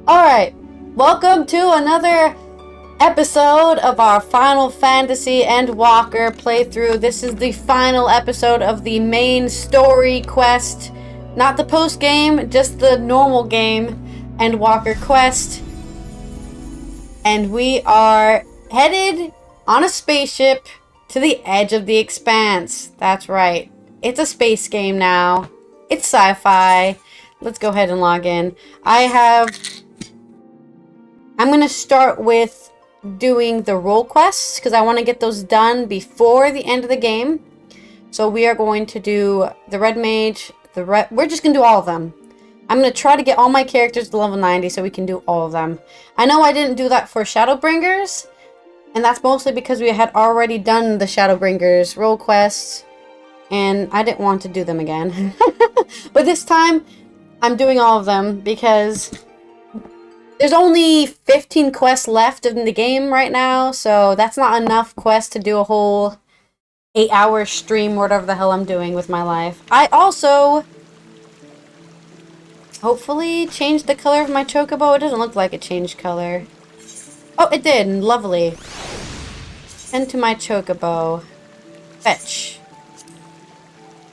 Alright, welcome to another episode of our Final Fantasy Endwalker playthrough. This is the final episode of the main story quest. Not the post-game, just the normal game Endwalker quest. And we are headed on a spaceship to the edge of the Expanse. That's right. It's a space game now. It's sci-fi. Let's go ahead and log in. I'm going to start with doing the role quests because I want to get those done before the end of the game. So we are going to do the Red Mage, we're just going to do all of them. I'm going to try to get all my characters to level 90 so we can do all of them. I know I didn't do that for Shadowbringers, and that's mostly because we had already done the Shadowbringers role quests, and I didn't want to do them again. But this time, I'm doing all of them because there's only 15 quests left in the game right now, so that's not enough quests to do a whole 8-hour stream, whatever the hell I'm doing with my life. I also hopefully changed the color of my chocobo. It doesn't look like it changed color. Oh, it did. Lovely. Send to my chocobo. Fetch.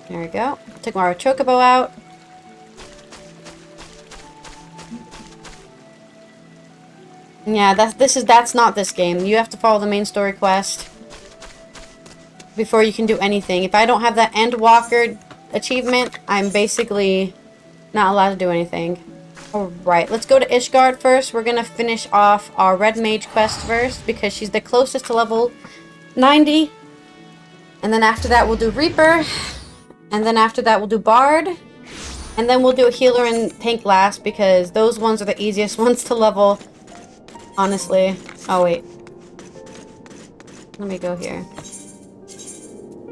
There we go. Took my chocobo out. Yeah, that's not this game. You have to follow the main story quest before you can do anything. If I don't have that Endwalker achievement, I'm basically not allowed to do anything. Alright, let's go to Ishgard first. We're gonna finish off our Red Mage quest first because she's the closest to level 90. And then after that we'll do Reaper. And then after that we'll do Bard. And then we'll do a Healer and Tank last because those ones are the easiest ones to level. Honestly. Oh, wait. Let me go here.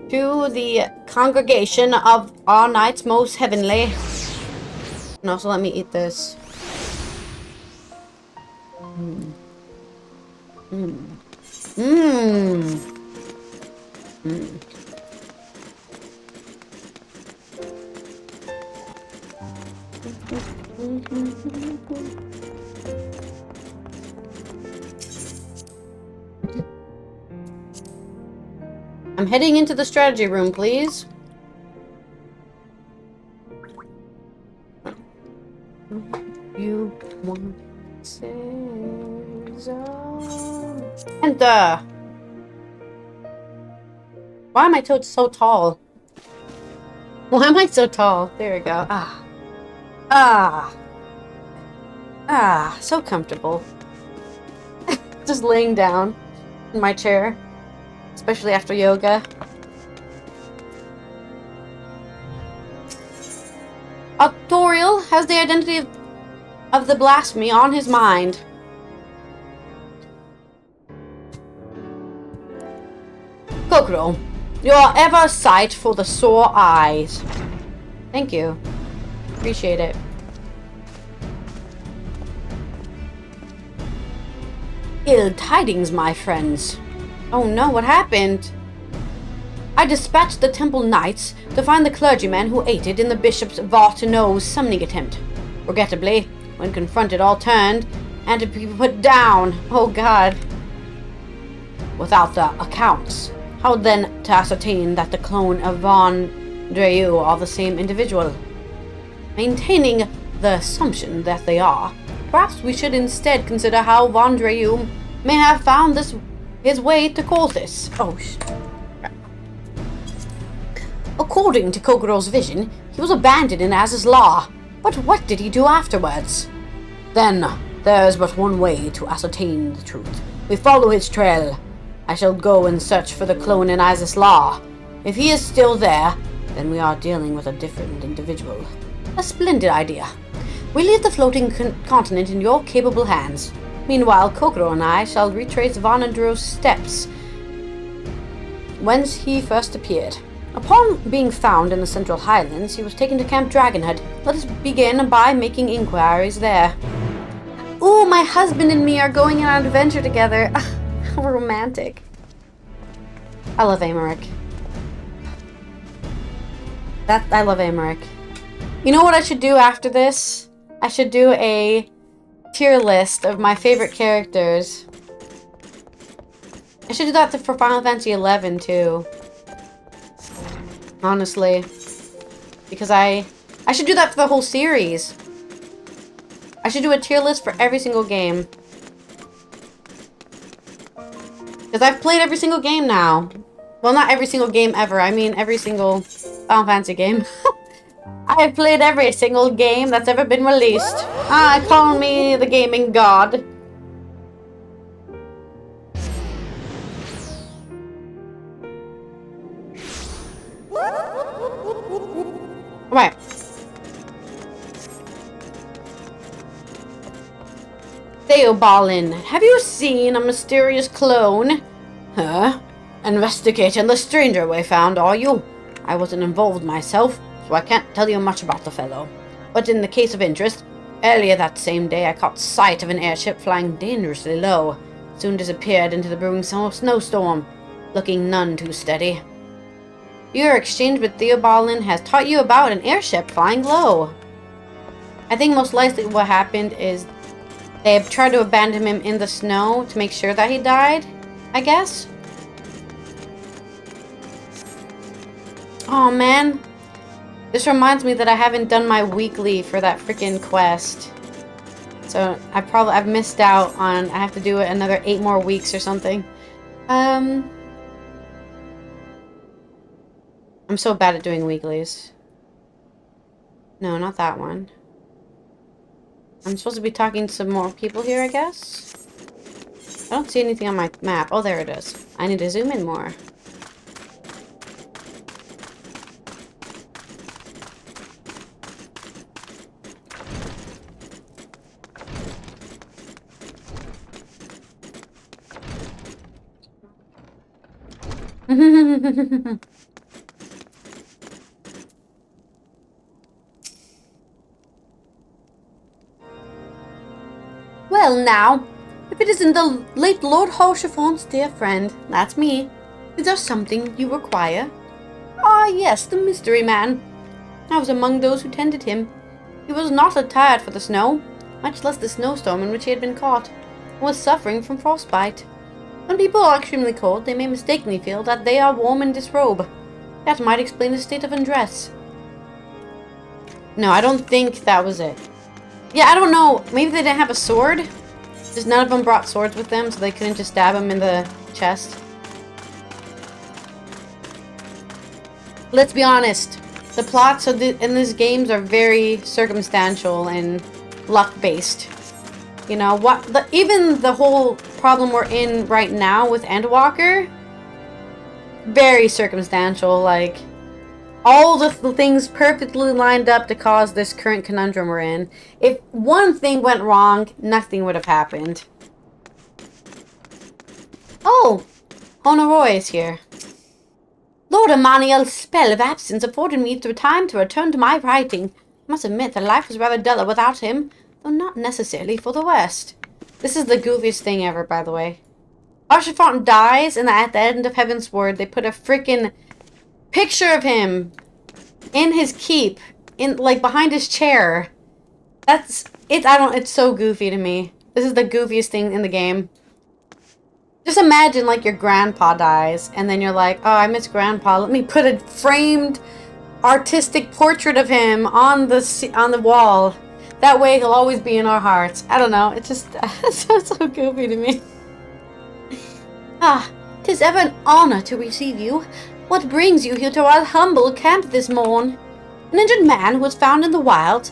To the congregation of all knights most heavenly. And also let me eat this. Mmm. Mmm. Mmm. Mmm. I'm heading into the strategy room, please. You want Enter. Why am I so tall? Why am I so tall? There we go. So comfortable. Just laying down in my chair. Especially after yoga. Autorial has the identity of the blasphemy on his mind. Kokoro, you are ever a sight for the sore eyes. Thank you. Appreciate it. Ill tidings, my friends. Oh no, what happened? I dispatched the temple knights to find the clergyman who aided in the bishop's Vartano's summoning attempt. Regrettably, when confronted, all turned and to be put down. Oh god. Without the accounts, how then to ascertain that the clone of Von Dreyu are the same individual? Maintaining the assumption that they are, perhaps we should instead consider how Von Dreyu may have found his way to Corthis. Oh, according to Kokoro's vision, he was abandoned in Az's Law. But what did he do afterwards? Then, there is but one way to ascertain the truth. We follow his trail. I shall go and search for the clone in Az's Law. If he is still there, then we are dealing with a different individual. A splendid idea. We leave the floating continent in your capable hands. Meanwhile, Kokoro and I shall retrace Von Andrew's steps whence he first appeared. Upon being found in the Central Highlands, he was taken to Camp Dragonhead. Let us begin by making inquiries there. Ooh, my husband and me are going on an adventure together. How romantic. I love Amaric. I love Amaric. You know what I should do after this? I should do a tier list of my favorite characters. I should do that for Final Fantasy XI too. Honestly. Because I should do that for the whole series. I should do a tier list for every single game. Because I've played every single game now. Well, not every single game ever. I mean every single Final Fantasy game. I have played every single game that's ever been released. Ah, call me the gaming god. Right. Hydaelyn, have you seen a mysterious clone? Huh? Investigating the stranger we found, are you? I wasn't involved myself, so I can't tell you much about the fellow. But in the case of interest, earlier that same day I caught sight of an airship flying dangerously low. Soon disappeared into the brewing snowstorm, looking none too steady. Your exchange with Hydaelyn has taught you about an airship flying low. I think most likely what happened is they tried to abandon him in the snow to make sure that he died, I guess. Oh man. This reminds me that I haven't done my weekly for that freaking quest. So I've missed out on, I have to do it another 8 more weeks or something. I'm so bad at doing weeklies. No, not that one. I'm supposed to be talking to some more people here, I guess? I don't see anything on my map. Oh, there it is. I need to zoom in more. Well now, if it isn't the late Lord Harshafon's dear friend, that's me. Is there something you require? Ah yes, the mystery man. I was among those who tended him. He was not attired for the snow, much less the snowstorm in which he had been caught, and was suffering from frostbite. When people are extremely cold, they may mistakenly feel that they are warm and disrobe. That might explain his state of undress. No, I don't think that was it. Yeah, I don't know. Maybe they didn't have a sword? Just none of them brought swords with them, so they couldn't just stab him in the chest. Let's be honest. The plots in these games are very circumstantial and luck-based. You know, even the whole problem we're in right now with Endwalker, very circumstantial. Like, all the things perfectly lined up to cause this current conundrum we're in. If one thing went wrong, nothing would have happened. Oh, Honoroy is here. Lord Emmanuel's spell of absence afforded me the time to return to my writing. I must admit that life was rather duller without him, though not necessarily for the worst. This is the goofiest thing ever, by the way. Archifont dies, and at the end of Heaven's Word, they put a freaking picture of him in his keep, like behind his chair. It's so goofy to me. This is the goofiest thing in the game. Just imagine like your grandpa dies and then you're like, oh, I miss grandpa. Let me put a framed artistic portrait of him on the wall. That way he'll always be in our hearts. I don't know. It's just so goofy to me. Ah, 'tis ever an honor to receive you. What brings you here to our humble camp this morn? An injured man who was found in the wild?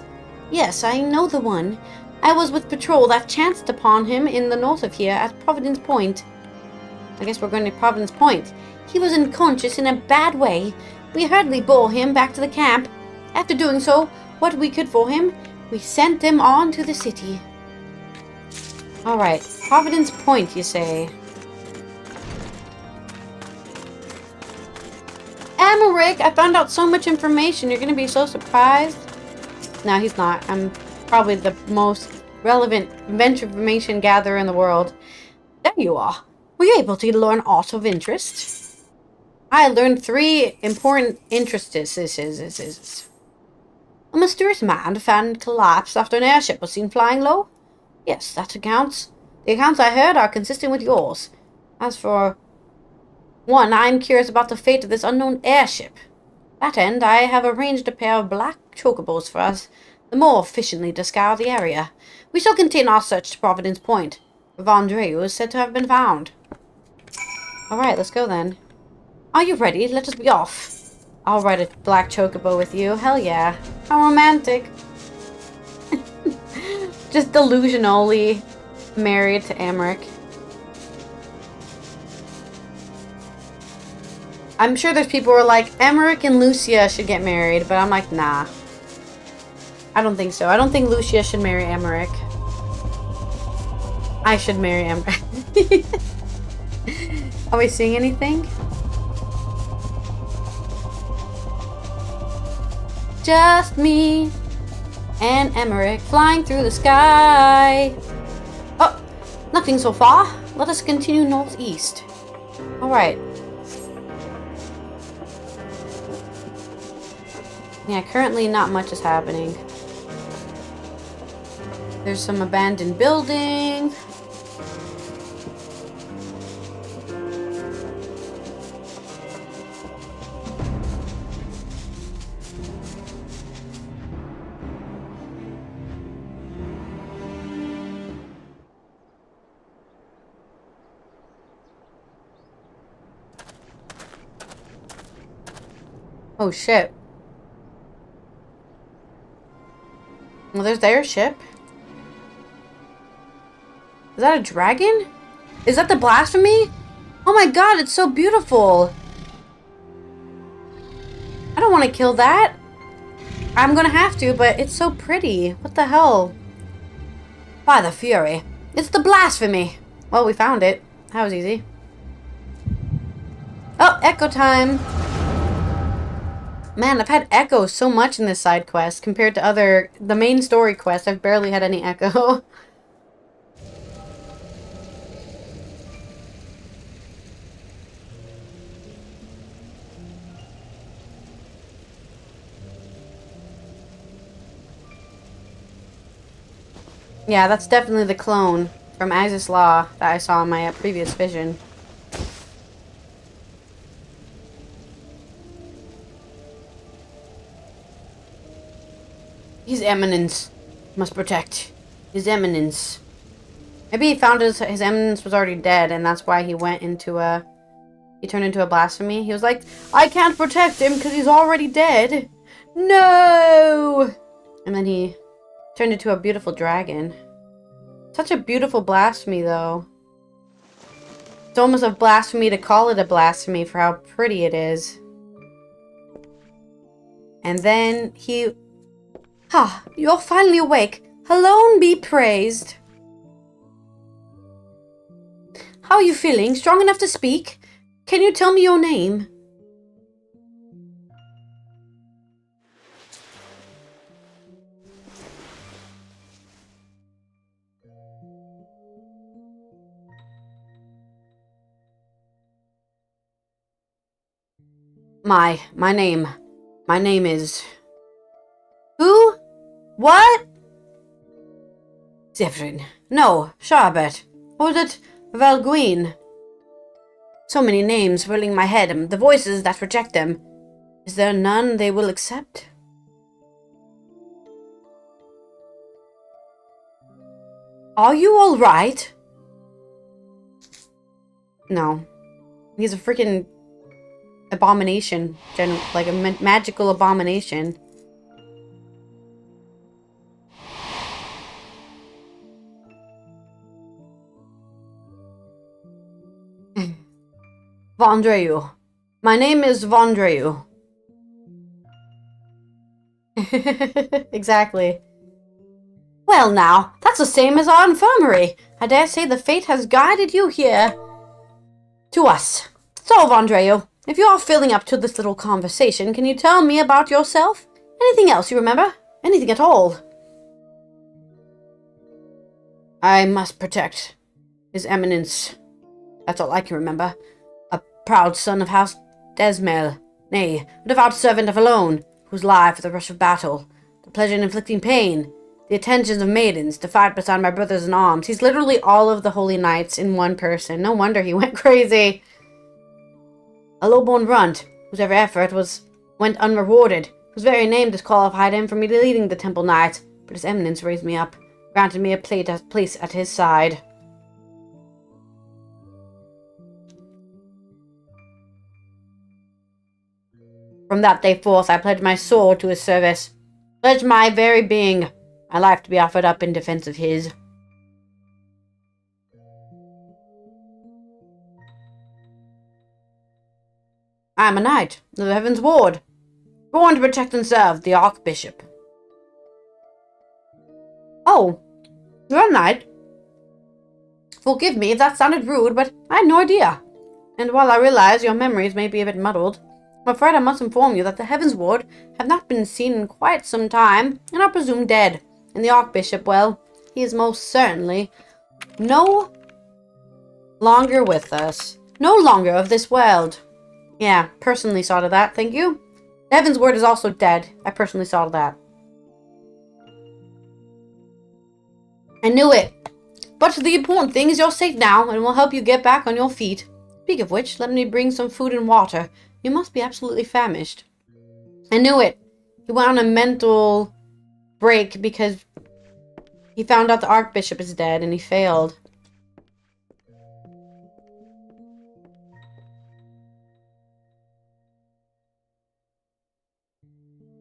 Yes, I know the one. I was with patrol that chanced upon him in the north of here at Providence Point. I guess we're going to Providence Point. He was unconscious in a bad way. We hurriedly bore him back to the camp. After doing so, what we could for him, we sent him on to the city. Alright, Providence Point, you say? Amaric, I found out so much information. You're going to be so surprised. No, he's not. I'm probably the most relevant adventure information gatherer in the world. There you are. Were you able to learn aught of interest? I learned 3 important interests. A mysterious man found collapsed after an airship was seen flying low? Yes, that accounts. The accounts I heard are consistent with yours. As for one, I'm curious about the fate of this unknown airship. To that end, I have arranged a pair of black chocobos for us, the more efficiently to scour the area. We shall continue our search to Providence Point, where Vondreu is said to have been found. Alright, let's go then. Are you ready? Let us be off. I'll ride a black chocobo with you. Hell yeah. How romantic. Just delusionally married to Emmerich. I'm sure there's people who are like, Emmerich and Lucia should get married, but I'm like, nah. I don't think so. I don't think Lucia should marry Emmerich. I should marry Emmerich. Are we seeing anything? Just me and Emmerich flying through the sky. Oh, nothing so far. Let us continue northeast. Alright. Yeah, currently not much is happening. There's some abandoned building. Oh shit. Well, there's their ship. Is that a dragon? Is that the blasphemy? Oh my god, it's so beautiful. I don't want to kill that. I'm gonna have to, but it's so pretty. What the hell? By the Fury. It's the blasphemy. Well, we found it. That was easy. Oh, echo time. Man, I've had echo so much in this side quest compared to the main story quest. I've barely had any echo. Yeah, that's definitely the clone from Isis Law that I saw in my previous vision. His Eminence must protect. His Eminence. Maybe he found his Eminence was already dead, and that's why he went into a... He turned into a blasphemy. He was like, I can't protect him because he's already dead. No! And then he turned into a beautiful dragon. Such a beautiful blasphemy, though. It's almost a blasphemy to call it a blasphemy for how pretty it is. And then he... Ah, you're finally awake. Alone be praised. How are you feeling? Strong enough to speak? Can you tell me your name? My name is... Who? What? Zephyrin. No, Charbet. Or is it Valguin? So many names filling my head, and the voices that reject them. Is there none they will accept? Are you alright? No. He's a freaking abomination. Like a magical abomination. Vondreu. My name is Vondreu. Exactly. Well now, that's the same as our infirmary. I dare say the fate has guided you here to us. So, Vondreu, if you are filling up to this little conversation, can you tell me about yourself? Anything else you remember? Anything at all? I must protect His Eminence. That's all I can remember. A proud son of House Desmail, nay, a devout servant of Alone, whose life for the rush of battle, the pleasure in inflicting pain, the attentions of maidens, to fight beside my brothers in arms. He's literally all of the holy knights in one person. No wonder he went crazy. A low-born runt, whose every effort went unrewarded, whose very name disqualified him from me leading the temple knights, but his eminence raised me up, granted me a place at his side. From that day forth, I pledged my soul to his service, pledged my very being, my life to be offered up in defense of his. I am a knight of the Heaven's Ward, born to protect and serve the Archbishop. Oh, you're a knight? Forgive me if that sounded rude, but I had no idea. And while I realize your memories may be a bit muddled, I'm afraid I must inform you that the Heaven's Ward have not been seen in quite some time, and are presumed dead. And the Archbishop, well, he is most certainly no longer with us. No longer of this world. Yeah, personally saw to that, thank you. The Heaven's Ward is also dead. I personally saw to that. I knew it. But the important thing is you're safe now, and we'll help you get back on your feet. Speak of which, let me bring some food and water. You must be absolutely famished. I knew it. He went on a mental break because he found out the Archbishop is dead and he failed.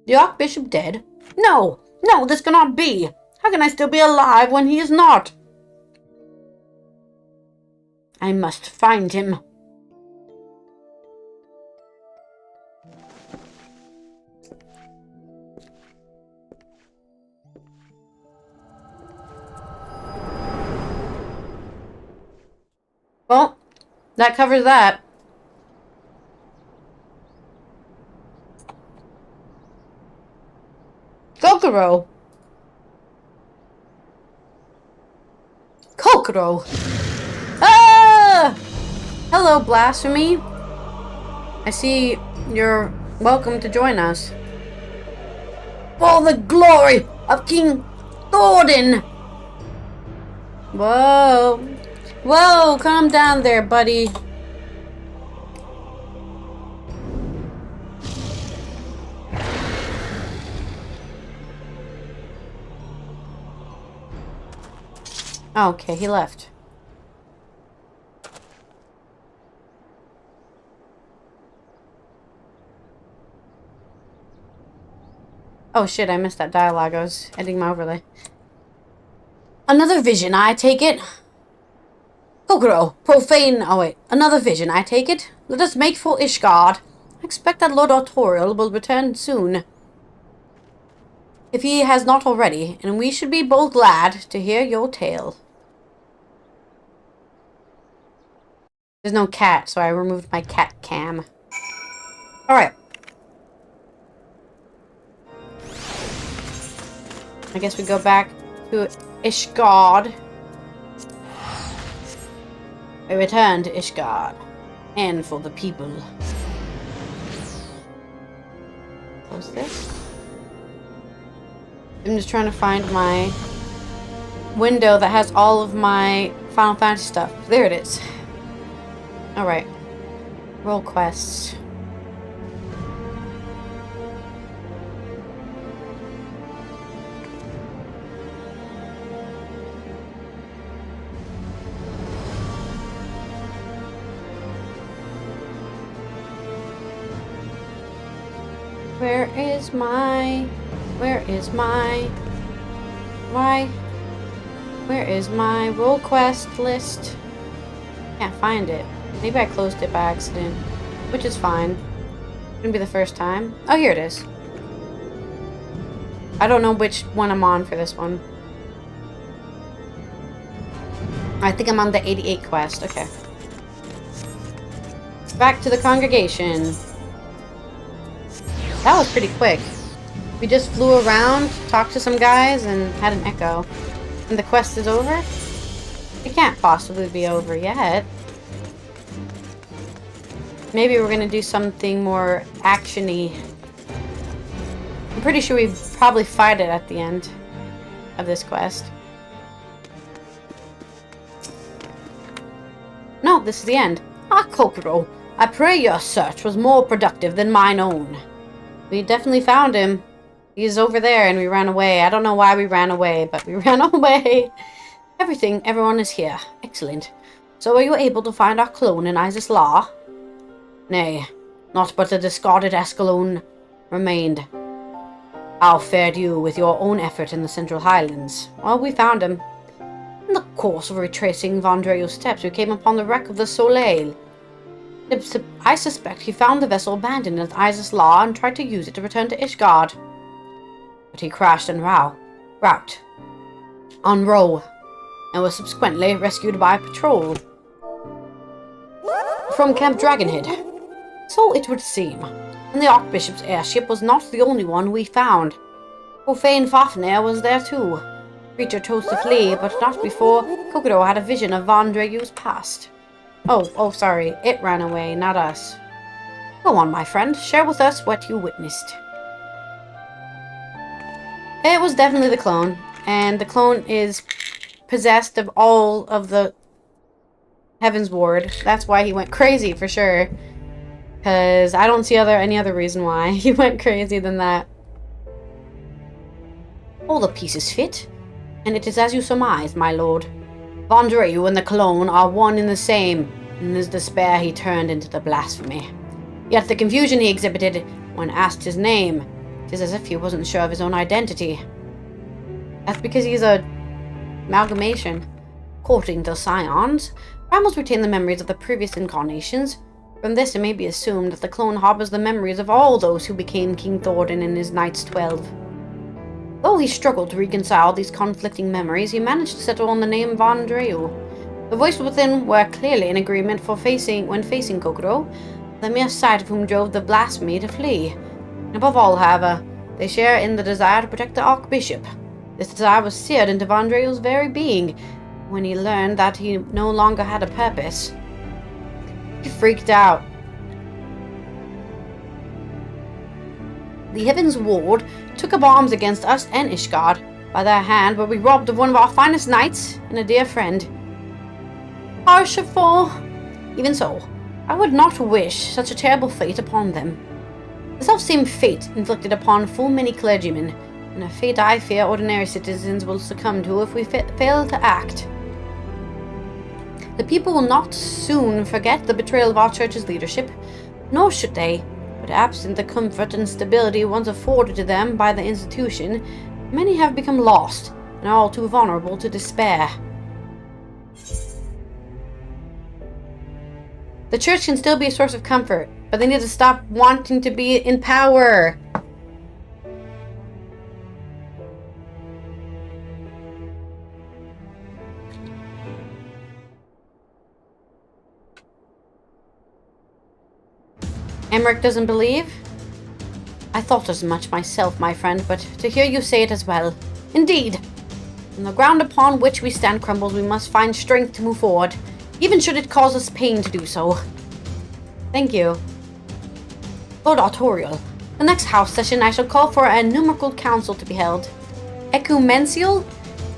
The Archbishop dead? No! No, this cannot be! How can I still be alive when he is not? I must find him. Well, that covers that. Kokoro! Kokoro! Ah! Hello, Blasphemy. I see you're welcome to join us. For the glory of King Thordan! Whoa. Whoa, calm down there, buddy. Okay, he left. Oh shit, I missed that dialogue. I was editing my overlay. Another vision, I take it. Kokoro, profane. Oh wait, another vision, I take it. Let us make for Ishgard. I expect that Lord Artorial will return soon, if he has not already, and we should be both glad to hear your tale. There's no cat, so I removed my cat cam. Alright. I guess we go back to Ishgard. We return to Ishgard. And for the people. Close this. I'm just trying to find my window that has all of my Final Fantasy stuff. There it is. Alright. Roll quests. Where is my roll quest list? Can't find it. Maybe I closed it by accident, which is fine. Wouldn't be the first time. Oh, here it is. I don't know which one I'm on for this one. I think I'm on the 88 quest. Okay. Back to the congregation. That was pretty quick. We just flew around, talked to some guys, and had an echo. And the quest is over? It can't possibly be over yet. Maybe we're gonna do something more action-y. I'm pretty sure we probably fight it at the end of this quest. No, this is the end. Ah, Kokoro, I pray your search was more productive than mine own. We definitely found him. He's over there and we ran away. I don't know why we ran away, but we ran away. Everyone is here. Excellent. So were you able to find our clone in Isis Law? Nay, not but the discarded Escalone remained. How fared you with your own effort in the Central Highlands? Well, we found him. In the course of retracing Vandreo's steps, we came upon the wreck of the Soleil. I suspect he found the vessel abandoned at Isis Law and tried to use it to return to Ishgard. But he crashed en route on Roe and was subsequently rescued by a patrol from Camp Dragonhead. So it would seem. And the Archbishop's airship was not the only one we found. Profane Fafnir was there too. The creature chose to flee, but not before Kokoro had a vision of Vandreo's past. Oh, sorry. It ran away, not us. Go on, my friend. Share with us what you witnessed. It was definitely the clone. And the clone is possessed of all of the Heaven's Ward. That's why he went crazy, for sure. Because I don't see any other reason why he went crazy than that. All the pieces fit. And it is as you surmised, my lord. Vandreu and the clone are one and the same. In his despair he turned into the blasphemy. Yet the confusion he exhibited when asked his name, it is as if he wasn't sure of his own identity. That's because he's a amalgamation. According to Scions, Primals retain the memories of the previous incarnations. From this it may be assumed that the clone harbors the memories of all those who became King Thordan in his Knights 12. Though he struggled to reconcile these conflicting memories, he managed to settle on the name Vandreu. The voices within were clearly in agreement when facing Kokoro, the mere sight of whom drove the blasphemy to flee. Above all, however, they share in the desire to protect the Archbishop. This desire was seared into Vandreu's very being when he learned that he no longer had a purpose. He freaked out. The Heaven's Ward took up arms against us and Ishgard. By their hand were we robbed of one of our finest knights and a dear friend. Arshafal! Even so, I would not wish such a terrible fate upon them. The self-same fate inflicted upon full many clergymen, and a fate I fear ordinary citizens will succumb to if we fail to act. The people will not soon forget the betrayal of our church's leadership, nor should they, but absent the comfort and stability once afforded to them by the institution, many have become lost, and are all too vulnerable to despair. The church can still be a source of comfort, but they need to stop wanting to be in power. Emmerich doesn't believe? I thought as much myself, my friend, but to hear you say it as well. Indeed! When the ground upon which we stand crumbles, we must find strength to move forward, even should it cause us pain to do so. Thank you. Lord Artorial, the next house session I shall call for a numerical council to be held. Ecumenical?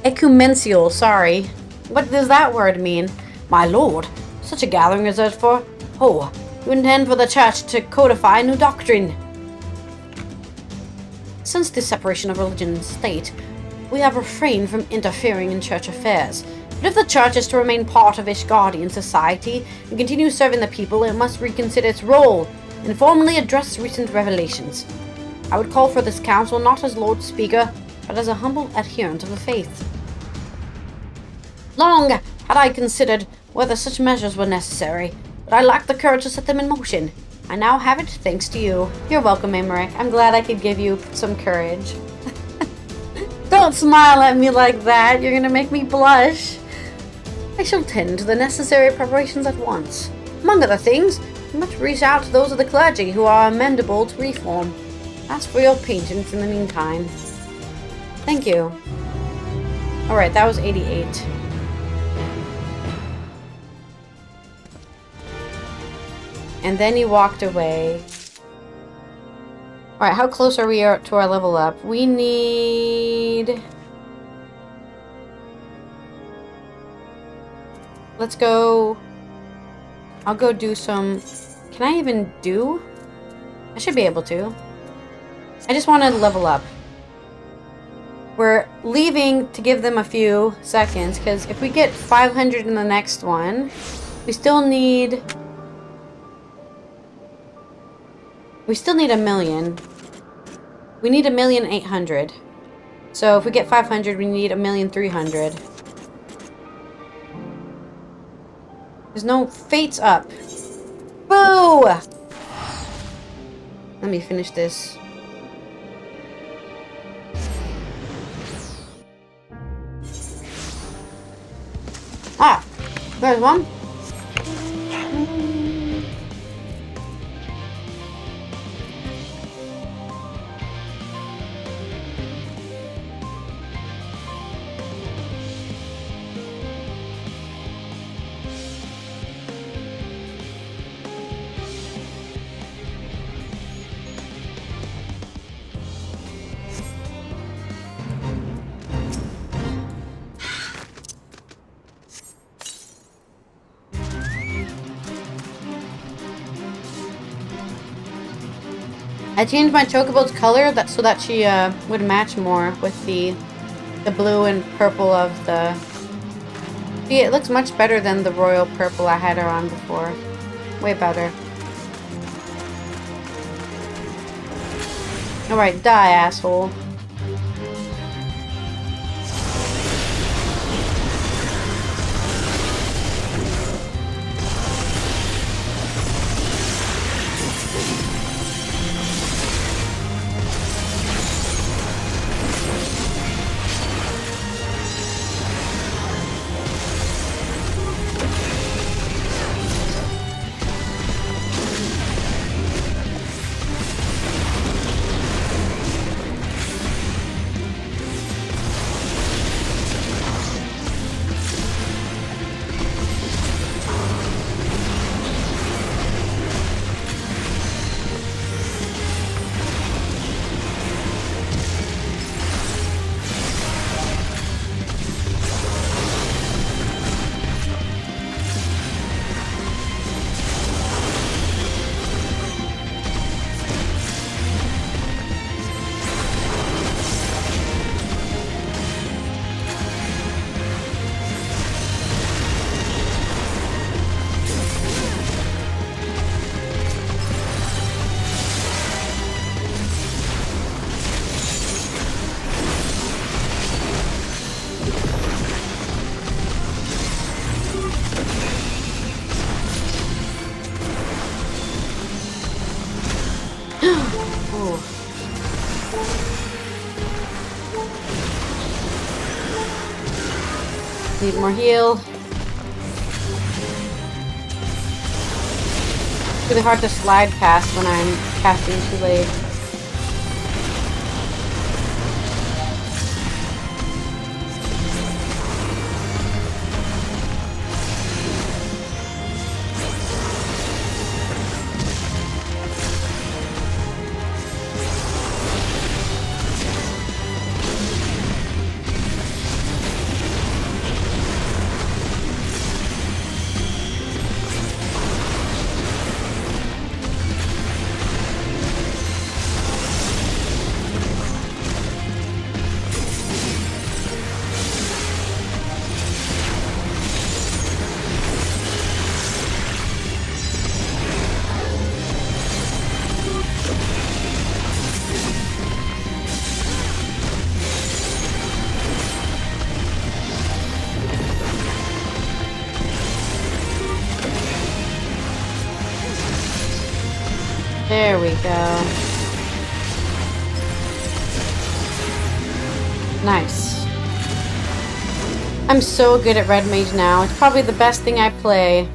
Ecumenical, sorry. What does that word mean? My lord, such a gathering is reserved for... Oh, you intend for the church to codify new doctrine. Since the separation of religion and state, we have refrained from interfering in church affairs. But if the church is to remain part of Ishgardian society and continue serving the people, it must reconsider its role and formally address recent revelations. I would call for this council not as Lord Speaker, but as a humble adherent of the faith. Long had I considered whether such measures were necessary, but I lacked the courage to set them in motion. I now have it thanks to you. You're welcome, Emmerich. I'm glad I could give you some courage. Don't smile at me like that. You're gonna make me blush. I shall tend to the necessary preparations at once. Among other things, you must reach out to those of the clergy who are amenable to reform. Ask for your patience in the meantime. Thank you. Alright, that was 88. And then he walked away. Alright, how close are we to our level up? We need... Let's go... I'll go do some... Can I even do? I should be able to. I just want to level up. We're leaving to give them a few seconds, because if we get 500 in the next one, we still need... We still need 1,000,000. We need 1,800,000. So if we get 500, we need 1,300,000. There's no fates up. Boo! Let me finish this. Ah! There's one. I changed my chocobo's color so that she would match more with the blue and purple of the... See, it looks much better than the royal purple I had her on before. Way better. Alright, die, asshole. Need more heal. It's really hard to slide past when I'm casting too late. There we go. Nice. I'm so good at Red Mage now. It's probably the best thing I play.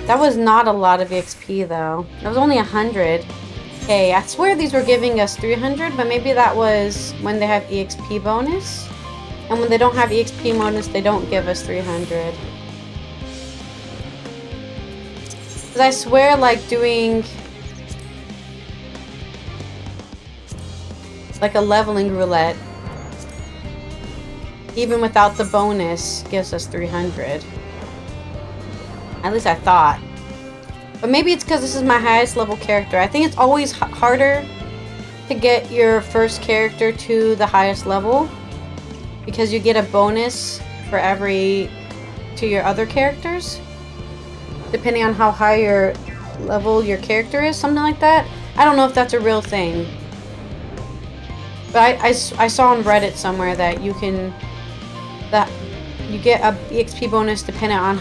That was not a lot of EXP though. It was only 100. Okay, I swear these were giving us 300, but maybe that was when they have EXP bonus. And when they don't have EXP bonus, they don't give us 300. Because I swear, like, doing... like a leveling roulette. Even without the bonus, gives us 300. At least I thought. But maybe it's because this is my highest level character. I think it's always harder to get your first character to the highest level, because you get a bonus for every to your other characters, depending on how high your level your character is, something like that. I don't know if that's a real thing, but I saw on Reddit somewhere that you get a EXP bonus depending on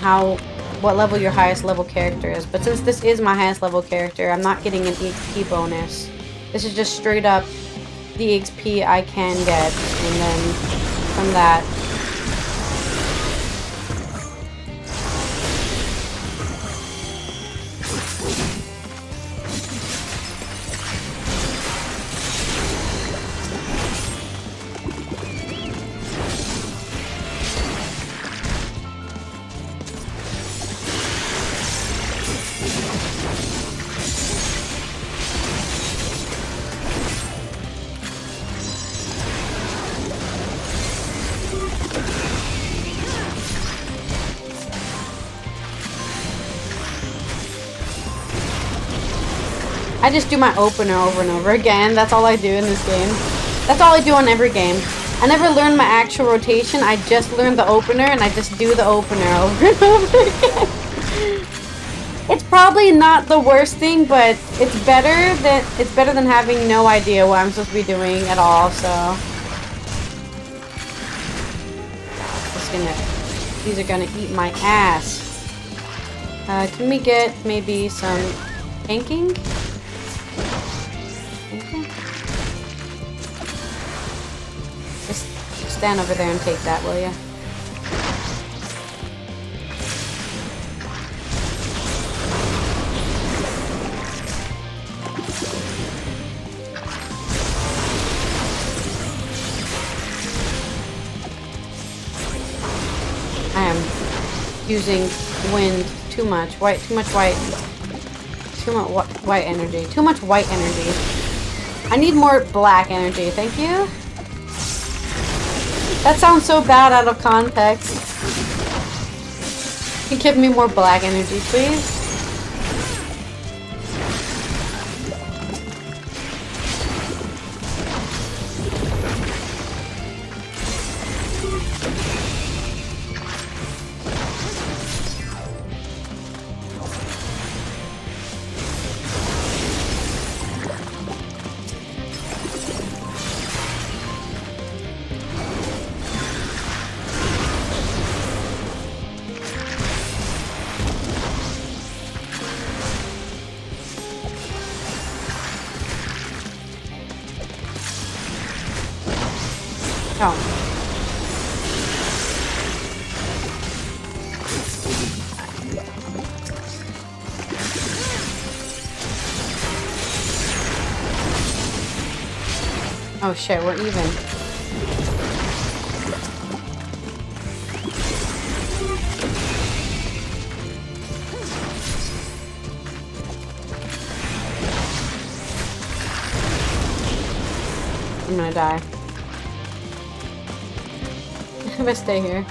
what level your highest level character is. But since this is my highest level character, I'm not getting an EXP bonus. This is just straight up the EXP I can get, and then from that. I just do my opener over and over again. That's all I do in this game. That's all I do on every game. I never learned my actual rotation. I just learned the opener, and I just do the opener over and over again. It's probably not the worst thing, but it's better than having no idea what I'm supposed to be doing at all. So these are gonna eat my ass. Can we get maybe some tanking? Just stand over there and take that, will ya? I am using wind too much. Too much white energy. Too much white energy. I need more black energy, thank you. That sounds so bad out of context. Can you give me more black energy, please? Oh. Oh shit, we're even. I'm gonna die. I'm gonna stay here.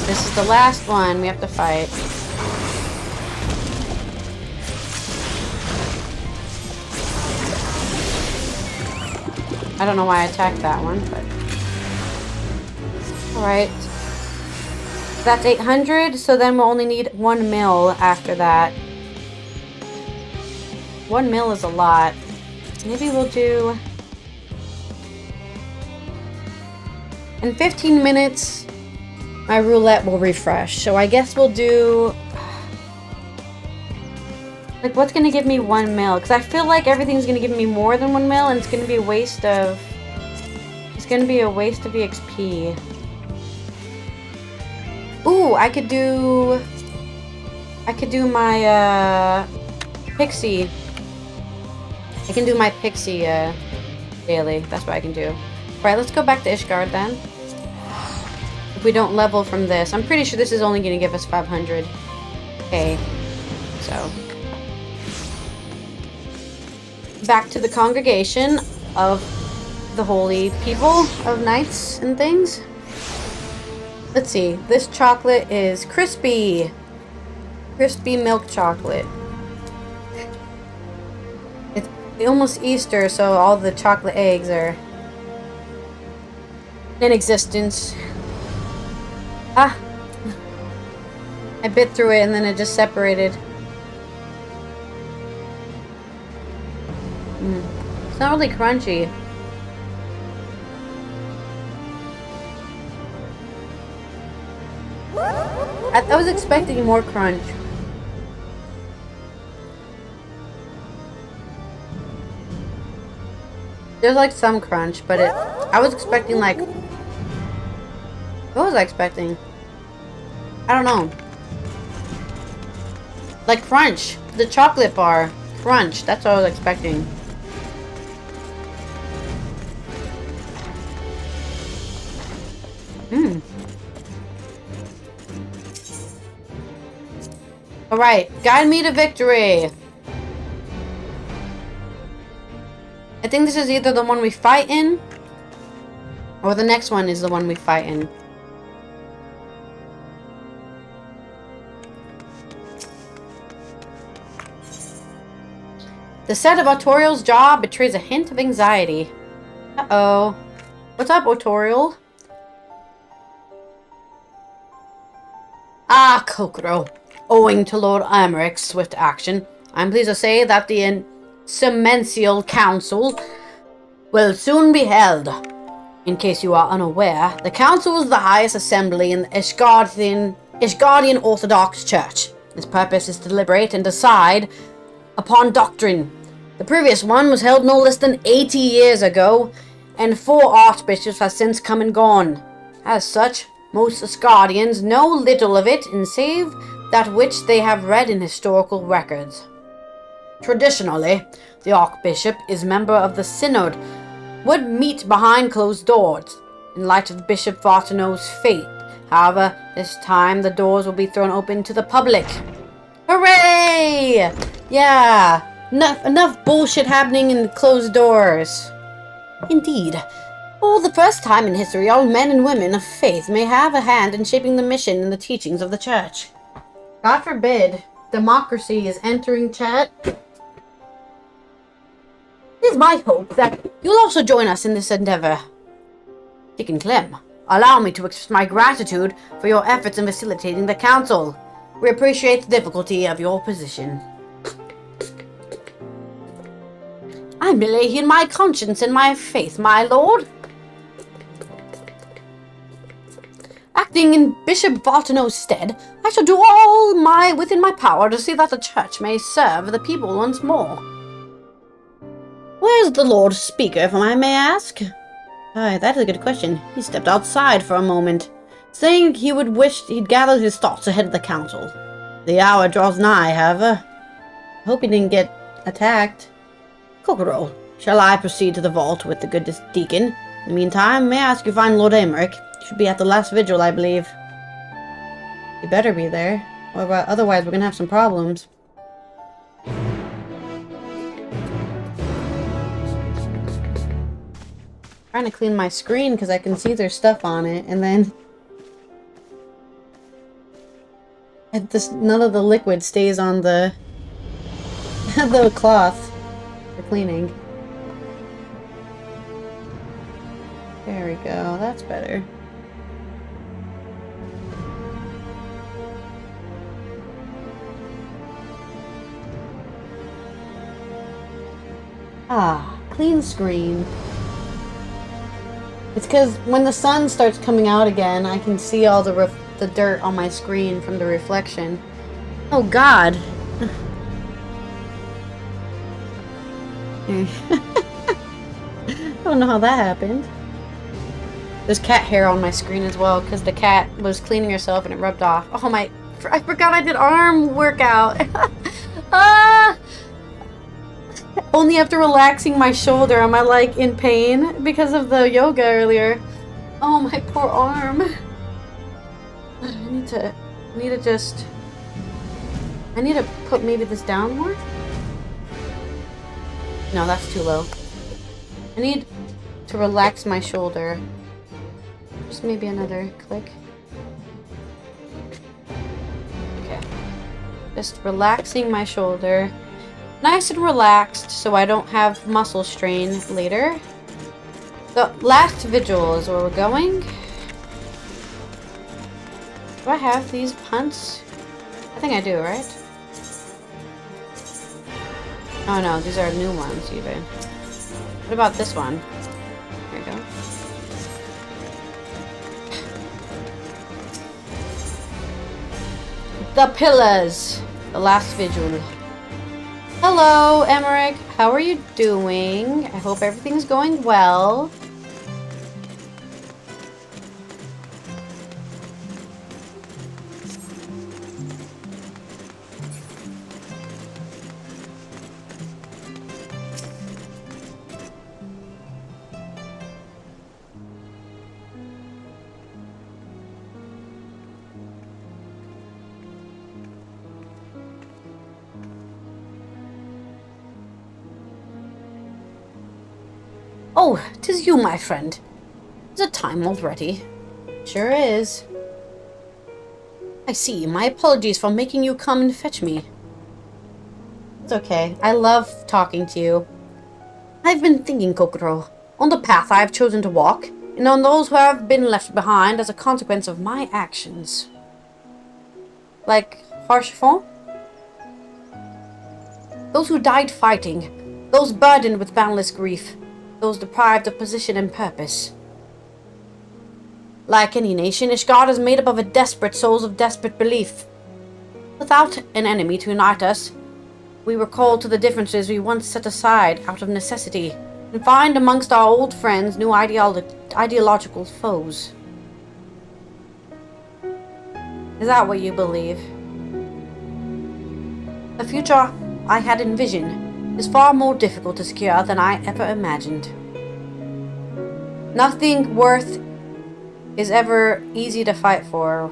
This is the last one we have to fight. I don't know why I attacked that one, but... Alright. That's 800, so then we'll only need 1 mil after that. 1 mil is a lot. Maybe we'll do... In 15 minutes... my roulette will refresh. So I guess we'll do... Like, what's gonna give me 1 mil? Because I feel like everything's gonna give me more than 1 mil, and it's gonna be a waste of... It's gonna be a waste of EXP. Ooh, I could do my, Pixie. I can do my Pixie, daily. That's what I can do. Alright, let's go back to Ishgard then. If we don't level from this. I'm pretty sure this is only gonna give us 500. Okay. So... Back to the congregation of the holy people of knights and things. Let's see. This chocolate is crispy. Crispy milk chocolate. It's almost Easter, so all the chocolate eggs are in existence. Ah! I bit through it and then it just separated. It's not really crunchy. I was expecting more crunch. There's like some crunch, but I was expecting like... What was I expecting? I don't know. Like crunch. The chocolate bar. Crunch. That's what I was expecting. Alright, guide me to victory. I think this is either the one we fight in, or the next one is the one we fight in. The set of Autorial's jaw betrays a hint of anxiety. Uh-oh. What's up, Autorial? Ah, Kokoro. Owing to Lord Amaric's swift action, I'm pleased to say that the Semencial Council will soon be held. In case you are unaware, the Council is the highest assembly in the Ishgardian Orthodox Church. Its purpose is to deliberate and decide upon doctrine. The previous one was held no less than 80 years ago, and 4 archbishops have since come and gone. As such, most Ishgardians know little of it, and save that which they have read in historical records. Traditionally, the Archbishop is member of the Synod, would meet behind closed doors. In light of Bishop Vartano's fate, however, this time the doors will be thrown open to the public. Hooray! Yeah, enough bullshit happening in closed doors. Indeed. For the first time in history, all men and women of faith may have a hand in shaping the mission and the teachings of the Church. God forbid, democracy is entering chat. It is my hope that you'll also join us in this endeavor. Deacon Clem, allow me to express my gratitude for your efforts in facilitating the council. We appreciate the difficulty of your position. I belay in my conscience and my faith, my lord. Acting in Bishop Vartano's stead, I shall do all within my power to see that the church may serve the people once more. Where's the Lord Speaker, if I may ask? That is a good question. He stepped outside for a moment, saying he would wish he'd gathered his thoughts ahead of the council. The hour draws nigh, however. I hope he didn't get attacked. Kokoro, shall I proceed to the vault with the good deacon? In the meantime, may I ask you find Lord Amaric? He should be at the last vigil, I believe. He better be there, or otherwise we're gonna have some problems. Trying to clean my screen because I can see there's stuff on it, and then none of the liquid stays on the the cloth for cleaning. There we go. That's better. Ah, clean screen. It's because when the sun starts coming out again, I can see all the dirt on my screen from the reflection. Oh God. I don't know how that happened. There's cat hair on my screen as well because the cat was cleaning herself and it rubbed off. Oh my, I forgot I did arm workout. Ah! Only after relaxing my shoulder am I like in pain because of the yoga earlier. Oh my poor arm. I need to put maybe this down more. No, that's too low. I need to relax my shoulder. Just maybe another click. Okay. Just relaxing my shoulder. Nice and relaxed so I don't have muscle strain later. The last vigil is where we're going. Do I have these punts? I think I do, right? Oh no, these are new ones even. What about this one? There we go. The pillars! The last vigil. Hello, Emmerich. How are you doing? I hope everything's going well. Oh, 'tis you, my friend. Is it time already? Sure is. I see. My apologies for making you come and fetch me. It's okay. I love talking to you. I've been thinking, Kokoro, on the path I have chosen to walk, and on those who have been left behind as a consequence of my actions. Like Harshfon? Those who died fighting, those burdened with boundless grief, those deprived of position and purpose. Like any nation, Ishgard is made up of a desperate souls of desperate belief. Without an enemy to unite us, we recall to the differences we once set aside out of necessity, and find amongst our old friends new ideological foes. Is that what you believe? The future I had envisioned is far more difficult to secure than I ever imagined. Nothing worth is ever easy to fight for.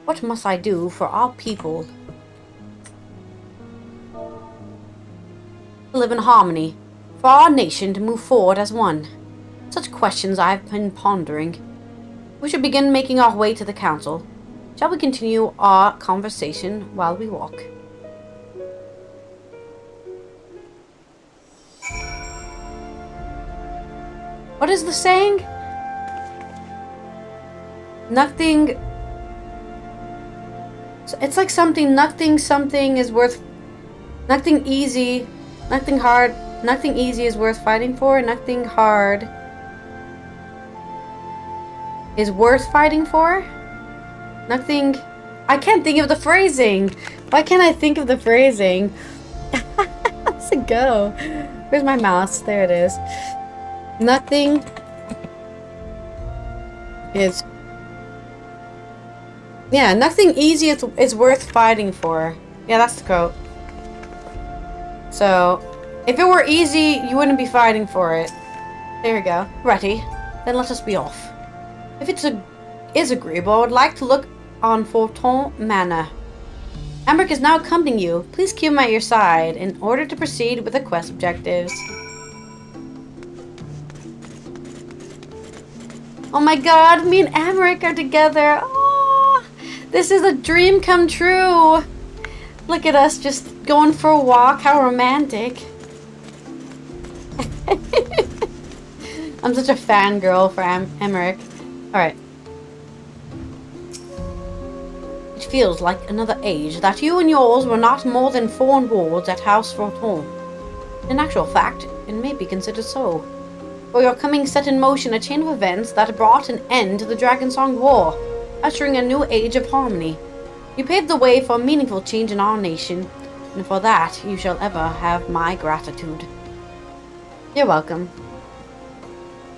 What must I do for our people to live in harmony, for our nation to move forward as one? Such questions I've been pondering. We should begin making our way to the council. Shall we continue our conversation while we walk? What is the saying? Nothing... It's like something is worth... Nothing easy, nothing hard, nothing easy is worth fighting for, nothing hard is worth fighting for? Nothing... I can't think of the phrasing! Why can't I think of the phrasing? How's it go? Where's my mouse? There it is. Nothing is... Yeah, nothing easy is worth fighting for. Yeah, that's the quote. So, if it were easy, you wouldn't be fighting for it. There we go. Ready? Then let us be off. If it is agreeable, I would like to look on Forton Manor. Emmerich is now accompanying you. Please keep him at your side in order to proceed with the quest objectives. Oh my god, me and Emmerich are together. Oh, this is a dream come true. Look at us just going for a walk. How romantic. I'm such a fangirl for Emmerich. Alright. It feels like another age that you and yours were not more than foreign wards at House Forton. In actual fact, it may be considered so. For your coming set in motion a chain of events that brought an end to the Dragonsong War, ushering a new age of harmony. You paved the way for a meaningful change in our nation, and for that you shall ever have my gratitude. You're welcome.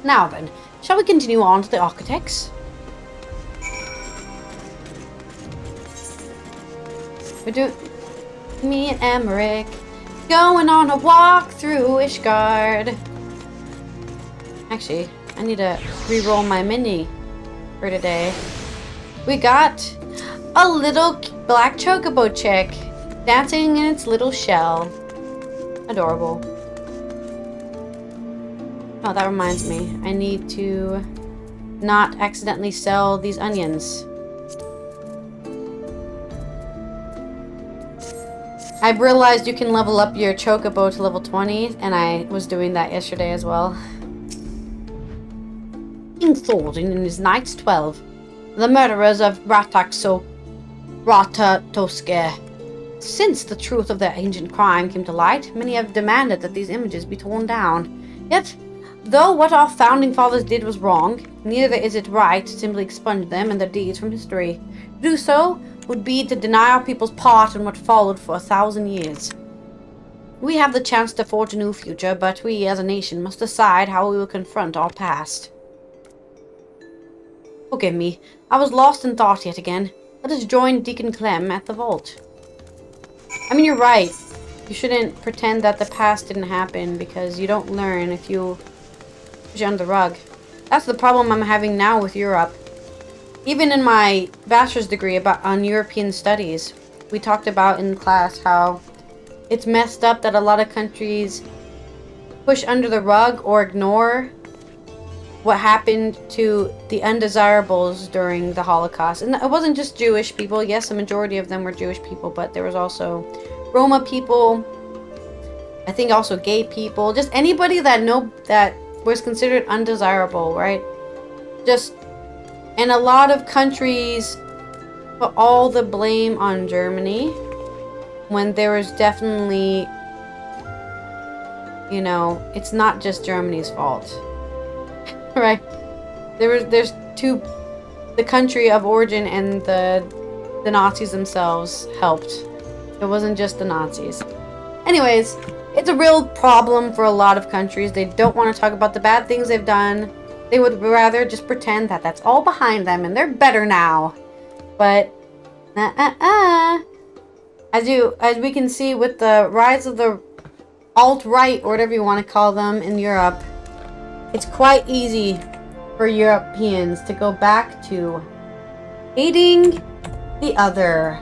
Now then, shall we continue on to the architects? We're doing... Me and Emmerich going on a walk through Ishgard. Actually, I need to re-roll my mini for today. We got a little black chocobo chick dancing in its little shell. Adorable. Oh, that reminds me. I need to not accidentally sell these onions. I've realized you can level up your chocobo to level 20, and I was doing that yesterday as well. King Thordan and his Knights 12, the murderers of Ratatoske. Since the truth of their ancient crime came to light, many have demanded that these images be torn down. Yet, though what our founding fathers did was wrong, neither is it right to simply expunge them and their deeds from history. To do so would be to deny our people's part in what followed for 1,000 years. We have the chance to forge a new future, but we as a nation must decide how we will confront our past. Forgive me, I was lost in thought yet again. Let us join Deacon Clem at the vault. I mean, you're right. You shouldn't pretend that the past didn't happen, because you don't learn if you push it under the rug. That's the problem I'm having now with Europe. Even in my bachelor's degree on European studies, we talked about in class how it's messed up that a lot of countries push under the rug or ignore what happened to the undesirables during the Holocaust. And it wasn't just Jewish people. Yes, the majority of them were Jewish people, but there was also Roma people, I think also gay people, just anybody that was considered undesirable, right? And a lot of countries put all the blame on Germany when there was definitely, you know, it's not just Germany's fault. Right? There's the country of origin and the Nazis themselves helped. It wasn't just the Nazis. Anyways, it's a real problem for a lot of countries. They don't want to talk about the bad things they've done. They would rather just pretend that that's all behind them and they're better now. But as we can see with the rise of the alt-right, or whatever you want to call them, in Europe, it's quite easy for Europeans to go back to hating the other.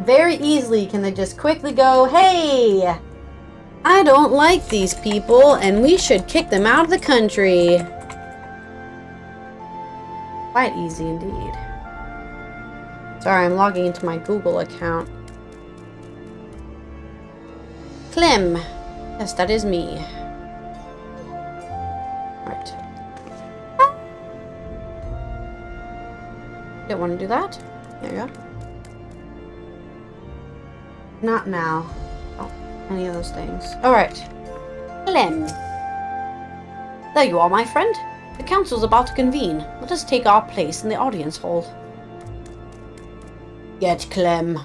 Very easily can they just quickly go, hey, I don't like these people and we should kick them out of the country. Quite easy indeed. Sorry, I'm logging into my Google account. Clem. Yes, that is me. Right. Don't want to do that. There you go. Not now. Oh, any of those things. Alright. Clem. There you are, my friend. The council's about to convene. Let us take our place in the audience hall. Get Clem.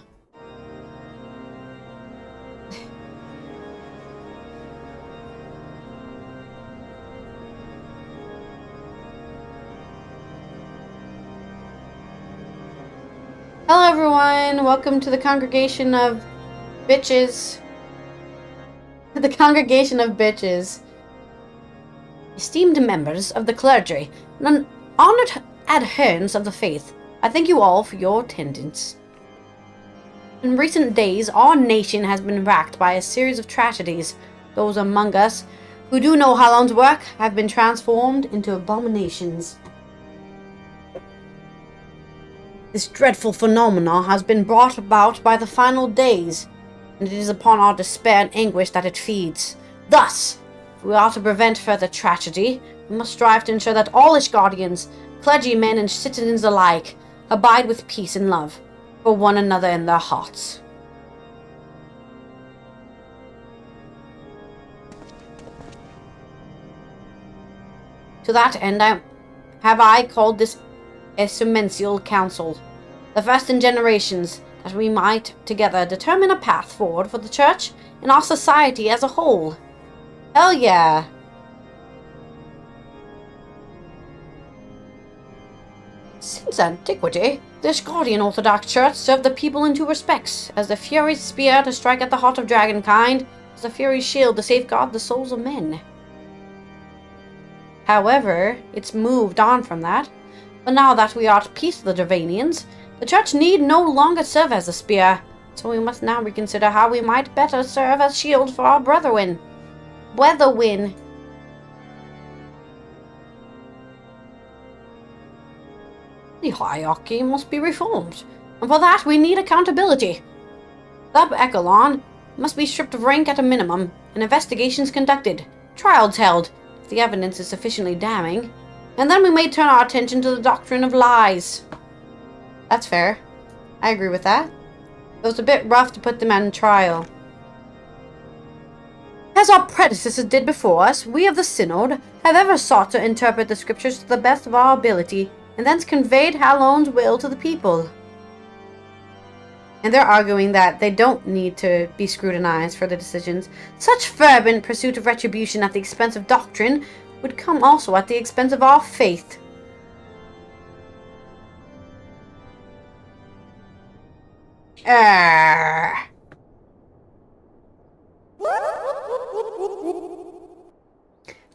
Hello everyone, welcome to the Congregation of Bitches. The Congregation of Bitches. Esteemed members of the clergy and honored adherents of the faith, I thank you all for your attendance. In recent days, our nation has been racked by a series of tragedies. Those among us who do know Halon's work have been transformed into abominations. This dreadful phenomenon has been brought about by the final days, and it is upon our despair and anguish that it feeds. Thus, if we are to prevent further tragedy, we must strive to ensure that all Ishgardians, clergymen and citizens alike, abide with peace and love for one another in their hearts. To that end, I called this Esumensial Council, the first in generations, that we might together determine a path forward for the Church and our society as a whole. Hell yeah! Since antiquity, this Guardian Orthodox Church served the people in two respects, as the Fury's spear to strike at the heart of dragonkind, as the Fury's shield to safeguard the souls of men. However, it's moved on from that, but now that we are at peace with the Dravanians, the Church need no longer serve as a spear, so we must now reconsider how we might better serve as shield for our brethren. Weatherwin. The hierarchy must be reformed, and for that we need accountability. The Echelon must be stripped of rank at a minimum, and investigations conducted, trials held, if the evidence is sufficiently damning, and then we may turn our attention to the doctrine of lies. That's fair. I agree with that. It was a bit rough to put them on trial. As our predecessors did before us, we of the Synod have ever sought to interpret the scriptures to the best of our ability, and thence conveyed Hydaelyn's will to the people. And they're arguing that they don't need to be scrutinized for their decisions. Such fervent pursuit of retribution at the expense of doctrine would come also at the expense of our faith.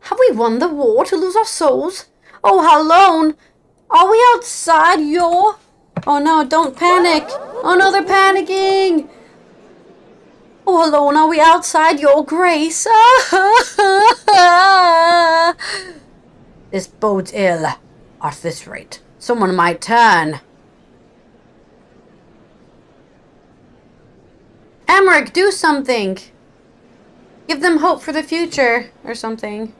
Have we won the war to lose our souls? Oh, Hydaelyn! Are we outside your... Oh no, don't panic! Oh no, they're panicking! Oh, Hydaelyn, are we outside your grace? This bodes ill. At this rate, someone might turn. Emmerich, do something! Give them hope for the future, or something.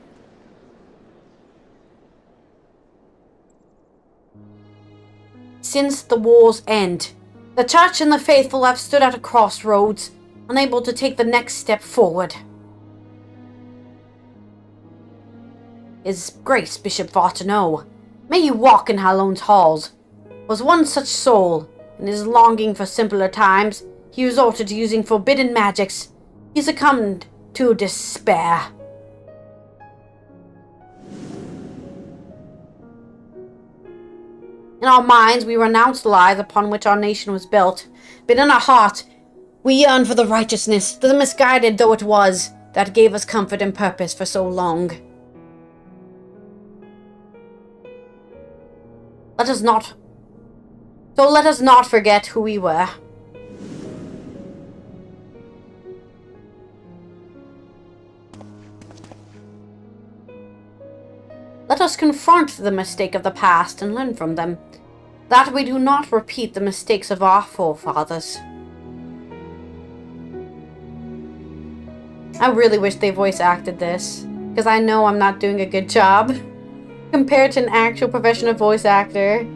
Since the war's end, the Church and the faithful have stood at a crossroads, unable to take the next step forward. His Grace Bishop Vartano, may he walk in Hydaelyn's halls, was one such soul. In his longing for simpler times, he resorted to using forbidden magics. He succumbed to despair. In our minds, we renounce the lies upon which our nation was built, but in our heart, we yearn for the righteousness, the misguided though it was, that gave us comfort and purpose for so long. Let us not forget who we were. Let us confront the mistake of the past and learn from them, that we do not repeat the mistakes of our forefathers. I really wish they voice acted this, because I know I'm not doing a good job compared to an actual professional voice actor.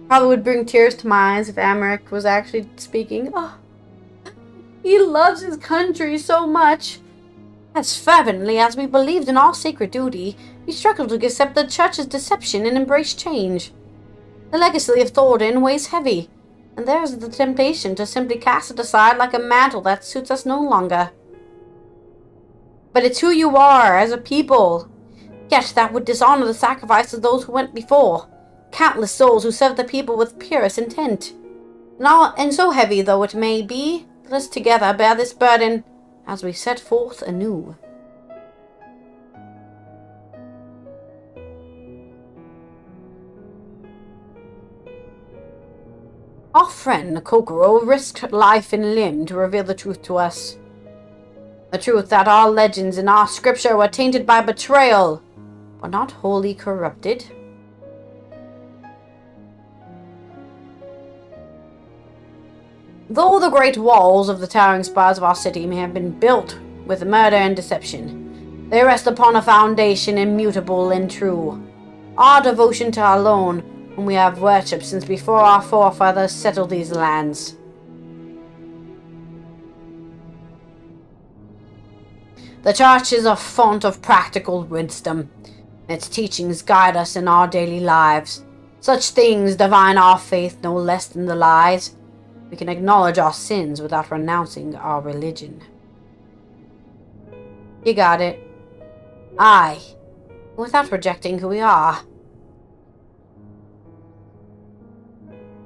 Probably would bring tears to my eyes if Emmerich was actually speaking. Oh, he loves his country so much. As fervently as we believed in our sacred duty, we struggled to accept the Church's deception and embrace change. The legacy of Thordan weighs heavy, and there is the temptation to simply cast it aside like a mantle that suits us no longer. But it's who you are as a people. Yet that would dishonor the sacrifice of those who went before, countless souls who served the people with purest intent. And so heavy though it may be, let us together bear this burden as we set forth anew. Our friend Kokoro risked life and limb to reveal the truth to us. The truth that our legends and our scripture were tainted by betrayal, but not wholly corrupted. Though the great walls of the towering spires of our city may have been built with murder and deception, they rest upon a foundation immutable and true. Our devotion to Hydaelyn, whom we have worshipped since before our forefathers settled these lands. The church is a font of practical wisdom. Its teachings guide us in our daily lives. Such things divine our faith no less than the lies. We can acknowledge our sins without renouncing our religion. You got it. Aye, without rejecting who we are.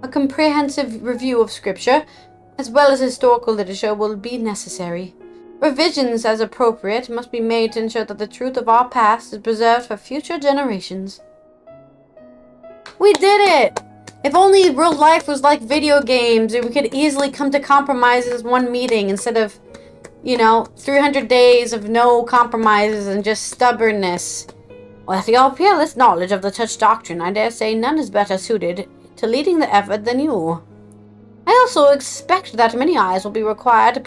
A comprehensive review of scripture, as well as historical literature, will be necessary. Revisions, as appropriate, must be made to ensure that the truth of our past is preserved for future generations. We did it! If only real life was like video games, we could easily come to compromises in one meeting instead of, 300 days of no compromises and just stubbornness. With your peerless knowledge of the church doctrine, I dare say none is better suited to leading the effort than you. I also expect that many eyes will be required to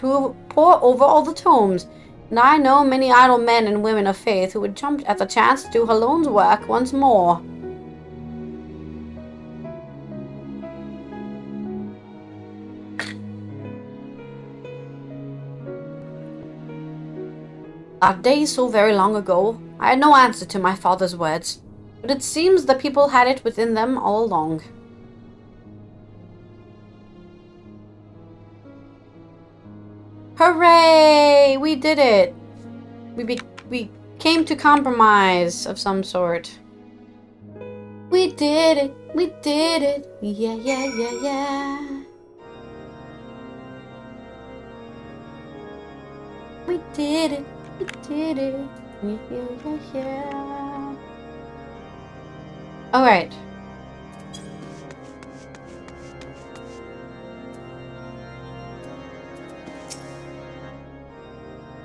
pore over all the tomes, and I know many idle men and women of faith who would jump at the chance to do Hydaelyn's work once more. That day so very long ago, I had no answer to my father's words, but it seems the people had it within them all along. Hooray! We did it! We came to compromise of some sort. We did it! We did it! Yeah, yeah, yeah, yeah. We did it! We did it! Yeah, yeah, yeah. Alright.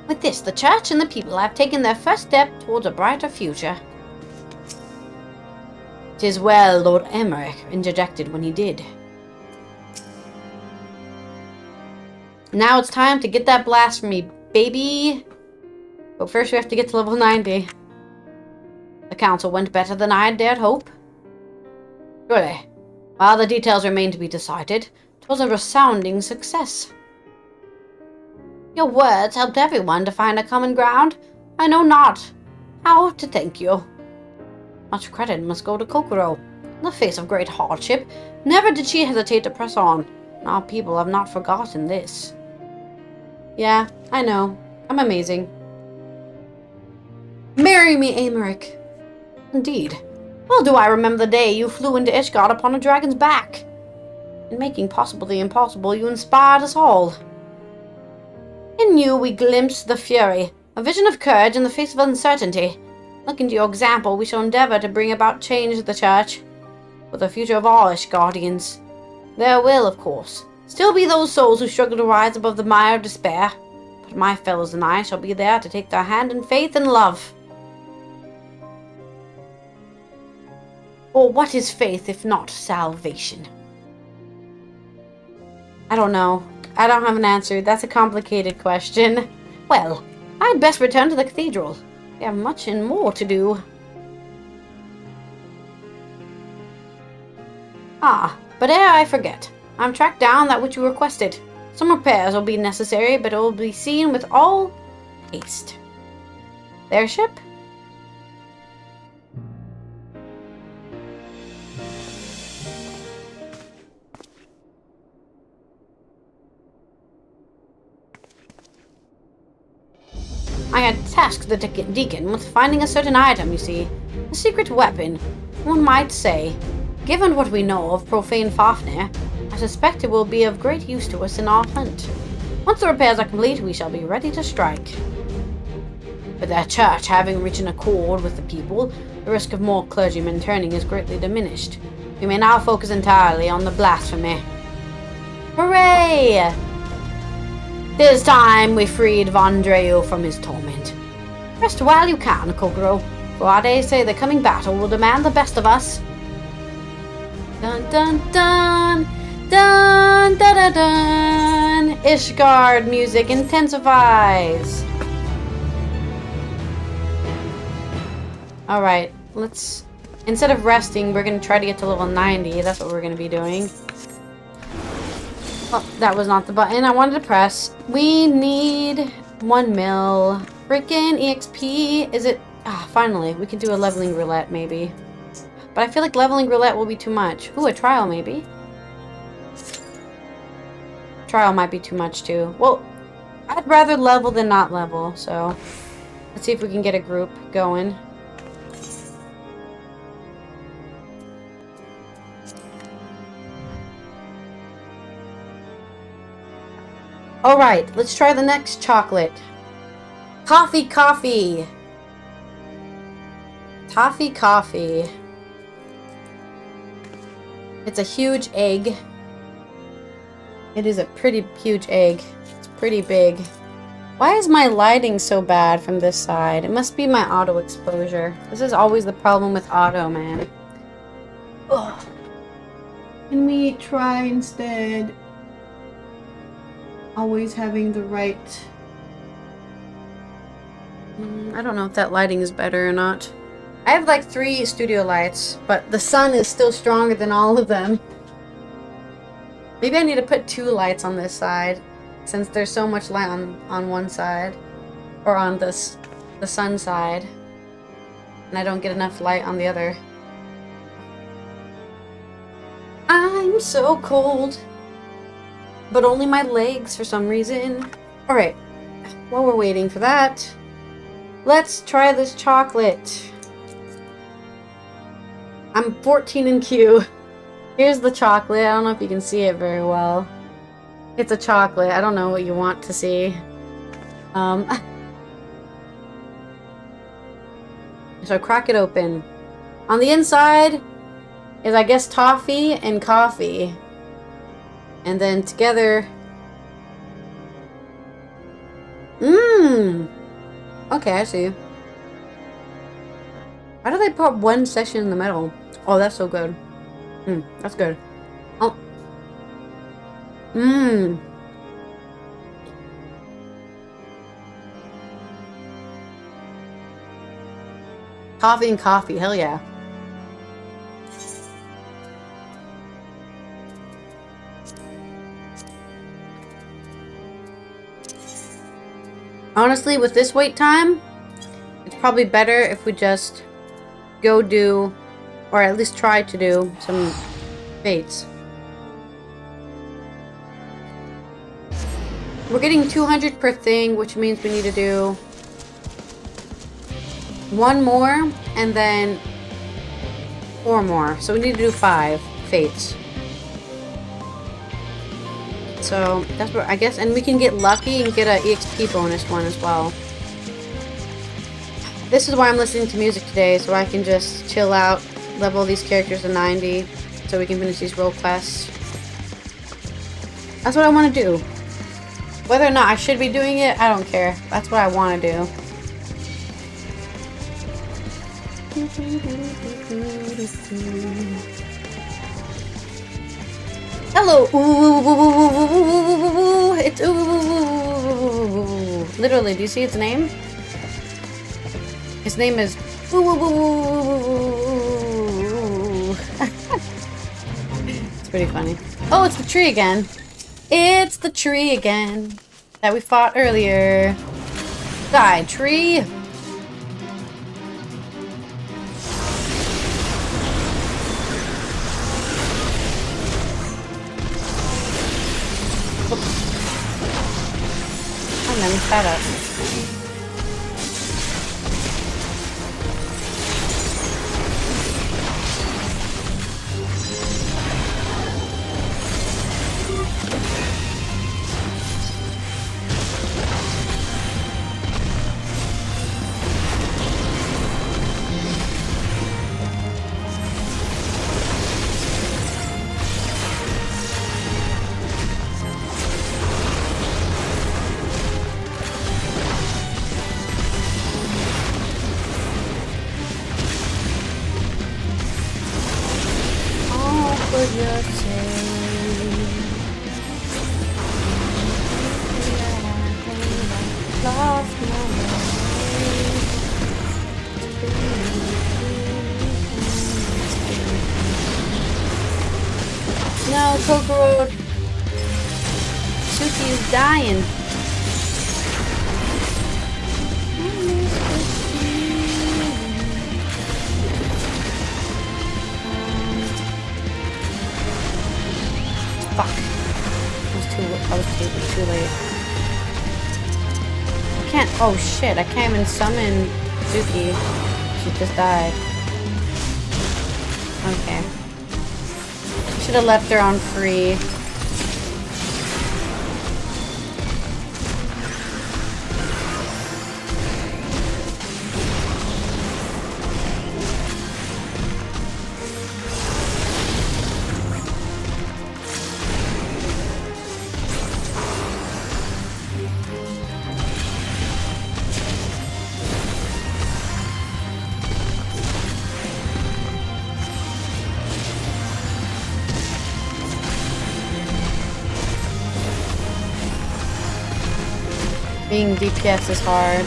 With this, the church and the people have taken their first step towards a brighter future. 'Tis well Lord Emmerich interjected when he did. Now it's time to get that blasphemy, baby! But first we have to get to level 90. The council went better than I had dared hope. Surely, while the details remain to be decided, 'twas a resounding success. Your words helped everyone to find a common ground. I know not how to thank you. Much credit must go to Kokoro. In the face of great hardship, never did she hesitate to press on, and our people have not forgotten this. Yeah, I know. I'm amazing. Marry me, Emmerich. Indeed. Well do I remember the day you flew into Ishgard upon a dragon's back. In making possible the impossible, you inspired us all. In you we glimpsed the fury, a vision of courage in the face of uncertainty. Looking to your example, we shall endeavor to bring about change in the church, for the future of all Ishgardians. There will, of course, still be those souls who struggle to rise above the mire of despair, but my fellows and I shall be there to take their hand in faith and love. Or what is faith if not salvation? I don't know. I don't have an answer. That's a complicated question. Well, I'd best return to the cathedral. We have much and more to do. Ah, but ere I forget, I'm tracked down that which you requested. Some repairs will be necessary, but it will be seen with all haste. Their ship? I had tasked the deacon with finding a certain item, you see. A secret weapon, one might say. Given what we know of profane Fafnir, I suspect it will be of great use to us in our hunt. Once the repairs are complete, we shall be ready to strike. With their church having reached an accord with the people, the risk of more clergymen turning is greatly diminished. We may now focus entirely on the blasphemy. Hooray! 'Tis time we freed Vandreo from his torment. Rest while you can, Kokoro, for I dare say the coming battle will demand the best of us. Dun dun dun! Dun dun dun dun! Ishgard music intensifies! Alright, let's... Instead of resting, we're gonna try to get to level 90. That's what we're gonna be doing. Oh, that was not the button I wanted to press. We need 1 mil. Freaking EXP. Is it? Ah, finally. We can do a leveling roulette, maybe. But I feel like leveling roulette will be too much. Ooh, a trial, maybe. Trial might be too much, too. Well, I'd rather level than not level, so... Let's see if we can get a group going. Alright, let's try the next chocolate. Toffee coffee. Toffee coffee. It's a huge egg. It is a pretty huge egg. It's pretty big. Why is my lighting so bad from this side? It must be my auto exposure. This is always the problem with auto, man. Ugh. Can we try instead always having the right... I don't know if that lighting is better or not. I have like 3 studio lights, but the sun is still stronger than all of them. Maybe I need to put 2 lights on this side, since there's so much light on one side, or on the sun side, and I don't get enough light on the other. I'm so cold, but only my legs for some reason. Alright, while we're waiting for that, let's try this chocolate. I'm 14 in queue. Here's the chocolate. I don't know if you can see it very well. It's a chocolate. I don't know what you want to see. So crack it open. On the inside is, I guess, toffee and coffee. And then together... Mmm! Okay, I see. Why do they put one section in the middle? Oh, that's so good. That's good. Oh. Coffee and coffee, hell yeah. Honestly, with this wait time, it's probably better if we just go do, or at least try to do, some fates. We're getting 200 per thing, which means we need to do 1 more and then 4 more. So we need to do 5 fates. So that's what I guess, and we can get lucky and get an EXP bonus one as well. This is why I'm listening to music today, so I can just chill out, level these characters to 90, so we can finish these role quests. That's what I want to do. Whether or not I should be doing it, I don't care. That's what I want to do. Hello! Ooh, it's ooh. Literally, do you see its name? His name is ooh. It's pretty funny. Oh, it's the tree again. It's the tree again that we fought earlier. Die, tree. And then that up. No, Kokoro. Suki is dying. Fuck. I was too late. I can't. Oh shit! I can't even summon Suki. She just died. Okay. Should have left her on free. Being DPS is hard.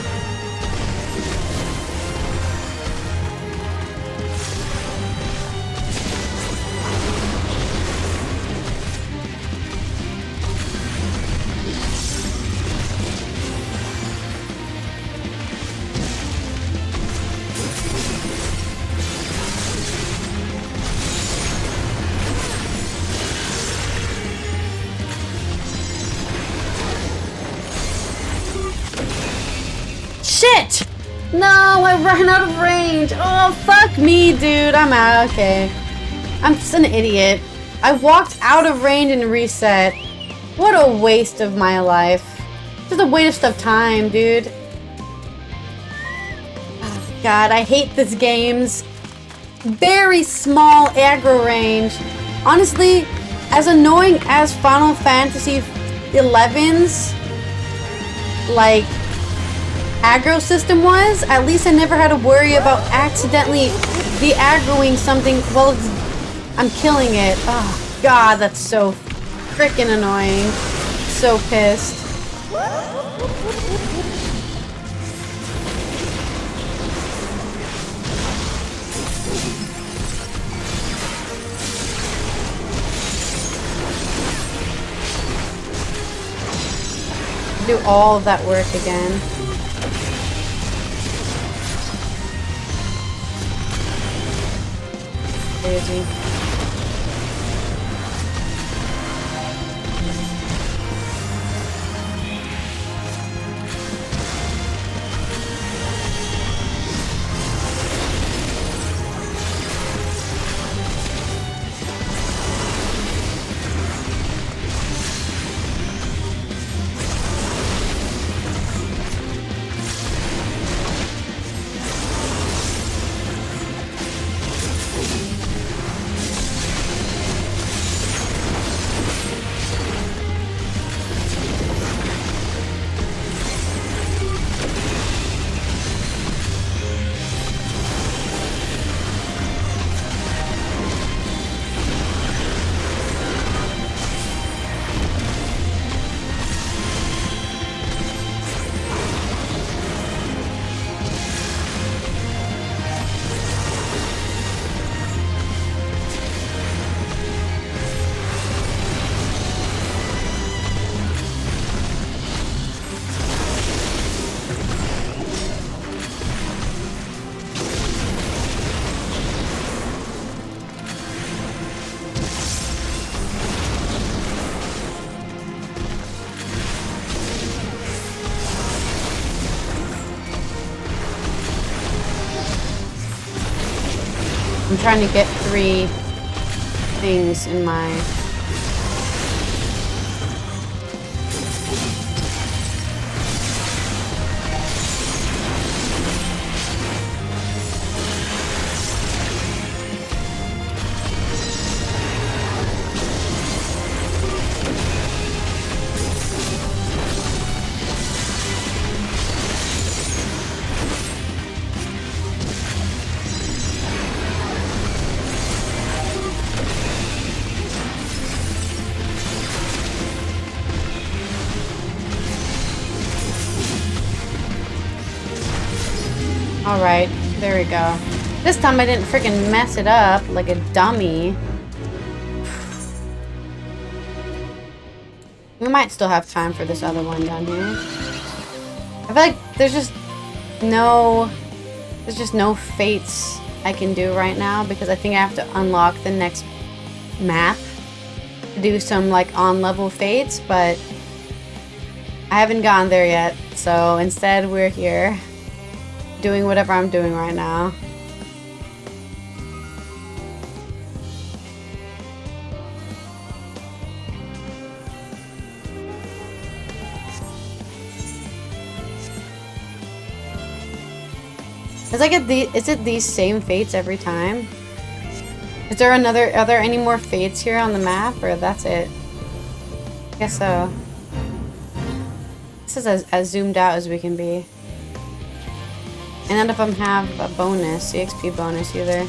Shit! No, I ran out of range. Oh, fuck me, dude. I'm out. Okay. I'm just an idiot. I walked out of range and reset. What a waste of my life. Just a waste of time, dude. Oh, God, I hate this game's very small aggro range. Honestly, as annoying as Final Fantasy XI's, like, aggro system was, at least I never had to worry about accidentally de-aggroing something while I'm killing it. Oh god, that's so freaking annoying. So pissed. Do all of that work again. Crazy. I'm trying to get 3 things in my... Alright, there we go. This time I didn't freaking mess it up like a dummy. We might still have time for this other one down here. I feel like there's just no... There's just no fates I can do right now because I think I have to unlock the next map to do some like on-level fates, but I haven't gotten there yet. So instead we're here doing whatever I'm doing right now. Is it these same fates every time? Is there are there any more fates here on the map, or that's it? I guess so. This is as zoomed out as we can be. And none of them have a bonus, EXP bonus either.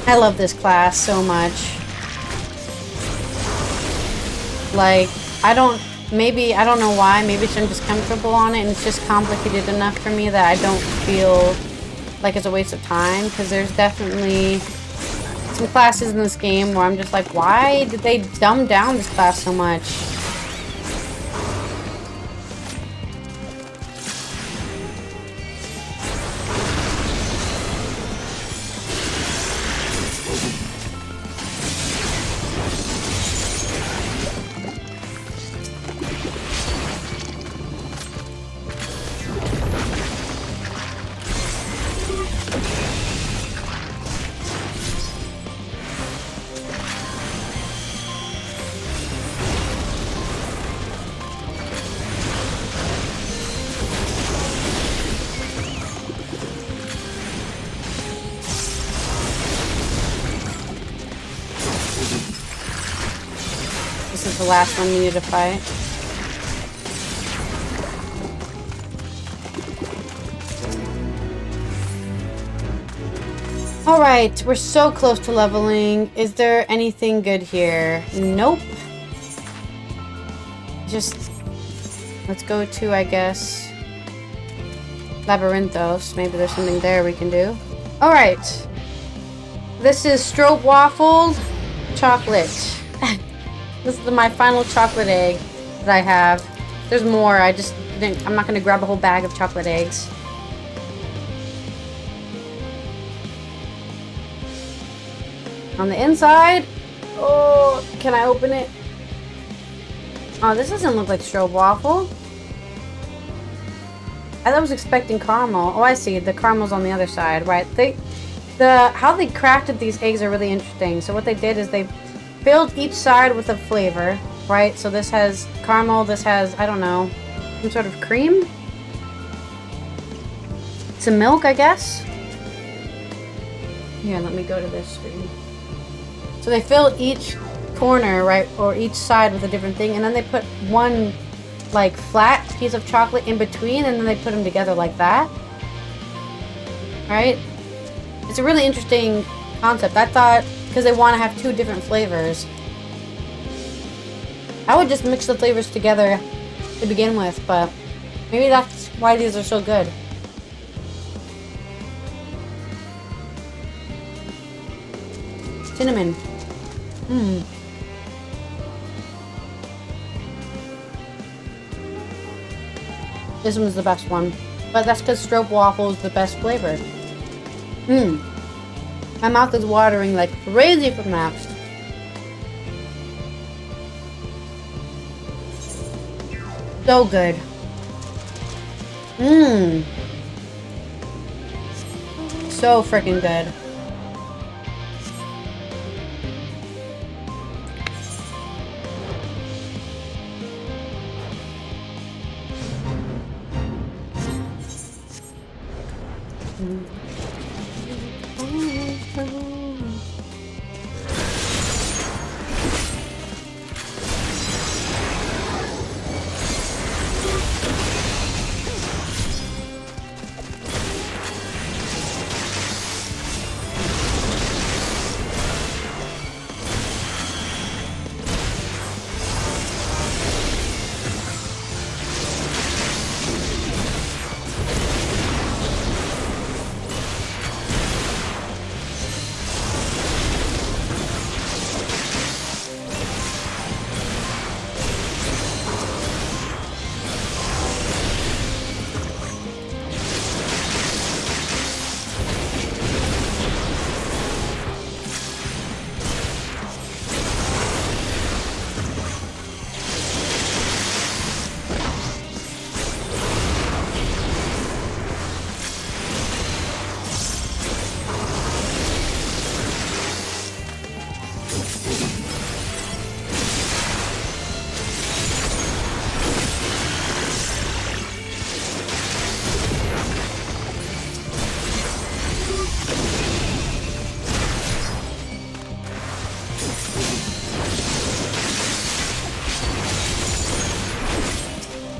I love this class so much. Like, I don't know why, maybe I'm just comfortable on it and it's just complicated enough for me that I don't feel like it's a waste of time, because there's definitely some classes in this game where I'm just like, why did they dumb down this class so much? This is the last one we need to fight. Alright, we're so close to leveling. Is there anything good here? Nope. Just... let's go to, I guess... Labyrinthos. Maybe there's something there we can do. Alright. This is strobe waffled chocolate. This is my final chocolate egg that I have. There's more, I'm not gonna grab a whole bag of chocolate eggs. On the inside, oh, can I open it? Oh, this doesn't look like stroopwafel. I was expecting caramel. Oh, I see. The caramel's on the other side, right? How they crafted these eggs are really interesting. So what they did is they filled each side with a flavor, right? So this has caramel. This has, I don't know, some sort of cream. Some milk, I guess. Here, let me go to this screen. So they fill each corner, right, or each side with a different thing, and then they put one, like, flat piece of chocolate in between, and then they put them together like that. Right? It's a really interesting concept. I thought, because they want to have two different flavors, I would just mix the flavors together to begin with, but maybe that's why these are so good. Cinnamon. This one's the best one. But that's because stroopwafel is the best flavor. My mouth is watering like crazy from that. So good. So freaking good.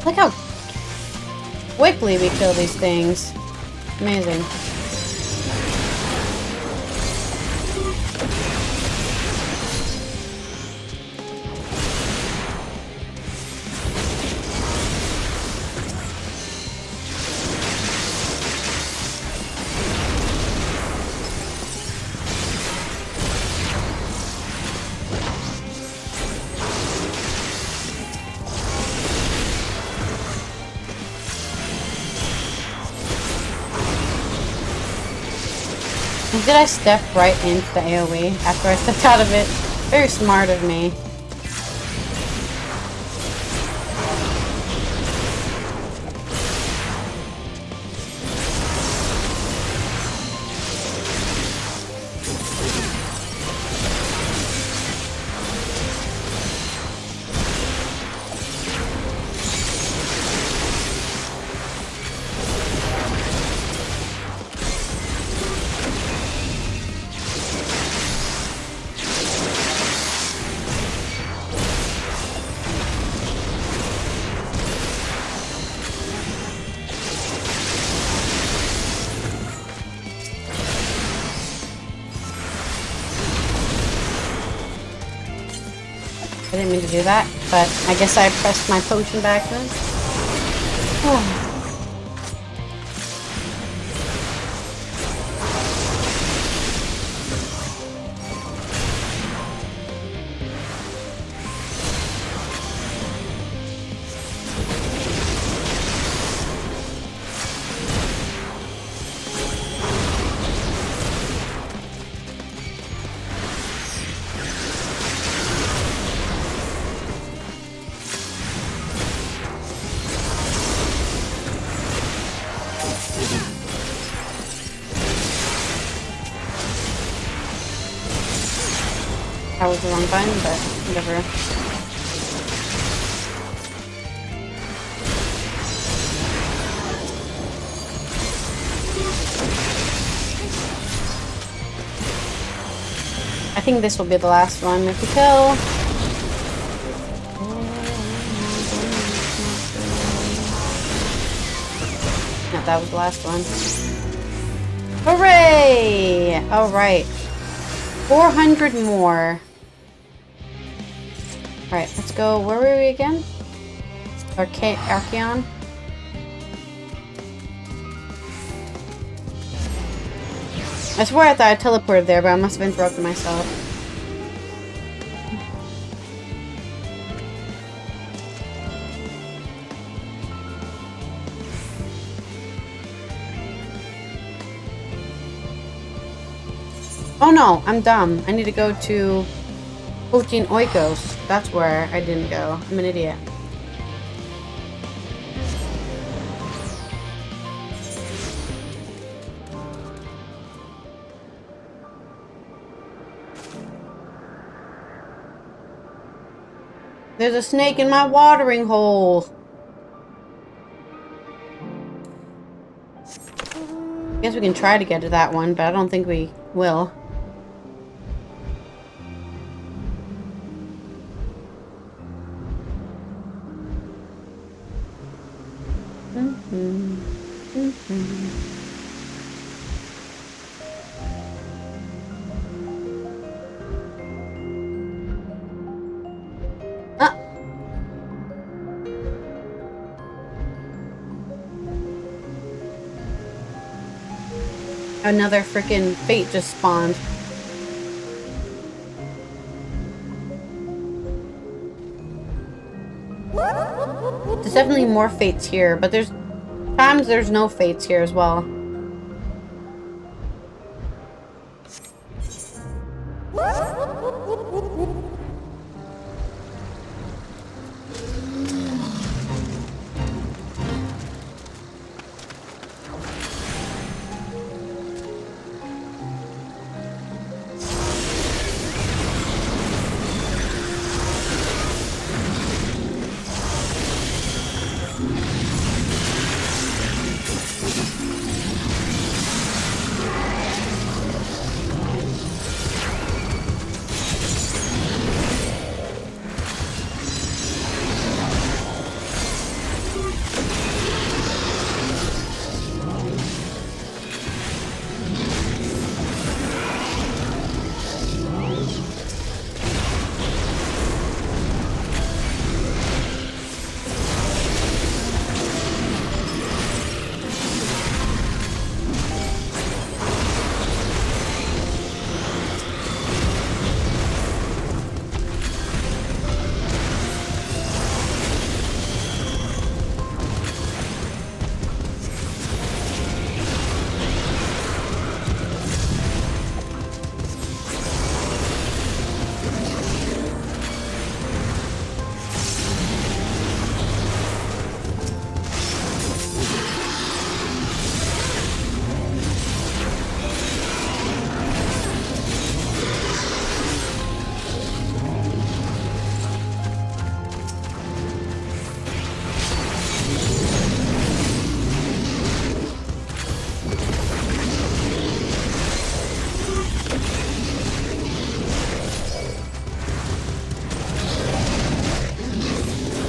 Look how quickly we kill these things. Amazing. Did I step right into the AoE after I stepped out of it? Very smart of me. I didn't mean to do that, but I guess I pressed my potion back then. Oh. That was the wrong button, but whatever. I think this will be the last one. If we kill... No, that was the last one. Hooray! Alright. 400 more. Alright, let's go. Where were we again? Archeon? I swear I thought I teleported there, but I must have interrupted myself. Oh no, I'm dumb. I need to go to Poaching Oikos. That's where I didn't go. I'm an idiot. There's a snake in my watering hole. Guess we can try to get to that one, but I don't think we will. Another freaking fate just spawned. There's definitely more fates here, but there's times there's no fates here as well.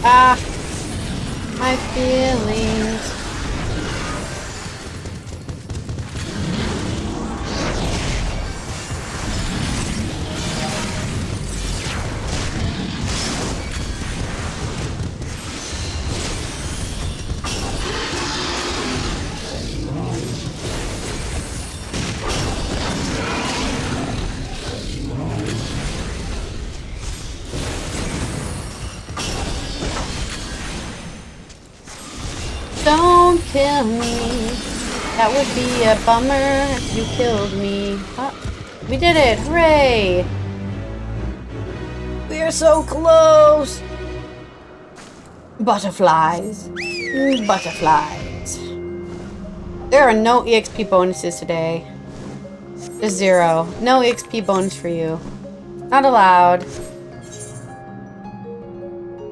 Ah, my feelings. Don't kill me. That would be a bummer if you killed me. Oh, we did it! Hooray! We are so close! Butterflies. Butterflies. There are no EXP bonuses today. Just 0. No EXP bonus for you. Not allowed.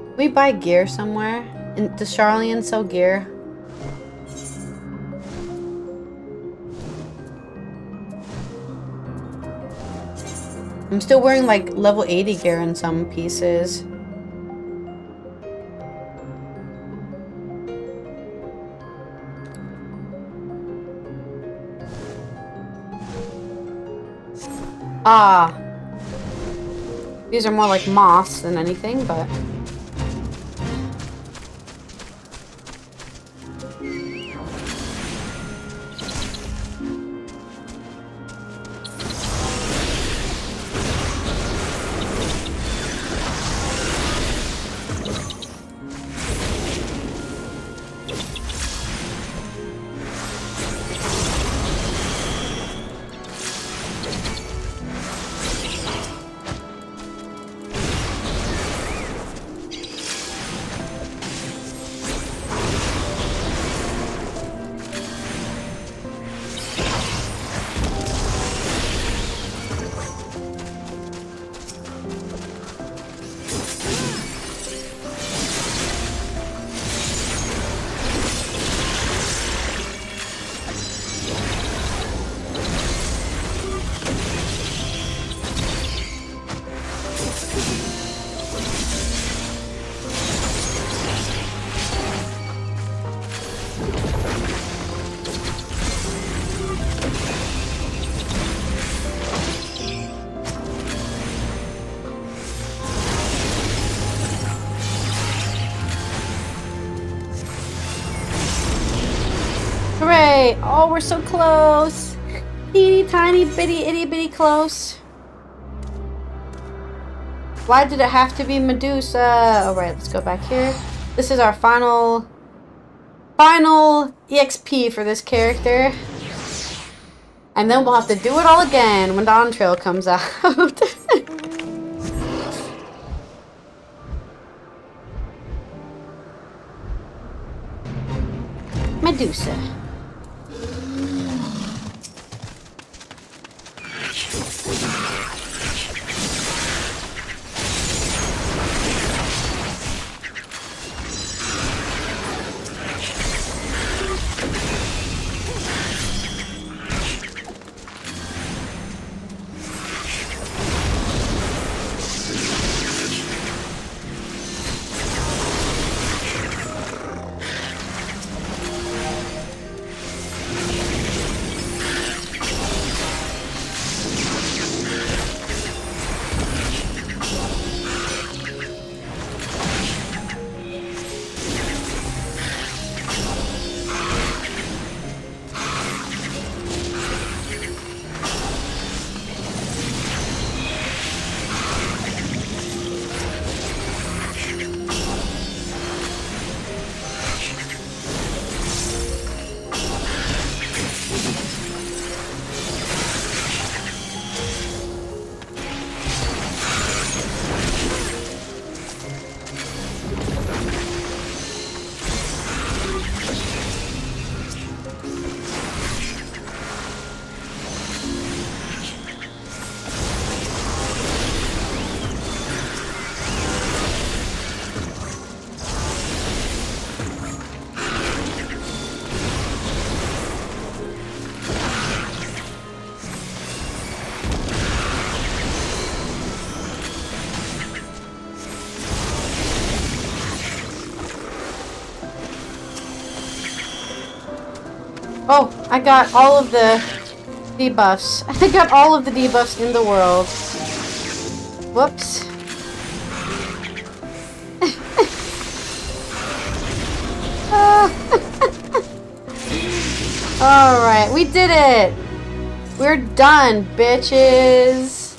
Can we buy gear somewhere? Does Charlian sell gear? I'm still wearing like level 80 gear in some pieces. Ah. These are more like moths than anything, but... Hooray! Oh, we're so close! Teeny tiny bitty itty bitty close. Why did it have to be Medusa? Alright, let's go back here. This is our final EXP for this character. And then we'll have to do it all again when Dawn Trail comes out. Medusa. Oh, I got all of the debuffs. I got all of the debuffs in the world. Whoops. Alright, we did it! We're done, bitches!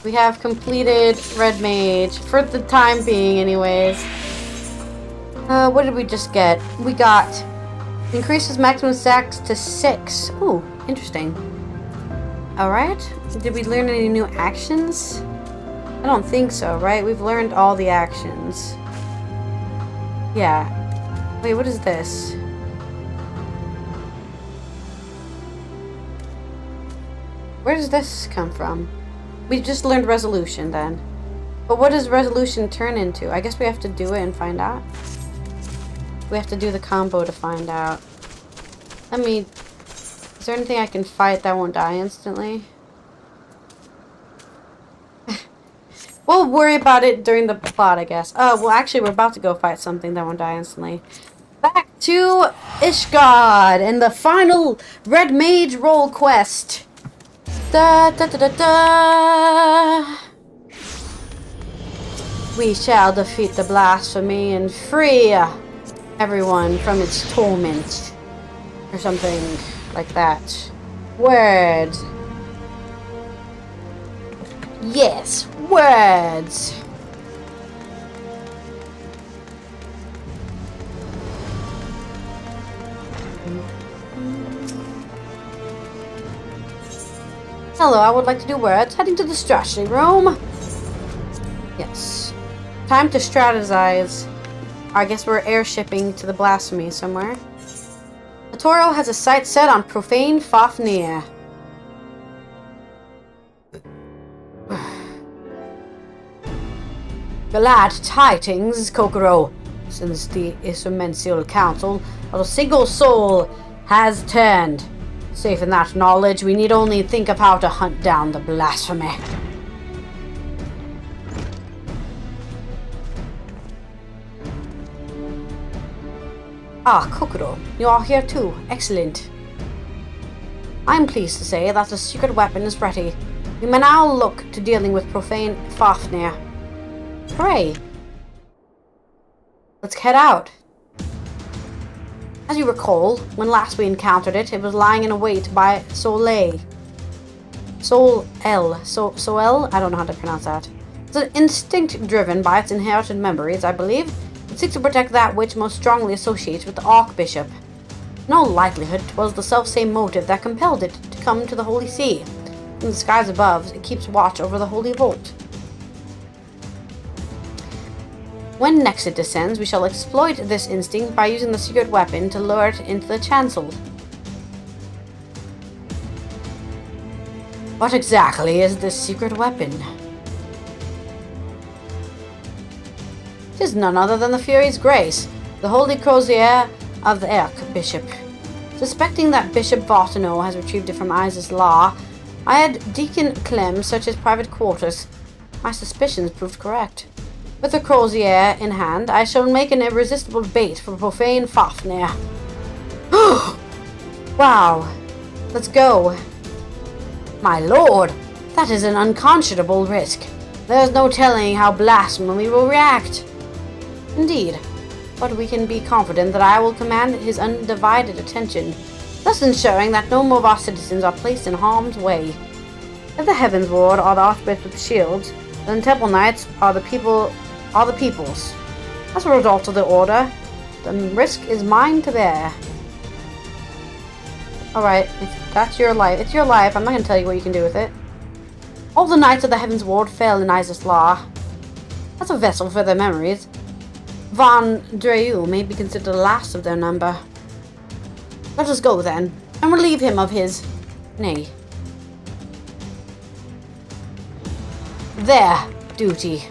We have completed Red Mage. For the time being, anyways. What did we just get? We got... Increases maximum stacks to 6. Ooh, interesting. Alright. Did we learn any new actions? I don't think so, right? We've learned all the actions. Yeah. Wait, what is this? Where does this come from? We just learned resolution then. But what does resolution turn into? I guess we have to do it and find out. We have to do the combo to find out. Is there anything I can fight that won't die instantly? We'll worry about it during the plot, I guess. Oh, well, actually, we're about to go fight something that won't die instantly. Back to Ishgard and the final Red Mage role quest. Da da da da da. We shall defeat the blasphemy and free everyone from its torment. Or something like that. Word. Yes, words. Hello, I would like to do words. Heading to the strategy room. Yes. Time to strategize. I guess we're airshipping to the blasphemy somewhere. Toro has a sight set on profane Fafnir. Glad tidings, Kokoro. Since the Isomential Council, not a single soul has turned. Safe in that knowledge, we need only think of how to hunt down the blasphemy. Ah, Kokoro, you are here too. Excellent. I'm pleased to say that the secret weapon is ready. We may now look to dealing with profane Fafnir. Hooray! Let's head out. As you recall, when last we encountered it, it was lying in wait by Soleil. Soel? I don't know how to pronounce that. It's an instinct driven by its inherited memories, I believe. It seeks to protect that which most strongly associates with the Archbishop. In all likelihood, 'twas the selfsame motive that compelled it to come to the Holy See. In the skies above, it keeps watch over the Holy Vault. When next it descends, we shall exploit this instinct by using the secret weapon to lure it into the chancel. What exactly is this secret weapon? It is none other than the Fury's Grace, the holy crozier of the Archbishop. Suspecting that Bishop Vartano has retrieved it from Isis Law, I had Deacon Clem search his private quarters. My suspicions proved correct. With the crozier in hand, I shall make an irresistible bait for profane Fafnir. Wow. Let's go. My lord, that is an unconscionable risk. There is no telling how blasphemy will react. Indeed, but we can be confident that I will command his undivided attention, thus ensuring that no more of our citizens are placed in harm's way. If the Heavens Ward are the Archbishop's shields, then Temple Knights are the people's. As a result of the order, the risk is mine to bear. Alright, that's your life. It's your life. I'm not going to tell you what you can do with it. All the Knights of the Heavens Ward fell in Isis Law. As a vessel for their memories, Von Dreu may be considered the last of their number. Let us go then, and relieve him of his... nay. Their duty.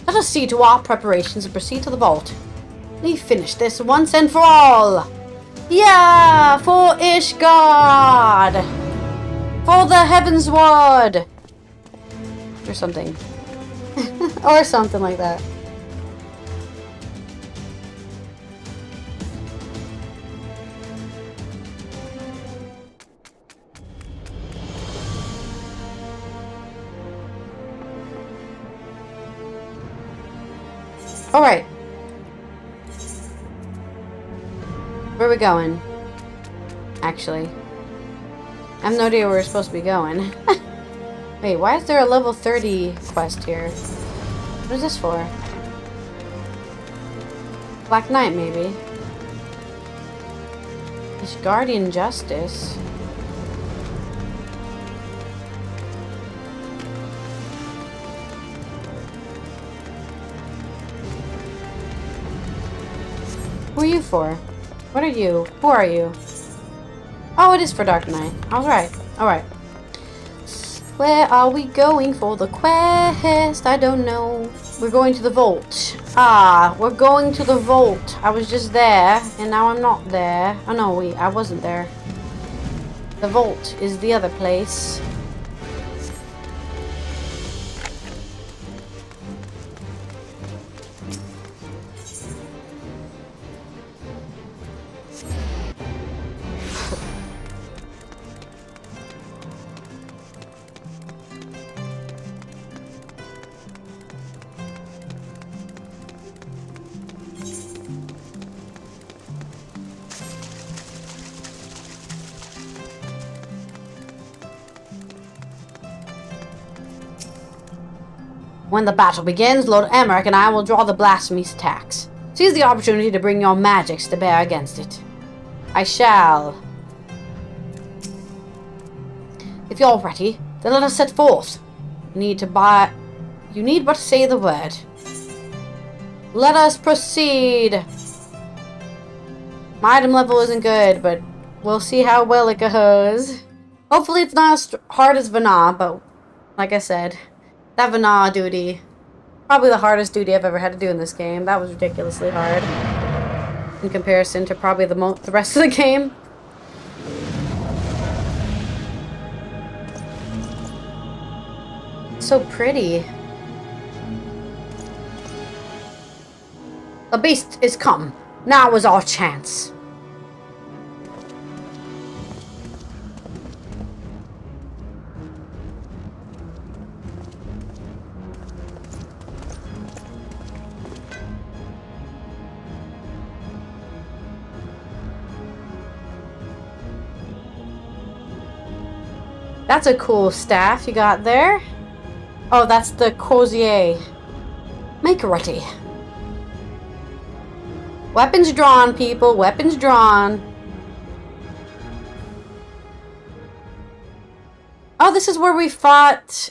Let us see to our preparations and proceed to the vault. We finish this once and for all. Yeah, for Ishgard. For the Heavens Ward. Or something. Or something like that. Alright. Where are we going? Actually. I have no idea where we're supposed to be going. Wait, why is there a level 30 quest here? What is this for? Black Knight, maybe. Guardian Justice. Who are you for? What are you? Who are you? Oh, it is for Dark Knight. Alright. Alright. Where are we going for the quest? I don't know. We're going to the vault. Ah, we're going to the vault. I was just there, and now I'm not there. Oh no, wait, I wasn't there. The vault is the other place. When the battle begins, Lord Emmerich and I will draw the blasphemy's attacks. Seize the opportunity to bring your magics to bear against it. I shall. If you're ready, then let us set forth. You need but to say the word. Let us proceed. My item level isn't good, but we'll see how well it goes. Hopefully it's not as hard as Vana, but like I said, that Vana duty, probably the hardest duty I've ever had to do in this game. That was ridiculously hard in comparison to probably the rest of the game. So pretty. The beast is come. Now is our chance. That's a cool staff you got there. Oh, that's the Crozier. Make ready. Weapons drawn, people. Weapons drawn. Oh, this is where we fought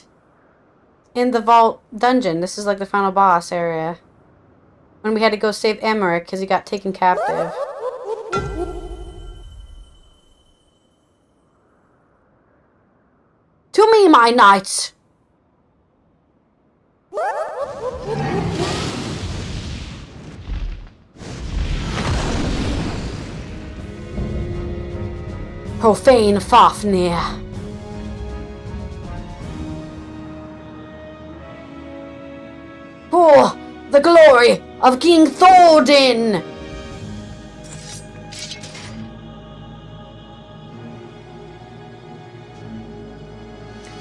in the vault dungeon. This is like the final boss area. When we had to go save Emmerich because he got taken captive. To me, my knights! Profane Fafnir. For the glory of King Thordin!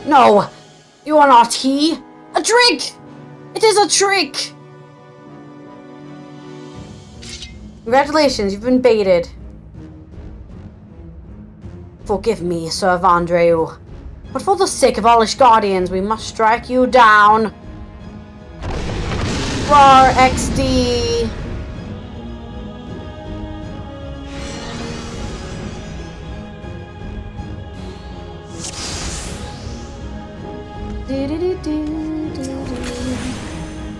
No, you are not he. A trick! It is a trick! Congratulations, you've been baited. Forgive me, Sir Vandreu, but for the sake of all his guardians, we must strike you down. Roar XD.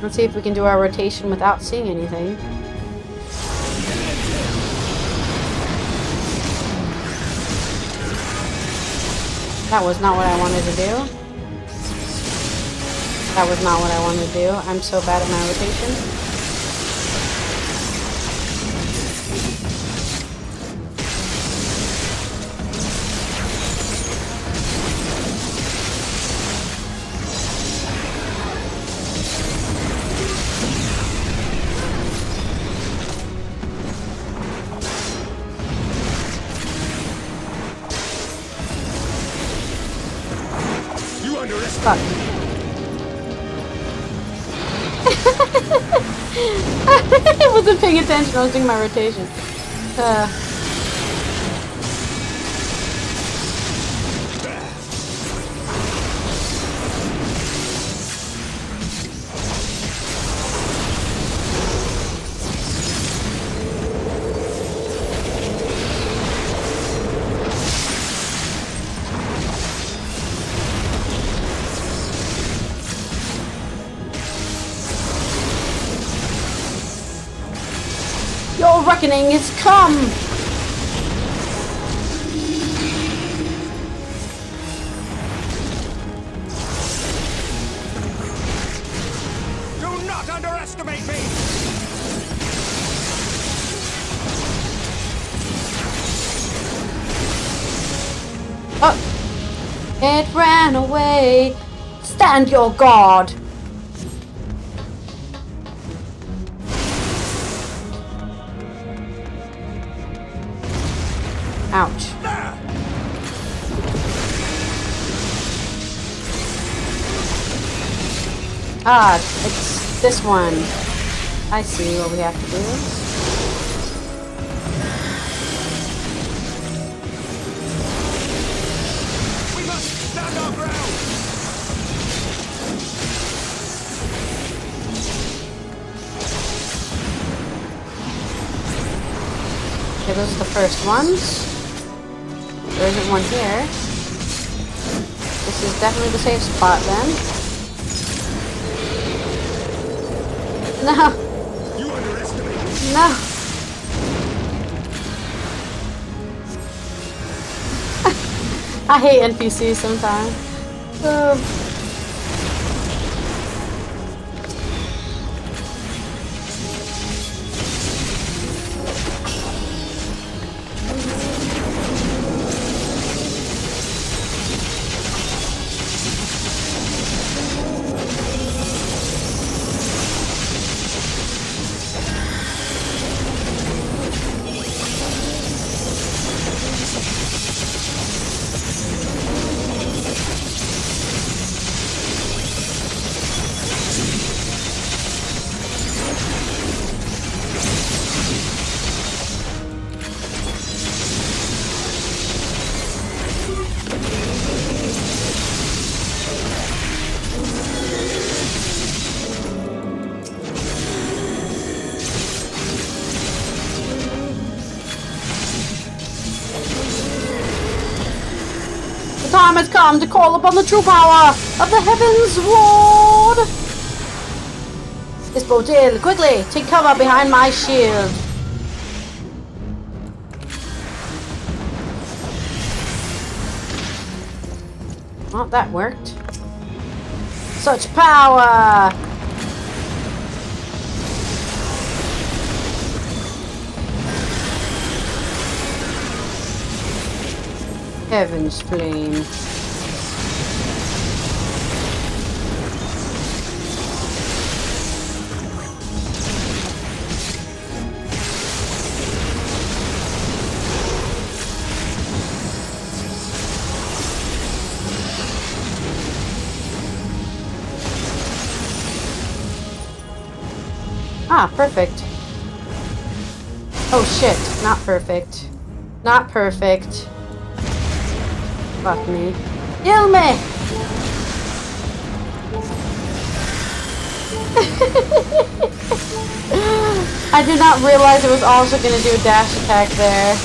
Let's see if we can do our rotation without seeing anything. That was not what I wanted to do. That was not what I wanted to do. I'm so bad at my rotation. Fuck. I wasn't paying attention, I was doing my rotation. Your reckoning is come! It ran away. Stand your guard. Ouch. Ah, it's this one. I see what we have to do. We must stand our ground. Okay, those are the first ones. There isn't one here. This is definitely the safe spot then. No! You underestimate me. No! I hate NPCs sometimes. The time has come to call upon the true power of the Heaven's Ward! Isbotil, quickly, take cover behind my shield. Well, that worked. Such power! Heaven's flame. Ah, perfect. Oh shit, not perfect. Not perfect. Fuck me. Kill me! I did not realize it was also gonna do a dash attack there.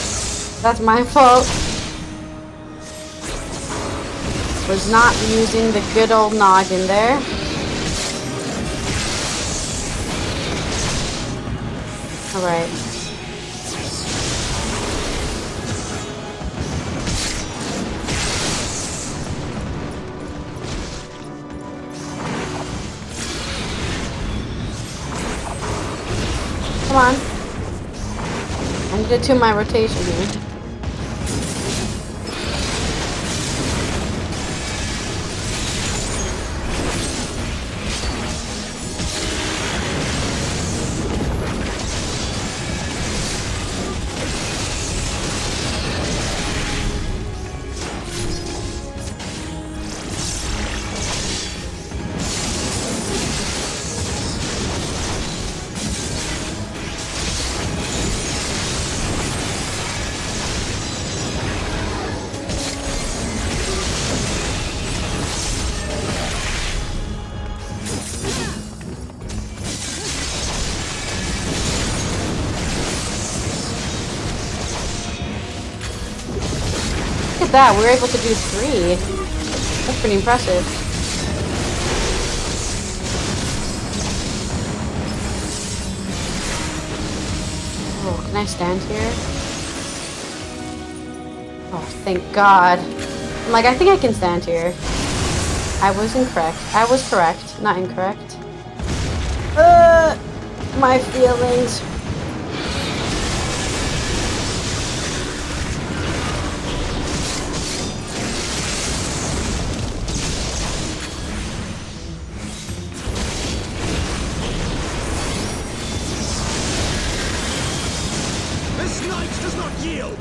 That's my fault. Was not using the good old noggin there. Alright. Come on. I need to tune my rotation here. That we're able to do 3. That's pretty impressive. Oh, can I stand here? Oh, thank God. I'm like, I think I can stand here. I was incorrect. I was correct, not incorrect. My feelings. Snipes does not yield!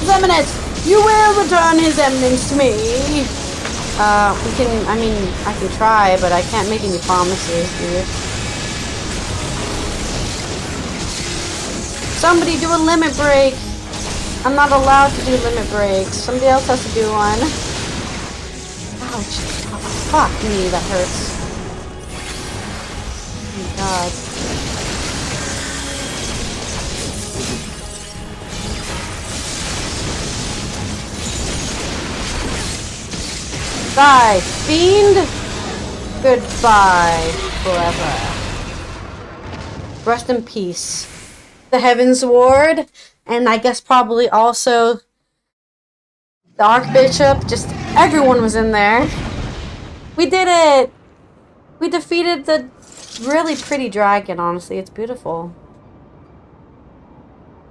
His Eminence! You will return His Eminence to me! We can, I mean, I can try, but I can't make any promises, dude. Somebody do a limit break! I'm not allowed to do limit breaks. Somebody else has to do one. Ouch. Oh, fuck me, that hurts. Oh my god. Die, fiend! Goodbye, forever. Rest in peace. The Heaven's Ward, and I guess probably also the Archbishop. Just everyone was in there. We did it! We defeated the really pretty dragon, honestly. It's beautiful.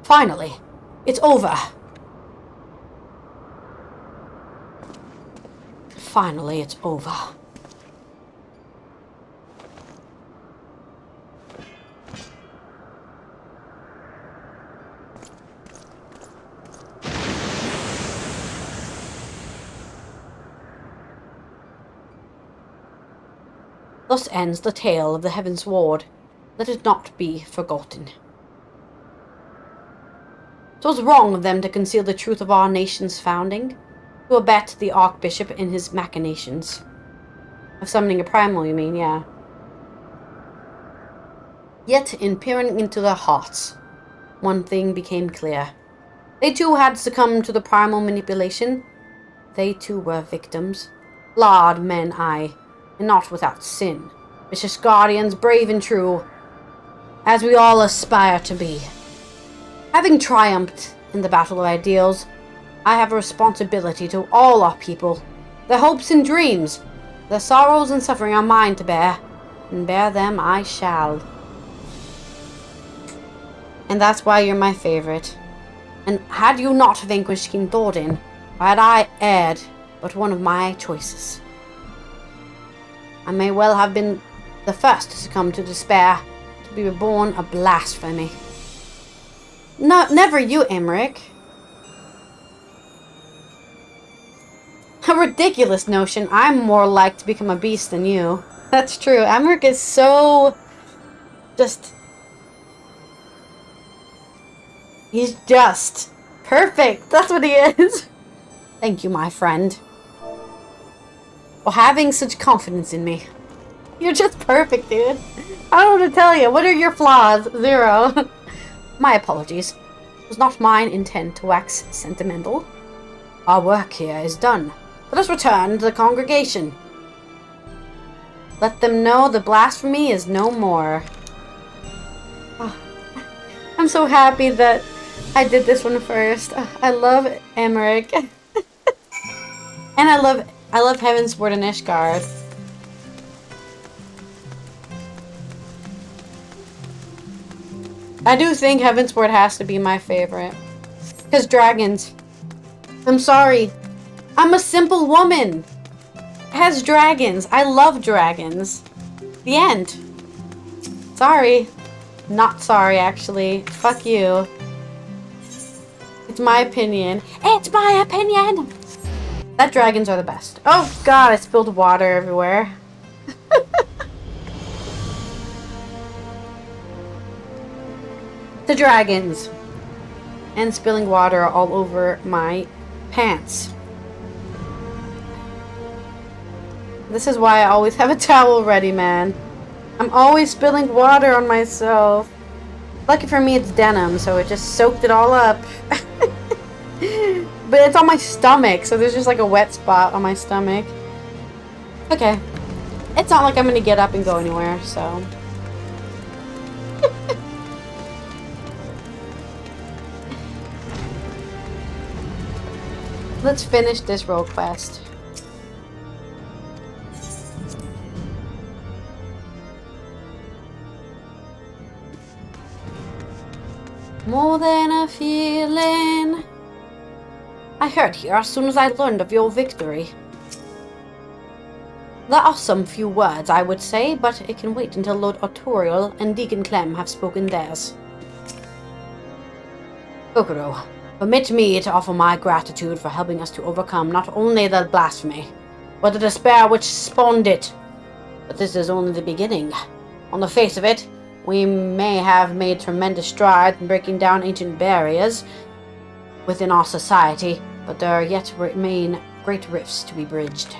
Finally, it's over. Finally, it's over. Thus ends the tale of the Heaven's Ward. Let it not be forgotten. 'Twas wrong of them to conceal the truth of our nation's founding, to abet the Archbishop in his machinations. Of summoning a Primal, you mean, yeah. Yet, in peering into their hearts, one thing became clear. They too had succumbed to the Primal manipulation. They too were victims. Flawed men, aye, and not without sin. Vicious guardians, brave and true, as we all aspire to be. Having triumphed in the battle of ideals, I have a responsibility to all our people. Their hopes and dreams, their sorrows and suffering are mine to bear, and bear them I shall. And that's why you're my favorite. And had you not vanquished King Thordan, or had I erred but one of my choices, I may well have been the first to succumb to despair, to be reborn a blasphemy. No, never you, Emmerich. A ridiculous notion. I'm more like to become a beast than you. That's true. Emmerich is so... just... he's just perfect. That's what he is. Thank you, my friend, for having such confidence in me. You're just perfect, dude. I don't know what to tell you. What are your flaws? 0. My apologies. It was not mine intent to wax sentimental. Our work here is done. Let us return to the congregation. Let them know the blasphemy is no more. Oh, I'm so happy that I did this one first. I love Emmerich. And I love Heaven's Ward and Ishgard. I do think Heaven's Ward has to be my favorite. Because dragons. I'm sorry. I'm a simple woman. Has dragons. I love dragons. The end. Sorry. Not sorry, actually. Fuck you. It's my opinion. It's my opinion! That dragons are the best. Oh god, I spilled water everywhere. The dragons. And spilling water all over my pants. This is why I always have a towel ready, man. I'm always spilling water on myself. Lucky for me, it's denim, so it just soaked it all up. But it's on my stomach, so there's just like a wet spot on my stomach. Okay. It's not like I'm gonna get up and go anywhere, so... Let's finish this role quest. More than a feeling. I heard here as soon as I learned of your victory. There are some few words, I would say, but it can wait until Lord Arturiel and Deacon Clem have spoken theirs. Kokoro, permit me to offer my gratitude for helping us to overcome not only the blasphemy, but the despair which spawned it. But this is only the beginning. On the face of it, we may have made tremendous strides in breaking down ancient barriers within our society, but there yet remain great rifts to be bridged.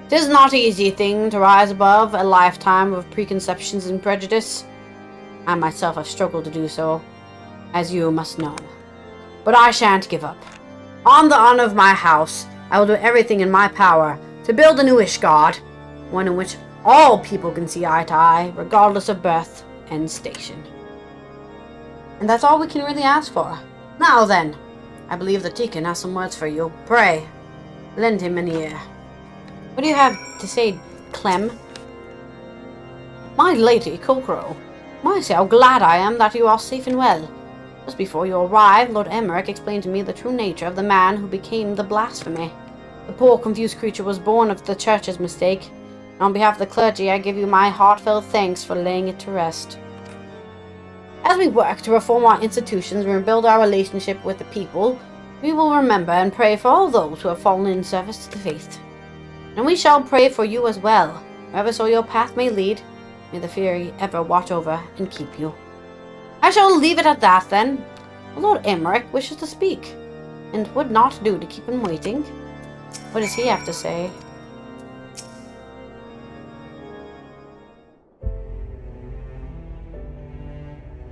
'Tis not an easy thing to rise above a lifetime of preconceptions and prejudice. I myself have struggled to do so, as you must know. But I shan't give up. On the honor of my house, I will do everything in my power to build a new Ishgard, one in which all people can see eye to eye, regardless of birth and station. And that's all we can really ask for. Now then, I believe the Deacon has some words for you. Pray, lend him an ear. What do you have to say, Clem? My lady Kokoro, say how glad I am that you are safe and well. Just before you arrived, Lord Emmerich explained to me the true nature of the man who became the blasphemy. The poor, confused creature was born of the Church's mistake. And on behalf of the clergy, I give you my heartfelt thanks for laying it to rest. As we work to reform our institutions and rebuild our relationship with the people, we will remember and pray for all those who have fallen in service to the faith. And we shall pray for you as well. Wherever so your path may lead, may the Fury ever watch over and keep you. I shall leave it at that, then. Lord Emmerich wishes to speak, and would not do to keep him waiting. What does he have to say?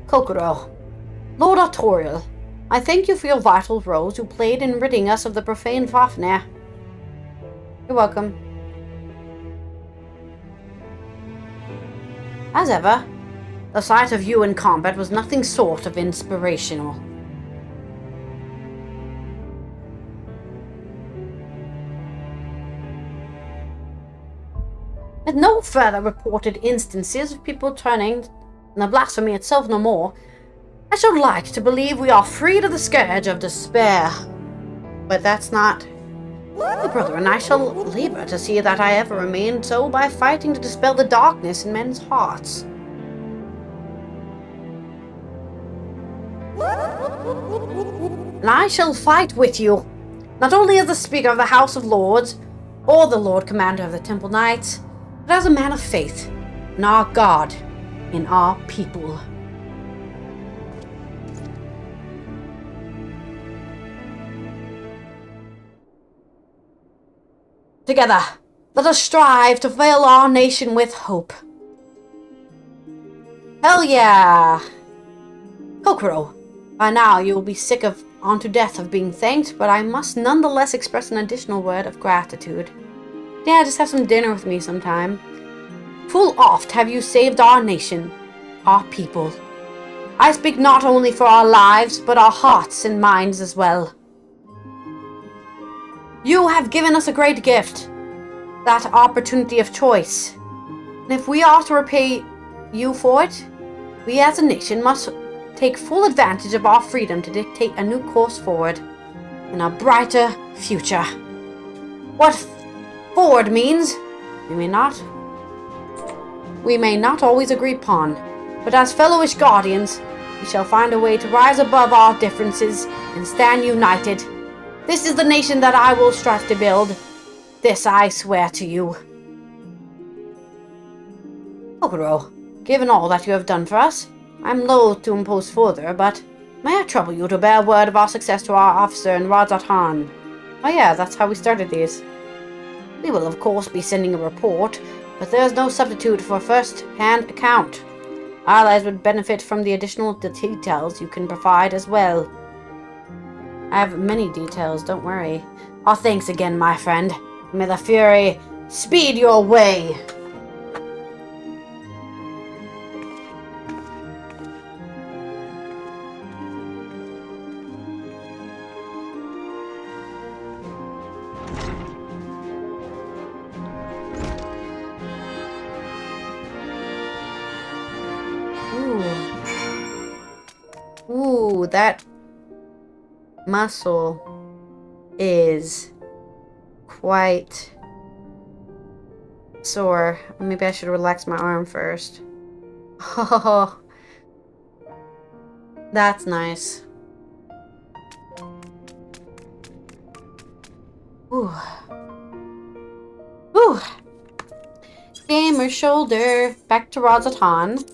Kokoro, Lord Artorial, I thank you for your vital roles you played in ridding us of the profane Fafnir. You're welcome. As ever, the sight of you in combat was nothing short of inspirational. With no further reported instances of people turning and the blasphemy itself no more, I should like to believe we are freed of the scourge of despair. But that's not. My brother and I shall labor to see that I ever remain so by fighting to dispel the darkness in men's hearts. And I shall fight with you, not only as the Speaker of the House of Lords, or the Lord Commander of the Temple Knights, but as a man of faith, in our God, in our people. Together, let us strive to fill our nation with hope. Hell yeah! Kokoro, by now you will be sick of unto death of being thanked, but I must nonetheless express an additional word of gratitude. Yeah, just have some dinner with me sometime. Full oft have you saved our nation, our people. I speak not only for our lives, but our hearts and minds as well. You have given us a great gift, that opportunity of choice. And if we are to repay you for it, we as a nation must take full advantage of our freedom to dictate a new course forward, and a brighter future. What forward means, we may not always agree upon, but as fellowish guardians, we shall find a way to rise above our differences and stand united. This is the nation that I will strive to build. This I swear to you. Kokoro, given all that you have done for us, I am loath to impose further, but may I trouble you to bear word of our success to our officer in Radzatan? Oh yeah, that's how we started these. We will of course be sending a report, but there is no substitute for a first-hand account. Allies would benefit from the additional details you can provide as well. I have many details, don't worry. Oh, thanks again, my friend. May the Fury speed your way. Ooh, that muscle is quite sore. Maybe I should relax my arm first. Oh, that's nice. Ooh. Ooh. Gamer shoulder. Back to Rodzatan.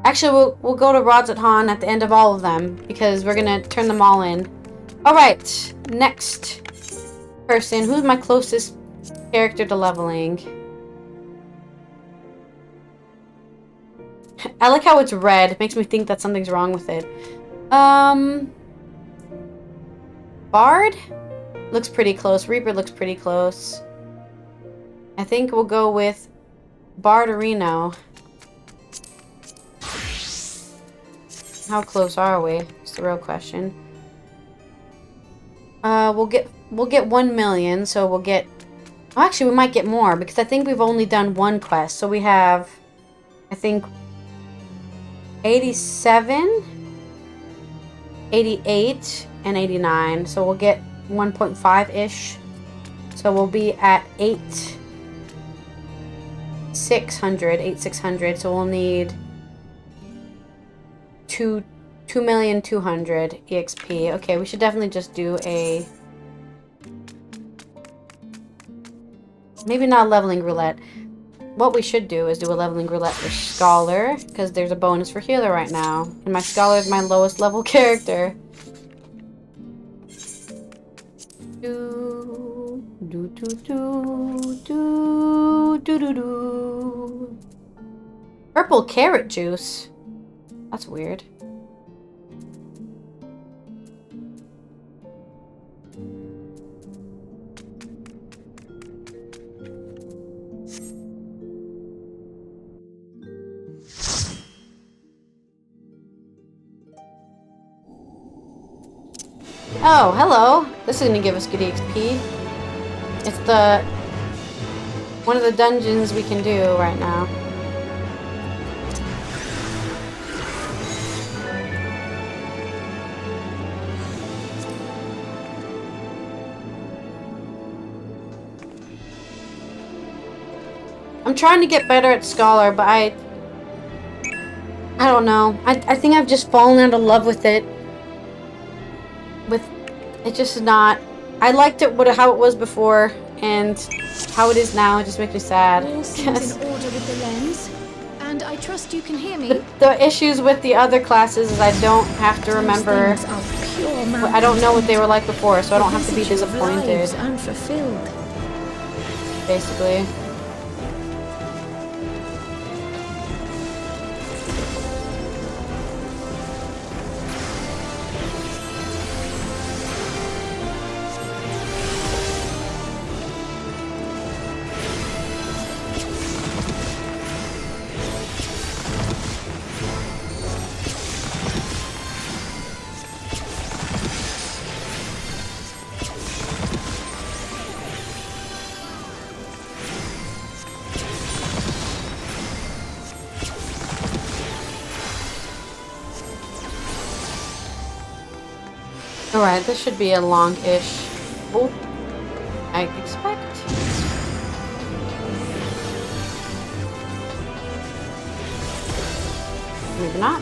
Actually, we'll go to Rodzatan at the end of all of them because we're gonna turn them all in. Alright, next person. Who's my closest character to leveling? I like how it's red. It makes me think that something's wrong with it. Bard? Looks pretty close. Reaper looks pretty close. I think we'll go with Bardarino. How close are we? It's the real question. We'll get 1 million, so we'll get... Oh, actually, we might get more, because I think we've only done one quest. So we have, I think, 87, 88, and 89. So we'll get 1.5-ish. So we'll be at 8,600. So we'll need 2,200,000 EXP. Okay, we should definitely just do a... Maybe not leveling roulette. What we should do is do a leveling roulette for Scholar, because there's a bonus for Healer right now. And my Scholar is my lowest level character. Purple carrot juice. That's weird. Oh, hello. This is gonna give us good XP. It's one of the dungeons we can do right now. I'm trying to get better at Scholar, but I don't know. I think I've just fallen out of love with it. It just is not... I liked it how it was before, and how it is now. It just makes me sad. All seems in order with the lens, and I trust you can hear me. The issues with the other classes is I don't have to remember... I don't know what they were like before, so I don't have to be disappointed. Unfulfilled. Basically. Alright, this should be a long-ish... Oh, I expect. Maybe not.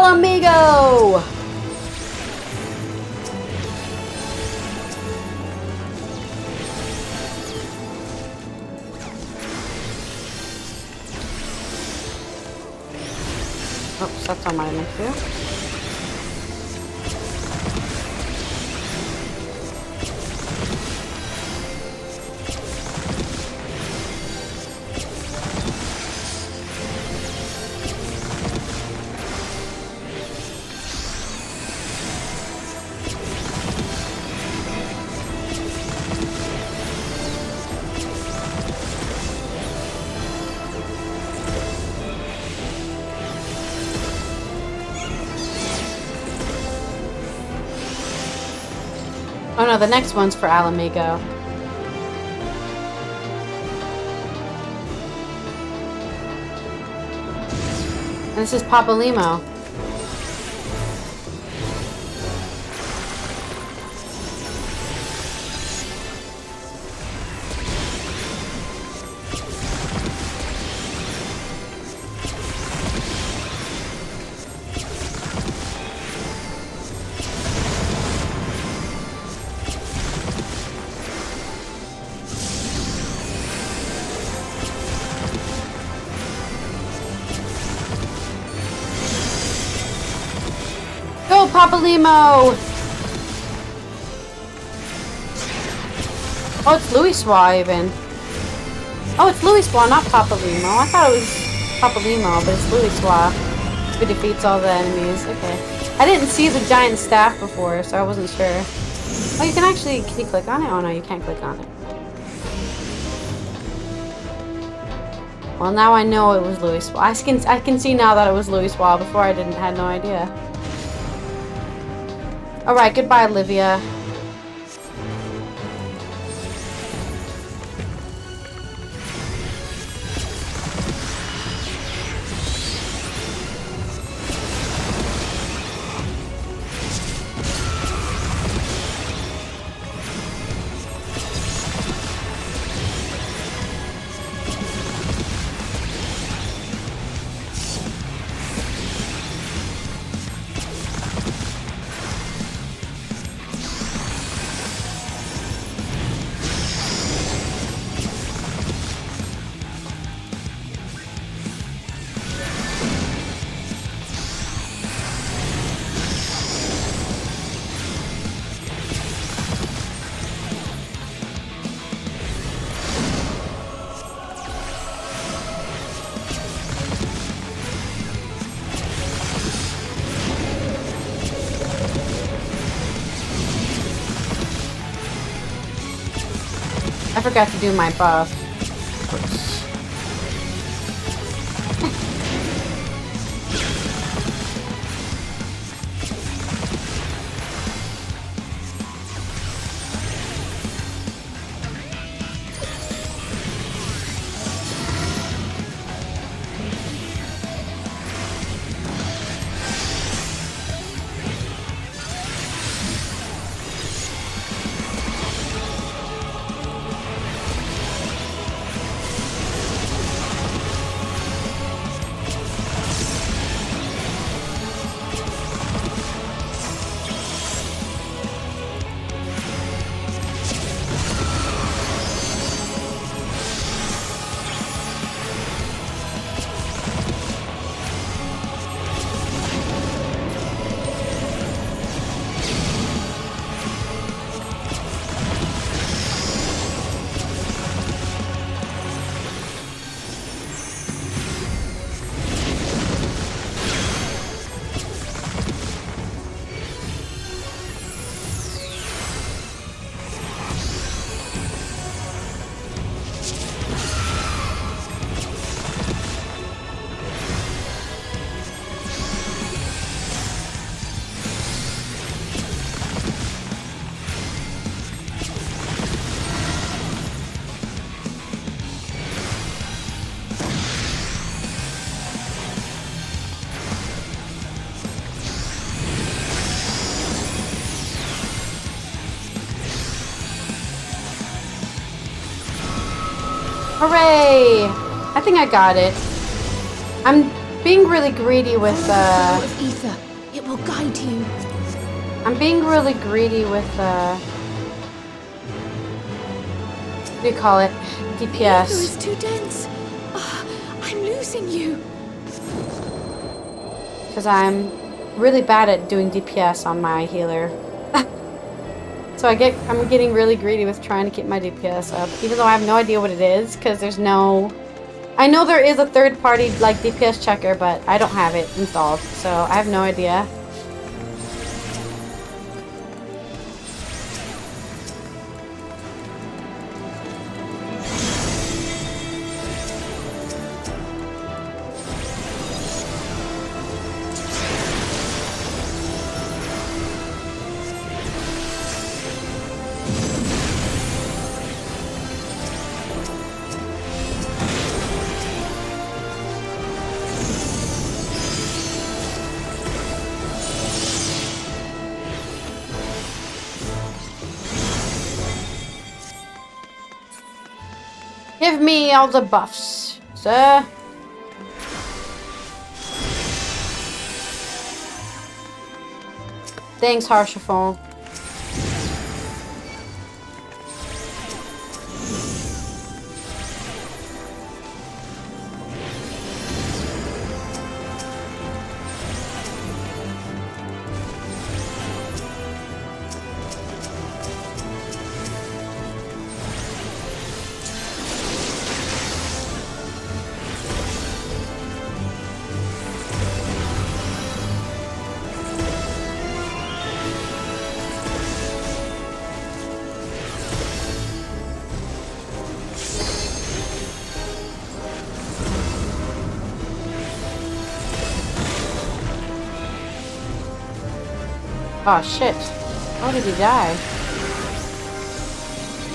Amigo! Oh, that's on my next view. no, the next one's for Alamigo. And this is Papa Limo. Go, Papa Limo! Oh, it's Louis Swa even. Oh, it's Louis Swa, not Papa Limo. I thought it was Papa Limo, but it's Louis Swa who defeats all the enemies. Okay. I didn't see the giant staff before, so I wasn't sure. Oh, you can actually... Can you click on it? Oh, no, you can't click on it. Well, now I know it was Louis Swa. I can see now that it was Louis Swa. Before I had no idea. Alright, goodbye, Olivia. I forgot to do my buff. Oops. Hooray! I think I got it. I'm being really greedy with of Aether. It will guide you. I'm being really greedy with what do you call it? The Aether DPS. is too dense. Ah, I'm losing you. Because I'm really bad at doing DPS on my healer. So I'm getting really greedy with trying to keep my DPS up, even though I have no idea what it is, because there's no... I know there is a third-party, like, DPS checker, but I don't have it installed, so I have no idea. Give me all the buffs, sir. Thanks, Harshaphone. Oh shit. How did he die?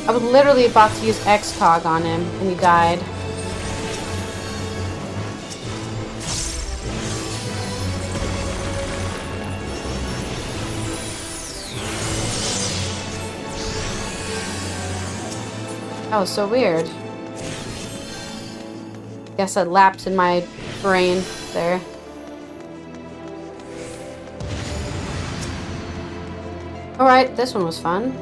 I was literally about to use Xcog on him and he died. That was so weird. Guess I lapsed in my brain there. Alright, this one was fun.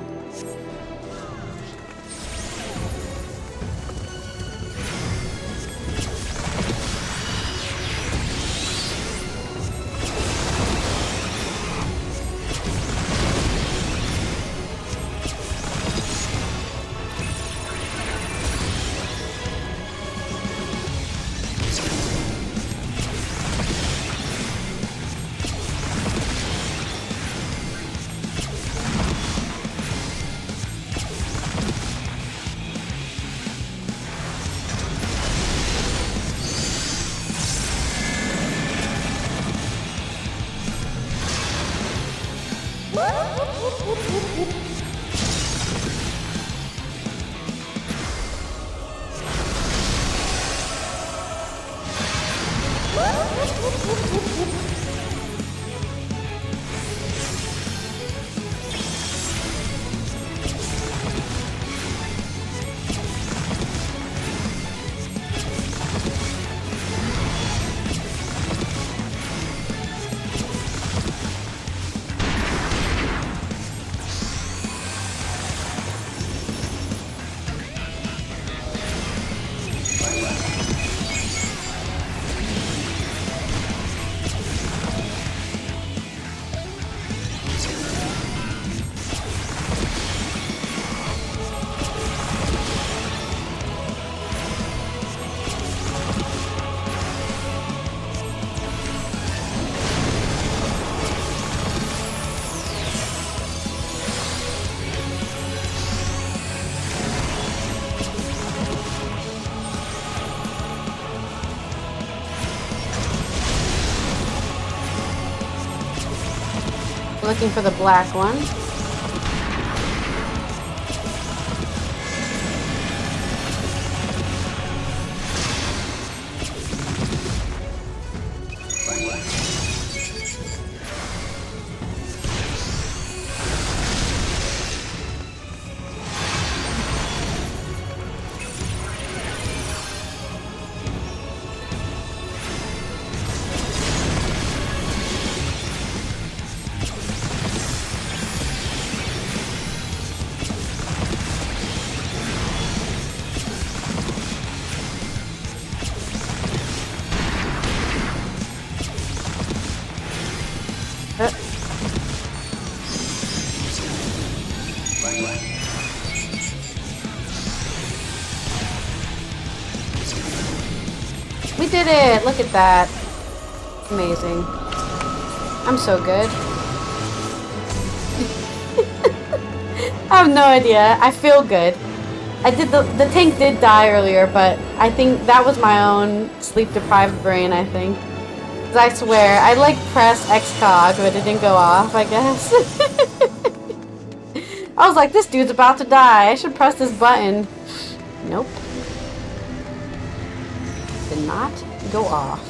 Looking for the black one. We did it! Look at that. Amazing. I'm so good. I have no idea. I feel good. I did the tank did die earlier, but I think that was my own sleep-deprived brain, I think. 'Cause I swear, I like pressed Xcog, but it didn't go off, I guess. I was like, this dude's about to die. I should press this button. Nope. Did not go off.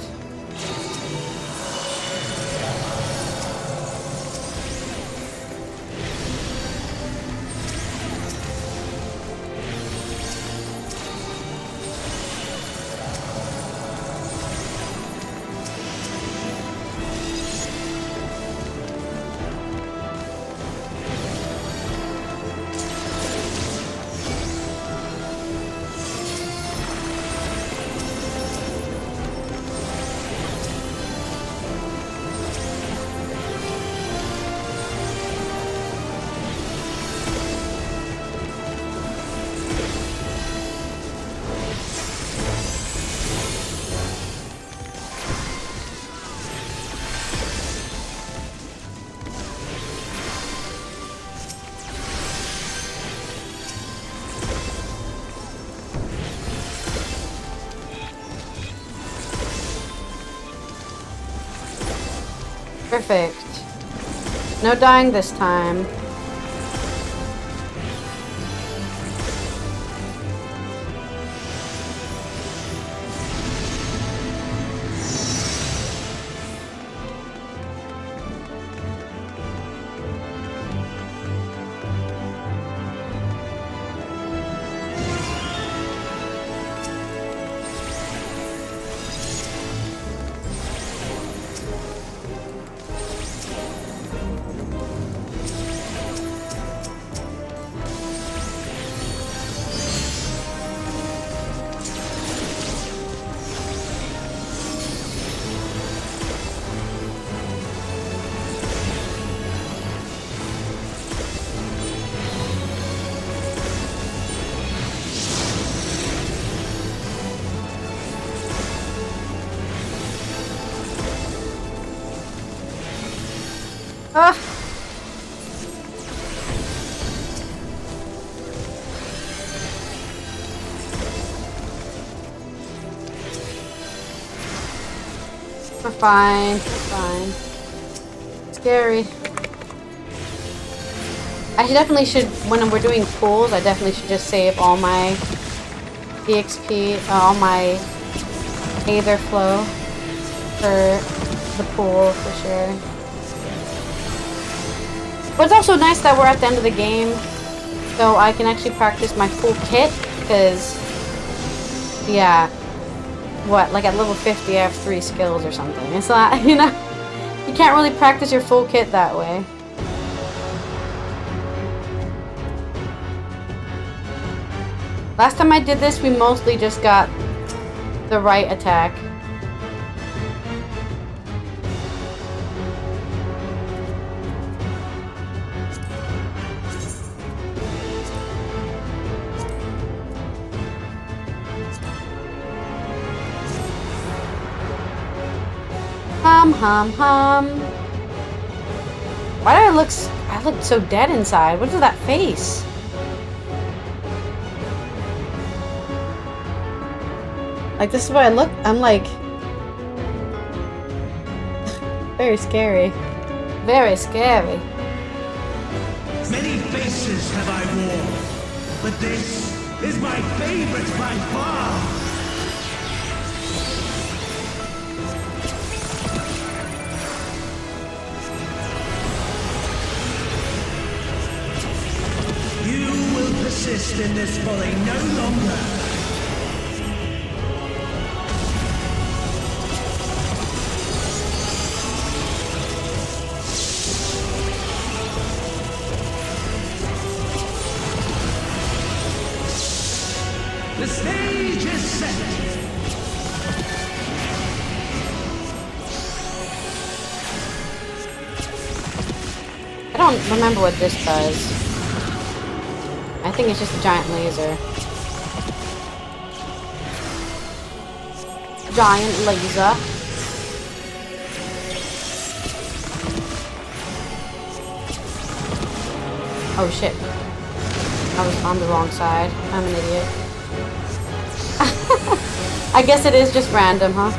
Perfect. No dying this time. Ah. We're fine. We're fine. Scary. I definitely should, when we're doing pools, I definitely should just save all my EXP, all my Aether flow for the pool for sure. But it's also nice that we're at the end of the game, so I can actually practice my full kit, because, yeah, what, like at level 50 I have 3 skills or something. It's not, you know, you can't really practice your full kit that way. Last time I did this, we mostly just got the right attack. Hum. Why do I look so dead inside? What is that face? Like, this is what I look, I'm like, very scary. Very scary. Many faces have I worn, but this is my favorite by far. You will persist in this folly no longer. The stage is set. I don't remember what this does. I think it's just a giant laser. Giant laser. Oh shit. I was on the wrong side. I'm an idiot. I guess it is just random, huh?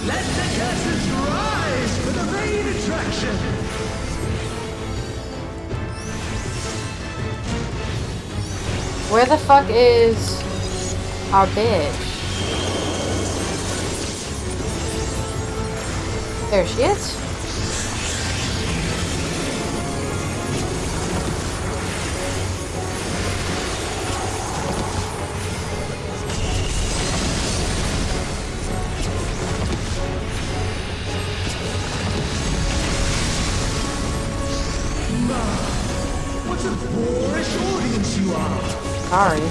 Let the curses rise for the main attraction. Where the fuck is our bitch? There she is. What a boorish audience you are. Sorry.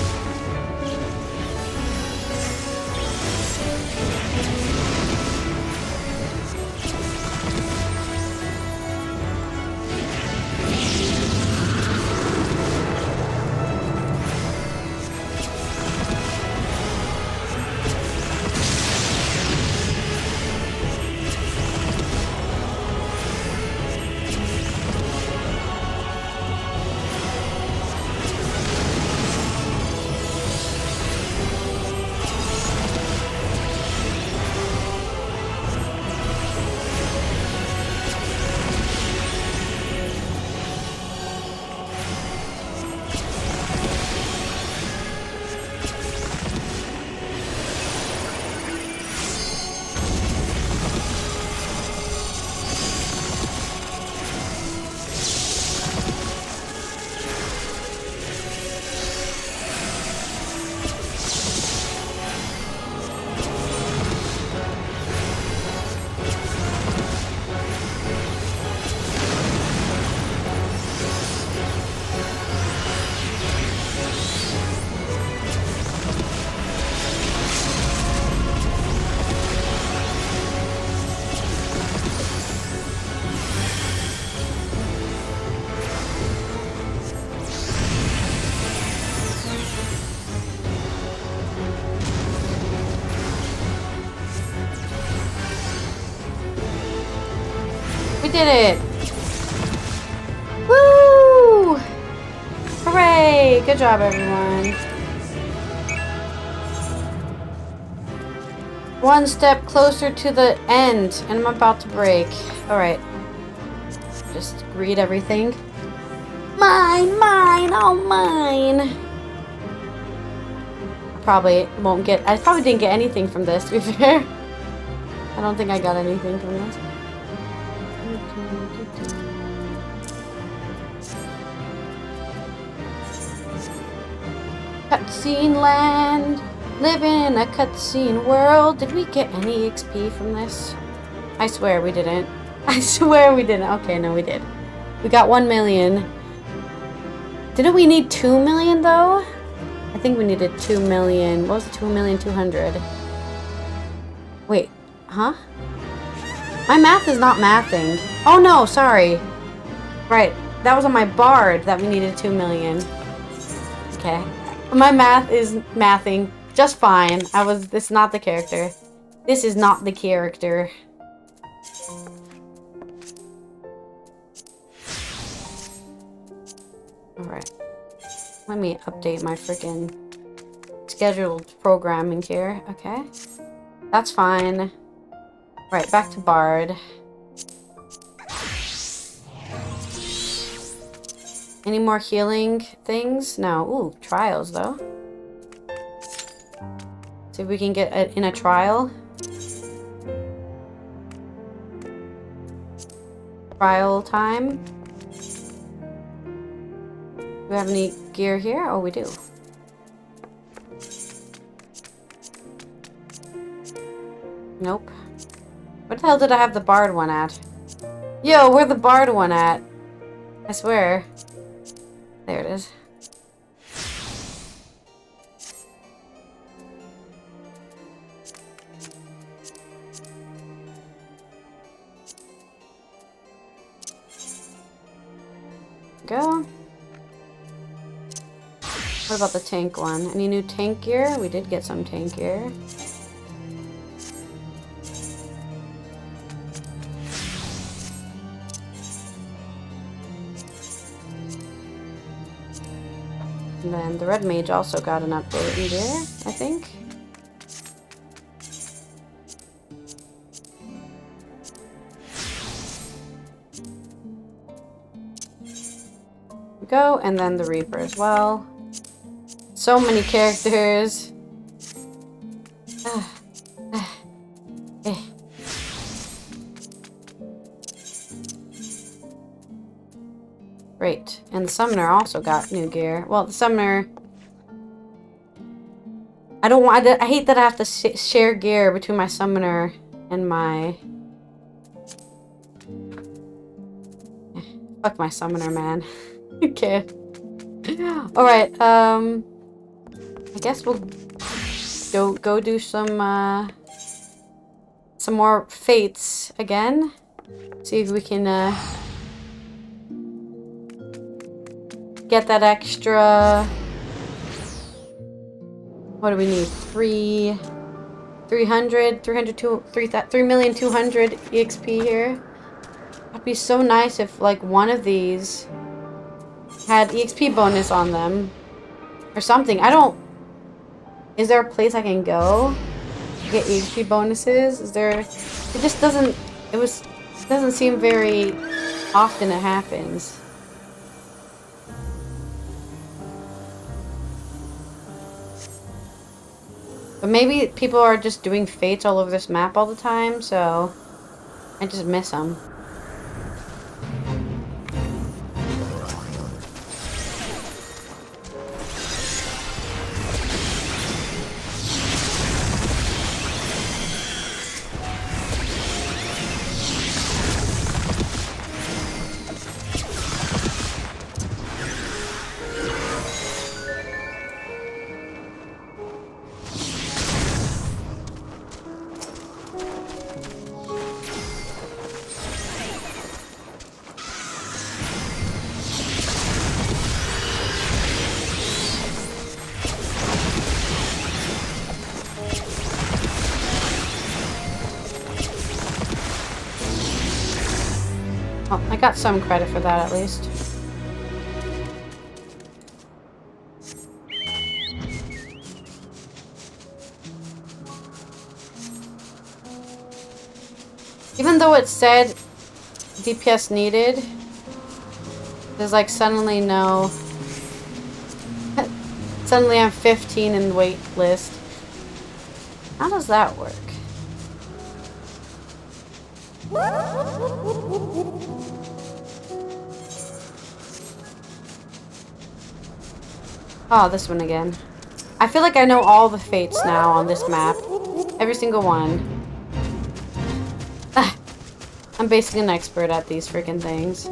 did it! Woo! Hooray! Good job, everyone. One step closer to the end, and I'm about to break. Alright. Just read everything. Mine! Mine! All mine! Probably won't get... I probably didn't get anything from this, to be fair. I don't think I got anything from this. Cutscene land! Live in a cutscene world. Did we get any XP from this? I swear we didn't. I swear we didn't. Okay, no, we did. We got 1 million. Didn't we need 2 million, though? I think we needed 2 million. What was it? 2,200,000. Wait. Huh? My math is not mathing. Oh, no. Sorry. Right. That was on my bard that we needed 2 million. Okay. My math is mathing just fine. This is not the character. This is not the character. Alright. Let me update my freaking scheduled programming here. Okay. That's fine. Right, back to Bard. Any more healing things? No. Ooh, trials though. See if we can get in a trial. Trial time. Do we have any gear here? Oh, we do. Nope. What the hell did I have the Bard one at? Yo, where the Bard one at? I swear. There it is. Go. What about the tank one? Any new tank gear? We did get some tank gear. And then the red mage also got an update in gear, I think. Go, and then the Reaper as well. So many characters. Great. And the Summoner also got new gear. Well, the Summoner... I hate that I have to share gear between my Summoner and my... Fuck my Summoner, man. Okay. Alright, I guess we'll go do some more fates again. See if we can get that extra... What do we need? 3,200,000 EXP here. That'd be so nice if like one of these had EXP bonus on them or something. Is there a place I can go to get EXP bonuses? Is there? It just doesn't. It doesn't seem very often it happens. But maybe people are just doing fates all over this map all the time, so I just miss them. Oh, I got some credit for that at least. Even though it said DPS needed, there's like suddenly no... Suddenly I'm 15 in the wait list. How does that work? Oh, this one again. I feel like I know all the fates now on this map. Every single one. I'm basically an expert at these freaking things.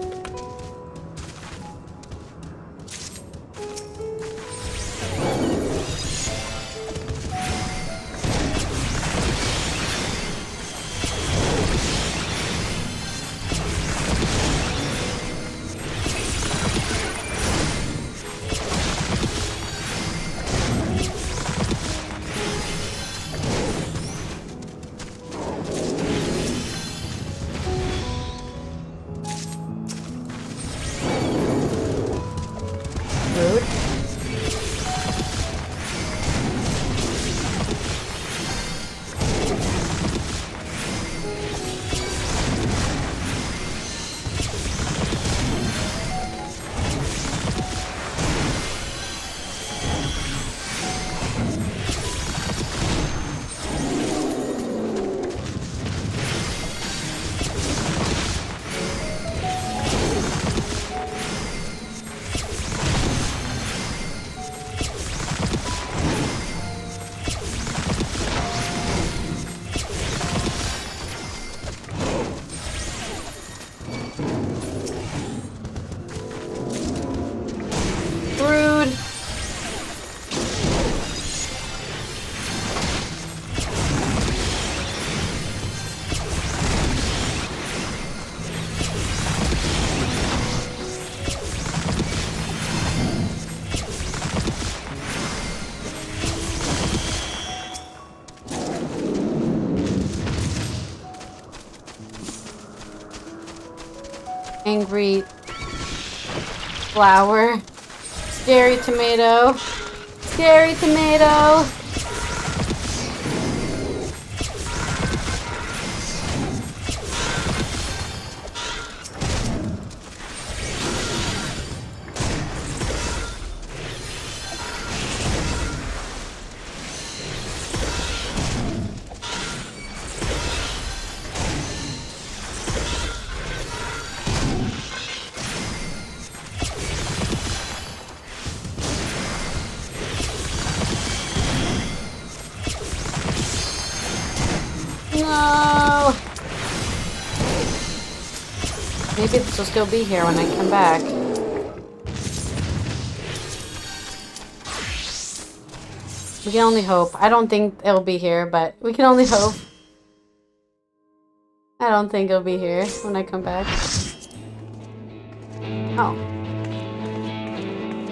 Angry flower. Scary tomato. Scary tomato. No! Maybe this will still be here when I come back. We can only hope. I don't think it'll be here, but we can only hope. I don't think it'll be here when I come back. Oh.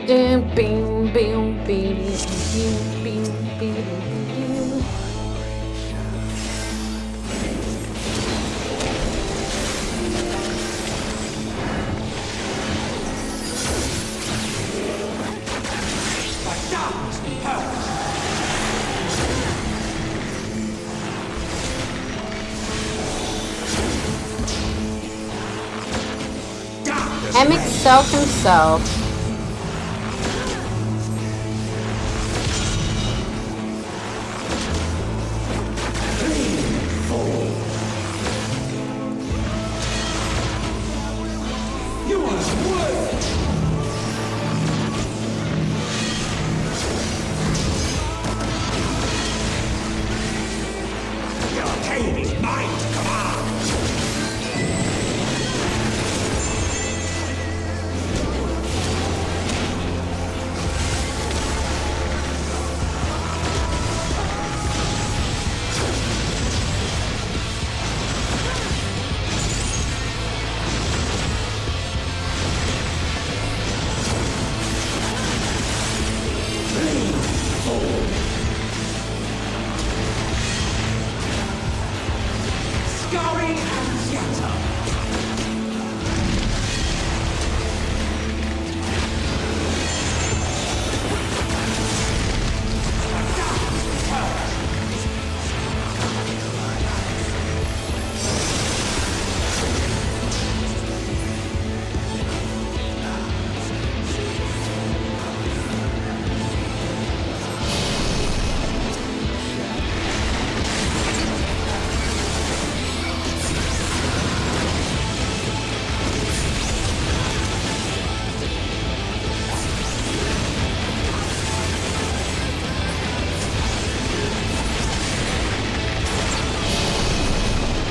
Bing, bing, bing, bing, bing, bing. Emic Self himself.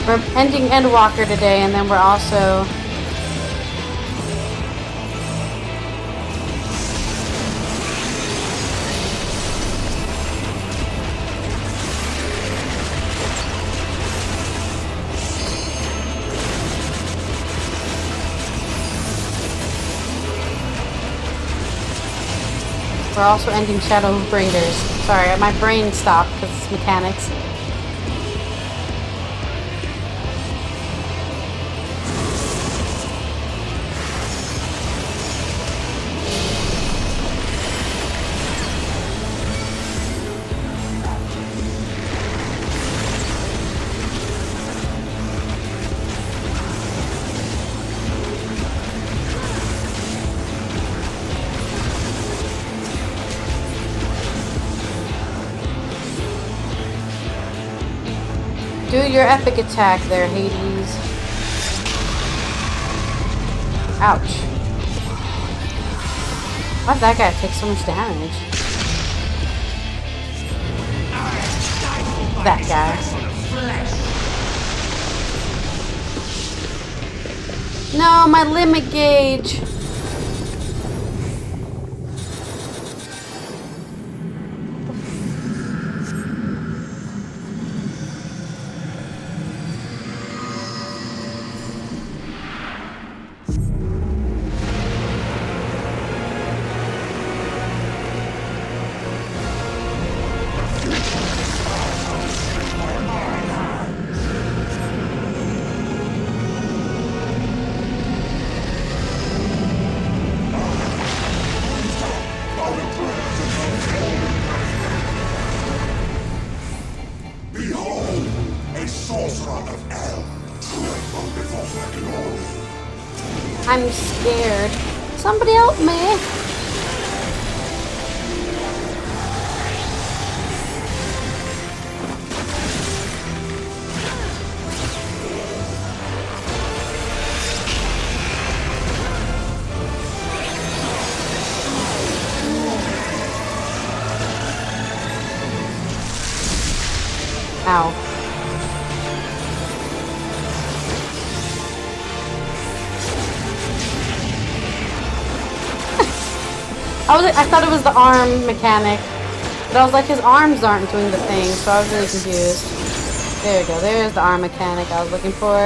We're ending Endwalker today, and then we're also... We're also ending Shadowbringers. Sorry, my brain stopped because it's mechanics. Do your epic attack there, Hades. Ouch. Why'd that guy take so much damage? That guy. No, my limit gauge. I'm scared. Somebody help me. Ow. I thought it was the arm mechanic, but I was like, his arms aren't doing the thing, so I was really confused. There we go, there's the arm mechanic I was looking for.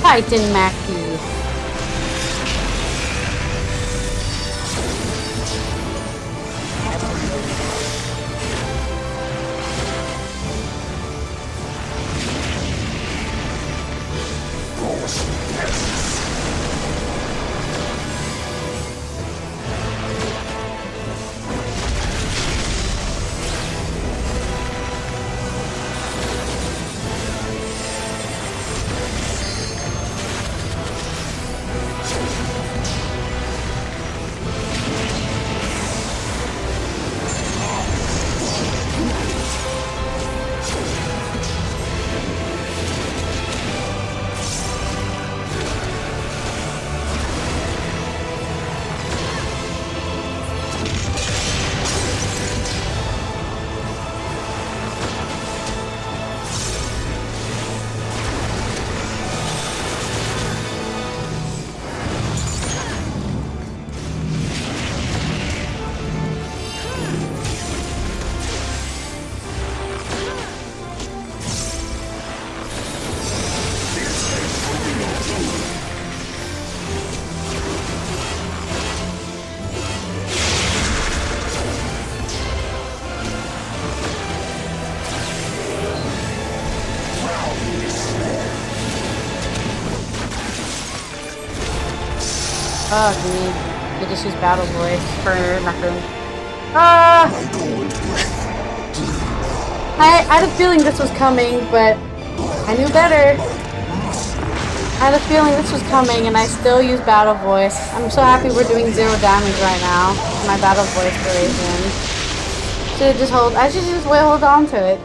Titan Mackie. Oh, dude. You just use battle voice for Raccoon. I had a feeling this was coming, but I knew better. I had a feeling this was coming, and I still use battle voice. I'm so happy we're doing 0 damage right now. My battle voice duration. Should just hold. I should just hold on to it.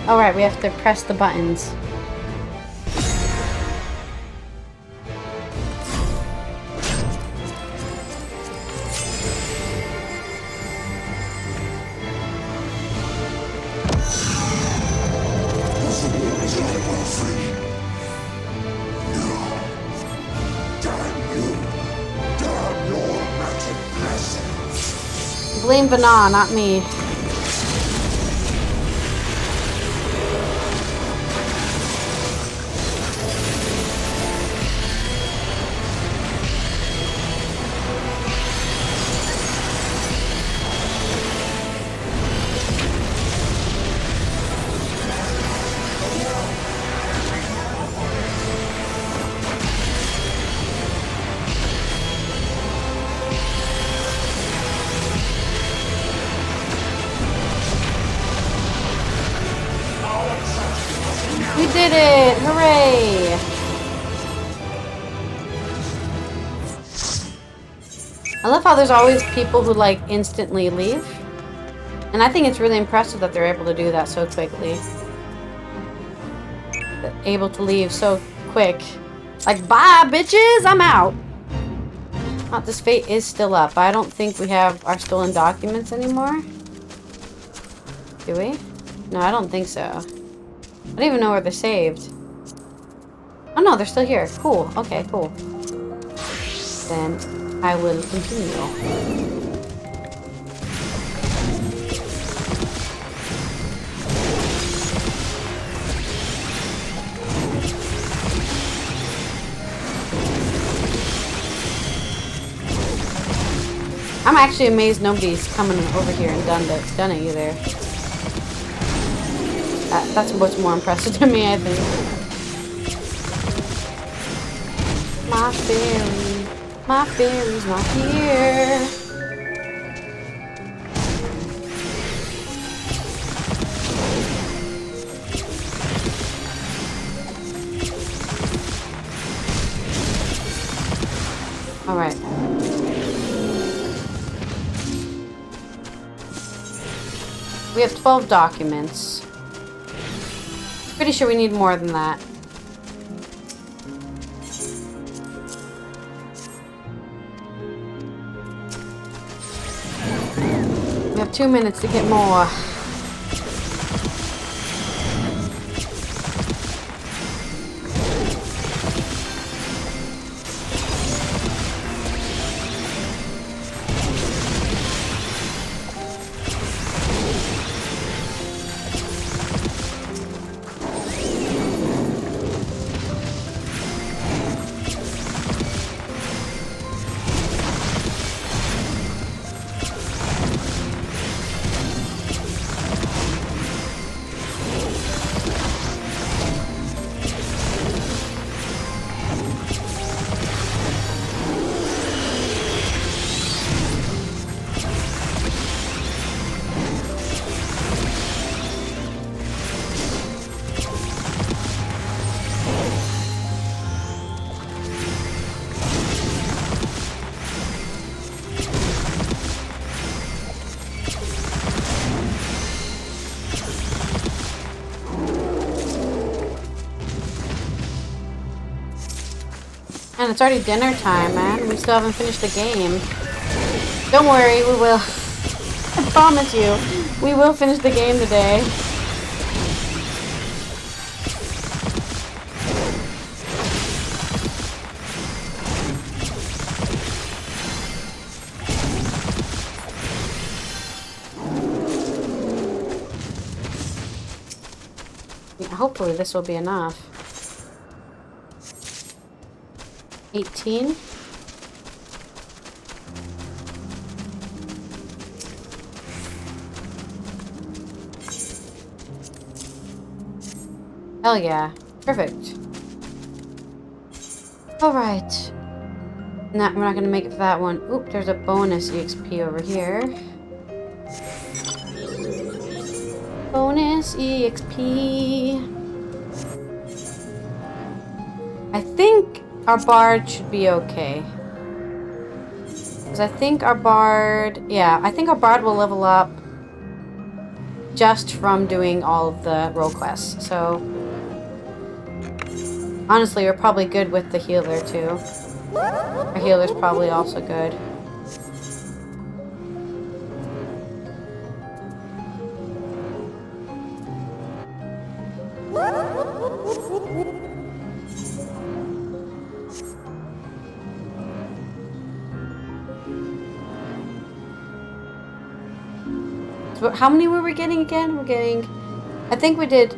All right, we have to press the buttons. Blame Vana, not me. We did it! Hooray! I love how there's always people who like instantly leave. And I think it's really impressive that they're able to do that so quickly. They're able to leave so quick. Like, bye bitches! I'm out! Oh, this fate is still up. I don't think we have our stolen documents anymore. Do we? No, I don't think so. I don't even know where they're saved. Oh no, they're still here. Cool. Okay, cool. Then I will continue. I'm actually amazed nobody's coming over here and done it either. That's what's more impressive to me, I think. My fairy's not here. All right. We have 12 documents. Pretty sure we need more than that. We have 2 minutes to get more. And it's already dinner time, man. We still haven't finished the game. Don't worry, we will. I promise you. We will finish the game today. Yeah, hopefully this will be enough. 18. Hell yeah. Perfect. Alright. Nah, we're not gonna make it for that one. Oop, there's a bonus EXP over here. Bonus EXP. I think our bard should be okay. Because I think our bard... Yeah, I think our bard will level up just from doing all of the role quests. So honestly, we're probably good with the healer too. Our healer's probably also good. So how many were we getting again? We're getting, I think we did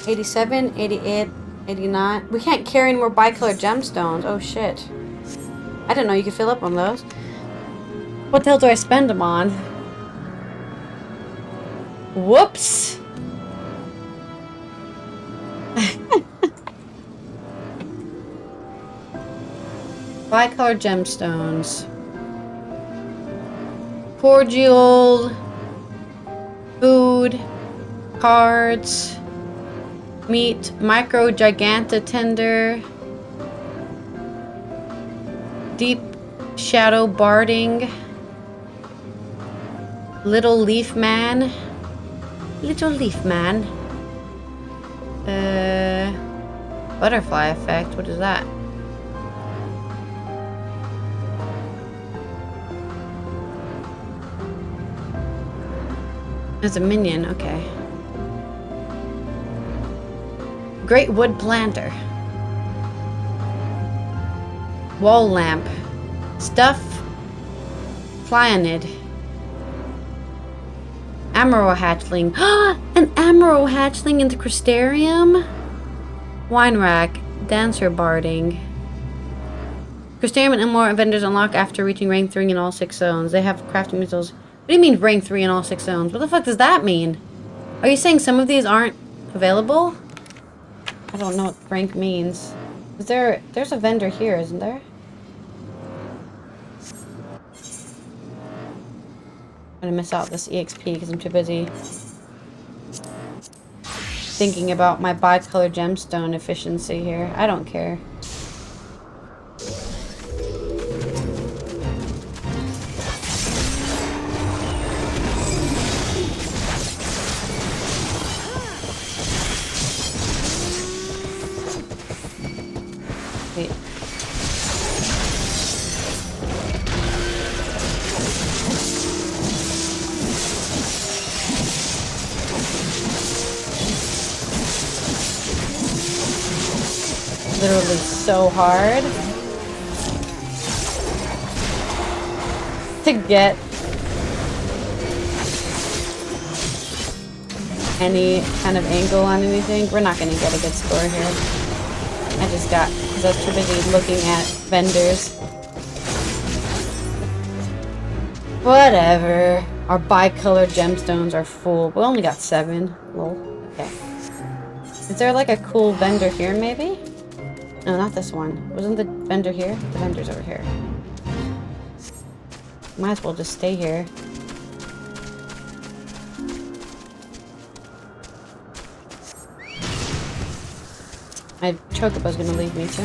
87, 88, 89. We can't carry any more bicolor gemstones. Oh shit. I didn't know you could fill up on those. What the hell do I spend them on? Whoops. Bicolor gemstones. Cordial. Food. Cards. Meat. Micro Giganta Tender. Deep Shadow Barding. Little Leaf Man. Little Leaf Man. Butterfly Effect. What is that? As a minion, okay. Great Wood Planter. Wall Lamp. Stuff. Cyanid. Amaro Hatchling. An Amaro Hatchling in the Crystarium? Wine Rack. Dancer Barding. Crystarium and more vendors unlock after reaching rank 3 in all 6 zones. They have crafting materials. What do you mean rank 3 in all 6 zones? What the fuck does that mean? Are you saying some of these aren't available? I don't know what rank means. Is there... There's a vendor here, isn't there? I'm gonna miss out this EXP because I'm too busy thinking about my bicolor gemstone efficiency here. I don't care. Wait. Literally so hard to get any kind of angle on anything. We're not gonna get a good score here. I just got, because I was too busy looking at vendors. Whatever. Our bicolor gemstones are full. We only got 7. Lol. Okay. Is there like a cool vendor here maybe? No, not this one. Wasn't the vendor here? The vendor's over here. Might as well just stay here. My chocobo's gonna leave me too.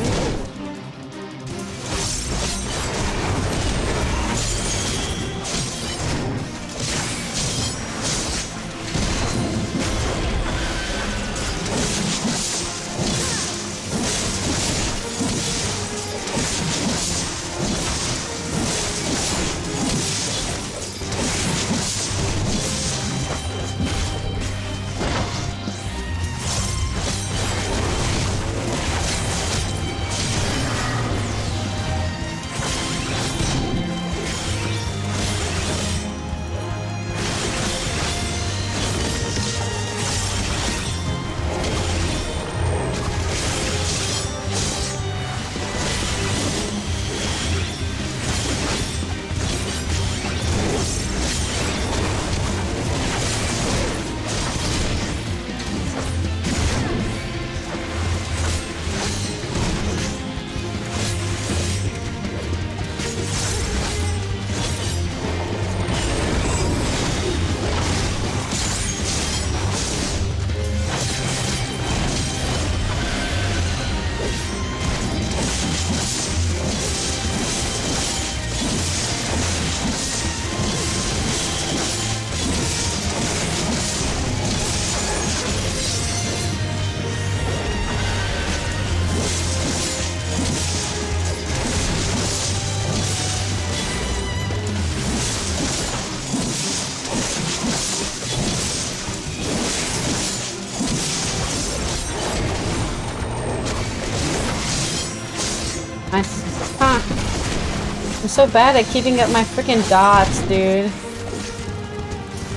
so bad at keeping up my freaking dots, dude.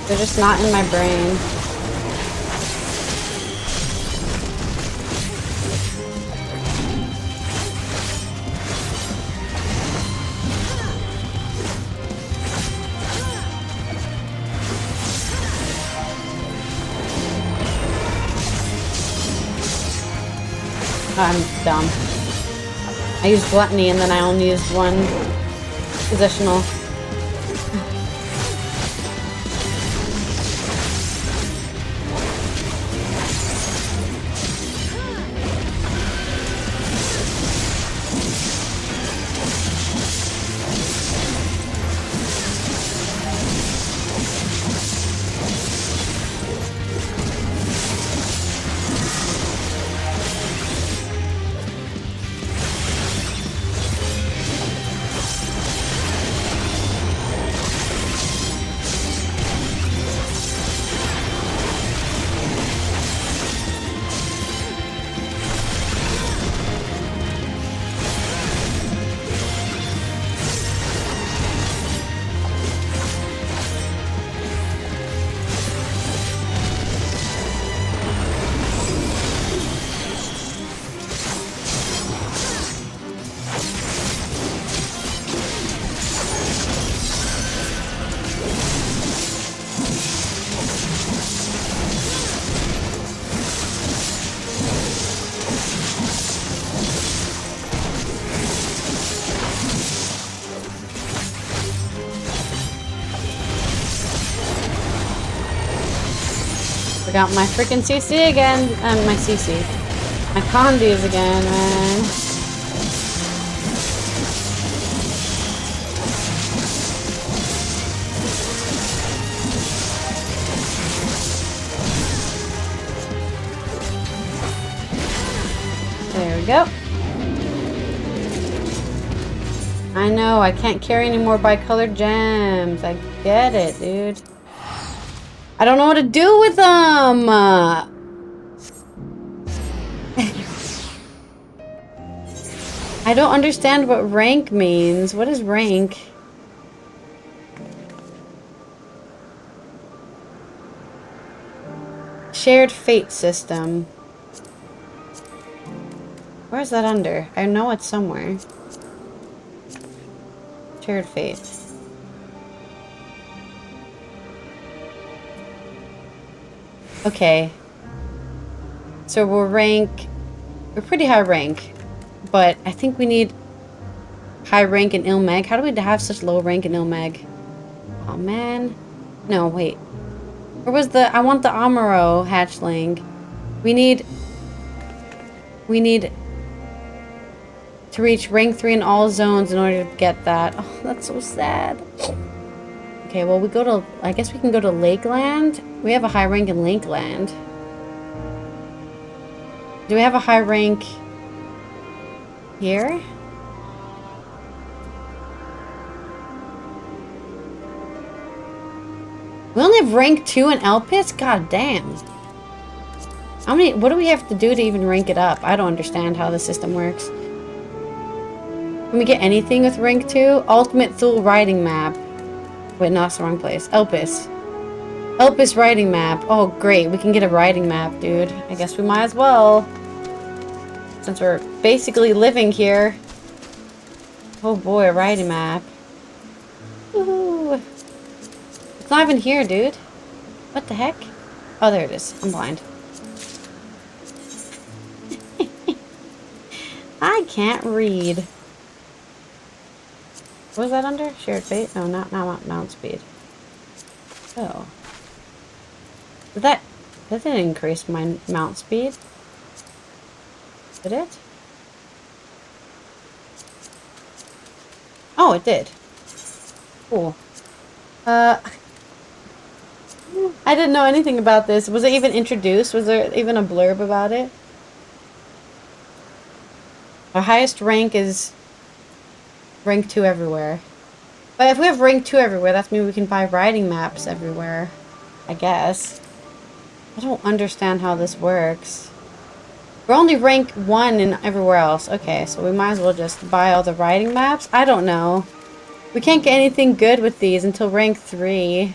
They're just not in my brain. I'm dumb. I used Gluttony and then I only used one positional. Got my freaking CC again. My CC. My condies again, man. There we go. I know, I can't carry any more bicolored gems. I get it, dude. I don't know what to do with them! I don't understand what rank means. What is rank? Shared fate system. Where is that under? I know it's somewhere. Shared fate. Okay. So we're pretty high rank, but I think we need high rank in Ilmeg. How do we have such low rank in Ilmeg? Oh man. No, wait. Where was I want the Amuro hatchling. We need to reach rank 3 in all zones in order to get that. Oh, that's so sad. Okay, well I guess we can go to Lakeland. We have a high rank in Lakeland. Do we have a high rank here? We only have rank 2 in Elpis? God damn. What do we have to do to even rank it up? I don't understand how the system works. Can we get anything with rank 2? Ultimate Thule riding map. Wait, no, that's the wrong place. Elpis. Elpis riding map. Oh, great. We can get a riding map, dude. I guess we might as well. Since we're basically living here. Oh boy, a riding map. Woohoo. It's not even here, dude. What the heck? Oh, there it is. I'm blind. I can't read. What was that under? Shared fate? No, not mount speed. Oh. That didn't increase my mount speed. Did it? Oh, it did. Cool. I didn't know anything about this. Was it even introduced? Was there even a blurb about it? Our highest rank is rank 2 everywhere. But if we have rank 2 everywhere, that means we can buy riding maps everywhere. I guess. I don't understand how this works. We're only rank 1 in everywhere else. Okay, so we might as well just buy all the riding maps. I don't know. We can't get anything good with these until rank 3.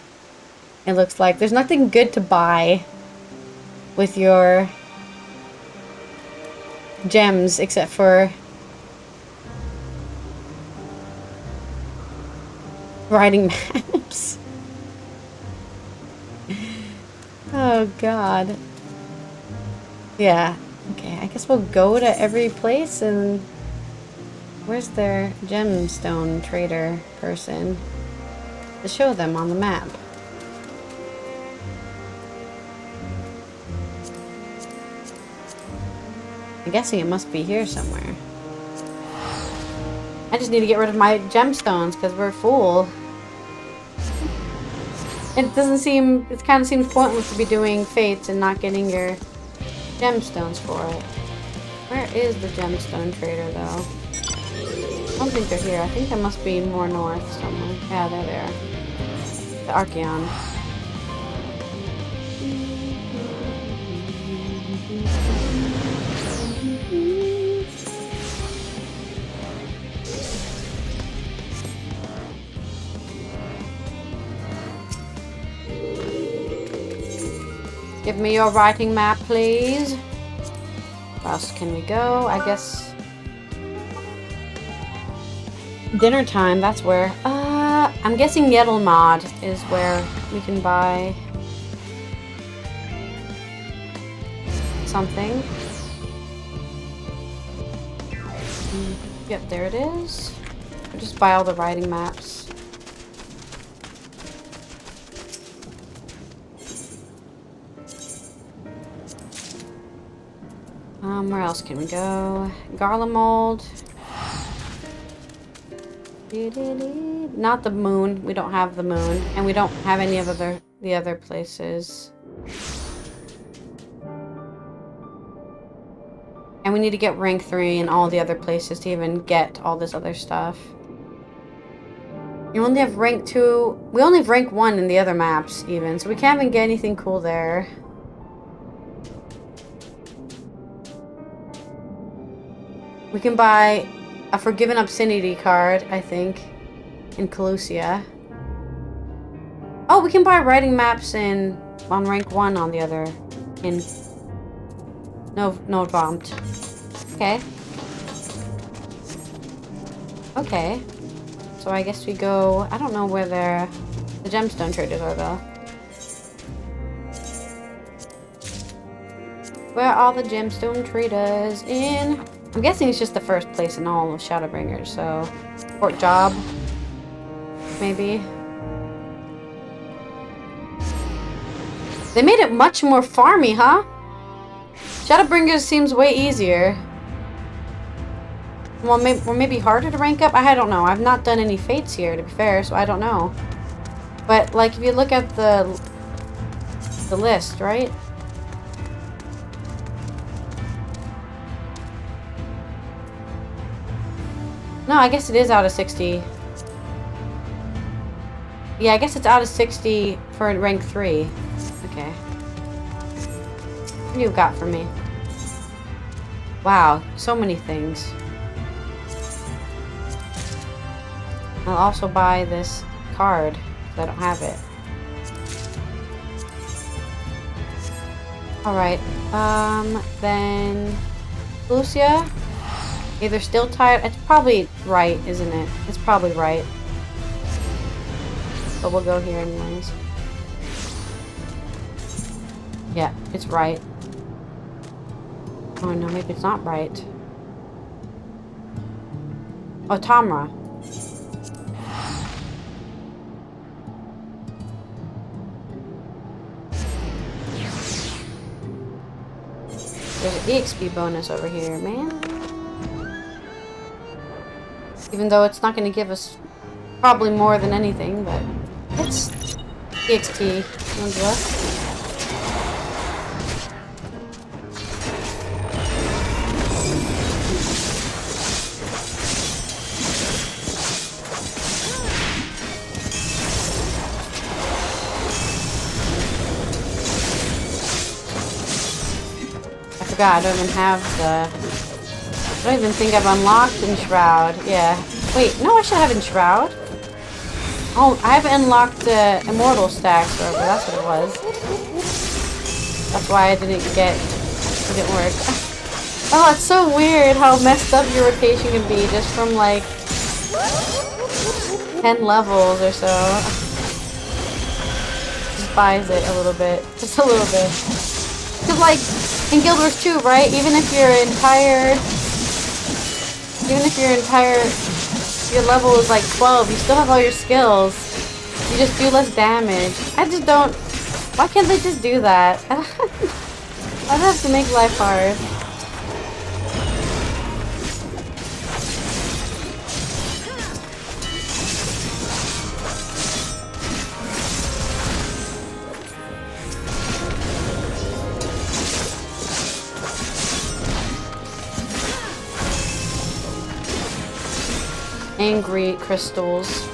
It looks like. There's nothing good to buy with your gems except for riding maps. Oh god. Yeah. Okay, I guess we'll go to every place and... Where's their gemstone trader person? To show them on the map. I'm guessing it must be here somewhere. I just need to get rid of my gemstones because we're full. It doesn't seem... It kind of seems pointless to be doing fates and not getting your gemstones for it. Where is the gemstone trader though? I don't think they're here. I think they must be more north somewhere. Yeah, there they are. The Archeon. Give me your writing map, please. Where else can we go? I guess... Dinner time, that's where. I'm guessing Yeddelmod is where we can buy something. Yep, there it is. I'll just buy all the writing maps. Where else can we go? Garlemald. Not the moon. We don't have the moon, and we don't have any of the other places. And we need to get rank 3 in all the other places to even get all this other stuff. You only have rank 2. We only have rank 1 in the other maps, even, so we can't even get anything cool there. We can buy a Forgiven Obscenity card, I think, in Calusia. Oh, we can buy writing maps on rank 1 on the other, in Nordvamt. Okay. Okay. So I guess we go, I don't know where the gemstone traders are though. Where are the gemstone traders in? I'm guessing it's just the first place in all of Shadowbringers, so... Port Job. Maybe. They made it much more farmy, huh? Shadowbringers seems way easier. Well, maybe harder to rank up? I don't know. I've not done any fates here, to be fair, so I don't know. But, like, if you look at the list, right? No, I guess it is out of 60. Yeah, I guess it's out of 60 for rank 3. Okay. What do you got for me? Wow, so many things. I'll also buy this card, because I don't have it. Alright, then... Lucia? Either still tired. It's probably right, isn't it? It's probably right. But we'll go here anyways. Yeah, it's right. Oh no, maybe it's not right. Oh, Tamra. There's an EXP bonus over here, man. Even though it's not going to give us probably more than anything, but it's EXP nonetheless. I forgot, I don't even have the... I don't even think I've unlocked Enshroud. Yeah. Wait, no, I should have Enshroud. Oh, I haven't unlocked the Immortal stacks, or that's what it was. That's why I didn't get... It didn't work. Oh, it's so weird how messed up your rotation can be just from, like, 10 levels or so. Despise it a little bit. Just a little bit. Because, like, in Guild Wars 2, right? Even if your level is like 12, you still have all your skills. You just do less damage. I just don't... Why can't they just do that? I'd have to make life hard. Angry crystals.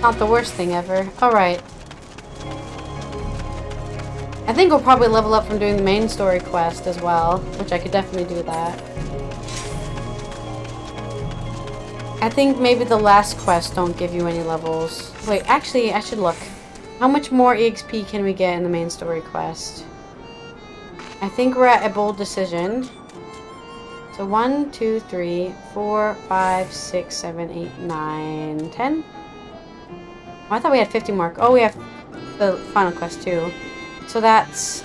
Not the worst thing ever. Alright. I think we'll probably level up from doing the main story quest as well, which I could definitely do that. I think maybe the last quest don't give you any levels. Wait, actually, I should look. How much more EXP can we get in the main story quest? I think we're at a bold decision. So 1, 2, 3, 4, 5, 6, 7, 8, 9, 10? Oh, I thought we had 50 more. Oh, we have the final quest too. So that's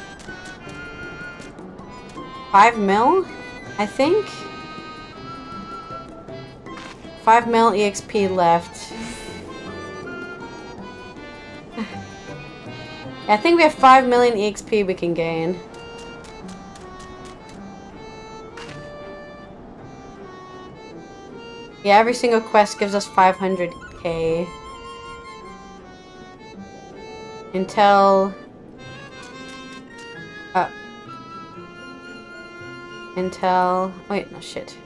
5 mil, I think. 5 mil EXP left. I think we have 5 million EXP we can gain. Yeah, every single quest gives us 500k. Until... Wait, no, shit.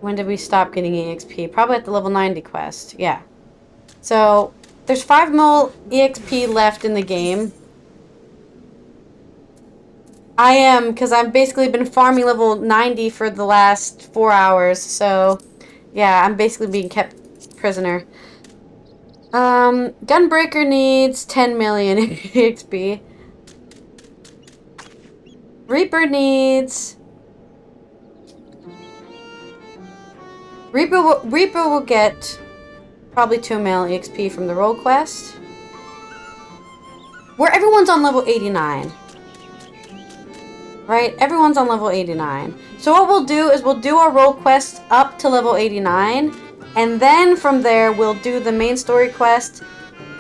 When did we stop getting EXP? Probably at the level 90 quest. Yeah. So, there's 5 mil EXP left in the game. I am, because I've basically been farming level 90 for the last 4 hours. So, yeah, I'm basically being kept prisoner. Gunbreaker needs 10 million EXP. Reaper needs... Reaper will get probably 2 mil EXP from the role quest. Where everyone's on level 89. Right? Everyone's on level 89. So what we'll do is we'll do our role quest up to level 89. And then from there, we'll do the main story quest.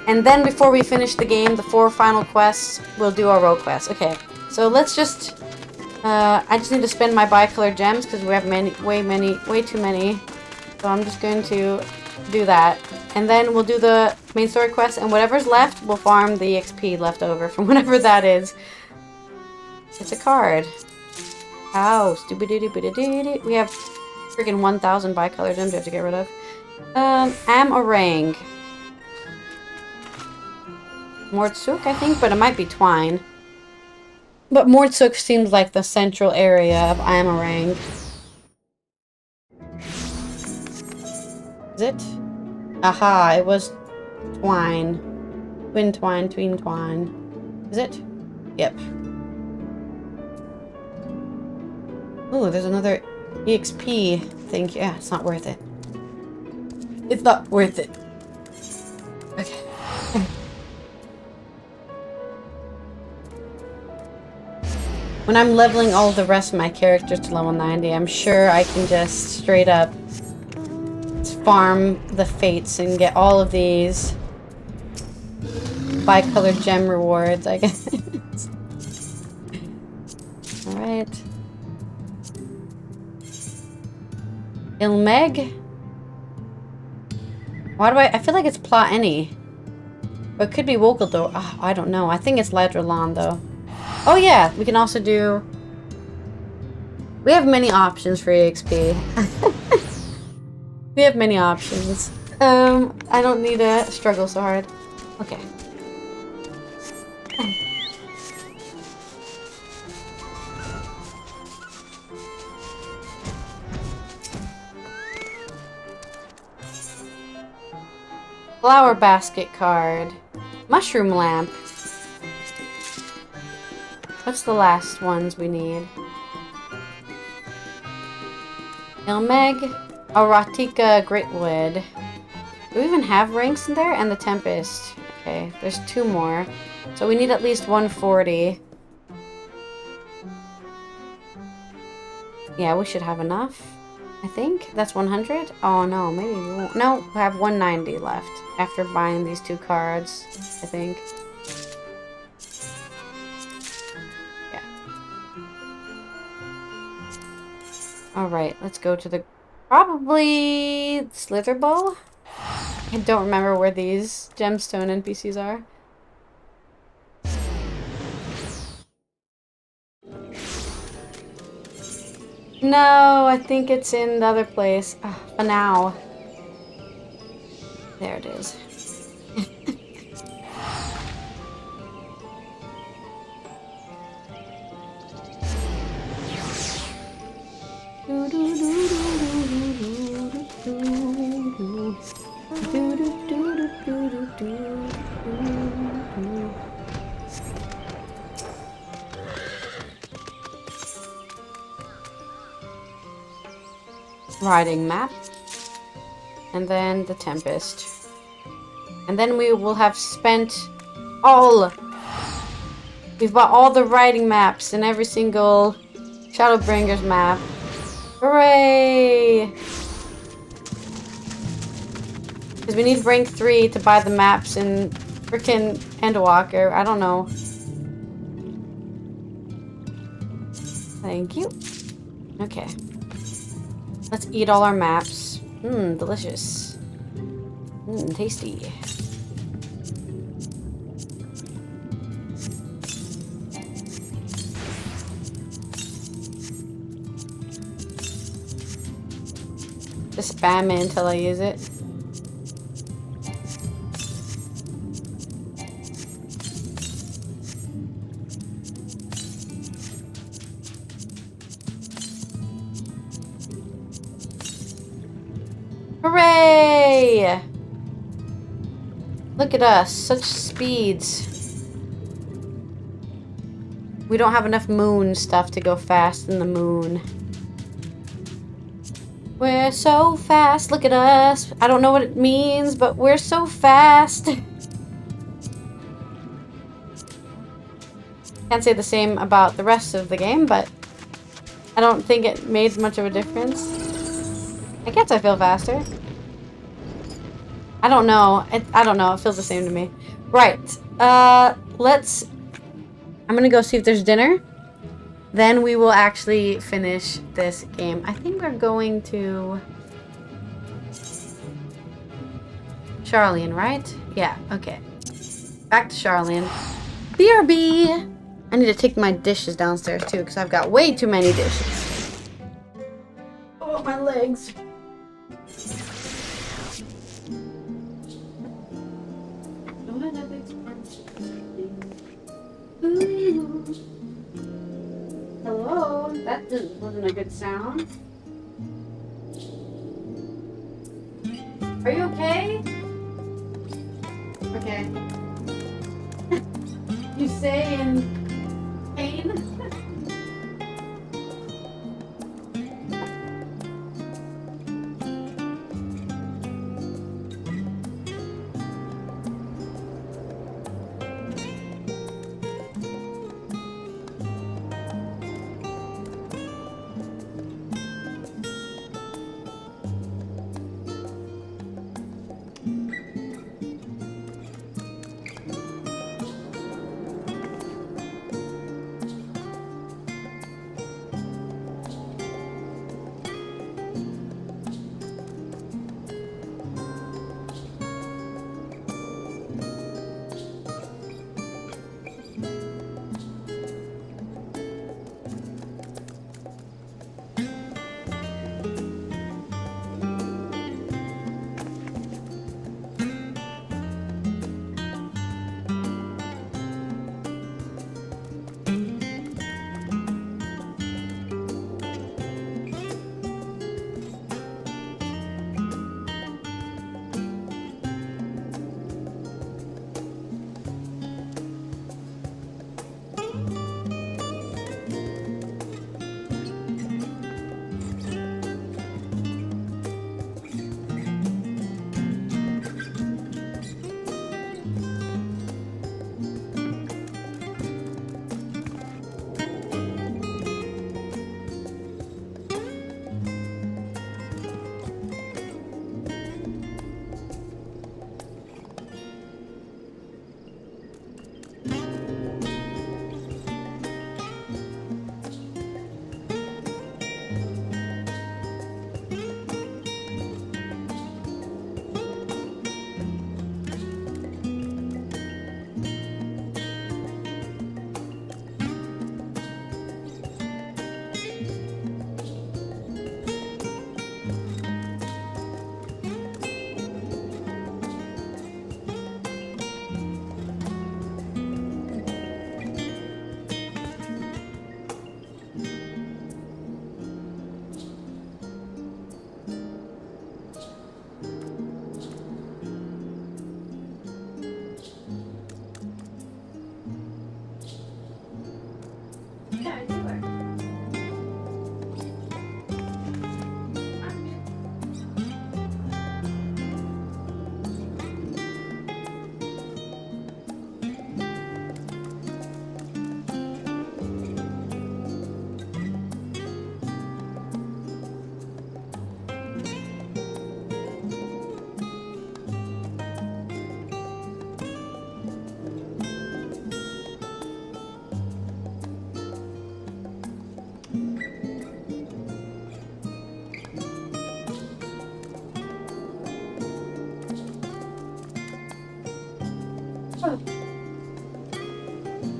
And then before we finish the game, the 4 final quests, we'll do our role quest. Okay, so let's just... I just need to spend my bicolor gems because we have way too many. So I'm just going to do that. And then we'll do the main story quest. And whatever's left, we'll farm the XP left over from whatever that is. It's a card. Ow, stupid-doo-doo-doo-doo-doo. We have freaking 1,000 bicolor gems we have to get rid of. Am-orang. Mortsuk, I think, but it might be Twine. But Mortsuk seems like the central area of Am-orang. Is it? Aha, it was twine. Twin twine, tween twine. Is it? Yep. Oh, there's another EXP thing. Yeah, it's not worth it. It's not worth it. Okay. When I'm leveling all the rest of my characters to level 90, I'm sure I can just straight up farm the fates and get all of these bi-colored gem rewards, I guess. Alright. Ilmeg? Why do I feel like it's Plot Any. But it could be Wokeldor. Oh, I don't know. I think it's Ladrillon though. Oh yeah, we can also do... We have many options for EXP. We have many options. I don't need to struggle so hard. Okay. Flower basket card. Mushroom lamp. What's the last ones we need? Ilmeg, Aratika, Greatwood. Do we even have ranks in there? And the Tempest. Okay, there's 2 more. So we need at least 140. Yeah, we should have enough. I think that's 100. Oh no, maybe we won't. No, we have 190 left after buying these 2 cards, I think. Yeah. Alright, let's go to the... Probably... Slitherbow? I don't remember where these gemstone NPCs are. No, I think it's in the other place. For now. There it is. Riding map. And then the Tempest. And then we will have spent all... We've bought all the riding maps in every single Shadowbringers map. Hooray! Because we need rank 3 to buy the maps in frickin' Endwalker. I don't know. Thank you. Okay. Let's eat all our maps. Mmm, delicious. Mmm, tasty. Just spam it until I use it. Hooray! Look at us, such speeds. We don't have enough moon stuff to go fast in the moon. We're so fast, look at us. I don't know what it means, but we're so fast. Can't say the same about the rest of the game, but I don't think it made much of a difference. I guess I feel faster. I don't know. I don't know. It feels the same to me. Right. Let's... I'm gonna go see if there's dinner. Then we will actually finish this game. I think we're going to... Charlian, right? Yeah, okay. Back to Charlian. BRB! I need to take my dishes downstairs too, because I've got way too many dishes. Oh, my legs. Hello? That wasn't a good sound. okay? Okay. You say in pain?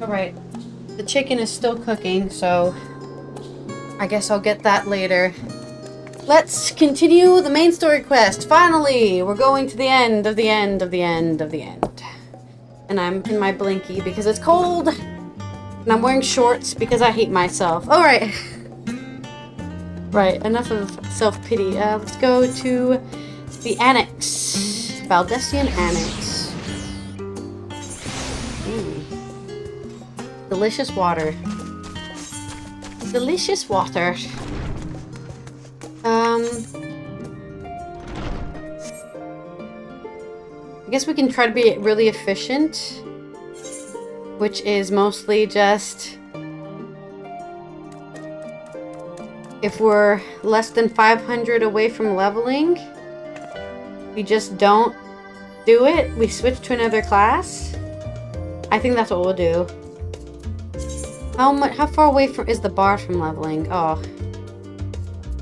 Alright. The chicken is still cooking, so I guess I'll get that later. Let's continue the main story quest. Finally! We're going to the end of the end of the end of the end. And I'm in my blinky because it's cold. And I'm wearing shorts because I hate myself. Alright. Right, enough of self-pity. Let's go to the Annex. Valdesian Annex. Delicious water. Delicious water. I guess we can try to be really efficient, which is mostly just if we're less than 500 away from leveling, we just don't do it. We switch to another class. I think that's what we'll do. How far away is the bard from leveling? Oh.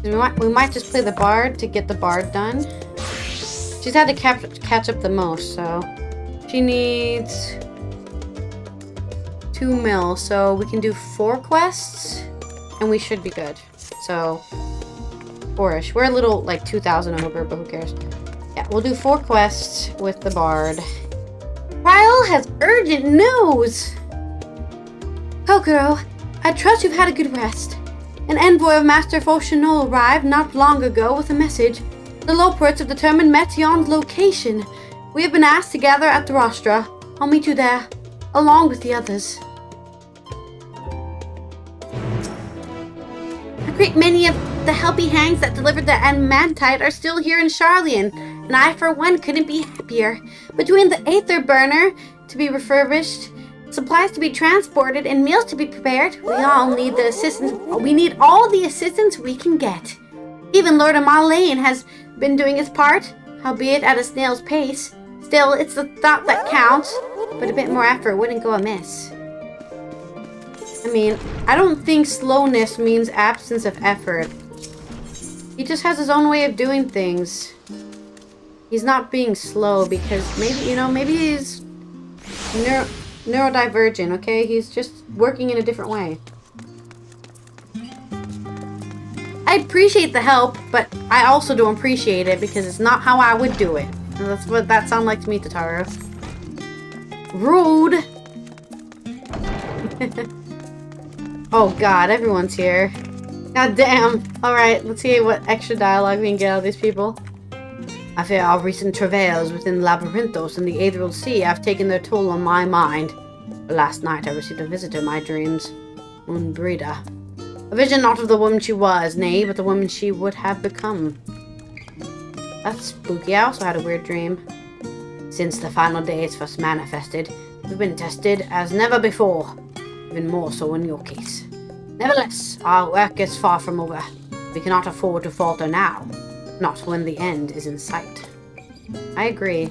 We might just play the bard to get the bard done. She's had to catch up the most, so she needs 2 mil, so we can do 4 quests and we should be good. So 4-ish. We're a little like 2,000 over, but who cares? Yeah, we'll do 4 quests with the bard. Primal has urgent news! Kokoro, I trust you've had a good rest. An envoy of Master Foshinol arrived not long ago with a message. The Loports have determined Meteion's location. We have been asked to gather at the rostra. I'll meet you there, along with the others. A great many of the helpy hangs that delivered the adamantite are still here in Sharlayan, and I for one couldn't be happier. Between the Aether burner to be refurbished, supplies to be transported, and meals to be prepared, we all need the assistance. We need all the assistance we can get. Even Lord Amalain has been doing his part, albeit at a snail's pace. Still, it's the thought that counts, but a bit more effort wouldn't go amiss. I mean, I don't think slowness means absence of effort. He just has his own way of doing things. He's not being slow because maybe he's neurodivergent, okay? He's just working in a different way. I appreciate the help, but I also don't appreciate it because it's not how I would do it. And that's what that sounds like to me, Tataru. Rude! Oh god, everyone's here. God damn. Alright, let's see what extra dialogue we can get out of these people. I fear our recent travails within Labyrinthos and the Aetherald Sea have taken their toll on my mind. Last night I received a visitor in my dreams. Unbrida. A vision not of the woman she was, nay, but the woman she would have become. That's spooky. I also had a weird dream. Since the final days first manifested, we've been tested as never before. Even more so in your case. Nevertheless, our work is far from over. We cannot afford to falter now. Not when the end is in sight. I agree.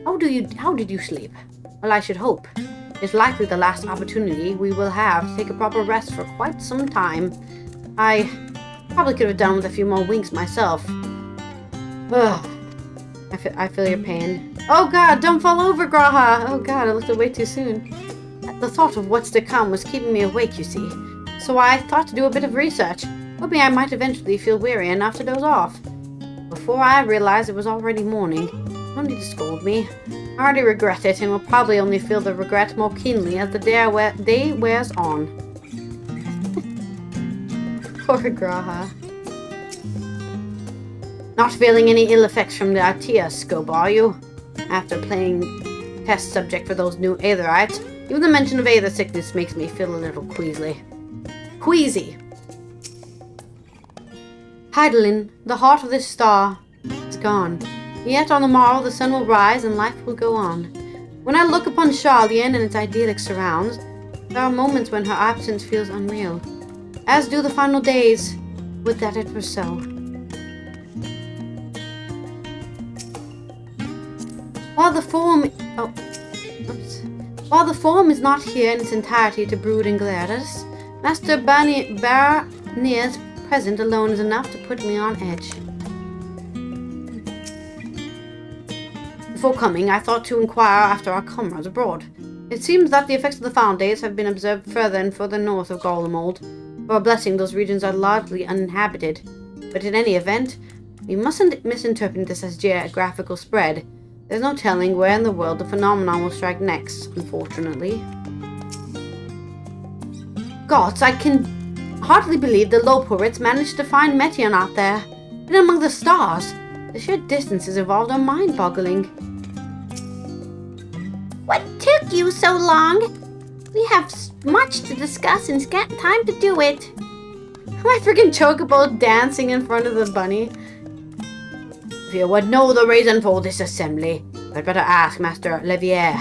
How did you sleep? Well, I should hope. It's likely the last opportunity we will have to take a proper rest for quite some time. I probably could have done with a few more winks myself. Ugh. I feel your pain. Oh god, don't fall over, Graha! Oh god, I looked away too soon. The thought of what's to come was keeping me awake, you see. So I thought to do a bit of research, hoping I might eventually feel weary enough to doze off. Before I realized it was already morning. No need to scold me. I already regret it, and will probably only feel the regret more keenly as the day wears on. Poor Graha. Not feeling any ill effects from the Atia scope, are you? After playing test subject for those new Aetherites, even the mention of Aether sickness makes me feel a little queasy. Hydaelyn, the heart of this star, is gone. Yet on the morrow the sun will rise and life will go on. When I look upon Sharlayan and its idyllic surrounds, there are moments when her absence feels unreal. As do the final days. Would that it were so. While the form is not here in its entirety to brood and glare at us, Master Barnier's presence alone is enough to put me on edge. Before coming, I thought to inquire after our comrades abroad. It seems that the effects of the found days have been observed further and further north of Garlemald. For a blessing, those regions are largely uninhabited. But in any event, we mustn't misinterpret this as geographical spread. There's no telling where in the world the phenomenon will strike next, unfortunately. Gods, I can hardly believe the Loporits managed to find Meteion out there. And among the stars, the sheer distances involved are mind-boggling. What took you so long? We have much to discuss and scant time to do it. My freaking chocobo dancing in front of the bunny. If you would know the reason for this assembly, I'd better ask Master Levier.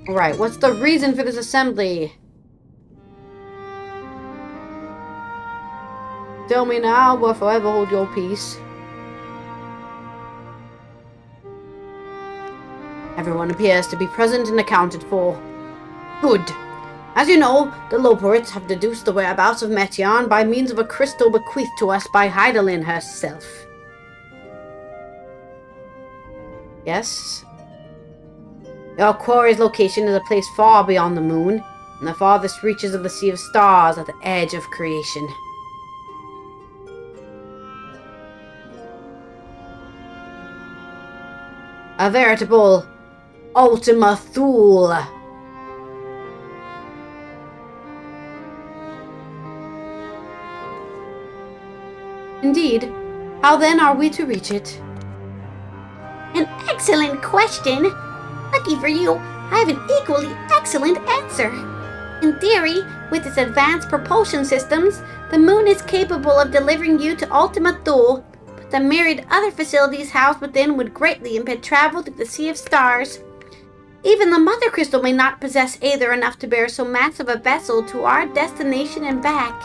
Alright, what's the reason for this assembly? Tell me now, or forever hold your peace. Everyone appears to be present and accounted for. Good. As you know, the Loporits have deduced the whereabouts of Meteion by means of a crystal bequeathed to us by Hydaelyn herself. Yes? Your quarry's location is a place far beyond the moon, in the farthest reaches of the Sea of Stars at the edge of creation. A veritable Ultima Thule. Indeed. How then are we to reach it? An excellent question. Lucky for you, I have an equally excellent answer. In theory, with its advanced propulsion systems, the moon is capable of delivering you to Ultima Thule, but the myriad other facilities housed within would greatly impede travel through the Sea of Stars. Even the Mother Crystal may not possess Aether enough to bear so massive a vessel to our destination and back.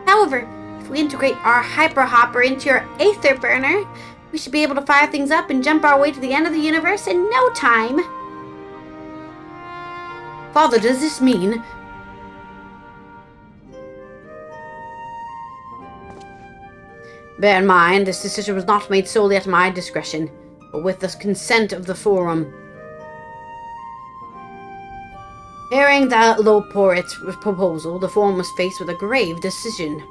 However, if we integrate our Hyper Hopper into your Aether burner, we should be able to fire things up and jump our way to the end of the universe in no time. Father, does this mean... Bear in mind, this decision was not made solely at my discretion, but with the consent of the Forum. Hearing the Loporit's proposal, the Forum was faced with a grave decision.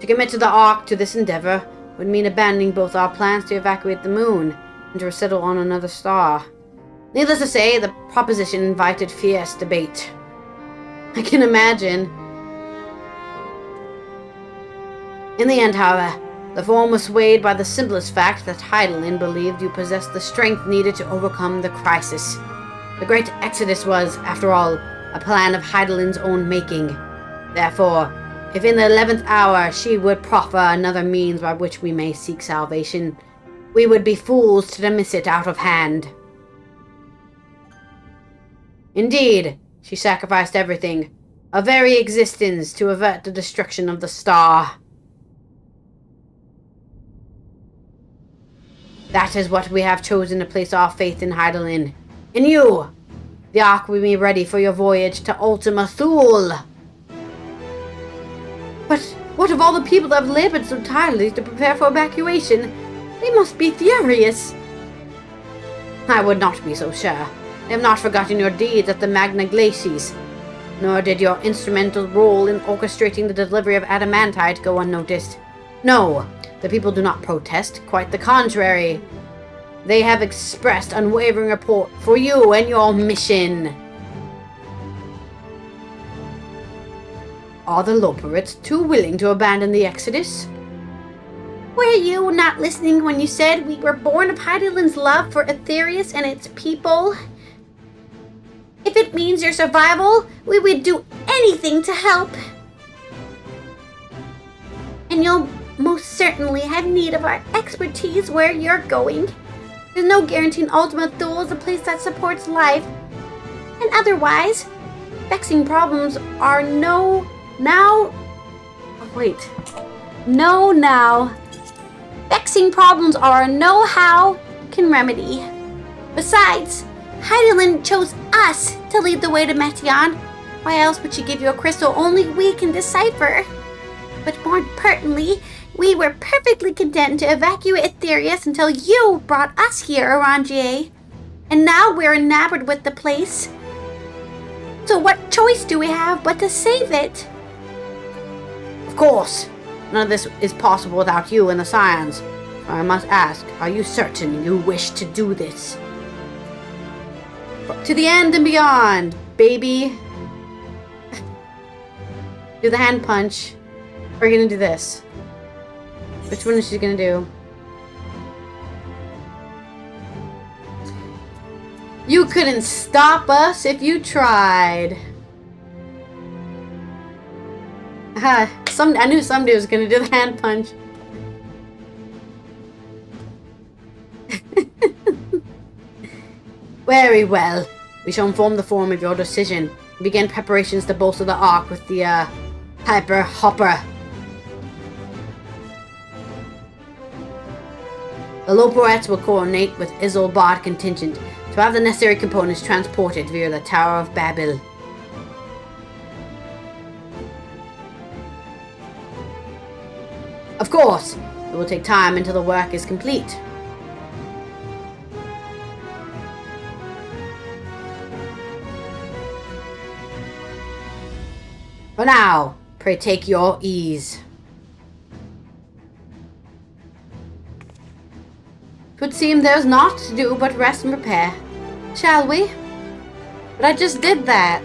To commit to the Ark to this endeavor would mean abandoning both our plans to evacuate the moon and to resettle on another star. Needless to say, the proposition invited fierce debate. I can imagine. In the end, however, the Forum was swayed by the simplest fact that Hydaelyn believed you possessed the strength needed to overcome the crisis. The Great Exodus was, after all, a plan of Hydaelyn's own making. Therefore, if in the 11th hour she would proffer another means by which we may seek salvation, we would be fools to dismiss it out of hand. Indeed, she sacrificed everything, her very existence, to avert the destruction of the star. That is what we have chosen to place our faith in Hydaelyn. In you! The Ark will be ready for your voyage to Ultima Thule! But what of all the people that have labored so tirelessly to prepare for evacuation? They must be furious! I would not be so sure. They have not forgotten your deeds at the Magna Glacies, nor did your instrumental role in orchestrating the delivery of adamantite go unnoticed. No, the people do not protest, quite the contrary. They have expressed unwavering support for you and your mission. Are the Loperites too willing to abandon the Exodus? Were you not listening when you said we were born of Hydaelyn's love for Aetherius and its people? If it means your survival, we would do anything to help. And you'll most certainly have need of our expertise where you're going. There's no guarantee Ultima Thule is a place that supports life. And otherwise, vexing problems are no now. Vexing problems are no how can remedy. Besides, Hydaelyn chose us to lead the way to Meteion. Why else would she give you a crystal only we can decipher? But more importantly, we were perfectly content to evacuate Aetherius until you brought us here, Orangier. And now we're enamored with the place. So what choice do we have but to save it? Of course. None of this is possible without you and the Scions. I must ask, are you certain you wish to do this? To the end and beyond, baby. Do the hand punch. We're gonna do this. Which one is she gonna do? You couldn't stop us if you tried. I knew somebody was gonna do the hand punch. Very well. We shall inform the Forum of your decision and begin preparations to bolster the Ark with the Hyper Hopper. The Loporettes will coordinate with Isolbard contingent to have the necessary components transported via the Tower of Babel. Of course, it will take time until the work is complete. For now, pray take your ease. Twould seem there's naught to do but rest and prepare. Shall we? But I just did that.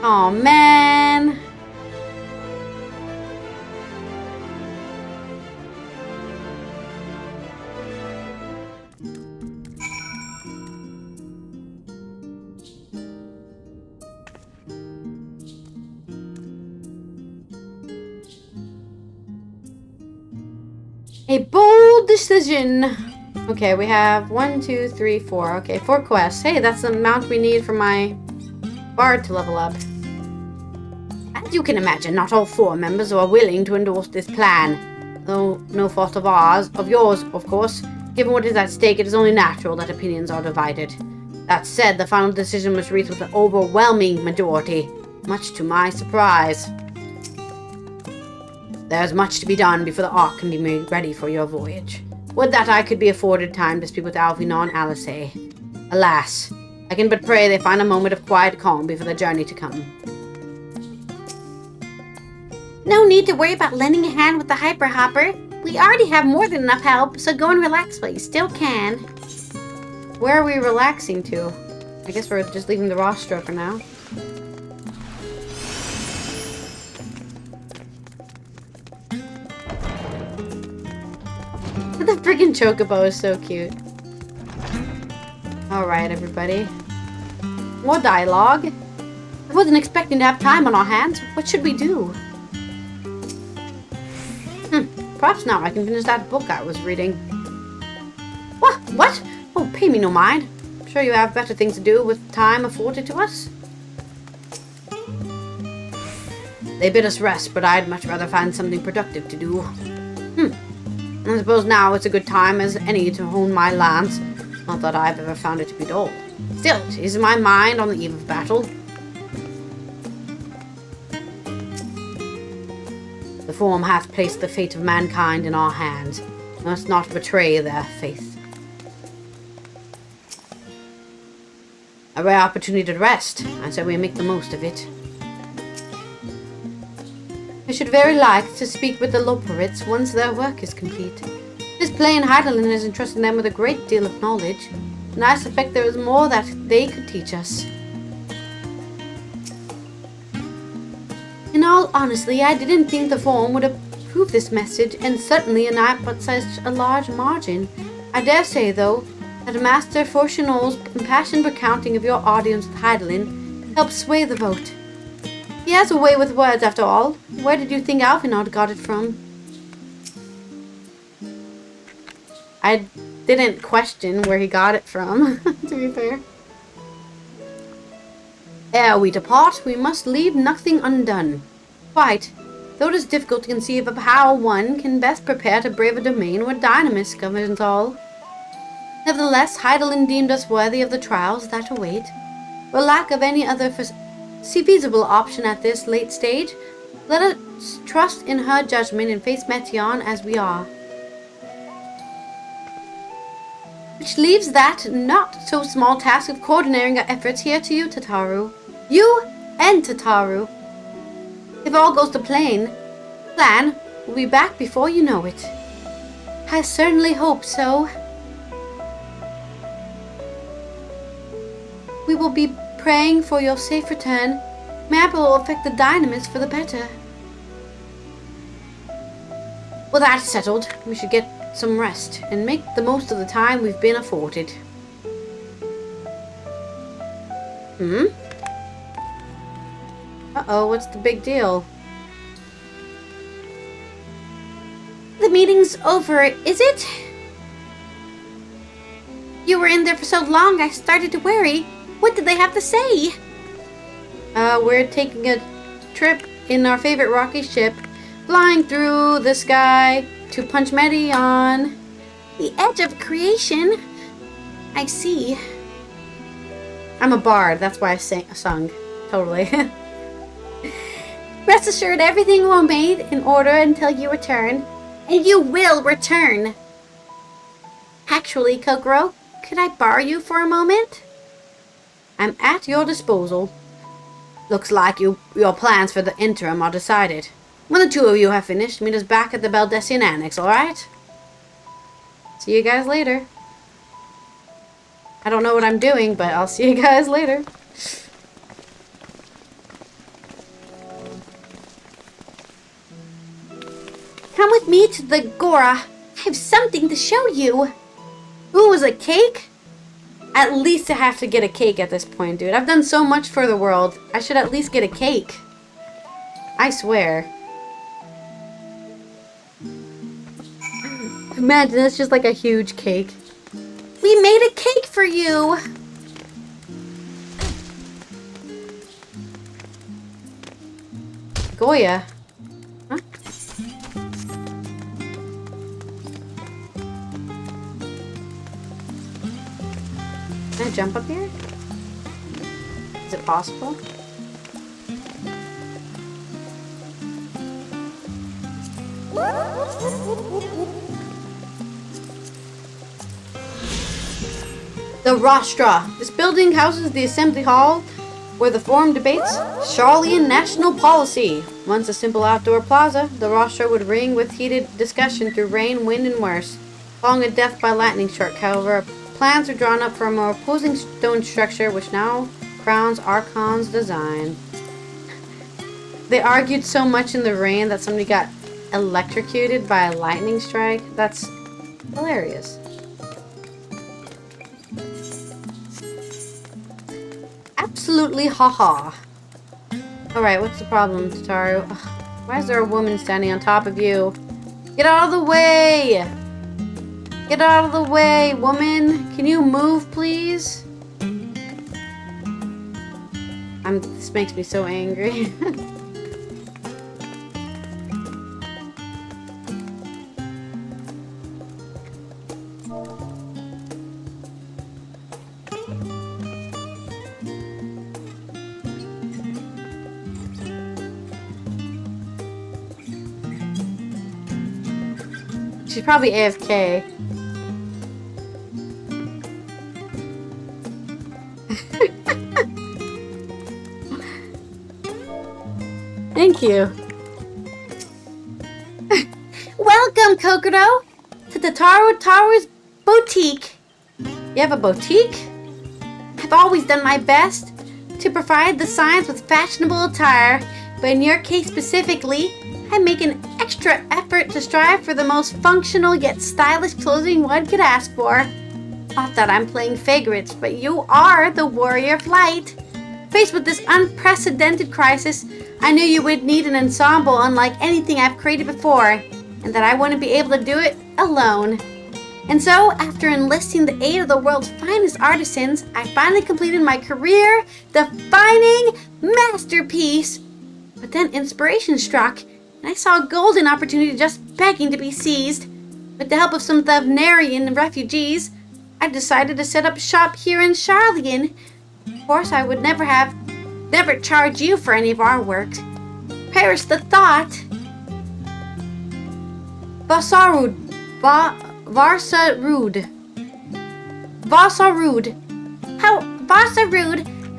Aw, man. A bold decision. Okay, we have 1, 2, 3, 4. Okay, 4 quests. Hey, that's the amount we need for my bard to level up. As you can imagine, not all 4 members are willing to endorse this plan. Though no fault of yours, of course. Given what is at stake, it is only natural that opinions are divided. That said, the final decision was reached with an overwhelming majority, much to my surprise. There is much to be done before the Ark can be made ready for your voyage. Would that I could be afforded time to speak with Alphinaud and Alice. Alas, I can but pray they find a moment of quiet calm before the journey to come. No need to worry about lending a hand with the Hyper Hopper. We already have more than enough help, so go and relax while you still can. Where are we relaxing to? I guess we're just leaving the Rostra for now. The friggin' chocobo is so cute. Alright, everybody. More dialogue. I wasn't expecting to have time on our hands. What should we do? Perhaps now I can finish that book I was reading. What? What? Oh, pay me no mind. I'm sure you have better things to do with time afforded to us. They bid us rest, but I'd much rather find something productive to do. I suppose now it's a good time as any to hone my lance. Not that I've ever found it to be dull. Still, it is my mind on the eve of battle. The Form hath placed the fate of mankind in our hands. We must not betray their faith. A rare opportunity to rest, and so we make the most of it. I should very like to speak with the Loperites once their work is complete. This plain Hydaelyn has entrusted them with a great deal of knowledge, and I suspect there is more that they could teach us. In all honesty, I didn't think the Form would approve this message, and certainly not but such a large margin. I dare say, though, that Master Fortunol's impassioned recounting of your audience with Hydaelyn helped sway the vote. He has a way with words, after all. Where did you think Alphinaud got it from? I didn't question where he got it from, to be fair. Ere we depart, we must leave nothing undone. Quite. Though it is difficult to conceive of how one can best prepare to brave a domain where Dynamis governs all. Nevertheless, Hydaelyn deemed us worthy of the trials that await. For lack of any other feasible option at this late stage, let us trust in her judgment and face Meteion as we are. Which leaves that not so small task of coordinating our efforts here to you, Tataru. You and Tataru. If all goes to plan, we'll be back before you know it. I certainly hope so. We will be praying for your safe return. Maybe it will affect the Dynamis for the better. Well, that's settled. We should get some rest and make the most of the time we've been afforded. Uh-oh, what's the big deal? The meeting's over, is it? You were in there for so long, I started to worry. What did they have to say? We're taking a trip in our favorite rocky ship, flying through the sky to punch Meteion. The edge of creation? I see. I'm a bard, that's why I sung. Totally. Rest assured, everything will be made in order until you return. And you will return. Actually, Kokoro, could I borrow you for a moment? I'm at your disposal. Looks like your plans for the interim are decided. When the two of you have finished, meet us back at the Beldesian Annex, alright? See you guys later. I don't know what I'm doing, but I'll see you guys later. Come with me to the Gora. I have something to show you. Ooh, is a cake? At least I have to get a cake at this point, dude. I've done so much for the world. I should at least get a cake. I swear. Imagine that's just like a huge cake. We made a cake for you. Goya. Huh? Can I jump up here? Is it possible? The Rostra. This building houses the assembly hall where the forum debates Charlian national policy. Once a simple outdoor plaza, the Rostra would ring with heated discussion through rain, wind, and worse. Following a death by lightning strike, however, plans are drawn up for a more opposing stone structure which now crowns Archon's design. They argued so much in the rain that somebody got electrocuted by a lightning strike. That's hilarious. Absolutely haha. Alright, what's the problem, Tataru? Ugh, why is there a woman standing on top of you? Get out of the way! Get out of the way, woman! Can you move, please? This makes me so angry. She's probably AFK. Thank you. Welcome, Kokodo, to the Taro Tower's boutique. You have a boutique? I've always done my best to provide the Scions with fashionable attire, but in your case specifically, I make an extra effort to strive for the most functional yet stylish clothing one could ask for. Not that I'm playing favorites, but you are the warrior of light. Faced with this unprecedented crisis, I knew you would need an ensemble unlike anything I've created before, and that I wouldn't be able to do it alone. And so, after enlisting the aid of the world's finest artisans, I finally completed my career-defining masterpiece. But then inspiration struck, and I saw a golden opportunity just begging to be seized. With the help of some Thavnarian refugees, I decided to set up shop here in Charlian. Of course, I would never charge you for any of our work. Perish the thought. Varsarud.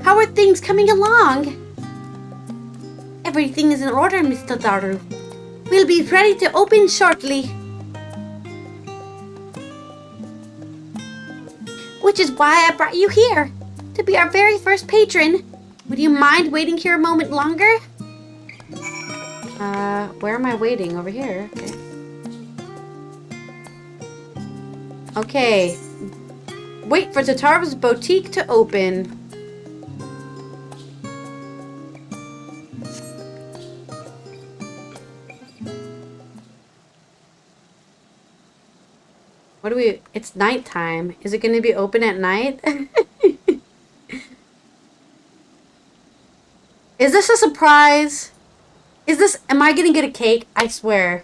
How are things coming along? Everything is in order, Mr. Daru. We'll be ready to open shortly. Which is why I brought you here, to be our very first patron. Would you mind waiting here a moment longer? Where am I waiting? Over here. Okay. Okay. Wait for Tataru's boutique to open. What do we... It's nighttime. Is it going to be open at night? Is this a surprise? Am I going to get a cake? I swear.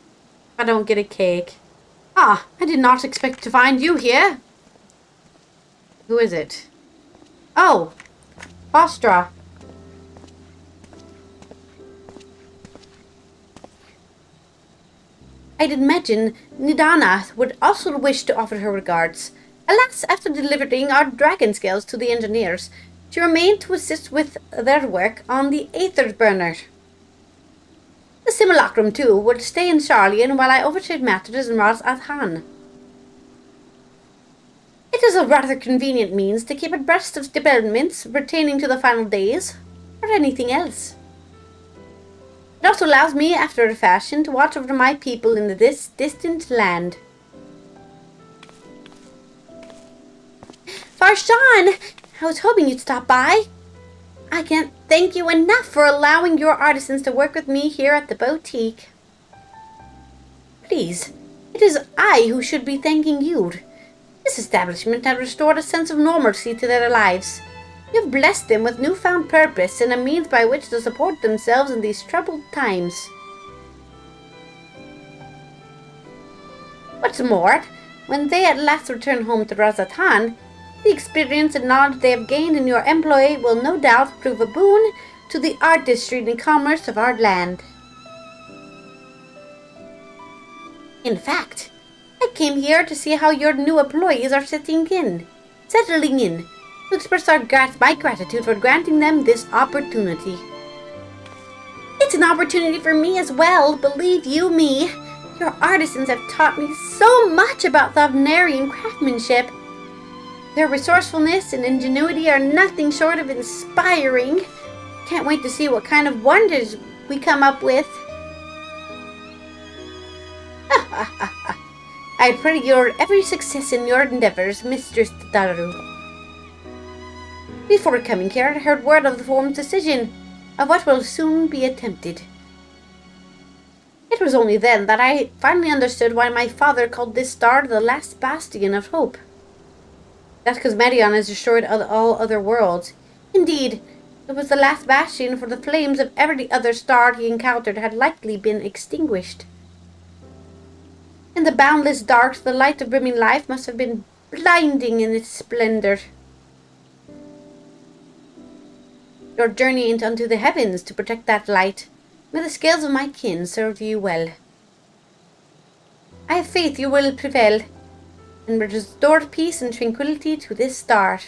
If I don't get a cake. Ah, I did not expect to find you here. Who is it? Oh, Vostra. I'd imagine Nidanath would also wish to offer her regards. Alas, after delivering our dragon scales to the engineers, she remained to assist with their work on the Aether burner. The simulacrum, too, would stay in Charlian while I overtook matters in Ras Athan. It is a rather convenient means to keep abreast of developments pertaining to the final days, or anything else. It also allows me, after a fashion, to watch over my people in this distant land. Farshan! I was hoping you'd stop by. I can't thank you enough for allowing your artisans to work with me here at the boutique. Please, It is I who should be thanking you. This establishment has restored a sense of normalcy to their lives. You have blessed them with newfound purpose and a means by which to support themselves in these troubled times. What's more, when they at last return home to Razatan, the experience and knowledge they have gained in your employ will no doubt prove a boon to the artistry and commerce of our land. In fact, I came here to see how your new employees are settling in, to express my gratitude for granting them this opportunity. It's an opportunity for me as well, believe you me. Your artisans have taught me so much about Thavnarian craftsmanship. Their resourcefulness and ingenuity are nothing short of inspiring. Can't wait to see what kind of wonders we come up with. I pray your every success in your endeavors, Mistress Tadaru. Before coming here, I heard word of the forum's decision, of what will soon be attempted. It was only then that I finally understood why my father called this star the last bastion of hope. That's because Meteion has destroyed all other worlds. Indeed, it was the last bastion, for the flames of every other star he encountered had likely been extinguished. In the boundless dark, the light of brimming life must have been blinding in its splendor. Your journey unto the heavens to protect that light, may the scales of my kin serve you well. I have faith you will prevail, and restore peace and tranquility to this star.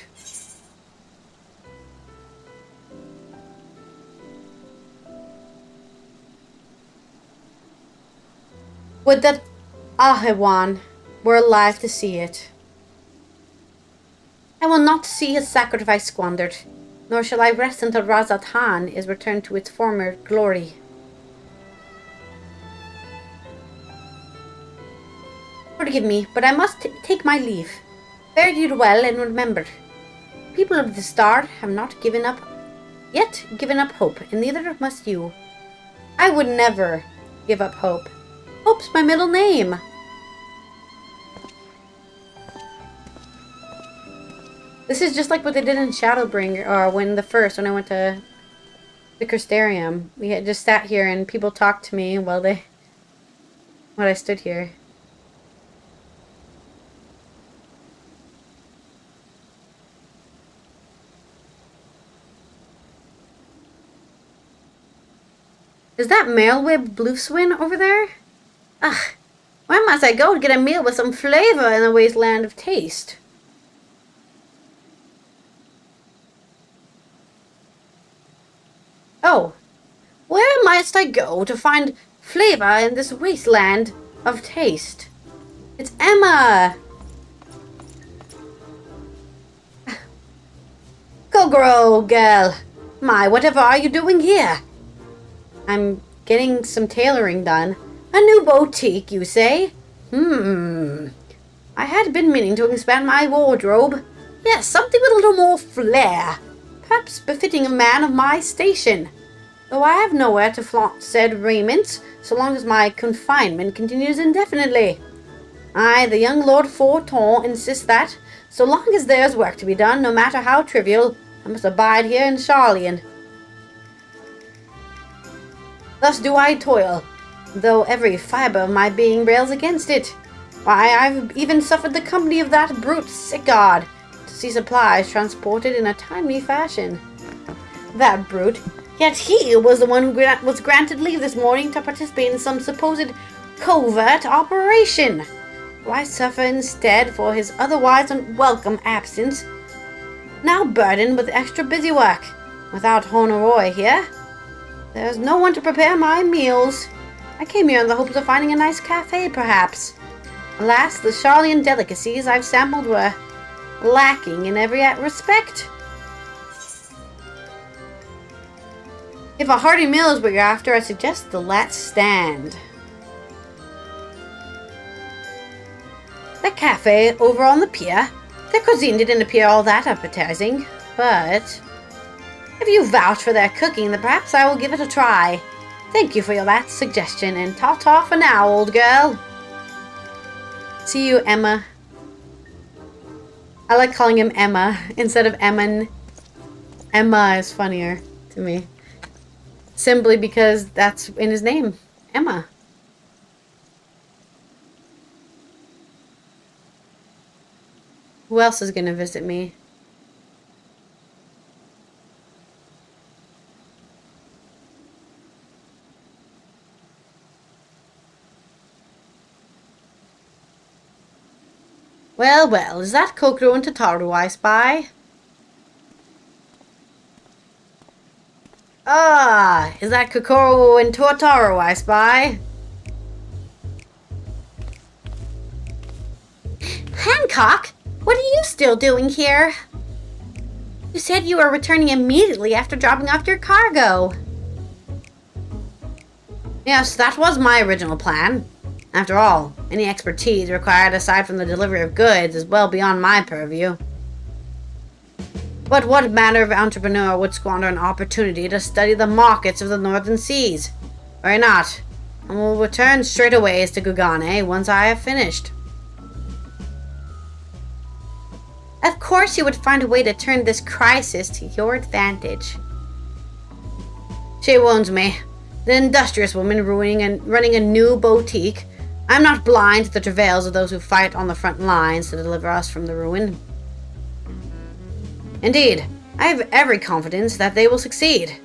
Would that Ahewan were alive to see it. I will not see his sacrifice squandered, nor shall I rest until Razatan is returned to its former glory. Forgive me, but I must take my leave. Fare you well, and remember, people of the star have not given up hope, and neither must you. I would never give up hope. Hope's my middle name. This is just like what they did in Shadowbringer, or when I went to the Crystarium. We had just sat here and people talked to me while I stood here. Is that Mailweb Blueswin over there? Ugh, where must I go to get a meal with some flavor in the wasteland of taste? Oh, where must I go to find flavor in this wasteland of taste? It's Emma! Kogoro, girl! My, whatever are you doing here? I'm getting some tailoring done. A new boutique, you say? I had been meaning to expand my wardrobe. Yes, something with a little more flair. Perhaps befitting a man of my station. Though I have nowhere to flaunt said raiment, so long as my confinement continues indefinitely. The young Lord Forton insists that, so long as there's work to be done, no matter how trivial, I must abide here in Charlian. Thus do I toil, though every fibre of my being rails against it. Why, I've even suffered the company of that brute Sigurd to see supplies transported in a timely fashion. That brute, yet he was the one who was granted leave this morning to participate in some supposed covert operation. Do I suffer instead for his otherwise unwelcome absence? Now burdened with extra busy work, without Honoroy here. There's no one to prepare my meals. I came here in the hopes of finding a nice cafe, perhaps. Alas, the Charlian delicacies I've sampled were lacking in every respect. If a hearty meal is what you're after, I suggest the Let's Stand. That cafe over on the pier, their cuisine didn't appear all that appetizing, but if you vouch for their cooking, then perhaps I will give it a try. Thank you for your last suggestion, and ta-ta for now, old girl. See you, Emma. I like calling him Emma instead of Emmon. Emma is funnier to me. Simply because that's in his name. Emma. Who else is gonna visit me? Well, well, is that Kokoro and Tataru I spy? Ah, is that Kokoro and Tataru I spy? Hancock, what are you still doing here? You said you were returning immediately after dropping off your cargo. Yes, that was my original plan. After all, any expertise required aside from the delivery of goods is well beyond my purview. But what manner of entrepreneur would squander an opportunity to study the markets of the northern seas? Worry not, and will return straight away to Gugane once I have finished. Of course you would find a way to turn this crisis to your advantage. She wounds me. The industrious woman running a new boutique. I'm not blind to the travails of those who fight on the front lines to deliver us from the ruin. Indeed, I have every confidence that they will succeed,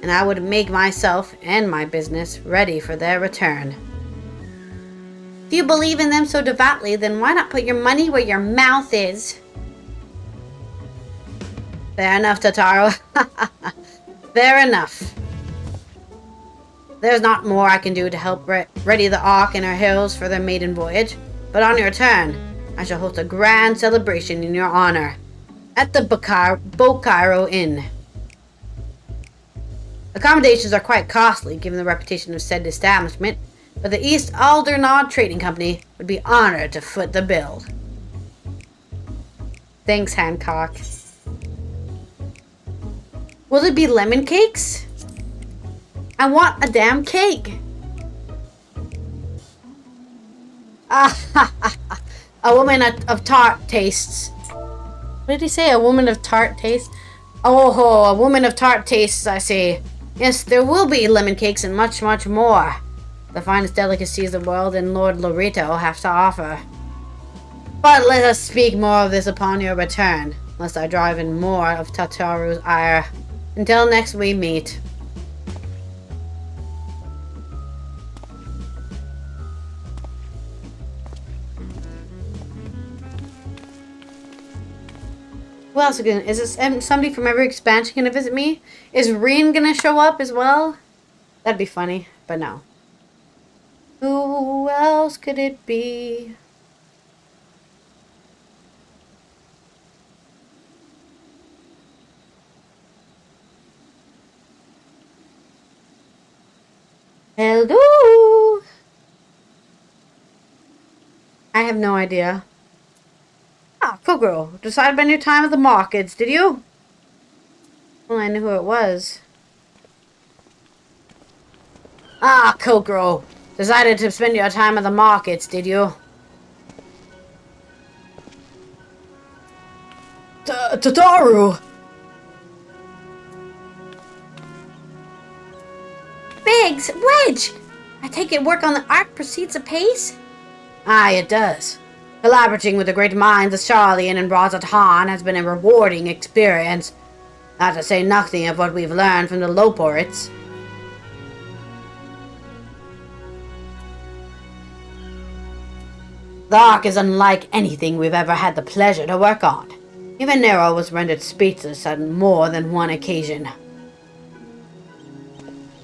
and I would make myself and my business ready for their return. If you believe in them so devoutly, then why not put your money where your mouth is? Fair enough, Tataru. Fair enough. There's not more I can do to help ready the Ark and her heroes for their maiden voyage, but on your return, I shall host a grand celebration in your honor at the Bokairo Inn. Accommodations are quite costly given the reputation of said establishment, but the East Aldernod Trading Company would be honored to foot the bill. Thanks, Hancock. Will it be lemon cakes? I want a damn cake. A woman of tart tastes. What did he say? A woman of tart tastes? Oh, a woman of tart tastes, I see. Yes, there will be lemon cakes and much, much more. The finest delicacies the world and Lord Loreto have to offer. But let us speak more of this upon your return, lest I drive in more of Tataru's ire. Until next we meet. Who else is gonna? Is this somebody from every expansion gonna visit me? Is Reen gonna show up as well? That'd be funny, but no. Who else could it be? Hello. I have no idea. Ah, Kokoro, decided on your time at the markets, did you? Well, I knew who it was. Ah, Kokoro, decided to spend your time at the markets, did you? Tataru! Biggs, Wedge! I take it work on the Ark proceeds apace? Aye, it does. Collaborating with the great minds of Charlian and Brazatan has been a rewarding experience. Not to say nothing of what we've learned from the Loporites. The Ark is unlike anything we've ever had the pleasure to work on. Even Nero was rendered speechless on more than one occasion.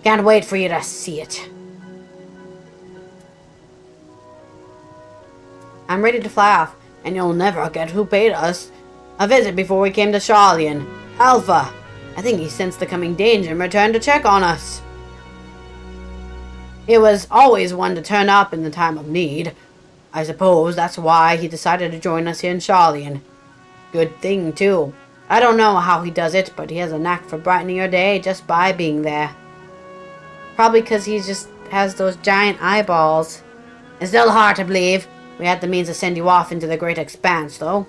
Can't wait for you to see it. I'm ready to fly off, and you'll never forget who paid us a visit before we came to Charlian. Alpha. I think he sensed the coming danger and returned to check on us. He was always one to turn up in the time of need. I suppose that's why he decided to join us here in Charlian. Good thing, too. I don't know how he does it, but he has a knack for brightening your day just by being there. Probably because he just has those giant eyeballs. It's still hard to believe, We had the means to send you off into the great expanse, though.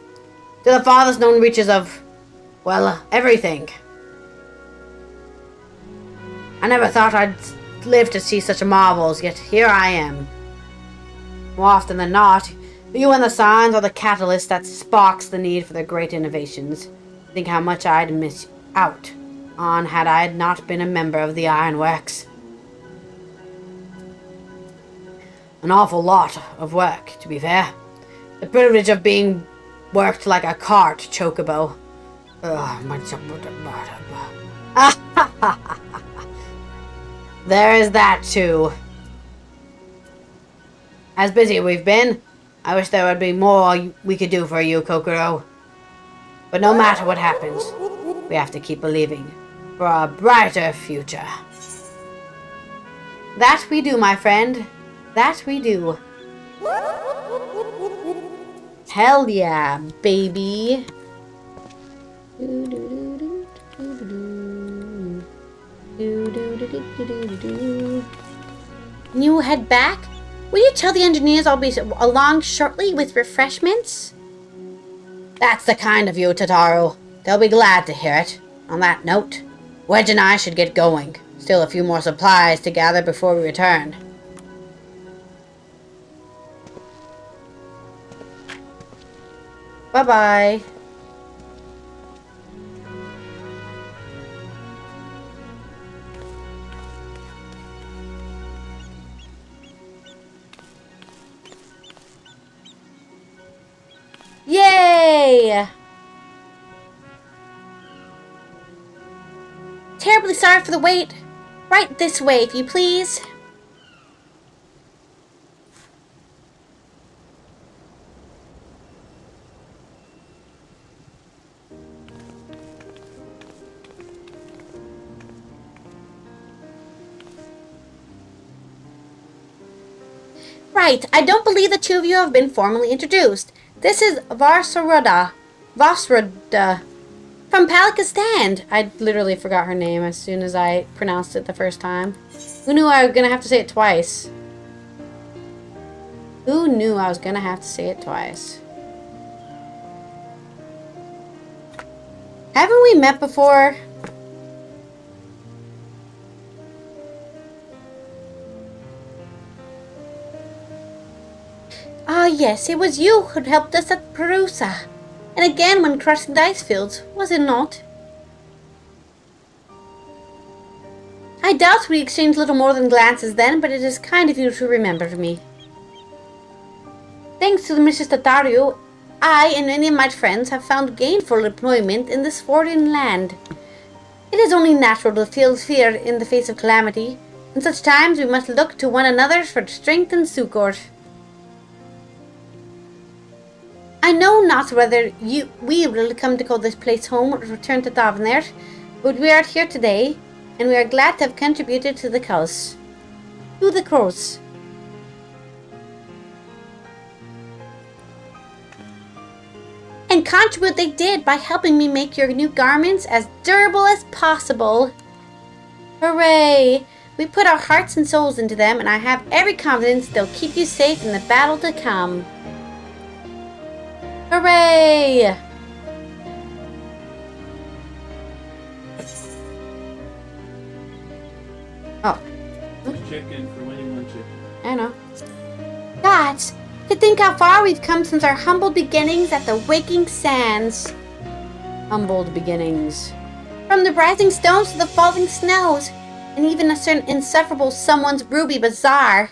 To the farthest known reaches of, well, everything. I never thought I'd live to see such marvels, yet here I am. More often than not, you and the Scions are the catalyst that sparks the need for the great innovations. Think how much I'd miss out on had I not been a member of the Ironworks. An awful lot of work, to be fair. The privilege of being worked like a cart chocobo. There is that too. As busy as we've been, I wish there would be more we could do for you, Kokoro. But no matter what happens, we have to keep believing for a brighter future. That we do, my friend. That we do. Hell yeah, baby. Can you head back? Will you tell the engineers I'll be along shortly with refreshments? That's the kind of you, Tataru. They'll be glad to hear it. On that note, Wedge and I should get going. Still a few more supplies to gather before we return. Bye-bye. Yay! Terribly sorry for the wait. Right this way, if you please. Right, I don't believe the two of you have been formally introduced. This is Vasrada from Palakistan. I literally forgot her name as soon as I pronounced it the first time. Who knew I was going to have to say it twice? Who knew I was going to have to say it twice? Haven't we met before? Ah, yes, it was you who helped us at Perusa. And again when crossing the ice fields, was it not? I doubt we exchanged little more than glances then, but it is kind of you to remember me. Thanks to Mrs. Tataru, I and many of my friends have found gainful employment in this foreign land. It is only natural to feel fear in the face of calamity. In such times we must look to one another for strength and succor. I know not whether we will come to call this place home or return to Davner, but we are here today, and we are glad to have contributed to the cause. To the cause. And contribute they did by helping me make your new garments as durable as possible. Hooray! We put our hearts and souls into them, and I have every confidence they'll keep you safe in the battle to come. Hooray! Oh. Chicken for when you want chicken. I know. Gods, to think how far we've come since our humble beginnings at the Waking Sands. Humbled beginnings. From the rising stones to the falling snows, and even a certain insufferable someone's ruby bazaar.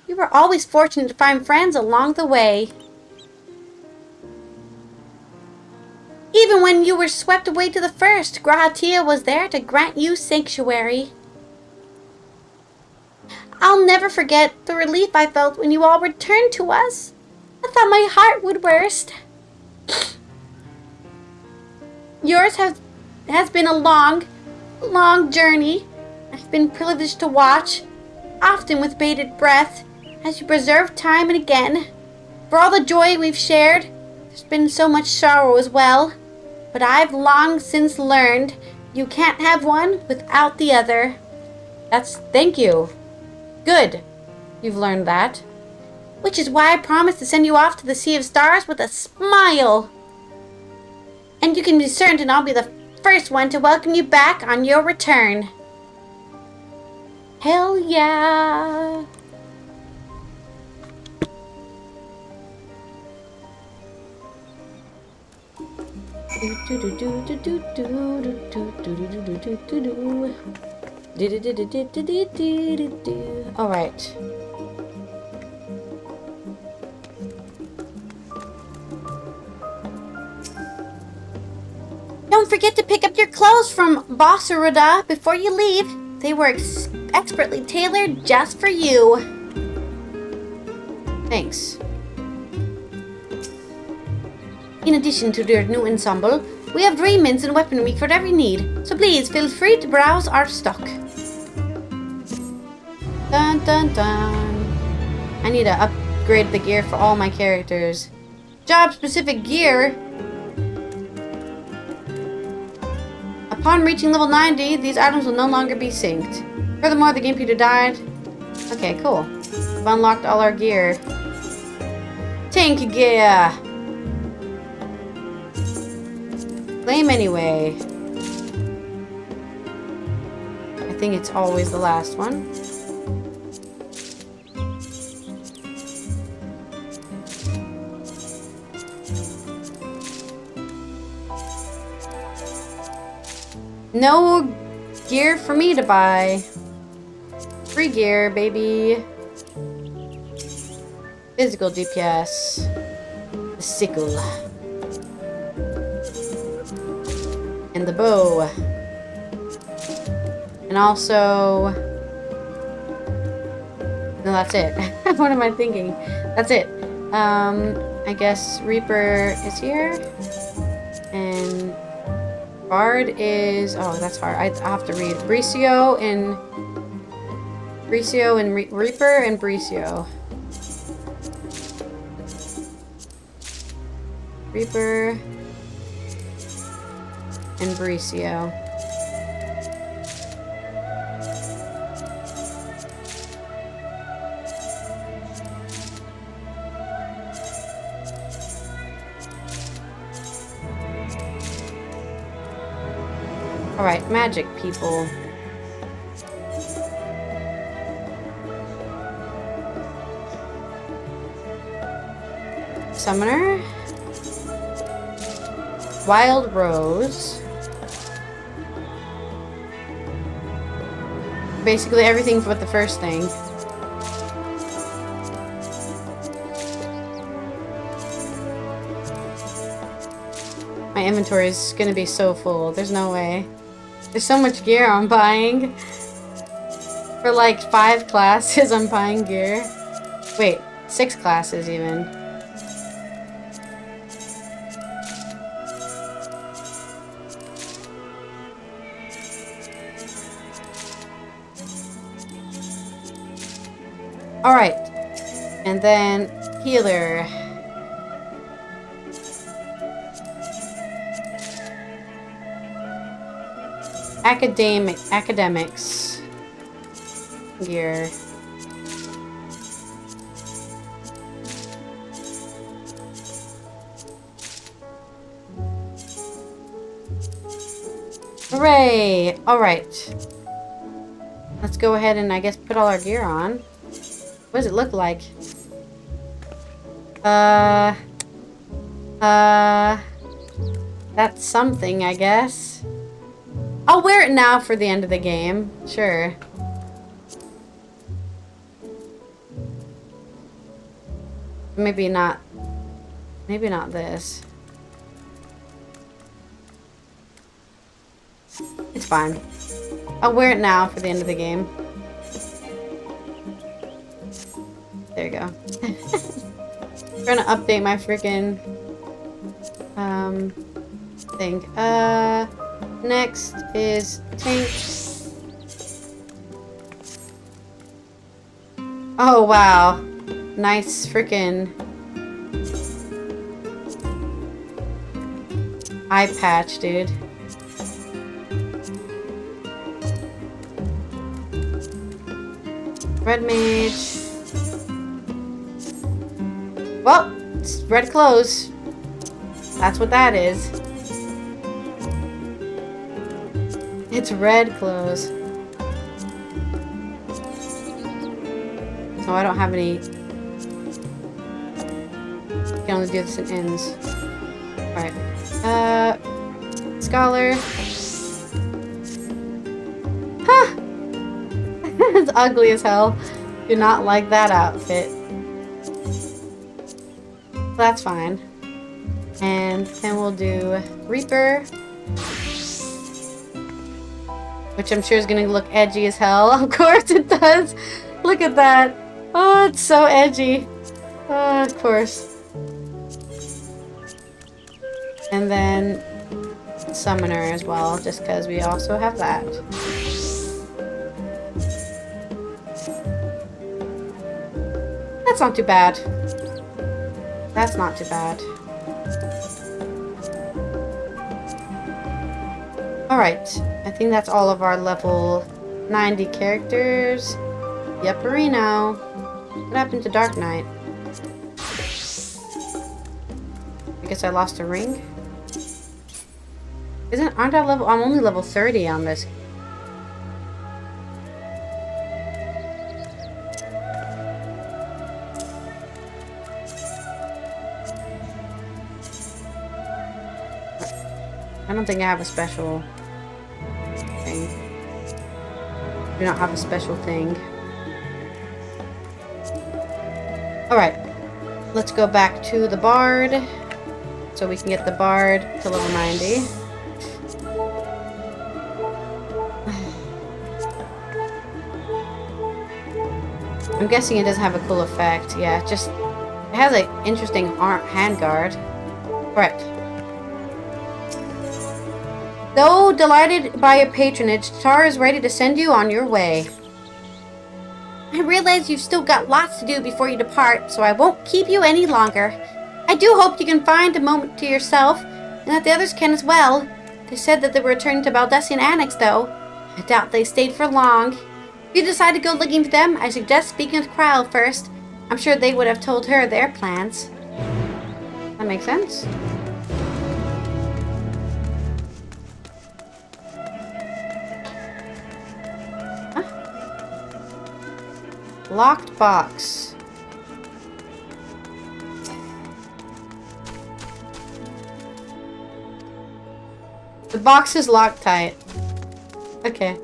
We were always fortunate to find friends along the way. Even when you were swept away to the first, Grahatia was there to grant you sanctuary. I'll never forget the relief I felt when you all returned to us. I thought my heart would burst. Yours has been a long journey. I've been privileged to watch, often with bated breath, as you preserve time and again. For all the joy we've shared, there's been so much sorrow as well. But I've long since learned you can't have one without the other. Thank you. Good. You've learned that. which is why I promised to send you off to the Sea of Stars with a smile. And you can be certain I'll be the first one to welcome you back on your return. Hell yeah! All right. Don't forget to pick up your clothes from Bossaruda before you leave. They were expertly tailored just for you. Thanks. In addition to their new ensemble, we have raiments and weaponry for every need, so please feel free to browse our stock. Dun dun dun. I need to upgrade the gear for all my characters. Job-specific gear? Upon reaching level 90, these items will no longer be synced. Furthermore, the game computer died. Okay, cool. We've unlocked all our gear. Tank gear! Flame anyway. I think it's always the last one. No gear for me to buy. Free gear, baby. Physical DPS. The sickle. And the bow. And also... No, that's it. What am I thinking? That's it. I guess Reaper is here. And... Bard is... Oh, that's hard. I have to read. Bricio and Reaper and Bricio. Reaper and Bricio. Alright, magic people. Summoner. Wild Rose. Basically everything but the first thing. My inventory is gonna be so full. There's no way. There's so much gear I'm buying. For like 5 classes I'm buying gear. Wait, 6 classes even. Alright. And then healer. Academics gear. Hooray! Alright. Let's go ahead and I guess put all our gear on. What does it look like? That's something, I guess. I'll wear it now for the end of the game. Sure. Maybe not. Maybe not this. It's fine. I'll wear it now for the end of the game. There you go. Trying to update my freaking thing. Next is tank. Oh wow. Nice freaking eye patch, dude. Red mage. Well, it's red clothes. That's what that is. It's red clothes. Oh, I don't have any. You can only do this in ends. Alright. Scholar. Huh! It's ugly as hell. Do not like that outfit. That's fine. And then we'll do Reaper. Which I'm sure is gonna look edgy as hell. Of course it does! Look at that! Oh, it's so edgy. Oh, of course. And then Summoner as well, just because we also have that. That's not too bad. That's not too bad. Alright, I think that's all of our level 90 characters. Yepperino. What happened to Dark Knight? I guess I lost a ring? Aren't I level? I'm only level 30 on this. I don't think I have a special thing. Do not have a special thing. Alright. Let's go back to the Bard. So we can get the Bard to level 90. I'm guessing it doesn't have a cool effect. Yeah, it has an interesting handguard. Alright. Though delighted by your patronage, Tara is ready to send you on your way. I realize you've still got lots to do before you depart, so I won't keep you any longer. I do hope you can find a moment to yourself, and that the others can as well. They said that they were returning to Baldessian Annex, though. I doubt they stayed for long. If you decide to go looking for them, I suggest speaking with Kryl first. I'm sure they would have told her their plans. That makes sense. Locked box. The box is locked tight. Okay.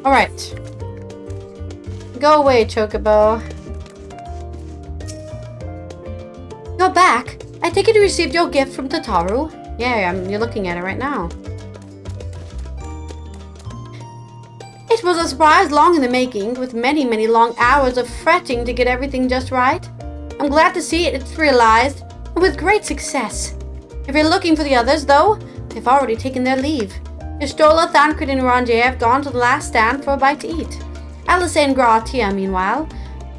Alright. Go away, Chocobo. You're back? I take it you received your gift from Tataru? Yeah, you're looking at it right now. It was a surprise long in the making, with many, many long hours of fretting to get everything just right. I'm glad to see it's realized, and with great success. If you're looking for the others, though, they've already taken their leave. Istola, Thancred, and Ranjay have gone to the last stand for a bite to eat. Alice and Gratia, meanwhile,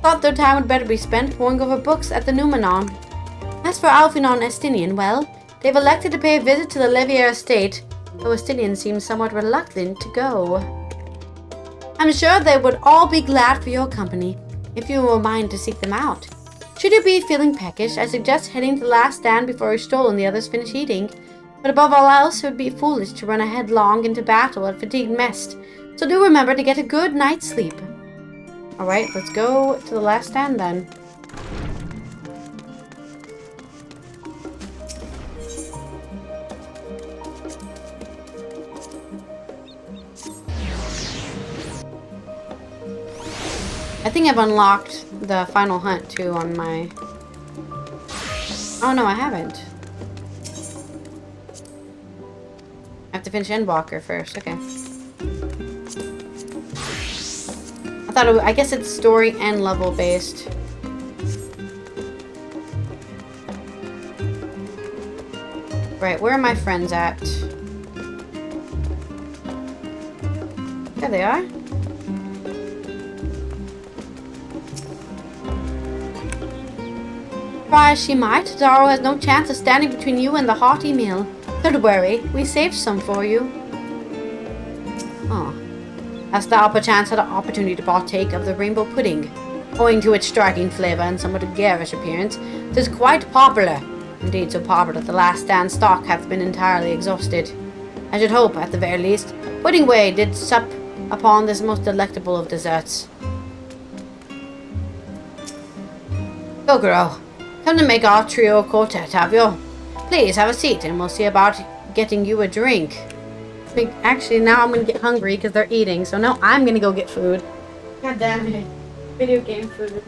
thought their time would better be spent poring over books at the Numenon. As for Alphinaud and Estinian, well, they've elected to pay a visit to the Levier estate, though Estinian seems somewhat reluctant to go. I'm sure they would all be glad for your company, if you were mind to seek them out. Should you be feeling peckish, I suggest heading to the last stand before Istola and the others finish eating. But above all else, it would be foolish to run headlong into battle at fatigued mest, so do remember to get a good night's sleep. Alright, let's go to the last stand then. I think I've unlocked the final hunt too on my... Oh no, I haven't. have to finish Endwalker first. Okay. I thought I guess it's story and level based. Right, where are my friends at? There they are. Try as she might, Zaro has no chance of standing between you and the hearty meal. Don't worry, we saved some for you. Oh. Hast thou perchance had an opportunity to partake of the rainbow pudding? Owing to its striking flavour and somewhat garish appearance, 'tis quite popular. Indeed so popular that the last stand stock hath been entirely exhausted. I should hope, at the very least, Puddingway did sup upon this most delectable of desserts. Gogoro, come to make our trio quartet, have you? Please have a seat and we'll see about getting you a drink. Actually, now I'm gonna get hungry because they're eating, so no, I'm gonna go get food. God damn it. Video game food.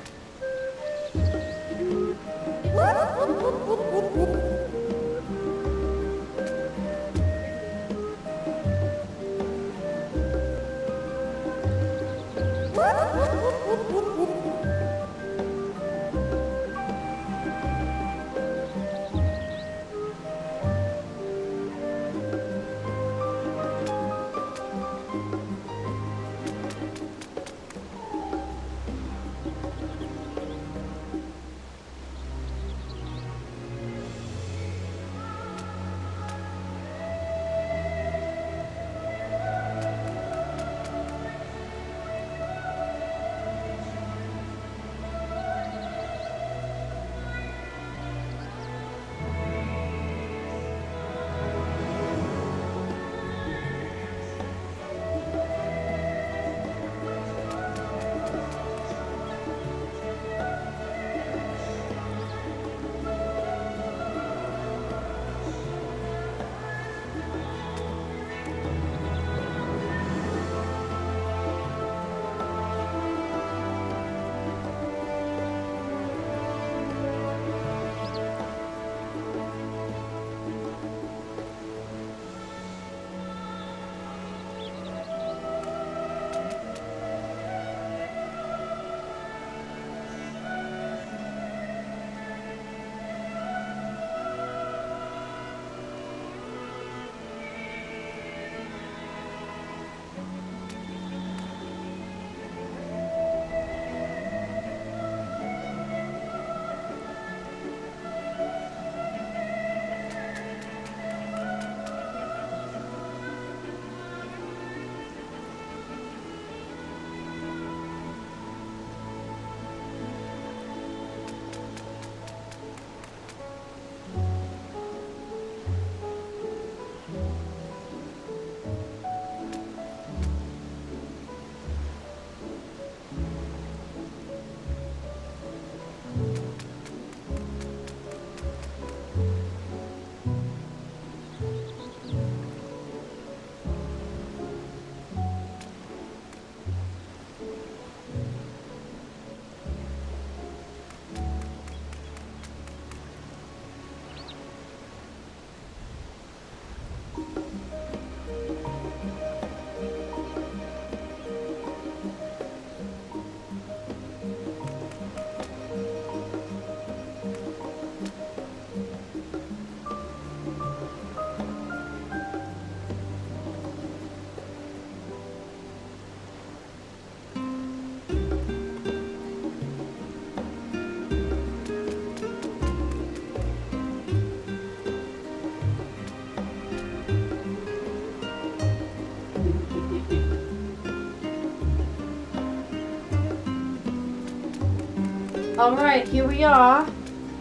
Alright, here we are.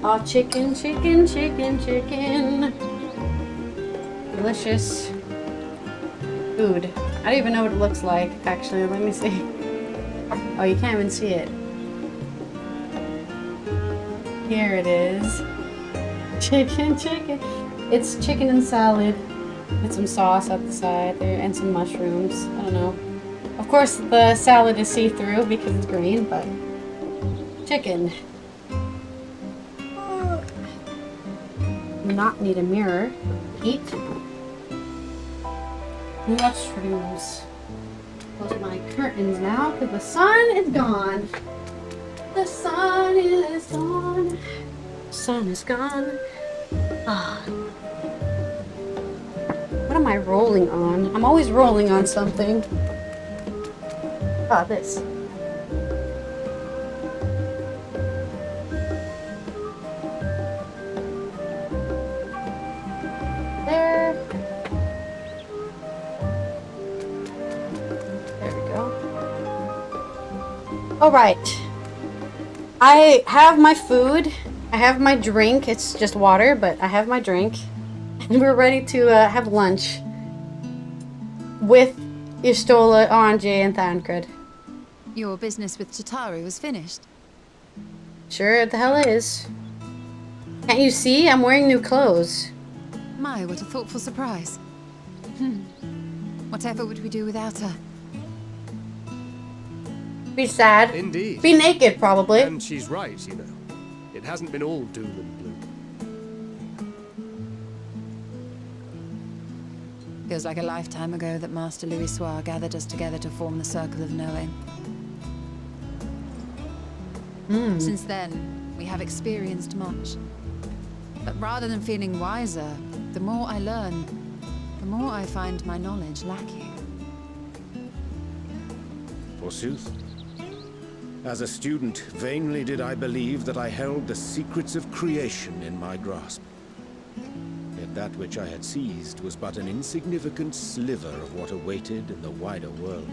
Our chicken. Delicious food. I don't even know what it looks like, actually. Let me see. Oh, you can't even see it. Here it is. Chicken. It's chicken and salad with some sauce at the side there and some mushrooms. I don't know. Of course, the salad is see-through because it's green, but chicken. Not need a mirror. Eat. Mushrooms. Close my curtains now because the sun is gone. The sun is gone. Sun is gone. Ah. What am I rolling on? I'm always rolling on something. Ah, this. There. There we go. All right. I have my food. I have my drink. It's just water, but I have my drink. And we're ready to have lunch with Y'shtola, Orange, and Thancred. Your business with Chitauri was finished. Sure the hell is. Can't you see? I'm wearing new clothes. My, what a thoughtful surprise. Whatever would we do without her? Be sad. Indeed. Be naked, probably. And she's right, you know. It hasn't been all doom and gloom. Feels like a lifetime ago that Master Louis Soir gathered us together to form the Circle of Knowing. Since then, we have experienced much. But rather than feeling wiser, the more I learn, the more I find my knowledge lacking. Forsooth. As a student, vainly did I believe that I held the secrets of creation in my grasp. Yet that which I had seized was but an insignificant sliver of what awaited in the wider world.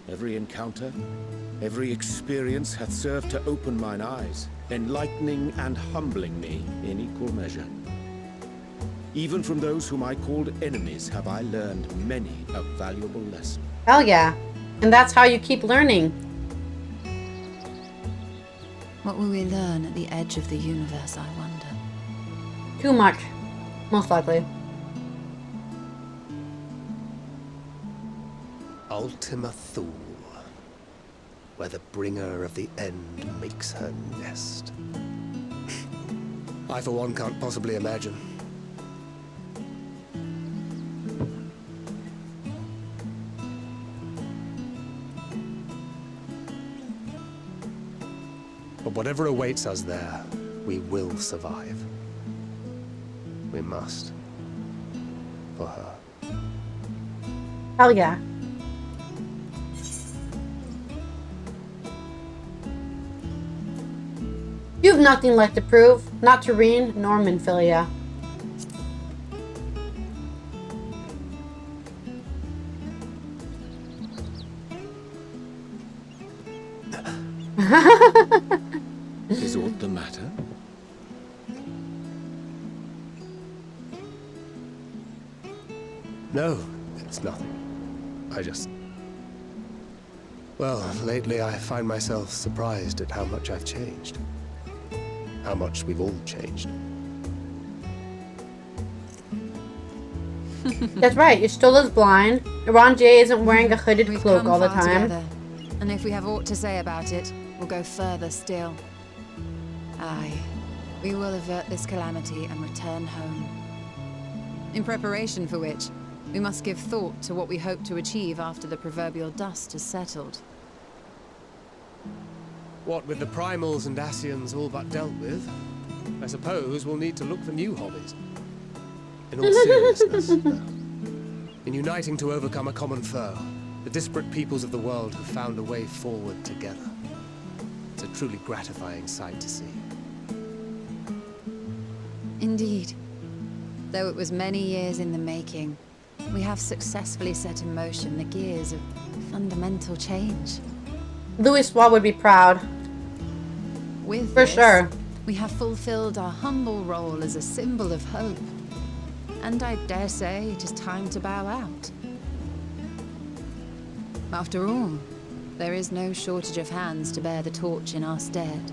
Every encounter, every experience hath served to open mine eyes, enlightening and humbling me in equal measure. Even from those whom I called enemies have I learned many a valuable lesson. Hell yeah. And that's how you keep learning. What will we learn at the edge of the universe, I wonder? Too much. Most likely. Ultima Thule, where the bringer of the end makes her nest. I, for one, can't possibly imagine. But whatever awaits us there, we will survive. We must. For her. Hell yeah. You have nothing left to prove. Not to Reen nor Minfilia. Is aught the matter? No, it's nothing. I just... Well, lately I find myself surprised at how much I've changed. How much we've all changed. That's right. Y'shtola's blind. Ron J isn't wearing a hooded We've cloak come all the far time. together, and if we have aught to say about it, we'll go further still. Aye, we will avert this calamity and return home. In preparation for which, we must give thought to what we hope to achieve after the proverbial dust has settled. What with the Primals and Scions all but dealt with, I suppose we'll need to look for new hobbies. In all seriousness, though, in uniting to overcome a common foe, the disparate peoples of the world have found a way forward together. It's a truly gratifying sight to see. Indeed. Though it was many years in the making, we have successfully set in motion the gears of fundamental change. Louis Soir would be proud. With For this, sure. we have fulfilled our humble role as a symbol of hope. And I dare say it is time to bow out. After all, there is no shortage of hands to bear the torch in our stead.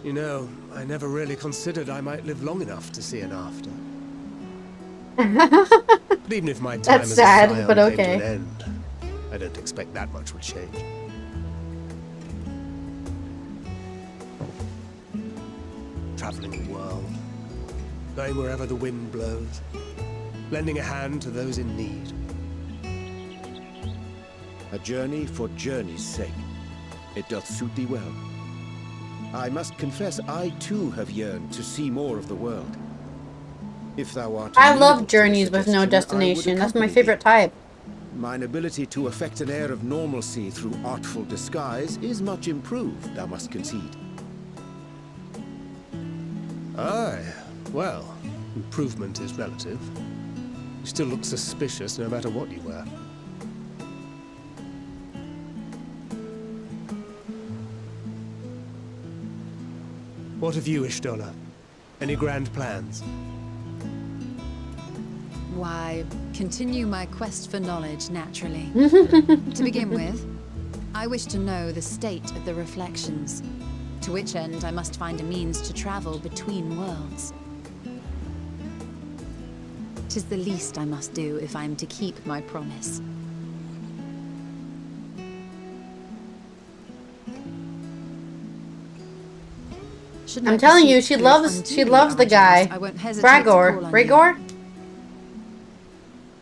You know, I never really considered I might live long enough to see an after. But even if my time That's as sad, a Scion but came okay. to an end, I don't expect that much will change. traveling the world, going wherever the wind blows, lending a hand to those in need. A journey for journey's sake. It doth suit thee well. I must confess, I too have yearned to see more of the world. If thou art I amenable love to journeys the with no suggestion, I would destination. That's my accompany favorite type. thee. Mine ability to affect an air of normalcy through artful disguise is much improved, thou must concede. Aye, well, improvement is relative. You still look suspicious no matter what you wear. What of you, Ishtola? Any grand plans? Why, continue my quest for knowledge, naturally. To begin with, I wish to know the state of the reflections, to which end I must find a means to travel between worlds. 'Tis the least I must do if I am to keep my promise. Should I'm I telling you, proceed she through loves unduly the guy. arduous, I won't hesitate to call Ragor. on you. Ragor?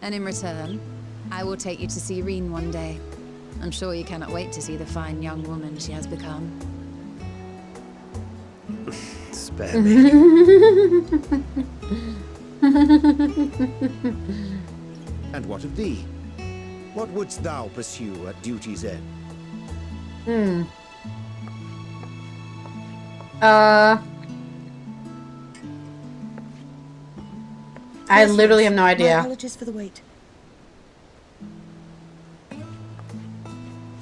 And in return, I will take you to see Reen one day. I'm sure you cannot wait to see the fine young woman she has become. Spare me. And what of thee? What wouldst thou pursue at duty's end? I literally have no My idea. apologies for the wait.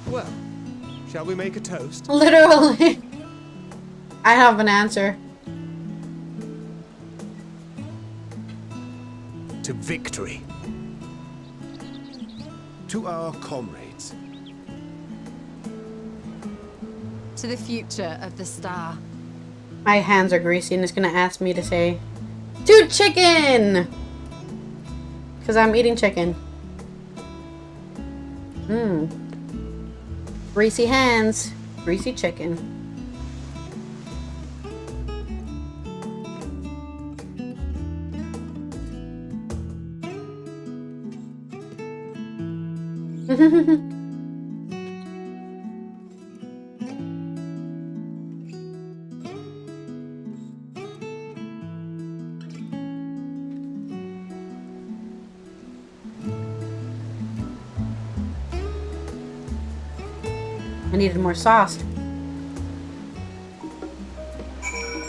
Well, shall we make a toast? Literally. I have an answer. To victory. To our comrades. To the future of the star. My hands are greasy and it's gonna ask me to say, "To chicken!" Because I'm eating chicken. Greasy hands, greasy chicken. I needed more sauce.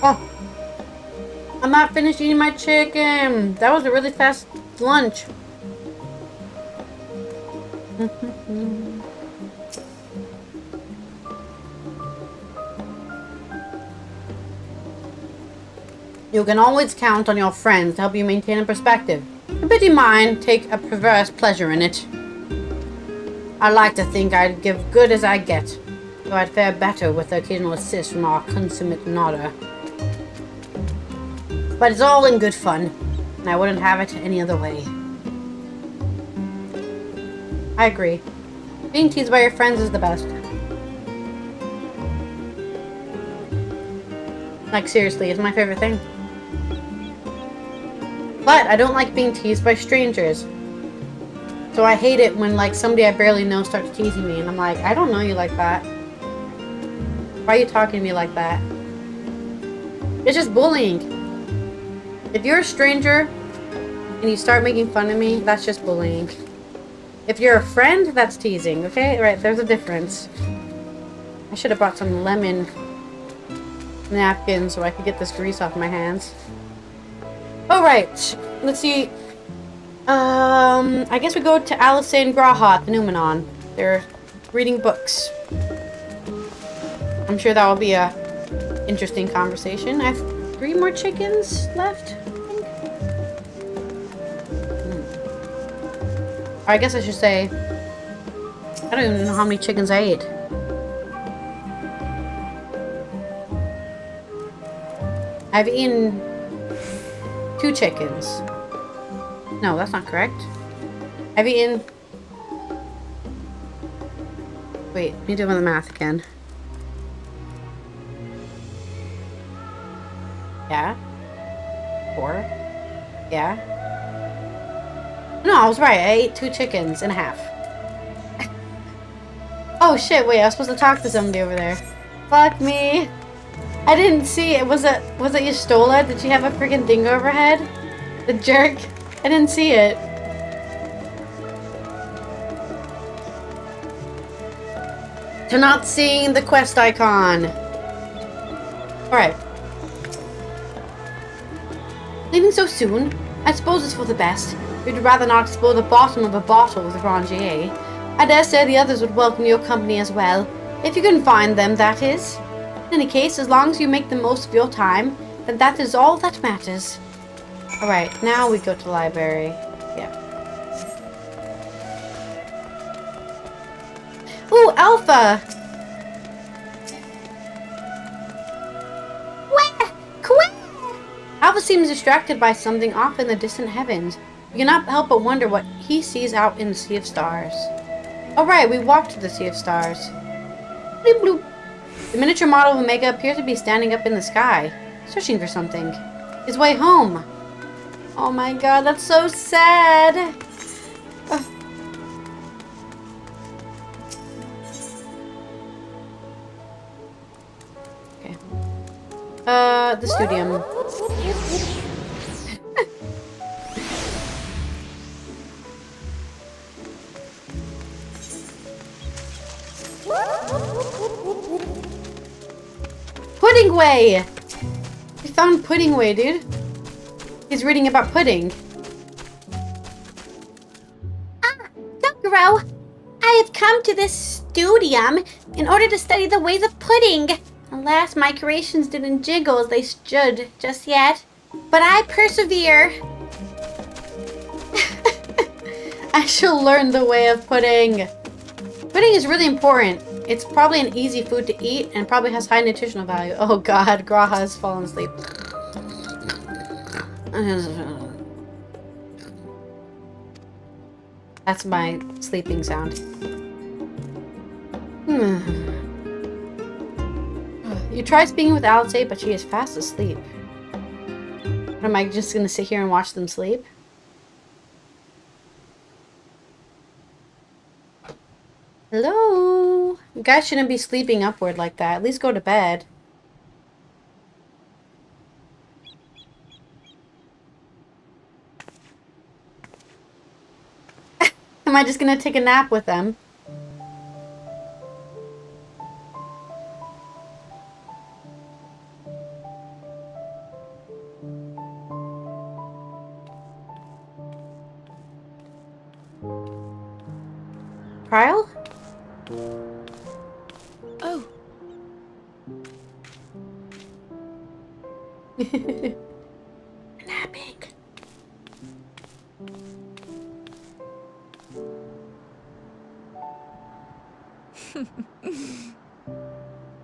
Oh! I'm not finished eating my chicken! That was a really fast lunch. You can always count on your friends to help you maintain a perspective. I pity mine take a perverse pleasure in it. I like to think I'd give good as I get, though I'd fare better with the occasional assist from our consummate nodder. But it's all in good fun, and I wouldn't have it any other way. I agree. Being teased by your friends is the best. Like, seriously, it's my favorite thing. But I don't like being teased by strangers. So I hate it when, like, somebody I barely know starts teasing me, and I'm like, I don't know you like that. Why are you talking to me like that? It's just bullying. If you're a stranger and you start making fun of me, that's just bullying. If you're a friend, that's teasing, okay? Right, there's a difference. I should have brought some lemon napkins so I could get this grease off my hands. Alright, let's see. I guess we go to Alice and Grahat, the Numenon. They're reading books. I'm sure that will be a interesting conversation. I have 3 more chickens left, I think. Or I guess I should say, I don't even know how many chickens I ate. I've eaten 2 chickens. No, that's not correct. I've eaten... Wait, let me do the math again. Yeah. 4. Yeah. No, I was right. I ate 2 chickens and a half. Oh shit, wait, I was supposed to talk to somebody over there. Fuck me. I didn't see it. Was it Yestola? Did she have a freaking thing over her head? The jerk. I didn't see it. They're not seeing the quest icon. Alright. Leaving so soon? I suppose it's for the best. You'd rather not explore the bottom of a bottle with Rangier. I dare say the others would welcome your company as well. If you can find them, that is. In any case, as long as you make the most of your time, then that is all that matters. Alright, now we go to the library. Yeah. Ooh, Alpha! Alpha seems distracted by something off in the distant heavens. You cannot help but wonder what he sees out in the Sea of Stars. Alright, we walked to the Sea of Stars. Bloop bloop. The miniature model of Omega appears to be standing up in the sky, searching for something. His way home. Oh my god, that's so sad. Ugh. Okay. The studium. Pudding Way! We found Pudding Way, dude. He's reading about pudding. Dokuro, I have come to this studium in order to study the ways of pudding. Alas, my creations didn't jiggle as they should just yet. But I persevere. I shall learn the way of pudding. Pudding is really important. It's probably an easy food to eat and probably has high nutritional value. Oh god, Graha has fallen asleep. That's my sleeping sound. You try speaking with Allythology, but she is fast asleep. Am I just gonna sit here and watch them sleep? Hello? You guys shouldn't be sleeping upward like that. At least go to bed. Am I just gonna take a nap with them? Primal? Oh. Napping.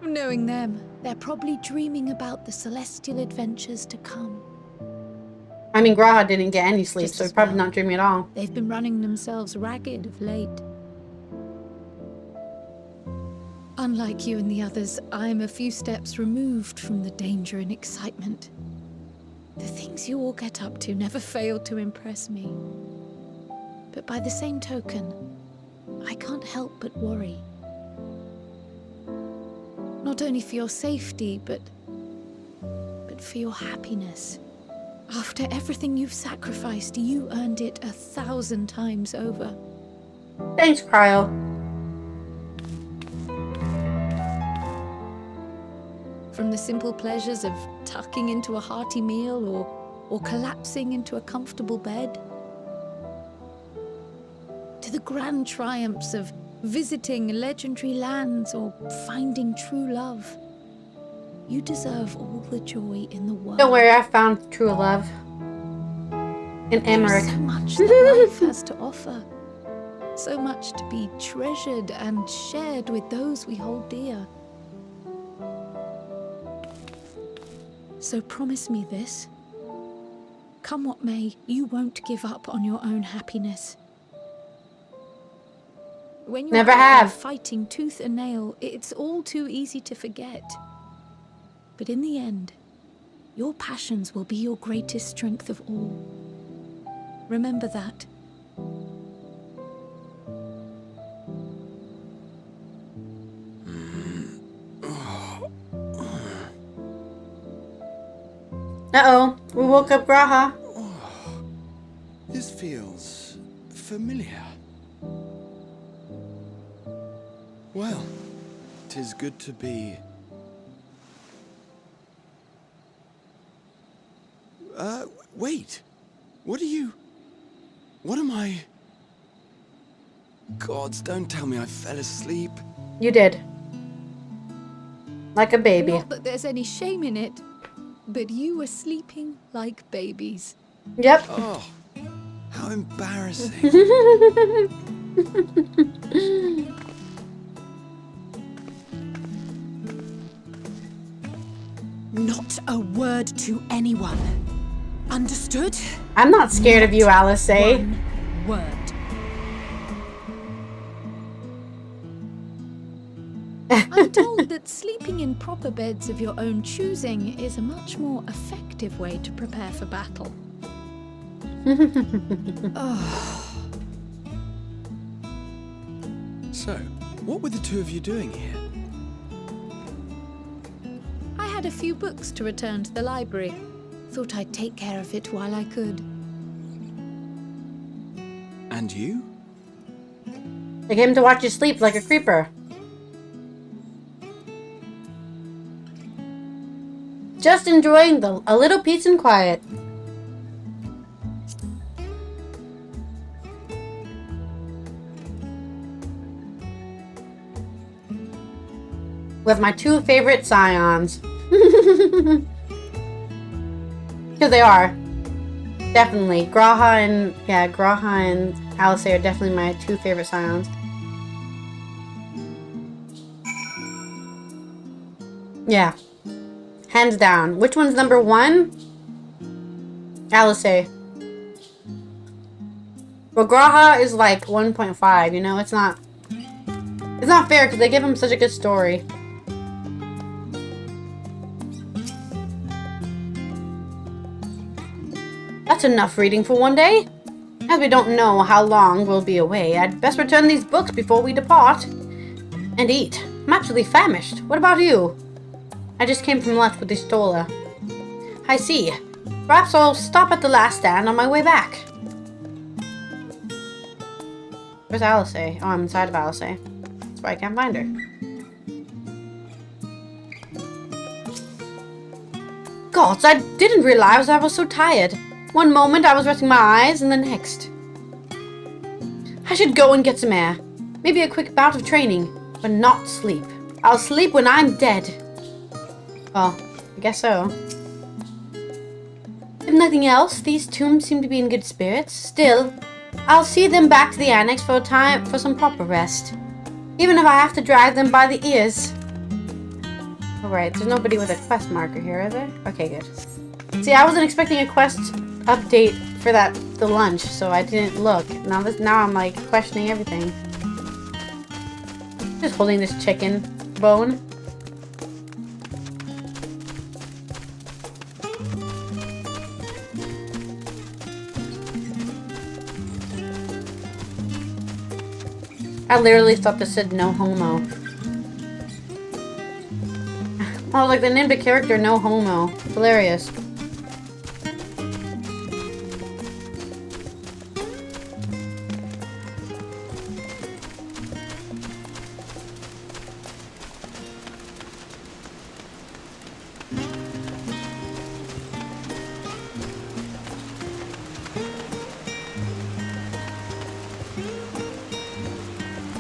Knowing them, they're probably dreaming about the celestial adventures to come. I mean, Graha didn't get any sleep, Just so as he's probably well. not dreaming at all. They've been running themselves ragged of late. Unlike you and the others, I'm a few steps removed from the danger and excitement. The things you all get up to never fail to impress me. But by the same token, I can't help but worry. Not only for your safety, but for your happiness. After everything you've sacrificed, you earned it 1,000 times over. Thanks, Cryo. From the simple pleasures of tucking into a hearty meal or collapsing into a comfortable bed, to the grand triumphs of visiting legendary lands or finding true love. You deserve all the joy in the world. Don't worry, I found true love. In Emmerich. There's so much that life has to offer. So much to be treasured and shared with those we hold dear. So promise me this. Come what may, you won't give up on your own happiness. When you're Never out there have. fighting tooth and nail, it's all too easy to forget. But in the end, Your passions will be your greatest strength of all. Remember that. Uh-oh, we woke up Graha. This feels familiar. Well, 'tis good to be... wait. What am I... Gods, don't tell me I fell asleep. You did. Like a baby. Not that there's any shame in it, but you were sleeping like babies. Yep. Oh, how embarrassing. Not a word to anyone. Understood? I'm not scared of you, Alice. One word. I'm told that sleeping in proper beds of your own choosing is a much more effective way to prepare for battle. So, what were the two of you doing here? I had a few books to return to the library. Thought I'd take care of it while I could. And you? I came to watch you sleep like a creeper. Just enjoying a little peace and quiet. With my two favorite Scions. Because they are. Definitely. Graha and Alice are definitely my two favorite Scions. Yeah. Hands down. Which one's number one? Alice. Well, Graha is like 1.5, you know? It's not fair because they give him such a good story. That's enough reading for one day. As we don't know how long we'll be away, I'd best return these books before we depart. And eat. I'm absolutely famished. What about you? I just came from lunch with the Stola. I see. Perhaps I'll stop at the last stand on my way back. Where's Alice? Oh, I'm inside of Alice. That's why I can't find her. Gods, I didn't realize I was so tired. One moment I was resting my eyes, and the next. I should go and get some air. Maybe a quick bout of training, but not sleep. I'll sleep when I'm dead. Well, I guess so. If nothing else, these tombs seem to be in good spirits. Still, I'll see them back to the annex for some proper rest. Even if I have to drag them by the ears. Alright, there's nobody with a quest marker here, is there? Okay, good. See, I wasn't expecting a quest update for the lunch, so I didn't look. Now I'm like questioning everything. Just holding this chicken bone. I literally thought this said no homo. I was like, they named a character no homo. Hilarious.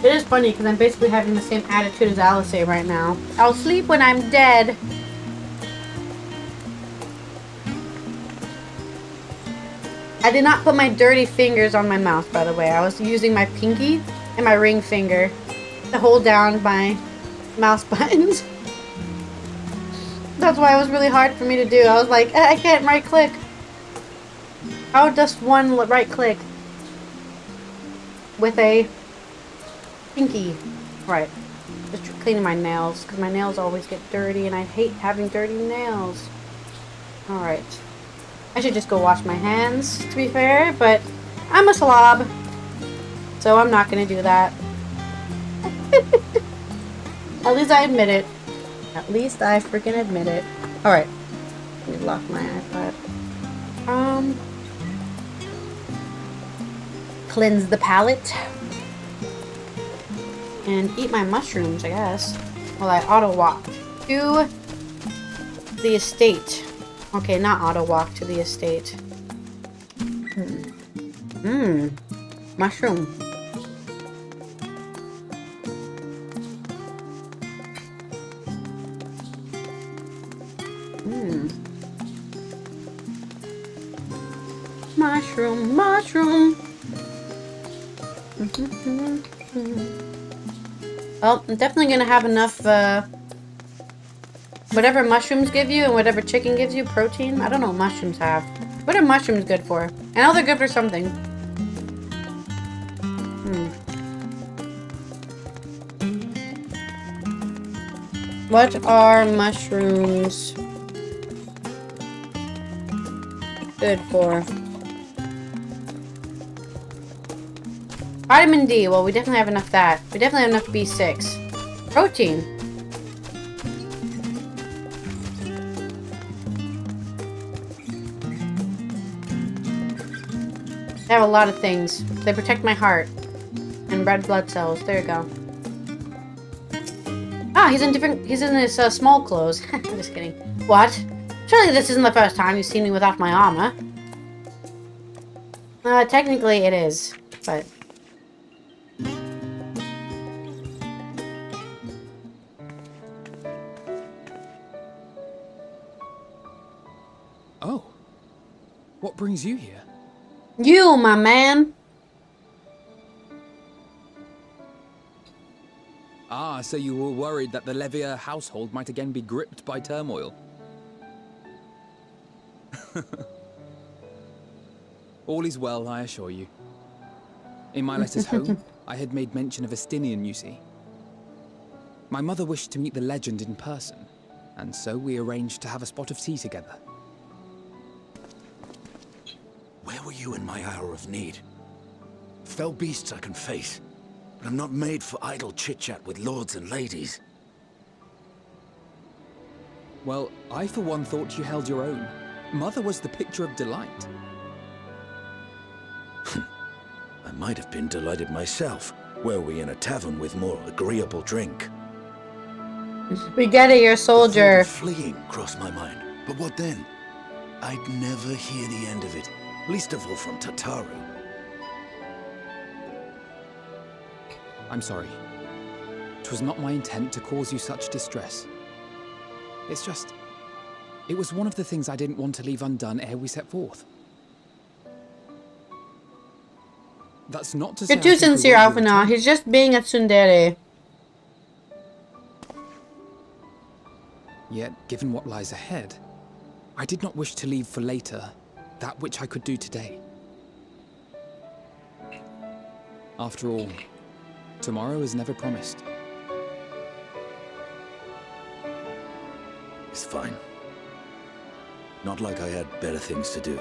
It is funny because I'm basically having the same attitude as Alice right now. I'll sleep when I'm dead. I did not put my dirty fingers on my mouse, by the way. I was using my pinky and my ring finger to hold down my mouse buttons. That's why it was really hard for me to do. I was like, I can't right click. How does one right click with a pinky? Right. Just cleaning my nails because my nails always get dirty and I hate having dirty nails. Alright. I should just go wash my hands, to be fair, but I'm a slob. So I'm not gonna do that. At least I admit it. At least I freaking admit it. Alright. Let me lock my iPad. Cleanse the palate. And eat my mushrooms, I guess. Well, I auto-walk to the estate. Okay, not auto-walk to the estate. Mushroom. Mushroom, mushroom. Well, I'm definitely gonna have enough, whatever mushrooms give you and whatever chicken gives you, protein. I don't know what mushrooms have. What are mushrooms good for? I know they're good for something. What are mushrooms good for? Vitamin D. Well, we definitely have enough of that. We definitely have enough B6. Protein. They have a lot of things. They protect my heart. And red blood cells. There you go. Ah, he's in his small clothes. I'm just kidding. What? Surely this isn't the first time you've seen me without my armor. Technically it is. But... Oh. What brings you here? You, my man. Ah, so you were worried that the Levier household might again be gripped by turmoil. All is well, I assure you. In my letters home, I had made mention of Estinian, you see. My mother wished to meet the legend in person, and so we arranged to have a spot of tea together. Where were you in my hour of need? Fell beasts I can face, but I'm not made for idle chit-chat with lords and ladies. Well, I for one thought you held your own. Mother was the picture of delight. I might have been delighted myself, were we in a tavern with more agreeable drink. We get it, you're a soldier. The thought of fleeing crossed my mind, but what then? I'd never hear the end of it, least of all from Tataru. I'm sorry. 'Twas not my intent to cause you such distress. It's just... it was one of the things I didn't want to leave undone ere we set forth. That's not to say You're too sincere, Alphina. He's just being a tsundere. Yet, given what lies ahead, I did not wish to leave for later that which I could do today. After all, tomorrow is never promised. It's fine. Not like I had better things to do.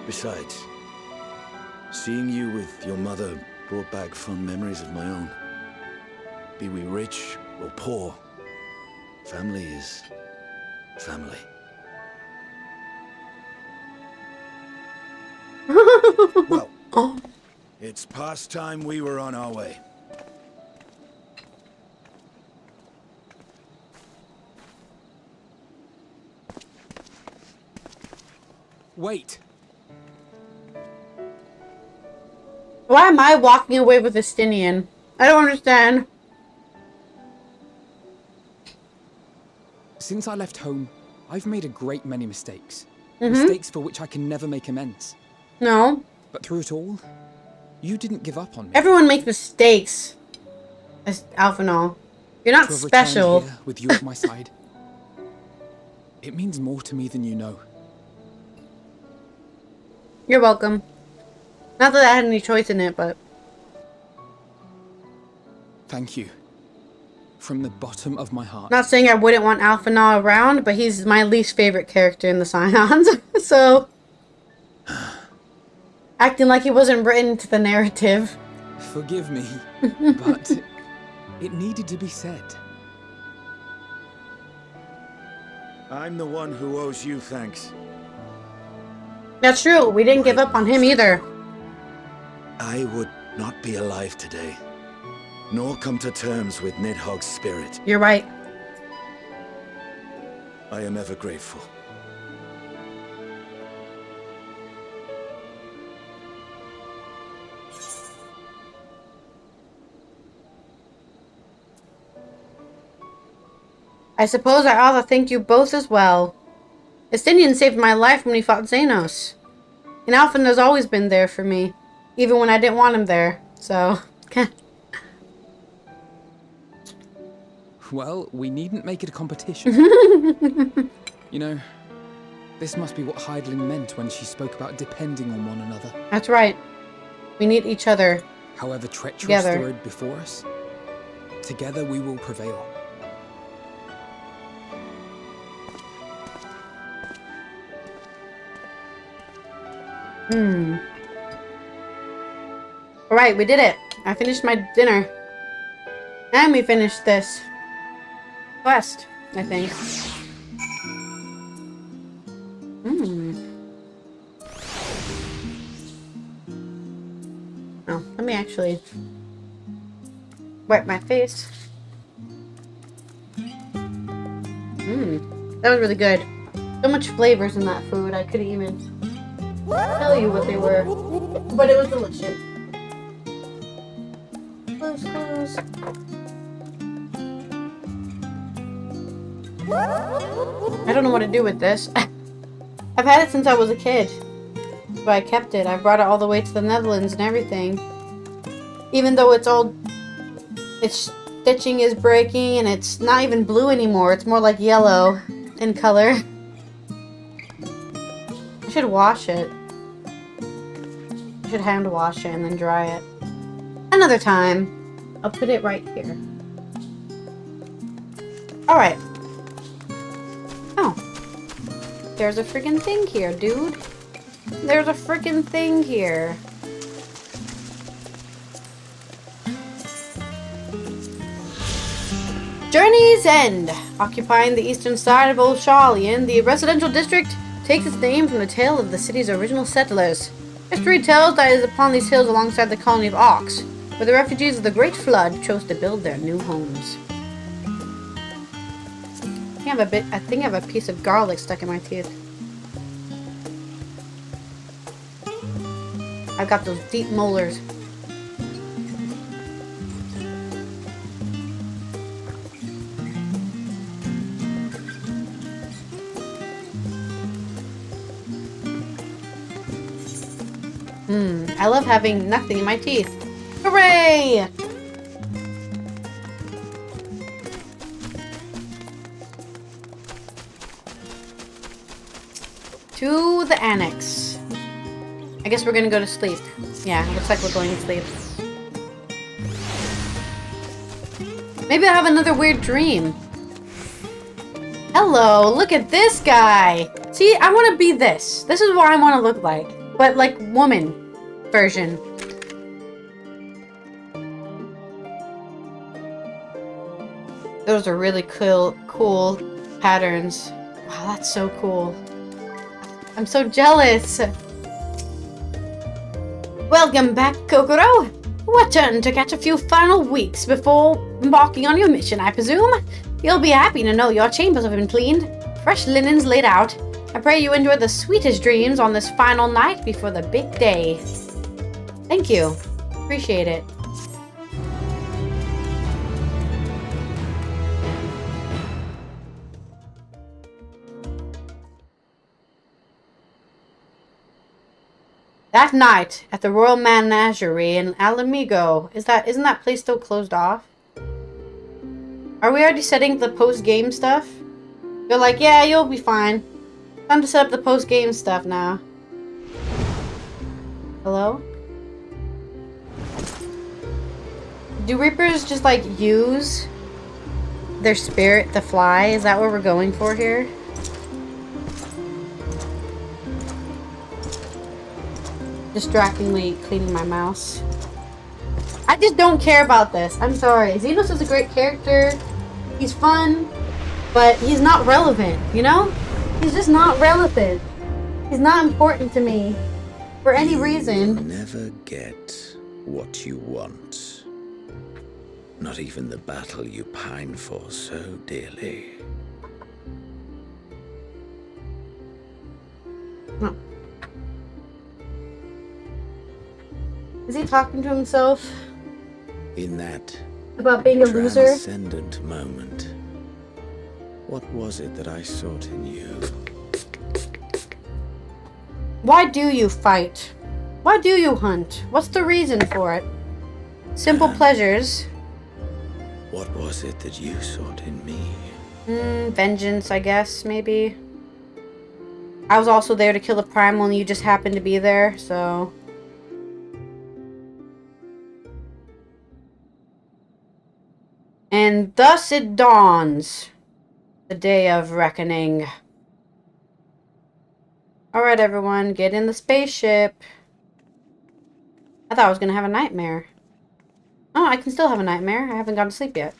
Besides, seeing you with your mother brought back fond memories of my own. Be we rich or poor, family is family. Well, it's past time we were on our way. Wait! Why am I walking away with Estinian? I don't understand. Since I left home, I've made a great many mistakes. Mistakes for which I can never make amends. No. But through it all, you didn't give up on me. Everyone makes mistakes. Alphina. You're not To have special. returned here with you at my side, it means more to me than you know. You're welcome. Not that I had any choice in it, but... Thank you from the bottom of my heart. Not saying I wouldn't want Alphinaud around, but he's my least favorite character in the Scions. So, acting like he wasn't written to the narrative. Forgive me, but it needed to be said. I'm the one who owes you thanks. That's true. We didn't give up on him either. I would not be alive today, nor come to terms with Nidhogg's spirit. You're right. I am ever grateful. I suppose I ought to thank you both as well. Estinian saved my life when we fought Xenos. And Alphen has always been there for me, even when I didn't want him there, so... Well, we needn't make it a competition. You know, this must be what Hydaelyn meant when she spoke about depending on one another. That's right. We need each other. However treacherous Together. the road before us, together we will prevail. Alright, we did it. I finished my dinner. And we finished this quest, I think. Oh, let me actually wipe my face. That was really good. So much flavors in that food, I couldn't even tell you what they were. But it was delicious. Close. I don't know what to do with this. I've had it since I was a kid. But I kept it. I brought it all the way to the Netherlands and everything. Even though its stitching is breaking and it's not even blue anymore. It's more like yellow in color. I should wash it. I should hand wash it and then dry it. Another time. I'll put it right here. Alright. Oh. There's a freaking thing here, dude. There's a freaking thing here. Journey's End. Occupying the eastern side of Old Sharlayan, the residential district takes its name from the tale of the city's original settlers. History tells that it is upon these hills alongside the colony of Ox, where the refugees of the Great Flood chose to build their new homes. I think I have a piece of garlic stuck in my teeth. I've got those deep molars. I love having nothing in my teeth. Hooray! To the annex. I guess we're gonna go to sleep. Yeah, looks like we're going to sleep. Maybe I'll have another weird dream. Hello, look at this guy. See, I want to be this. This is what I want to look like. But like woman version. Those are really cool patterns. Wow, that's so cool. I'm so jealous. Welcome back, Kokoro. What turn to catch a few final weeks before embarking on your mission, I presume? You'll be happy to know your chambers have been cleaned, fresh linens laid out. I pray you enjoy the sweetest dreams on this final night before the big day. Thank you. Appreciate it. That night at the Royal Menagerie in Alamigo, isn't that place still closed off? Are we already setting the post-game stuff? They're like, yeah, you'll be fine. Time to set up the post-game stuff now. Hello? Do Reapers just like use their spirit, the fly. Is that what we're going for here? Distractingly cleaning my mouse. I just don't care about this. I'm sorry. Xenos is a great character. He's fun, but he's not relevant, you know? He's just not relevant. He's not important to me for any reason. You never get what you want. Not even the battle you pine for so dearly. No. Is he talking to himself? In that About being a loser? transcendent moment, what was it that I sought in you? Why do you fight? Why do you hunt? What's the reason for it? Simple pleasures. What was it that you sought in me? Vengeance, I guess, maybe. I was also there to kill the Primal and you just happened to be there, so... And thus it dawns. The day of reckoning. Alright, everyone, get in the spaceship. I thought I was gonna have a nightmare. Oh, I can still have a nightmare. I haven't gone to sleep yet.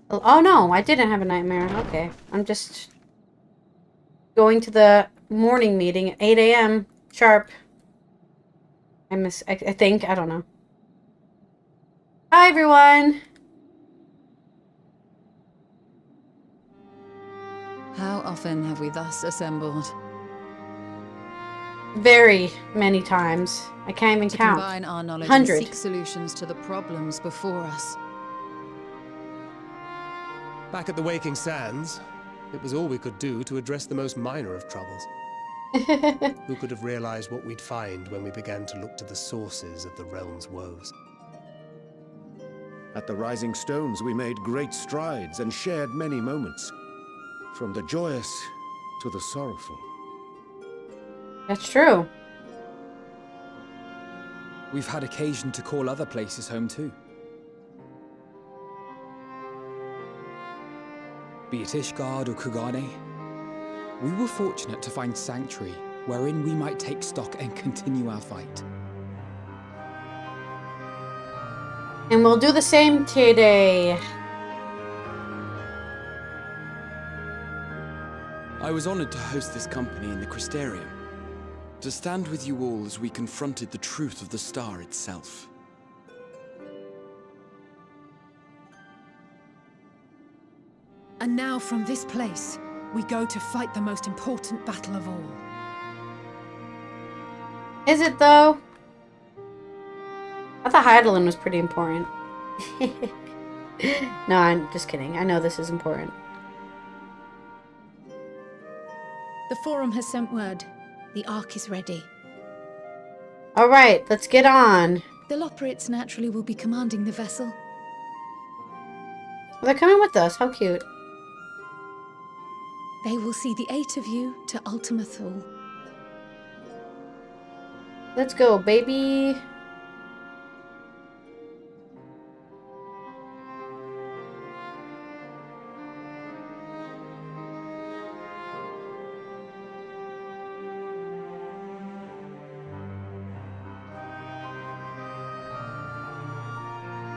Oh no, I didn't have a nightmare. Okay, I'm just going to the morning meeting at 8 a.m. sharp. I think, I don't know. Hi, everyone. How often have we thus assembled? Very many times. I can't even To count. combine our knowledge 100. and seek solutions to the problems before us. Back at the Waking Sands, it was all we could do to address the most minor of troubles. Who could have realized what we'd find when we began to look to the sources of the realm's woes? At the Rising Stones, we made great strides and shared many moments. From the joyous to the sorrowful. That's true. We've had occasion to call other places home too. Be it Ishgard or Kugane, we were fortunate to find sanctuary wherein we might take stock and continue our fight. And we'll do the same today. I was honored to host this company in the Crystarium, to stand with you all as we confronted the truth of the star itself. And now from this place, we go to fight the most important battle of all. Is it, though? I thought Hydaelyn was pretty important. No, I'm just kidding. I know this is important. The Forum has sent word. The Ark is ready. Alright, let's get on. The Loporrits naturally will be commanding the vessel. Well, they're coming with us. How cute. They will see the 8 of you to Ultima Thule. Let's go, baby.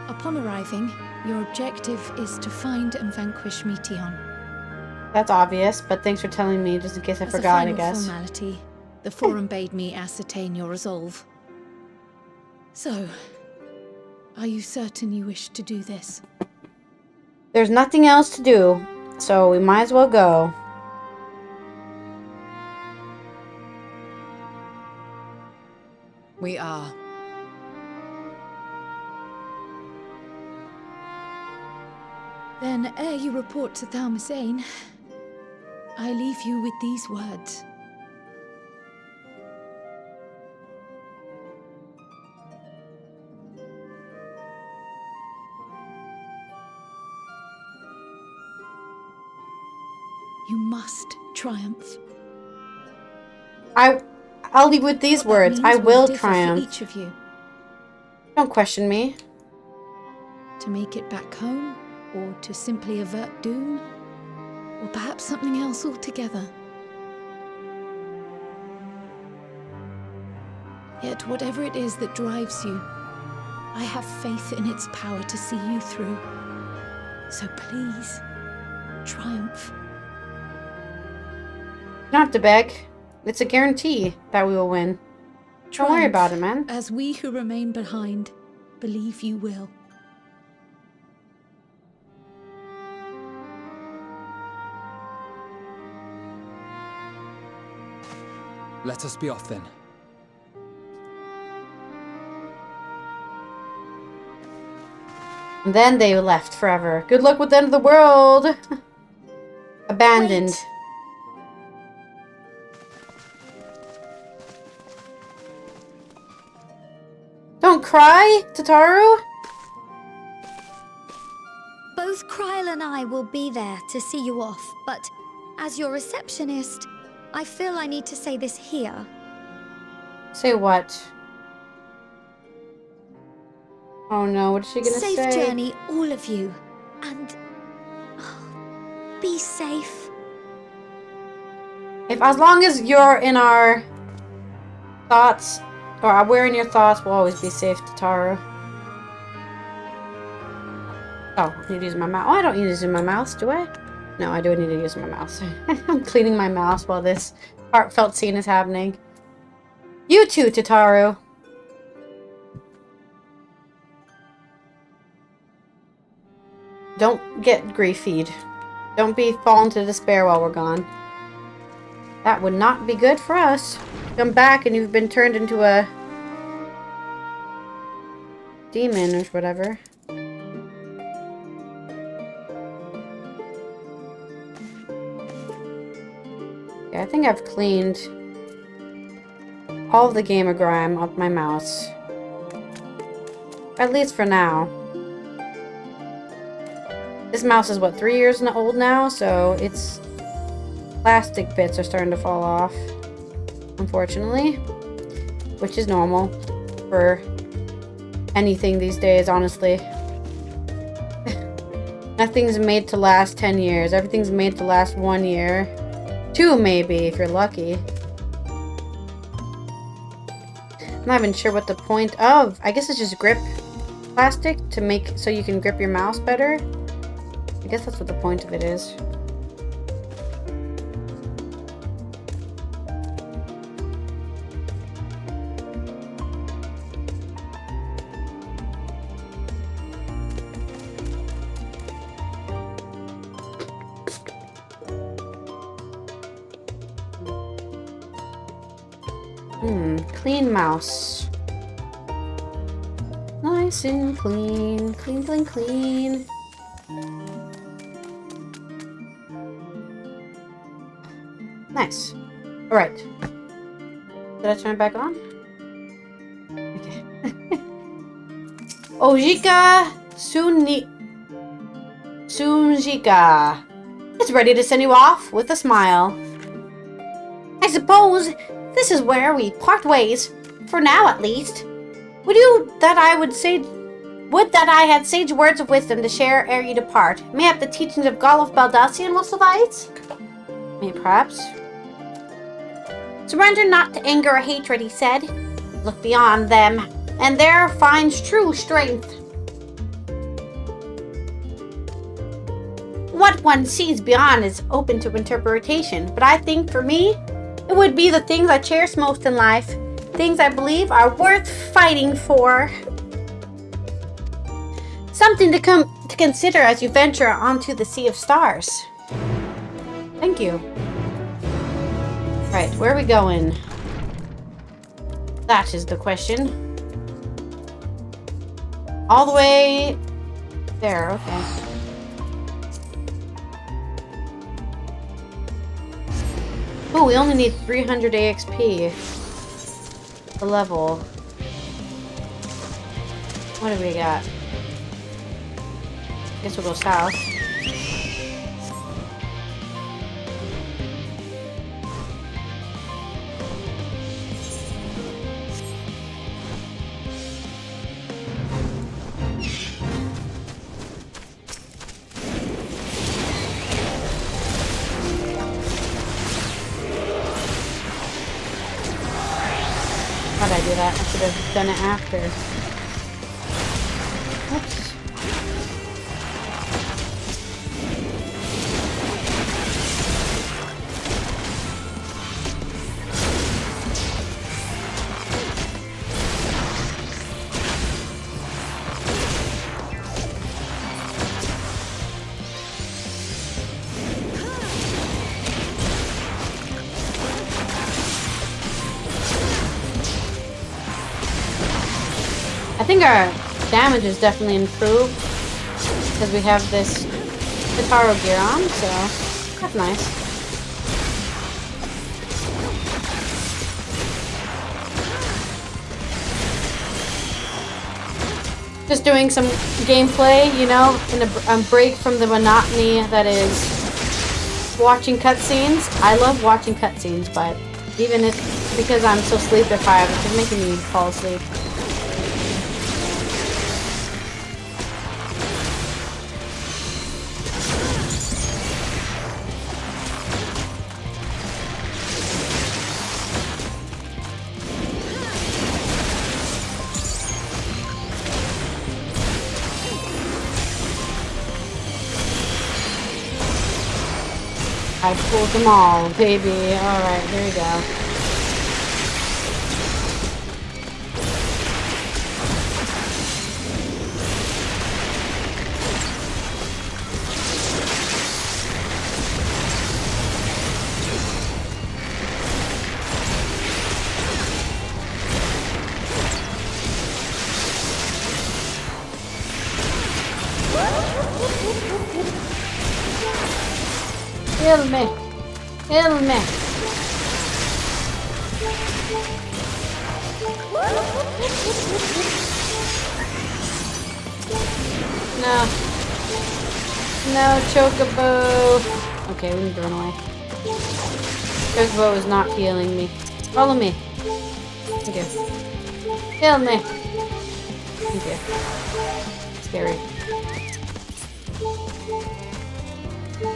Upon arriving, your objective is to find and vanquish Meteion. That's obvious, but thanks for telling me just in case I As forgot, a I final guess. formality, the Forum bade me ascertain your resolve. So, are you certain you wish to do this? There's nothing else to do, so we might as well go. We are. Then, ere you report to Thalmasane, I leave you with these words. You must triumph. I'll leave with these What that words. means I will differ triumph. for each of you. Don't question me. To make it back home, or to simply avert doom, or perhaps something else altogether. Yet whatever it is that drives you, I have faith in its power to see you through. So please, triumph. You don't have to beg. It's a guarantee that we will win. Don't worry about it, man. As we who remain behind believe you will. Let us be off then. And then they left forever. Good luck with the end of the world. Abandoned. Wait. Don't cry, Tataru. Both Kryl and I will be there to see you off, but as your receptionist, I feel I need to say this here. Say what? Oh no, what is she gonna Safe say? journey, all of you, and be safe. If as long as you're in our thoughts, or we're in your thoughts, we'll always be safe, Tataru. Oh, I need to use my mouse. Oh, I don't need to use my mouse, do I? No, I do need to use my mouse. I'm cleaning my mouse while this heartfelt scene is happening. You too, Tataru. Don't get grief-feed. Don't fall into despair while we're gone. That would not be good for us. Come back and you've been turned into a demon or whatever. Yeah, I think I've cleaned all of the gamer grime off my mouse. At least for now. This mouse is what, 3 years old now, so its plastic bits are starting to fall off, unfortunately, which is normal for anything these days, honestly. Nothing's made to last 10 years. Everything's made to last 1 year. 2 maybe, if you're lucky. I'm not even sure what the point of. I guess it's just grip plastic to make so you can grip your mouse better. I guess that's what the point of it is. Clean mouse. Nice and clean. Clean, clean, clean. Nice. Alright. Did I turn it back on? Okay. Ojika Sunjika is ready to send you off with a smile. I suppose this is where we part ways, for now at least. Would that I had sage words of wisdom to share ere you depart? Mayhap the teachings of Golf Baldassian will suffice? Maybe perhaps. Surrender not to anger or hatred, he said. Look beyond them, and there finds true strength. What one sees beyond is open to interpretation, but I think for me, it would be the things I cherish most in life, things I believe are worth fighting for. Something to consider as you venture onto the Sea of Stars. Thank you. Right, where are we going? That is the question. All the way there, okay. Oh, we only need 300 AXP. The level. What do we got? Guess we'll go south. do that. I should have done it after. Oops. I think our damage is definitely improved because we have this Guitar gear on, so that's nice. Just doing some gameplay, you know, in a break from the monotony that is watching cutscenes. I love watching cutscenes, but even if, because I'm so sleep deprived, it's making me fall asleep. I pulled them all, baby. Alright, here we go. Kill me! Kill me! No. No, Chocobo! Okay, we need to run away. Chocobo is not healing me. Follow me. Thank you. Kill me! Thank you. Scary.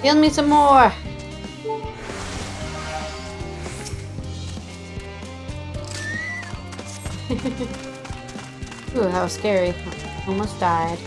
Heal me some more! Ooh, that was scary. Almost died.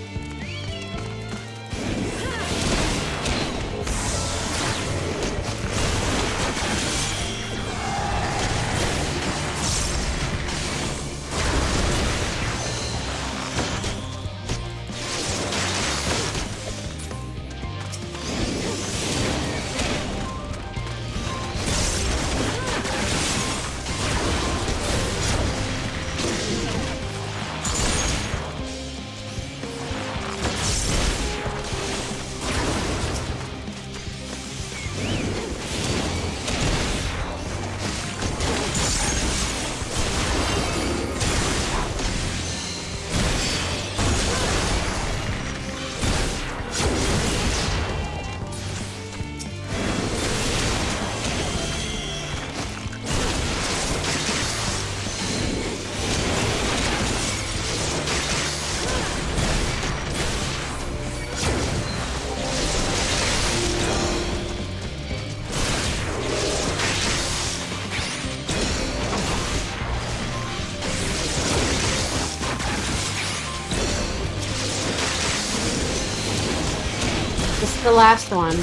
This is the last one.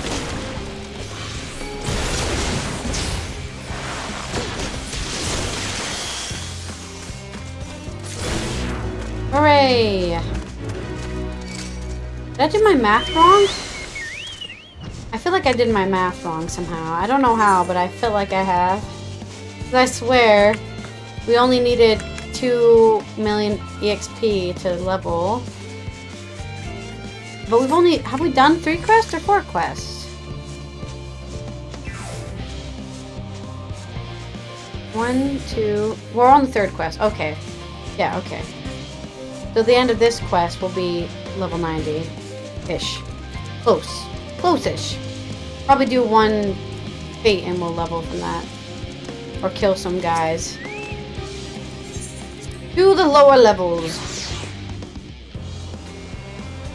Hooray! Did I do my math wrong? I feel like I did my math wrong somehow. I don't know how, but I feel like I have. 'Cause I swear, we only needed 2 million EXP to level. But we've only... Have we done 3 quests or 4 quests? 1, 2... We're on the 3rd quest. Okay. Yeah, okay. So the end of this quest will be level 90-ish. Close. Close-ish. Probably do 1 fate and we'll level from that. Or kill some guys. Do the lower levels.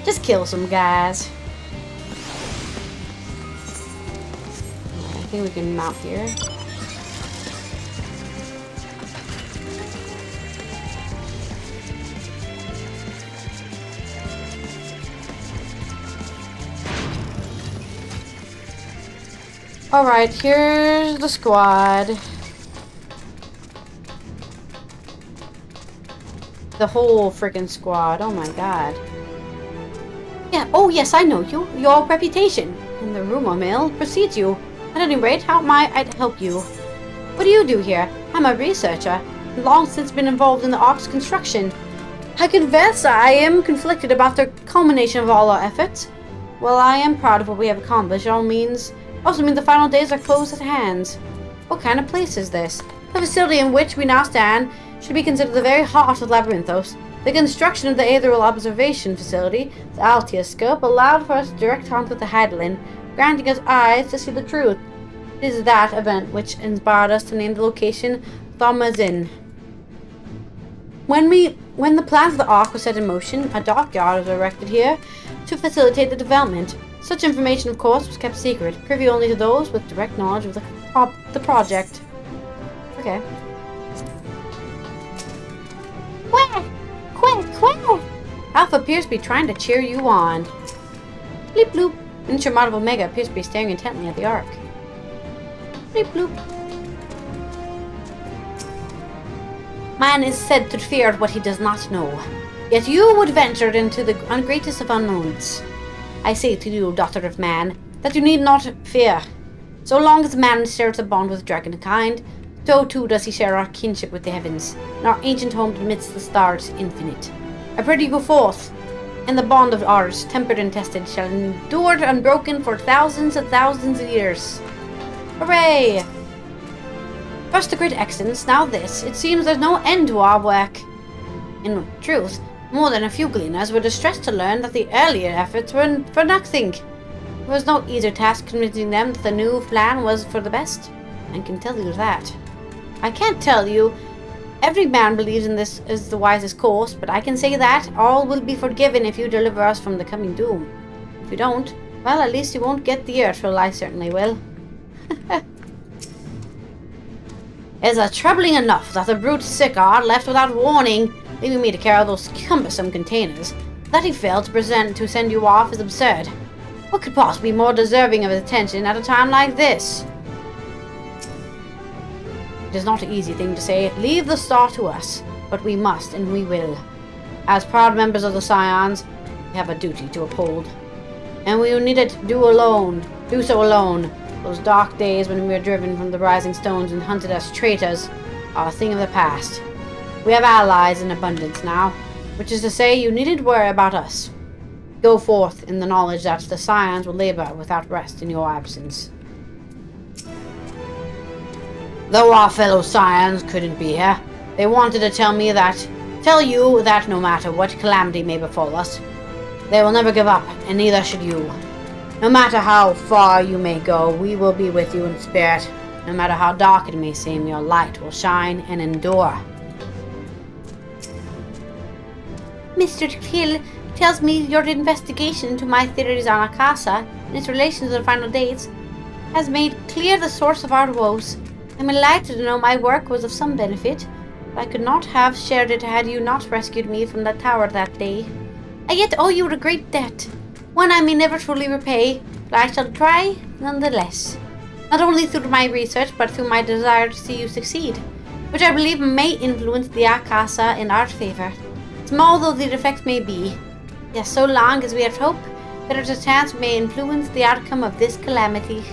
Just kill some guys. I think we can mount here. Alright, here's the squad. The whole freaking squad. Oh my god. Yeah, oh yes, I know you. Your reputation in the rumor mill precedes you. At any rate, how might I help you? What do you do here? I'm a researcher. Long since been involved in the Ark's construction. I confess I am conflicted about the culmination of all our efforts. While I am proud of what we have accomplished, it also means the final days are close at hand. What kind of place is this? The facility in which we now stand should be considered the very heart of Labyrinthos. The construction of the Aether observation facility, the Altioscope, allowed for us direct contact with the Hydaelyn, granting us eyes to see the truth. It is that event which inspired us to name the location Thomazin. When the plans of the Ark were set in motion, a dockyard was erected here to facilitate the development. Such information, of course, was kept secret, privy only to those with direct knowledge of the project. Okay. Quack! Alpha appears to be trying to cheer you on. Bleep bloop. Miniature model of Omega appears to be staring intently at the Ark. Bleep bloop. Man is said to fear what he does not know. Yet you would venture into the greatest of unknowns. I say to you, daughter of man, that you need not fear. So long as man shares a bond with dragonkind, so too does he share our kinship with the heavens, and our ancient home amidst the stars infinite. I pray you go forth, and the bond of ours, tempered and tested, shall endure unbroken for thousands and thousands of years. Hooray! First the great excellence, now this. It seems there's no end to our work. In truth, more than a few gleaners were distressed to learn that the earlier efforts were for nothing. It was no easier task convincing them that the new plan was for the best. I can tell you that. I can't tell you every man believes in this as the wisest course, but I can say that all will be forgiven if you deliver us from the coming doom. If you don't, well, at least you won't get the Earthful, I certainly will. It's troubling enough that the brute Sicard left without warning, leaving me to carry those cumbersome containers. That he failed to send you off is absurd. What could possibly be more deserving of his attention at a time like this? It is not an easy thing to say, leave the star to us, but we must and we will. As proud members of the Scions, we have a duty to uphold. And we will need it do so alone. Those dark days when we were driven from the rising stones and hunted as traitors are a thing of the past. We have allies in abundance now, which is to say you needn't worry about us. Go forth in the knowledge that the Scions will labor without rest in your absence. Though our fellow Scions couldn't be here, they wanted to tell you that no matter what calamity may befall us, they will never give up, and neither should you. No matter how far you may go, we will be with you in spirit. No matter how dark it may seem, your light will shine and endure. Mr. Hill tells me your investigation into my theories on Akasa and its relation to the final days has made clear the source of our woes. I'm delighted to know my work was of some benefit, but I could not have shared it had you not rescued me from the tower that day. I yet owe you a great debt, one I may never truly repay, but I shall try nonetheless. Not only through my research, but through my desire to see you succeed, which I believe may influence the Akasa in our favor. Small though the effect may be, yet so long as we have hope, there is a chance we may influence the outcome of this calamity.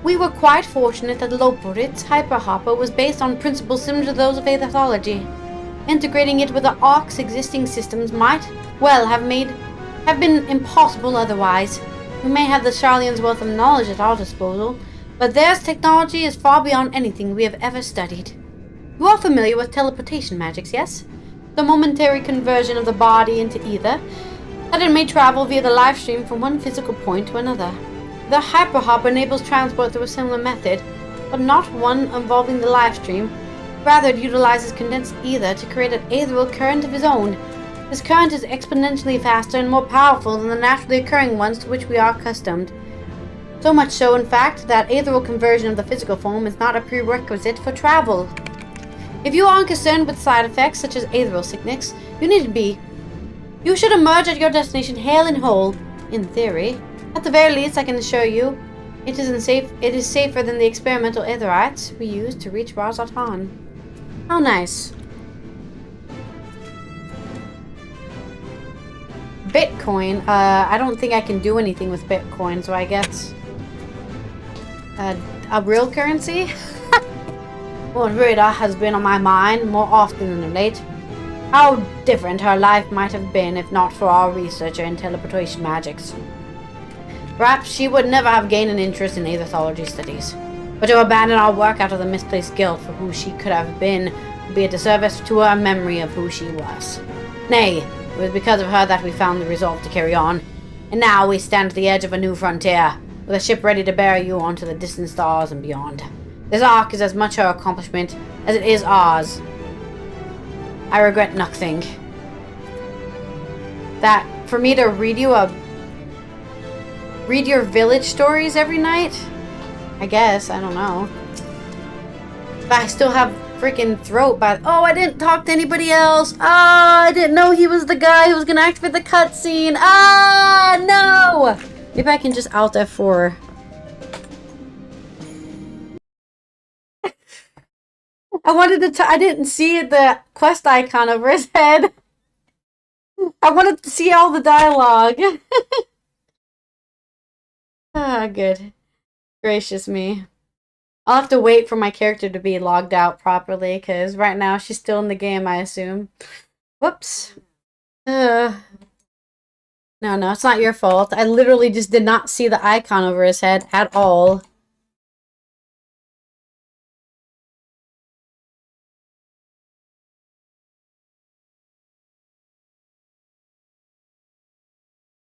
We were quite fortunate that Loporit's hyperhopper was based on principles similar to those of Allythology. Integrating it with the Ark's existing systems might, well, have been impossible otherwise. We may have the Sharlayan's wealth of knowledge at our disposal, but their technology is far beyond anything we have ever studied. You are familiar with teleportation magics, yes? The momentary conversion of the body into ether, that it may travel via the life stream from one physical point to another. The hyperhopper enables transport through a similar method, but not one involving the life stream. Rather, it utilizes condensed ether to create an aetherial current of its own. This current is exponentially faster and more powerful than the naturally occurring ones to which we are accustomed. So much so, in fact, that aetherial conversion of the physical form is not a prerequisite for travel. If you are concerned with side effects such as aetherial sickness, you need to be. You should emerge at your destination hale and whole, in theory. At the very least, I can assure you, it is safer than the experimental Aetherites we used to reach Razatan. How nice. Bitcoin. I don't think I can do anything with Bitcoin, so I guess a real currency? Well, Rita has been on my mind more often than of late. How different her life might have been if not for our research in teleportation magics. Perhaps she would never have gained an interest in Allythology studies. But to abandon our work out of the misplaced guilt for who she could have been would be a disservice to her memory of who she was. Nay, it was because of her that we found the resolve to carry on. And now we stand at the edge of a new frontier, with a ship ready to bear you onto the distant stars and beyond. This arc is as much her accomplishment as it is ours. I regret nothing. That, for me to read your village stories every night? I guess, I don't know. But I still have freaking throat, but oh, I didn't talk to anybody else. I didn't know he was the guy who was gonna activate the cutscene. No! Maybe I can just Alt F4. I didn't see the quest icon over his head. I wanted to see all the dialogue. Good. Gracious me. I'll have to wait for my character to be logged out properly, because right now she's still in the game, I assume. Whoops. No, it's not your fault. I literally just did not see the icon over his head at all.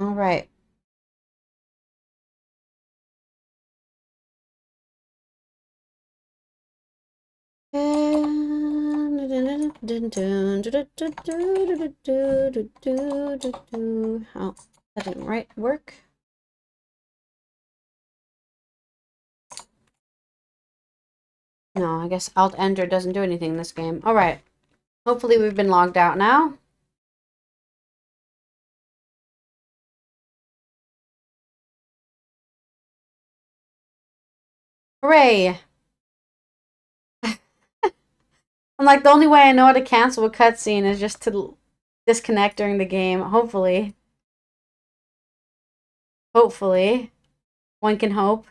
Alright. Oh, that didn't work. No, I guess Alt Enter doesn't do anything in this game. Alright. Hopefully we've been logged out now. Hooray! I'm like, the only way I know how to cancel a cutscene is just to disconnect during the game. Hopefully. Hopefully. One can hope.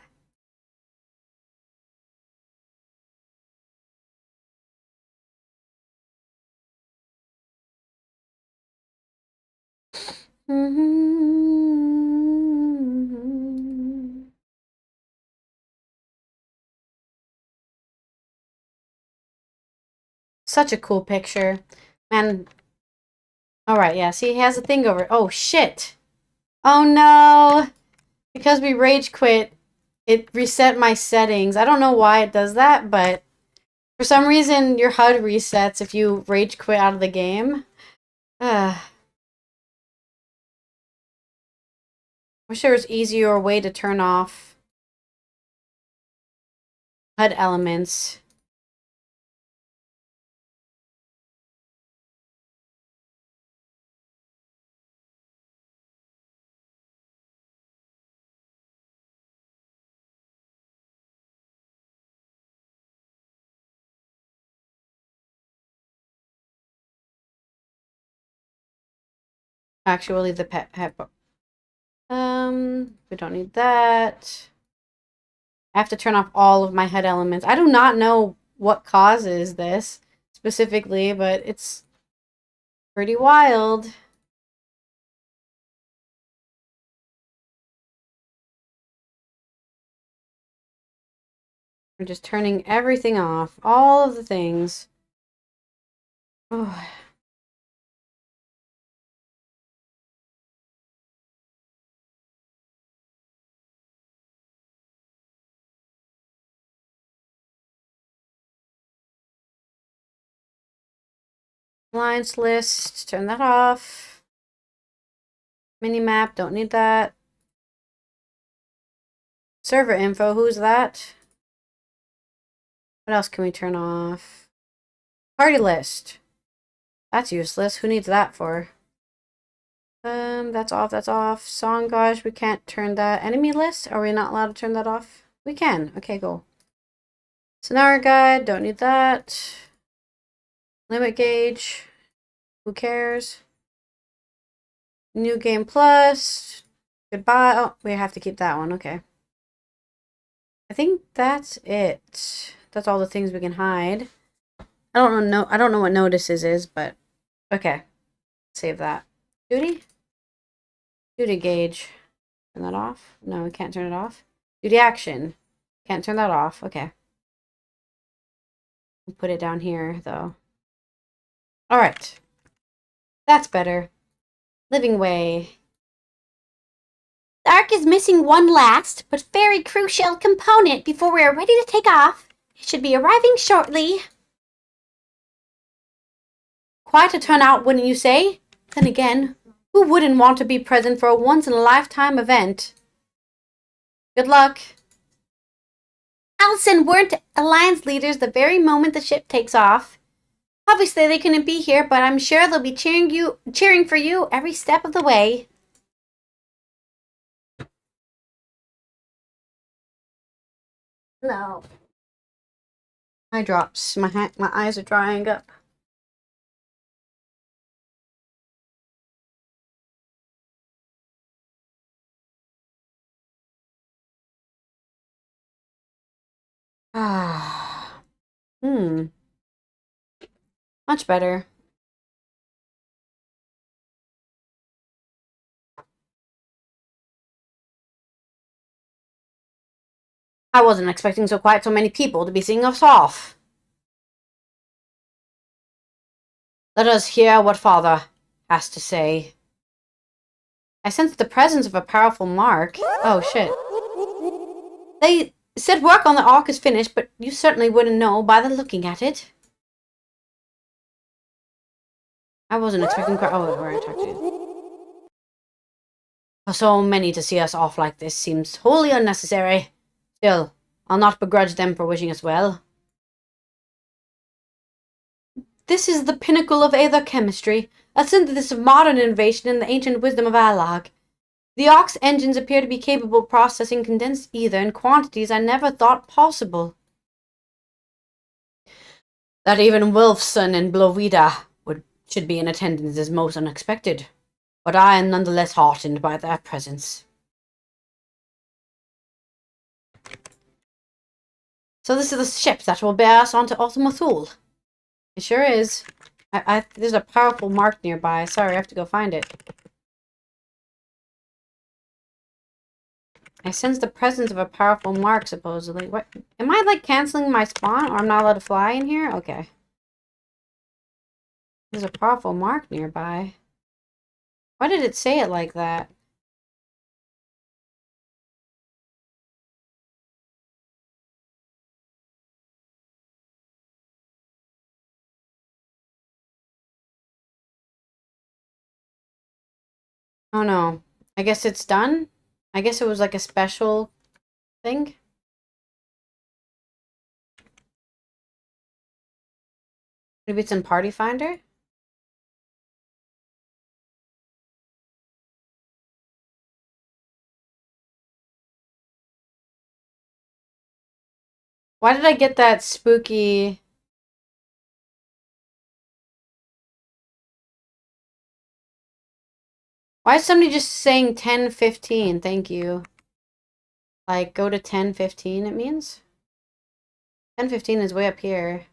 Such a cool picture. Man. Alright, yeah. See, he has a thing over. Oh, shit. Oh, no. Because we rage quit, it reset my settings. I don't know why it does that, but for some reason, your HUD resets if you rage quit out of the game. Wish there was an easier way to turn off HUD elements. Actually, we'll leave the pet. We don't need that. I have to turn off all of my HUD elements. I do not know what causes this specifically, but it's pretty wild. I'm just turning everything off. All of the things. Oh. Alliance list, turn that off. Minimap, don't need that. Server info, who's that? What else can we turn off? Party list. That's useless. Who needs that for? That's off, that's off. Song Gauge, we can't turn that. Enemy list, are we not allowed to turn that off? We can. Okay, go. Scenario guide, don't need that. Limit gauge, who cares? New game plus. Goodbye. Oh, we have to keep that one. Okay. I think that's it. That's all the things we can hide. I don't know what notices is, but okay. Save that. Duty? Duty gauge. Turn that off? No, we can't turn it off. Duty action. Can't turn that off. Okay. We'll put it down here, though. Alright. That's better. Living way. The Ark is missing one last, but very crucial component before we are ready to take off. It should be arriving shortly. Quite a turnout, wouldn't you say? Then again, who wouldn't want to be present for a once-in-a-lifetime event? Good luck. Alison weren't Alliance leaders the very moment the ship takes off. Obviously they couldn't be here, but I'm sure they'll be cheering for you every step of the way. No. Eye drops. My eyes are drying up. Ah. Much better. I wasn't expecting quite so many people to be seeing us off. Let us hear what Father has to say. I sensed the presence of a powerful mark. Oh, shit. They said work on the Ark is finished, but you certainly wouldn't know by the looking at it. I wasn't expecting... Oh, we're attacked. For so many to see us off like this seems wholly unnecessary. Still, I'll not begrudge them for wishing us well. This is the pinnacle of Aether chemistry, a synthesis of modern innovation and the ancient wisdom of Allag. The Ark's engines appear to be capable of processing condensed ether in quantities I never thought possible. That even Wilfson and Blovida should be in attendance is most unexpected, but I am nonetheless heartened by their presence. So this is the ship that will bear us onto Ultima Thule. It sure is. There's a powerful mark nearby. Sorry, I have to go find it. I sense the presence of a powerful mark, supposedly. What? Am I, like, canceling my spawn? Or I'm not allowed to fly in here? Okay. There's a powerful mark nearby. Why did it say it like that? Oh no. I guess it's done? I guess it was like a special thing? Maybe it's in Pathfinder? Why did I get that spooky... Why is somebody just saying 1015? Thank you. Like, go to 1015, it means? 1015 is way up here.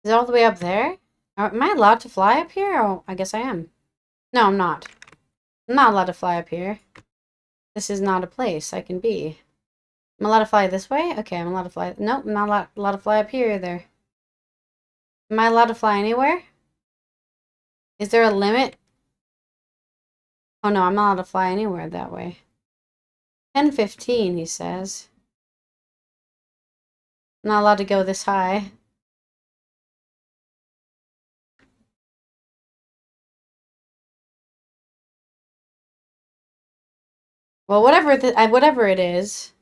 Is it all the way up there? Am I allowed to fly up here? Oh, I guess I am. No, I'm not. I'm not allowed to fly up here. This is not a place I can be. I'm allowed to fly this way? Okay, I'm allowed to fly... Nope, I'm not allowed to fly up here either. Am I allowed to fly anywhere? Is there a limit? Oh no, I'm not allowed to fly anywhere that way. 1015, he says. Not allowed to go this high. Well, whatever it is.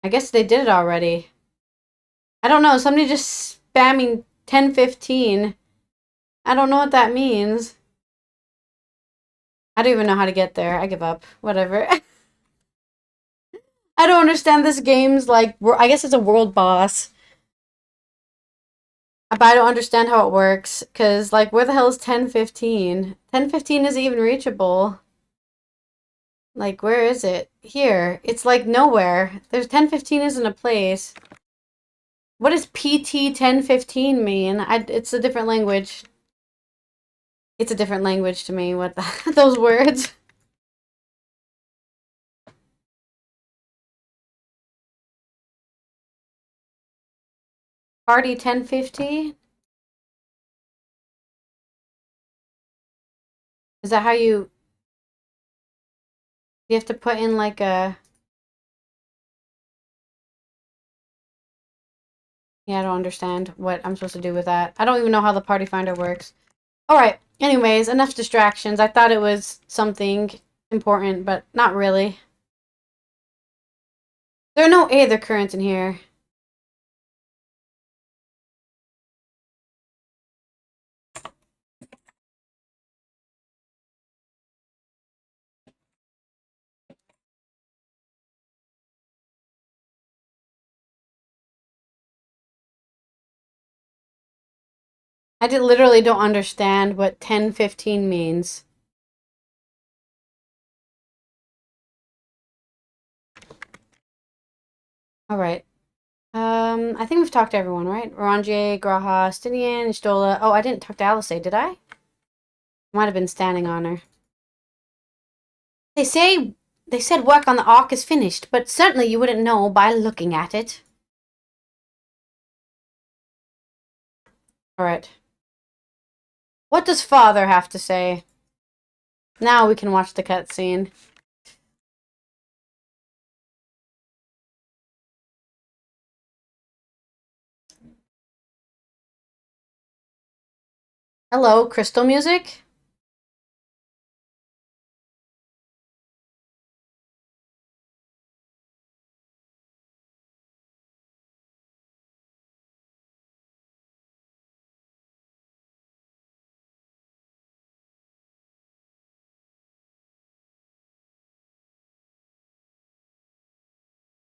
I guess they did it already. I don't know. Somebody just spamming 10:15. I don't know what that means. I don't even know how to get there. I give up. Whatever. I don't understand this game's like. I guess it's a world boss. But I don't understand how it works. Because, like, where the hell is 10:15? 10:15 isn't even reachable. Like, where is it? Here. It's like nowhere. There's 10:15 isn't a place. What does PT 10:15 mean? It's a different language. It's a different language to me. What those words? Party 10:50? Is that how you have to put in like a... Yeah, I don't understand what I'm supposed to do with that. I don't even know how the party finder works. Alright, anyways, enough distractions. I thought it was something important, but not really. There are no Aether currents in here. I literally don't understand what 10:15 means. Alright. I think we've talked to everyone, right? Orange, Graha, Stinian, Stola. Oh, I didn't talk to Alice, did I? Might have been standing on her. They said work on the Ark is finished, but certainly you wouldn't know by looking at it. Alright. What does Father have to say? Now we can watch the cutscene. Hello, crystal music?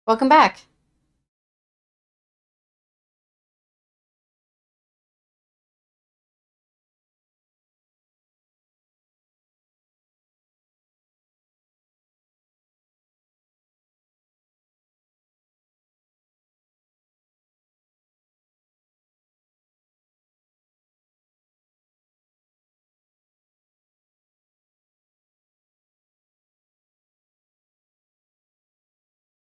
Welcome back.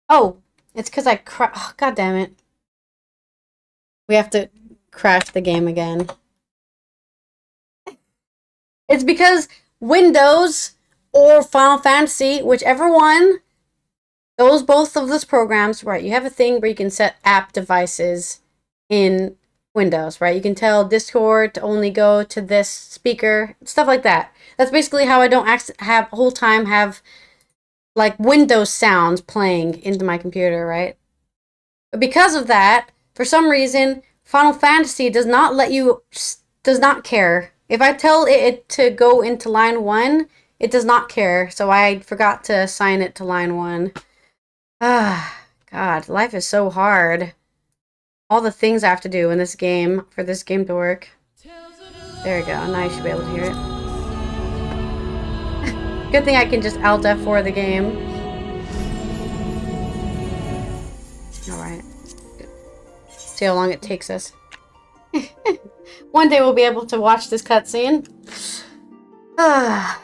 Oh, it's because oh, God damn it. We have to crash the game again. It's because Windows or Final Fantasy, whichever one, both of those programs, right, you have a thing where you can set app devices in Windows, right? You can tell Discord to only go to this speaker, stuff like that. That's basically how I don't have whole time have like Windows sounds playing into my computer, right? But because of that, for some reason, Final Fantasy does not care. If I tell it to go into line 1, it does not care. So I forgot to assign it to line 1. Ah, God, life is so hard. All the things I have to do in this game for this game to work. There we go. Now you should be able to hear it. Good thing I can just Alt F4 the game. Alright. See how long it takes us. One day we'll be able to watch this cutscene. Ah.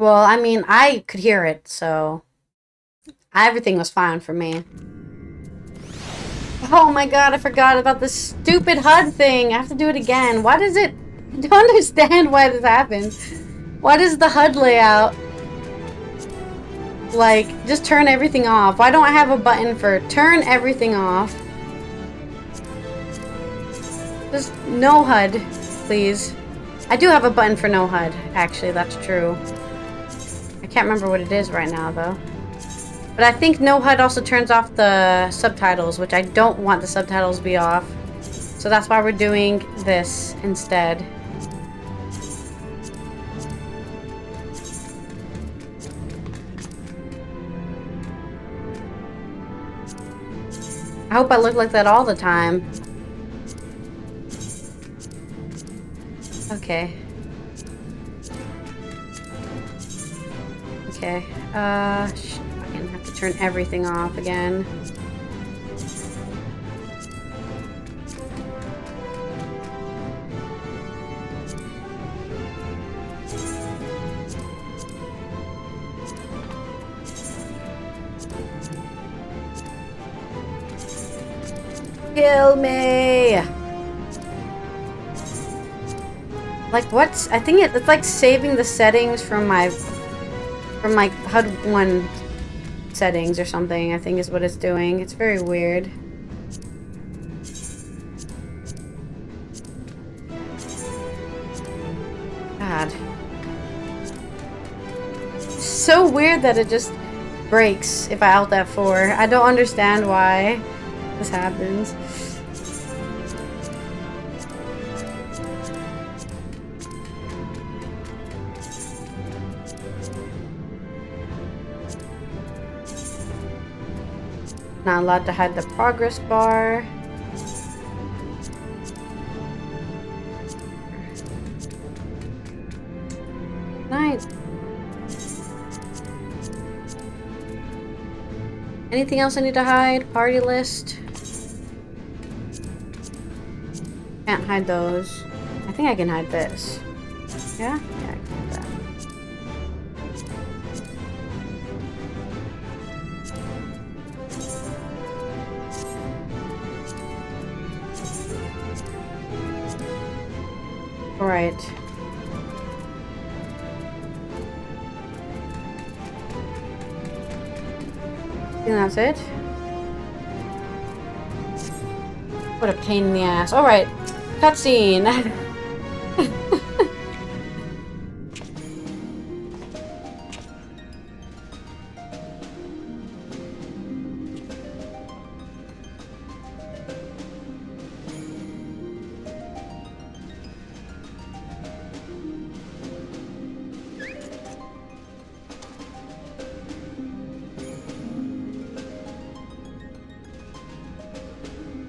Well, I mean, I could hear it, so everything was fine for me. Oh my god, I forgot about this stupid HUD thing. I have to do it again. Why does it... I don't understand why this happens. Why does the HUD layout... like, just turn everything off? Why don't I have a button for turn everything off? Just no HUD, please. I do have a button for no HUD, actually, that's true. I can't remember what it is right now, though. But I think no HUD also turns off the subtitles, which I don't want the subtitles to be off. So that's why we're doing this instead. I hope I look like that all the time. Okay. Okay. I'm gonna have to turn everything off again. Kill me! Like, what's... I think it's like saving the settings from my... from like HUD 1 settings or something, I think is what it's doing. It's very weird. God. It's so weird that it just breaks if I Alt F4. I don't understand why this happens. Not allowed to hide the progress bar. Nice. Anything else I need to hide? Party list. Can't hide those. I think I can hide this. Yeah? Yeah, I can hide that. Alright. I think that's it. What a pain in the ass. Alright. Cutscene.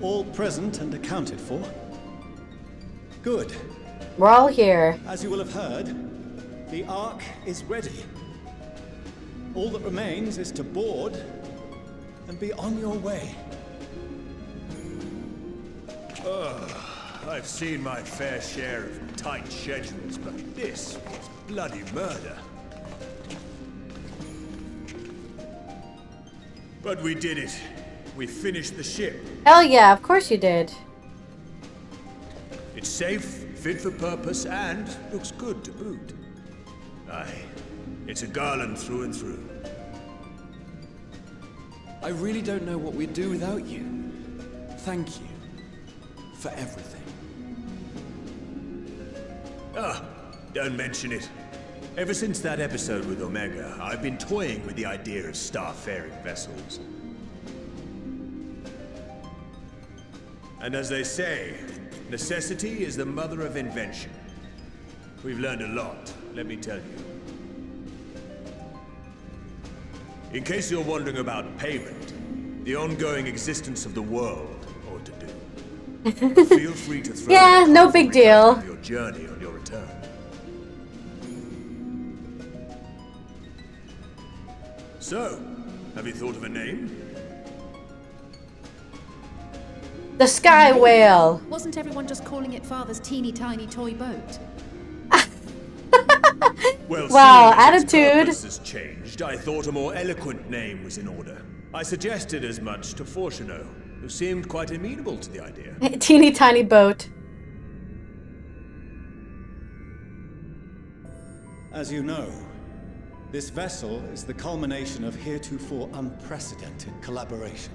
All present and accounted for? Good. We're all here. As you will have heard, the Ark is ready. All that remains is to board and be on your way. I've seen my fair share of tight schedules, but this was bloody murder. But we did it. We finished the ship. Hell yeah, of course you did. It's safe, fit for purpose, and looks good to boot. Aye, it's a garland through and through. I really don't know what we'd do without you. Thank you for everything. Ah, don't mention it. Ever since that episode with Omega, I've been toying with the idea of starfaring vessels. And as they say, necessity is the mother of invention. We've learned a lot, let me tell you. In case you're wondering about payment, the ongoing existence of the world ought to do. Feel free to throw yeah, in no big deal. of your journey on your return. So, have you thought of a name? The Sky Whale. Wasn't everyone just calling it Father's teeny tiny toy boat? Well, Wow, seeing as its attitude. purpose has changed, I thought a more eloquent name was in order. I suggested as much to Fortuneau, who seemed quite amenable to the idea. Teeny tiny boat. As you know, this vessel is the culmination of heretofore unprecedented collaboration.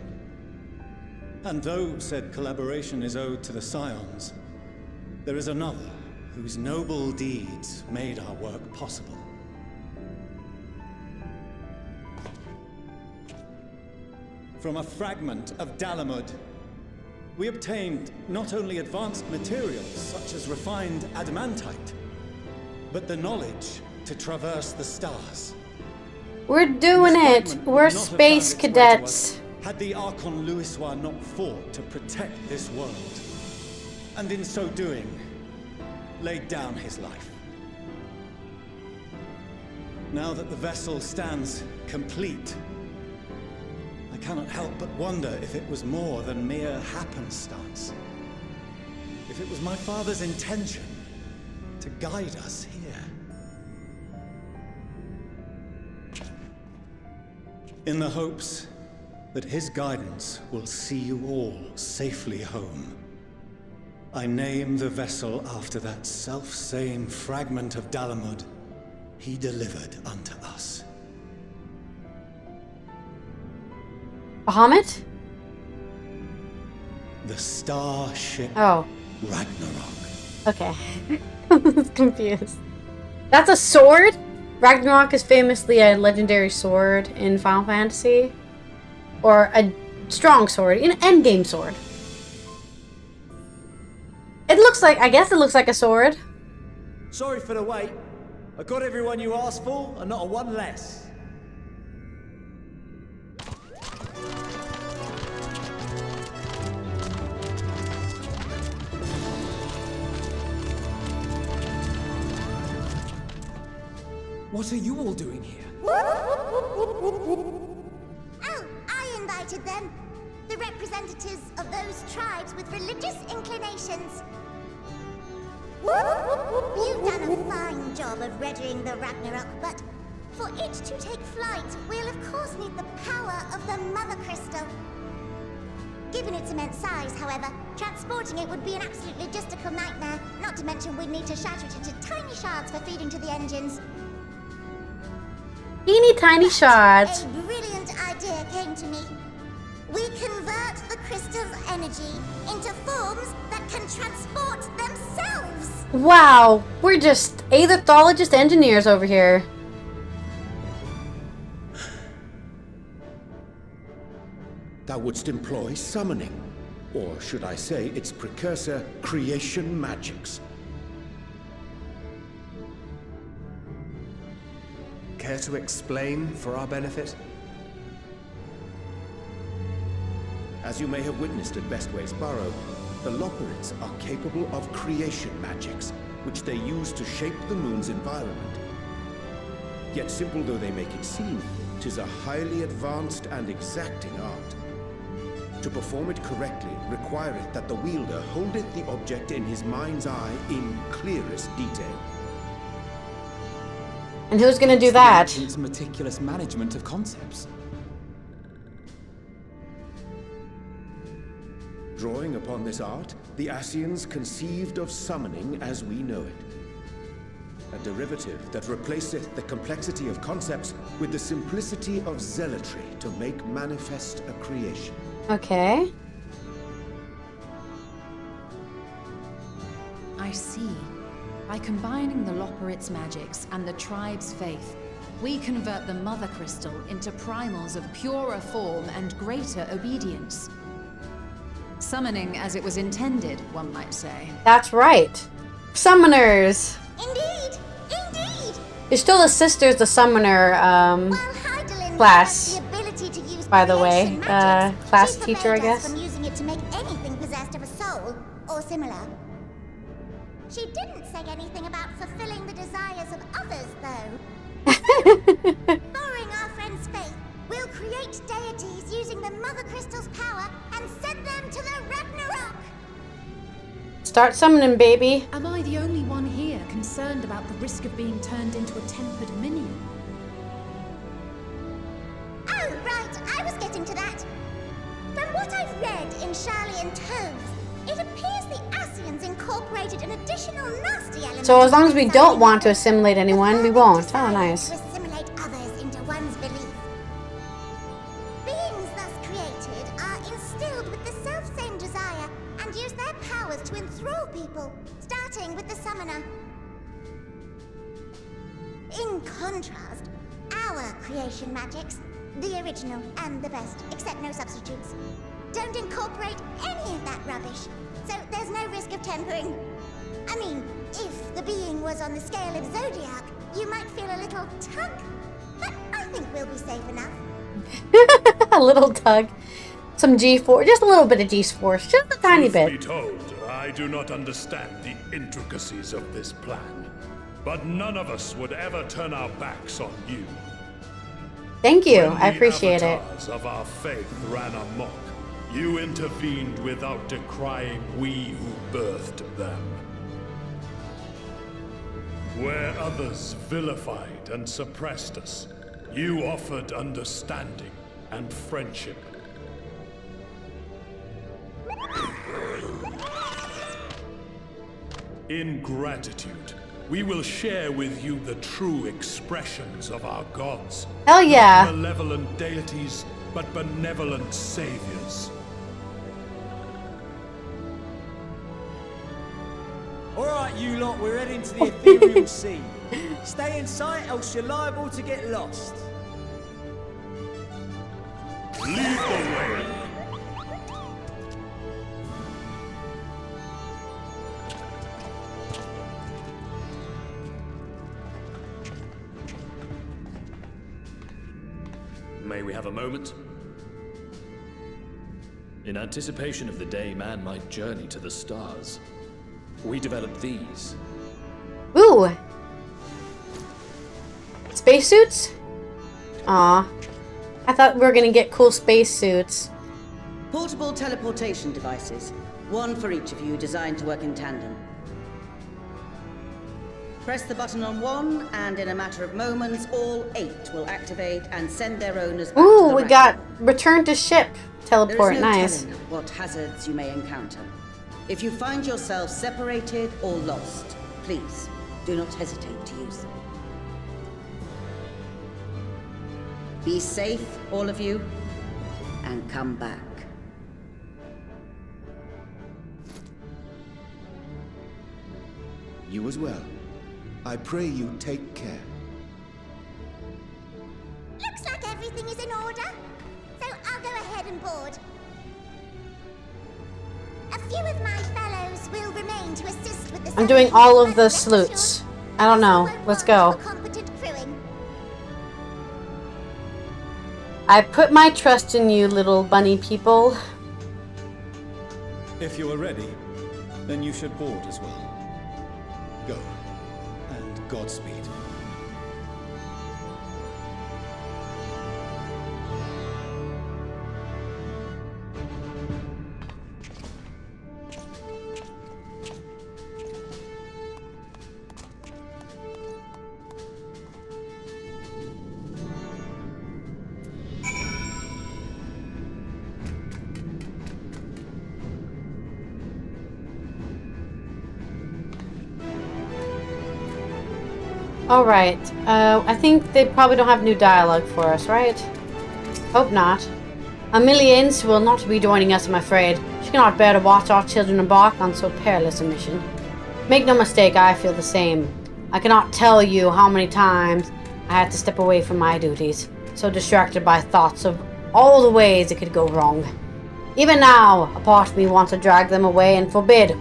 And though said collaboration is owed to the Scions, there is another whose noble deeds made our work possible. From a fragment of Dalamud, we obtained not only advanced materials such as refined adamantite, but the knowledge to traverse the stars. We're doing This it. fragment We're would not have space found its way to cadets. us had the Archon Louisois not fought to protect this world, and in so doing, laid down his life. Now that the vessel stands complete, I cannot help but wonder if it was more than mere happenstance. If it was my father's intention to guide us here. In the hopes that his guidance will see you all safely home, I name the vessel after that self-same fragment of Dalamud he delivered unto us. Bahamut? The starship Oh. Ragnarok. Okay. I was confused. That's a sword? Ragnarok is famously a legendary sword in Final Fantasy. Or a strong sword. An endgame sword. It looks like, I guess it looks like a sword. Sorry for the wait. I got everyone you asked for, and not a one less. What are you all doing here? Oh, I invited them. The representatives of those tribes with religious inclinations. You've done a fine job of readying the Ragnarok, but for it to take flight, we'll of course need the power of the Mother Crystal. Given its immense size, however, transporting it would be an absolute logistical nightmare, not to mention we'd need to shatter it into tiny shards for feeding to the engines. Teeny tiny shards. A brilliant idea came to me. We convert the crystal's energy into forms that can transport themselves. Wow. We're just Aetherologist engineers over here. Thou wouldst employ summoning, or should I say its precursor, creation magics. Care to explain for our benefit? As you may have witnessed at Bestway's Burrow, the Loporrits are capable of creation magics, which they use to shape the moon's environment. Yet simple though they make it seem, 'tis a highly advanced and exacting art. To perform it correctly requireth that the wielder holdeth the object in his mind's eye in clearest detail. And who's gonna do that? It's meticulous management of concepts. Drawing upon this art, the Ascians conceived of summoning as we know it. A derivative that replaceth the complexity of concepts with the simplicity of zealotry to make manifest a creation. Okay. I see. By combining the Loporrit's magics and the tribe's faith, we convert the Mother Crystal into primals of purer form and greater obedience. Summoning as it was intended, one might say. That's right. Summoners. Indeed, indeed. You're still the sisters, the summoner class. The ability to use by the way, creation magics, class she teacher, I forbade us guess. from using it to make anything possessed of a soul or similar. She didn't say anything about fulfilling the desires of others, though. Borrowing our friend's faith, we'll create deities using the Mother Crystal's power and send them to the Ragnarok. Start summoning, baby. Am I the only one here concerned about the risk of being turned into a tempered minion? Oh, right, I was getting to that. From what I've read in Charlian Tomes, it appears the Ascians incorporated an additional nasty element. So as long as we don't want to assimilate anyone, we won't. Oh, nice. To assimilate others into one's belief. Beings thus created are instilled with the self-same desire and use their powers to enthrall people, starting with the summoner. In contrast, our creation magics, the original and the best, except no substitutes, don't incorporate any of that rubbish, so there's no risk of tempering. I mean, if the being was on the scale of Zodiac, you might feel a little tug, but I think we'll be safe enough. A little tug. Some G-force, just a little bit of G-force, just a tiny bit. Truth be told, I do not understand the intricacies of this plan, but none of us would ever turn our backs on you. Thank you, When I appreciate the it. avatars of our faith ran amok, you intervened without decrying we who birthed them. Where others vilified and suppressed us, you offered understanding and friendship. In gratitude, we will share with you the true expressions of our gods. Hell yeah. Not malevolent deities, but benevolent saviors. Alright, you lot, we're heading to the ethereal sea. Stay in sight, else you're liable to get lost. Lead the way. May we have a moment? In anticipation of the day man might journey to the stars, we developed these. Ooh. Spacesuits? Aw. I thought we were gonna get cool spacesuits. Portable teleportation devices. One for each of you, designed to work in tandem. Press the button on one, and in a matter of moments, all 8 will activate and send their owners back to Ooh, the we Ragnarok. got return to ship teleport. There is no Nice. telling what hazards you may encounter. If you find yourself separated or lost, please do not hesitate to use them. Be safe, all of you, and come back. You as well. I pray you take care. Looks like everything is in order, so I'll go ahead and board. A few of my fellows will remain to assist with the I'm doing all of the salutes. I don't know. Let's go. competent crewing. I put my trust in you, little bunny people. If you are ready, then you should board as well. Go, and Godspeed. Alright, I think they probably don't have new dialogue for us, right? Hope not. Amelians will not be joining us, I'm afraid. She cannot bear to watch our children embark on so perilous a mission. Make no mistake, I feel the same. I cannot tell you how many times I had to step away from my duties, so distracted by thoughts of all the ways it could go wrong. Even now, a part of me wants to drag them away and forbid.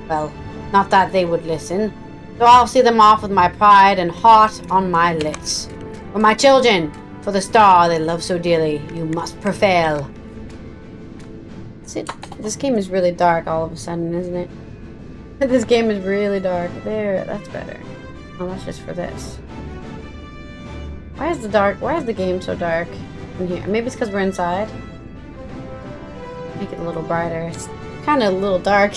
Well, not that they would listen. So I'll see them off with my pride and heart on my lips. For my children, for the star they love so dearly, you must prevail. See, this game is really dark all of a sudden, isn't it? This game is really dark. There, that's better. Oh, that's just for this. Why is the game so dark in here? Maybe it's because we're inside. Make it a little brighter. It's kind of a little dark.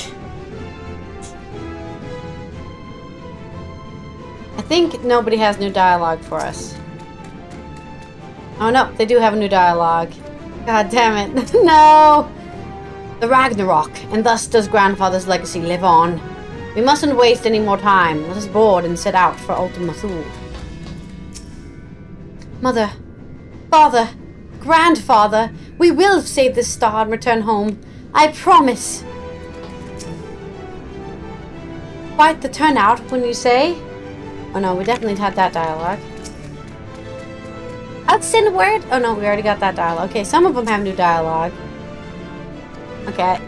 think nobody has new dialogue for us. Oh no, they do have a new dialogue. God damn it. No! The Ragnarok, and thus does grandfather's legacy live on. We mustn't waste any more time. Let us board and set out for Ultima Thule. Mother, father, grandfather, we will save this star and return home. I promise. Quite the turnout, when you say? Oh no, we definitely had that dialogue. I'll send a word. Oh no, we already got that dialogue. Okay, some of them have new dialogue. Okay.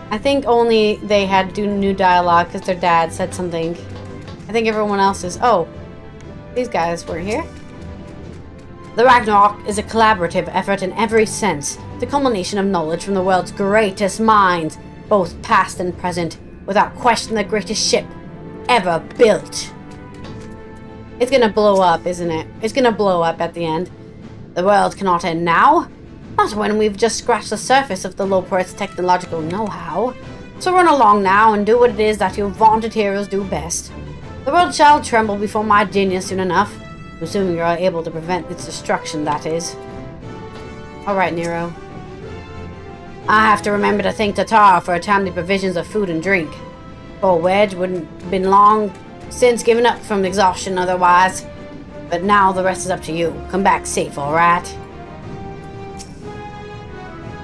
I think only they had to do new dialogue because their dad said something. I think everyone else is... Oh, these guys were here. The Ragnarok is a collaborative effort in every sense. The culmination of knowledge from the world's greatest minds, both past and present. Without question, the greatest ship ever built. It's gonna blow up, isn't it? It's gonna blow up at the end. The world cannot end now. Not when we've just scratched the surface of the Loporrit's technological know-how. So run along now and do what it is that your vaunted heroes do best. The world shall tremble before my genius soon enough. Assuming you're able to prevent its destruction, that is. Alright, Nero. I have to remember to thank Tatar for her timely provisions of food and drink. Poor Wedge wouldn't have been long since given up from exhaustion otherwise. But now the rest is up to you. Come back safe, alright?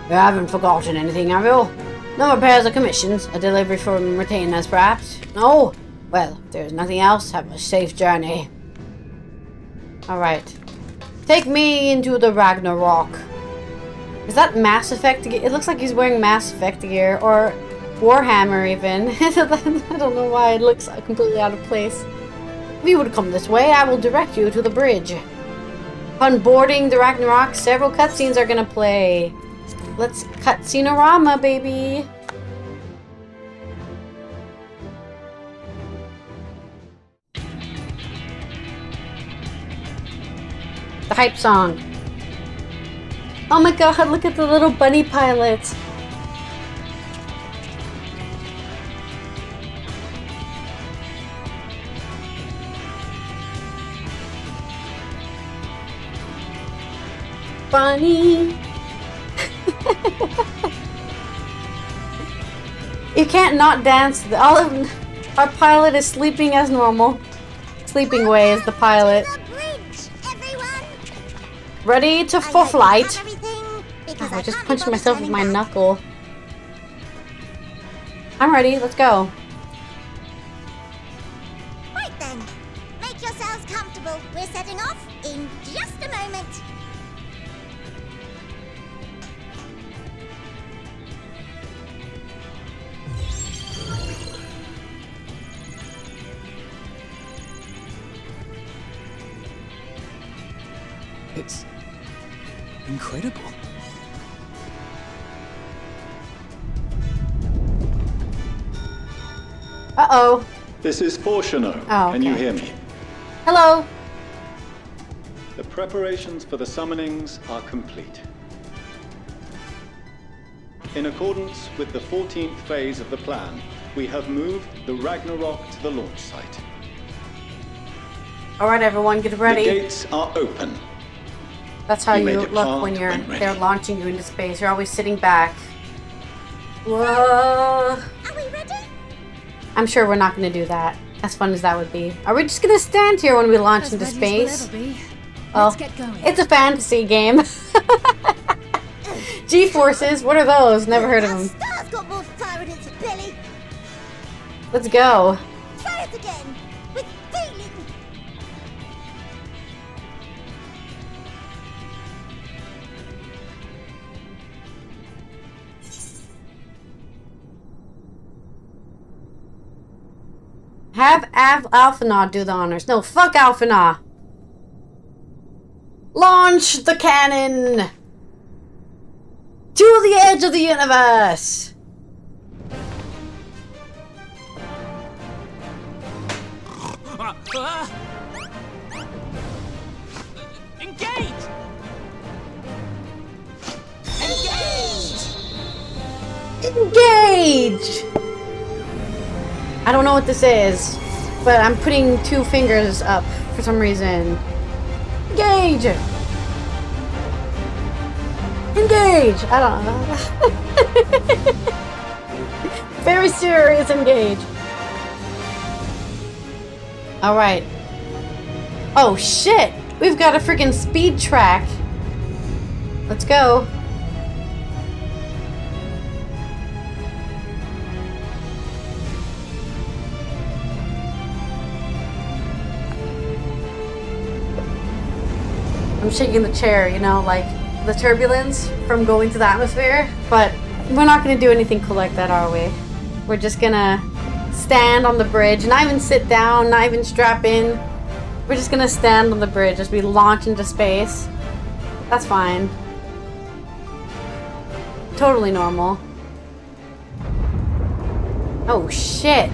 You haven't forgotten anything, have you? No repairs or commissions? A delivery from retainers, perhaps? No? Well, if there's nothing else, have a safe journey. Alright. Take me into the Ragnarok. Is that Mass Effect gear? It looks like he's wearing Mass Effect gear. Or Warhammer, even. I don't know why it looks completely out of place. If you would come this way, I will direct you to the bridge. Upon boarding the Ragnarok, several cutscenes are gonna play. Let's cutscene-orama, baby. The hype song. Oh my god, look at the little bunny pilots. Bunny. You can't not dance. All of our pilot is sleeping as normal. Sleeping way is the pilot. Ready for flight. Oh, I just punched myself with my knuckle. I'm ready. Let's go. Right then. Make yourselves comfortable. We're setting off in just a moment. It's incredible. Uh-oh. This is Fortuno. Oh, okay. Can you hear me? Hello. The preparations for the summonings are complete. In accordance with the 14th phase of the plan, we have moved the Ragnarok to the launch site. Alright, everyone, get ready. The gates are open. That's how You may you look depart when when ready. they're launching you into space. You're always sitting back. Whoa. Are we ready? I'm sure we're not going to do that. As fun as that would be. Are we just going to stand here when we launch into space? Well, it's a fantasy game. G-Forces, what are those? Never heard of them. Star's got more fire in its belly. Let's go. Try it again. With feeling. Have Alphinaud do the honors. No, fuck Alphinaud. Launch the cannon to the edge of the universe. Engage! Engage! I don't know what this is. but I'm putting 2 fingers up for some reason. Engage! Engage! I don't know. Very serious engage. Alright. Oh shit! We've got a freaking speed track. Let's go. I'm shaking the chair, you know, like the turbulence from going to the atmosphere. But we're not going to do anything cool like that, are we? We're just going to stand on the bridge, not even sit down, not even strap in. We're just going to stand on the bridge as we launch into space. That's fine. Totally normal. Oh, shit.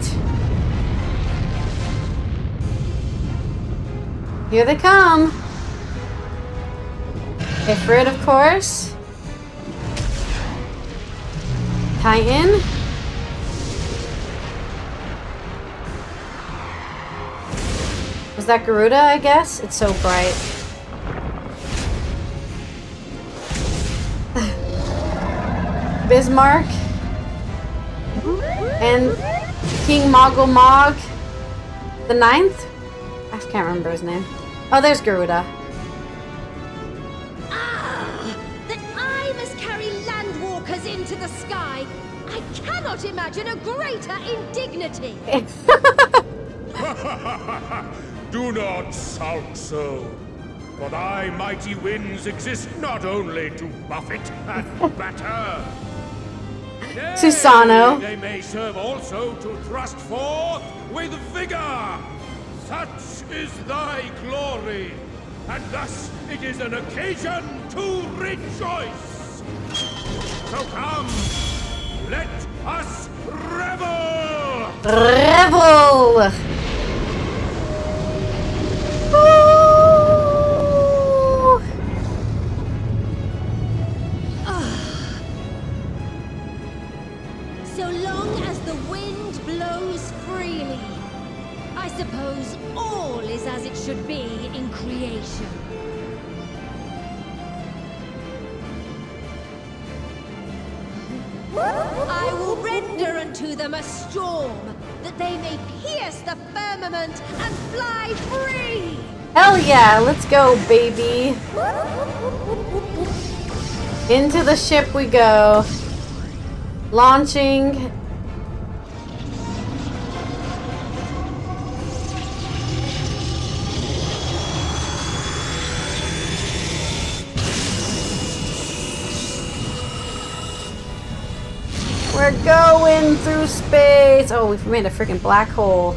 Here they come. Ifrit, of course. Titan. Was that Garuda, I guess? It's so bright. Bismarck. And King Moggle Mog the 9th? I can't remember his name. Oh, there's Garuda. That I must carry landwalkers into the sky. I cannot imagine a greater indignity. Do not sulk so. For thy mighty winds exist not only to buffet and batter. Nay, Susano. they may serve also to thrust forth with vigor. Such is thy glory, and thus it is an occasion to rejoice. So come, let us revel! Revel! So long as the wind blows freely, I suppose all is as it should be in creation. I will render unto them a storm, that they may pierce the firmament and fly free! Hell yeah, let's go, baby. Into the ship we go. Launching. We're going through space. Oh, we've made a freaking black hole.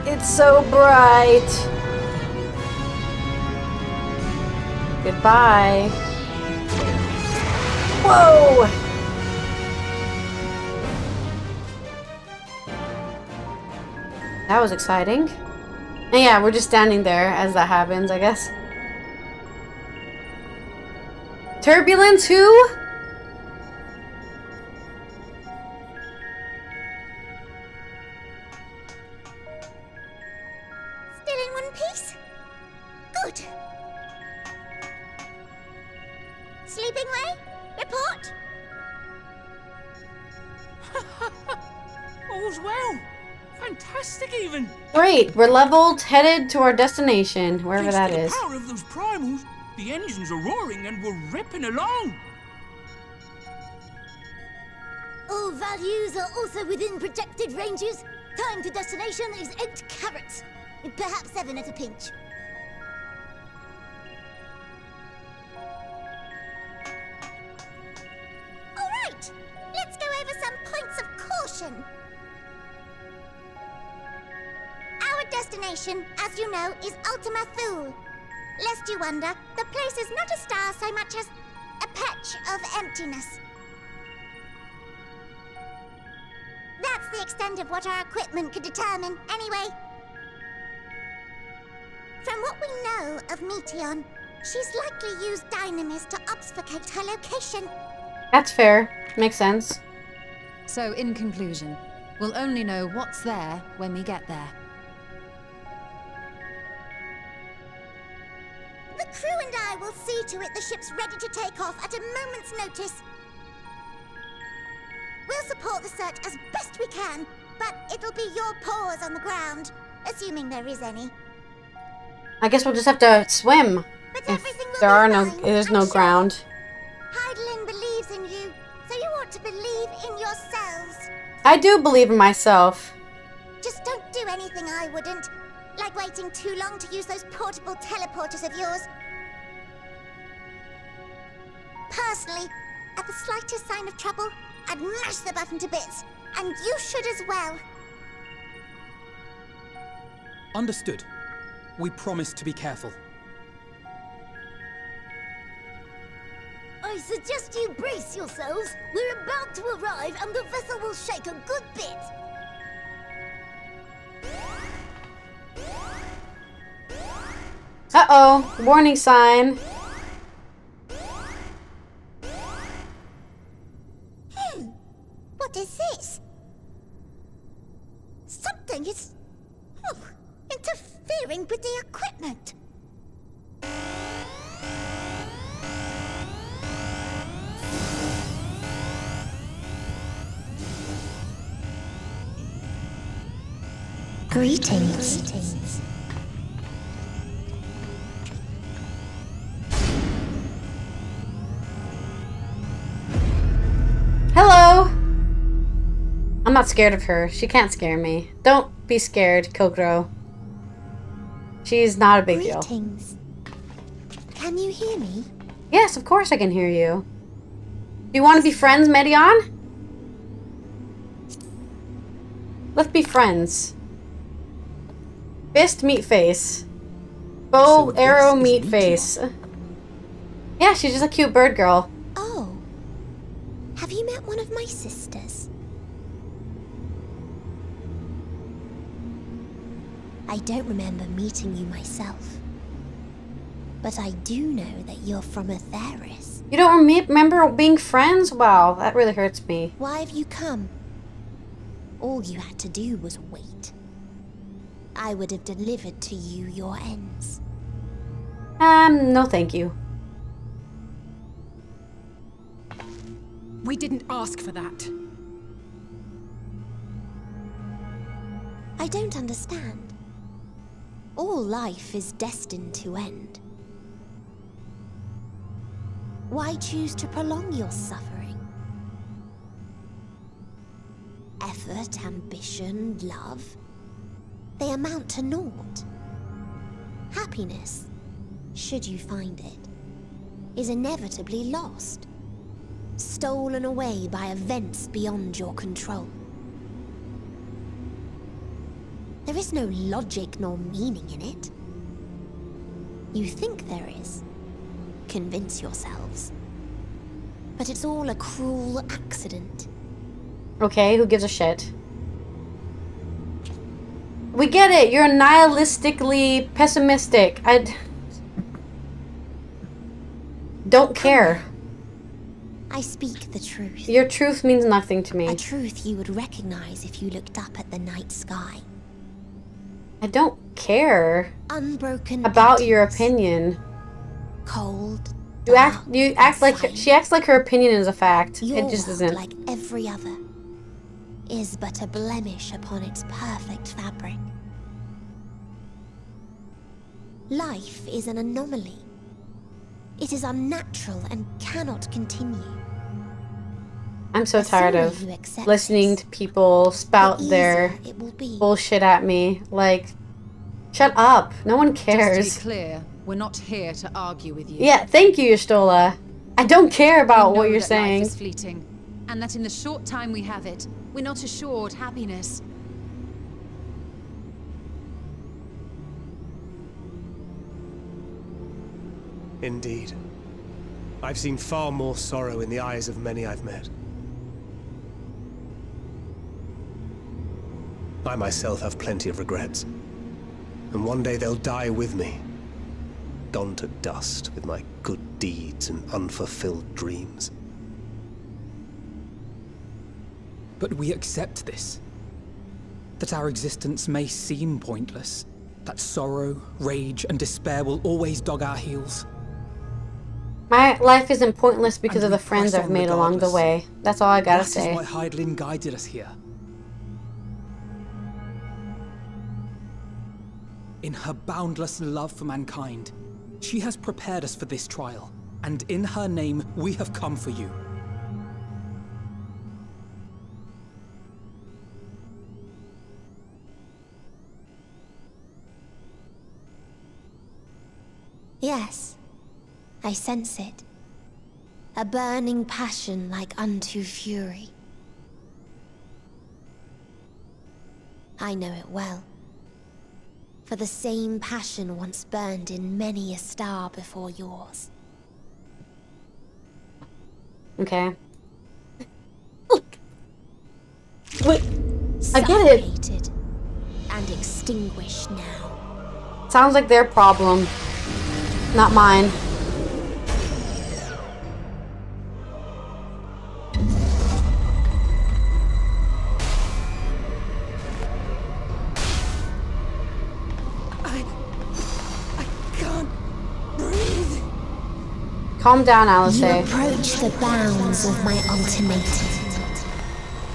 It's so bright. Goodbye. Whoa! That was exciting. And yeah, we're just standing there as that happens, I guess. Turbulence who? Still in one piece? Good. Sleeping way? Report? All's well. Fantastic, even. Great, we're leveled, headed to our destination, wherever Thanks that to is. the power of those primals, the engines are roaring and we're ripping along. All values are also within projected ranges. Time to destination is 8 carats. Perhaps 7 at a pinch. All right, let's go over some points of caution. Our destination, as you know, is Ultima Thule. Lest you wonder, the place is not a star so much as a patch of emptiness. That's the extent of what our equipment could determine, anyway. From what we know of Meteion, she's likely used dynamis to obfuscate her location. That's fair. Makes sense. So, in conclusion, we'll only know what's there when we get there. The crew and I will see to it the ship's ready to take off at a moment's notice. We'll support the search as best we can, but it'll be your paws on the ground, assuming there is any. I guess we'll just have to swim. If there's no ground. Hydaelyn believes in you, so you ought to believe in yourselves. I do believe in myself. Just don't do anything I wouldn't. Like waiting too long to use those portable teleporters of yours. Personally, at the slightest sign of trouble, I'd mash the button to bits. And you should as well. Understood. We promise to be careful. I suggest you brace yourselves. We're about to arrive and the vessel will shake a good bit. Uh-oh. Warning sign. What is this? Something is... interfering with the equipment. Greetings. Hello! I'm not scared of her. She can't scare me. Don't be scared, Kokoro. She's not a big deal. Greetings. Can you hear me? Yes, of course I can hear you. Do you want to be friends, Meteion? Let's be friends. Fist, meat face. Bow, arrow, meat face. Yeah, she's just a cute bird girl. Oh. Have you met one of my sisters? I don't remember meeting you myself. But I do know that you're from Aetheris. You don't remember being friends? Wow, that really hurts me. Why have you come? All you had to do was wait. I would have delivered to you your ends. No thank you. We didn't ask for that. I don't understand. All life is destined to end. Why choose to prolong your suffering? Effort, ambition, love, they amount to naught. Happiness, should you find it, is inevitably lost, stolen away by events beyond your control. There is no logic nor meaning in it. You think there is. Convince yourselves. But it's all a cruel accident. Okay, who gives a shit? We get it. You're nihilistically pessimistic. I don't care. I speak the truth. Your truth means nothing to me. A truth you would recognize if you looked up at the night sky. I don't care Unbroken about your opinion. Cold. You act like she acts like her opinion is a fact. Your It just world, isn't. like every other, is but a blemish upon its perfect fabric. Life is an anomaly. It is unnatural and cannot continue. I'm so tired sooner of you accept listening to people spout the their easier it will be. bullshit at me. Like, shut up. No one cares. Just to be clear, we're not here to argue with you. Yeah, thank you, Stola. I don't care about We what know you're that saying. Life is fleeting, and that in the short time we have it, we're not assured happiness. Indeed. I've seen far more sorrow in the eyes of many I've met. I myself have plenty of regrets. And one day they'll die with me. Gone to dust with my good deeds and unfulfilled dreams. But we accept this. That our existence may seem pointless. That sorrow, rage, and despair will always dog our heels. My life isn't pointless because And of the we friends press I've on made along the regardless. way. That's all I gotta That say. is why Hydaelyn guided us here. In her boundless love for mankind, she has prepared us for this trial, and in her name, we have come for you. Yes, I sense it. A burning passion like unto fury. I know it well. For the same passion once burned in many a star before yours. Okay. Wait, I get it. Suffocated and extinguished now. Sounds like their problem, not mine. Calm down, Alice. You approach the bounds of my ultimatum,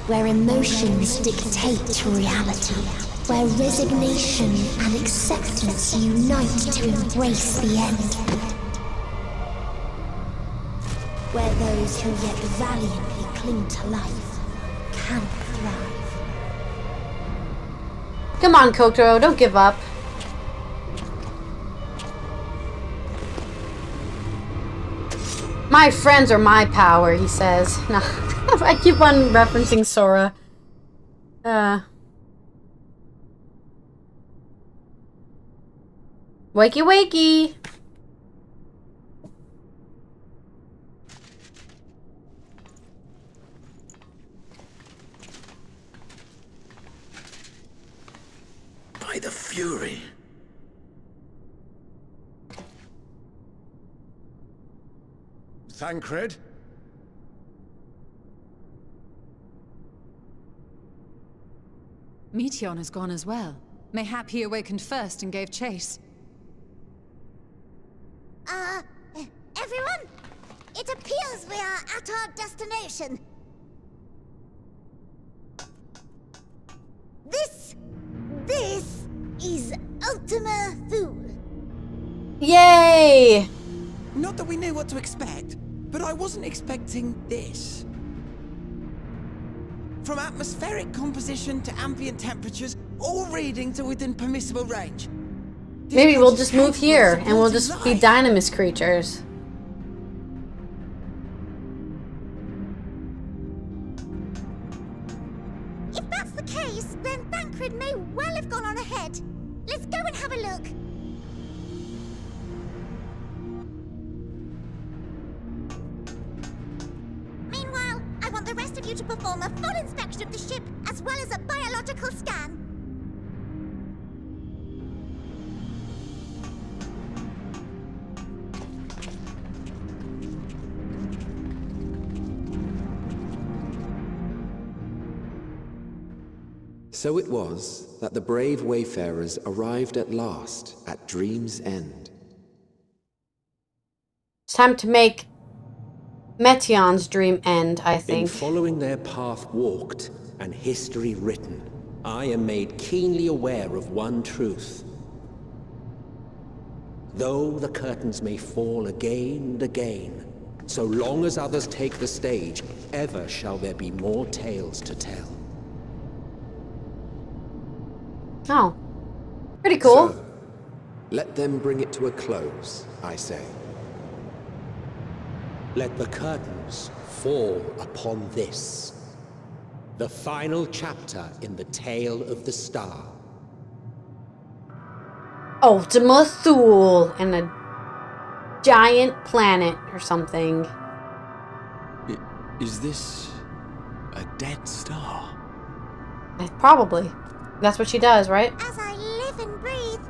where emotions dictate reality, where resignation and acceptance unite to embrace the end, where those who yet valiantly cling to life can thrive. Come on, Kotaro, don't give up. My friends are my power, he says. No, I keep on referencing Sora. Wakey wakey! By the Fury. Thancred? Meteion has gone as well. Mayhap he awakened first and gave chase. Everyone? It appears we are at our destination. This is Ultima Thule. Yay! Not that we knew what to expect, but I wasn't expecting this. From atmospheric composition to ambient temperatures, all reading to within permissible range. Maybe we'll just move here and we'll just be dynamis creatures. If that's the case, then Thancred may well have gone on ahead. Let's go and have a look. Meanwhile, I want the rest of you to perform a full inspection of the ship, as well as a biological scan. So it was that the brave wayfarers arrived at last at Dream's End. It's time to make Meteion's dream end, I In think. following their path walked and history written, I am made keenly aware of one truth. Though the curtains may fall again and again, so long as others take the stage, ever shall there be more tales to tell. Oh. Pretty cool. So, let them bring it to a close, I say. Let the curtains fall upon this, the final chapter in the tale of the star. Ultima Thule and a giant planet or something. Is this a dead star? Probably. That's what she does, right? As I live and breathe,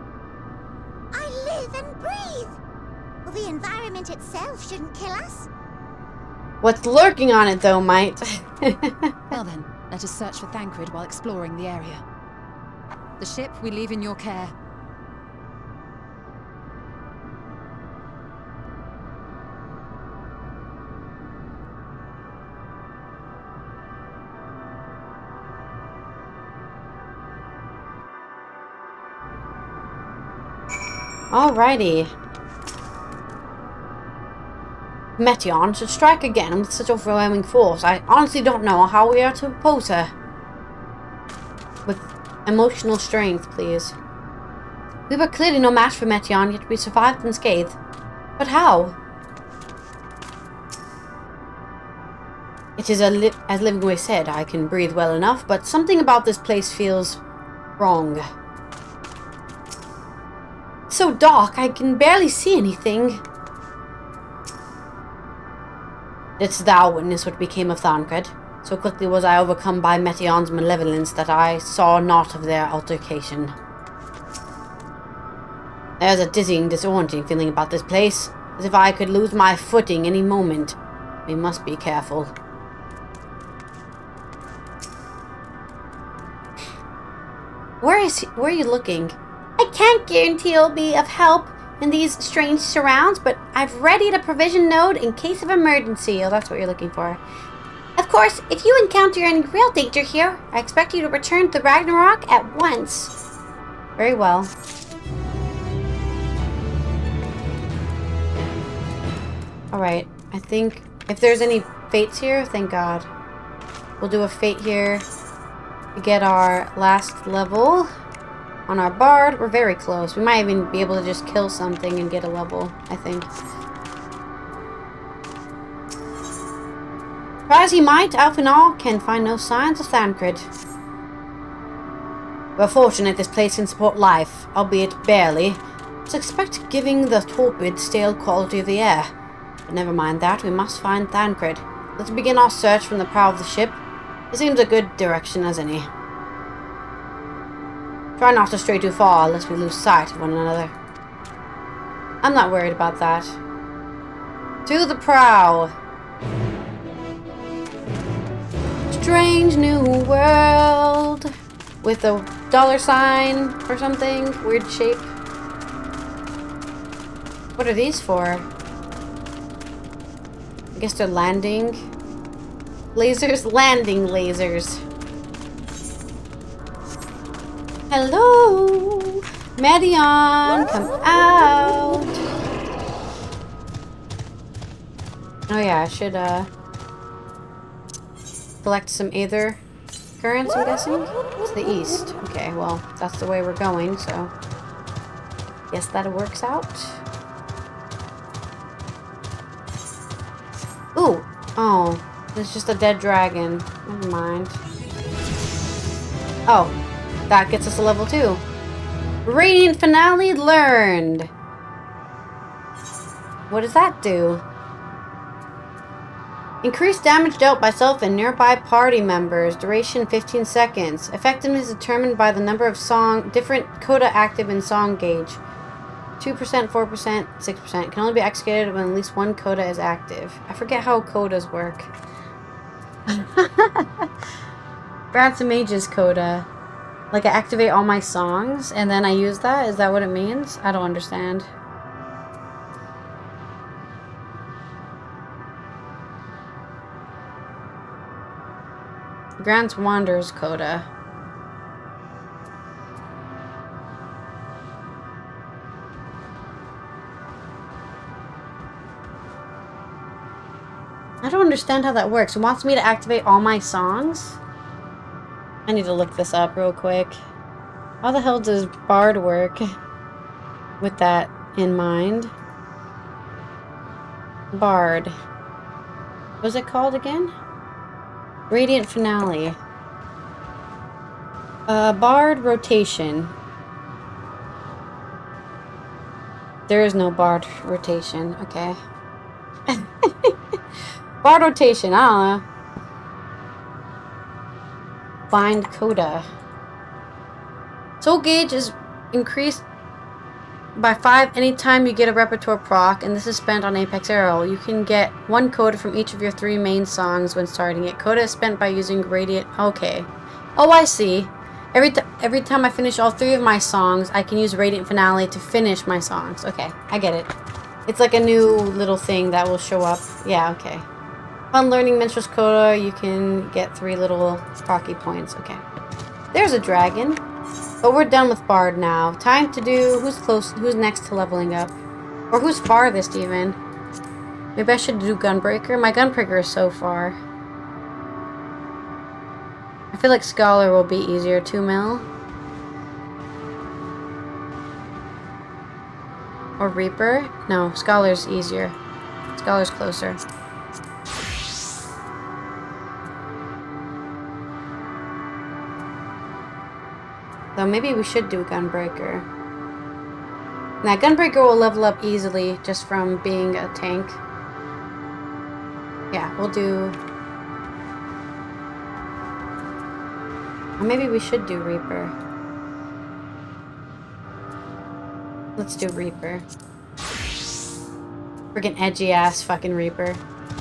The environment itself shouldn't kill us. What's lurking on it, though, might. Well then, let us search for Thancred while exploring the area. The ship we leave in your care. Alrighty. Meteion should strike again with such overwhelming force. I honestly don't know how we are to oppose her. With emotional strength, please. We were clearly no match for Meteion, yet we survived unscathed. But how? It is as Livingway said, I can breathe well enough, but something about this place feels wrong. It's so dark, I can barely see anything. Didst thou witness what became of Thancred? So quickly was I overcome by Meteion's malevolence that I saw naught of their altercation. There's a dizzying, disorienting feeling about this place, as if I could lose my footing any moment. We must be careful. Where are you looking? I can't guarantee it'll be of help in these strange surrounds, but I've readied a provision node in case of emergency. Oh, that's what you're looking for. Of course, if you encounter any real danger here, I expect you to return to Ragnarok at once. Very well. Alright, I think if there's any fates here, thank God. We'll do a fate here to get our last level. On our bard, we're very close. We might even be able to just kill something and get a level, I think. Try as he might, Alphinal can find no signs of Thancred. We're fortunate this place can support life, albeit barely. Suspect giving the torpid, stale quality of the air. But never mind that, we must find Thancred. Let's begin our search from the prow of the ship. It seems a good direction as any. Try not to stray too far, lest we lose sight of one another. I'm not worried about that. To the prow! Strange new world! With a $sign or something. Weird shape. What are these for? I guess they're landing. Lasers? Landing lasers. Hello! Meteion, come out! Oh yeah, I should collect some Aether currents, I'm guessing? It's the east. Okay, well, that's the way we're going, so guess that works out. Ooh! Oh, there's just a dead dragon. Never mind. Oh. That gets us a level 2. Radiant Finale learned. What does that do? Increased damage dealt by self and nearby party members. Duration 15 seconds. Effectiveness determined by the number of different coda active in song gauge. 2%, 4%, 6%. Can only be executed when at least one coda is active. I forget how codas work. Grant some mages coda. Like I activate all my songs and then I use that? Is that what it means? I don't understand. Grants Wander's coda. I don't understand how that works. It wants me to activate all my songs? I need to look this up real quick. How the hell does Bard work with that in mind? Bard. What was it called again? Radiant Finale. Bard rotation. There is no Bard rotation. Okay. Bard rotation. I don't know. Find coda. Soul gauge is increased by 5 anytime you get a repertoire proc, and this is spent on Apex Arrow. You can get 1 coda from each of your 3 main songs when starting it. Coda is spent by using Radiant... Okay. Oh, I see. Every time I finish all 3 of my songs, I can use Radiant Finale to finish my songs. Okay, I get it. It's like a new little thing that will show up. Yeah, okay. Upon learning Minstrel's Coda, you can get 3 little procky points. Okay. There's a dragon. But we're done with Bard now. Time to do who's next to leveling up. Or who's farthest even. Maybe I should do Gunbreaker. My Gunbreaker is so far. I feel like Scholar will be easier. 2 mil. Or Reaper. No, Scholar's easier. Scholar's closer. So maybe we should do Gunbreaker. Now, Gunbreaker will level up easily just from being a tank. Yeah, we'll do... Or maybe we should do Reaper. Let's do Reaper. Freaking edgy ass fucking Reaper.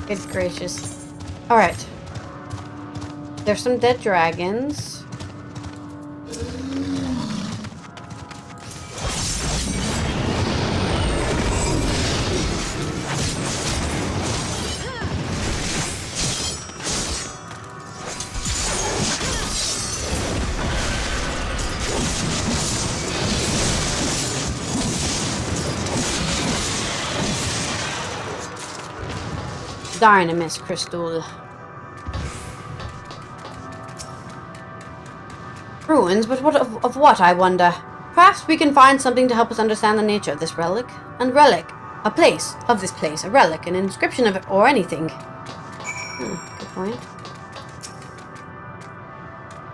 Good gracious. Alright. There's some dead dragons. Dynamis crystal. Ruins, but what of what, I wonder? Perhaps we can find something to help us understand the nature of this relic. And relic. A place. Of this place. A relic. An inscription of it. Or anything. Good point.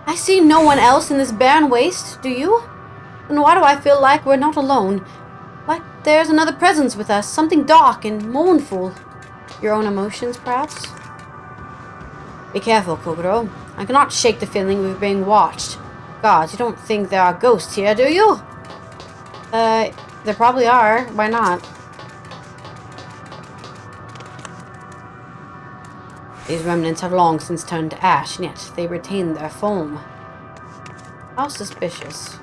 I see no one else in this barren waste. Do you? And why do I feel like we're not alone? Like there's another presence with us. Something dark and mournful. Your own emotions, perhaps? Be careful, Kogoro. I cannot shake the feeling we're being watched. God, you don't think there are ghosts here, do you? There probably are. Why not? These remnants have long since turned to ash, and yet they retain their form. How suspicious.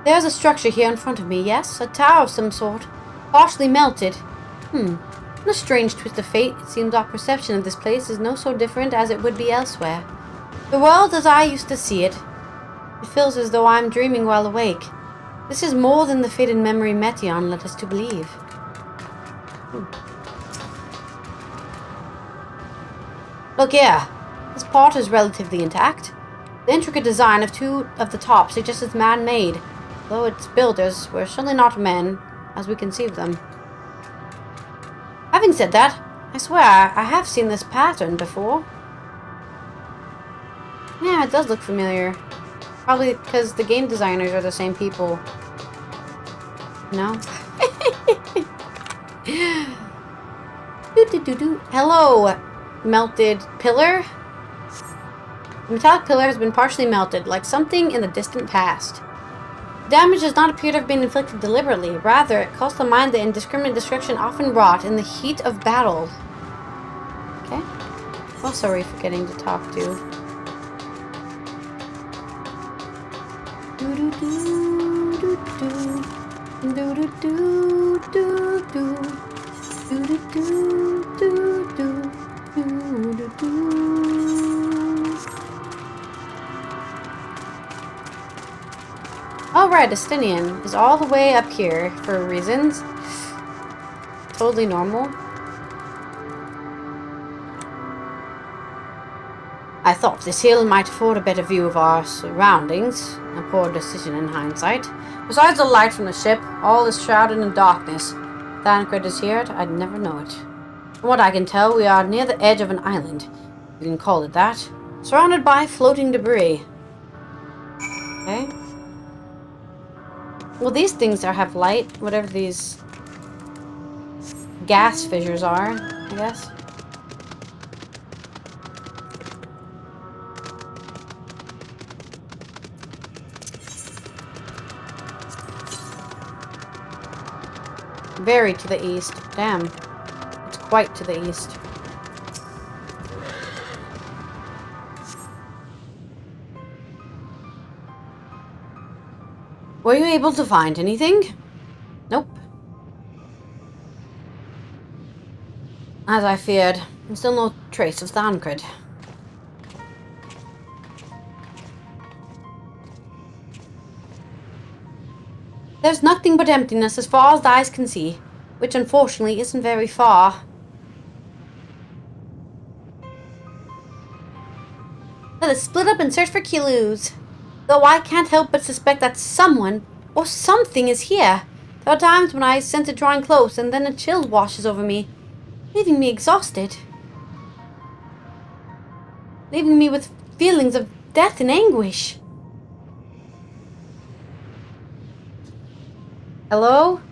There's a structure here in front of me, yes? A tower of some sort. Partially melted. A strange twist of fate. It seems our perception of this place is no so different as it would be elsewhere. The world as I used to see it. It feels as though I'm dreaming while awake. This is more than the faded memory Meteion led us to believe. Look here. This part is relatively intact. The intricate design of 2 of the tops suggests it's man-made. Though its builders were certainly not men, as we conceive them. Having said that, I swear I have seen this pattern before. Yeah, it does look familiar. Probably because the game designers are the same people. No? Hello, melted pillar. The metallic pillar has been partially melted, like something in the distant past. Damage does not appear to have been inflicted deliberately. Rather, it calls to mind the indiscriminate destruction often wrought in the heat of battle. Okay. Oh, sorry for forgetting to talk to. Alright, Estinian is all the way up here for reasons. Totally normal. I thought this hill might afford a better view of our surroundings. A poor decision in hindsight. Besides the light from the ship, all is shrouded in darkness. If Thancred is here, I'd never know it. From what I can tell, we are near the edge of an island. You can call it that. Surrounded by floating debris. Okay. Well, these things have light, whatever these gas fissures are, I guess. Very to the east. Damn. It's quite to the east. Were you able to find anything? Nope. As I feared, and still no trace of Thancred. There's nothing but emptiness as far as the eyes can see, which unfortunately isn't very far. Let us split up and search for clues. Though I can't help but suspect that someone or something is here. There are times when I sense it drawing close and then a chill washes over me, leaving me exhausted. Leaving me with feelings of death and anguish. Hello?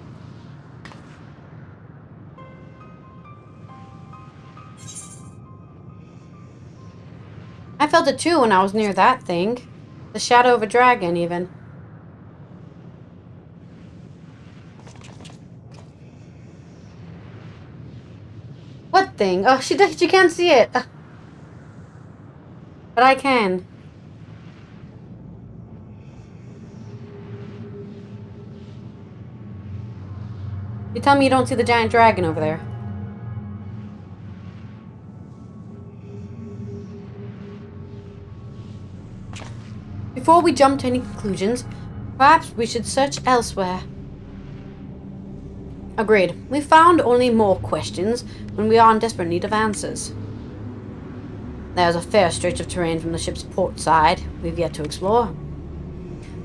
I felt it too when I was near that thing. The shadow of a dragon, even. What thing? Oh, she can't see it. But I can. You tell me you don't see the giant dragon over there. Before we jump to any conclusions, perhaps we should search elsewhere. Agreed. We found only more questions when we are in desperate need of answers. There's a fair stretch of terrain from the ship's port side we've yet to explore.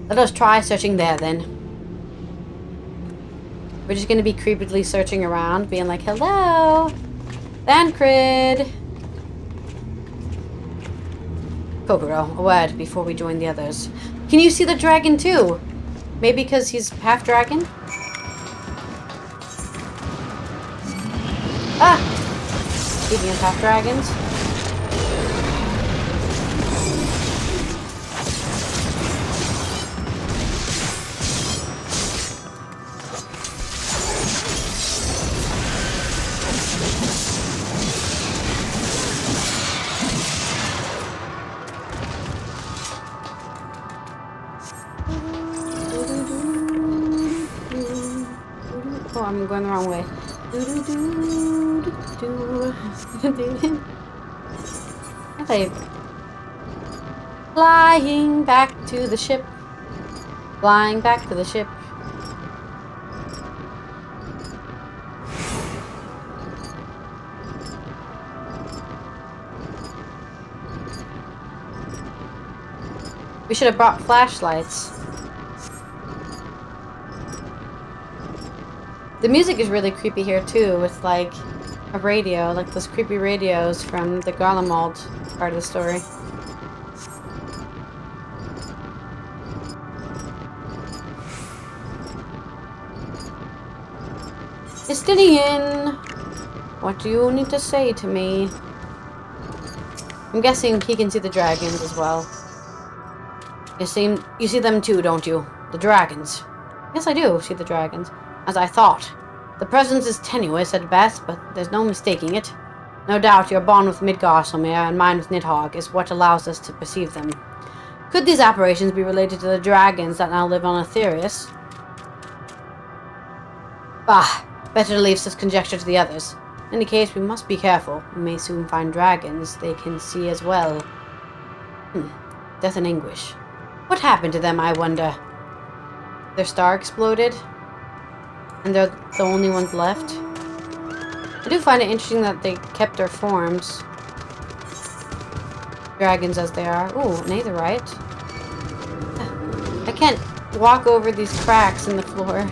Let us try searching there then. We're just going to be creepily searching around, being like, hello, Thancred. Kokoro, a word before we join the others. Can you see the dragon too? Maybe because he's half dragon? Ah! Speaking of half dragons. Oh, I'm going the wrong way. Okay. Flying back to the ship. Flying back to the ship. We should have brought flashlights. The music is really creepy here too, with like a radio, like those creepy radios from the Garlemald part of the story. Justinian, what do you need to say to me? I'm guessing he can see the dragons as well. You see them too, don't you? The dragons. Yes, I do see the dragons. As I thought. The presence is tenuous at best, but there's no mistaking it. No doubt your bond with Midgardsormr and mine with Nidhogg is what allows us to perceive them. Could these apparitions be related to the dragons that now live on Aetherius? Bah! Better to leave such conjecture to the others. In any case, we must be careful. We may soon find dragons they can see as well. Death and anguish. What happened to them, I wonder? Their star exploded? And they're the only ones left? I do find it interesting that they kept their forms. Dragons as they are. Ooh, an Aetherite. I can't walk over these cracks in the floor.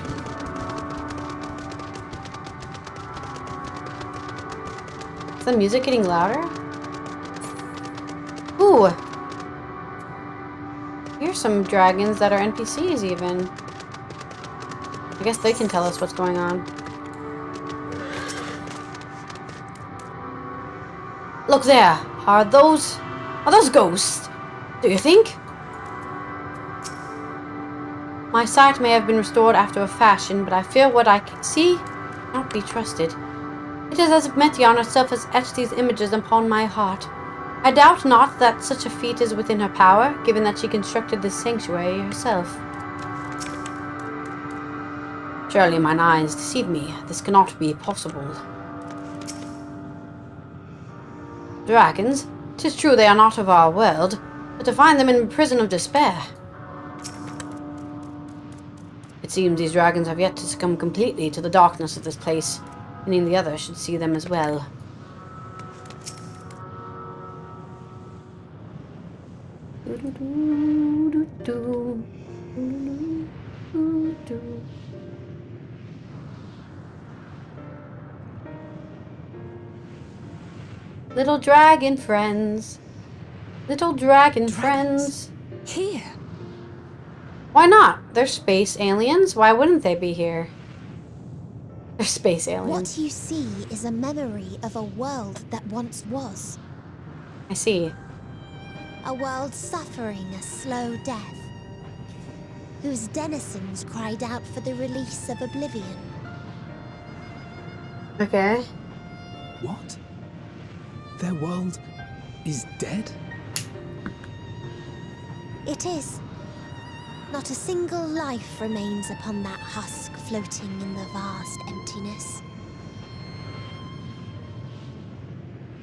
Is the music getting louder? Ooh! Here's some dragons that are NPCs even. I guess they can tell us what's going on. Look there! Are those ghosts? Do you think? My sight may have been restored after a fashion, but I fear what I can see Not be trusted. It is as if Meteion herself has etched these images upon my heart. I doubt not that such a feat is within her power, given that she constructed this sanctuary herself. Surely mine eyes deceive me. This cannot be possible. Dragons? 'Tis true they are not of our world, but to find them in a prison of despair. It seems these dragons have yet to succumb completely to the darkness of this place, meaning the others should see them as well. Little dragon friends. Little dragon friends. Here? Why not? They're space aliens. Why wouldn't they be here? They're space aliens. What you see is a memory of a world that once was. I see. A world suffering a slow death, whose denizens cried out for the release of oblivion. Okay. What? Their world is dead? It is. Not a single life remains upon that husk floating in the vast emptiness.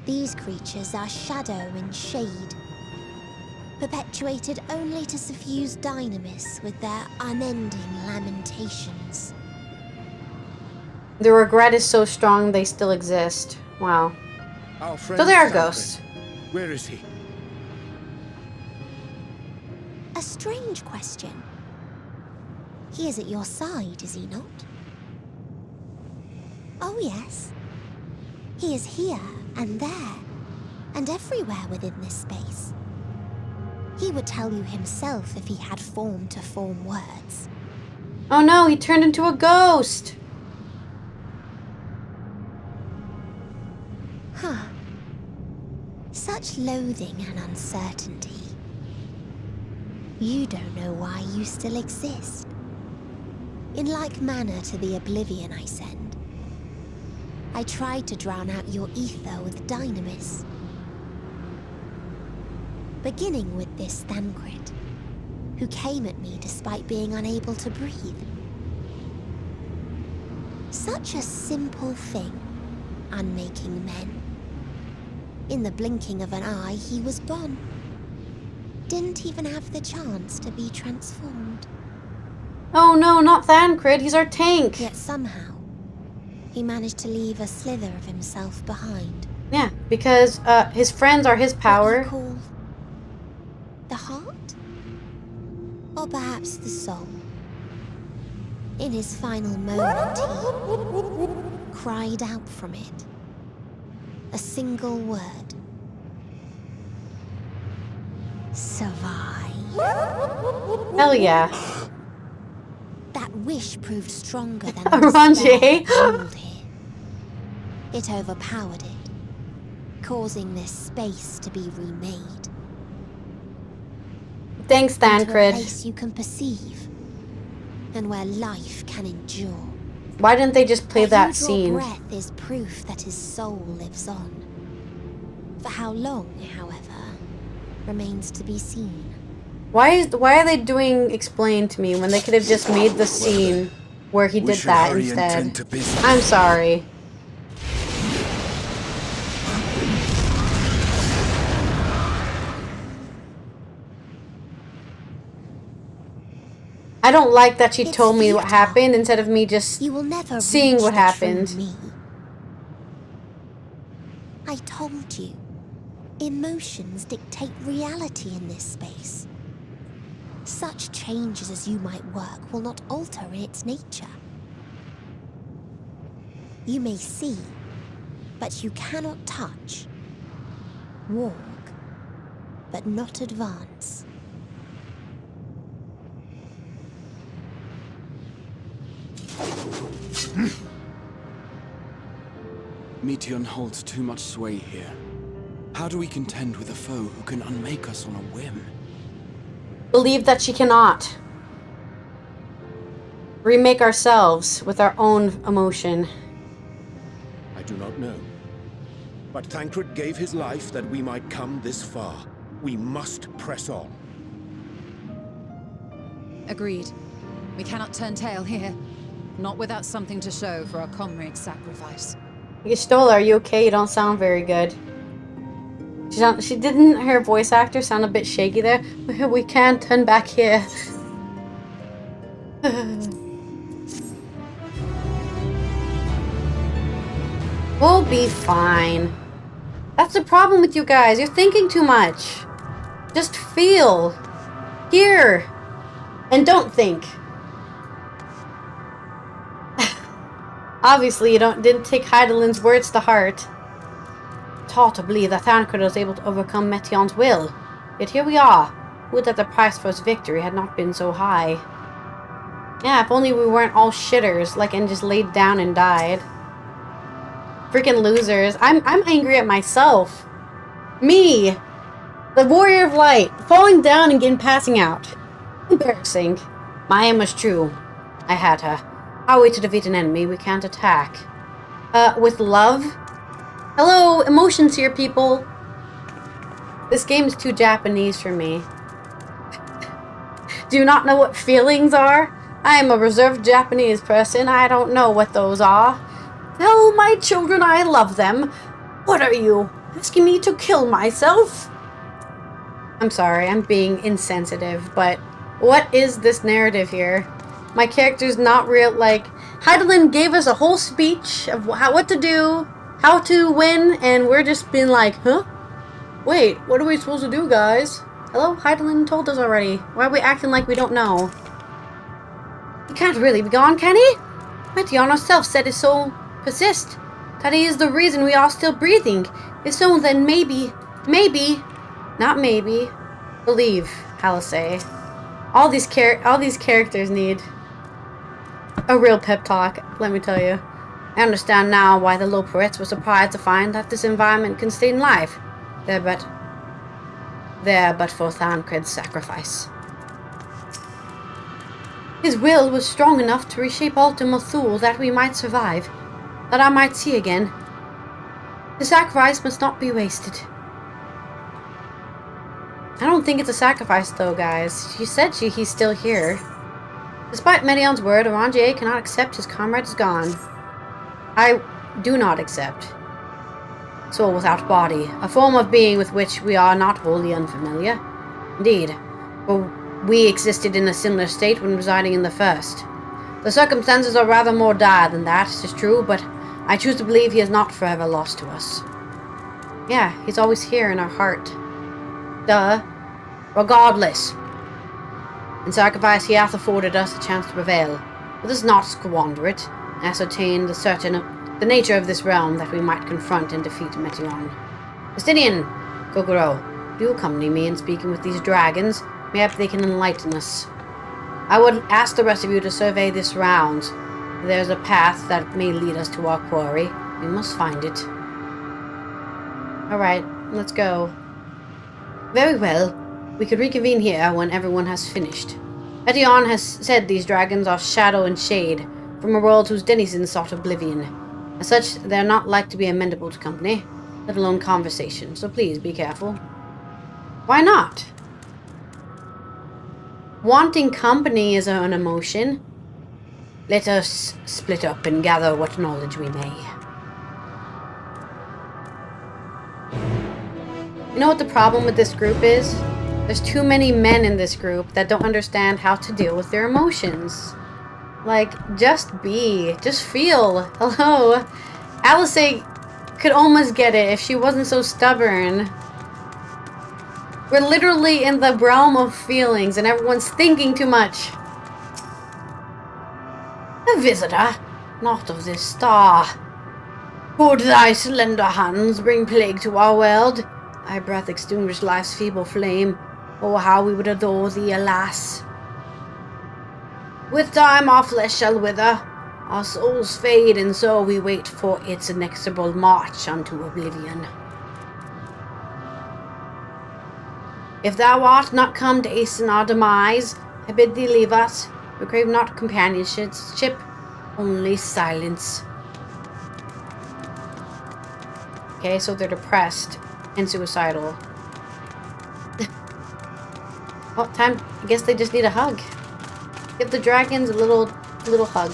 These creatures are shadow and shade, perpetuated only to suffuse dynamis with their unending lamentations. The regret is so strong they still exist. Wow. Our friend So they are Tancred. ghosts. Where is he? A strange question. He is at your side, is he not? Oh yes. He is here and there, and everywhere within this space. He would tell you himself if he had form to form words. Oh no, he turned into a ghost! Huh. Such loathing and uncertainty. You don't know why you still exist. In like manner to the oblivion I send, I tried to drown out your ether with dynamis. Beginning with this Tancred, who came at me despite being unable to breathe. Such a simple thing, unmaking men. In the blinking of an eye, he was gone. Didn't even have the chance to be transformed. Oh no, not Tancred, he's our tank! Yet somehow, he managed to leave a slither of himself behind. Yeah, because his friends are his power. What you call the heart? Or perhaps the soul? In his final moment, he cried out from it. A single word. Survive. Hell yeah. That wish proved stronger than Ranger. It overpowered it, causing this space to be remade. Thanks, Into a Tancred. place you can perceive, and where life can endure. Why didn't they just play Where that you draw scene? breath is proof that his soul lives on. For how long, however, remains to be seen. Why are they doing explain to me when they could have just made the scene where he We did should that hurry and instead? tend to business. I'm sorry. I don't like that she told me what happened instead of me just You will never seeing reach what the true happened. me. I told you, emotions dictate reality in this space. Such changes as you might work will not alter its nature. You may see, but you cannot touch. Walk, but not advance. Meteion holds too much sway here. How do we contend with a foe who can unmake us on a whim? Believe that she cannot. Remake ourselves with our own emotion. I do not know. But Thancred gave his life that we might come this far. We must press on. Agreed. We cannot turn tail here. Not without something to show for our comrade's sacrifice. Stola, are you okay? You don't sound very good. She didn't, her voice actor sound a bit shaky there. We can't turn back here. We'll be fine. That's the problem with you guys. You're thinking too much. Just feel. Hear. And don't think. Obviously, you didn't take Hydaelyn's words to heart. Taught to believe that Thancred was able to overcome Meteion's will. Yet here we are. Would that the price for his victory had not been so high. Yeah, if only we weren't all shitters, like, and just laid down and died. Freaking losers. I'm angry at myself. Me, the warrior of light, falling down and passing out. Embarrassing. My aim was true. I had her. Our way to defeat an enemy we can't attack. With love? Hello, emotions here, people. This game's too Japanese for me. Do you not know what feelings are? I am a reserved Japanese person. I don't know what those are. Tell my children I love them. What are you, asking me to kill myself? I'm sorry, I'm being insensitive, but what is this narrative here? My character's not real, like, Hydaelyn gave us a whole speech of what to do, how to win, and we're just being like, huh? Wait, what are we supposed to do, guys? Hello? Hydaelyn told us already. Why are we acting like we don't know? He can't really be gone, can he? Meteion herself said his soul persists. That he is the reason we are still breathing. If so, then maybe, not maybe, believe, Hallisay. All these characters need a real pep talk, let me tell you. I understand now why the Loporettes were surprised to find that this environment can sustain life. There but for Thancred's sacrifice. His will was strong enough to reshape Ultima Thule that we might survive, that I might see again. The sacrifice must not be wasted. I don't think it's a sacrifice though, guys. She said he's still here. Despite Meteion's word, Orangier cannot accept his comrade is gone. I do not accept. Soul without body, a form of being with which we are not wholly unfamiliar. Indeed, for we existed in a similar state when residing in the first. The circumstances are rather more dire than that, it is true, but I choose to believe he is not forever lost to us. Yeah, he's always here in our heart. Duh. Regardless. In sacrifice, he hath afforded us a chance to prevail. Let us not squander it, and ascertain the nature of this realm that we might confront and defeat Meteion. Justinian, Kokoro, do accompany me in speaking with these dragons. Mayhap they can enlighten us. I would ask the rest of you to survey this round. If there's a path that may lead us to our quarry, we must find it. Alright, let's go. Very well. We could reconvene here when everyone has finished. Meteion has said these dragons are shadow and shade, from a world whose denizens sought oblivion. As such, they are not like to be amenable to company, let alone conversation, so please be careful. Why not? Wanting company is an emotion. Let us split up and gather what knowledge we may. You know what the problem with this group is? There's too many men in this group that don't understand how to deal with their emotions. Like, just be. Just feel. Hello. Alice could almost get it if she wasn't so stubborn. We're literally in the realm of feelings and everyone's thinking too much. A visitor, not of this star. Could thy slender hands bring plague to our world? Thy breath extinguish life's feeble flame. Oh, how we would adore thee, alas. With time our flesh shall wither, our souls fade, and so we wait for its inexorable march unto oblivion. If thou art not come to hasten our demise, I bid thee leave us. We crave not companionship, only silence. Okay, so they're depressed and suicidal. Well, time. I guess they just need a hug. Give the dragons a little hug.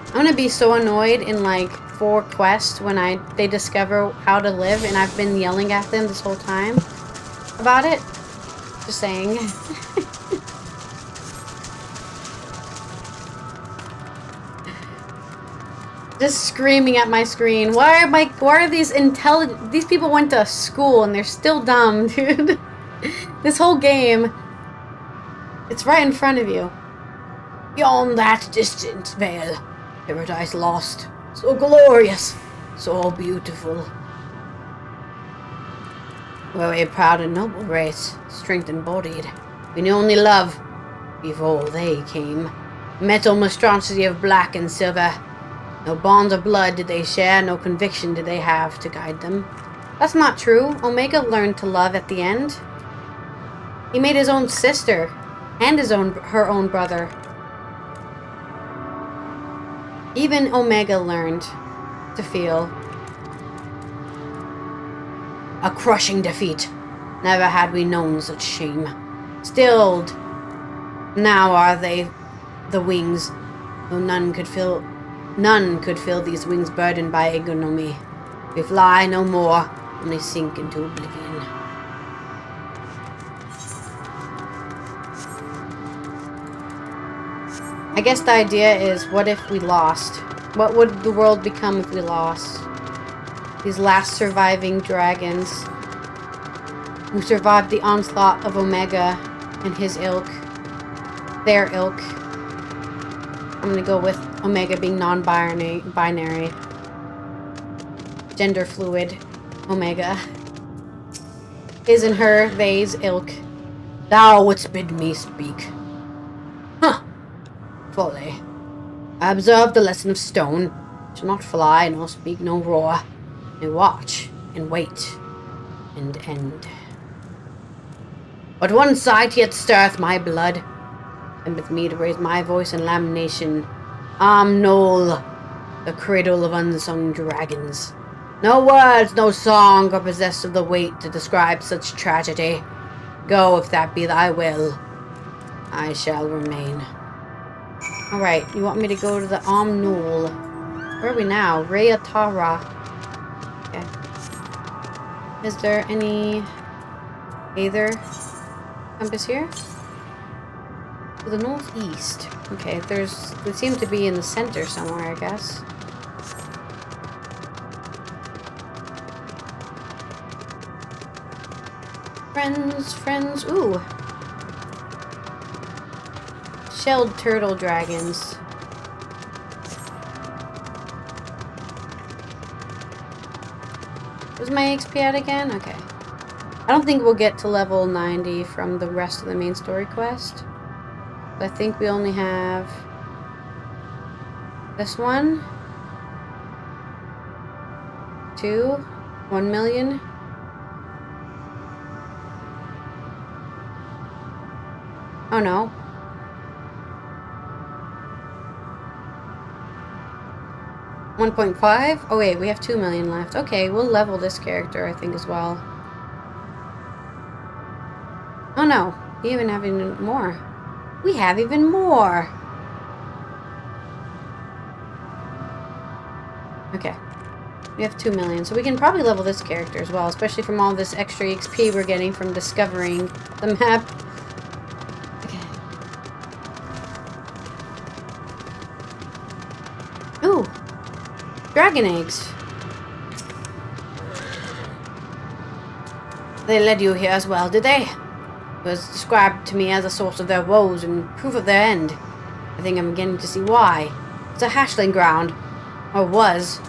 I'm gonna be so annoyed in like 4 quests when they discover how to live, and I've been yelling at them this whole time about it. Just saying. Just screaming at my screen. Why are these intelligent? These people went to school and they're still dumb, dude. This whole game, it's right in front of you. Beyond that distant veil, paradise lost. So glorious, so beautiful. We're a proud and noble race, strength embodied. We knew only love before they came. Metal monstrosity of black and silver. No bonds of blood did they share, no conviction did they have to guide them. That's not true. Omega learned to love at the end. He made his own sister and her own brother. Even Omega learned to feel a crushing defeat. Never had we known such shame. Stilled now are they the wings, though none could fill these wings burdened by ignominy. We fly no more, only sink into oblivion. I guess the idea is, what if we lost? What would the world become if we lost? These last surviving dragons who survived the onslaught of Omega and his ilk. Their ilk. I'm gonna go with Omega being non-binary. Gender fluid. Omega. His and her, they's ilk. Thou wouldst bid me speak. Huh. Folly. I observed the lesson of stone. Shall not fly, nor speak, nor roar. And watch, and wait, and end. But one sight yet stirreth my blood, and with me to raise my voice in lamentation. Knoll, the cradle of unsung dragons. No words, no song are possessed of the weight to describe such tragedy. Go, if that be thy will. I shall remain. Alright, you want me to go to the Knoll. Where are we now? Rayatara. Okay. Is there any Aether compass here? To the northeast. Okay, they seem to be in the center somewhere, I guess. Friends, ooh. Shelled turtle dragons. Was my XP at again? Okay. I don't think we'll get to level 90 from the rest of the main story quest. I think we only have this one, 2, 1 million. Oh no. $1.5? Oh wait, we have 2 million left. Okay, we'll level this character, I think, as well. Oh no, we even have even more. We have even more! Okay. We have 2 million, so we can probably level this character as well, especially from all this extra XP we're getting from discovering the map. Okay. Ooh! Dragon eggs! They led you here as well, did they? It was described to me as a source of their woes and proof of their end. I think I'm beginning to see why. It's a hatchling ground. Or was.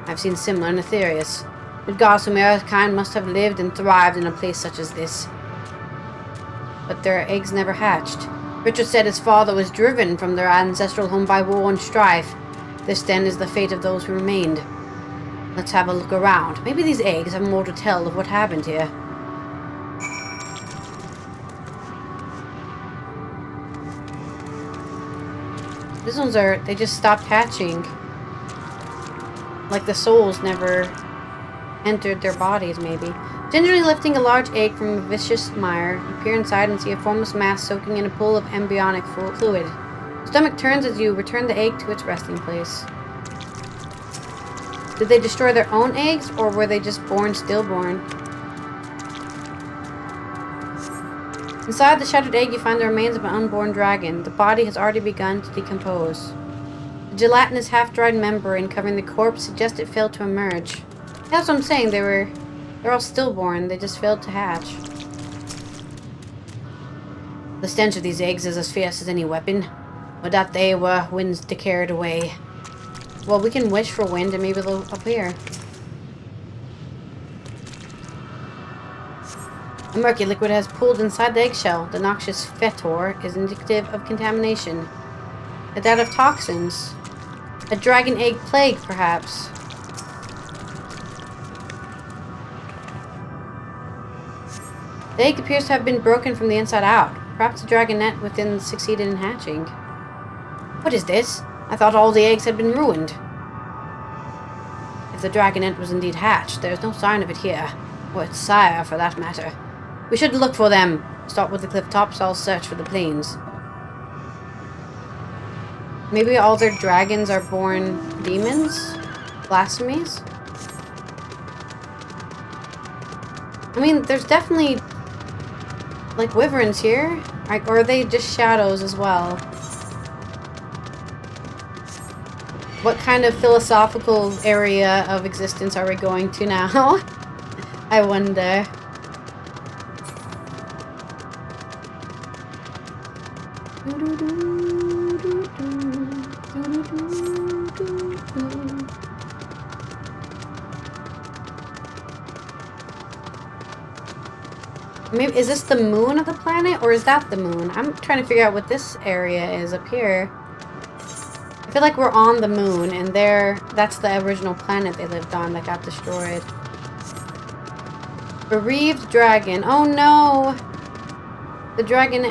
I've seen similar in Aetherius. Good gods from Earthkind must have lived and thrived in a place such as this. But their eggs never hatched. Richard said his father was driven from their ancestral home by war and strife. This then is the fate of those who remained. Let's have a look around. Maybe these eggs have more to tell of what happened here. These ones they just stopped hatching. like the souls never entered their bodies, maybe. Gingerly lifting a large egg from a vicious mire, you peer inside and see a formless mass soaking in a pool of embryonic fluid. The stomach turns as you return the egg to its resting place. Did they destroy their own eggs, or were they just born stillborn? Inside the shattered egg, you find the remains of an unborn dragon. The body has already begun to decompose. The gelatinous, half-dried membrane covering the corpse suggests it failed to emerge. That's what I'm saying, they're all stillborn, they just failed to hatch. The stench of these eggs is as fierce as any weapon. But that they were winds to carry it away. Well, we can wish for wind and maybe they'll appear. A murky liquid has pooled inside the eggshell. The noxious fetor is indicative of contamination. A that of toxins. A dragon egg plague, perhaps. The egg appears to have been broken from the inside out. Perhaps the dragonette within succeeded in hatching. What is this? I thought all the eggs had been ruined. If the dragonette was indeed hatched, there is no sign of it here. Or its sire, for that matter. We should look for them. Start with the cliff tops, I'll search for the plains. Maybe all their dragons are born demons? Blasphemies? I mean, there's definitely like wyverns here. Or are they just shadows as well? What kind of philosophical area of existence are we going to now? I wonder. Maybe, is this the moon of the planet, or is that the moon? I'm trying to figure out what this area is up here. I feel like we're on the moon, and that's the original planet they lived on that got destroyed. Bereaved dragon. Oh no! The dragon...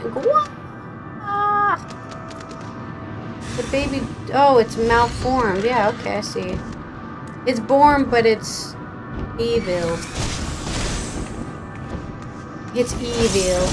Ah! The baby... Oh, it's malformed. Yeah, okay, I see. It's born, but it's evil. It's evil.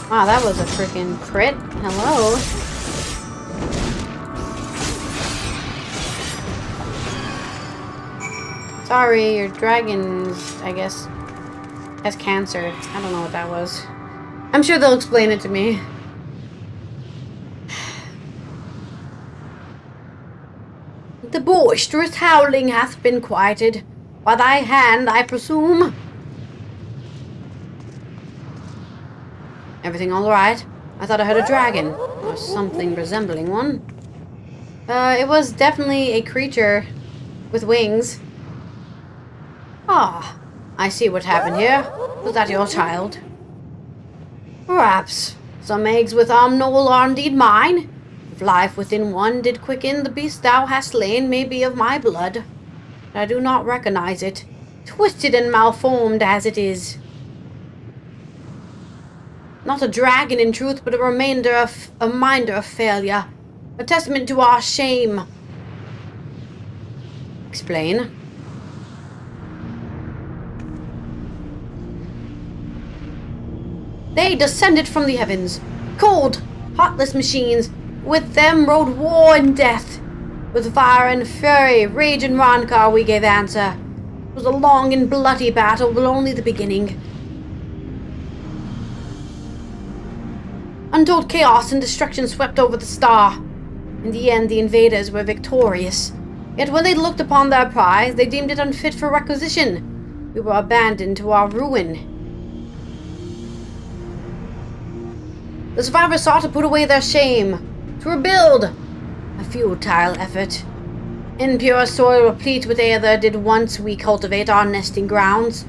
Wow, that was a freaking crit. Hello. Sorry, your dragon's, I guess, has cancer. I don't know what that was. I'm sure they'll explain it to me. The boisterous howling hath been quieted. By thy hand, I presume. Everything all right? I thought I heard a dragon, or something resembling one. It was definitely a creature with wings. Ah, I see what happened here. Was that your child? Perhaps. Some eggs with Omnol are indeed mine. If life within one did quicken, the beast thou hast slain may be of my blood. But I do not recognize it, twisted and malformed as it is. Not a dragon in truth, but a reminder of failure. A testament to our shame. Explain. They descended from the heavens. Cold, heartless machines. With them rode war and death. With fire and fury, rage and rancor we gave answer. It was a long and bloody battle, but only the beginning. Untold chaos and destruction swept over the star. In the end, the invaders were victorious. Yet when they looked upon their prize, they deemed it unfit for requisition. We were abandoned to our ruin. The survivors sought to put away their shame, to rebuild. A futile effort. Impure soil replete with Aether did once we cultivate our nesting grounds.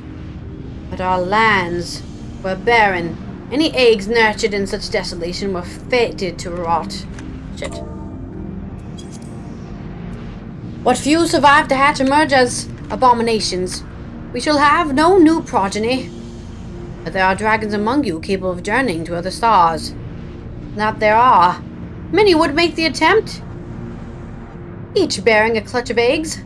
But our lands were barren, Any eggs nurtured in such desolation were fated to rot. Shit. What few survive to hatch emerge as abominations. We shall have no new progeny. But there are dragons among you capable of journeying to other stars. That there are. Many would make the attempt, each bearing a clutch of eggs.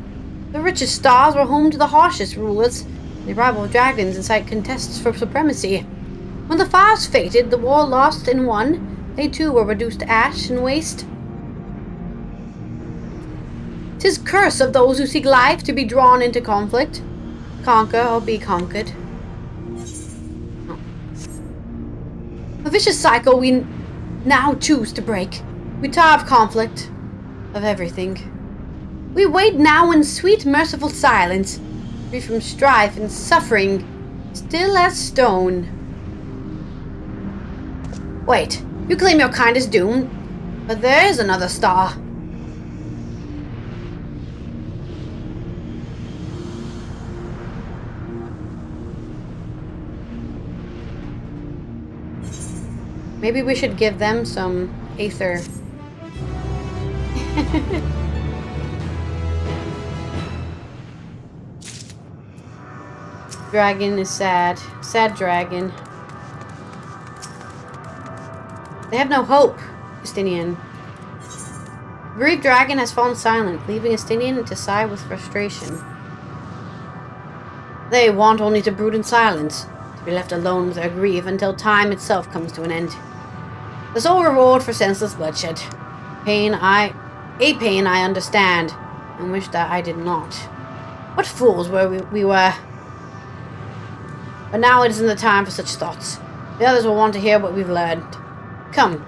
The richest stars were home to the harshest rulers. The rival dragons incite contests for supremacy. When the fires fated, the war lost and won, they too were reduced to ash and waste. 'Tis curse of those who seek life to be drawn into conflict. Conquer or be conquered. Oh. A vicious cycle we now choose to break. We tire of conflict, of everything. We wait now in sweet, merciful silence, free from strife and suffering, still as stone. Wait, you claim your kind is doomed, but there is another star. Maybe we should give them some Aether. Dragon is sad. Sad dragon. They have no hope, Estinian. The bereaved dragon has fallen silent, leaving Estinian to sigh with frustration. They want only to brood in silence, to be left alone with their grief until time itself comes to an end. The sole reward for senseless bloodshed. A pain I understand, and wish that I did not. What fools we were. But now it isn't the time for such thoughts. The others will want to hear what we've learned. Come.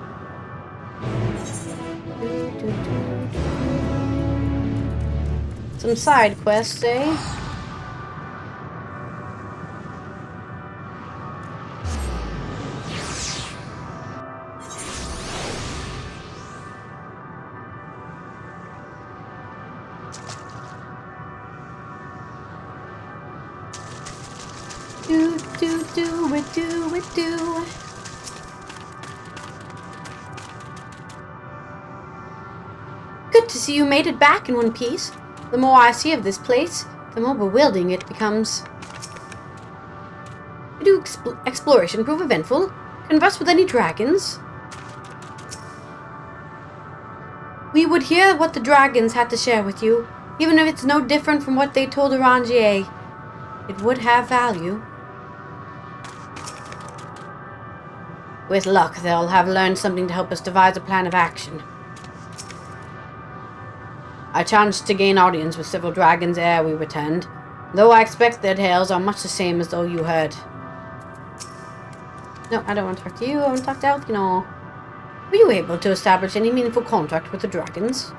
Some side quests, eh? Do. Good to see you made it back in one piece. The more I see of this place, the more bewildering it becomes. Do exploration prove eventful? Converse with any dragons? We would hear what the dragons had to share with you, even if it's no different from what they told Orangier. It would have value. With luck, they'll have learned something to help us devise a plan of action. I chanced to gain audience with several dragons ere we returned, though I expect their tales are much the same as though you heard. No, I don't want to talk to you. I want to talk to Allythology. Were you able to establish any meaningful contact with the dragons?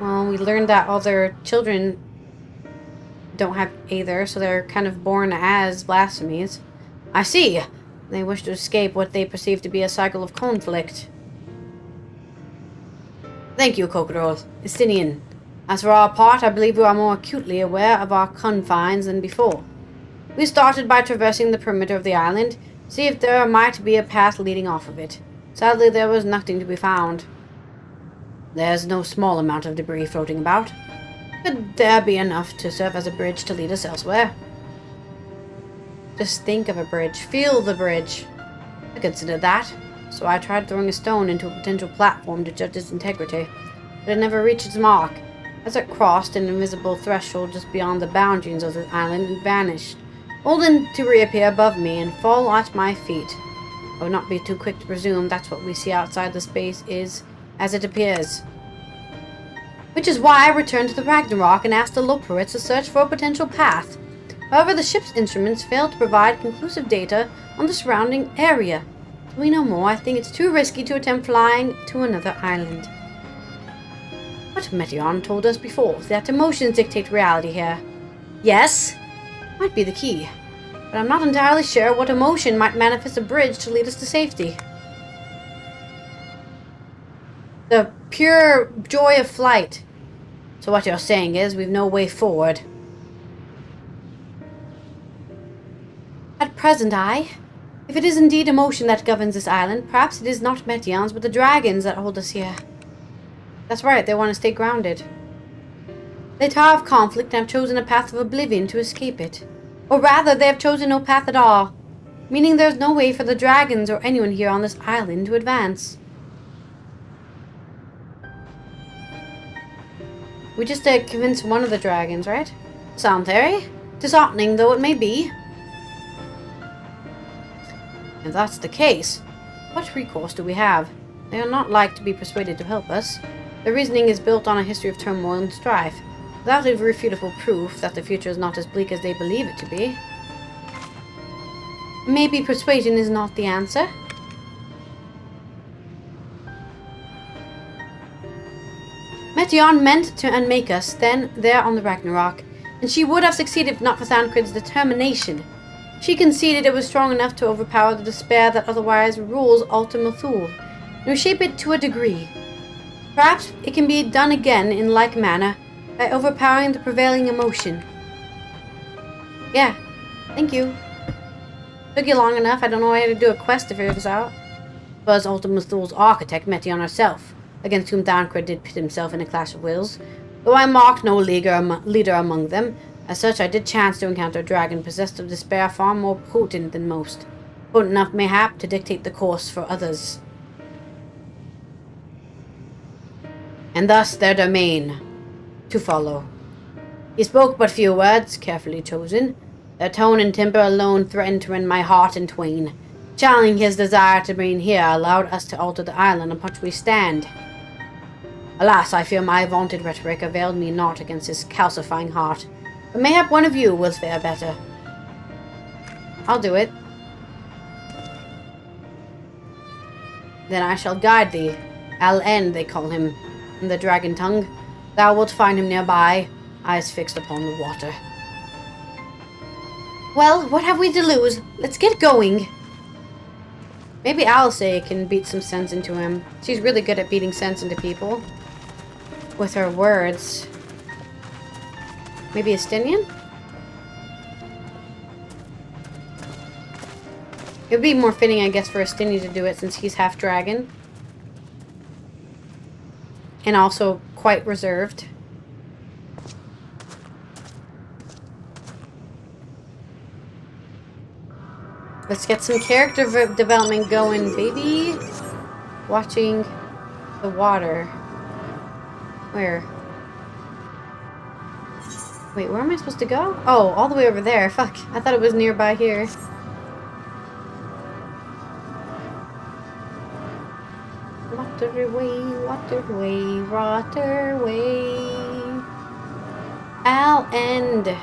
Well, we learned that all their children don't have Aether, so they're kind of born as blasphemies. I see! They wish to escape what they perceive to be a cycle of conflict. Thank you, Cocodrol. Estinian. As for our part, I believe we are more acutely aware of our confines than before. We started by traversing the perimeter of the island, to see if there might be a path leading off of it. Sadly, there was nothing to be found. There's no small amount of debris floating about. Could there be enough to serve as a bridge to lead us elsewhere? Just think of a bridge. Feel the bridge. I considered that, so I tried throwing a stone into a potential platform to judge its integrity, but it never reached its mark. As it crossed an invisible threshold just beyond the boundaries of the island and vanished, only to reappear above me and fall at my feet. I would not be too quick to presume that's what we see outside the space is as it appears. Which is why I returned to the Ragnarok and asked the Loporits to search for a potential path. However, the ship's instruments failed to provide conclusive data on the surrounding area. Till we know more, I think it's too risky to attempt flying to another island. But Meteion told us before that emotions dictate reality here. Yes, might be the key. But I'm not entirely sure what emotion might manifest a bridge to lead us to safety. The pure joy of flight. So what you're saying is we've no way forward. At present, If it is indeed emotion that governs this island, perhaps it is not Meteons, but the dragons that hold us here. That's right, they want to stay grounded. They tire of conflict and have chosen a path of oblivion to escape it. Or rather, they have chosen no path at all, meaning there's no way for the dragons or anyone here on this island to advance. We just convinced one of the dragons, right? Soundary, disheartening though it may be. If that's the case, what recourse do we have? They are not like to be persuaded to help us. Their reasoning is built on a history of turmoil and strife, without irrefutable proof that the future is not as bleak as they believe it to be. Maybe persuasion is not the answer. Meteion meant to unmake us then there on the Ragnarok, and she would have succeeded if not for Thancred's determination. She conceded it was strong enough to overpower the despair that otherwise rules Ultima Thule, and reshape it to a degree. Perhaps it can be done again in like manner, by overpowering the prevailing emotion. Yeah, thank you. Took you long enough, I don't know why I had to do a quest to figure this out. Was Ultima Thule's architect Meteion herself, against whom Thancred did pit himself in a clash of wills. Though I marked no leader among them, as such I did chance to encounter a dragon possessed of despair far more potent than most. Potent enough, mayhap, to dictate the course for others. And thus their domain to follow. He spoke but few words, carefully chosen. Their tone and temper alone threatened to rend my heart in twain. Channeling his desire to remain here allowed us to alter the island on which we stand. Alas, I fear my vaunted rhetoric availed me not against his calcifying heart. But mayhap one of you will fare better. I'll do it. Then I shall guide thee. Al-En, they call him, in the dragon tongue. Thou wilt find him nearby, eyes fixed upon the water. Well, what have we to lose? Let's get going. Maybe Alice can beat some sense into him. She's really good at beating sense into people. With her words. Maybe Estinian? It would be more fitting, I guess, for Estinian to do it since he's half dragon. And also quite reserved. Let's get some character development going, baby. Watching the water. Where? Wait, where am I supposed to go? Oh, all the way over there. Fuck. I thought it was nearby here. Waterway, waterway, waterway. I'll end.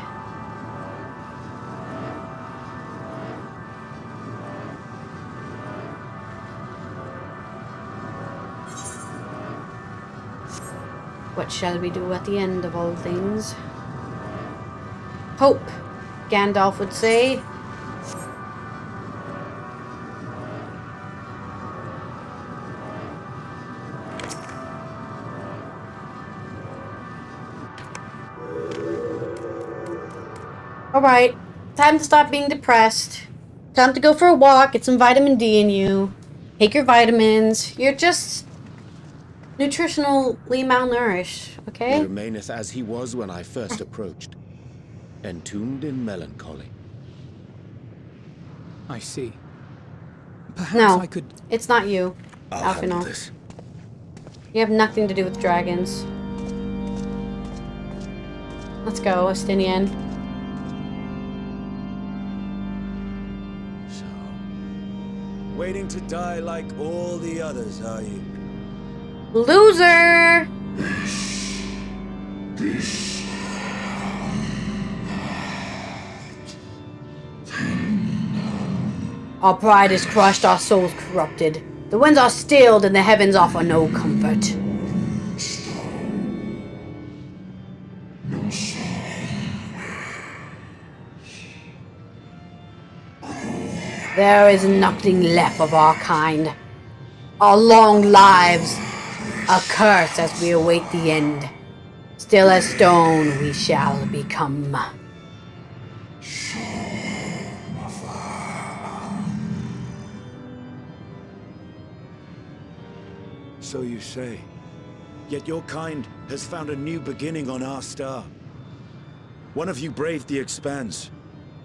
What shall we do at the end of all things? Hope, Gandalf would say. Alright, time to stop being depressed. Time to go for a walk, get some vitamin D in you. Take your vitamins. You're just nutritionally malnourished, okay? He remaineth as he was when I first approached, entombed in melancholy. I see. Perhaps I could... it's not you, I'll handle Alphinaud. this. You have nothing to do with dragons. Let's go, Estinian. Waiting to die like all the others, are you? Loser! Our pride is crushed, our souls corrupted. The winds are stilled and the heavens offer no comfort. There is nothing left of our kind. Our long lives a curse as we await the end. Still as stone we shall become. So you say. Yet your kind has found a new beginning on our star. One of you braved the Expanse,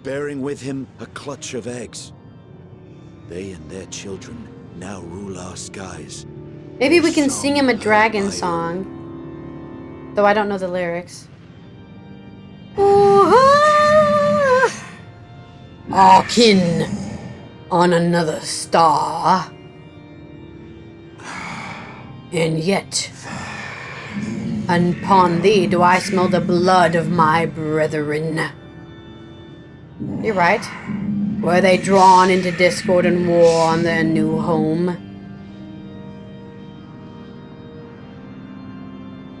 bearing with him a clutch of eggs. They and their children now rule our skies. Maybe we can sing him a dragon song. Though I don't know the lyrics. Our kin on another star. And yet, upon thee do I smell the blood of my brethren. You're right. Were they drawn into discord and war on their new home?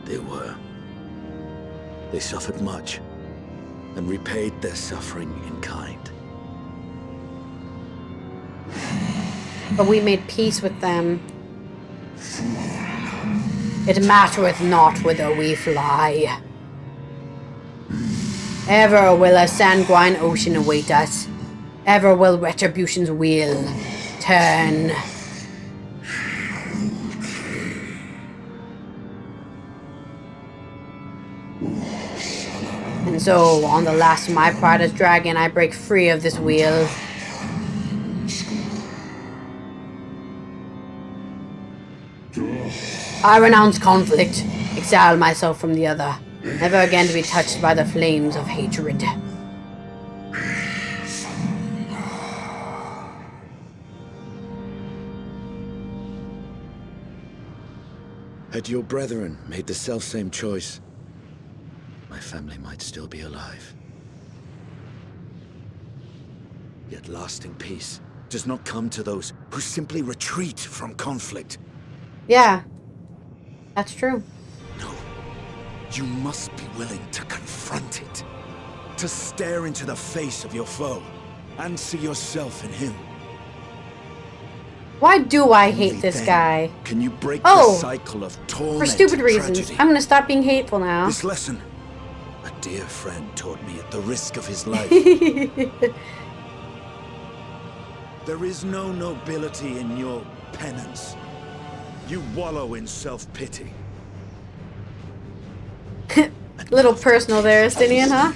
They were. They suffered much, and repaid their suffering in kind. But we made peace with them. It mattereth not whither we fly. Ever will a sanguine ocean await us. Ever will retribution's wheel turn. And so, on the last of my pride as dragon, I break free of this wheel. I renounce conflict, exile myself from the other, never again to be touched by the flames of hatred. Had your brethren made the selfsame choice, my family might still be alive. Yet lasting peace does not come to those who simply retreat from conflict. Yeah, that's true. You must be willing to confront it. To stare into the face of your foe and see yourself in him. Why do I hate this guy? Can you break the cycle of torment for stupid and reasons. tragedy? I'm gonna stop being hateful now. This lesson, a dear friend taught me at the risk of his life. There is no nobility in your penance. You wallow in self-pity. Little personal there, Estinian, huh?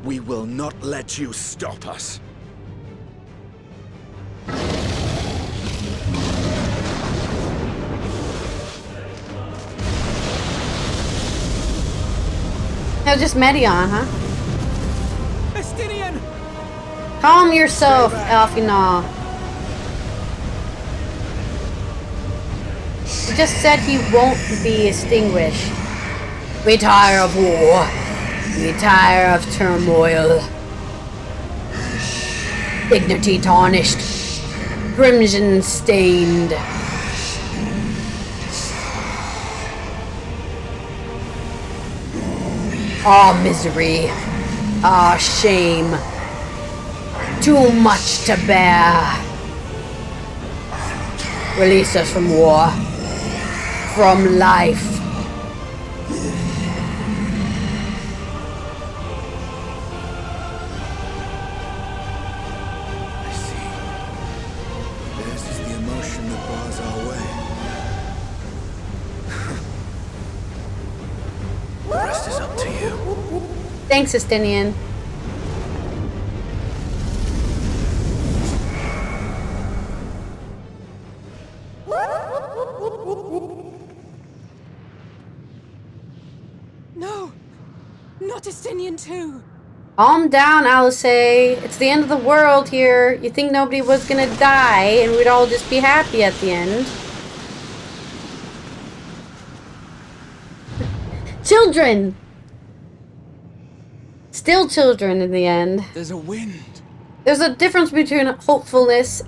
We will not let you stop us. No, just Meteion, huh? Estinian! Calm yourself, Alfina. He just said he won't be extinguished. We tire of war. We tire of turmoil. Dignity tarnished. Crimson stained. Our misery. Our shame. Too much to bear. Release us from war. From life. Thanks, Estinian. No! Not Estinian too! Calm down, Alice. It's the end of the world here. You think nobody was gonna die and we'd all just be happy at the end. Children! Still children in the end. There's a wind. There's a difference between hopefulness.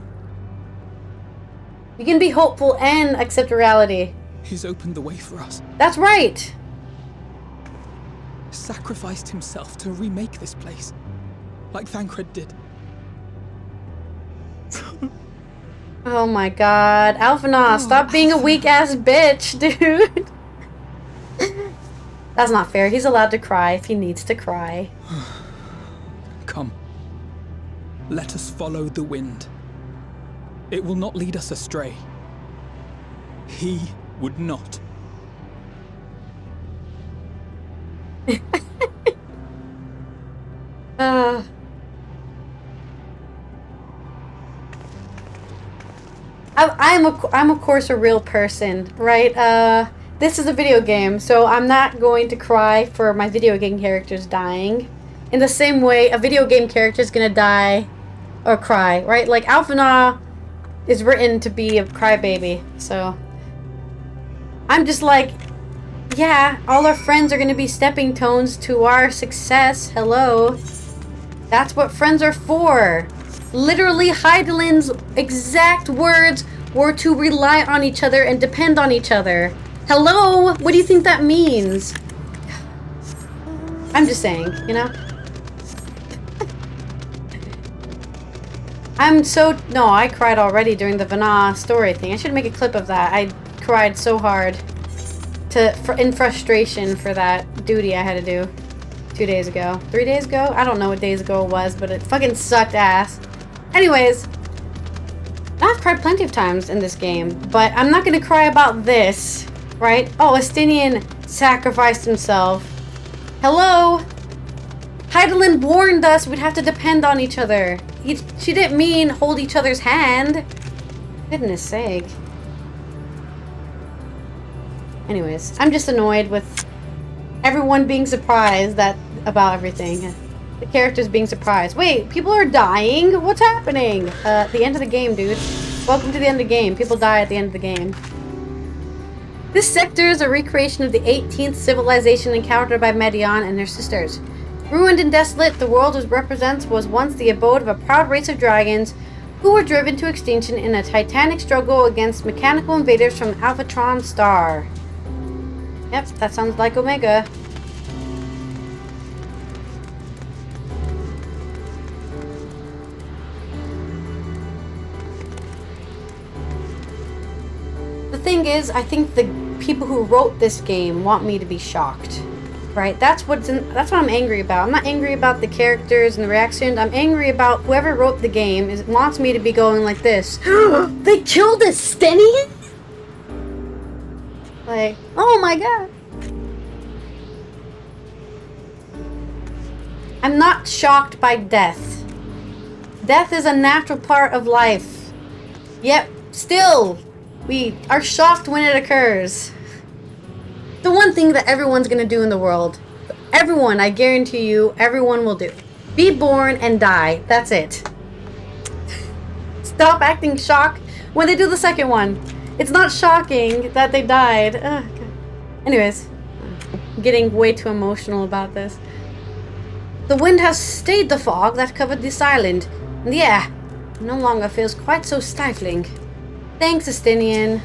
You can be hopeful and accept reality. He's opened the way for us. That's right. Sacrificed himself to remake this place. Like Thancred did. Oh my god. Alphina, stop being a weak-ass bitch, dude. That's not fair. He's allowed to cry if he needs to cry. Come. Let us follow the wind. It will not lead us astray. He would not. I'm of course a real person, right? This is a video game, so I'm not going to cry for my video game characters dying. In the same way, a video game character is gonna die or cry, right? Like Alphinaud is written to be a crybaby, so I'm just like, yeah, all our friends are gonna be stepping stones to our success. Hello, that's what friends are for. Literally, Hydaelyn's exact words were to rely on each other and depend on each other. Hello? What do you think that means? I'm just saying, you know? No, I cried already during the Vana story thing. I should make a clip of that. I cried so hard in frustration for that duty I had to do 2 days ago. 3 days ago? I don't know what days ago it was, but it fucking sucked ass. Anyways, I've cried plenty of times in this game, but I'm not gonna cry about this, right? Oh, Estinian sacrificed himself. Hello? Hydaelyn warned us we'd have to depend on each other. She didn't mean hold each other's hand. Goodness sake. Anyways, I'm just annoyed with everyone being surprised about everything. The characters being surprised. Wait, people are dying? What's happening? The end of the game, dude. Welcome to the end of the game. People die at the end of the game. This sector is a recreation of the 18th civilization encountered by Meteion and their sisters. Ruined and desolate, the world it represents was once the abode of a proud race of dragons who were driven to extinction in a titanic struggle against mechanical invaders from Alphatron star. Yep, that sounds like Omega. The thing is, I think the people who wrote this game want me to be shocked, right? That's what I'm angry about. I'm not angry about the characters and the reactions. I'm angry about whoever wrote the game wants me to be going like this. They killed a Stenian? Like, oh my god. I'm not shocked by death. Death is a natural part of life. Yet, still, we are shocked when it occurs. The one thing that everyone's gonna do in the world, everyone, I guarantee you, everyone will do. Be born and die. That's it. Stop acting shocked when they do the second one. It's not shocking that they died. Ugh, okay. Anyways, I'm getting way too emotional about this. The wind has stayed the fog that covered this island, and the air no longer feels quite so stifling. Thanks, Estinian.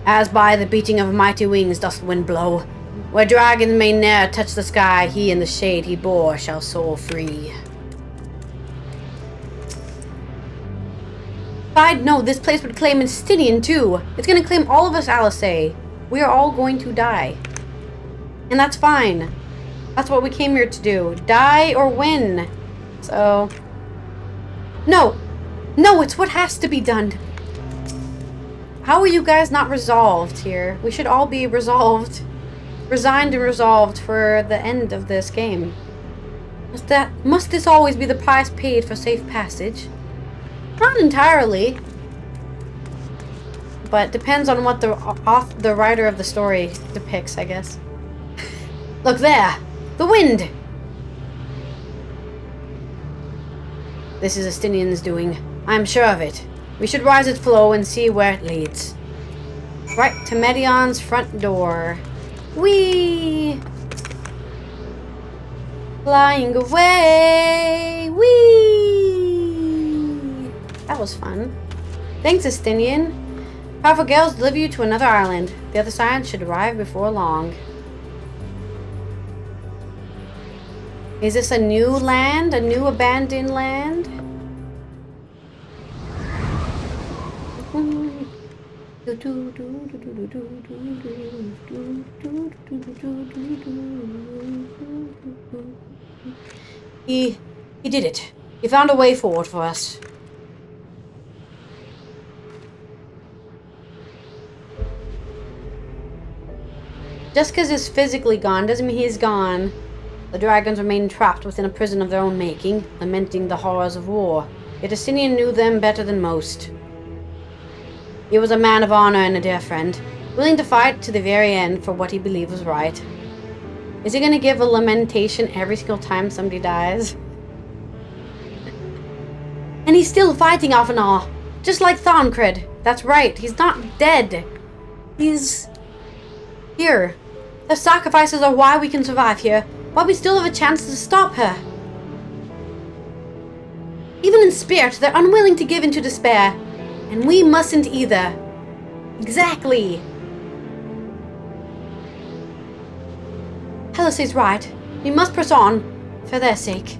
As by the beating of mighty wings doth wind blow, where dragons may ne'er touch the sky, he in the shade he bore shall soar free. If I'd known this place would claim Estinian too. It's gonna claim all of us, Alice. We are all going to die. And that's fine. That's what we came here to do. Die or win. So... No! No, it's what has to be done. How are you guys not resolved here? We should all be resolved. Resigned and resolved for the end of this game. Must this always be the price paid for safe passage? Not entirely. But depends on what the writer of the story depicts, I guess. Look there! The wind! This is Estinian's doing. I'm sure of it. We should rise its flow and see where it leads. Right to Meteion's front door. Whee! Flying away! Whee! That was fun. Thanks, Estinian. Powerful gales deliver you to another island. The other side should arrive before long. Is this a new land? A new abandoned land? He did it. He found a way forward for us. Just because he's physically gone doesn't mean he's gone. The dragons remain trapped within a prison of their own making, lamenting the horrors of war. Yet Justinian knew them better than most. He was a man of honor and a dear friend, willing to fight to the very end for what he believed was right. Is he going to give a lamentation every single time somebody dies? And he's still fighting off and on, just like Thancred. That's right, he's not dead. He's here. The sacrifices are why we can survive here, why we still have a chance to stop her. Even in spirit, they're unwilling to give in to despair, and we mustn't either. Exactly. Helisay's right. We must press on, for their sake.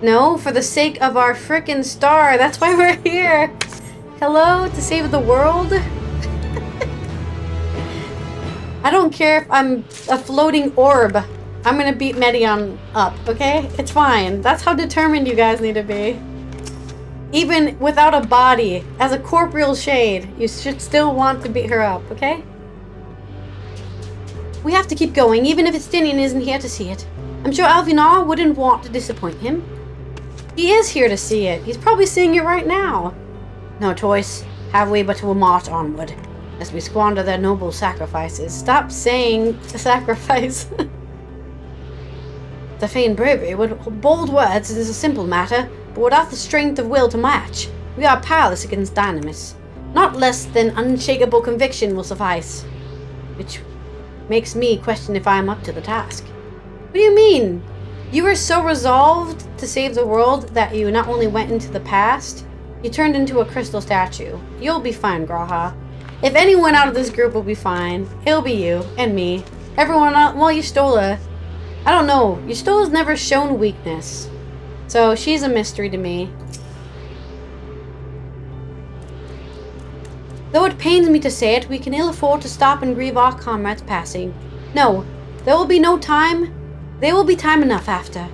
No, for the sake of our frickin' star. That's why we're here. Hello, to save the world? I don't care if I'm a floating orb. I'm gonna beat Meteion up, okay? It's fine. That's how determined you guys need to be. Even without a body, as a corporeal shade, you should still want to beat her up, okay? We have to keep going, even if Justinian isn't here to see it. I'm sure Alvynar wouldn't want to disappoint him. He is here to see it. He's probably seeing it right now. No choice, have we, but to march onward, lest we squander their noble sacrifices. Stop saying sacrifice. The feigned bravery with bold words is a simple matter, but without the strength of will to match, we are powerless against dynamis. Not less than unshakable conviction will suffice. Which makes me question if I am up to the task. What do you mean? You were so resolved to save the world that you not only went into the past, you turned into a crystal statue. You'll be fine, G'raha. If anyone out of this group will be fine, it'll be you and me. Everyone else, well, Y'shtola. I don't know. Y'shtola's never shown weakness. So she's a mystery to me. Though it pains me to say it, we can ill afford to stop and grieve our comrades' passing. No, there will be no time. There will be time enough after.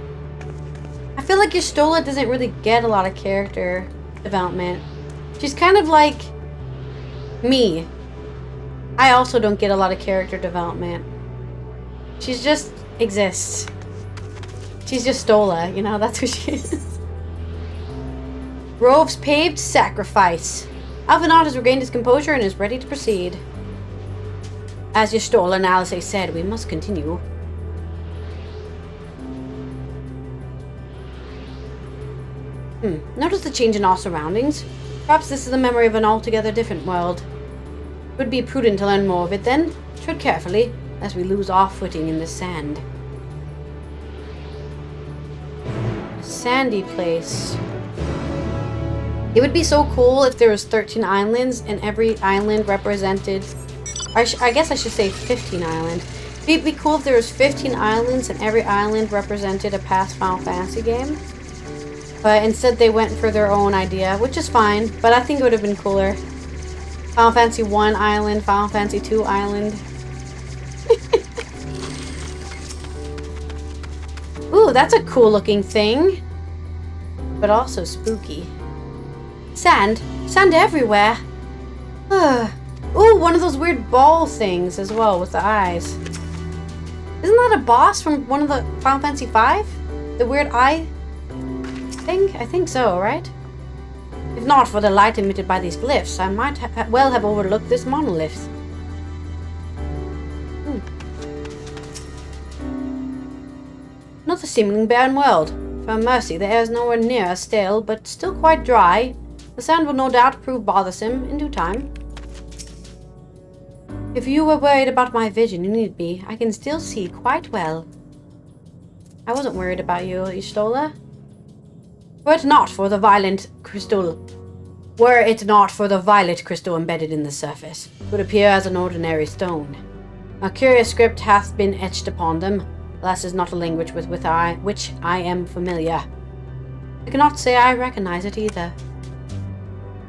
I feel like Y'shtola doesn't really get a lot of character development. She's kind of like me. I also don't get a lot of character development. She's just exists. She's Y'shtola, you know, that's who she is. Roves paved, sacrifice. Alvynar has regained his composure and is ready to proceed. As Y'shtola and Alysay said, we must continue. Notice the change in our surroundings. Perhaps this is the memory of an altogether different world. It would be prudent to learn more of it then. Tread carefully, lest we lose our footing in the sand. Sandy place. It would be so cool if there was 13 islands and every island represented... I guess I should say 15 islands. It'd be cool if there was 15 islands and every island represented a past Final Fantasy game. But instead they went for their own idea, which is fine, but I think it would have been cooler. Final Fantasy 1 island, Final Fantasy 2 island. Ooh, that's a cool looking thing. But also spooky. Sand. Sand everywhere. Ooh, one of those weird ball things as well with the eyes. Isn't that a boss from one of the Final Fantasy V? The weird eye thing? I think so, right? If not for the light emitted by these glyphs, I might well have overlooked this monolith. Not a seemingly barren world. For mercy, the air is nowhere near as stale, but still quite dry. The sand will no doubt prove bothersome in due time. If you were worried about my vision, you need be. I can still see quite well. I wasn't worried about you, Y'shtola. Were it not for the violet crystal embedded in the surface, it would appear as an ordinary stone. A curious script hath been etched upon them. Alas, is not a language with which I am familiar. I cannot say I recognize it either.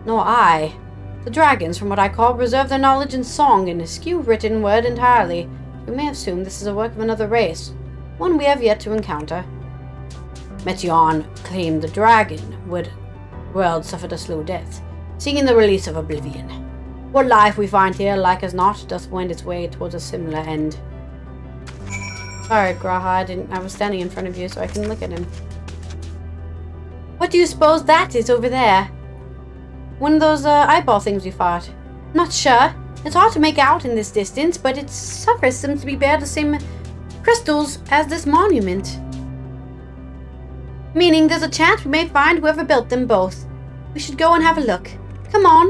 Nor I. The dragons, from what I call, preserve their knowledge in song and eschew written word entirely. We may assume this is a work of another race, one we have yet to encounter. Meteion claimed the dragon world suffered a slow death, seeking the release of oblivion. What life we find here, like as not, doth wend its way towards a similar end. Sorry, Graha, I was standing in front of you so I can look at him. What do you suppose that is over there? One of those eyeball things we fought. Not sure. It's hard to make out in this distance, but its surface seems to be bear the same crystals as this monument. Meaning there's a chance we may find whoever built them both. We should go and have a look. Come on.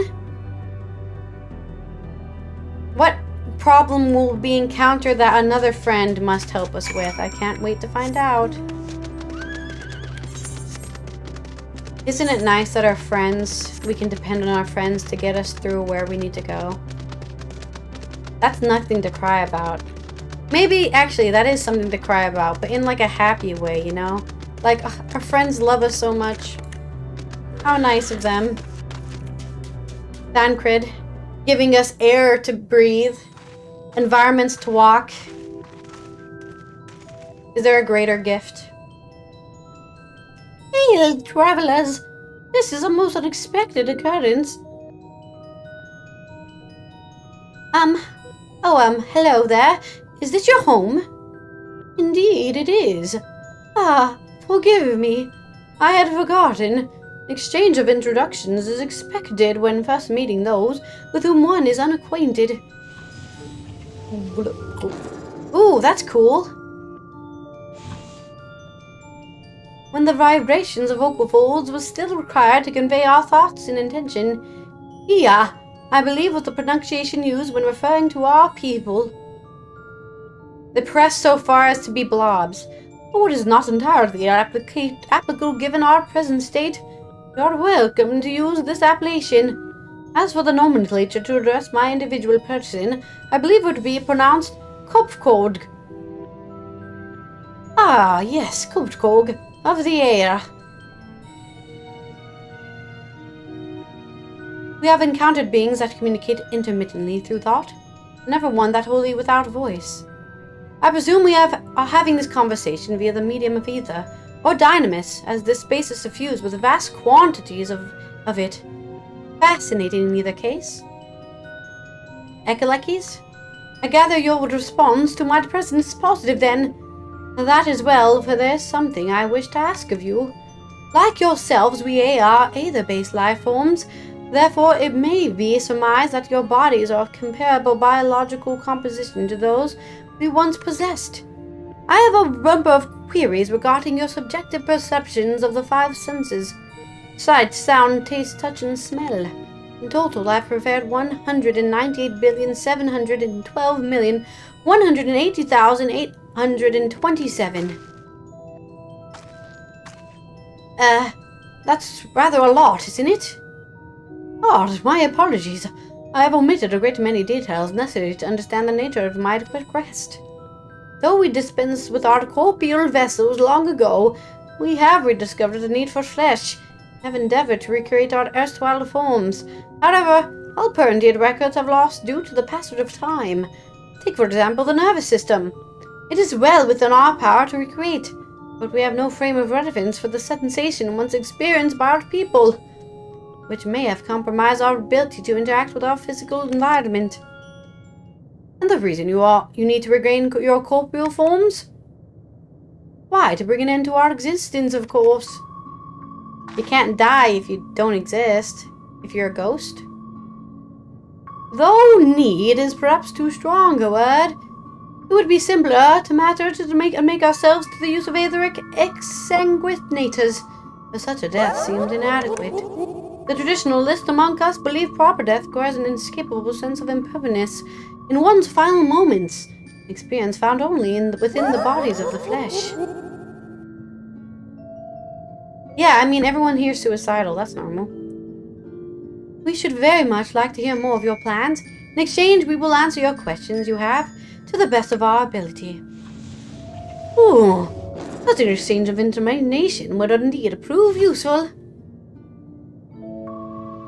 What problem will be encountered that another friend must help us with? I can't wait to find out. Isn't it nice that our friends, we can depend on our friends to get us through where we need to go? That's nothing to cry about. Maybe, actually, that is something to cry about, but in like a happy way, you know? Like, our friends love us so much. How nice of them. Thancred, giving us air to breathe, environments to walk. Is there a greater gift? Hail, travelers! This is a most unexpected occurrence. Hello there. Is this your home? Indeed it is. Ah, forgive me. I had forgotten. Exchange of introductions is expected when first meeting those with whom one is unacquainted. Ooh, that's cool. When the vibrations of vocal folds was still required to convey our thoughts and intention, Ia, I believe, was the pronunciation used when referring to our people. They press so far as to be blobs. Oh, it is not entirely applicable given our present state. You are welcome to use this appellation. As for the nomenclature to address my individual person, I believe it would be pronounced Kopfkog. Ah, yes, Kopfkog of the air. We have encountered beings that communicate intermittently through thought, never one that wholly without voice. I presume we are having this conversation via the medium of ether, or dynamis, as this space is suffused with vast quantities of it. Fascinating in either case. Ekalekis? I gather your response to my presence is positive then. That is well, for there's something I wish to ask of you. Like yourselves, we are Aether-based life forms. Therefore, it may be surmised that your bodies are of comparable biological composition to those we once possessed. I have a number of queries regarding your subjective perceptions of the five senses: sight, sound, taste, touch, and smell. In total, I've prepared 198,712,180,827. That's rather a lot, isn't it? Oh, my apologies. I have omitted a great many details necessary to understand the nature of my request. Though we dispensed with our corporeal vessels long ago, we have rediscovered the need for flesh, have endeavored to recreate our erstwhile forms. However, all pertinent records have lost due to the passage of time. Take, for example, the nervous system. It is well within our power to recreate, but we have no frame of reference for the sensation once experienced by our people, which may have compromised our ability to interact with our physical environment. And the reason you need to regain your corporeal forms? Why, to bring an end to our existence, of course. You can't die if you don't exist, if you're a ghost. Though need is perhaps too strong a word, it would be simpler to make ourselves to the use of Aetheric exsanguinators, for such a death seems inadequate. The traditionalist among us believe proper death requires an inescapable sense of impermanence in one's final moments, experience found only within the bodies of the flesh. Yeah, I mean, everyone here is suicidal, that's normal. We should very much like to hear more of your plans. In exchange, we will answer your questions you have to the best of our ability. Ooh, such an exchange of information would indeed prove useful.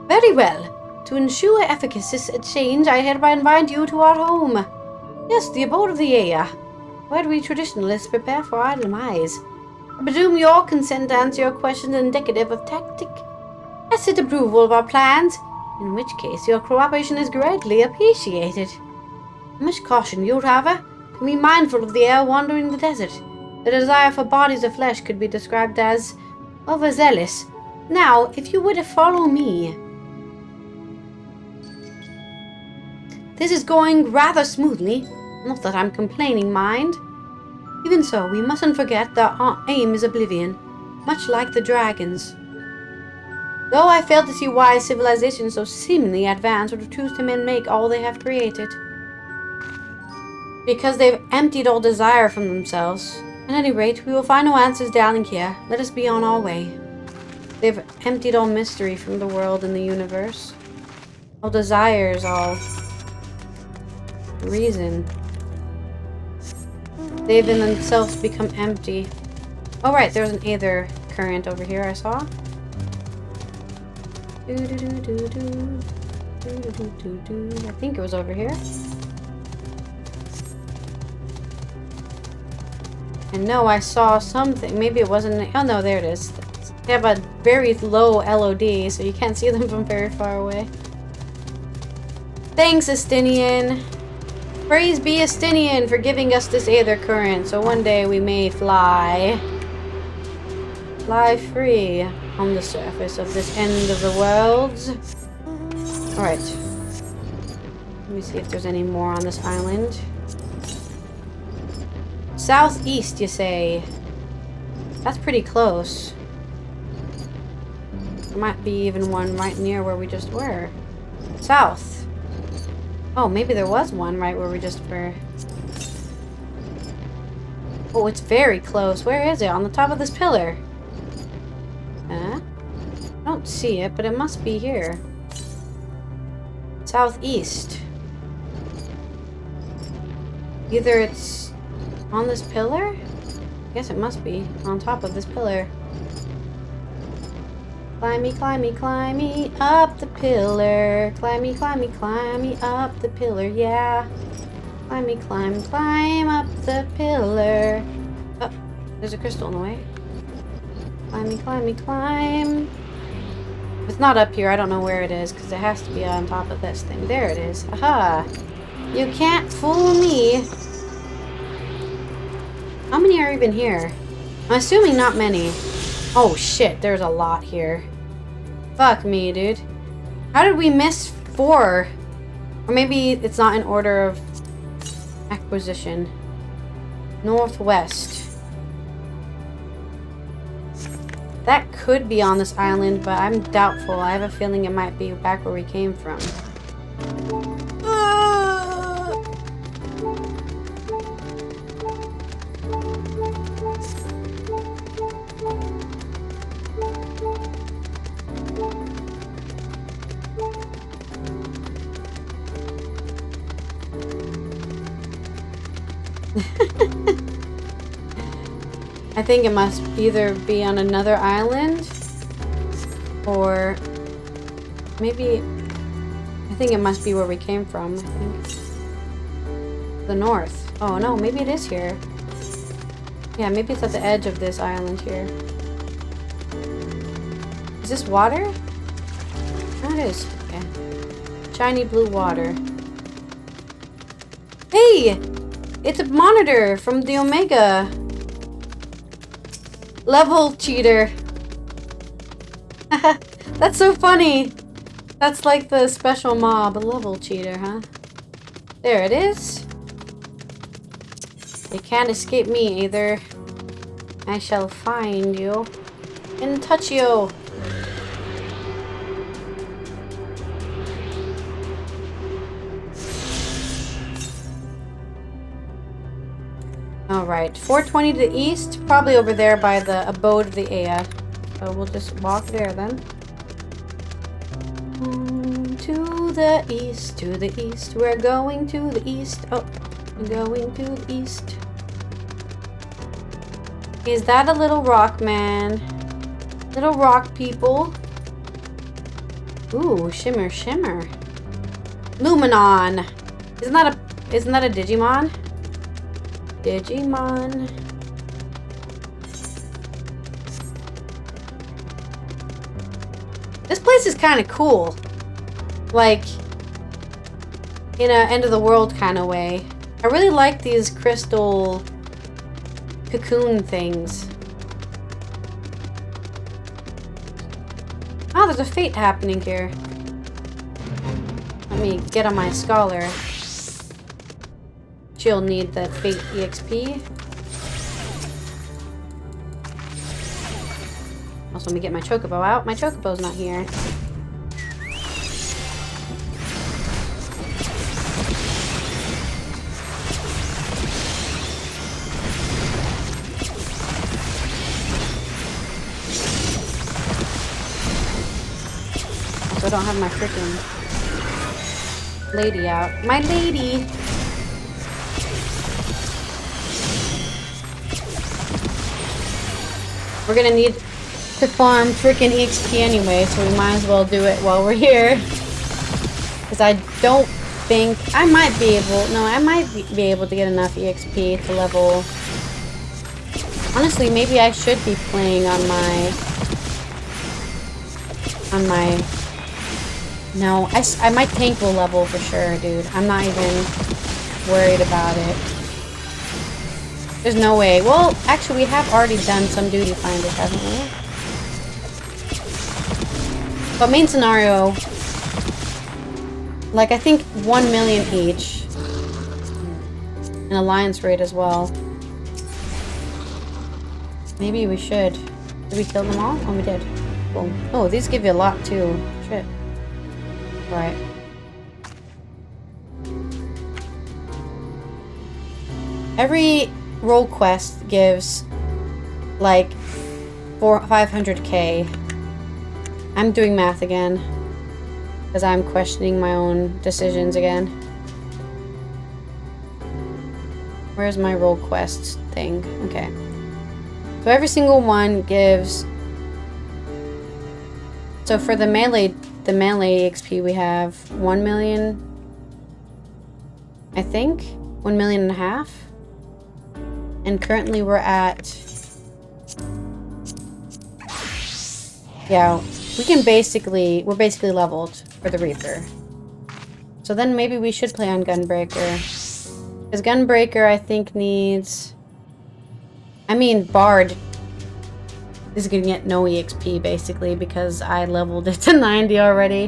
Very well. To ensure efficacious exchange, I hereby invite you to our home. Yes, the abode of the Aya, where we traditionalists prepare for our demise. I presume your consent to answer your questions indicative of tacit approval of our plans. In which case, your cooperation is greatly appreciated. I must caution you, however, to be mindful of the air wandering the desert. The desire for bodies of flesh could be described as overzealous. Now, if you were to follow me... This is going rather smoothly. Not that I'm complaining, mind. Even so, we mustn't forget that our aim is oblivion, much like the dragons. Though I fail to see why civilizations so seemingly advanced would choose to make all they have created. Because they've emptied all desire from themselves. At any rate, we will find no answers down here. Let us be on our way. They've emptied all mystery from the world and the universe. All desires, all reason. They've in themselves become empty. Oh right, there's an Aether current over here I saw. I think it was over here. And no, I saw something. Maybe it wasn't. Oh no, there it is. They have a very low LOD, so you can't see them from very far away. Thanks, Estinian. Praise be Estinian for giving us this Aether current, so one day we may fly free on the surface of this end of the world. Alright. Let me see if there's any more on this island. Southeast, you say? That's pretty close. There might be even one right near where we just were. South. Oh, maybe there was one right where we just were. Oh, it's very close. Where is it? On the top of this pillar. Huh? I don't see it, but it must be here. Southeast. Either it's on this pillar? I guess it must be on top of this pillar. Climby, climby, climby up the pillar. Climby, climby, climby up the pillar, yeah. Climby, climb, climb up the pillar. Oh, there's a crystal in the way. Climby, climby, climb. If it's not up here, I don't know where it is, because it has to be on top of this thing. There it is. Aha! You can't fool me. How many are even here? I'm assuming not many. Oh shit, there's a lot here. Fuck me, dude. How did we miss 4? Or maybe it's not in order of acquisition. Northwest. That could be on this island, but I'm doubtful. I have a feeling it might be back where we came from. I think it must either be on another island or maybe I think it must be where we came from. I think the north. Oh no, maybe it is here. Yeah, maybe it's at the edge of this island here. Is this water? Oh, it is. Okay. Shiny blue water. Hey! It's a monitor from the Omega. Level cheater. That's so funny. That's like the special mob, a level cheater, huh? There it is. You can't escape me either. I shall find you and touch you. Alright, 420 to the east, probably over there by the abode of the Ea. So we'll just walk there then. To the east, we're going to the east. Oh, we're going to the east. Is that a little rock man? Little rock people. Ooh, shimmer, shimmer. Luminon. Isn't that a Digimon? Digimon. This place is kind of cool. like, in a end of the world kind of way. I really like these crystal cocoon things. Oh, there's a fate happening here. Let me get on my scholar. She'll need the fate EXP. Also, let me get my chocobo out. My chocobo's not here. Also, I don't have my freaking lady out. My lady! We're gonna need to farm freaking EXP anyway, so we might as well do it while we're here. Because I don't think... I might be able... No, I might be able to get enough EXP to level... Honestly, maybe I should be playing on my... No, my tank will level for sure, dude. I'm not even worried about it. There's no way. Well, actually, we have already done some duty finders, haven't we? But main scenario, like I think 1 million each. An alliance raid as well. Maybe we should. Did we kill them all? Oh, we did. Cool. Oh, these give you a lot too. Shit. Right. Every role quest gives like 500k. I'm doing math again because I'm questioning my own decisions again. Where's my role quest thing? Okay. So every single one gives... So for the melee XP we have 1 million, I think, 1.5 million. And currently we're at... Yeah, we're basically leveled for the Reaper. So then maybe we should play on Gunbreaker. Because Gunbreaker I think needs... I mean, Bard is going to get no EXP basically because I leveled it to 90 already,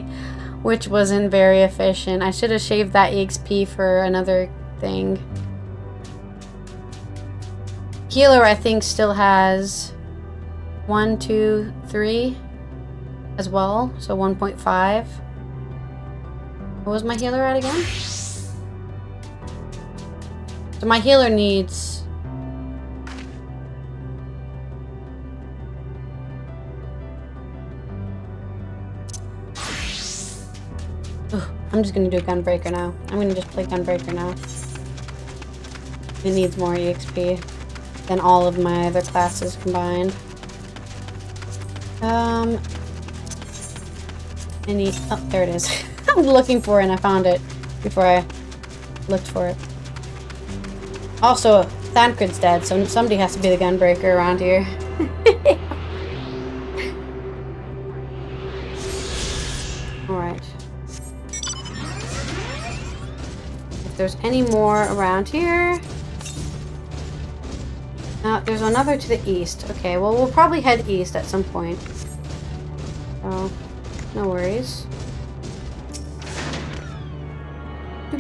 which wasn't very efficient. I should have shaved that EXP for another thing. Healer I think still has 1, 2, 3 as well, so 1.5. What was my healer at again? So my healer needs... Ugh, I'm just gonna do Gunbreaker now. I'm gonna just play Gunbreaker now. It needs more EXP than all of my other classes combined. I need... Oh, there it is. I was looking for it and I found it before I looked for it. Also, Thancred's dead, so somebody has to be the Gunbreaker around here. Alright. If there's any more around here... there's another to the east. Okay, well, we'll probably head east at some point. So, no worries. I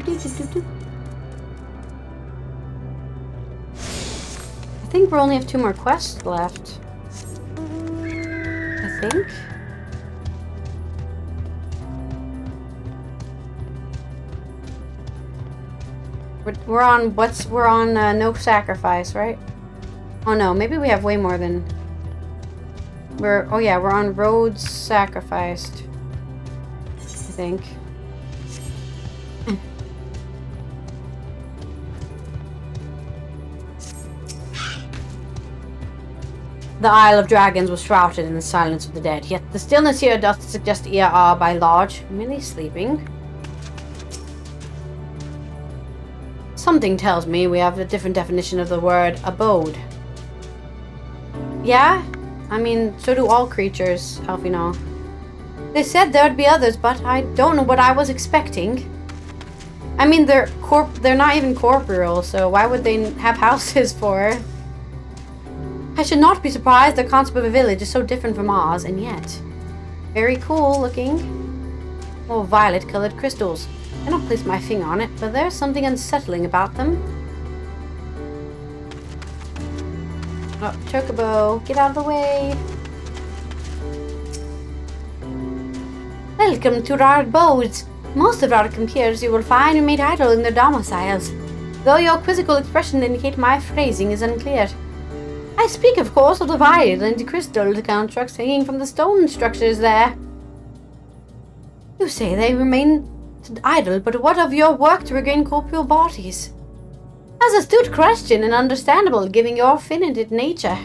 think we only have 2 more quests left. I think. We're on no sacrifice, right? Oh no, maybe we have way more than... Oh yeah, we're on roads sacrificed. I think. The Isle of Dragons was shrouded in the silence of the dead, yet the stillness here doth suggest ye are by large merely sleeping. Something tells me we have a different definition of the word abode. Yeah? I mean, so do all creatures, Alfino. They said there would be others, but I don't know what I was expecting. I mean, they're not even corporeal, so why would they have houses for? I should not be surprised the concept of a village is so different from ours, and yet very cool looking. More violet-colored crystals. I cannot place my finger on it, but there's something unsettling about them. Oh, Chocobo, get out of the way. Welcome to our abodes. Most of our compeers you will find remain idle in their domiciles, though your quizzical expression indicate my phrasing is unclear. I speak, of course, of the violet and crystal constructs hanging from the stone structures there. You say they remain idle, but what of your work to regain corporeal bodies? As astute question and understandable, given your finite nature.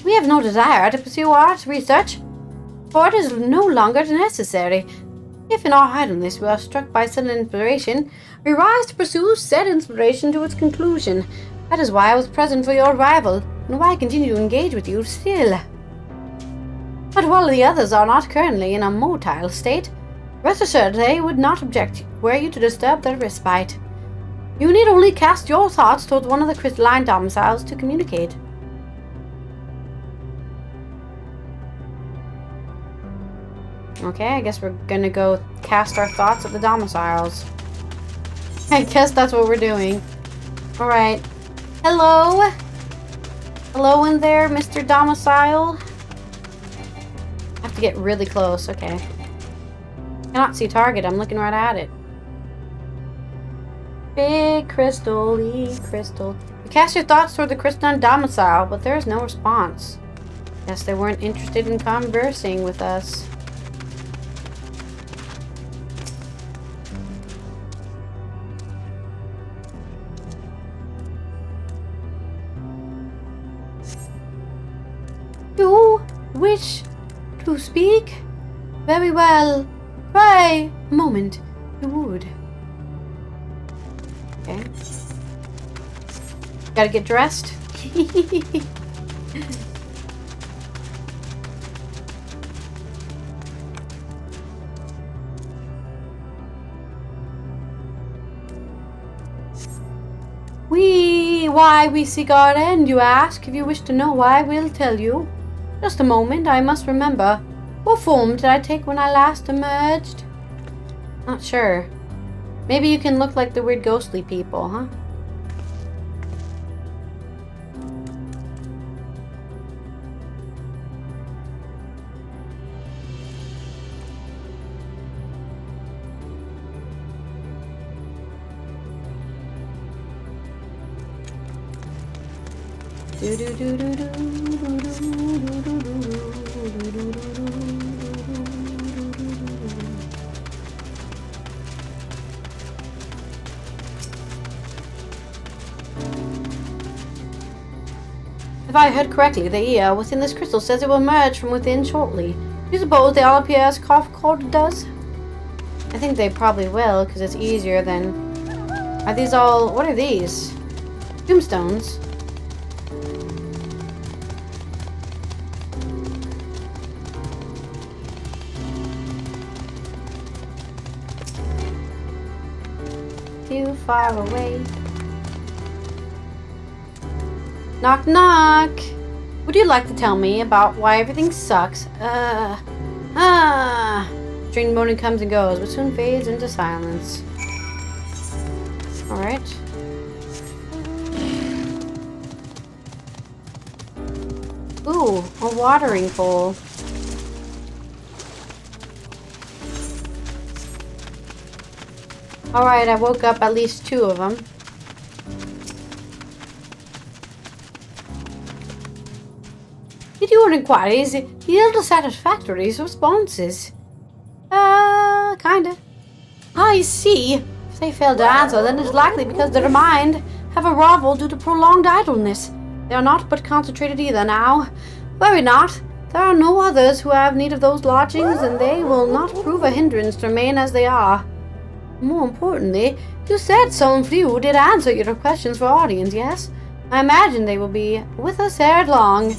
We have no desire to pursue art research, for it is no longer necessary. If in our idleness we are struck by sudden inspiration, we rise to pursue said inspiration to its conclusion. That is why I was present for your arrival, and why I continue to engage with you still. But while the others are not currently in a motile state, rest assured they would not object were you to disturb their respite. You need only cast your thoughts towards one of the crystalline domiciles to communicate. Okay, I guess we're gonna go cast our thoughts at the domiciles. I guess that's what we're doing. Alright. Hello? Hello in there, Mr. Domicile? I have to get really close, okay. Cannot see target, I'm looking right at it. Big crystal-y crystal. You cast your thoughts toward the crystalline domicile, but there is no response. Guess they weren't interested in conversing with us. You wish to speak? Very well. Pray a moment. You would. Okay. Gotta get dressed. Why we seek our end, you ask? If you wish to know why, we'll tell you. Just a moment, I must remember. What form did I take when I last emerged? Not sure. Maybe you can look like the weird ghostly people, huh? If I heard correctly, the ear within this crystal says it will emerge from within shortly. Do you suppose they all appear as Cough Cold does? I think they probably will, because it's easier than... Are these all... What are these? Tombstones. Too far away. Knock knock! Would you like to tell me about why everything sucks? String moaning comes and goes, but soon fades into silence. Alright. Ooh, a watering pole. Alright, I woke up at least 2 of them. Did your inquiries yield satisfactory responses? Kinda. I see. If they failed to answer, then it's likely because their mind have a rival due to prolonged idleness. They are not but concentrated either now. Worry not. There are no others who have need of those lodgings, and they will not prove a hindrance to remain as they are. More importantly, you said some few did answer your questions for audience, yes? I imagine they will be with us ere long.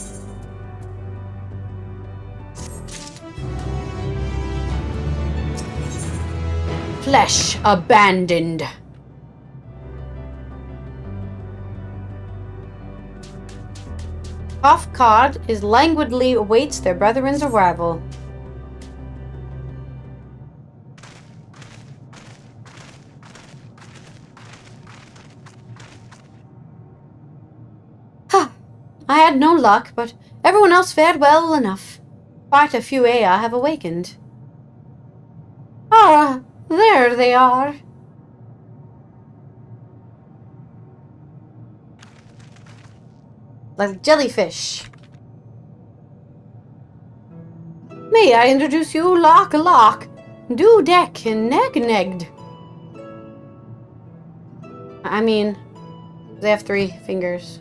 Flesh abandoned. Off card is languidly awaits their brethren's arrival. I had no luck, but everyone else fared well enough. Quite a few Ea have awakened. Ah, there they are. Like jellyfish. May I introduce you, Lock, Do Deck, and Neg. I mean, they have 3 fingers.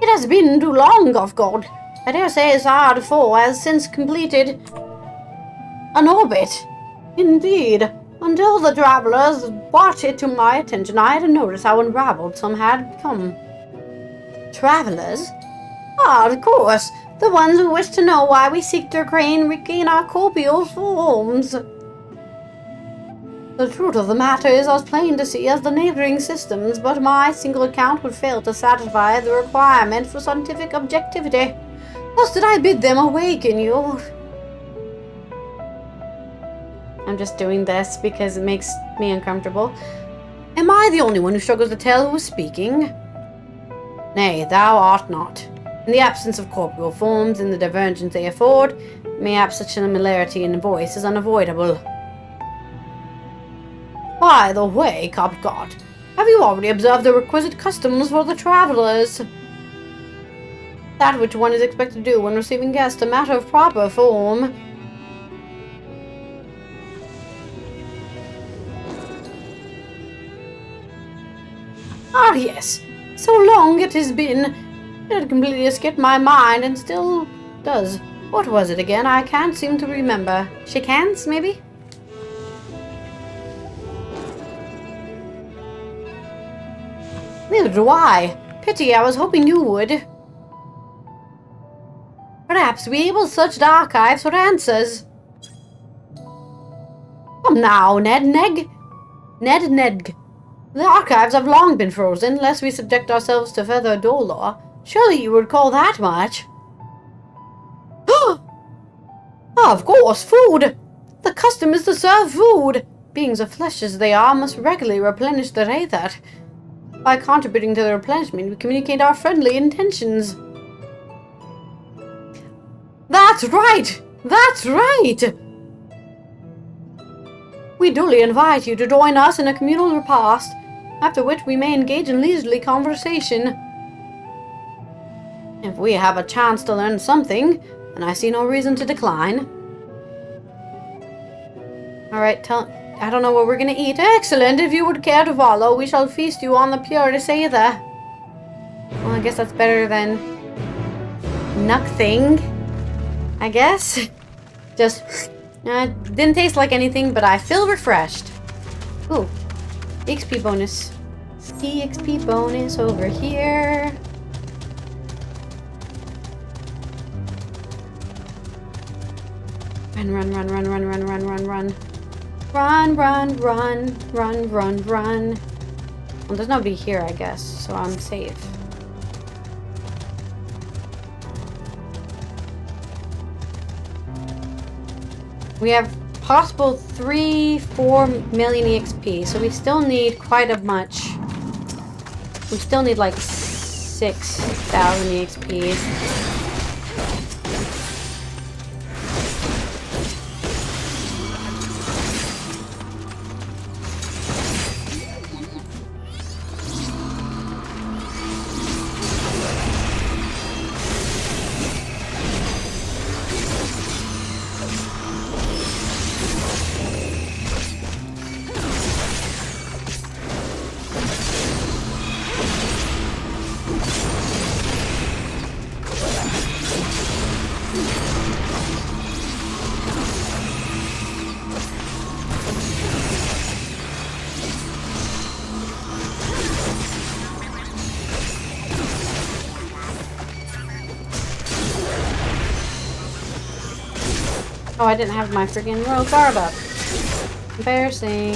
It has been too long, of God. I dare say his hard foe has since completed an orbit. Indeed. Until the travelers brought it to my attention, I hadn't noticed how unraveled some had become. Travelers? Ah, of course. The ones who wish to know why we seek to regain our corporeal forms. The truth of the matter is as plain to see as the neighboring systems, but my single account would fail to satisfy the requirement for scientific objectivity. Thus did I bid them awaken you. I'm just doing this because it makes me uncomfortable. Am I the only one who struggles to tell who is speaking? Nay, thou art not. In the absence of corporeal forms and the divergence they afford, mayhap such similarity in voice is unavoidable. By the way, God, have you already observed the requisite customs for the travelers? That which one is expected to do when receiving guests, a matter of proper form. Ah, yes. So long it has been. It had completely escaped my mind and still does. What was it again? I can't seem to remember. Shake hands, maybe? Neither do I. Pity, I was hoping you would. Perhaps we able to search the archives for answers. Come now, Ned. The archives have long been frozen, lest we subject ourselves to further dolor. Surely you would call that much. Of course, food! The custom is to serve food. Beings of flesh as they are must regularly replenish their Aether. By contributing to the replenishment, we communicate our friendly intentions. That's right! That's right! We duly invite you to join us in a communal repast, after which we may engage in leisurely conversation. If we have a chance to learn something, then I see no reason to decline. Alright, I don't know what we're gonna eat. Excellent, if you would care to follow, we shall feast you on the purest Aether. Well, I guess that's better than nothing, I guess. Just, didn't taste like anything, but I feel refreshed. Ooh, XP bonus. EXP bonus over here. Run. Run. Well, there's nobody here, I guess, so I'm safe. We have possible 3-4 million EXP, so we still need quite a much. We still need like 6,000 EXP. Oh, I didn't have my freaking royal guard up. Embarrassing.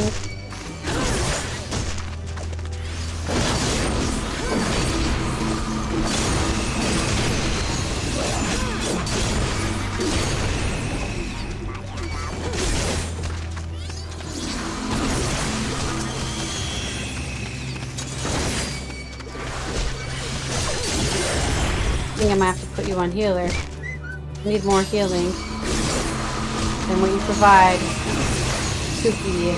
I think I might have to put you on healer. I need more healing than what you provide. Soupy.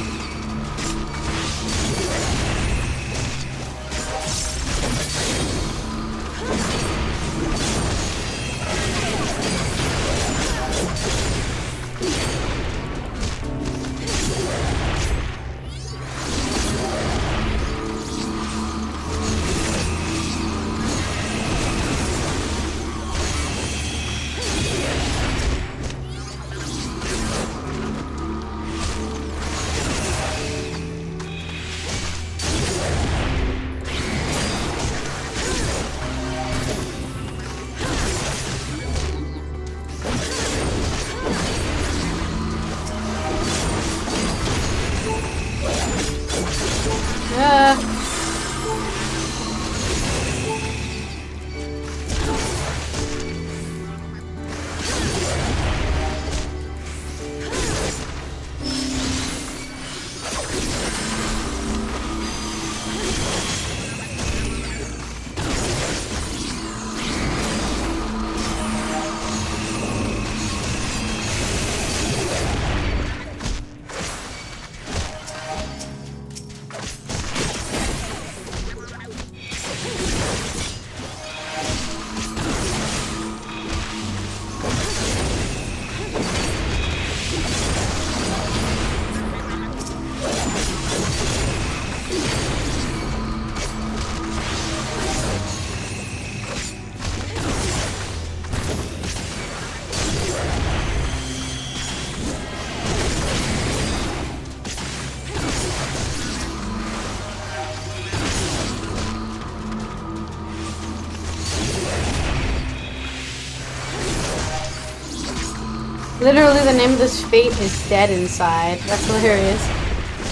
Literally, the name of this fate is Dead Inside. That's hilarious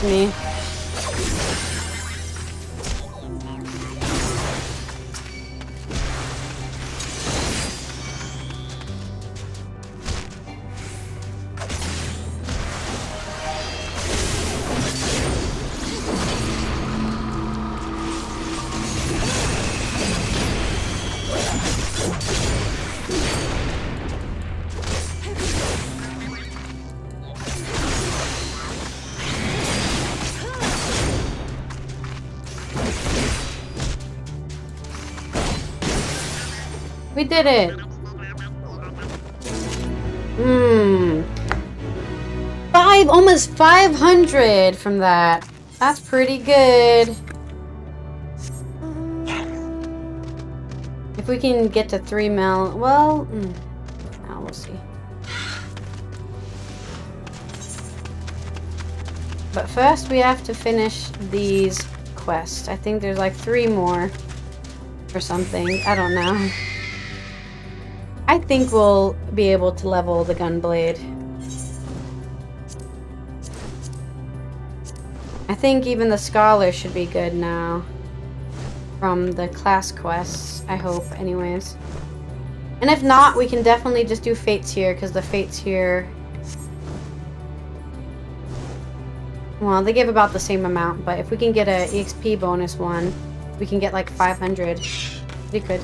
to me. We did it! Almost 500 from that. That's pretty good. If we can get to 3 mil, well, we'll see. But first we have to finish these quests. I think there's like 3 more or something. I don't know. I think we'll be able to level the gunblade. I think even the scholar should be good now. From the class quests, I hope, anyways. And if not, we can definitely just do fates here, because the fates here... Well, they give about the same amount, but if we can get a EXP bonus one, we can get like 500. Pretty good.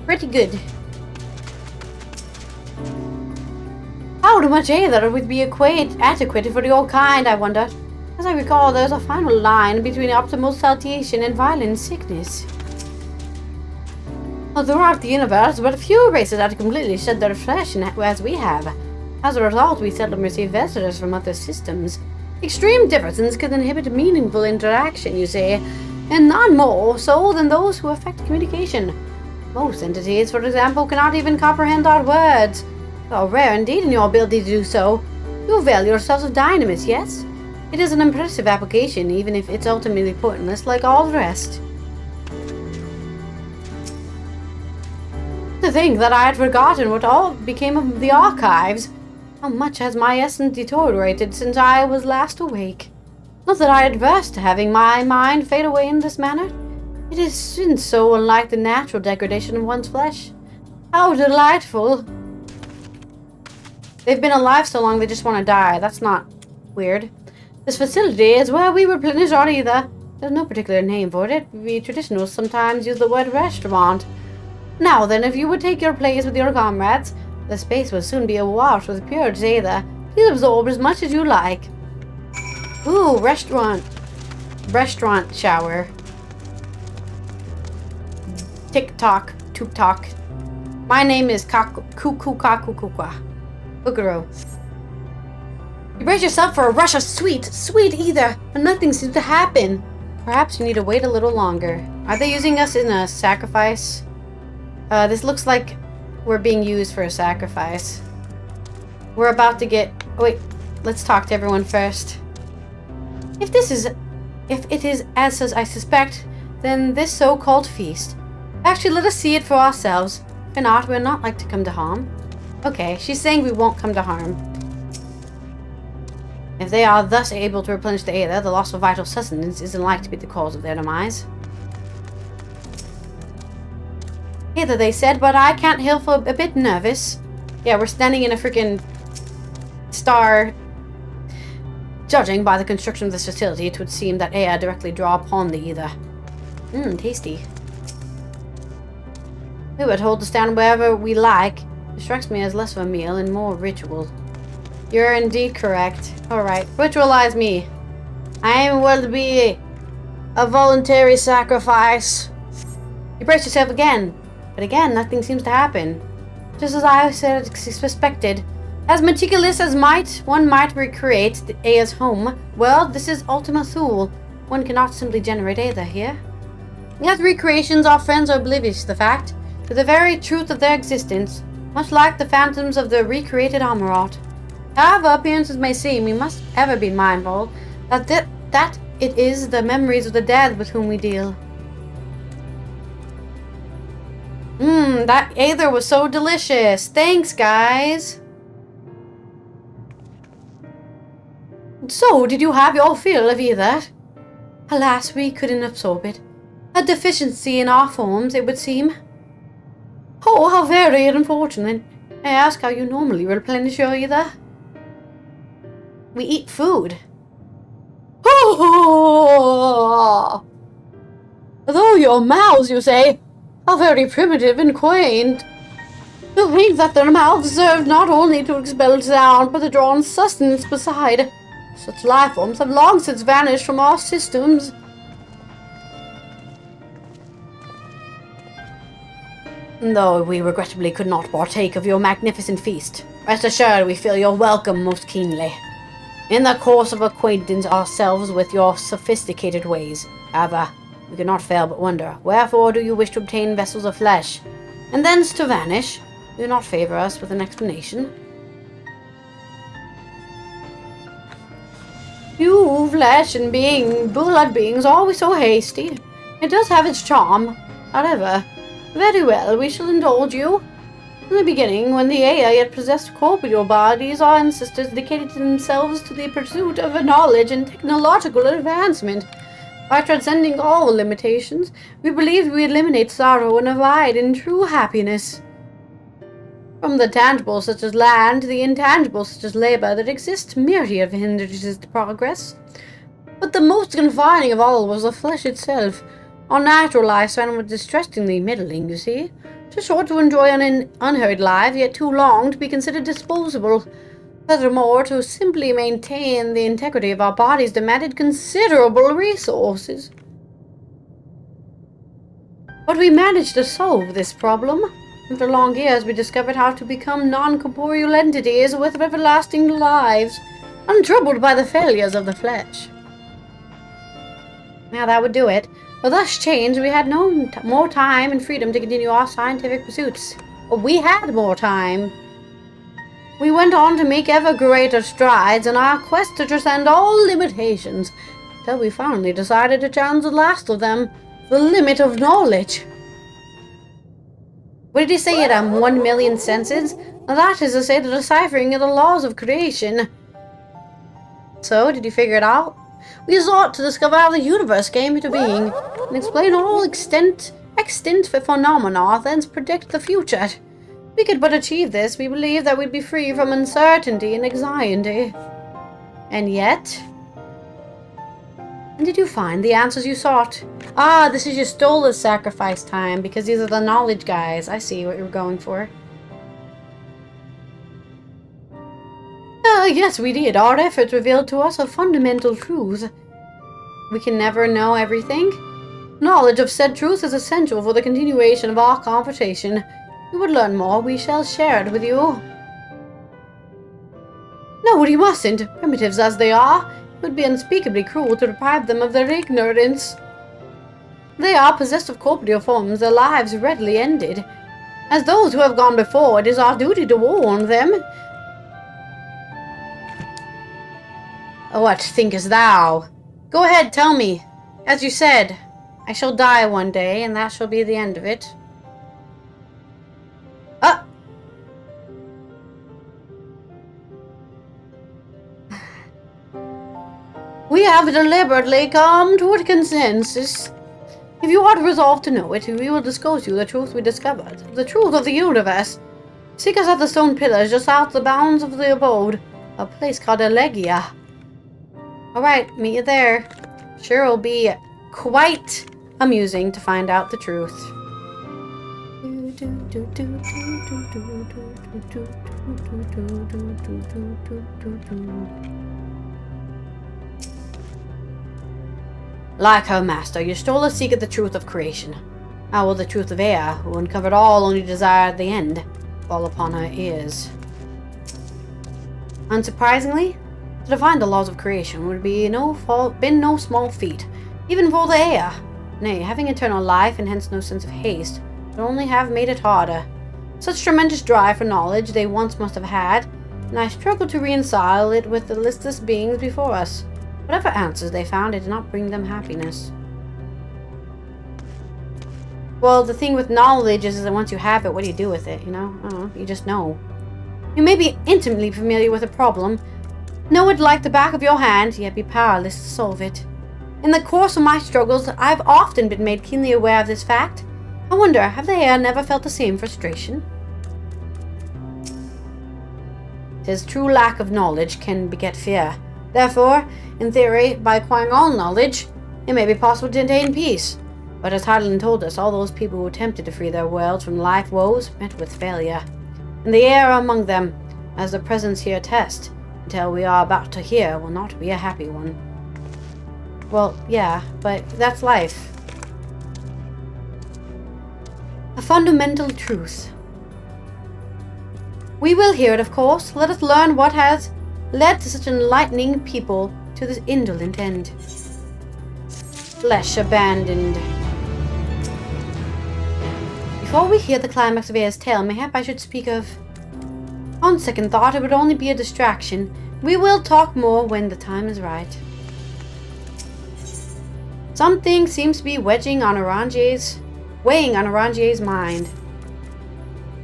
Pretty good. How much Aether would be adequate for your kind, I wonder? As I recall, there's a final line between optimal saltation and violent sickness. Well, throughout the universe, but few races have completely shed their flesh as we have. As a result, we seldom receive visitors from other systems. Extreme differences can inhibit meaningful interaction, you see, and none more so than those who affect communication. Most entities, for example, cannot even comprehend our words. How rare indeed in your ability to do so. You avail yourselves of dynamis, yes? It is an impressive application, even if it's ultimately pointless like all the rest. To think that I had forgotten what all became of the archives. How much has my essence deteriorated since I was last awake? Not that I adverse to having my mind fade away in this manner. It has been so unlike the natural degradation of one's flesh. How delightful! They've been alive so long they just want to die. That's not weird. This facility is where we replenish our ether. There's no particular name for it. We traditionalists sometimes use the word restaurant. Now then, if you would take your place with your comrades, the space will soon be awash with pure Aether. Please absorb as much as you like. Ooh, restaurant. Restaurant shower. Tick-tock, took-tock. My name is Kuku-ka-kuku-ka. Boogaro. You brace yourself for a rush of sweet ether, but nothing seems to happen. Perhaps you need to wait a little longer. Are they using us in a sacrifice? This looks like we're being used for a sacrifice. We're about to get... Oh, wait, let's talk to everyone first. If it is as I suspect, then this so-called feast. Actually, let us see it for ourselves. If not, we're not like to come to harm. Okay, she's saying we won't come to harm. If they are thus able to replenish the Aether, the loss of vital sustenance isn't likely to be the cause of their demise. Aether, they said, but I can't help a bit nervous. Yeah, we're standing in a freaking star. Judging by the construction of this facility, it would seem that air directly draw upon the Aether. Tasty. We were told to stand wherever we like. It strikes me as less of a meal and more ritual. You're indeed correct. Alright, ritualize me. I will be a voluntary sacrifice. You brace yourself again. But again, nothing seems to happen. Just as I suspected. As meticulous as one might recreate the Aether's home, well, this is Ultima Thule. One cannot simply generate Aether here. Yet recreations, our friends are oblivious to the fact, to the very truth of their existence, much like the phantoms of the recreated Amarot. However appearances may seem, we must ever be mindful that it is the memories of the dead with whom we deal. That Aether was so delicious. Thanks, guys. So, did you have your fill of Aether? Alas, we couldn't absorb it. A deficiency in our forms, it would seem. Oh, how very unfortunate. May I ask how you normally replenish your Aether? We eat food. Oh! Though your mouths, you say, are very primitive and quaint. To think that their mouths serve not only to expel sound, but to draw in sustenance beside. Such life forms have long since vanished from our systems. Though we regrettably could not partake of your magnificent feast, rest assured we feel your welcome most keenly. In the course of acquainting ourselves with your sophisticated ways, however, we cannot fail but wonder, wherefore do you wish to obtain vessels of flesh, and thence to vanish? Do not favor us with an explanation. You flesh and blood beings are always so hasty. It does have its charm, however. Very well, we shall indulge you. In the beginning, when the Aether yet possessed corporeal bodies, our ancestors dedicated themselves to the pursuit of knowledge and technological advancement. By transcending all limitations, we believed we eliminate sorrow and abide in true happiness. From the tangible such as land to the intangible such as labor, there exist myriad hindrances to progress. But the most confining of all was the flesh itself. Our natural lifespan was distressingly middling, you see. Too short to enjoy an unhurried life, yet too long to be considered disposable. Furthermore, to simply maintain the integrity of our bodies demanded considerable resources. But we managed to solve this problem. After long years, we discovered how to become non-corporeal entities with everlasting lives, untroubled by the failures of the flesh. Now that would do it. With thus changed, we had no more time and freedom to continue our scientific pursuits. But we had more time. We went on to make ever greater strides in our quest to transcend all limitations, till we finally decided to challenge the last of them, the limit of knowledge. What did he say it 1 million senses? That is to say, the deciphering of the laws of creation. So, did you figure it out? We sought to discover how the universe came into being, and explain all extant phenomena, thence predict the future. If we could but achieve this, we believe that we'd be free from uncertainty and anxiety. And yet... And did you find the answers you sought? Ah, this is your Stolas sacrifice time, because these are the knowledge guys. I see what you're going for. Yes, we did. Our efforts revealed to us a fundamental truth. We can never know everything. Knowledge of said truth is essential for the continuation of our conversation. If you would learn more, we shall share it with you. No, you mustn't. Primitives as they are, it would be unspeakably cruel to deprive them of their ignorance. They are possessed of corporeal forms, their lives readily ended. As those who have gone before, it is our duty to warn them. What thinkest thou? Go ahead, tell me. As you said, I shall die one day, and that shall be the end of it. Ah! We have deliberately come to a consensus. If you are resolved to know it, we will disclose you the truth we discovered. The truth of the universe. Seek us at the stone pillars just out the bounds of the abode. A place called Elegia. Alright, meet you there. Sure will be quite amusing to find out the truth. Like her master, you stole a seek at the truth of creation. How will the truth of Aether, who uncovered all only desired the end, fall upon her ears? Unsurprisingly, to define the laws of creation would be no small feat, even for the Aether. Nay, having eternal life and hence no sense of haste would only have made it harder. Such tremendous drive for knowledge they once must have had, and I struggled to reconcile it with the listless beings before us. Whatever answers they found, it did not bring them happiness. Well, the thing with knowledge is that once you have it, what do you do with it, you know? I don't know, you just know. You may be intimately familiar with a problem, know it like the back of your hand, yet be powerless to solve it. In the course of my struggles, I've often been made keenly aware of this fact. I wonder, have they never felt the same frustration? 'Tis true lack of knowledge can beget fear. Therefore, in theory, by acquiring all knowledge, it may be possible to attain peace. But as Hydaelyn told us, all those people who attempted to free their world from life woes met with failure. And the air among them, as the presence here attests, until we are about to hear, will not be a happy one. Well, yeah, but that's life. A fundamental truth. We will hear it, of course. Let us learn what has led to such enlightening people to this indolent end. Flesh abandoned. Before we hear the climax of Aether's tale, mayhap I should speak of... On second thought, it would only be a distraction. We will talk more when the time is right. Something seems to be weighing on Orangier's mind.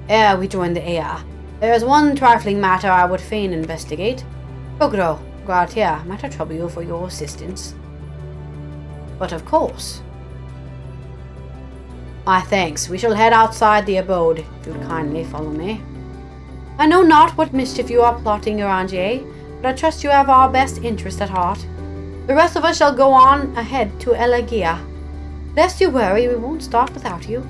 Ere we join the Aether, there is one trifling matter I would fain investigate. Ogro, guard here, might I trouble you for your assistance? But of course. My thanks. We shall head outside the abode, if you would kindly follow me. I know not what mischief you are plotting, Orangier, but I trust you have our best interest at heart. The rest of us shall go on ahead to Elegia. Lest you worry, we won't start without you.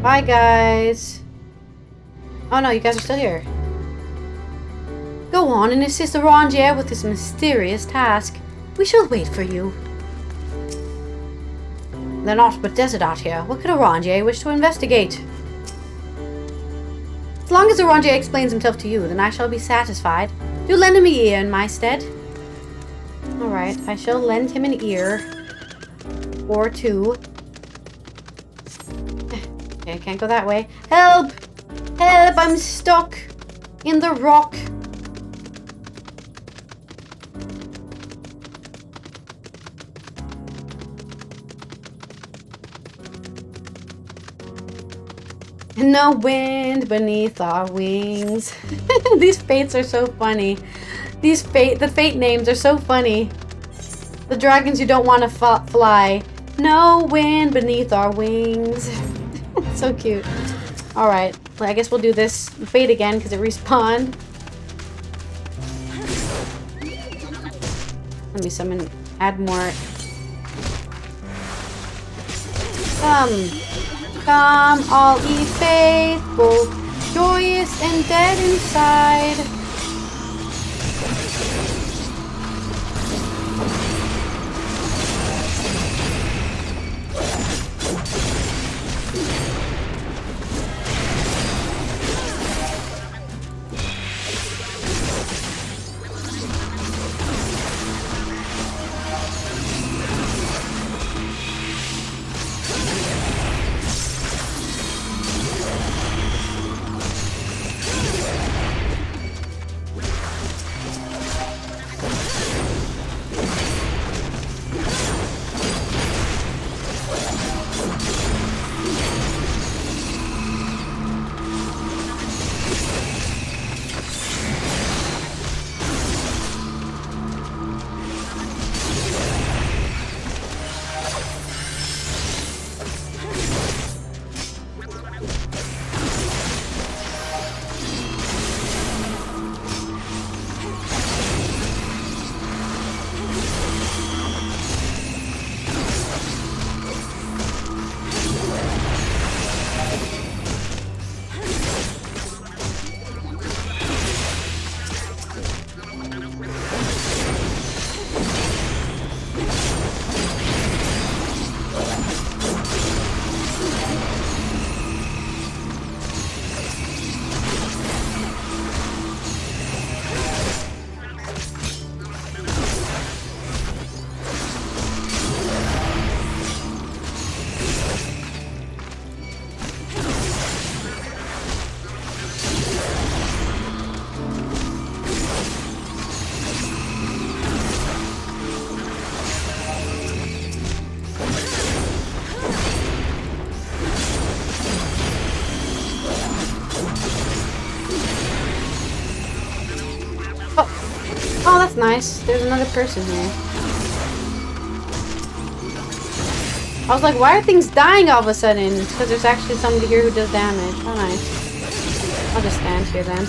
Bye, guys. Oh no, you guys are still here. Go on and assist Orangier with this mysterious task. We shall wait for you. They're not but desert out here. What could Orangier wish to investigate? As long as Orangier explains himself to you, then I shall be satisfied. Do lend him an ear in my stead. Alright, I shall lend him an ear. Or two. Okay, I can't go that way. Help! Help! I'm stuck in the rock. No wind beneath our wings. These fates are so funny. The fate names are so funny. The dragons you don't want to fly. No wind beneath our wings. So cute. Alright, well, I guess we'll do this fate again because it respawned. Let me summon, add more. Come, all ye faithful, joyous and dead inside. Oh, that's nice. There's another person here. I was like, why are things dying all of a sudden? It's because there's actually somebody here who does damage. Oh, nice. I'll just stand here then.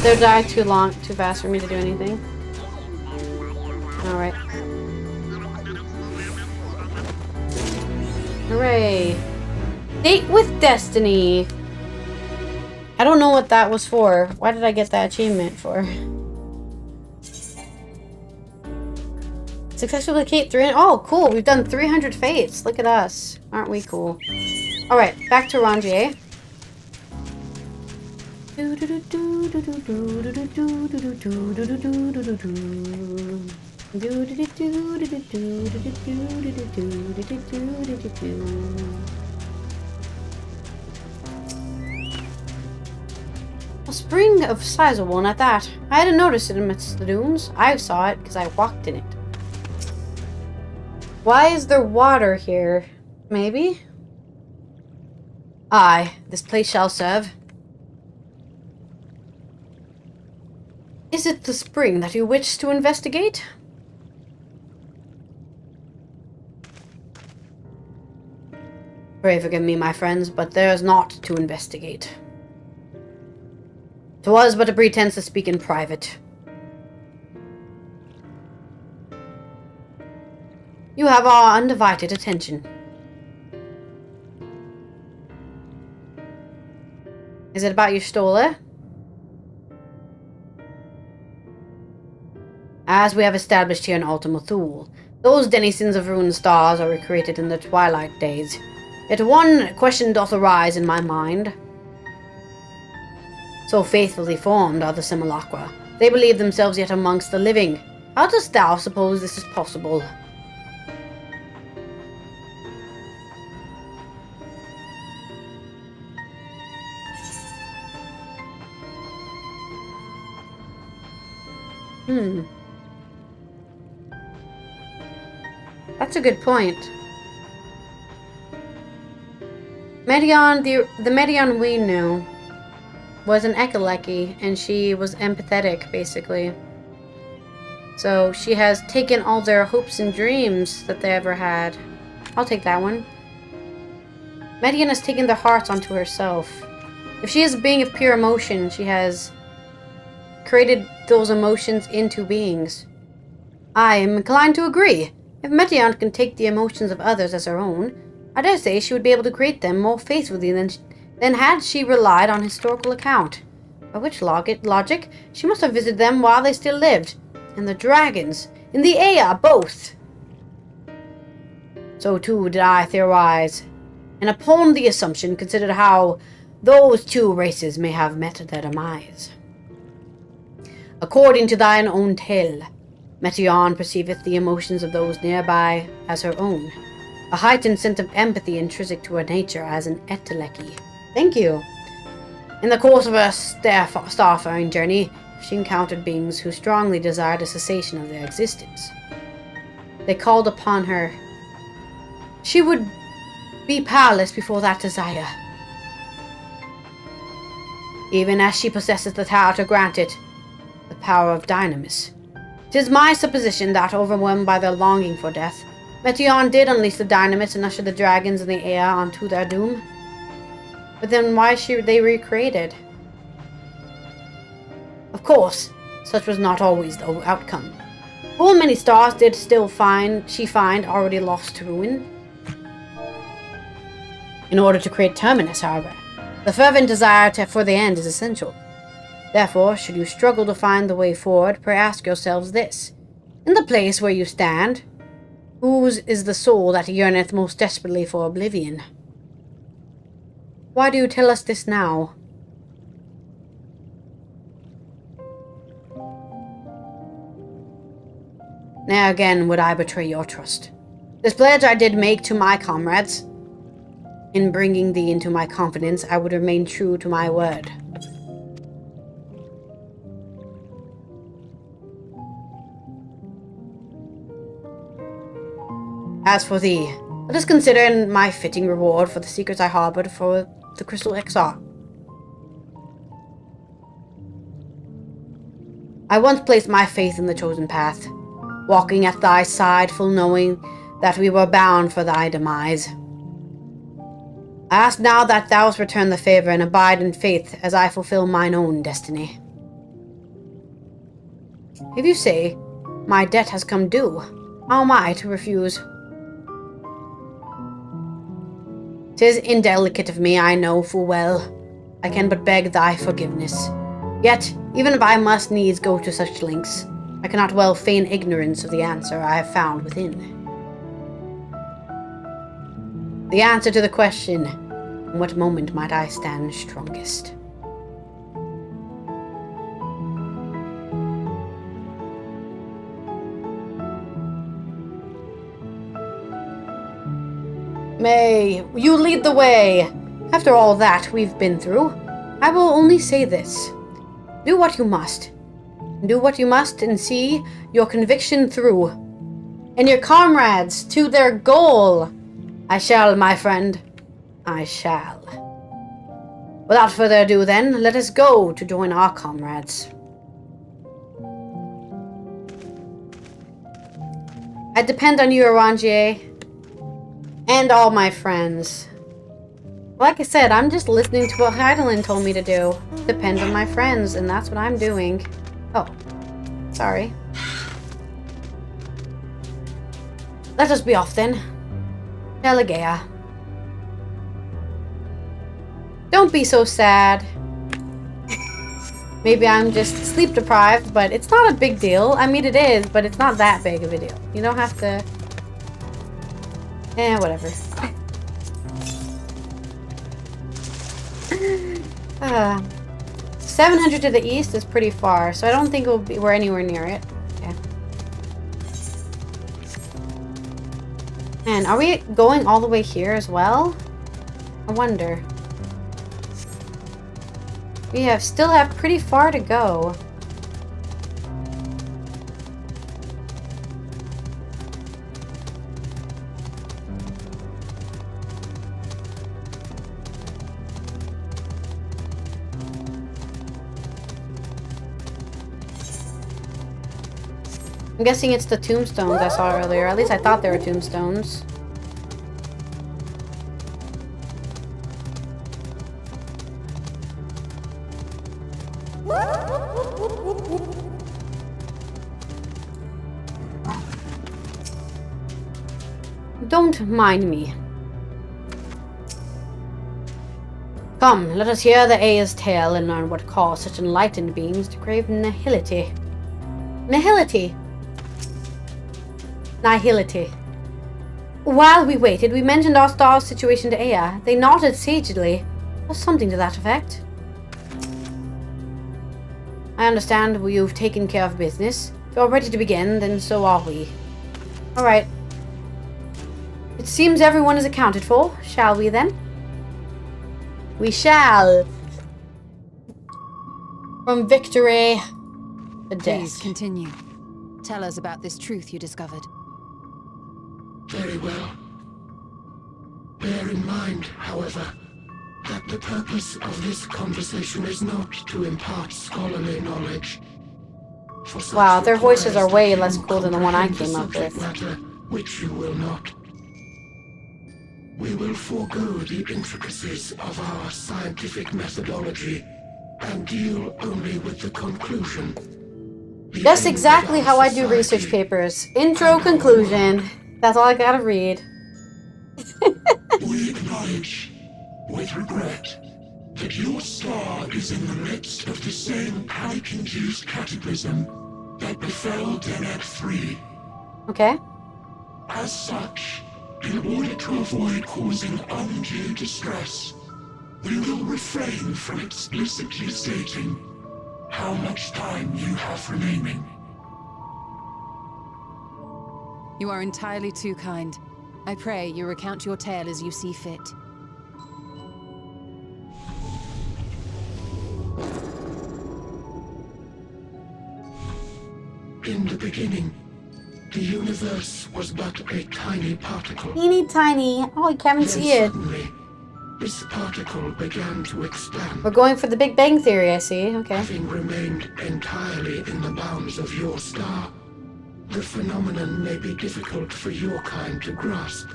They'll die too fast for me to do anything. Alright. Hooray. Date with Destiny. I don't know what that was for. Why did I get that achievement for? Successfully Kate 3. Oh, cool. We've done 300 fates. Look at us. Aren't we cool? Alright, back to Rongier. A spring of sizable, not that. I hadn't noticed it amidst the dunes. I saw it because I walked in it. Why is there water here? Maybe? Aye, this place shall serve. Is it the spring that you wish to investigate? Pray forgive me, my friends, but there is naught to investigate. 'Twas but a pretense to speak in private. You have our undivided attention. Is it about your Stola? As we have established here in Ultima Thule, those denizens of ruined stars are recreated in the twilight days. Yet one question doth arise in my mind. So faithfully formed are the simulacra. They believe themselves yet amongst the living. How dost thou suppose this is possible? That's That's a good point. Meteion, the Meteion we knew, was an Echoleki, and she was empathetic, basically. So she has taken all their hopes and dreams that they ever had. I'll take that one. Meteion has taken their hearts onto herself. If she is a being of pure emotion, she has created those emotions into beings. I am inclined to agree. If Meteion can take the emotions of others as her own, I dare say she would be able to create them more faithfully than had she relied on historical account. By which logic, she must have visited them while they still lived. And the dragons, in the Ea, both. So too did I theorize, and upon the assumption considered how those two races may have met their demise. According to thine own tale, Meteion perceiveth the emotions of those nearby as her own, a heightened sense of empathy intrinsic to her nature as an Echoleki. Thank you. In the course of her starfaring journey, she encountered beings who strongly desired a cessation of their existence. They called upon her. She would be powerless before that desire, even as she possesses the power to grant it, the power of Dynamis. 'Tis my supposition that, overwhelmed by their longing for death, Meteion did unleash the Dynamis and usher the dragons in the air onto their doom. But then why should they recreated? Of course, such was not always the outcome. Full many stars did still find already lost to ruin. In order to create Terminus, however, the fervent desire for the end is essential. Therefore, should you struggle to find the way forward, pray ask yourselves this. In the place where you stand, whose is the soul that yearneth most desperately for oblivion? Why do you tell us this now? Now again would I betray your trust. This pledge I did make to my comrades. In bringing thee into my confidence, I would remain true to my word. As for thee, let us consider my fitting reward for the secrets I harbored for the Crystal XR. I once placed my faith in the chosen path, walking at thy side, full knowing that we were bound for thy demise. I ask now that thou return the favor and abide in faith as I fulfill mine own destiny. If you say, my debt has come due, how am I to refuse? 'Tis indelicate of me, I know full well. I can but beg thy forgiveness. Yet, even if I must needs go to such lengths, I cannot well feign ignorance of the answer I have found within. The answer to the question, in what moment might I stand strongest? May you lead the way. After all that we've been through, I will only say this. Do what you must. Do what you must and see your conviction through. And your comrades to their goal. I shall, my friend. I shall. Without further ado then, let us go to join our comrades. I depend on you, Orangier. And all my friends. Like I said, I'm just listening to what Hydaelyn told me to do. Depend on my friends, and that's what I'm doing. Oh, sorry. Let us be off then. Delegea. Don't be so sad. Maybe I'm just sleep deprived, but it's not a big deal. I mean, it is, but it's not that big of a deal. You don't have to... whatever. 700 to the east is pretty far, so I don't think we're anywhere near it. Okay. And are we going all the way here as well? I wonder. We still have pretty far to go. guessing it's the tombstones I saw earlier. At least I thought they were tombstones. Don't mind me. Come, let us hear the Aya's tale and learn what caused such enlightened beings to crave nihility. Nihility. Nihility. While we waited, we mentioned our star's situation to Aya. They nodded sagely, or something to that effect. I understand you've taken care of business. If you're ready to begin, then so are we. Alright. It seems everyone is accounted for. Shall we then? We shall. From victory to death. Please continue. Tell us about this truth you discovered. Very well. Bear in mind, however, that the purpose of this conversation is not to impart scholarly knowledge. Wow, their voices are way less cool than the one I came up with. Matter which you will not. We will forego the intricacies of our scientific methodology and deal only with the conclusion. That's exactly how I do research papers. Intro, conclusion. That's all I gotta read. We acknowledge, with regret, that your star is in the midst of the same panic-induced cataclysm that befell Deneb 3. Okay. As such, in order to avoid causing undue distress, we will refrain from explicitly stating how much time you have remaining. You are entirely too kind. I pray you recount your tale as you see fit. In the beginning, the universe was but a tiny particle. Teeny tiny. Oh, you can't see it. Suddenly, this particle began to expand. We're going for the Big Bang Theory, I see. Okay. Having remained entirely in the bounds of your star, the phenomenon may be difficult for your kind to grasp.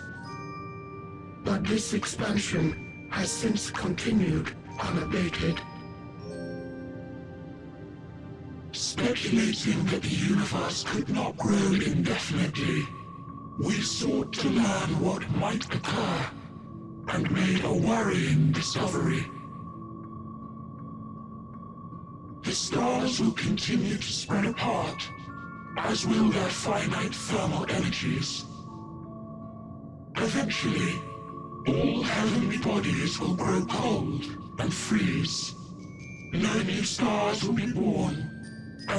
But this expansion has since continued unabated. Speculating that the universe could not grow indefinitely, we sought to learn what might occur, and made a worrying discovery. The stars will continue to spread apart, as will their finite thermal energies. Eventually, all heavenly bodies will grow cold and freeze. No new stars will be born.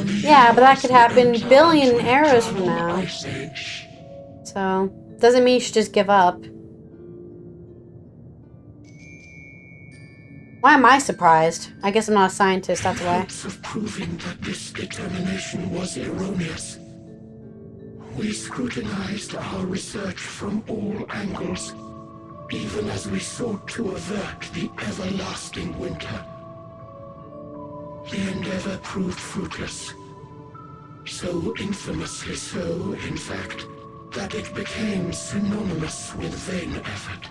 Yeah, but that could happen billion eras from now. So, doesn't mean you should just give up. Why am I surprised? I guess I'm not a scientist, that's why. Of proving that this determination was erroneous, we scrutinized our research from all angles, even as we sought to avert the everlasting winter. The endeavor proved fruitless. So infamously so, in fact, that it became synonymous with vain effort.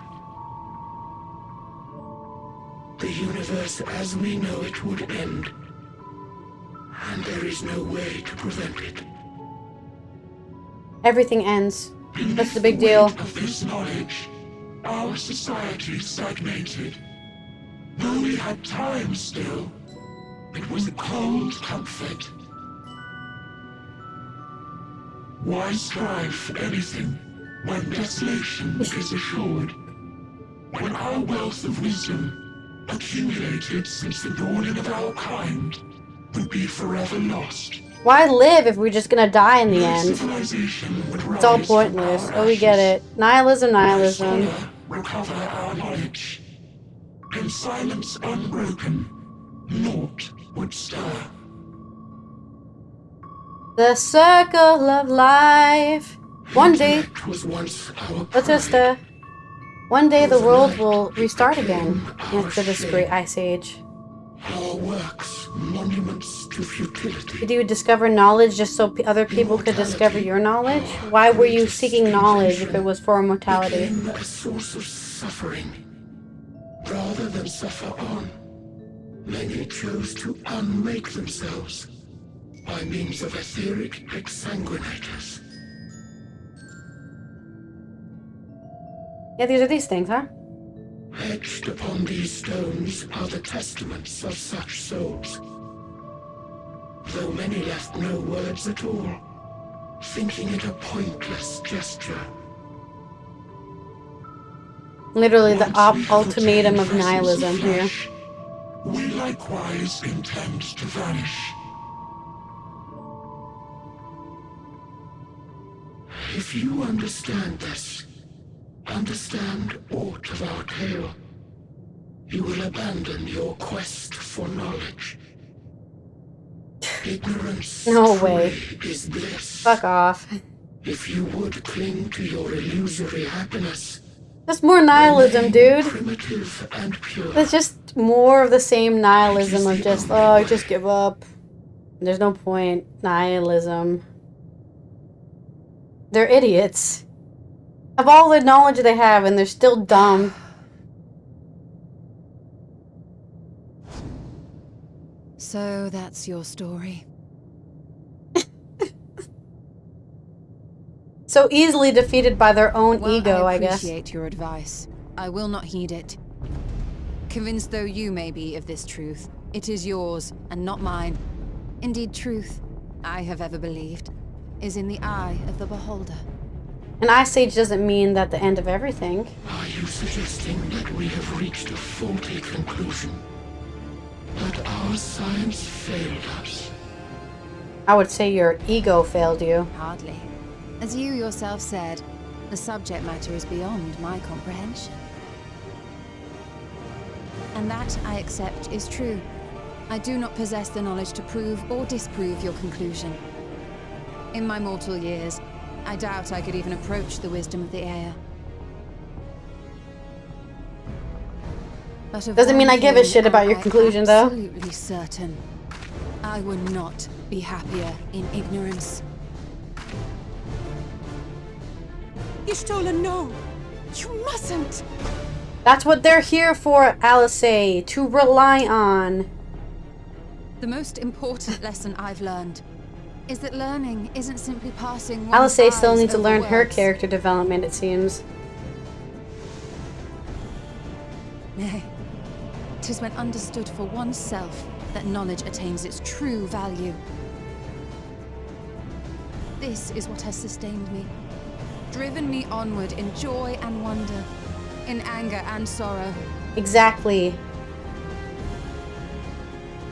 The universe as we know it would end, and there is no way to prevent it. Everything ends. That's the big deal. Of this knowledge, our society stagnated. Though we had time still, it was a cold comfort. Why strive for anything when desolation is assured? When our wealth of wisdom, accumulated since the dawning of our kind, would be forever lost. Why live if we're just gonna die in the end? It's all pointless. Oh, we get it. Nihilism, nihilism. Recover our knowledge. In silence unbroken, naught would stir. The circle of life. One day, Batista. One day the world will restart again after this great ice age. Our works, monuments, to futility. Did you discover knowledge just so other people could discover your knowledge? Why were you seeking knowledge if it was for immortality? Became a source of suffering. Rather than suffer on, many chose to unmake themselves by means of etheric exsanguinators. Yeah, these are these things, huh? Etched upon these stones are the testaments of such souls. Though many left no words at all, thinking it a pointless gesture. Literally the ultimatum of nihilism here. We likewise intend to vanish. If you understand this, understand aught of our tale, you will abandon your quest for knowledge. Ignorance No way. is bliss. Fuck off. If you would cling to your illusory happiness, That's more nihilism, dude. primitive and pure. That's just more of the same nihilism of just, oh, just give up. There's no point. Nihilism. They're idiots. Of all the knowledge they have, and they're still dumb. So that's your story. So easily defeated by their own ego, I guess. I appreciate your advice. I will not heed it. Convinced though you may be of this truth, it is yours and not mine. Indeed, truth, I have ever believed, is in the eye of the beholder. An Ice Age doesn't mean that the end of everything. Are you suggesting that we have reached a faulty conclusion? That our science failed us? I would say your ego failed you. Hardly. As you yourself said, the subject matter is beyond my comprehension. And that, I accept, is true. I do not possess the knowledge to prove or disprove your conclusion. In my mortal years, I doubt I could even approach the wisdom of the Aether. But of Doesn't mean one I give a thing shit about am your I conclusion, though. Absolutely certain. I would not be happier in ignorance. Hydaelyn, no! You mustn't! That's what they're here for, Alice, to rely on. The most important lesson I've learned is that learning isn't simply passing one Alice size still needs to over learn her words. character development, it seems. Nay, 'tis when understood for oneself that knowledge attains its true value. This is what has sustained me, driven me onward in joy and wonder, in anger and sorrow. Exactly.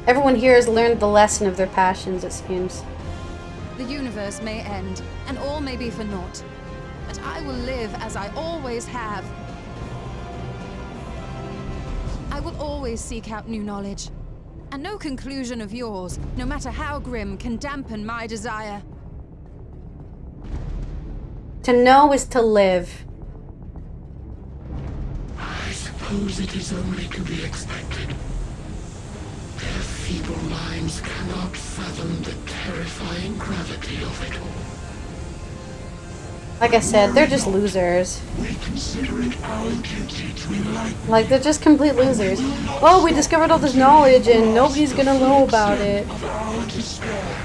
Everyone here has learned the lesson of their passions, it seems. The universe may end, and all may be for naught, but I will live as I always have. I will always seek out new knowledge, and no conclusion of yours, no matter how grim, can dampen my desire. To know is to live. I suppose it is only to be expected. Their feeble minds cannot fathom the terrifying gravity of it all. Like I said, they're just losers. We consider it our duty to enlighten. Like, they're just complete losers. Oh, we discovered all this knowledge and nobody's gonna know about it. Of our despair.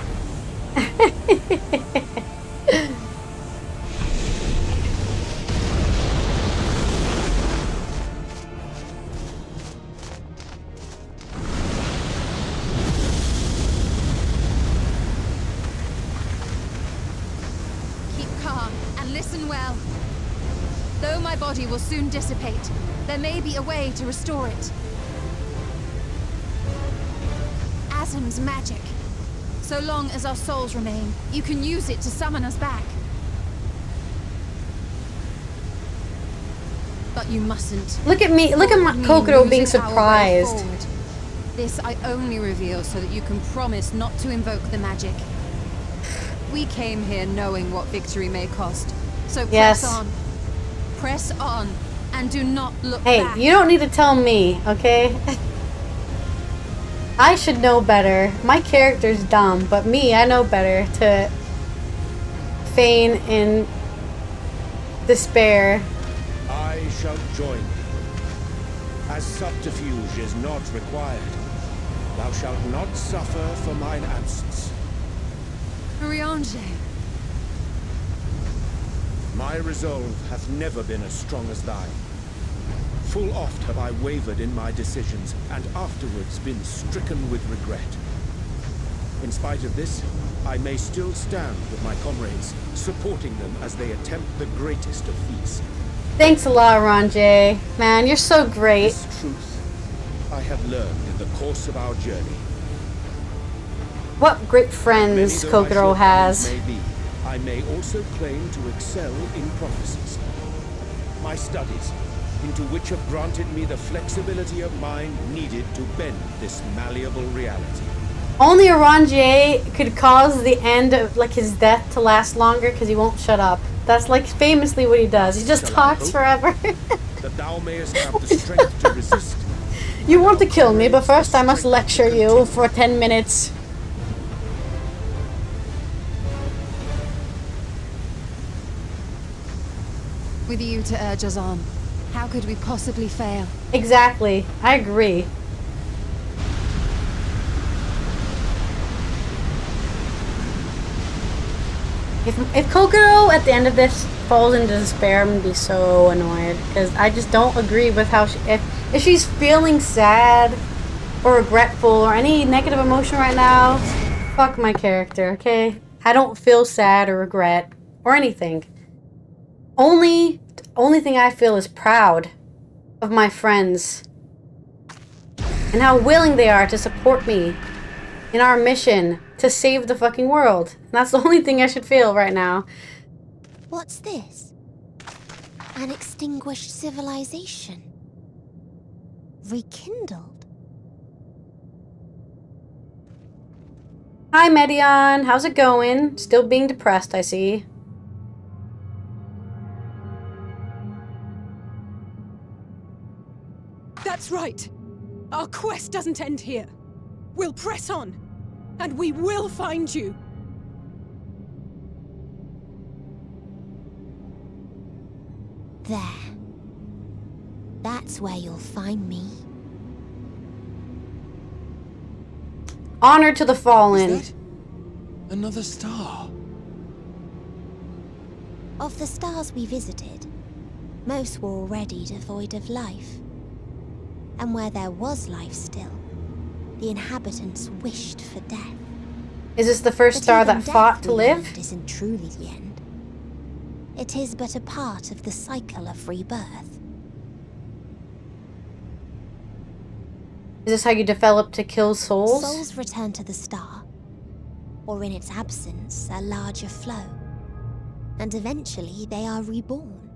Listen well. Though my body will soon dissipate, there may be a way to restore it. Asm's magic. So long as our souls remain, you can use it to summon us back. But you mustn't. Look at me, look at my Kokoro being surprised. This I only reveal so that you can promise not to invoke the magic. We came here knowing what victory may cost. So press on. Press on, and do not look back. Hey, you don't need to tell me, okay? I should know better. My character's dumb, but me, I know better to feign in despair. I shall join thee. As subterfuge is not required, thou shalt not suffer for mine absence. Urianger. My resolve hath never been as strong as thine. Full oft have I wavered in my decisions, and afterwards been stricken with regret. In spite of this, I may still stand with my comrades, supporting them as they attempt the greatest of feats. Thanks a lot, Ronjay. Man, you're so great. This truth I have learned in the course of our journey. What great friends Kokoro has. I may also claim to excel in prophecies. My studies, into which have granted me the flexibility of mind needed to bend this malleable reality. Only Ronjay could cause the end of like his death to last longer because he won't shut up. That's like famously what he does. He just talks forever. That thou mayest have the strength to resist. You want to kill me, but first I must lecture you for 10 minutes. With you to urge us on, how could we possibly fail? Exactly. I agree. If Kokoro at the end of this falls into despair, I'm gonna be so annoyed because I just don't agree with how she, if she's feeling sad or regretful or any negative emotion right now, fuck my character, okay? I don't feel sad or regret or anything. Only thing I feel is proud of my friends and how willing they are to support me in our mission to save the fucking world. And that's the only thing I should feel right now. What's this? An extinguished civilization. Rekindled. Hi, Meteion. How's it going? Still being depressed, I see. That's right. Our quest doesn't end here. We'll press on, and we will find you. There. That's where you'll find me. Honor to the fallen. Is that another star? Of the stars we visited, most were already devoid of life. And where there was life still, the inhabitants wished for death. Is this the first star that fought to live? It isn't truly the end. It is but a part of the cycle of rebirth. Is this how you develop to kill souls? Souls return to the star, or in its absence, a larger flow. And eventually they are reborn.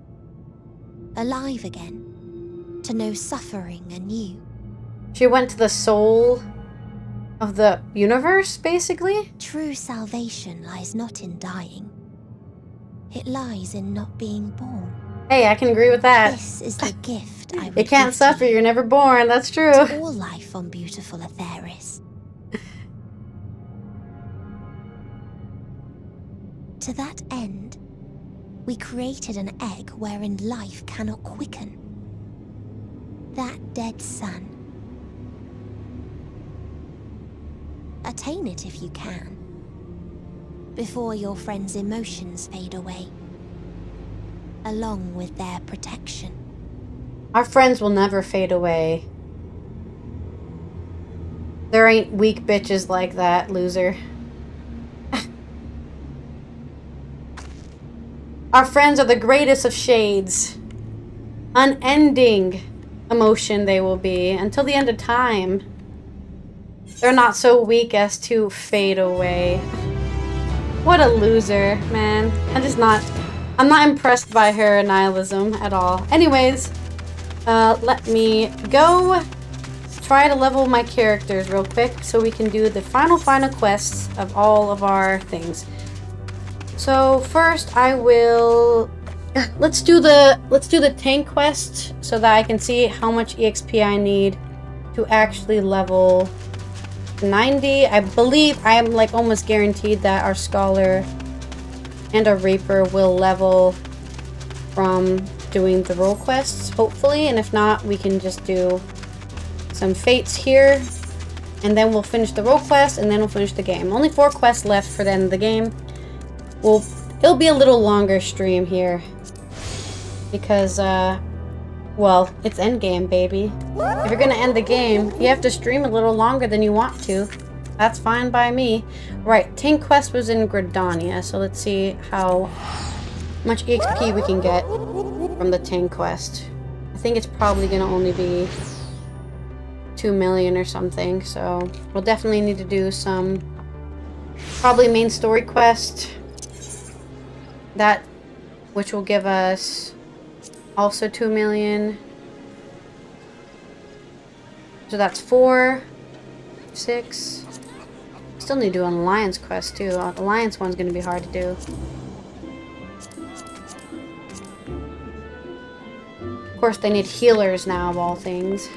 Alive again. To know suffering anew. She went to the soul of the universe, basically? True salvation lies not in dying. It lies in not being born. Hey, I can agree with that. This is the gift I would You can't give suffer, to you're never born, that's true. To all life on beautiful Aetheris. To that end, we created an egg wherein life cannot quicken. That dead sun. Attain it if you can, before your friends' emotions fade away, along with their protection. Our friends will never fade away. There ain't weak bitches like that, loser. Our friends are the greatest of shades. Unending emotion they will be until the end of time. They're not so weak as to fade away. What a loser, man. I'm not impressed by her nihilism at all. Anyways, let me go try to level my characters real quick so we can do the final quests of all of our things. So first I will let's do the tank quest so that I can see how much EXP I need to actually level 90. I believe I am like almost guaranteed that our Scholar and our Reaper will level from doing the role quests, hopefully. And if not, we can just do some fates here. And then we'll finish the role quest, and then we'll finish the game. Only 4 quests left for the end of the game. It'll be a little longer stream here. Because, well, it's endgame, baby. If you're gonna end the game, you have to stream a little longer than you want to. That's fine by me. Right, Tank Quest was in Gridania, so let's see how much EXP we can get from the Tank Quest. I think it's probably gonna only be 2 million or something, so we'll definitely need to do some probably main story quest, that which will give us also 2 million. So that's 4, 6. Still need to do an alliance quest too. Alliance one's gonna be hard to do. Of course they need healers now of all things.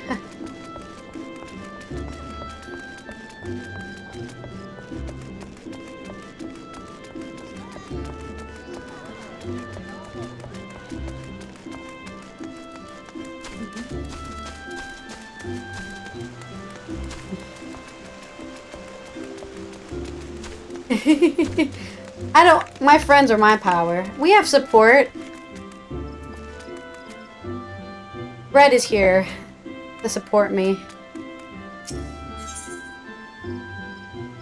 My friends are my power. We have support. Red is here to support me.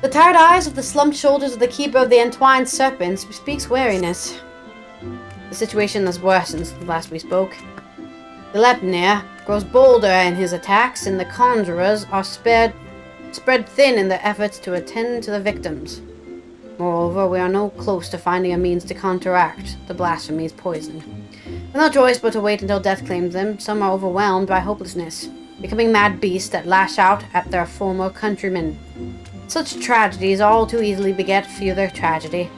The tired eyes of the slumped shoulders of the keeper of the entwined serpents speaks wariness. The situation has worsened since the last we spoke. The Lepnir grows bolder in his attacks, and the conjurers are spread thin in their efforts to attend to the victims. Moreover, we are no close to finding a means to counteract the blasphemy's poison. With no choice but to wait until death claims them, some are overwhelmed by hopelessness, becoming mad beasts that lash out at their former countrymen. Such tragedies all too easily beget further tragedy,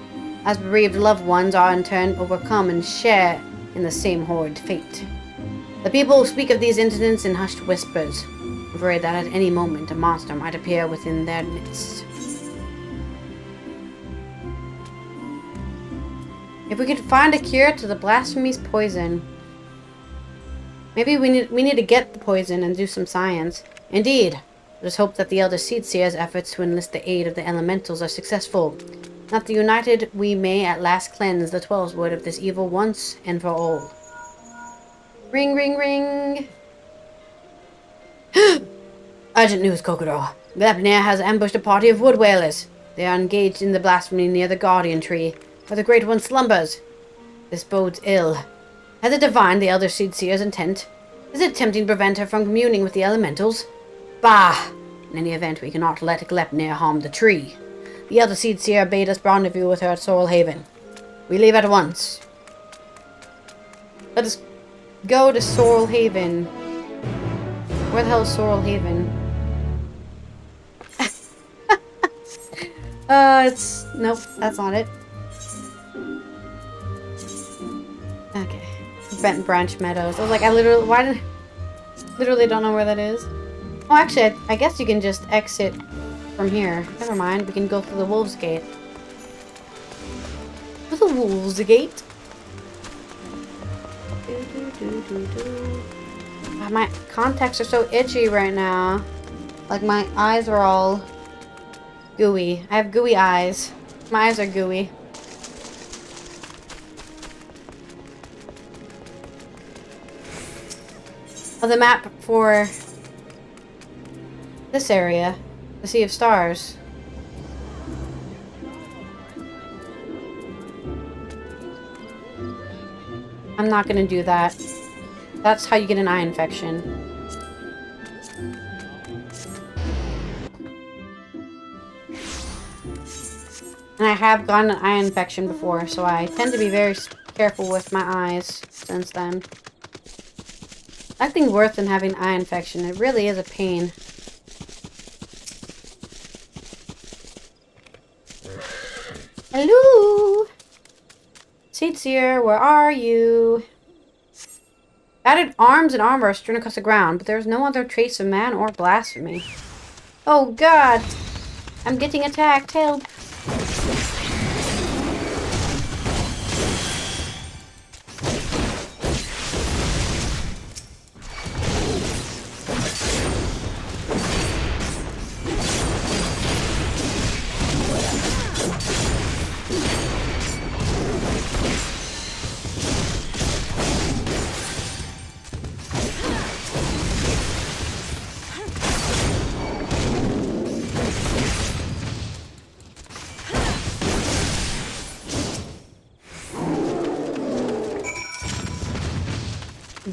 as bereaved loved ones are in turn overcome and share in the same horrid fate. The people speak of these incidents in hushed whispers, afraid that at any moment a monster might appear within their midst. If we could find a cure to the blasphemy's poison. Maybe we need to get the poison and do some science. Indeed. Let us hope that the Elder Seedseer's efforts to enlist the aid of the elementals are successful. That the united we may at last cleanse the 12's wood of this evil once and for all. Ring, ring, ring. Urgent news, Kokodor. Glepnir has ambushed a party of wood whalers. They are engaged in the blasphemy near the Guardian Tree, where the Great One slumbers. This bodes ill. Has it divined the Elder Seedseer's intent? Is it attempting to prevent her from communing with the elementals? Bah! In any event, we cannot let Glepnir harm the tree. The Elder Seedseer bade us rendezvous with her at Sorrel Haven. We leave at once. Let us go to Sorrel Haven. Where the hell is Sorrel Haven? Nope, that's not it. Okay. Bent Branch Meadows. I was like, literally don't know where that is. Oh, actually, I guess you can just exit from here. Never mind, we can go through the Wolves Gate. Through the Wolves Gate? God, my contacts are so itchy right now. Like, my eyes are all gooey. I have gooey eyes. My eyes are gooey. Oh, the map for this area. The Sea of Stars. I'm not gonna do that. That's how you get an eye infection. And I have gotten an eye infection before, so I tend to be very careful with my eyes since then. Nothing worse than having eye infection. It really is a pain. Hello? Seedseer, where are you? Battered arms and armor are strewn across the ground, but there is no other trace of man or blasphemy. Oh god! I'm getting attacked. Help.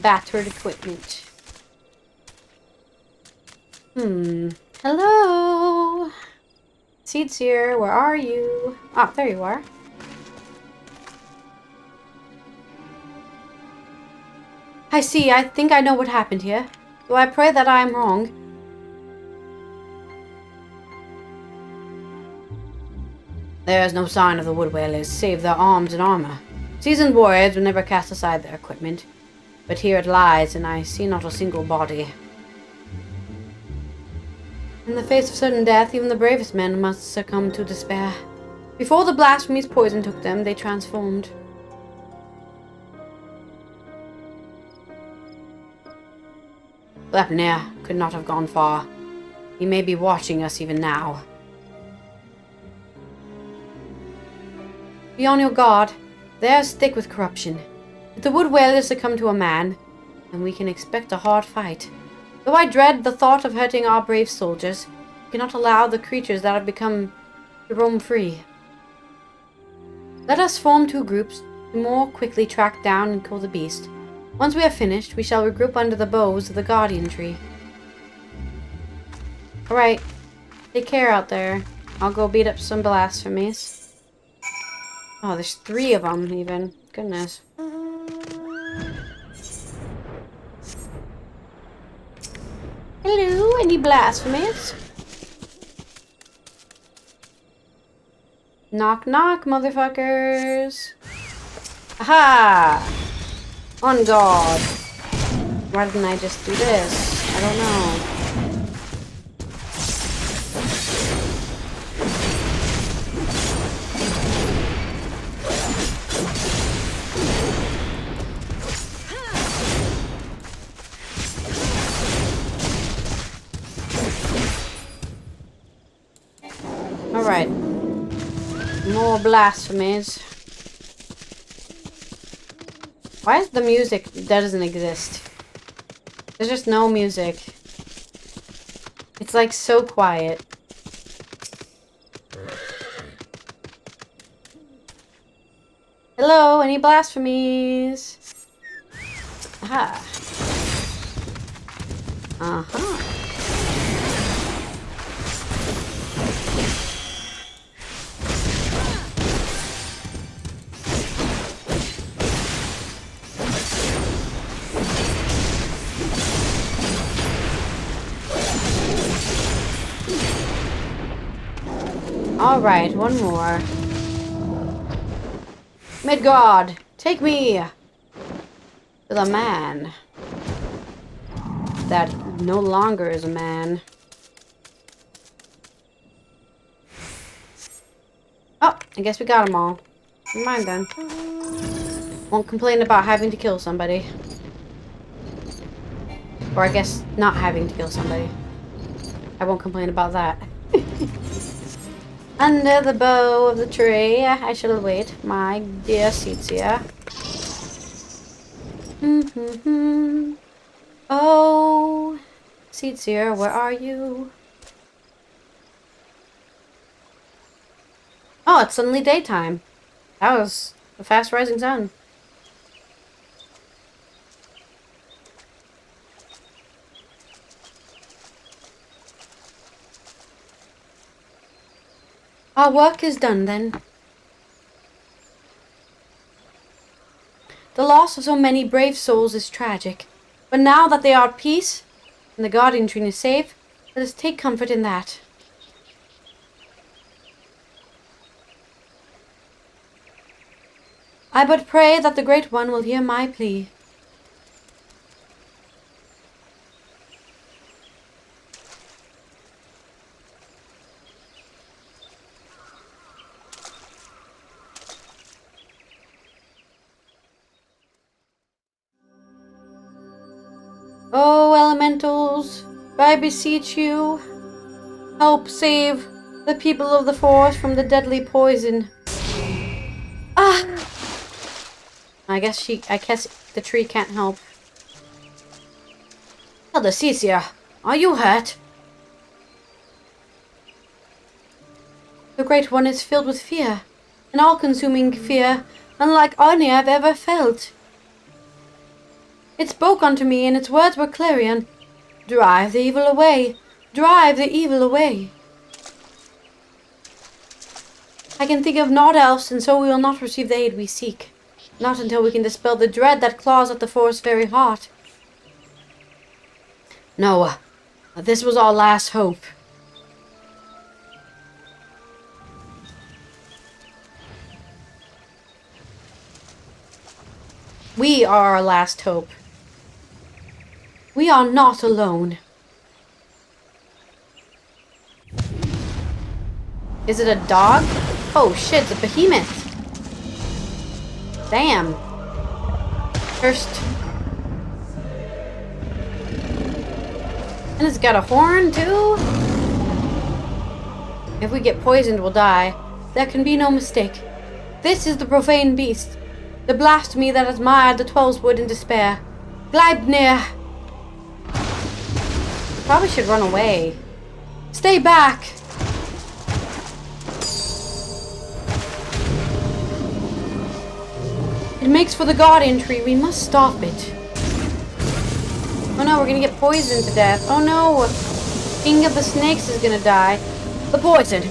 Battered equipment. Hello? Seeds here. Where are you? Ah, there you are. I see. I think I know what happened here. Though I pray that I am wrong. There is no sign of the wood whalers, save their arms and armor. Seasoned warriors would never cast aside their equipment. But here it lies, and I see not a single body. In the face of certain death, even the bravest men must succumb to despair. Before the blasphemy's poison took them, they transformed. Gleipnir could not have gone far. He may be watching us even now. Be on your guard. Theirs thick with corruption. If the wood whalers succumb to a man, then we can expect a hard fight. Though I dread the thought of hurting our brave soldiers, we cannot allow the creatures that have become to roam free. Let us form 2 groups to more quickly track down and kill the beast. Once we have finished, we shall regroup under the boughs of the guardian tree. Alright, take care out there. I'll go beat up some blasphemies. Oh, there's 3 of them even. Goodness. Hello, any blasphemies? Knock knock, motherfuckers. Aha! On guard. Why didn't I just do this? I don't know. Alright. More blasphemies. Why is the music that doesn't exist? There's just no music. It's like so quiet. Hello, any blasphemies? Aha. Uh-huh. Alright, one more. Midgard, take me to the man that no longer is a man. Oh, I guess we got them all. Never mind then. Won't complain about having to kill somebody. Or I guess not having to kill somebody. I won't complain about that. Under the bow of the tree, I shall await my dear Seetsia. Oh, Seetsia, where are you? Oh, it's suddenly daytime. That was a fast rising sun. Our work is done, then. The loss of so many brave souls is tragic, but now that they are at peace, and the guardian tree is safe, let us take comfort in that. I but pray that the Great One will hear my plea. Oh, elementals, I beseech you, help save the people of the forest from the deadly poison. Ah! I guess the tree can't help. Elder Cecia, are you hurt? The Great One is filled with fear, an all-consuming fear, unlike any I've ever felt. It spoke unto me, and its words were clarion. Drive the evil away! Drive the evil away! I can think of naught else, and so we will not receive the aid we seek. Not until we can dispel the dread that claws at the forest's very heart. No, this was our last hope. We are our last hope. We are not alone. Is it a dog? Oh shit, it's a behemoth. Damn. First. And it's got a horn too? If we get poisoned, we'll die. There can be no mistake. This is the profane beast. The blasphemy that has mired the Twelveswood in despair. Gleipnir! Probably should run away. Stay back! It makes for the Guardian Tree. We must stop it. Oh no, we're gonna get poisoned to death. Oh no! King of the Snakes is gonna die. The poison!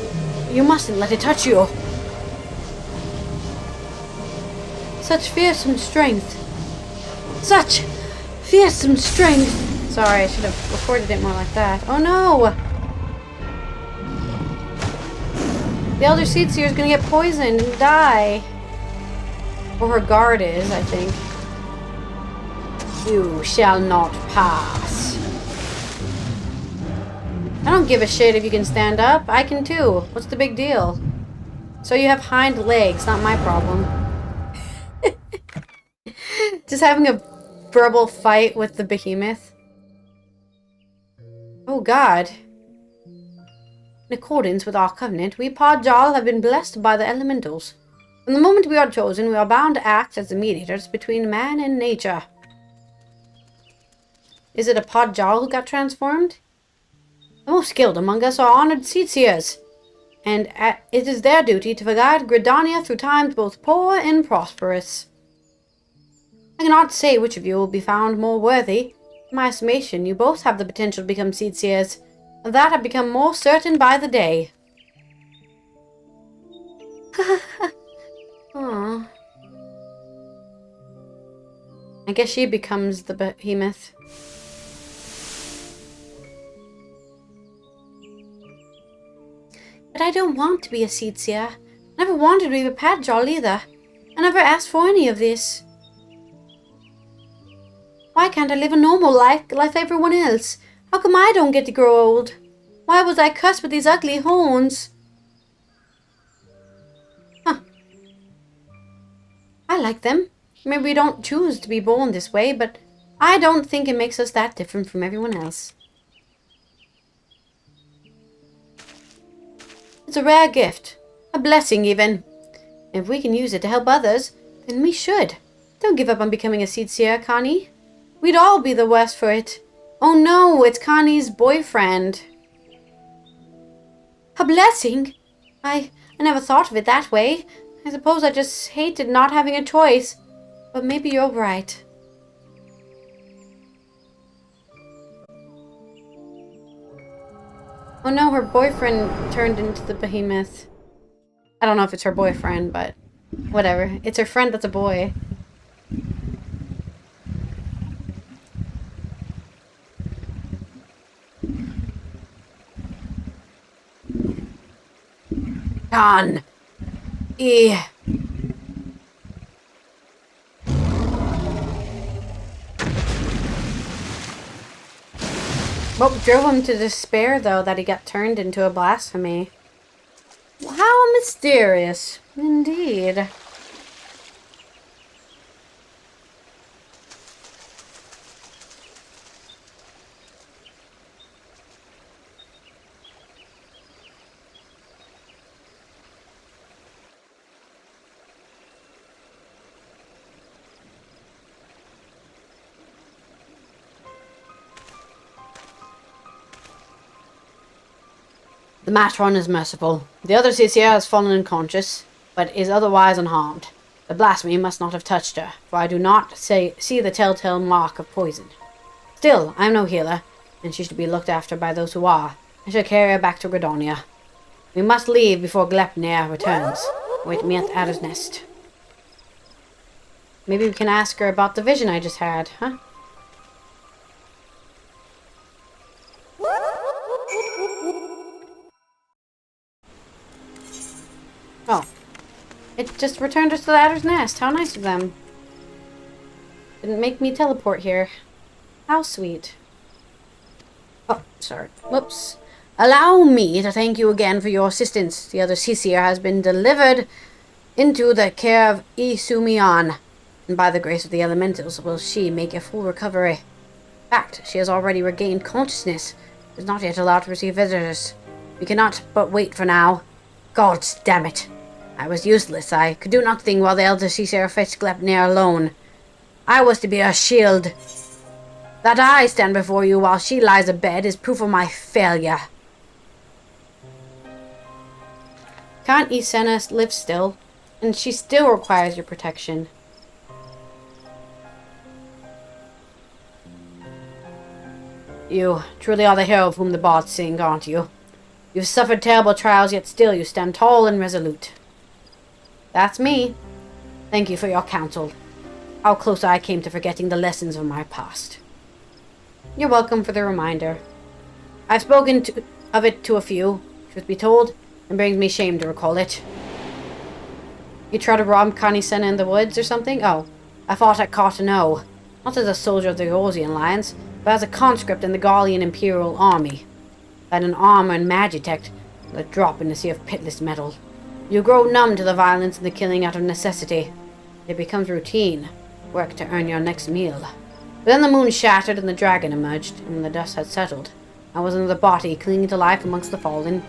You mustn't let it touch you. Such fearsome strength. Such fearsome strength. Sorry, I should have recorded it more like that. Oh no! The Elder Seedseer is gonna get poisoned and die. Or her guard is, I think. You shall not pass. I don't give a shit if you can stand up. I can too. What's the big deal? So you have hind legs, not my problem. Just having a verbal fight with the behemoth. Oh god. In accordance with our covenant, we Podjal have been blessed by the elementals. From the moment we are chosen, we are bound to act as the mediators between man and nature. Is it a Podjal who got transformed? The most skilled among us are honored Seedseers, and it is their duty to guide Gridania through times both poor and prosperous. I cannot say which of you will be found more worthy. In my estimation, you both have the potential to become Seedseers, and that have become more certain by the day. Aww. I guess she becomes the behemoth. But I don't want to be a Seedseer. I never wanted to be a Padjal either. I never asked for any of this. Why can't I live a normal life like everyone else? How come I don't get to grow old? Why was I cursed with these ugly horns? Huh. I like them. Maybe we don't choose to be born this way, but I don't think it makes us that different from everyone else. It's a rare gift. A blessing, even. If we can use it to help others, then we should. Don't give up on becoming a Seedseer, Connie. We'd all be the worse for it. Oh no, it's Connie's boyfriend. A blessing? I never thought of it that way. I suppose I just hated not having a choice. But maybe you're right. Oh no, her boyfriend turned into the behemoth. I don't know if it's her boyfriend, but whatever. It's her friend that's a boy. Con! What drove him to despair, though, that he got turned into a blasphemy? How mysterious, indeed. The matron is merciful. The other CCR has fallen unconscious, but is otherwise unharmed. The blasphemy must not have touched her, for I do not see the telltale mark of poison. Still, I am no healer, and she should be looked after by those who are. I shall carry her back to Gradonia. We must leave before Glepnir returns. Wait me at Adder's Nest. Maybe we can ask her about the vision I just had, huh? Oh. It just returned us to the Adder's Nest. How nice of them. Didn't make me teleport here. How sweet. Oh, sorry. Whoops. Allow me to thank you again for your assistance. The other CCR has been delivered into the care of Isumian, and by the grace of the elementals will she make a full recovery. In fact, she has already regained consciousness. She is not yet allowed to receive visitors. We cannot but wait for now. Gods damn it. I was useless. I could do nothing while the elder CCR fetched Glepnir alone. I was to be her shield. That I stand before you while she lies abed is proof of my failure. Can't Isenna live still? And she still requires your protection. You truly are the hero of whom the bards sing, aren't you? You've suffered terrible trials, yet still you stand tall and resolute. That's me. Thank you for your counsel. How close I came to forgetting the lessons of my past. You're welcome for the reminder. I've spoken of it to a few, truth be told, and brings me shame to recall it. You try to rob Connie Senna in the woods or something? Oh, I fought at Cartano, not as a soldier of the Eorzean Lions, but as a conscript in the Gallian Imperial Army. I had an armor and magitech, a drop in the sea of pitless metal. You grow numb to the violence and the killing out of necessity. It becomes routine, work to earn your next meal. But then the moon shattered and the dragon emerged, and when the dust had settled, I was another body clinging to life amongst the fallen.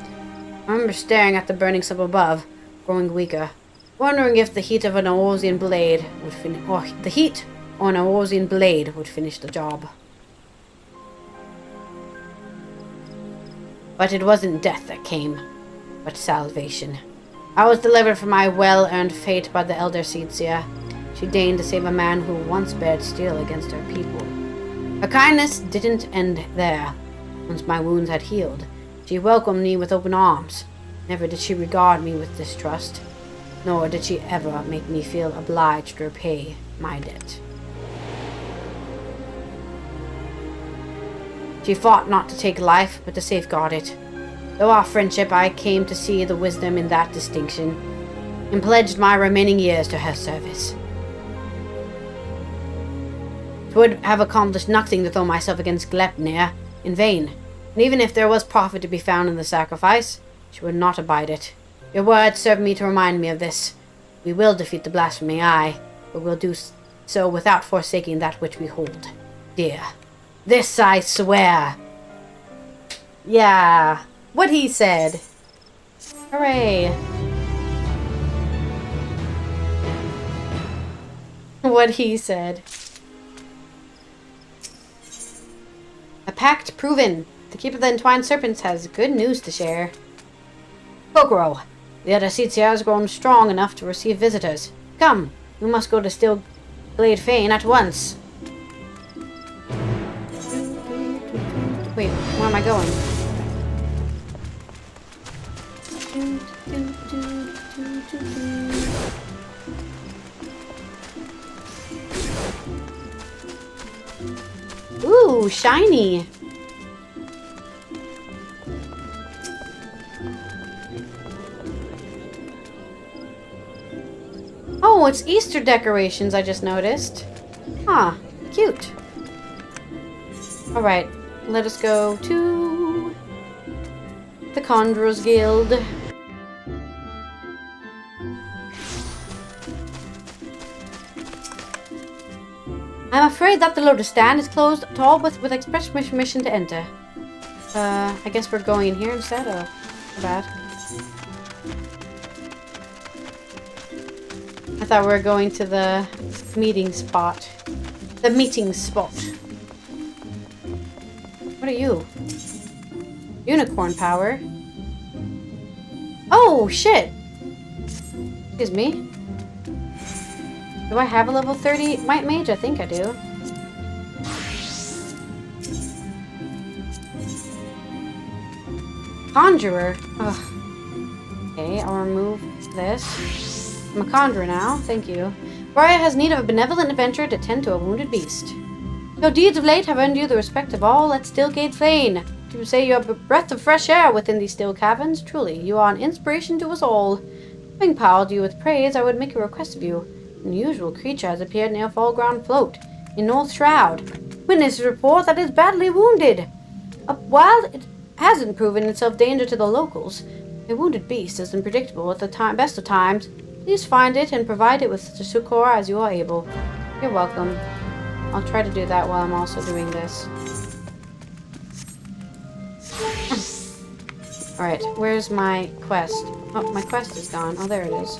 I remember staring at the burning sub above, growing weaker, wondering if the heat of an Eorzean blade would finish, or the heat on an Eorzean blade would finish the job. But it wasn't death that came, but salvation. I was delivered from my well-earned fate by the Elder Seedseer. She deigned to save a man who once bared steel against her people. Her kindness didn't end there. Once my wounds had healed, she welcomed me with open arms. Never did she regard me with distrust, nor did she ever make me feel obliged to repay my debt. She fought not to take life, but to safeguard it. Through our friendship, I came to see the wisdom in that distinction, and pledged my remaining years to her service. It would have accomplished nothing to throw myself against Glepnir in vain, and even if there was profit to be found in the sacrifice, she would not abide it. Your words serve me to remind me of this. We will defeat the blasphemy, aye, but we'll do so without forsaking that which we hold dear. This I swear. Yeah, what he said. Hooray. What he said. A pact proven. The Keeper of the Entwined Serpents has good news to share. Kokoro, the other Seedseer has grown strong enough to receive visitors. Come, we must go to Still Glade Fane at once. Wait, where am I going? Ooh, shiny! Oh, it's Easter decorations I just noticed. Huh, cute. Alright, let us go to the Conjurer's Guild. I'm afraid that the Lotus Stand is closed to all with express permission to enter. I guess we're going in here instead. Oh, bad. I thought we were going to the meeting spot. The meeting spot. What are you? Unicorn power. Oh, shit! Excuse me. Do I have a level 30 Might Mage? I think I do. Conjurer. Ugh. Okay, I'll remove this. I'm a conjurer now. Thank you. Varia has need of a benevolent adventurer to tend to a wounded beast. Your deeds of late have earned you the respect of all at Stillgate Fane. To say you are a breath of fresh air within these still caverns, truly, you are an inspiration to us all. Having piled you with praise, I would make a request of you. An unusual creature has appeared near Fallground Float, in North Shroud. Witnesses report that it is badly wounded. While it hasn't proven itself danger to the locals, a wounded beast is unpredictable at the best of times. Please find it and provide it with such succor as you are able. You're welcome. I'll try to do that while I'm also doing this. Alright, where's my quest? Oh, my quest is gone. Oh, there it is.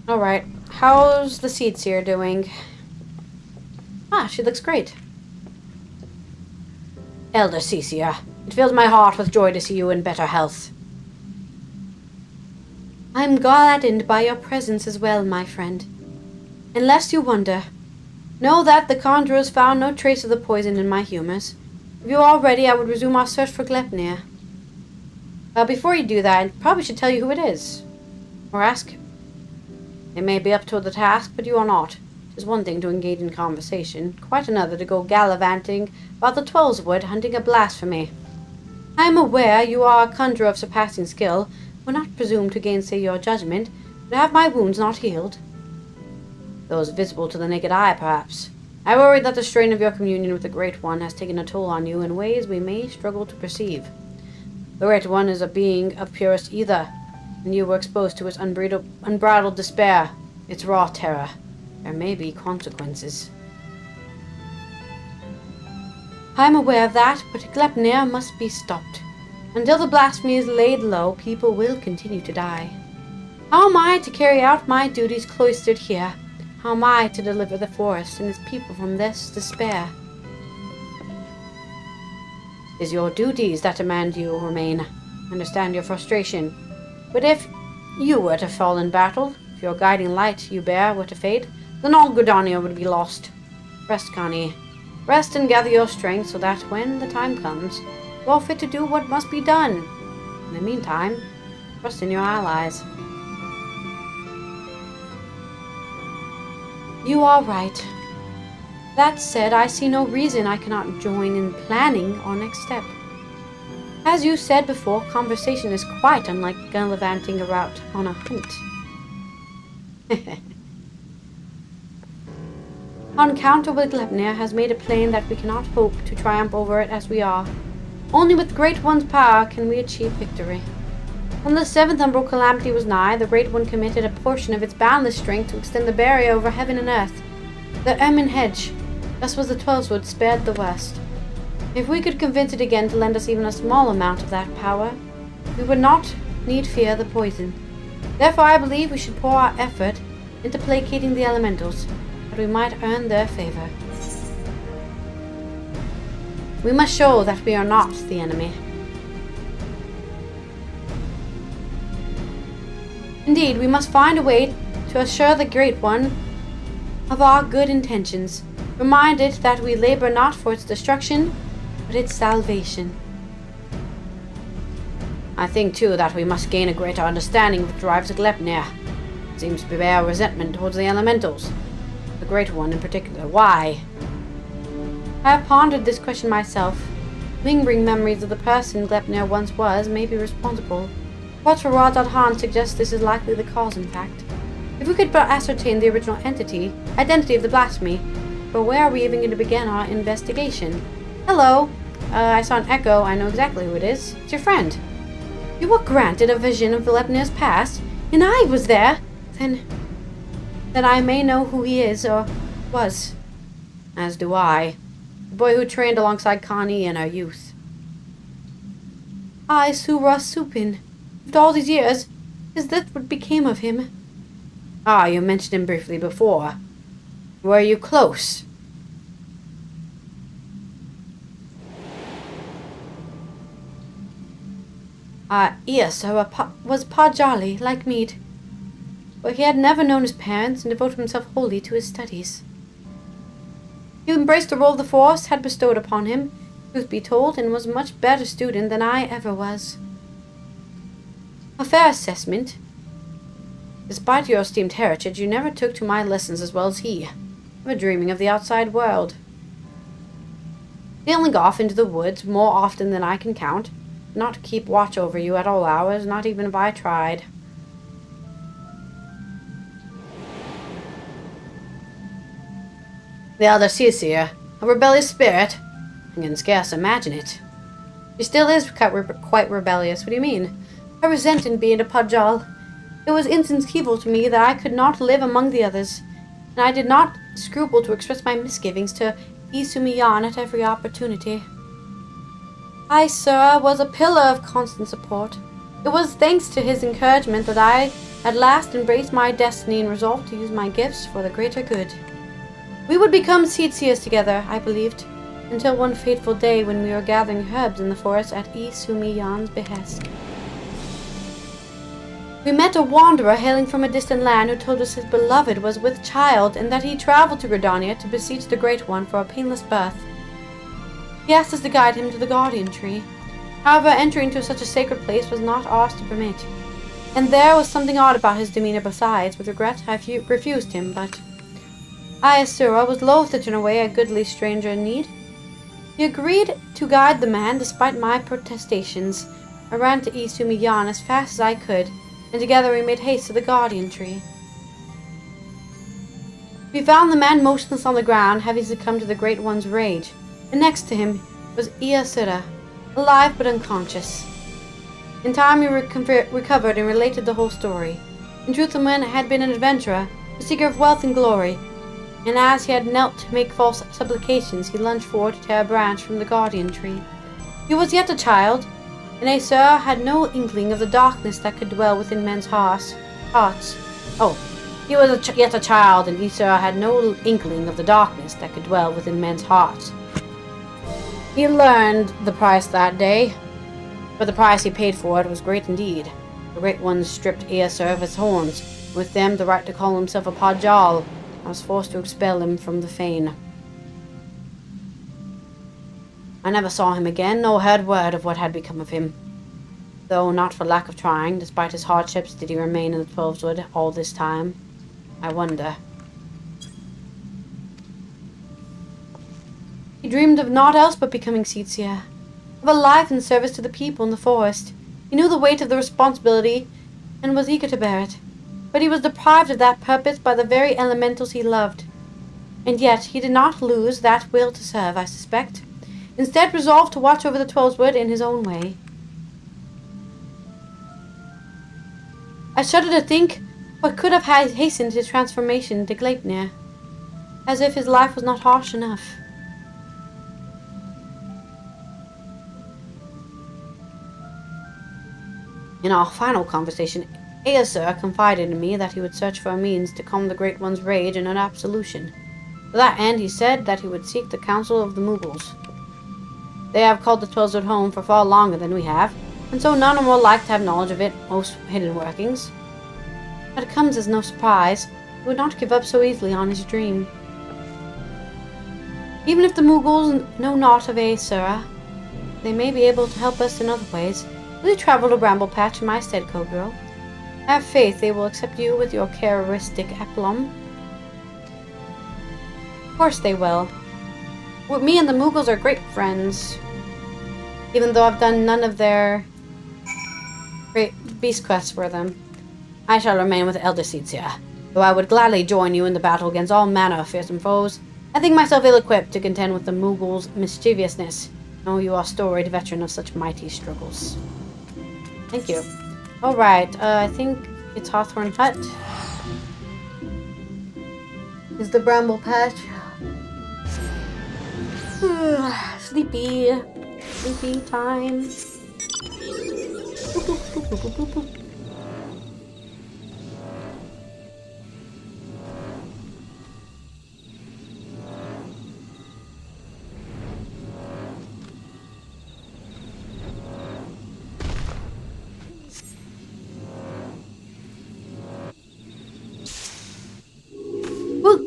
Alright, how's the seed seer doing? Ah, she looks great. Elder Cecia, it fills my heart with joy to see you in better health. I am gladdened by your presence as well, my friend. And lest you wonder, know that the conjurers found no trace of the poison in my humors. If you are ready, I would resume our search for Glepnir. Before you do that, I probably should tell you who it is. Or ask him. It may be up to the task, but you are not. It is one thing to engage in conversation, quite another to go gallivanting about the Twelveswood hunting a blasphemy. I am aware you are a conjurer of surpassing skill, will not presume to gainsay your judgment, but have my wounds not healed? Those visible to the naked eye, perhaps. I worry that the strain of your communion with the Great One has taken a toll on you in ways we may struggle to perceive. The Great One is a being of purest ether, and you were exposed to its unbridled despair, its raw terror. There may be consequences. I am aware of that, but Glepnir must be stopped. Until the blasphemy is laid low, people will continue to die. How am I to carry out my duties cloistered here? How am I to deliver the forest and its people from this despair? It is your duties that demand you remain. I understand your frustration. But if you were to fall in battle, if your guiding light you bear were to fade, then all Gridania would be lost. Rest, Connie. Rest and gather your strength so that when the time comes, you are fit to do what must be done. In the meantime, trust in your allies. You are right. That said, I see no reason I cannot join in planning our next step. As you said before, conversation is quite unlike gallivanting around on a hunt. Our encounter with Glepnir has made it plain that we cannot hope to triumph over it as we are. Only with the Great One's power can we achieve victory. When the seventh umbral calamity was nigh, the Great One committed a portion of its boundless strength to extend the barrier over heaven and earth, the Ermin Hedge. Thus was the Twelveswood spared the West. If we could convince it again to lend us even a small amount of that power, we would not need fear the poison. Therefore, I believe we should pour our effort into placating the elementals, that we might earn their favor. We must show that we are not the enemy. Indeed, we must find a way to assure the Great One of our good intentions, remind it that we labor not for its destruction, but its salvation. I think, too, that we must gain a greater understanding of what drives Glepnir. It seems to bear resentment towards the elementals, the Great One in particular. Why? I have pondered this question myself. Lingering memories of the person Glepnir once was may be responsible. What for Rod.Han suggests this is likely the cause, in fact. If we could but ascertain the original identity of the blasphemy, but where are we even going to begin our investigation? Hello! I saw an echo. I know exactly who it is. It's your friend. You were granted a vision of Glepnir's past, and I was there. Then I may know who he is, or was. As do I. The boy who trained alongside Connie in her youth. I, Sura Supin. After all these years, is that what became of him? Ah, you mentioned him briefly before. Were you close? Yes, sir, was Pa jolly, like mead. But he had never known his parents and devoted himself wholly to his studies. He embraced the role the Force had bestowed upon him, truth be told, and was a much better student than I ever was. A fair assessment. Despite your esteemed heritage, you never took to my lessons as well as he, never dreaming of the outside world. Sailing off into the woods more often than I can count, not to keep watch over you at all hours, not even if I tried. The elder Ceccia, a rebellious spirit. I can scarce imagine it. She still is quite rebellious. What do you mean? I resented being a Pajal. It was inconceivable to me that I could not live among the others, and I did not scruple to express my misgivings to Isumiyan at every opportunity. I, sir, was a pillar of constant support. It was thanks to his encouragement that I at last embraced my destiny and resolved to use my gifts for the greater good. We would become Tsitsias together, I believed, until one fateful day when we were gathering herbs in the forest at Isumiyan's behest. We met a wanderer hailing from a distant land who told us his beloved was with child and that he traveled to Gridania to beseech the Great One for a painless birth. He asked us to guide him to the Guardian Tree. However, entering into such a sacred place was not ours to permit, and there was something odd about his demeanor besides. With regret, I refused him, but I, Asura, was loath to turn away a goodly stranger in need. He agreed to guide the man despite my protestations. I ran to Isumiyan as fast as I could, and together we made haste to the Guardian Tree. We found the man motionless on the ground, having succumbed to the Great One's rage, and next to him was Iasura, alive but unconscious. In time we recovered and related the whole story. In truth, the man had been an adventurer, a seeker of wealth and glory, and as he had knelt to make false supplications, he lunged forward to tear a branch from the Guardian Tree. He was yet a child, and Aether had no inkling of the darkness that could dwell within men's hearts. Oh, he was yet a child, and Aether had no inkling of the darkness that could dwell within men's hearts. He learned the price that day, but the price he paid for it was great indeed. The Great One stripped Aether of his horns, with them the right to call himself a Pajal. I was forced to expel him from the fane. I never saw him again, nor heard word of what had become of him. Though not for lack of trying, despite his hardships, did he remain in the Twelveswood all this time. I wonder. He dreamed of naught else but becoming Tsitsias, of a life in service to the people in the forest. He knew the weight of the responsibility, and was eager to bear it. But he was deprived of that purpose by the very elementals he loved. And yet he did not lose that will to serve, I suspect. Instead resolved to watch over the Twelveswood in his own way. I shudder to think what could have hastened his transformation to Gleipnir, as if his life was not harsh enough. In our final conversation, Aether confided in me that he would search for a means to calm the Great One's rage and an absolution. To that end, he said that he would seek the counsel of the Mughals. They have called the Twelveswood home for far longer than we have, and so none are more like to have knowledge of its most hidden workings. But it comes as no surprise. He would not give up so easily on his dream. Even if the Mughals know naught of Aether, they may be able to help us in other ways. Will you travel to Bramble Patch in my stead, Kogro? I have faith they will accept you with your characteristic aplomb. Of course they will. Me and the Mughals are great friends. Even though I've done none of their great beast quests for them. I shall remain with Elder Tsitsias, though I would gladly join you in the battle against all manner of fearsome foes. I think myself ill-equipped to contend with the Mughals' mischievousness. Oh, you are a storied veteran of such mighty struggles. Thank you. Alright, I think it's Hawthorne Hut. Is the Bramble Patch. Sleepy time.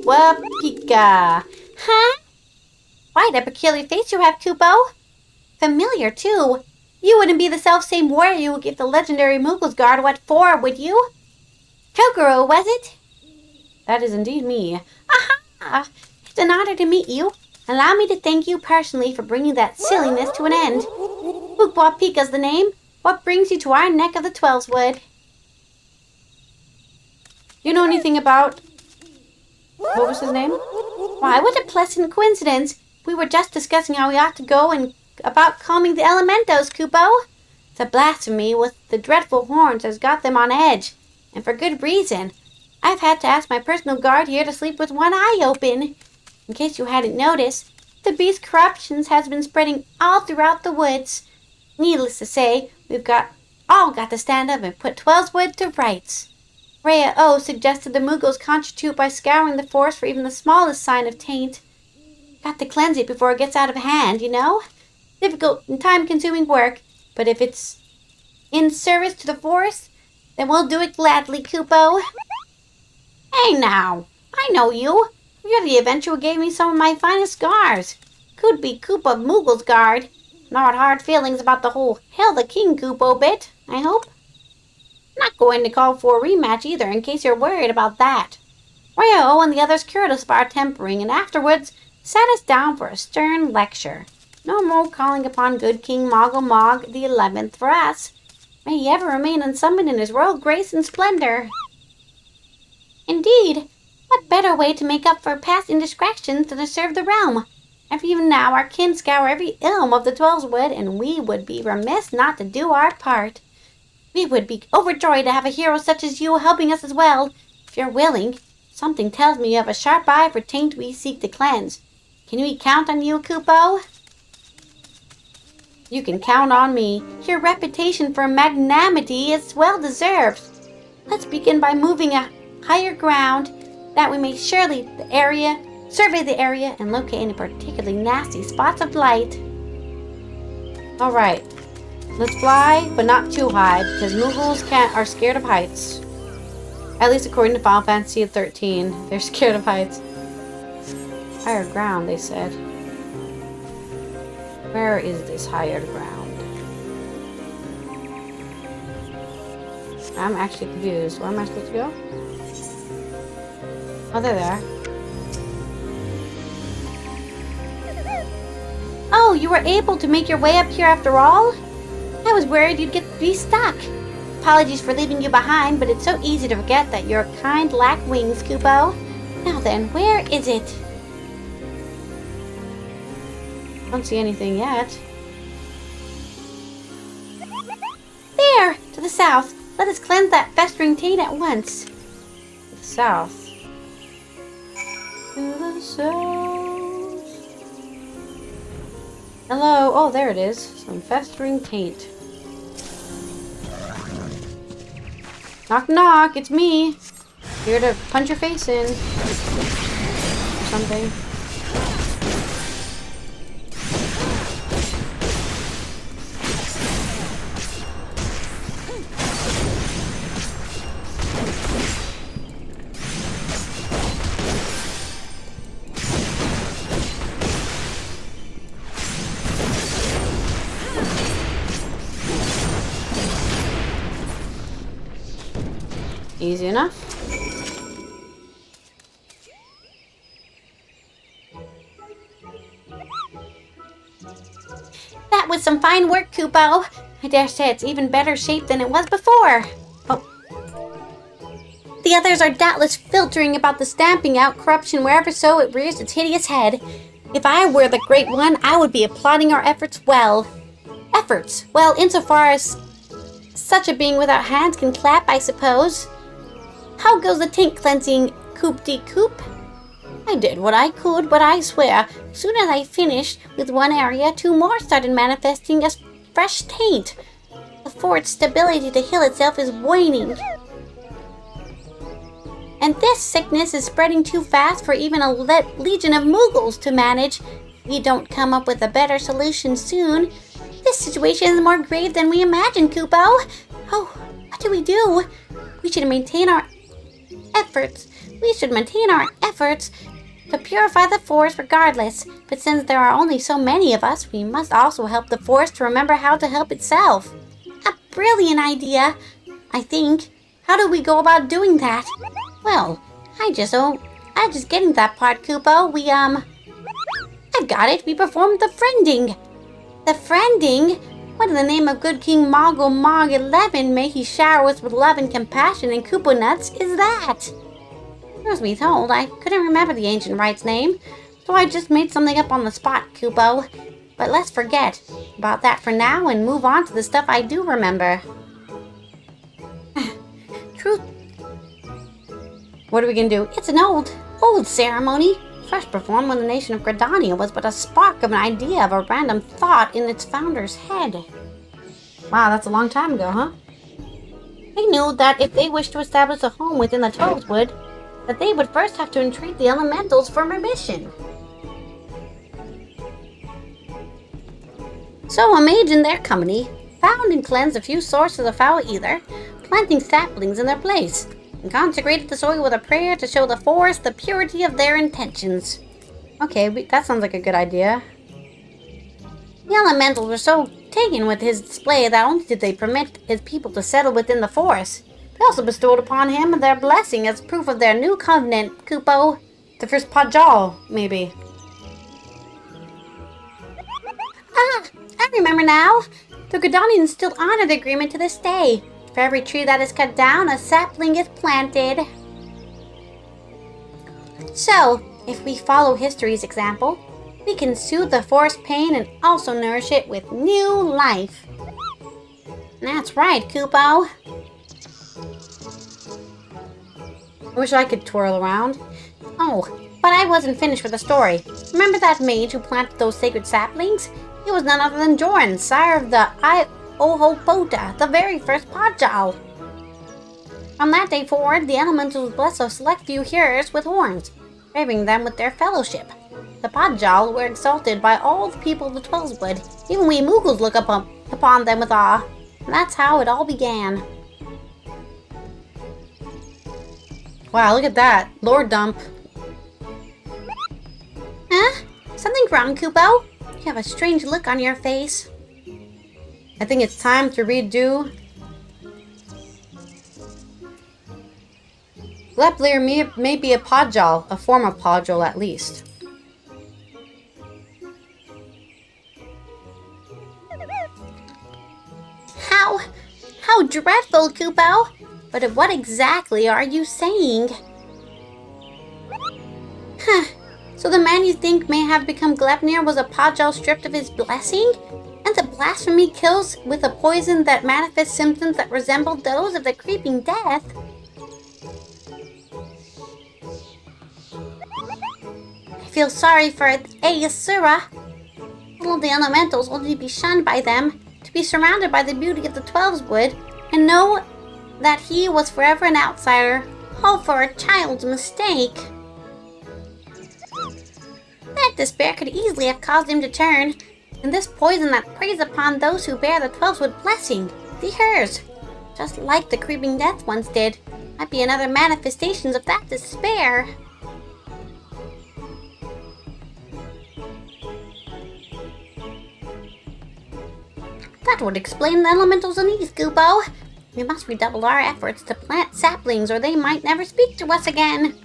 Wapika. Huh? Quite a peculiar face you have, Kupo. Familiar, too. You wouldn't be the self-same warrior who gave the legendary Moogle's Guard what for, would you? Kokoro, was it? That is indeed me. Aha! It's an honor to meet you. Allow me to thank you personally for bringing that silliness to an end. Wapika's the name. What brings you to our neck of the Twelveswood? You know anything about... What was his name? Why, what a pleasant coincidence. We were just discussing how we ought to go and about calming the elementos, Kupo. The blasphemy with the dreadful horns has got them on edge, and for good reason. I've had to ask my personal guard here to sleep with one eye open. In case you hadn't noticed, the beast's corruptions has been spreading all throughout the woods. Needless to say, we've all got to stand up and put Twelveswood to rights. Rhea O suggested the Moogles constitute by scouring the forest for even the smallest sign of taint. Got to cleanse it before it gets out of hand, you know? Difficult and time-consuming work, but if it's in service to the forest, then we'll do it gladly, Kupo. Hey now, I know you. You're the adventurer who gave me some of my finest scars. Could be Kupo of Moogle's Guard. Not hard feelings about the whole Hail the King Kupo bit, I hope. Not going to call for a rematch either, in case you're worried about that. Rhea O and the others cured us of our tempering, and afterwards sat us down for a stern lecture. No more calling upon good King Moggle Mog the 11th for us. May he ever remain unsummoned in his royal grace and splendor. Indeed, what better way to make up for past indiscretions than to serve the realm? And even now our kin scour every elm of the Twelveswood, and we would be remiss not to do our part. We would be overjoyed to have a hero such as you helping us as well, if you're willing. Something tells me you have a sharp eye for taint we seek to cleanse. Can we count on you, Kupo? You can count on me. Your reputation for magnanimity is well deserved. Let's begin by moving a higher ground, that we may survey the area, and locate any particularly nasty spots of light. Alright. Let's fly, but not too high, because Moogles are scared of heights. At least according to Final Fantasy 13. They're scared of heights. Higher ground, they said. Where is this higher ground? I'm actually confused. Where am I supposed to go? Oh, they're there. Oh, you were able to make your way up here after all? I was worried you'd be stuck. Apologies for leaving you behind, but it's so easy to forget that your kind lack wings, Kupo. Now then, where is it? I don't see anything yet. There! To the south. Let us cleanse that festering taint at once. To the south. To the south. Hello. Oh, there it is. Some festering taint. Knock, knock. It's me. Here to punch your face in. Or something. Easy enough. That was some fine work, Kupo. I dare say it's even better shape than it was before. Oh. The others are doubtless filtering about the stamping out corruption wherever so it rears its hideous head. If I were the Great One, I would be applauding our efforts well. Efforts? Well, insofar as such a being without hands can clap, I suppose. How goes the taint cleansing, Coop-de-Coop? I did what I could, but I swear, as soon as I finished with one area, two more started manifesting as fresh taint. Before its stability to heal itself is waning. And this sickness is spreading too fast for even a legion of Moogles to manage. If we don't come up with a better solution soon, this situation is more grave than we imagined, Kupo. Oh, what do? We should maintain our efforts. We should maintain our efforts to purify the forest regardless. But since there are only so many of us, we must also help the forest to remember how to help itself. A brilliant idea, I think. How do we go about doing that? Well, I'm just getting that part, Kupo. I've got it. We performed the friending. The friending? What in the name of good King Moggle Mog 11, may he shower us with love and compassion and Kupo nuts, is that? Truth be told, I couldn't remember the ancient rite's name, so I just made something up on the spot, Kupo. But let's forget about that for now and move on to the stuff I do remember. Truth. What are we gonna do? It's an old ceremony. First performed when the nation of Gridania was but a spark of an idea of a random thought in its founder's head. Wow, that's a long time ago, huh? They knew that if they wished to establish a home within the Twelveswood, that they would first have to entreat the elementals for permission. So a mage in their company found and cleansed a few sources of foul ether, planting saplings in their place, and consecrated the soil with a prayer to show the forest the purity of their intentions. Okay, that sounds like a good idea. The elementals were so taken with his display that only did they permit his people to settle within the forest. They also bestowed upon him their blessing as proof of their new covenant, Kupo. The first Pajal, maybe. Ah, I remember now. The Gridanians still honor the agreement to this day. For every tree that is cut down, a sapling is planted. So, if we follow history's example, we can soothe the forest pain and also nourish it with new life. That's right, Kupo. I wish I could twirl around. Oh, but I wasn't finished with the story. Remember that mage who planted those sacred saplings? He was none other than Joran, sire of the Ohopota, the very first Pajal. From that day forward, the elementals blessed a select few hearers with horns, favoring them with their fellowship. The Pajal were exalted by all the people of the Twelveswood. Even we Moogles look upon them with awe. And that's how it all began. Wow, look at that. Lore dump. Huh? Something wrong, Kupo? You have a strange look on your face. I think it's time to redo. Gleplir may be a Pajal, a former Pajal at least. How dreadful, Kupo! But what exactly are you saying? Huh. So the man you think may have become Glepnir was a Pajal stripped of his blessing? And the blasphemy kills with a poison that manifests symptoms that resemble those of the creeping death? I feel sorry for Ayasura. All the elementals only to be shunned by them, to be surrounded by the beauty of the Twelveswood, and know that he was forever an outsider, all for a child's mistake. That despair could easily have caused him to turn, and this poison that preys upon those who bear the Twelveswood blessing, the hers, just like the creeping death once did, might be another manifestation of that despair. That would explain the elementals unease, Kupo. We must redouble our efforts to plant saplings, or they might never speak to us again.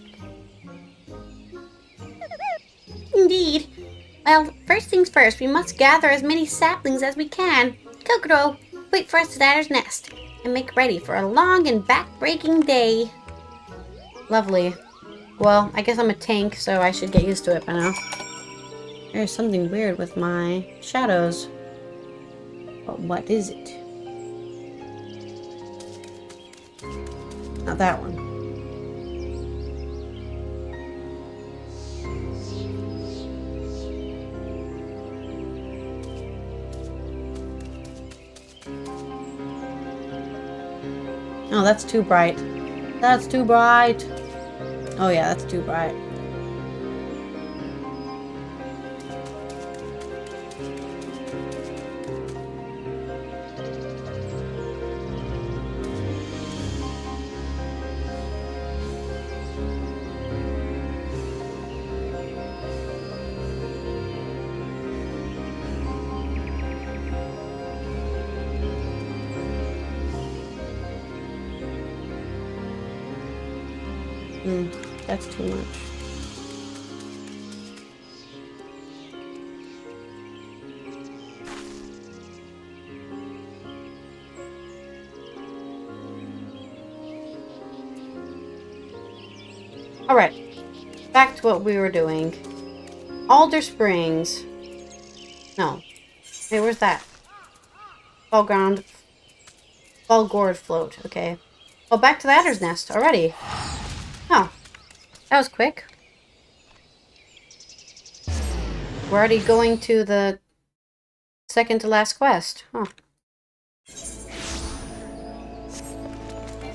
Indeed. Well, first things first, we must gather as many saplings as we can. Kokoro, wait for us at Adder's Nest, and make ready for a long and back-breaking day. Lovely. Well, I guess I'm a tank, so I should get used to it by now. There's something weird with my shadows. But what is it? Not that one. Oh, that's too bright. That's too bright. Oh yeah, that's too bright. That's too much. Alright, back to what we were doing. Alder Springs. No. Hey, where's that? Falgored float, okay. Oh, back to the Adder's Nest already. Oh, that was quick. We're already going to the second to last quest. Huh.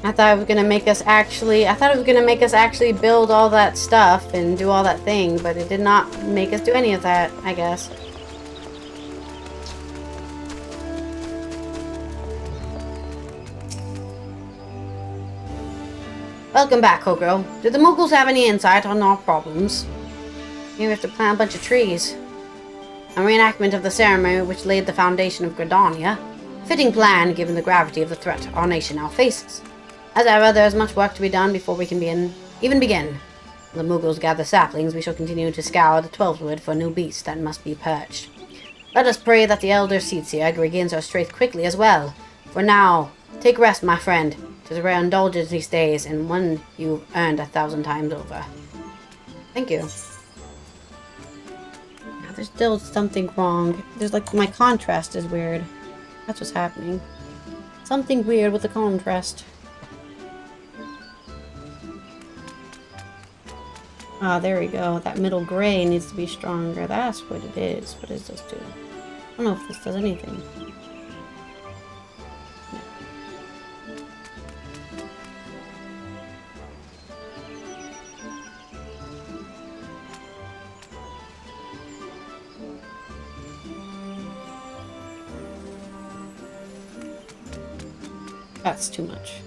I thought it was gonna make us actually build all that stuff and do all that thing, but it did not make us do any of that, I guess. Welcome back, Kogro. Do the Muggles have any insight on our problems? Maybe we have to plant a bunch of trees. A reenactment of the ceremony which laid the foundation of Gridania. A fitting plan given the gravity of the threat our nation now faces. As ever, there is much work to be done before we can even begin. While the Muggles gather saplings, we shall continue to scour the 12-wood for new beasts that must be purged. Let us pray that the Elder Seatsia regains her strength quickly as well. For now, take rest, my friend. 'Tis a rare indulgence these days, and one you've earned 1,000 times over. Thank you. Now, there's still something wrong. There's like, my contrast is weird. That's what's happening. Something weird with the contrast. Ah, there we go. That middle gray needs to be stronger. That's what it is. What does this do? I don't know if this does anything. No. That's too much.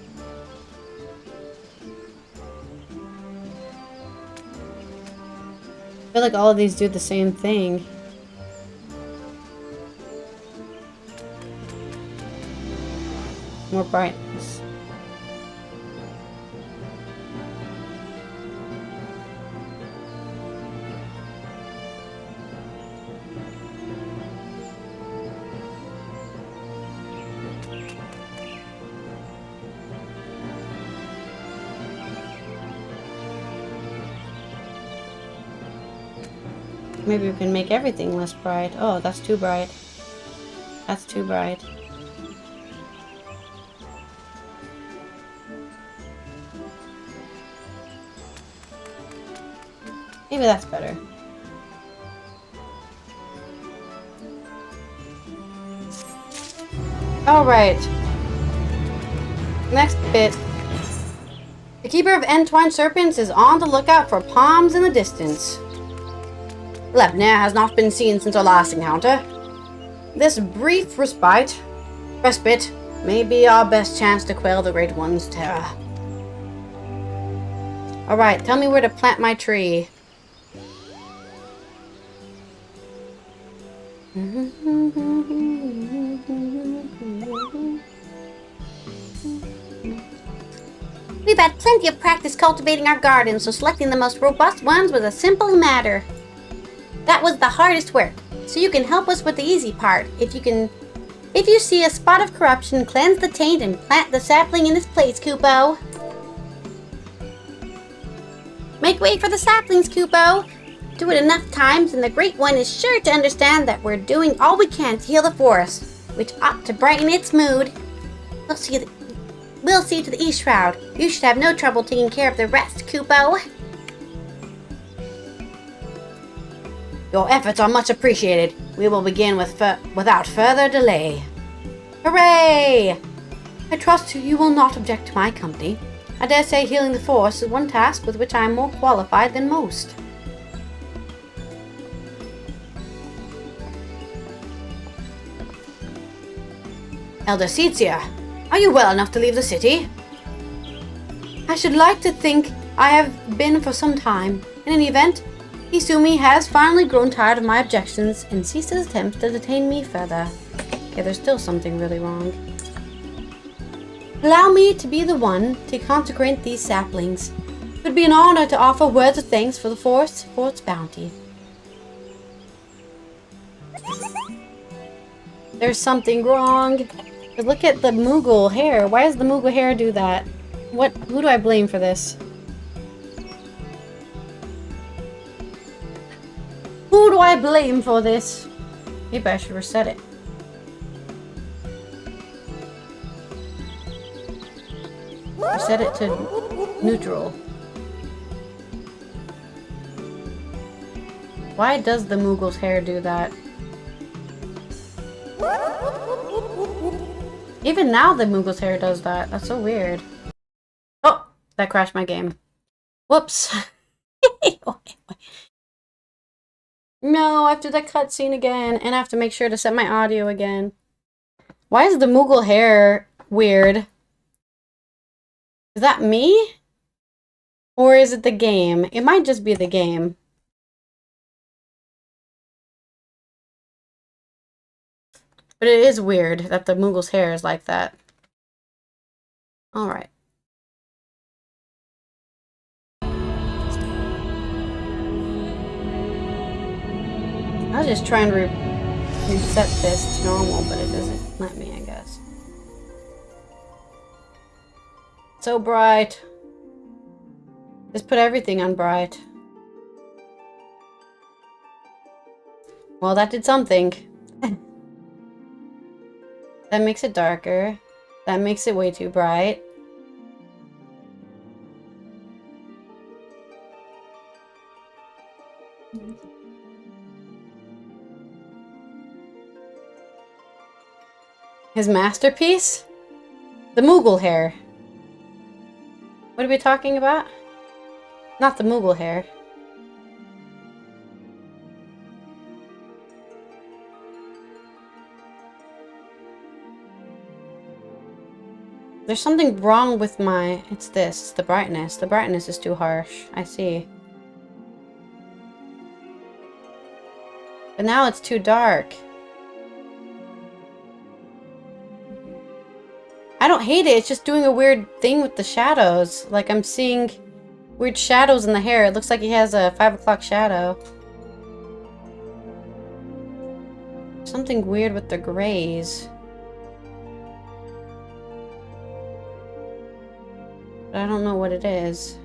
I feel like all of these do the same thing. More brightness. Maybe we can make everything less bright. Oh, that's too bright. That's too bright. Maybe that's better. Alright. Next bit. The Keeper of Entwined Serpents is on the lookout for palms in the distance. Lebner has not been seen since our last encounter. This brief respite may be our best chance to quell the Great One's terror. Alright, tell me where to plant my tree. We've had plenty of practice cultivating our gardens, so selecting the most robust ones was a simple matter. That was the hardest work, so you can help us with the easy part. If you see a spot of corruption, cleanse the taint and plant the sapling in its place, Kupo. Make way for the saplings, Kupo. Do it enough times and the Great One is sure to understand that we're doing all we can to heal the forest, which ought to brighten its mood. We'll see to the East Shroud. You should have no trouble taking care of the rest, Kupo. Your efforts are much appreciated. We will begin without further delay. Hooray! I trust you will not object to my company. I dare say healing the forest is one task with which I am more qualified than most. Elder Seatsia, are you well enough to leave the city? I should like to think I have been for some time. In any event, Isumi has finally grown tired of my objections and ceased his attempts to detain me further. Okay, there's still something really wrong. Allow me to be the one to consecrate these saplings. It would be an honor to offer words of thanks for the forest for its bounty. There's something wrong. But look at the Moogle hair. Why does the Moogle hair do that? Who do I blame for this? Who do I blame for this? Maybe I should reset it. Reset it to neutral. Why does the Moogle's hair do that? Even now the Moogle's hair does that. That's so weird. Oh! That crashed my game. Whoops. No, I have to do that cutscene again. And I have to make sure to set my audio again. Why is the Moogle hair weird? Is that me? Or is it the game? It might just be the game. But it is weird that the Moogle's hair is like that. Alright. I was just trying to reset this to normal, but it doesn't let me, I guess. So bright. Just put everything on bright. Well, that did something. That makes it darker. That makes it way too bright. His masterpiece? The Moogle hair. What are we talking about? Not the Moogle hair. There's something wrong with my... It's this. It's the brightness. The brightness is too harsh. I see. But now it's too dark. I don't hate it. It's just doing a weird thing with the shadows. Like I'm seeing weird shadows in the hair. It looks like he has a 5 o'clock shadow. Something weird with the grays. But I don't know what it is.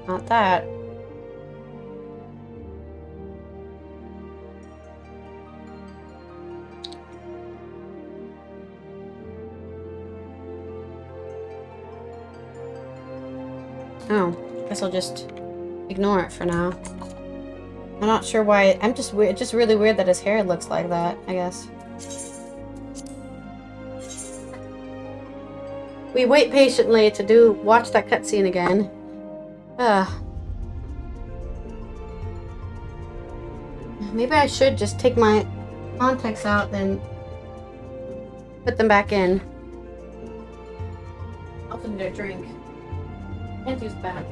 Not that. Oh, guess I'll just ignore it for now. I'm not sure why. I'm just weird. It's just really weird that his hair looks like that, I guess. We wait patiently to watch that cutscene again. Maybe I should just take my contacts out then put them back in. I'll need a drink. Can't use that.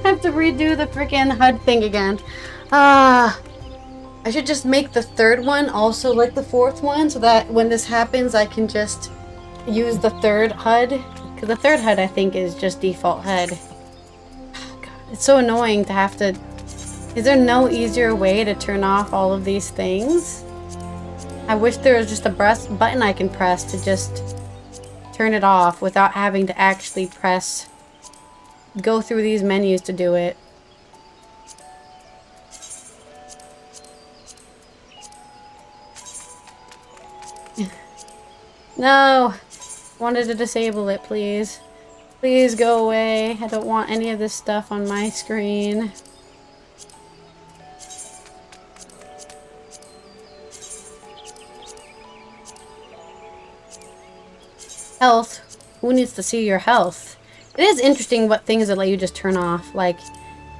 have to redo the freaking HUD thing again. I should just make the third one also like the fourth one, so that when this happens I can just use the third HUD. Because the third HUD I think is just default HUD. God, it's so annoying to have to... Is there no easier way to turn off all of these things? I wish there was just a button I can press to just turn it off without having to actually go through these menus to do it. No! I wanted to disable it, please. Please go away. I don't want any of this stuff on my screen. Health. Who needs to see your health? It is interesting what things that let you just turn off. Like,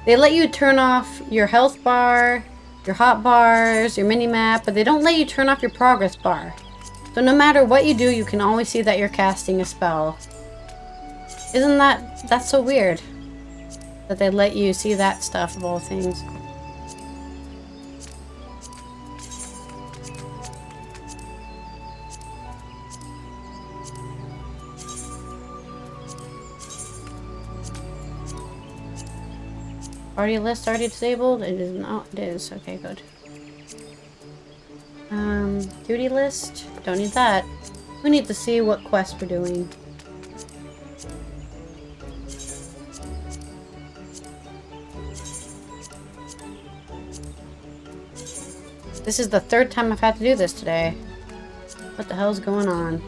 they let you turn off your health bar, your hot bars, your mini-map, but they don't let you turn off your progress bar. So no matter what you do, you can always see that you're casting a spell. Isn't that's so weird? That they let you see that stuff of all things. Party list already disabled? It is not. It is. Okay, good. Duty list? Don't need that. We need to see what quests we're doing. This is the third time I've had to do this today. What the hell is going on?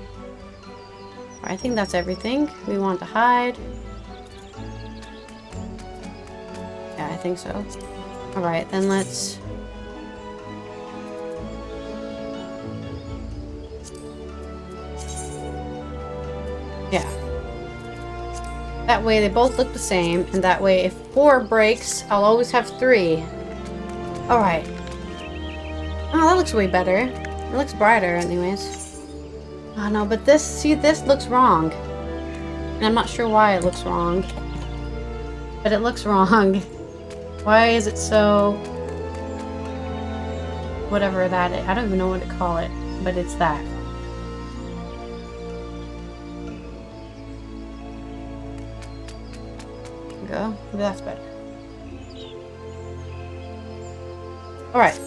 I think that's everything. We want to hide. Yeah, I think so. Alright, then let's... Yeah. That way they both look the same, and that way if 4 breaks, I'll always have 3. Alright. Oh, that looks way better. It looks brighter anyways. Oh no, but this looks wrong. And I'm not sure why it looks wrong. But it looks wrong. Why is it so... Whatever that is. I don't even know what to call it. But it's that. Go. Maybe that's better. Alright.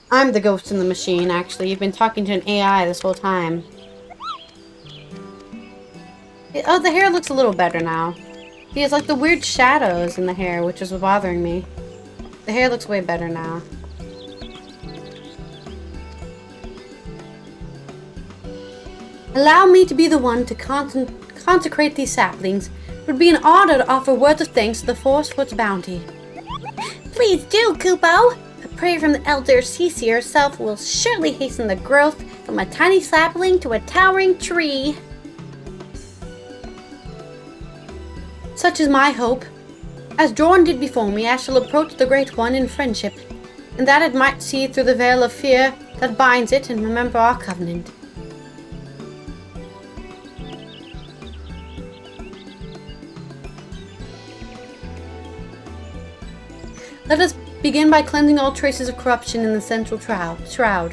I'm the ghost in the machine, actually. You've been talking to an AI this whole time. Oh, the hair looks a little better now. He has like the weird shadows in the hair, which is bothering me. The hair looks way better now. Allow me to be the one to consecrate these saplings. It would be an honor to offer words of thanks to the forest for its bounty. Please do, Kupo! A prayer from the Elder Cece herself will surely hasten the growth from a tiny sapling to a towering tree. Such is my hope. As Jorn did before me, I shall approach the Great One in friendship, and that it might see through the veil of fear that binds it and remember our covenant. Let us begin by cleansing all traces of corruption in the central shroud.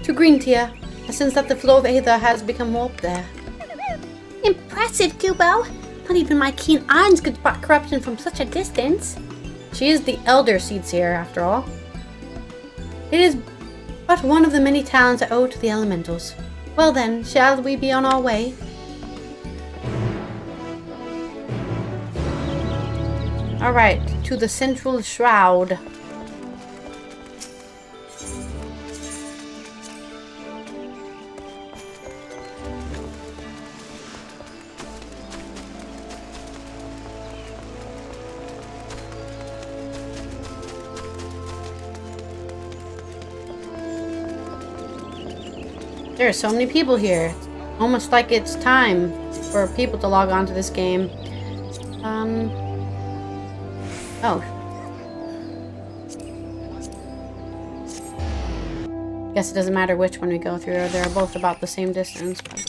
To Greentia, I sense that the flow of Aether has become warped there. Impressive, Kupo! Not even my keen eyes could spot corruption from such a distance. She is the Elder Seer, after all. It is but one of the many talents I owe to the elementals. Well then, shall we be on our way? Alright, to the central shroud. There are so many people here. Almost like it's time for people to log on to this game. Oh. Guess it doesn't matter which one we go through. They're both about the same distance. But...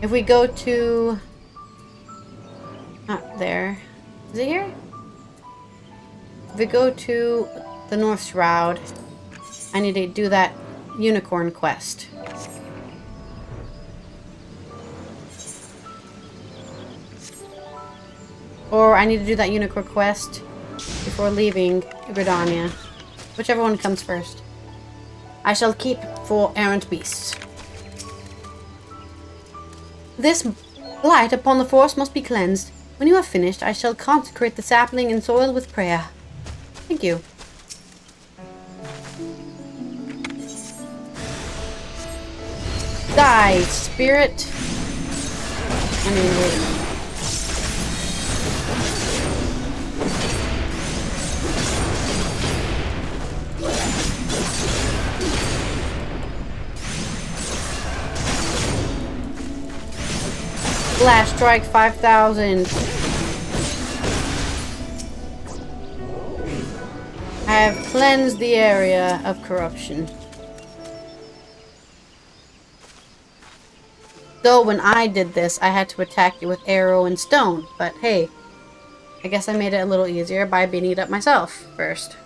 If we go to... Not there. Is it here? If we go to the North Shroud, I need to do that unicorn quest. Or I need to do that unicorn quest before leaving Gridania. Whichever one comes first. I shall keep for errant beasts. This blight upon the forest must be cleansed. When you have finished, I shall consecrate the sapling and soil with prayer. Thank you. Die, spirit. I mean, wait. Flash strike 5,000. I have cleansed the area of corruption. Though when I did this, I had to attack you with arrow and stone. But hey, I guess I made it a little easier by beating it up myself first.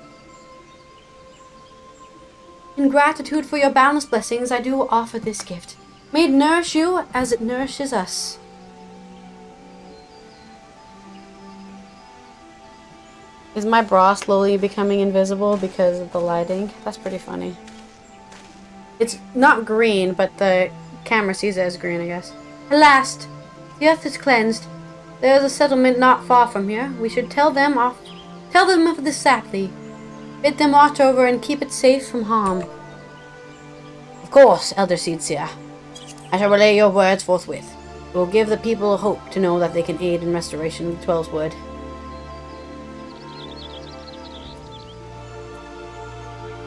In gratitude for your boundless blessings, I do offer this gift. May it nourish you as it nourishes us. Is my bra slowly becoming invisible because of the lighting? That's pretty funny. It's not green, but the camera sees it as green, I guess. At last, the earth is cleansed. There is a settlement not far from here. We should tell them of the sapling. Bid them watch over and keep it safe from harm. Of course, Elder Seedseer. I shall relay your words forthwith. It will give the people hope to know that they can aid in restoration of the Twelveswood.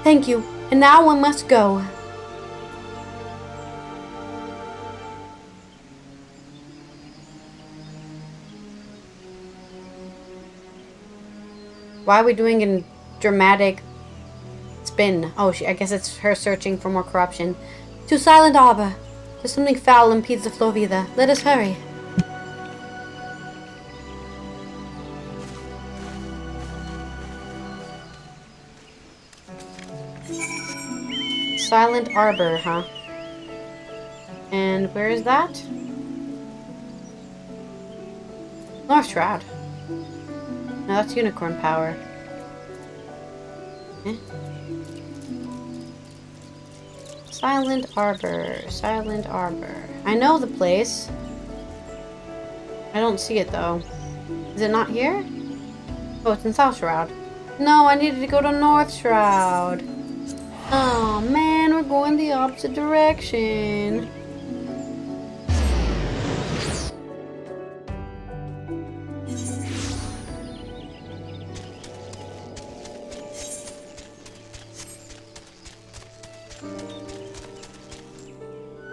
Thank you, and now one must go. Why are we doing a dramatic spin? Oh, I guess it's her searching for more corruption. To Silent Arbor. There's something foul impedes the flow of Aether. Let us hurry. Silent Arbor, huh? And where is that? North Shroud. No, that's unicorn power. Eh? Silent Arbor. Silent Arbor. I know the place. I don't see it though. Is it not here? Oh, it's in South Shroud. No, I needed to go to North Shroud. Oh man, we're going the opposite direction.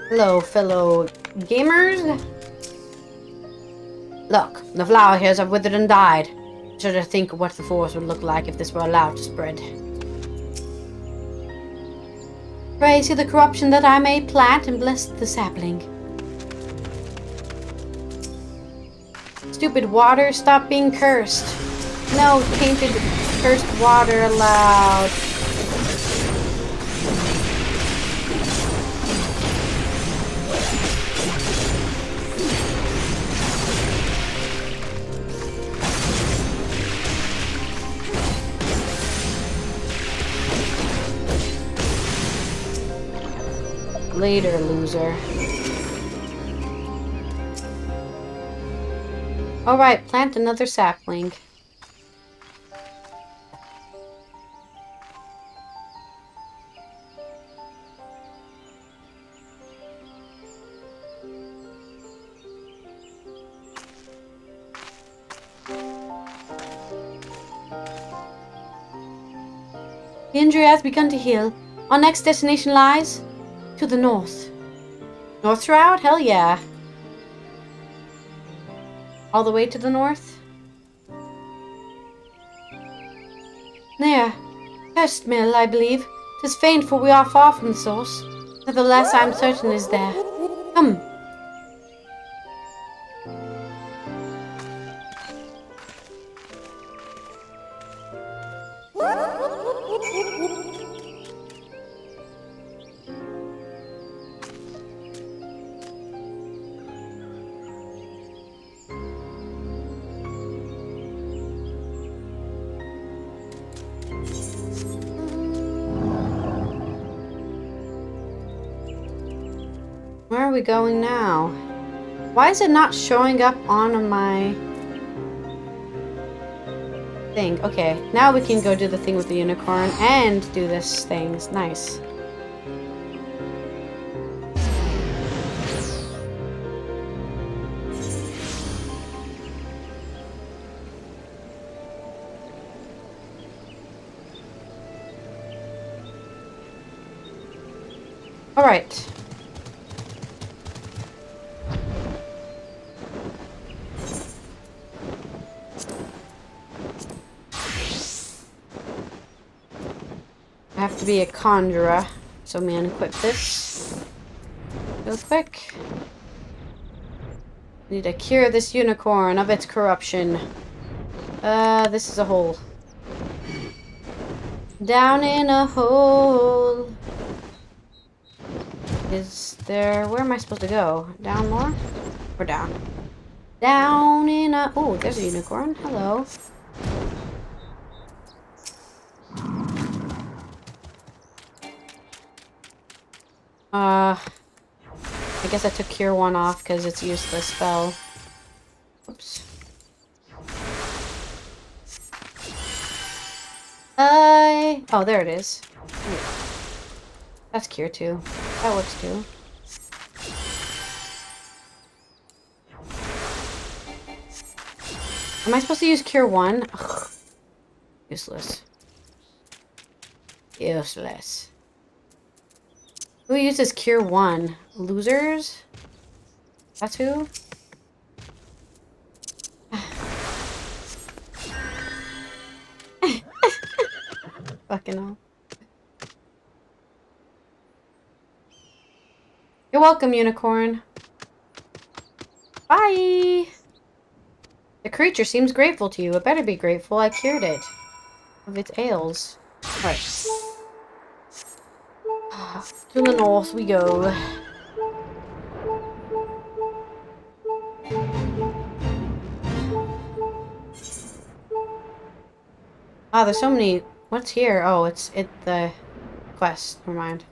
Hello, fellow gamers. Look, the flower here have withered and died. I should think of what the forest would look like if this were allowed to spread. Pray see the corruption that I may plant and bless the sapling. Stupid water, stop being cursed. No tainted, cursed water allowed. Later, loser. Alright, plant another sapling. The injury has begun to heal. Our next destination lies to the north. North Shroud? Hell yeah. All the way to the north? There. Cursed mill, I believe. 'Tis faint, for we are far from the source. Nevertheless, I am certain it is there. Come. Where are we going now? Why is it not showing up on my thing? Okay, now we can go do the thing with the unicorn and do this thing. It's nice. All right. I have to be a conjurer, so me unequip this real quick. Need to cure this unicorn of its corruption. This is a hole. Down in a hole. Is there... Where am I supposed to go? Down more? Or down? Down in a... Oh, there's a unicorn. Hello. I guess I took Cure 1 off because it's a useless spell. Oops. Oh, there it is. That's Cure 2. That works too. Am I supposed to use Cure 1? Ugh. Useless. Useless. Who uses Cure 1? Losers? That's who? Fucking hell. You're welcome, unicorn. Bye! The creature seems grateful to you. It better be grateful. I cured it of its ails. Right. To the north we go. Ah, there's so many. What's here? Oh, it's the quest. Never mind.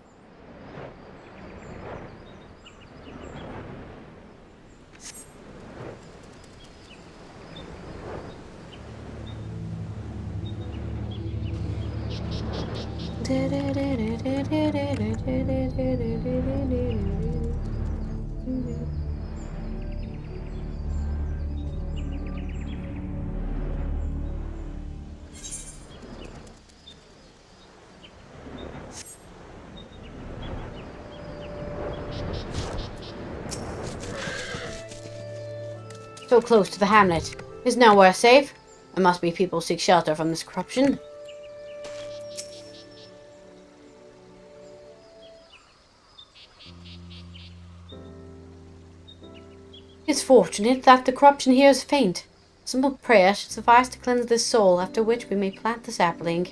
So close to the hamlet. Is nowhere safe? There must be people who seek shelter from this corruption. It's fortunate that the corruption here is faint. Simple prayer should suffice to cleanse this soul, after which we may plant the sapling.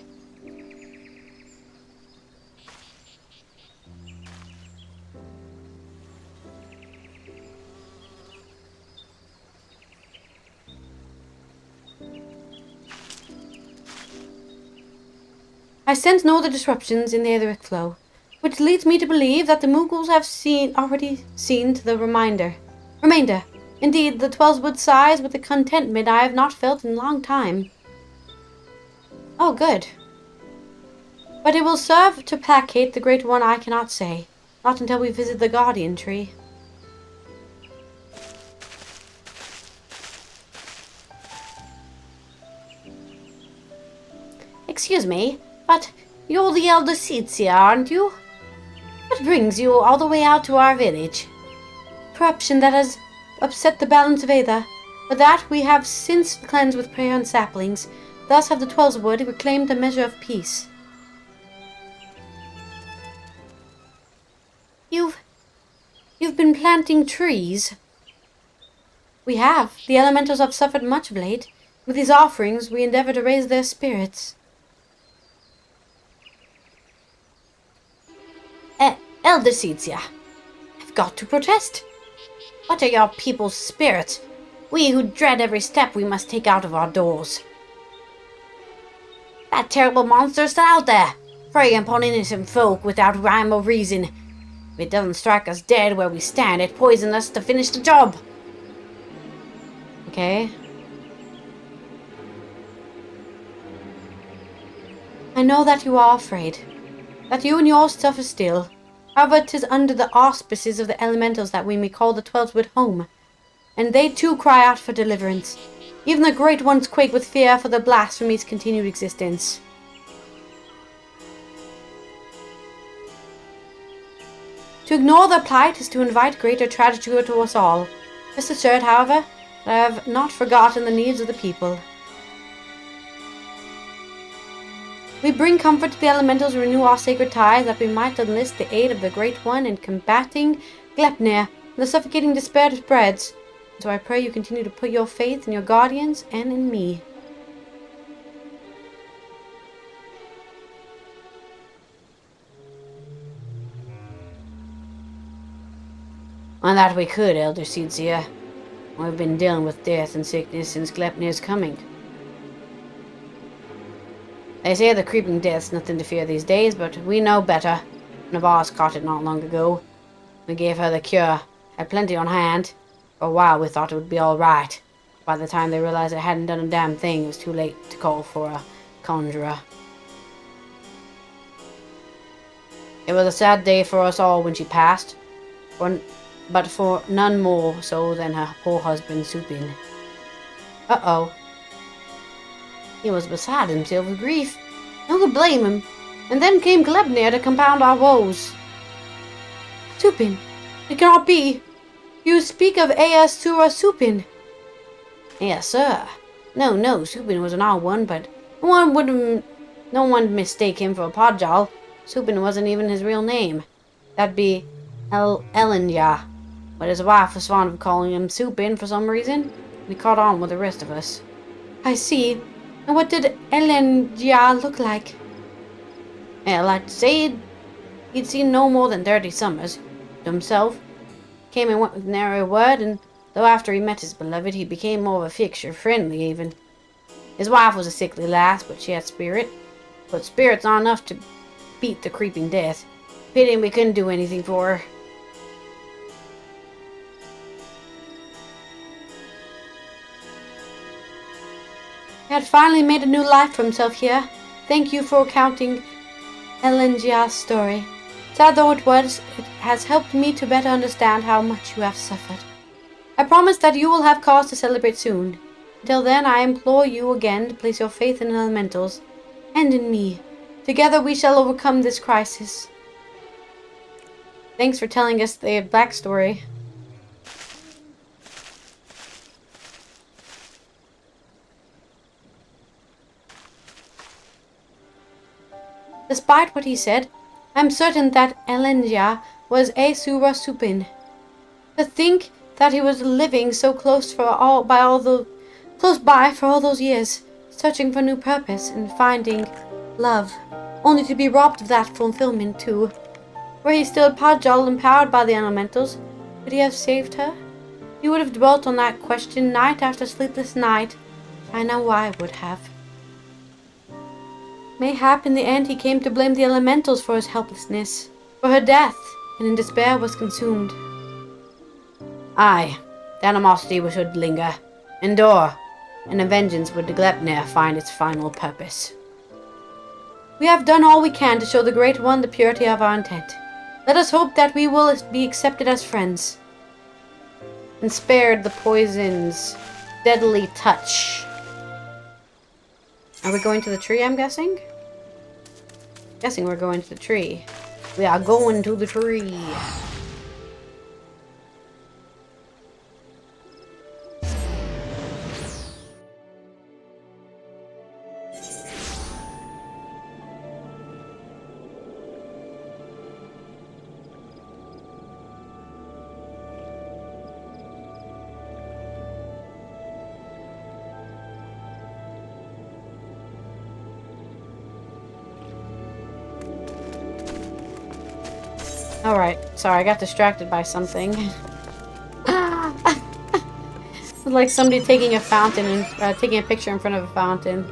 I sense no other disruptions in the Aetheric flow, which leads me to believe that the Mughals have already seen to the remainder. Indeed, the 12s would sighs with a contentment I have not felt in a long time. Oh, good. But it will serve to placate the Great One, I cannot say. Not until we visit the Guardian Tree. Excuse me, but you're the elder Seedseer, aren't you? What brings you all the way out to our village? Corruption that has upset the balance of Aether, but that we have since cleansed with prayer and saplings. Thus have the 12's wood reclaimed a measure of peace. You've been planting trees? We have. The elementals have suffered much of late. With these offerings, we endeavor to raise their spirits. Elder Cecia, I've got to protest. What are your people's spirits? We who dread every step we must take out of our doors. That terrible monster's still out there, preying upon innocent folk without rhyme or reason. If it doesn't strike us dead where we stand, it poisons us to finish the job. Okay. I know that you are afraid, that you and yours suffer still. However, 'tis under the auspices of the elementals that we may call the Twelvewood home, and they too cry out for deliverance. Even the great ones quake with fear for the blasphemy's continued existence. To ignore their plight is to invite greater tragedy to us all. Rest assured, however, that I have not forgotten the needs of the people. We bring comfort to the elementals and renew our sacred ties, that we might enlist the aid of the Great One in combating Gleipnir and the suffocating despair it spreads. So I pray you continue to put your faith in your guardians and in me. On that we could, Elder Cecia. We've been dealing with death and sickness since Gleipnir's coming. They say the creeping death's nothing to fear these days, but we know better. Navarre's caught it not long ago. We gave her the cure, had plenty on hand. For a while we thought it would be alright. By the time they realized it hadn't done a damn thing, it was too late to call for a conjurer. It was a sad day for us all when she passed, but for none more so than her poor husband, Supin. Uh-oh. He was beside himself with grief. Who could blame him? And then came Gleipnir to compound our woes. Supin, it cannot be. You speak of Ea Sura Supin. Yes, sir. No, Supin was an odd one, but no one would mistake him for a podjal. Supin wasn't even his real name. That'd be Elendja. But his wife was fond of calling him Supin for some reason. He caught on with the rest of us. I see. And what did Elendja look like? Well, I'd say he'd seen no more than 30 summers. Himself came and went with nary word, and though after he met his beloved, he became more of a fixture, friendly even. His wife was a sickly lass, but she had spirit. But spirit's not enough to beat the creeping death. Pity we couldn't do anything for her. He had finally made a new life for himself here. Thank you for recounting Elendja's story. Sad though it was, it has helped me to better understand how much you have suffered. I promise that you will have cause to celebrate soon. Until then, I implore you again to place your faith in elementals and in me. Together we shall overcome this crisis. Thanks for telling us the backstory. Despite what he said, I am certain that Elendja was Sura Supin. To think that he was living so close by for all those years, searching for new purpose and finding love, only to be robbed of that fulfillment too. Were he still Padjal, empowered by the elementals, could he have saved her? He would have dwelt on that question night after sleepless night. I know I would have. Mayhap in the end he came to blame the elementals for his helplessness, for her death, and in despair was consumed. Aye, the animosity should linger, endure, and a vengeance would Gleipnir find its final purpose. We have done all we can to show the Great One the purity of our intent. Let us hope that we will be accepted as friends, and spared the poison's deadly touch. Are we going to the tree, I'm guessing? Guessing we're going to the tree. We are going to the tree. Alright, sorry, I got distracted by something. Like somebody taking a fountain and taking a picture in front of a fountain.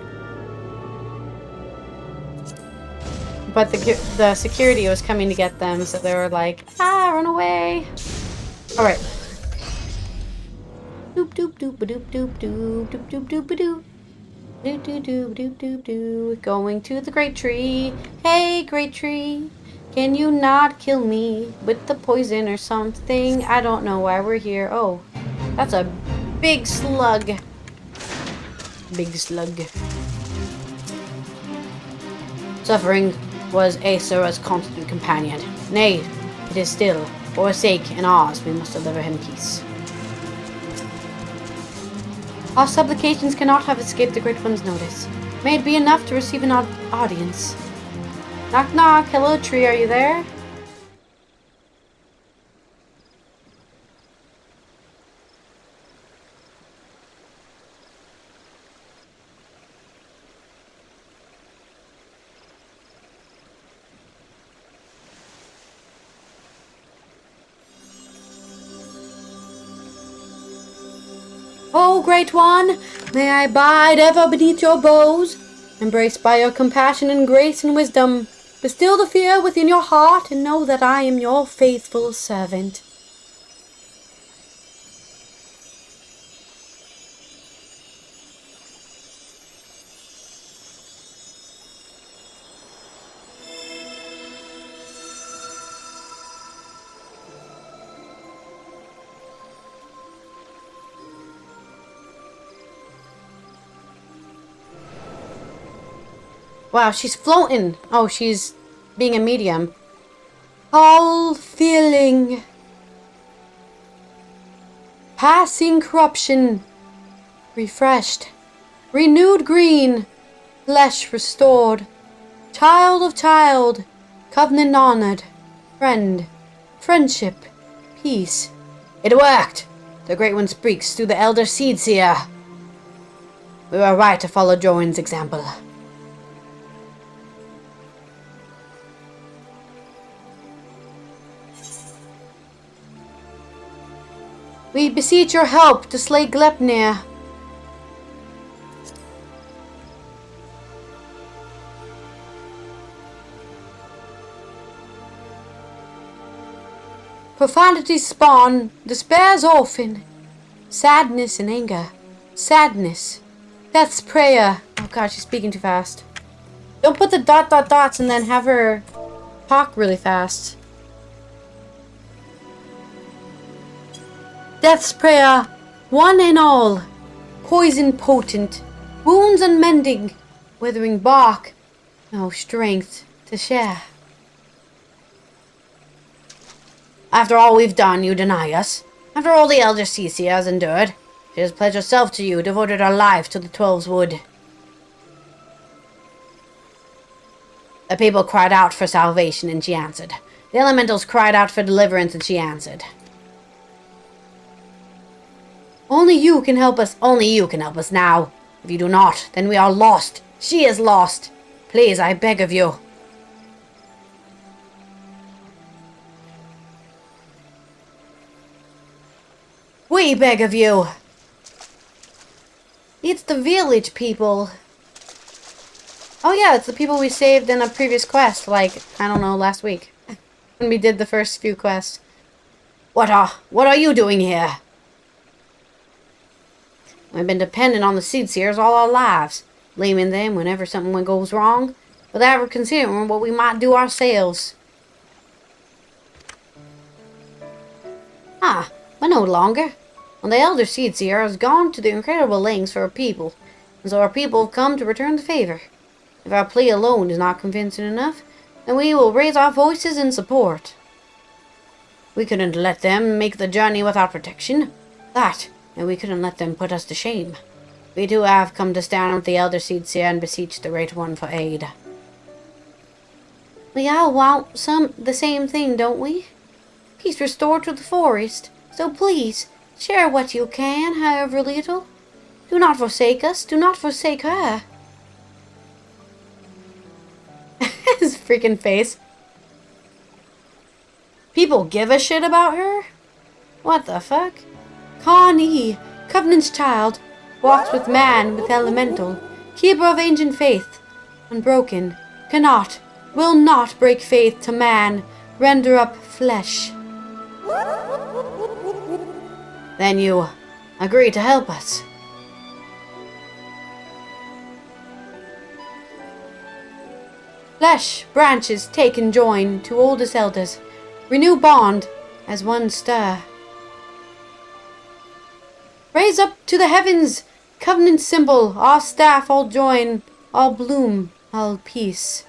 But the security was coming to get them, so they were like, ah, run away. Alright. Doop doop doop doop doop doop doop doop doop doop. Doop doop doop doop doop doop. Going to the great tree. Hey, great tree. Can you not kill me with the poison or something? I don't know why we're here. Oh, that's a big slug. Big slug. Suffering was Aether's constant companion. Nay, it is still. For his sake and ours, we must deliver him peace. Our supplications cannot have escaped the Great One's notice. May it be enough to receive an audience. Knock knock, hello tree, are you there? Oh, Great One, may I abide ever beneath your boughs, embraced by your compassion and grace and wisdom. Bestill the fear within your heart, and know that I am your faithful servant. Wow, she's floating. Oh, she's being a medium. All feeling. Passing corruption. Refreshed. Renewed green. Flesh restored. Child of child. Covenant honored. Friend. Friendship. Peace. It worked. The Great One speaks through the Elder Seedseer. We were right to follow Joan's example. We beseech your help to slay Glepnir. Profanity's spawn, despair's orphan. Sadness and anger. Sadness. Death's prayer. Oh god, she's speaking too fast. Don't put the dots and then have her talk really fast. Death's prayer, one and all, poison potent, wounds unmending, withering bark, no strength to share. After all we've done, you deny us. After all the Elder Seedseer has endured, she has pledged herself to you, devoted her life to the Twelve's Wood. The people cried out for salvation, and she answered. The elementals cried out for deliverance, and she answered. Only you can help us. Only you can help us now. If you do not, then we are lost. She is lost. Please, I beg of you. We beg of you. It's the village people. Oh yeah, it's the people we saved in a previous quest, like, I don't know, last week. When we did the first few quests. What are you doing here? We've been dependent on the Seedseers all our lives, blaming them whenever something goes wrong, without considering what we might do ourselves. But no longer. And the Elder Seedseer has gone to the incredible lengths for our people, and so our people have come to return the favor. If our plea alone is not convincing enough, then we will raise our voices in support. We couldn't let them make the journey without protection. And we couldn't let them put us to shame. We too have come to stand with the Elder Seedseer and beseech the Great One for aid. We all want the same thing, don't we? Peace restored to the forest. So please, share what you can, however little. Do not forsake us. Do not forsake her. His freaking face. People give a shit about her? What the fuck? Connie, Covenant's child, walks with man, with elemental, keeper of ancient faith, unbroken, cannot, will not break faith to man, render up flesh. Then you agree to help us. Flesh, branches, take and join to oldest elders. Renew bond as one stir. Raise up to the heavens, covenant symbol, our staff all join, all bloom, all peace.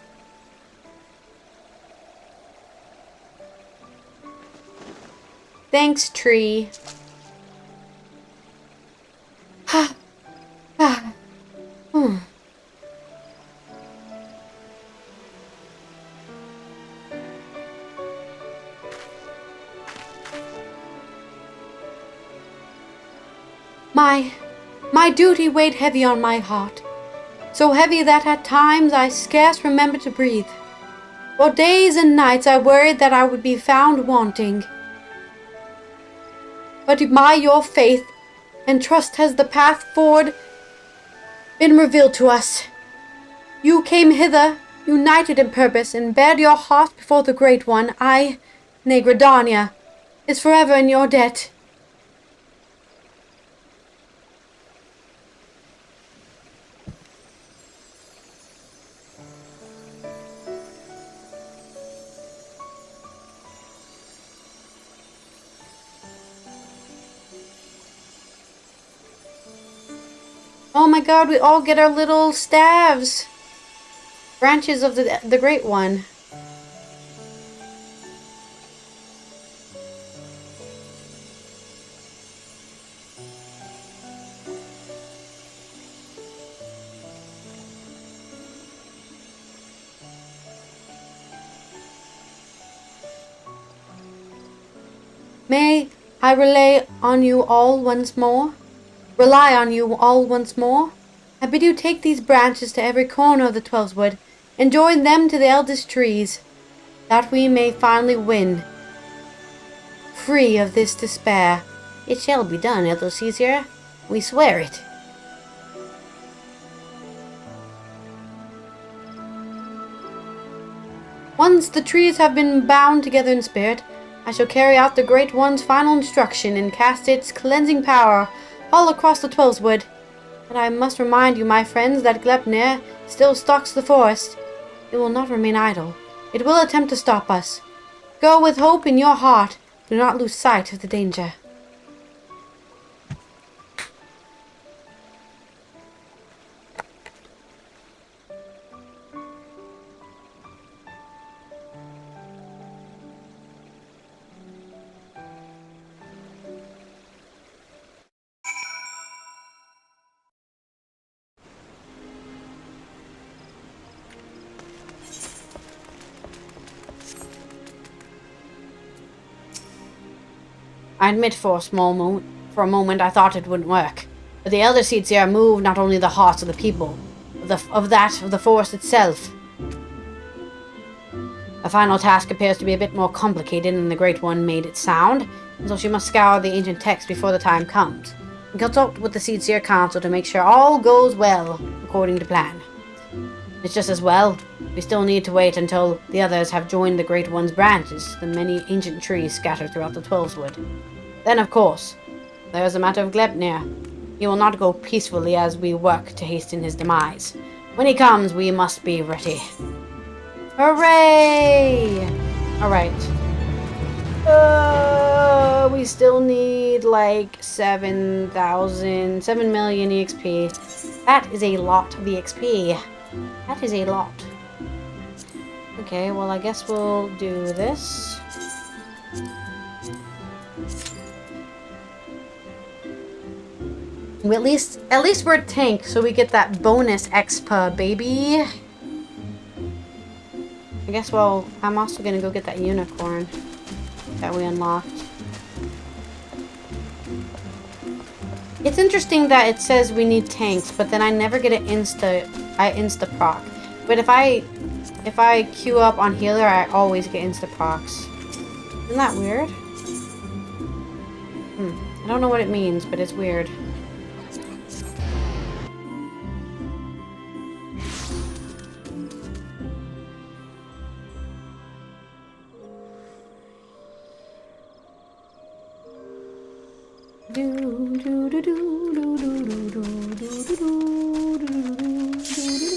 Thanks, tree. Ha. Ah. Hmm. My duty weighed heavy on my heart, so heavy that at times I scarce remembered to breathe. For days and nights I worried that I would be found wanting. But by your faith and trust has the path forward been revealed to us. You came hither, united in purpose, and bared your heart before the Great One. I, Negradania, is forever in your debt. Oh my god, we all get our little staves. Branches of the Great One. May I rely on you all once more? Rely on you all once more? I bid you take these branches to every corner of the Twelveswood, and join them to the eldest trees, that we may finally win, free of this despair. It shall be done, Elder Caesar. We swear it. Once the trees have been bound together in spirit, I shall carry out the Great One's final instruction and cast its cleansing power all across the Twelveswood. But I must remind you, my friends, that Gleipnir still stalks the forest. It will not remain idle. It will attempt to stop us. Go with hope in your heart. Do not lose sight of the danger. I admit for a moment I thought it wouldn't work. But the Elder Seeds here move not only the hearts of the people, of the forest itself. The final task appears to be a bit more complicated than the Great One made it sound, and so she must scour the ancient text before the time comes, and consult with the Seedseer Council to make sure all goes well according to plan. It's just as well. We still need to wait until the others have joined the Great One's branches, the many ancient trees scattered throughout the Twelveswood. Then, of course, there is the matter of Gleipnir. He will not go peacefully as we work to hasten his demise. When he comes, we must be ready. Hooray! Alright. We still need like 7 million EXP. That is a lot of EXP. That is a lot. Okay, well I guess we'll do this. At least we're a tank, so we get that bonus expa, baby. I guess, well, I'm also gonna go get that unicorn that we unlocked. It's interesting that it says we need tanks, but then I never get an insta proc. But if I queue up on healer, I always get insta procs. Isn't that weird? I don't know what it means, but it's weird.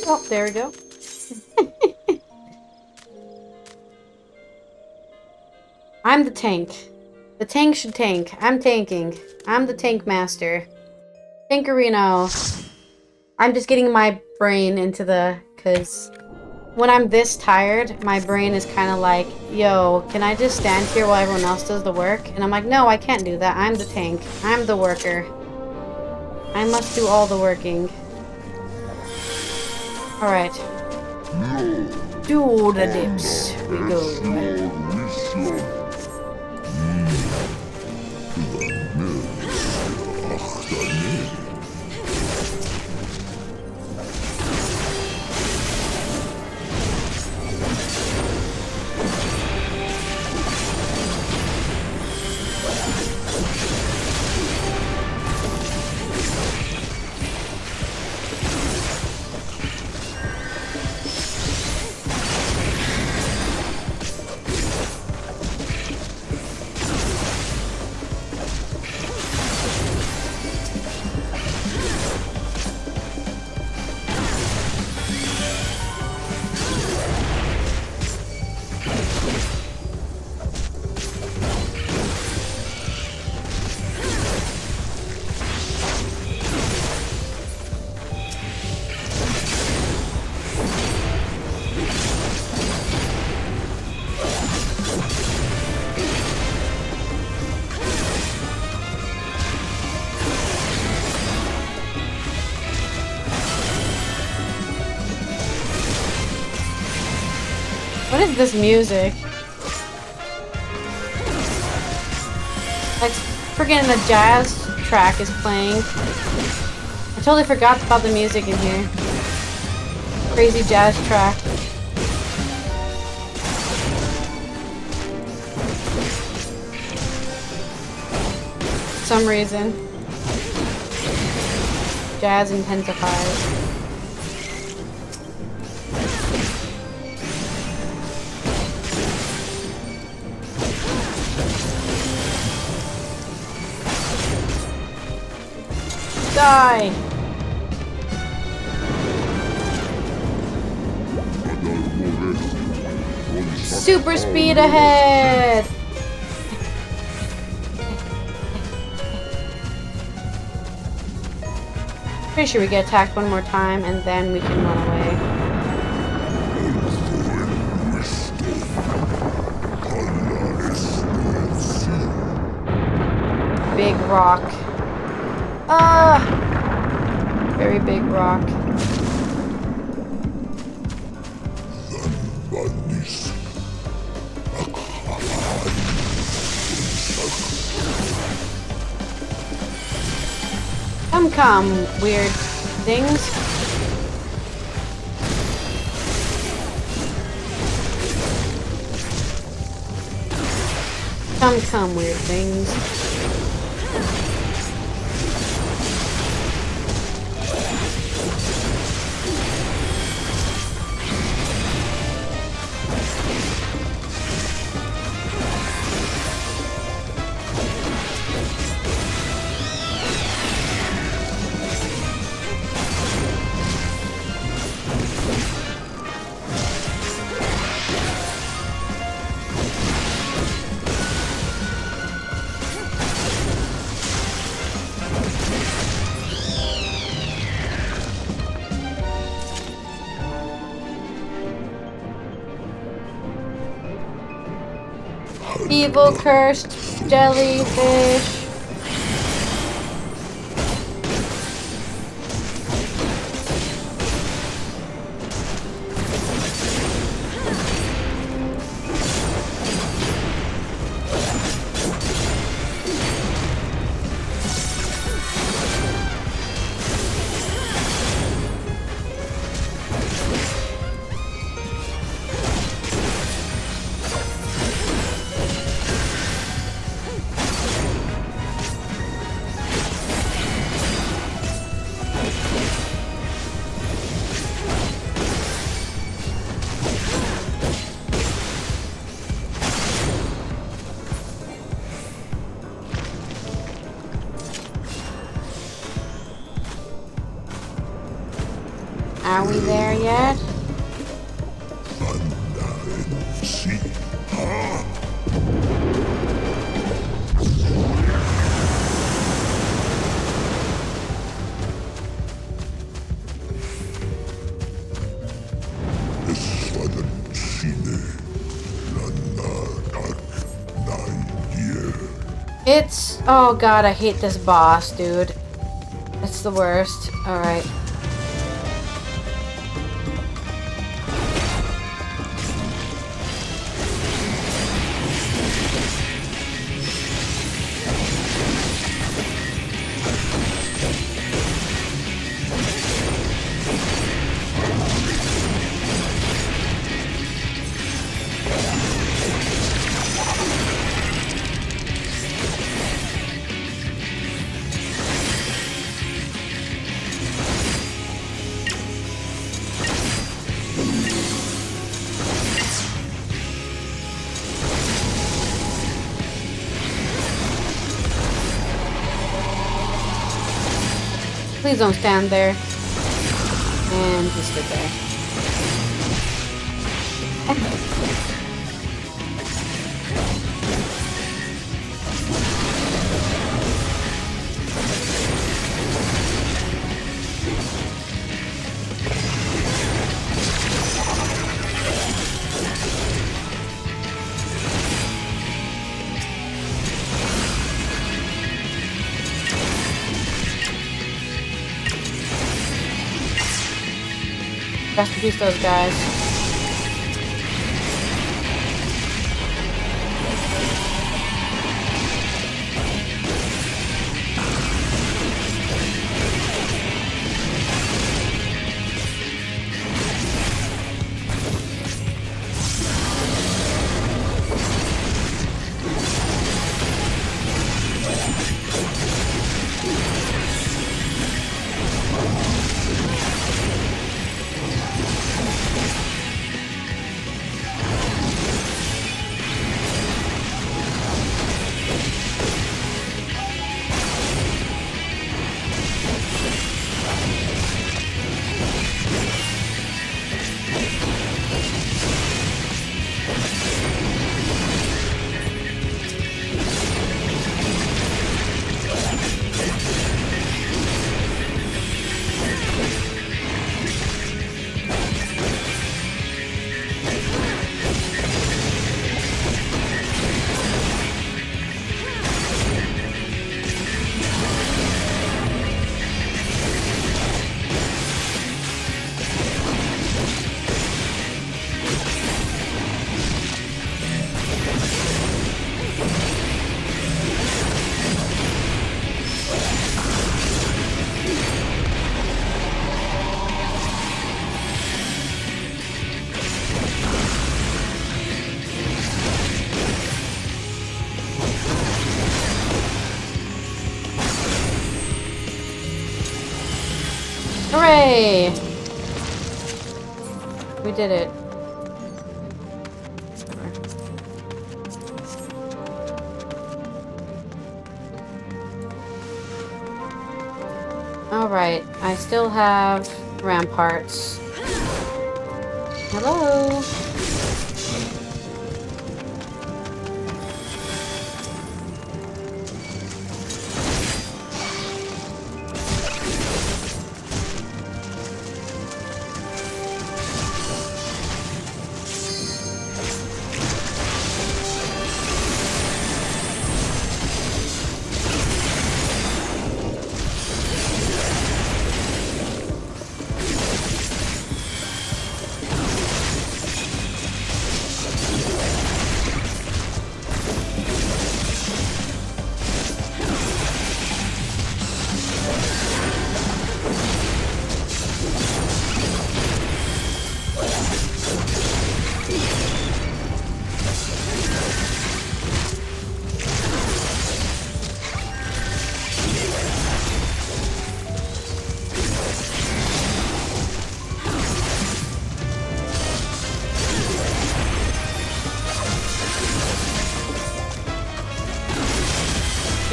Oh, there we go. I'm the tank. The tank should tank. I'm tanking. I'm the tank master. Tankerino. I'm just getting my brain into the... Because when I'm this tired, my brain is kind of like, yo, can I just stand here while everyone else does the work? And I'm like, no, I can't do that. I'm the tank. I'm the worker. I must do all the working. Alright. Do the dips. We go. What is this music? Like, freaking the jazz track is playing. I totally forgot about the music in here. Crazy jazz track. For some reason. Jazz intensifies. Die! Super speed ahead! Pretty sure we get attacked one more time and then we can run away. Big rock. Very big rock. Come, weird things. Come, weird things. Evil cursed jellyfish. Are we there yet? It's... oh god, I hate this boss, dude. It's the worst. Alright. Please don't stand there. And he stood there. Rest in peace, those guys. Hooray! We did it. Alright, I still have ramparts. Hello?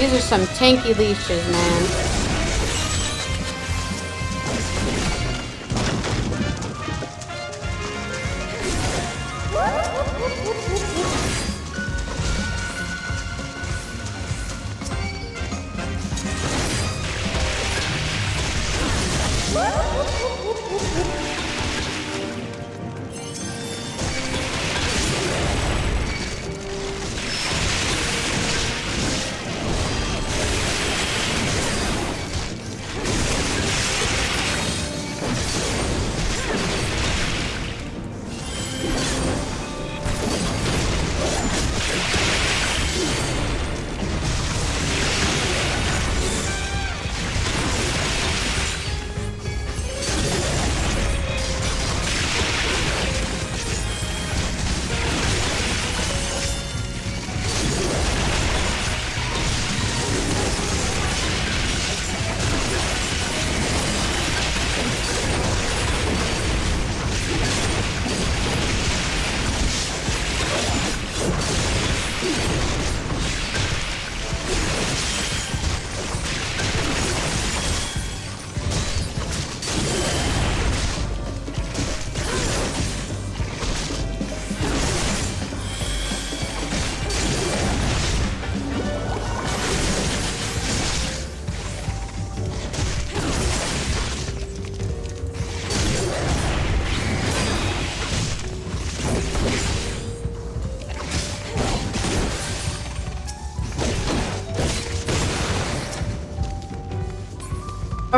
These are some tanky leashes, man.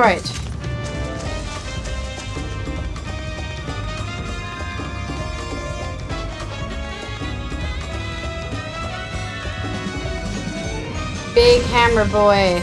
right. Big hammer boy.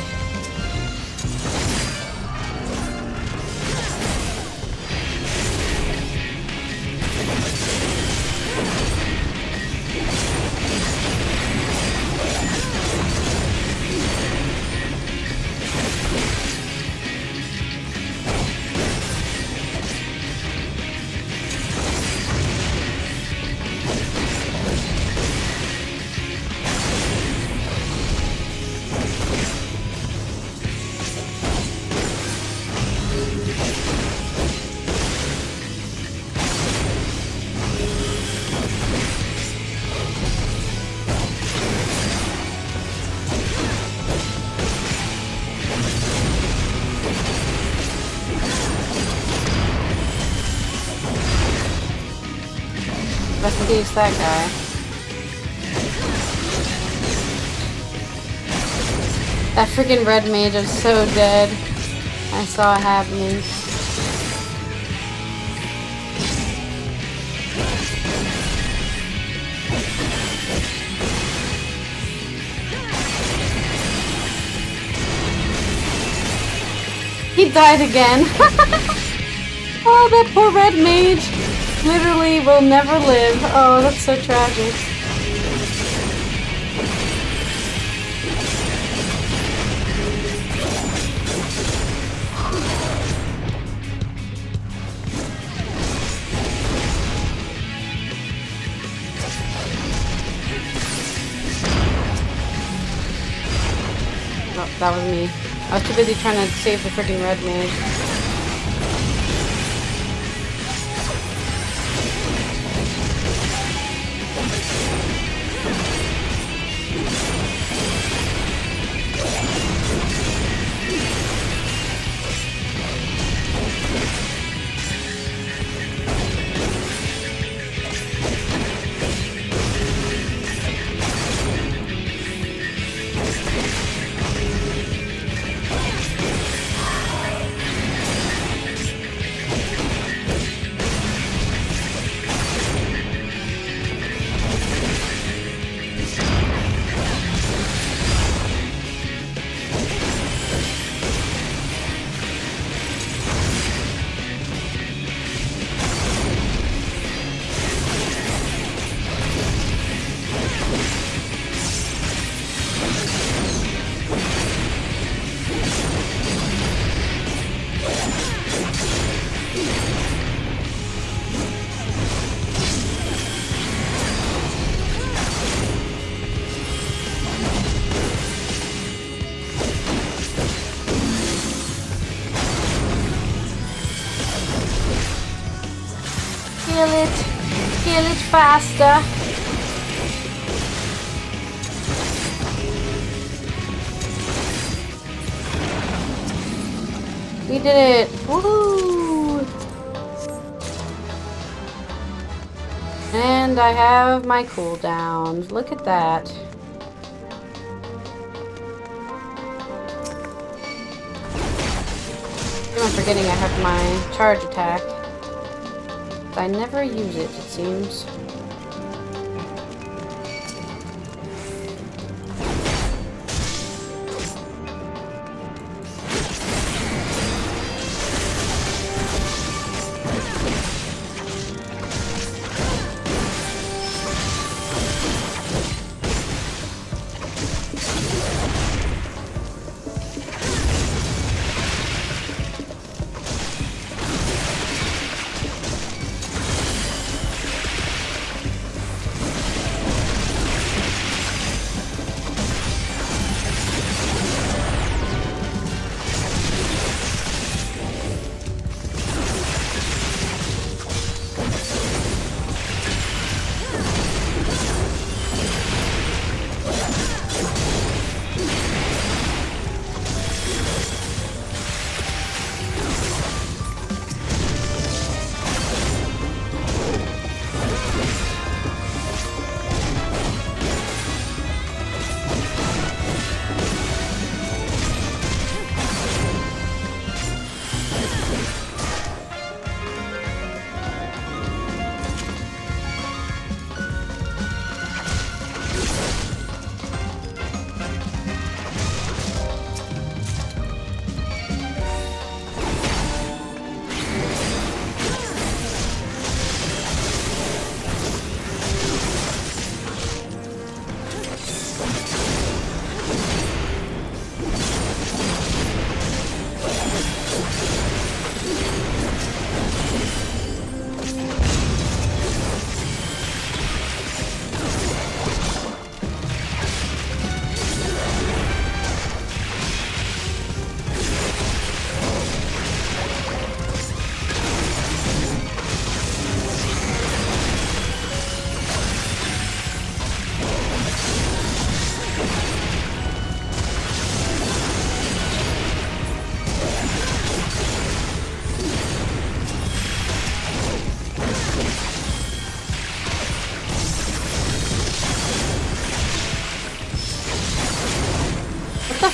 Rest in peace, that guy. That freaking red mage is so dead. I saw it happening. He died again. Oh, that poor red mage. Literally will never live. Oh, that's so tragic. Oh, that was me. I was too busy trying to save the freaking red mage. Kill it faster. We did it. Woohoo! And I have my cooldowns. Look at that. I'm forgetting I have my charge attack. I never use it, it seems.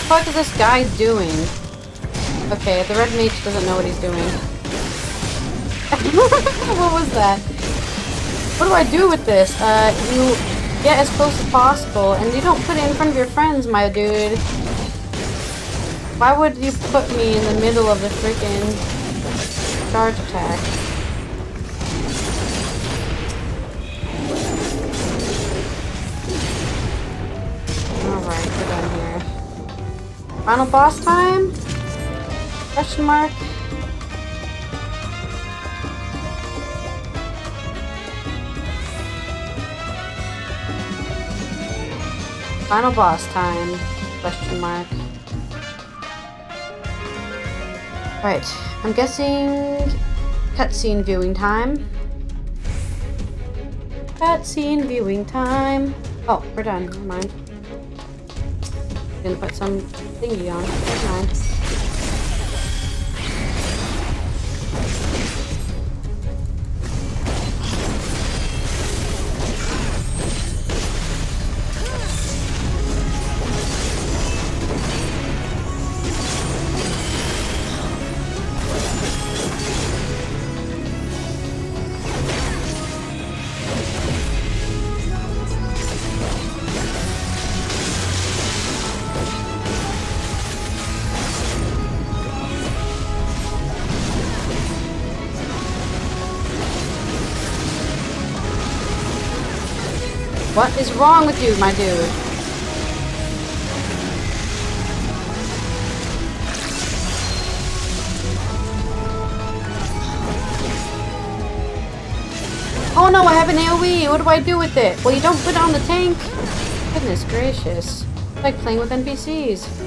fuck is this guy doing? Okay, the red mage doesn't know what he's doing. What was that? What do I do with this? You get as close as possible, and you don't put it in front of your friends, my dude. Why would you put me in the middle of the freaking charge attack? Alright, we're done here. Final boss time? Question mark? Final boss time? Question mark. Right, I'm guessing cutscene viewing time. Cutscene viewing time. Oh, we're done. Never mind. Gonna put some thingy on. Never mind. What is wrong with you, my dude? Oh no, I have an AoE! What do I do with it? Well, you don't put it on the tank! Goodness gracious. It's like playing with NPCs.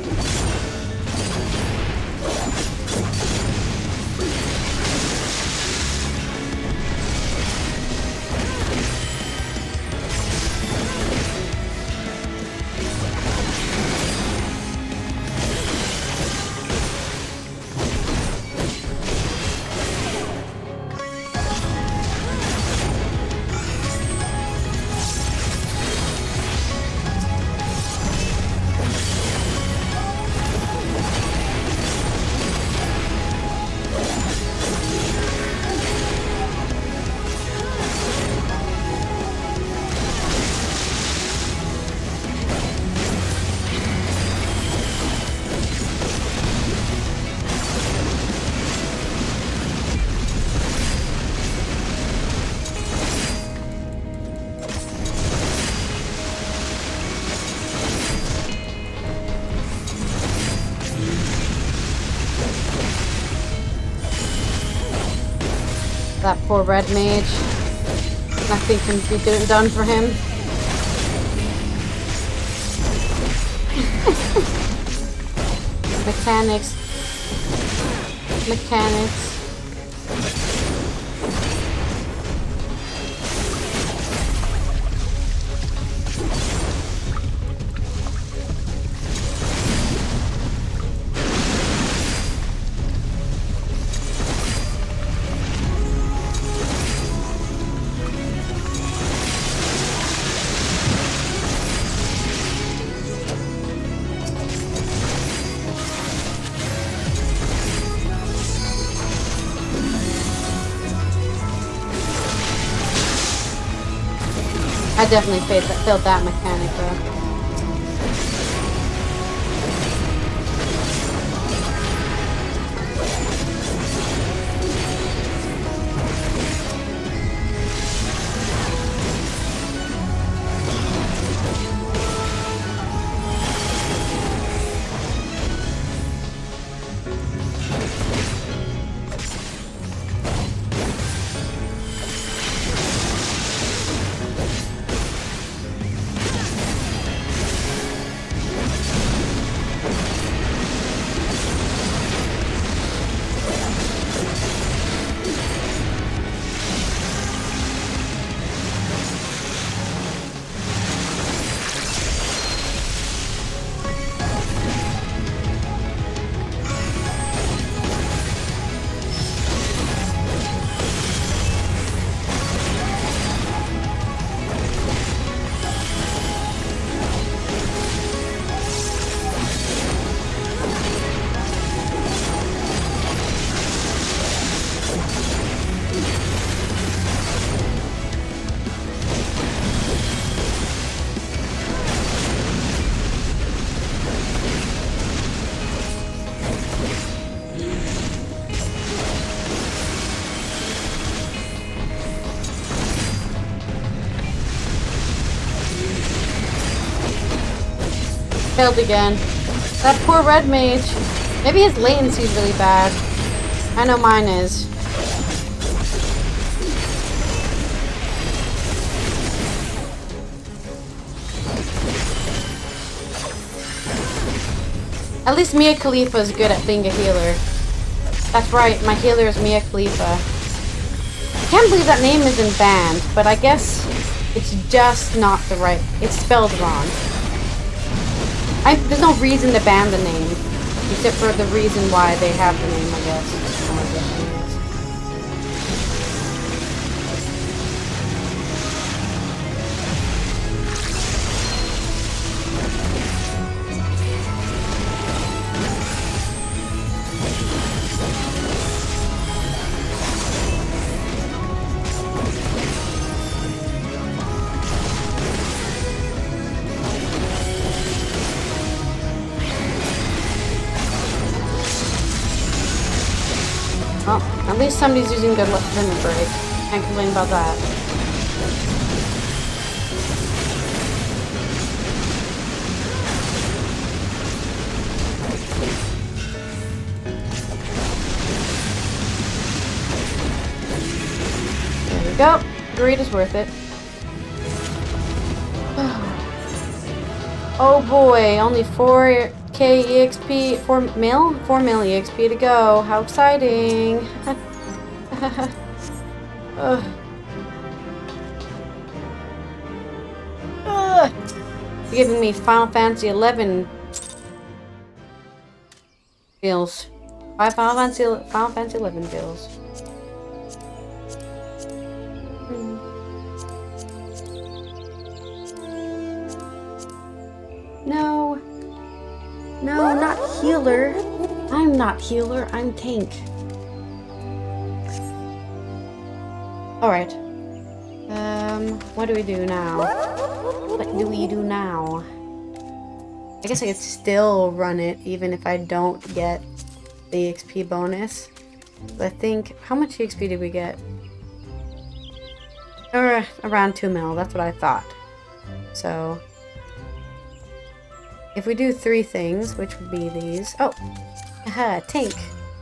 That poor red mage. Nothing can be done for him. Mechanics. Mechanics. I definitely failed that mechanic though. Failed again. That poor red mage. Maybe his latency is really bad. I know mine is. At least Mia Khalifa is good at being a healer. That's right, my healer is Mia Khalifa. I can't believe that name isn't banned, but I guess it's just not the right. It's spelled wrong. There's no reason to ban the name, except for the reason why they have the name, I guess. Well, at least somebody's using good limit break. Can't complain about that. There we go. Greed is worth it. Oh boy, only 4k EXP, 4 mil EXP to go. How exciting! You're giving me Final Fantasy 11 feels. Final Fantasy 11 feels. No. No, not healer. I'm not healer, I'm tank. Alright. What do we do now? What do we do now? I guess I could still run it even if I don't get the XP bonus. But I think, how much XP did we get? Around 2 mil, that's what I thought. So, if we do 3 things, which would be these. Oh! Aha! Tank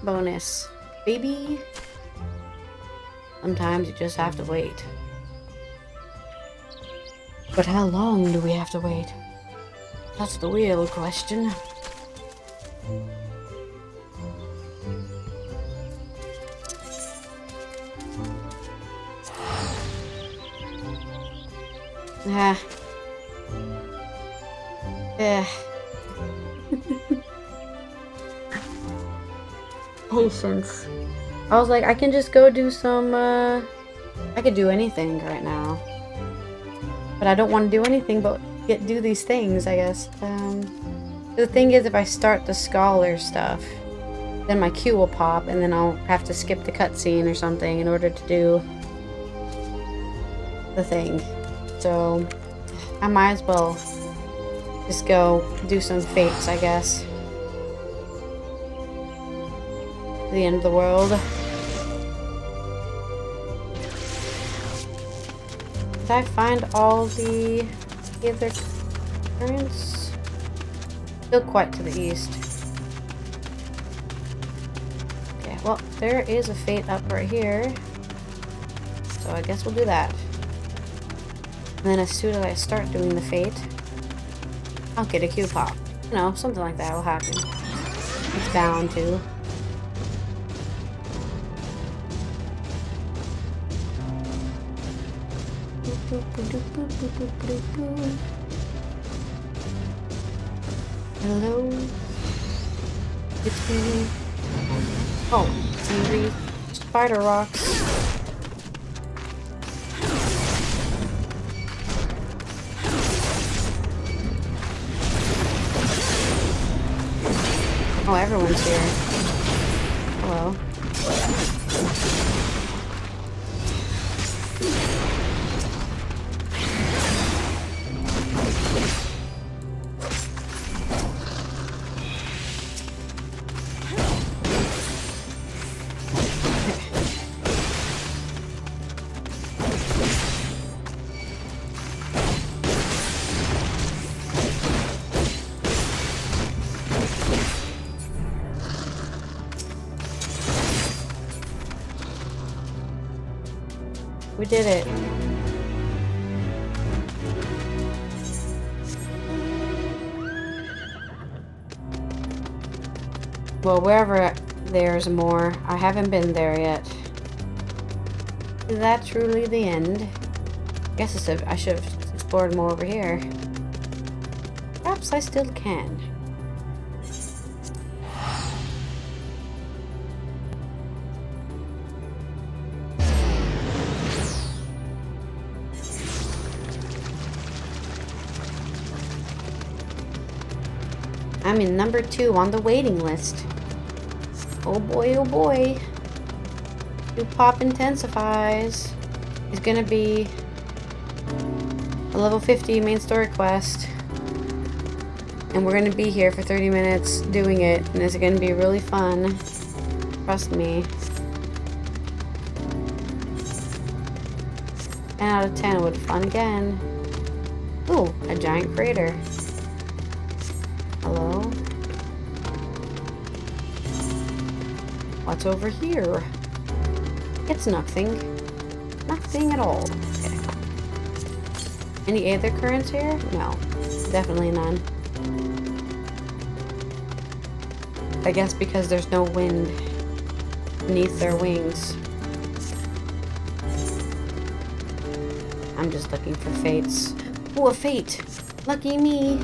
bonus. Baby! Sometimes you just have to wait. But how long do we have to wait? That's the real question. Patience. I was like, I can just go do some, I could do anything right now. But I don't want to do anything but do these things, I guess. The thing is, if I start the scholar stuff, then my queue will pop, and then I'll have to skip the cutscene or something in order to do the thing. So, I might as well just go do some fates, I guess. The end of the world. Did I find all the Aether currents? Still quite to the east. Okay, well, there is a fate up right here. So I guess we'll do that. And then as soon as I start doing the fate, I'll get a Q pop. You know, something like that will happen. It's bound to. Hello? It's me. Oh, angry spider rocks. Oh, everyone's here. Hello. We did it. Well, wherever there's more, I haven't been there yet. Is that truly the end? I guess I should have explored more over here. Perhaps I still can. I'm in number 2 on the waiting list. Oh boy, oh boy. New pop intensifies. It's gonna be a level 50 main story quest. And we're gonna be here for 30 minutes doing it. And it's gonna be really fun. Trust me. 10 out of 10 would fun again. Ooh, a giant crater. Hello? What's over here? It's nothing. Nothing at all. Okay. Any Aether currents here? No. Definitely none. I guess because there's no wind beneath their wings. I'm just looking for fates. Ooh, a fate! Lucky me!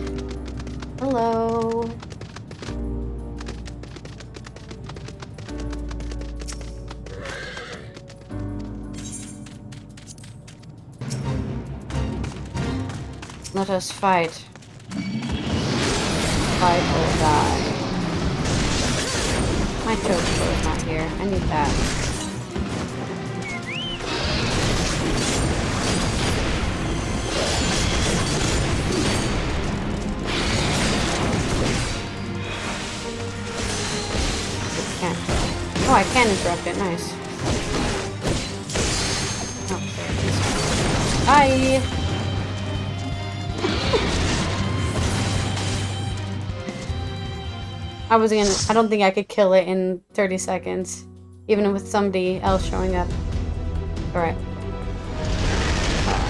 Hello. Let us fight. Fight or die. My chokehold is not here. I need that. Oh, I can interrupt it. Nice. Oh, there it is. Bye! I don't think I could kill it in 30 seconds. Even with somebody else showing up. Alright. Oh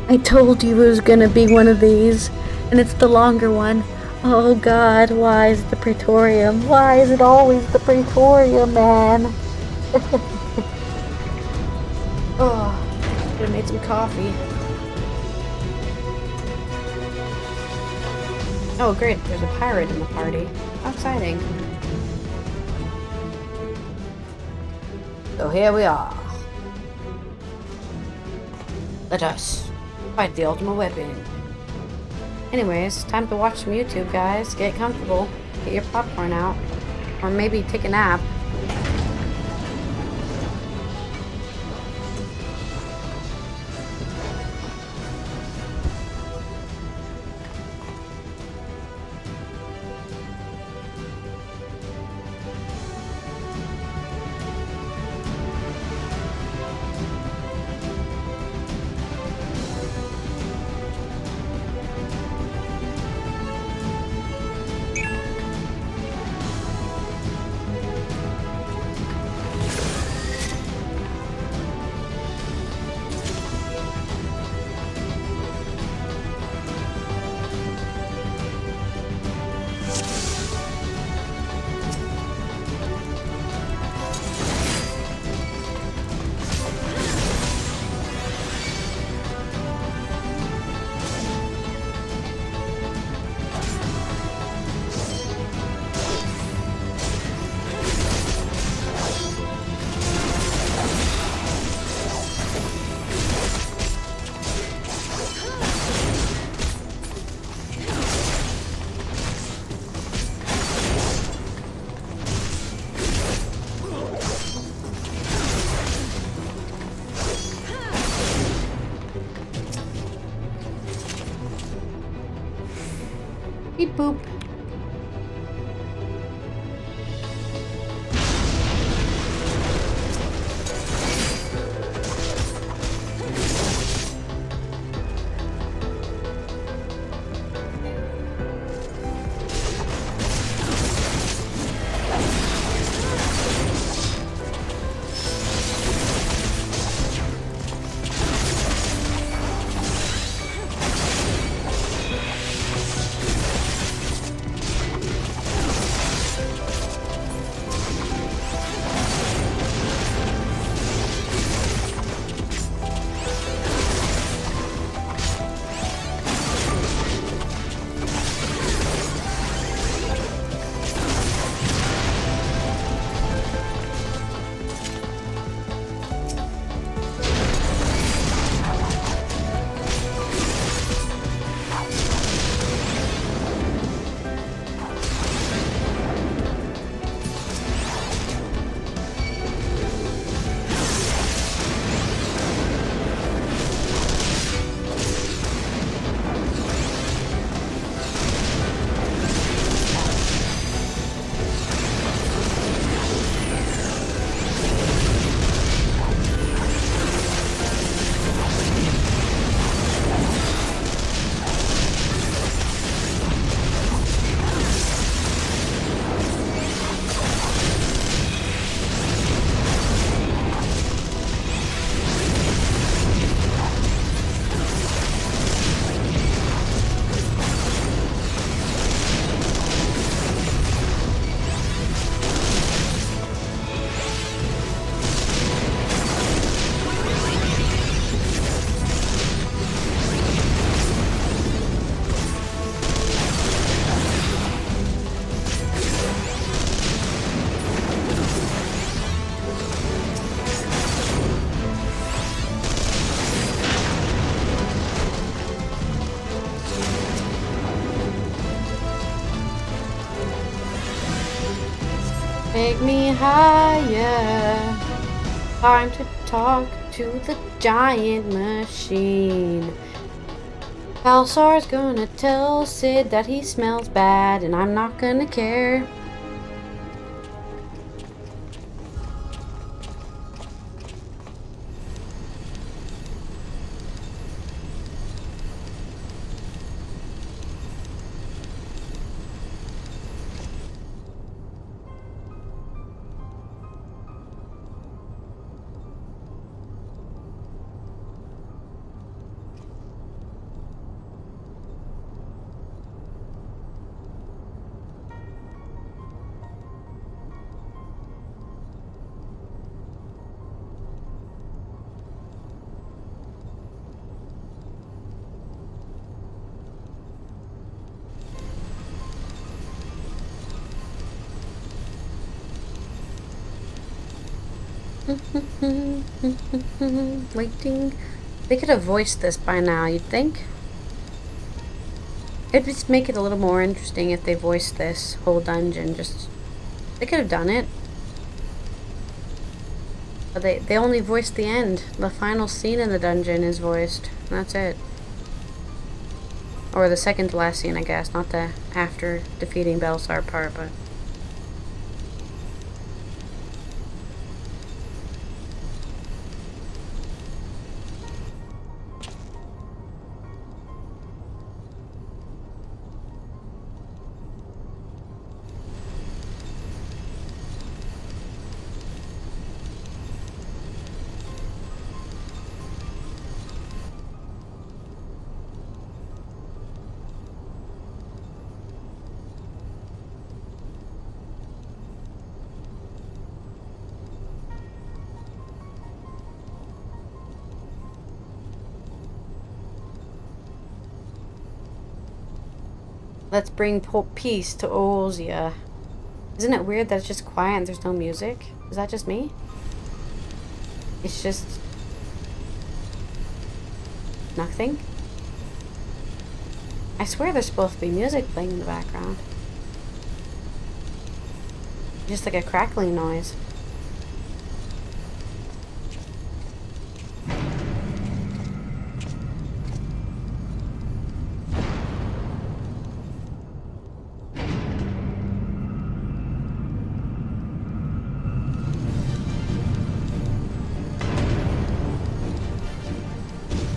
no. I told you it was gonna be one of these. And it's the longer one. Oh god, why is it the Praetorium? Why is it always the Praetorium, man? Oh, could have made some coffee. Oh great, there's a pirate in the party. How exciting. So here we are. Let us fight the ultimate weapon. Anyways, time to watch some YouTube, guys. Get comfortable. Get your popcorn out. Or maybe take a nap. Beep boop. take me higher. Time to talk to the giant machine. Balsar's gonna tell Sid that he smells bad, and I'm not gonna care. Waiting. They could have voiced this by now, you'd think. It'd just make it a little more interesting if they voiced this whole dungeon. They could have done it. But they only voiced the end. The final scene in the dungeon is voiced. And that's it. Or the second to last scene, I guess. Not the after defeating Belsar part, but... Let's bring peace to Ozia. Isn't it weird that it's just quiet and there's no music? Is that just me? It's just... nothing? I swear there's supposed to be music playing in the background. Just like a crackling noise.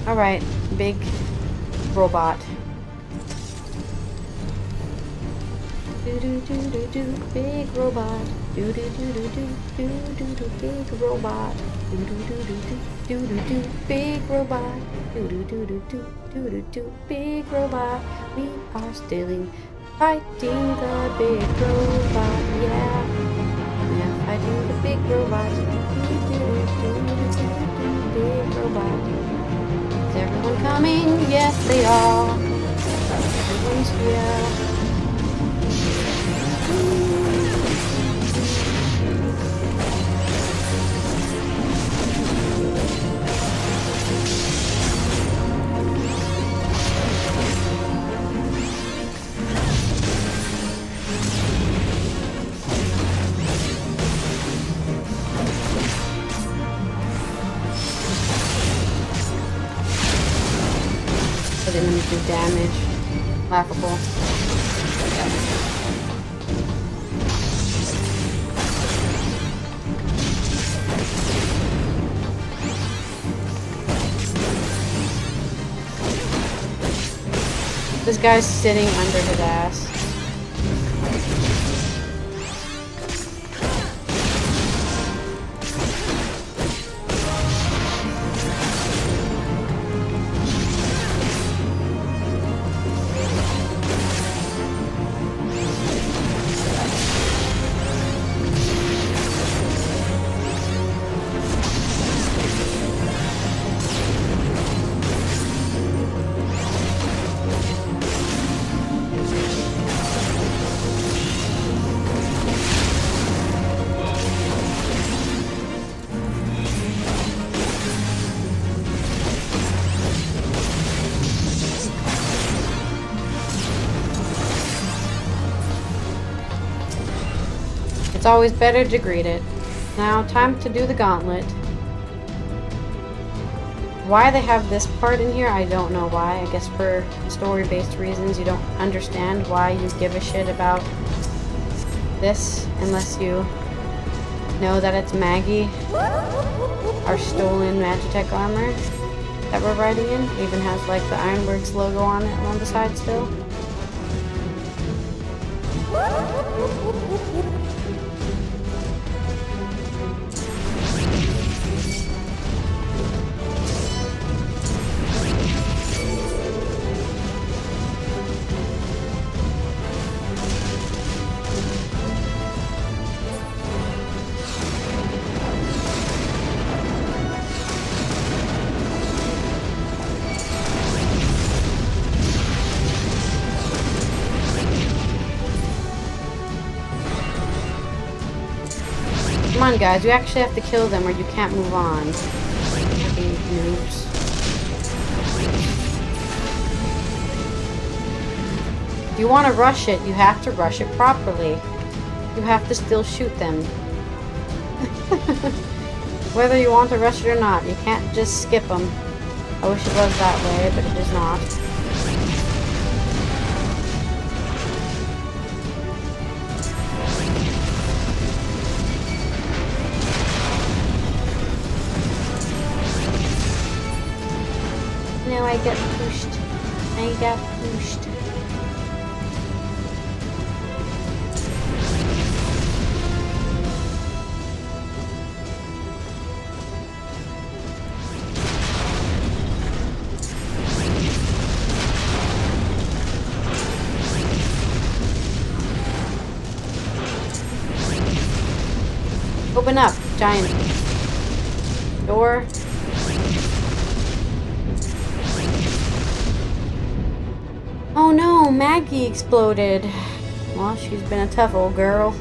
Alright, big robot. Do do do do do, big robot. Do do do do do do do do, big robot. Do do do do do do do do, big robot. Do do do do do do do do, big robot. We are still fighting the big robot, yeah. We are fighting the big robot. Do do do do do do, big robot. Is everyone coming? Yes, they are. Everyone's here. So they didn't do damage. Laughable. This guy's sitting under his ass. It's always better to greet it. Now, time to do the gauntlet. Why they have this part in here, I don't know why. I guess for story-based reasons, you don't understand why you give a shit about this unless you know that it's Maggie, our stolen Magitech armor that we're riding in. It even has like the Ironworks logo on it on the side still. Come on, guys. You actually have to kill them or you can't move on. Fucking noobs. If you want to rush it, you have to rush it properly. You have to still shoot them. Whether you want to rush it or not, you can't just skip them. I wish it was that way, but it is not. No, I got pushed. I got pushed. Open up, giant door. Oh no, Maggie exploded. Well, she's been a tough old girl.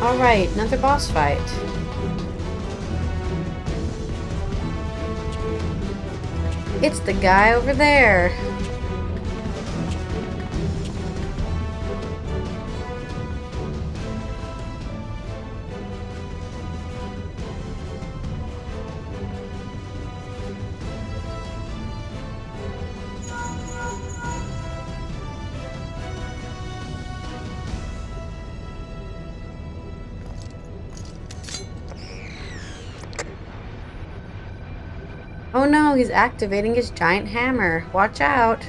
Alright, another boss fight. It's the guy over there. Oh no, he's activating his giant hammer. Watch out.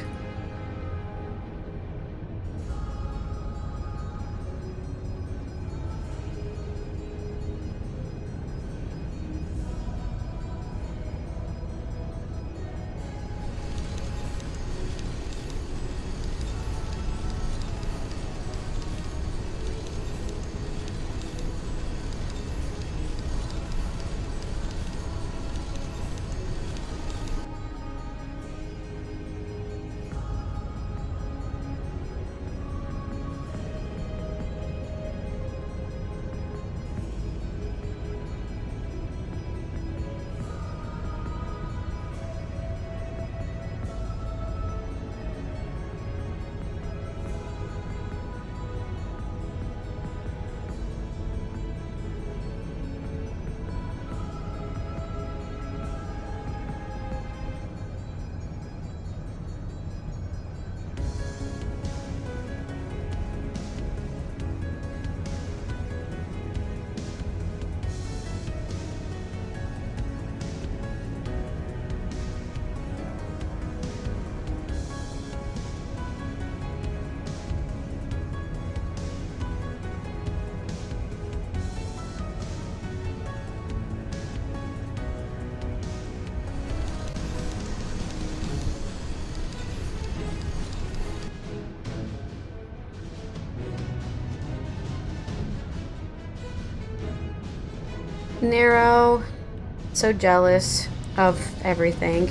Nero, so jealous of everything.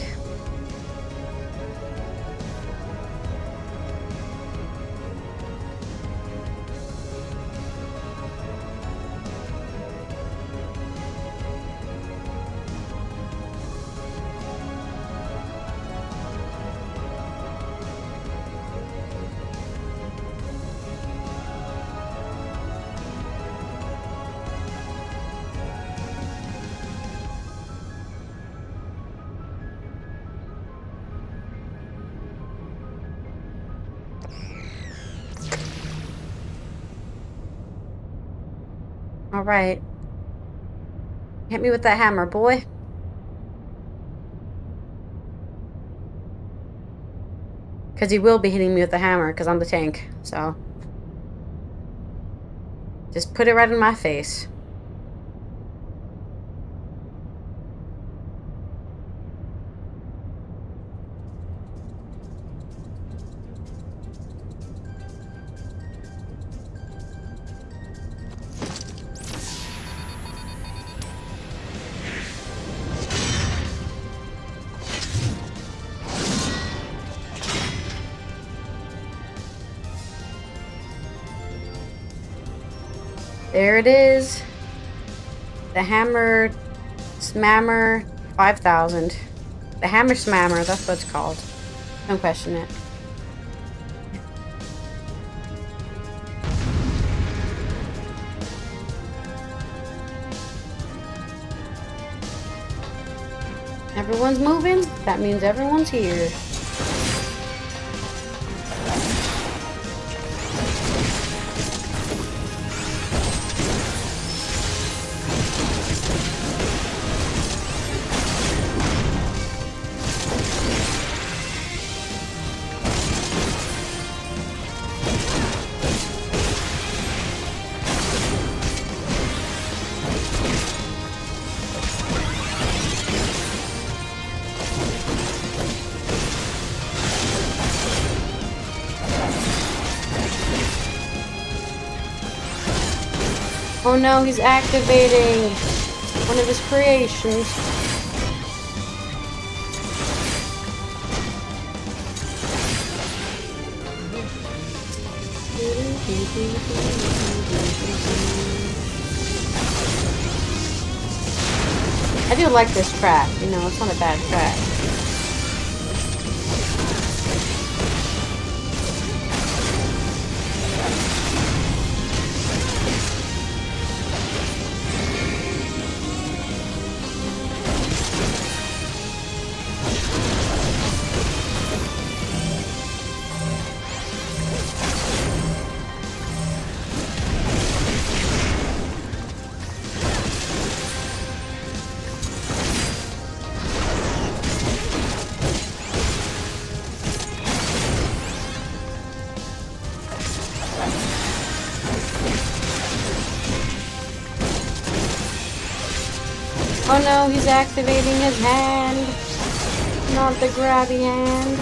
All right. Hit me with that hammer, boy. Because he will be hitting me with the hammer because I'm the tank. So. Just put it right in my face. There it is. The hammer smammer 5000. The hammer smammer, that's what it's called. Don't question it. Everyone's moving. That means everyone's here. Oh no, he's activating one of his creations. I do like this track, you know, it's not a bad track. Oh no, he's activating his hand. Not the grabby hand.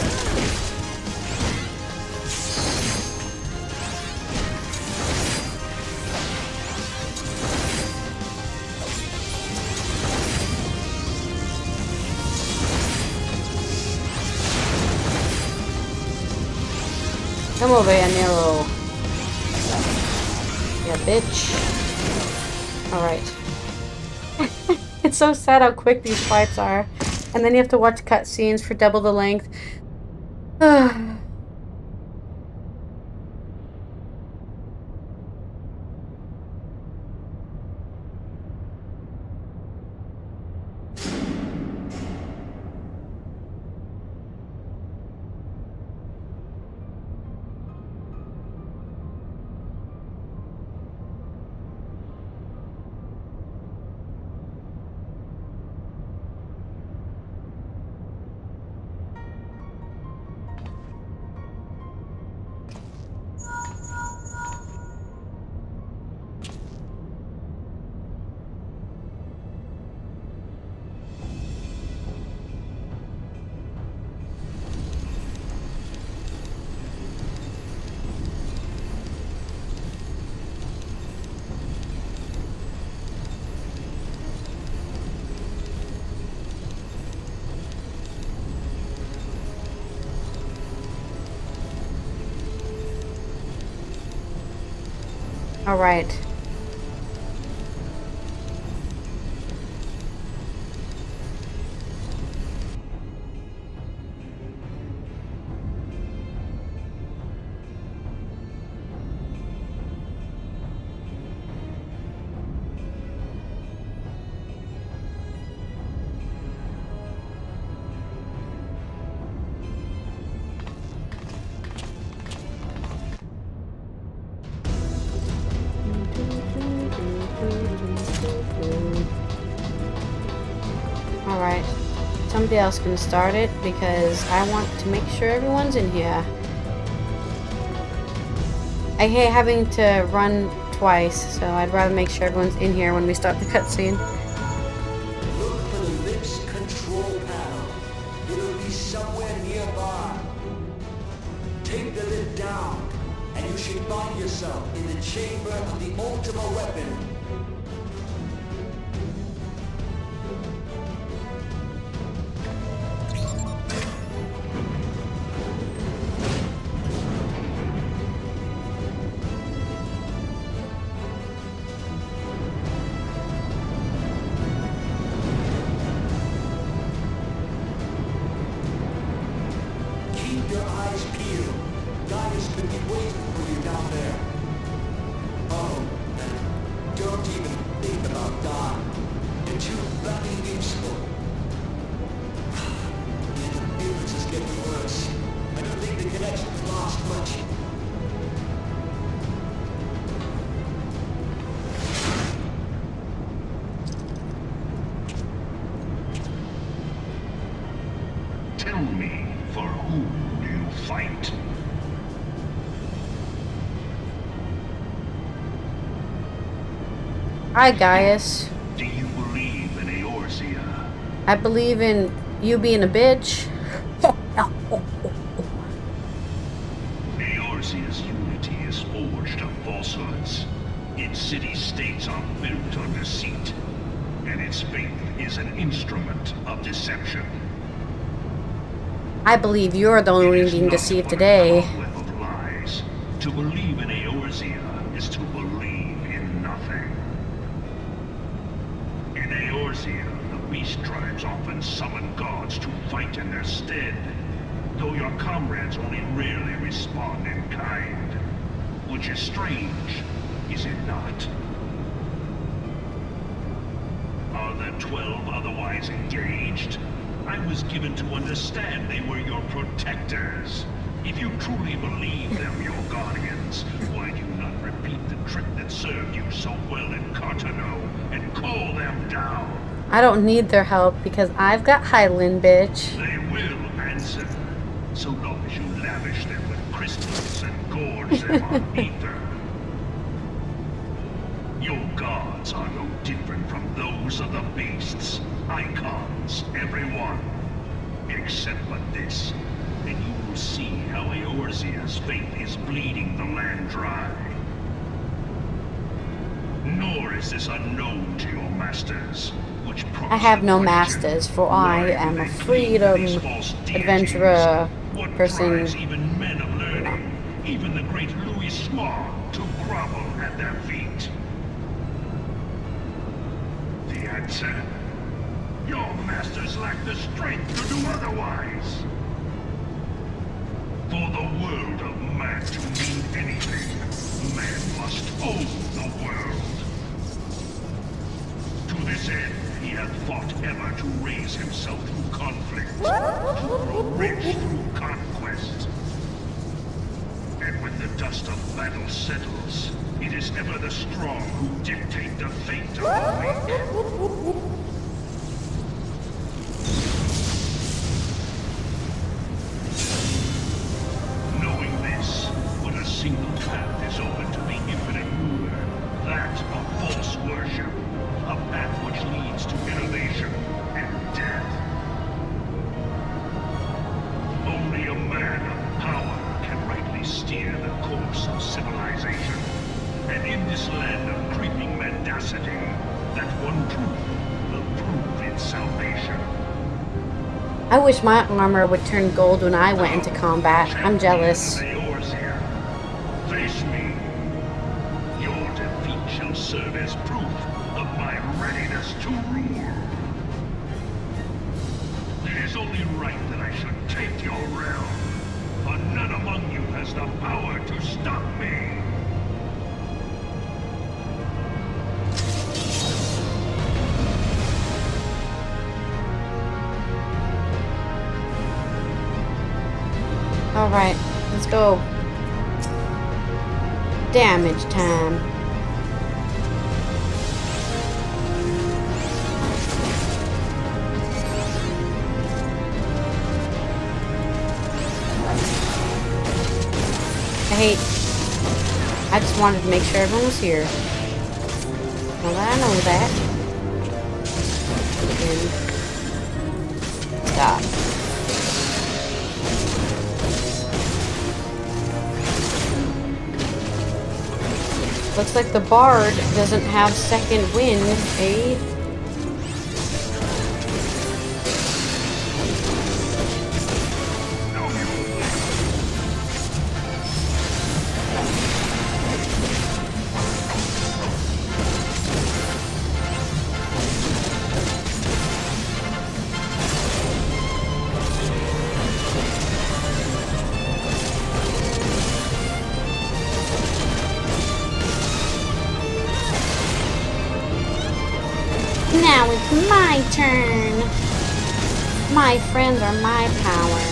Come over here, Nero. Yeah, bitch. Alright. It's so sad how quick these fights are. And then you have to watch cutscenes for double the length. All right. Alright, somebody else can start it because I want to make sure everyone's in here. I hate having to run twice, so I'd rather make sure everyone's in here when we start the cutscene. Look for the lift's control panel. It'll be somewhere nearby. Take the lift down, and you should find yourself in the chamber of the Ultima weapon. Tell me, for whom do you fight? Hi, Gaius. Do you believe in Eorzea? I believe in you being a bitch. Eorzea's unity is forged of falsehoods. Its city-states are built on deceit, and its faith is an instrument of deception. I believe you're the only one being deceived today. Of lies. To believe in Eorzea is to believe in nothing. In Eorzea, the beast tribes often summon gods to fight in their stead, though your comrades only rarely respond in kind. Which is strange, is it not? Are the 12 otherwise engaged? I was given to understand they were your protectors. If you truly believe them your guardians, why do you not repeat the trick that served you so well in Cartano and call them down? I don't need their help because I've got Hydaelyn, bitch. They will answer, so long as you lavish them with crystals and gorge them on Aether. Your gods are no different from those of the beasts. Icons, everyone. Except for this, and you will see how Eorzea's faith is bleeding the land dry. Nor is this unknown to your masters, which I have no masters, for I am a freedom adventurer person. Even men of learning, even the great Louis Smog, to grovel at their feet. The answer? Your masters lack the strength to do otherwise. For the world of man to mean anything, man must own the world. To this end, he hath fought ever to raise himself through conflict, to grow rich through conquest. And when the dust of battle settles, it is ever the strong who dictate the fate of the weak. Knowing this, when a single path is open to the infinite ruler, that of false worship, a path which leads to innovation and death. Only a man of power can rightly steer the course of civilization. And in this land of creeping mendacity, that one truth will prove its salvation. I wish my armor would turn gold when I went into combat. I'm jealous. Face me. Your It is only right that I should take your realm, but none among you has the power to stop me. Alright, let's go. Damage time. I just wanted to make sure everyone was here. Well, I know that. And stop. Looks like the bard doesn't have second wind, eh? Now it's my turn. My friends are my power.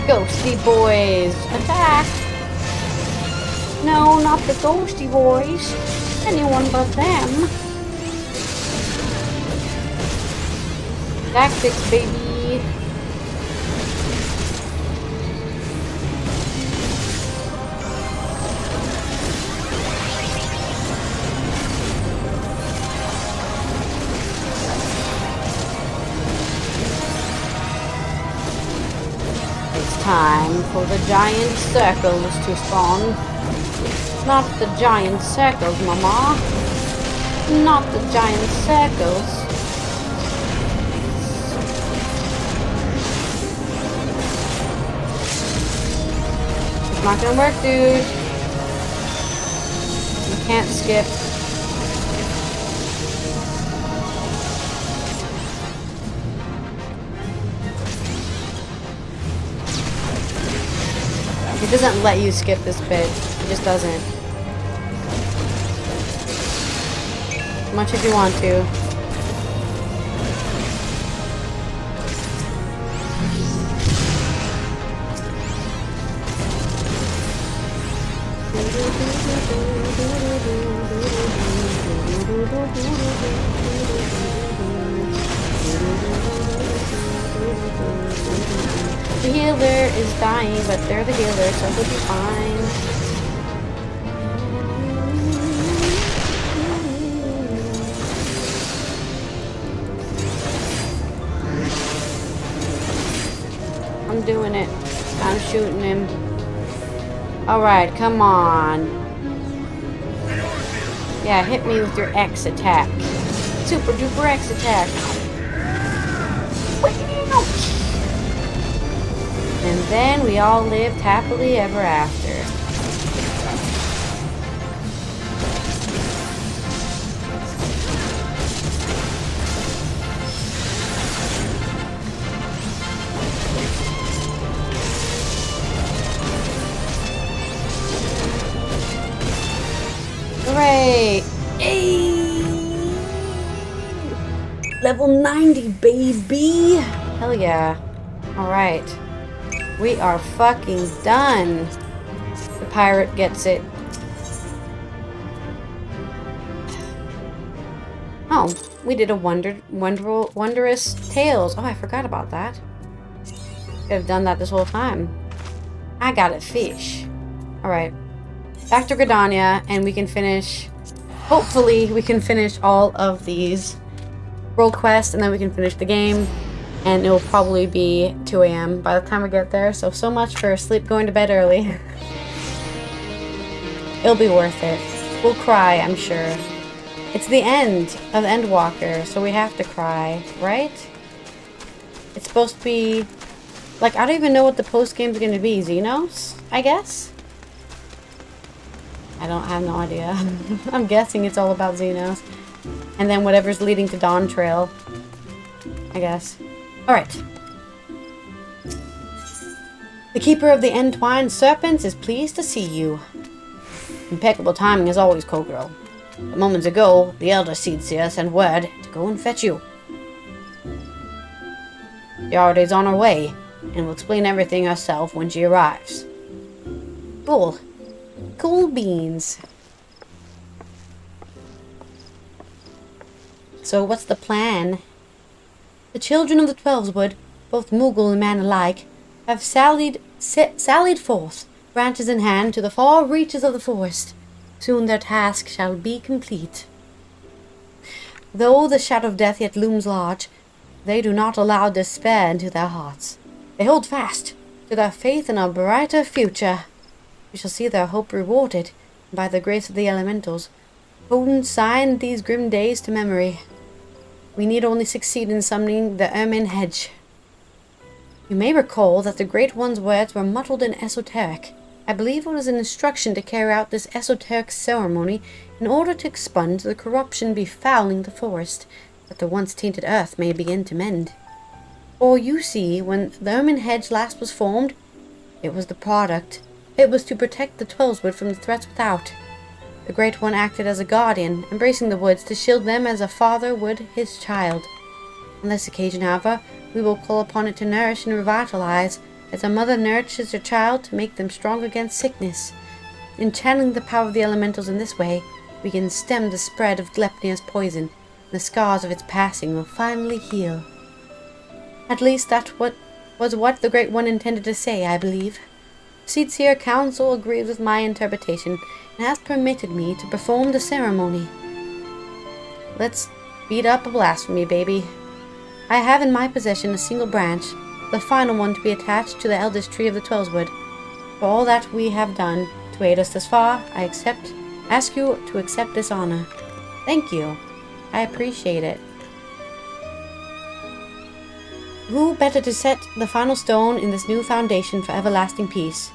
Ghosty boys, attack! No, not the ghosty boys. Anyone but them. Tactics, baby. It's time for the giant circles to spawn. Not the giant circles, mama. Not the giant circles. Not gonna work, dude. You can't skip. It doesn't let you skip this bit. It just doesn't. As much as you want to. The healer is dying, but they're the healer, so they'll be fine. I'm doing it. I'm shooting him. Alright, come on. Yeah, hit me with your X attack. Super duper X attack. And then we all lived happily ever after. Hooray! Hey! Level 90, baby! Hell yeah. Alright. We are fucking done. The pirate gets it. Oh, we did a wondrous tales. Oh, I forgot about that. Could have done that this whole time. I got a fish. Alright. Back to Gridania, and we can finish... Hopefully, we can finish all of these role quests, and then we can finish the game. And it will probably be 2 a.m. by the time we get there. So much for going to bed early. It'll be worth it. We'll cry, I'm sure. It's the end of Endwalker, so we have to cry, right? It's supposed to be... Like, I don't even know what the post-game's gonna be. Xenos, I guess? I have no idea. I'm guessing it's all about Xenos. And then whatever's leading to Dawn Trail. I guess. Alright. The Keeper of the Entwined Serpents is pleased to see you. Impeccable timing as always, Kogro. But moments ago, the Elder Seedseer sent word to go and fetch you. Yarde's on her way, and will explain everything herself when she arrives. Cool. Cool beans. So what's the plan? The children of the Twelveswood, both Moogle and man alike, have sallied forth, branches in hand, to the far reaches of the forest. Soon their task shall be complete. Though the shadow of death yet looms large, they do not allow despair into their hearts. They hold fast to their faith in a brighter future. We shall see their hope rewarded, and by the grace of the elementals, Odin signed these grim days to memory. We need only succeed in summoning the Ermine Hedge. You may recall that the Great One's words were muddled in esoteric. I believe it was an instruction to carry out this esoteric ceremony in order to expunge the corruption befouling the forest, that the once tainted earth may begin to mend. For you see, when the Ermine Hedge last was formed, it was the product. It was to protect the Twelveswood from the threats without. The Great One acted as a guardian, embracing the woods to shield them as a father would his child. On this occasion, however, we will call upon it to nourish and revitalize, as a mother nourishes her child to make them strong against sickness. In channeling the power of the elementals in this way, we can stem the spread of Glepnir's poison, and the scars of its passing will finally heal. At least that was what the Great One intended to say, I believe. Seedseer Council agrees with my interpretation, and has permitted me to perform the ceremony. Let's beat up a blasphemy, baby. I have in my possession a single branch, the final one to be attached to the eldest tree of the Twelveswood. For all that we have done to aid us thus far, I ask you to accept this honor. Thank you. I appreciate it. Who better to set the final stone in this new foundation for everlasting peace?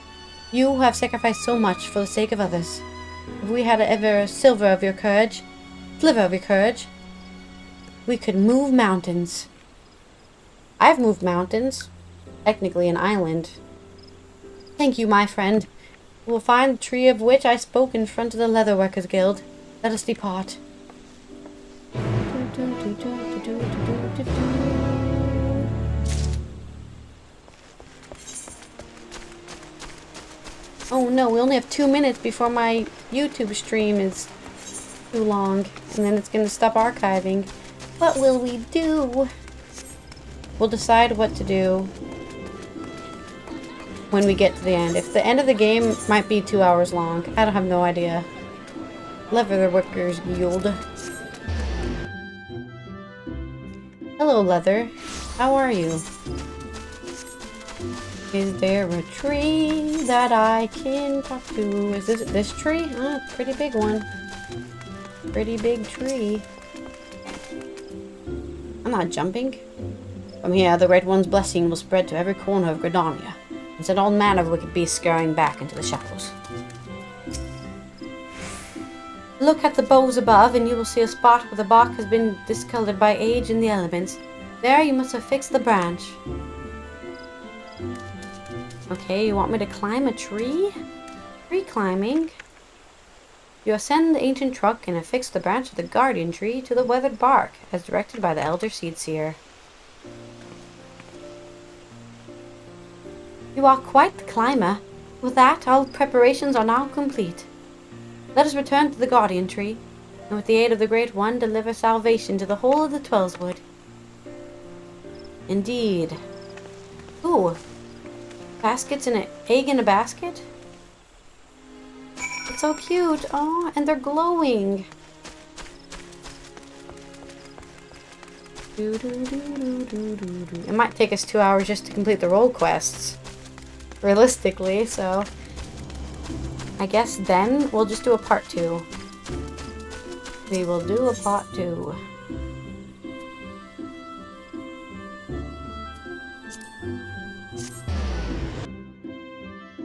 You who have sacrificed so much for the sake of others. If we had ever a sliver of your courage, we could move mountains. I've moved mountains. Technically an island. Thank you, my friend. We will find the tree of which I spoke in front of the Leatherworkers Guild. Let us depart. Oh no, we only have 2 minutes before my YouTube stream is too long. And then it's going to stop archiving. What will we do? We'll decide what to do when we get to the end. If the end of the game might be 2 hours long. I don't have no idea. Leatherworkers Guild. Hello, Leather. How are you? Is there a tree that I can talk to? Is this tree? Pretty big one. Pretty big tree. I'm not jumping. From here, the Great One's blessing will spread to every corner of Gridania, and send all manner of wicked beasts scurrying back into the shadows. Look at the boughs above, and you will see a spot where the bark has been discolored by age and the elements. There you must affix the branch. Okay, you want me to climb a tree? Tree climbing. You ascend the ancient trunk and affix the branch of the guardian tree to the weathered bark, as directed by the Elder Seedseer. You are quite the climber. With that, all preparations are now complete. Let us return to the guardian tree, and with the aid of the Great One, deliver salvation to the whole of the Twelveswood. Indeed. Ooh. Baskets and an egg in a basket? It's so cute. Oh, and they're glowing. It might take us 2 hours just to complete the role quests. Realistically, so I guess then we'll just do a part 2. We will do a part 2.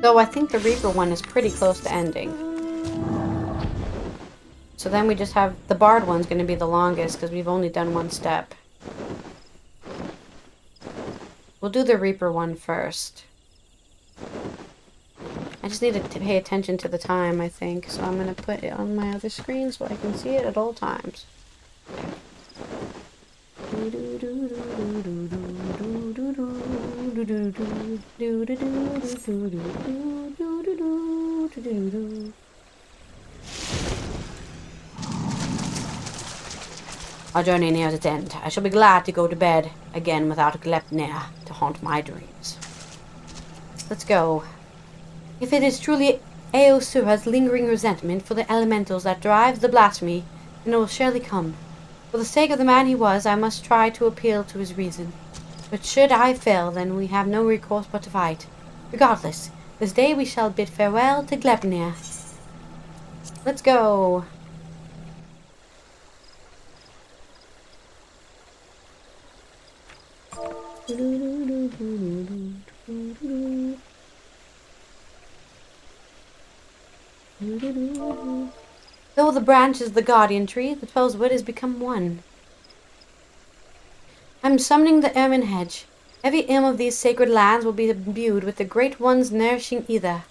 So I think the Reaper one is pretty close to ending. So then we just have the Bard one's going to be the longest because we've only done one step. We'll do the Reaper one first. I just need to pay attention to the time, I think. So I'm going to put it on my other screen so I can see it at all times. Our journey nears its end. I shall be glad to go to bed again without Glepnir to haunt my dreams. Let's go. If it is truly Eosura's lingering resentment for the elementals that drives the blasphemy, then it will surely come. For the sake of the man he was, I must try to appeal to his reason. But should I fail, then we have no recourse but to fight. Regardless, this day we shall bid farewell to Glepnir. Let's go. Though the branch is the guardian tree, the 12's wood has become one. I'm summoning the Ermin Hedge. Every elm of these sacred lands will be imbued with the Great One's nourishing Aether.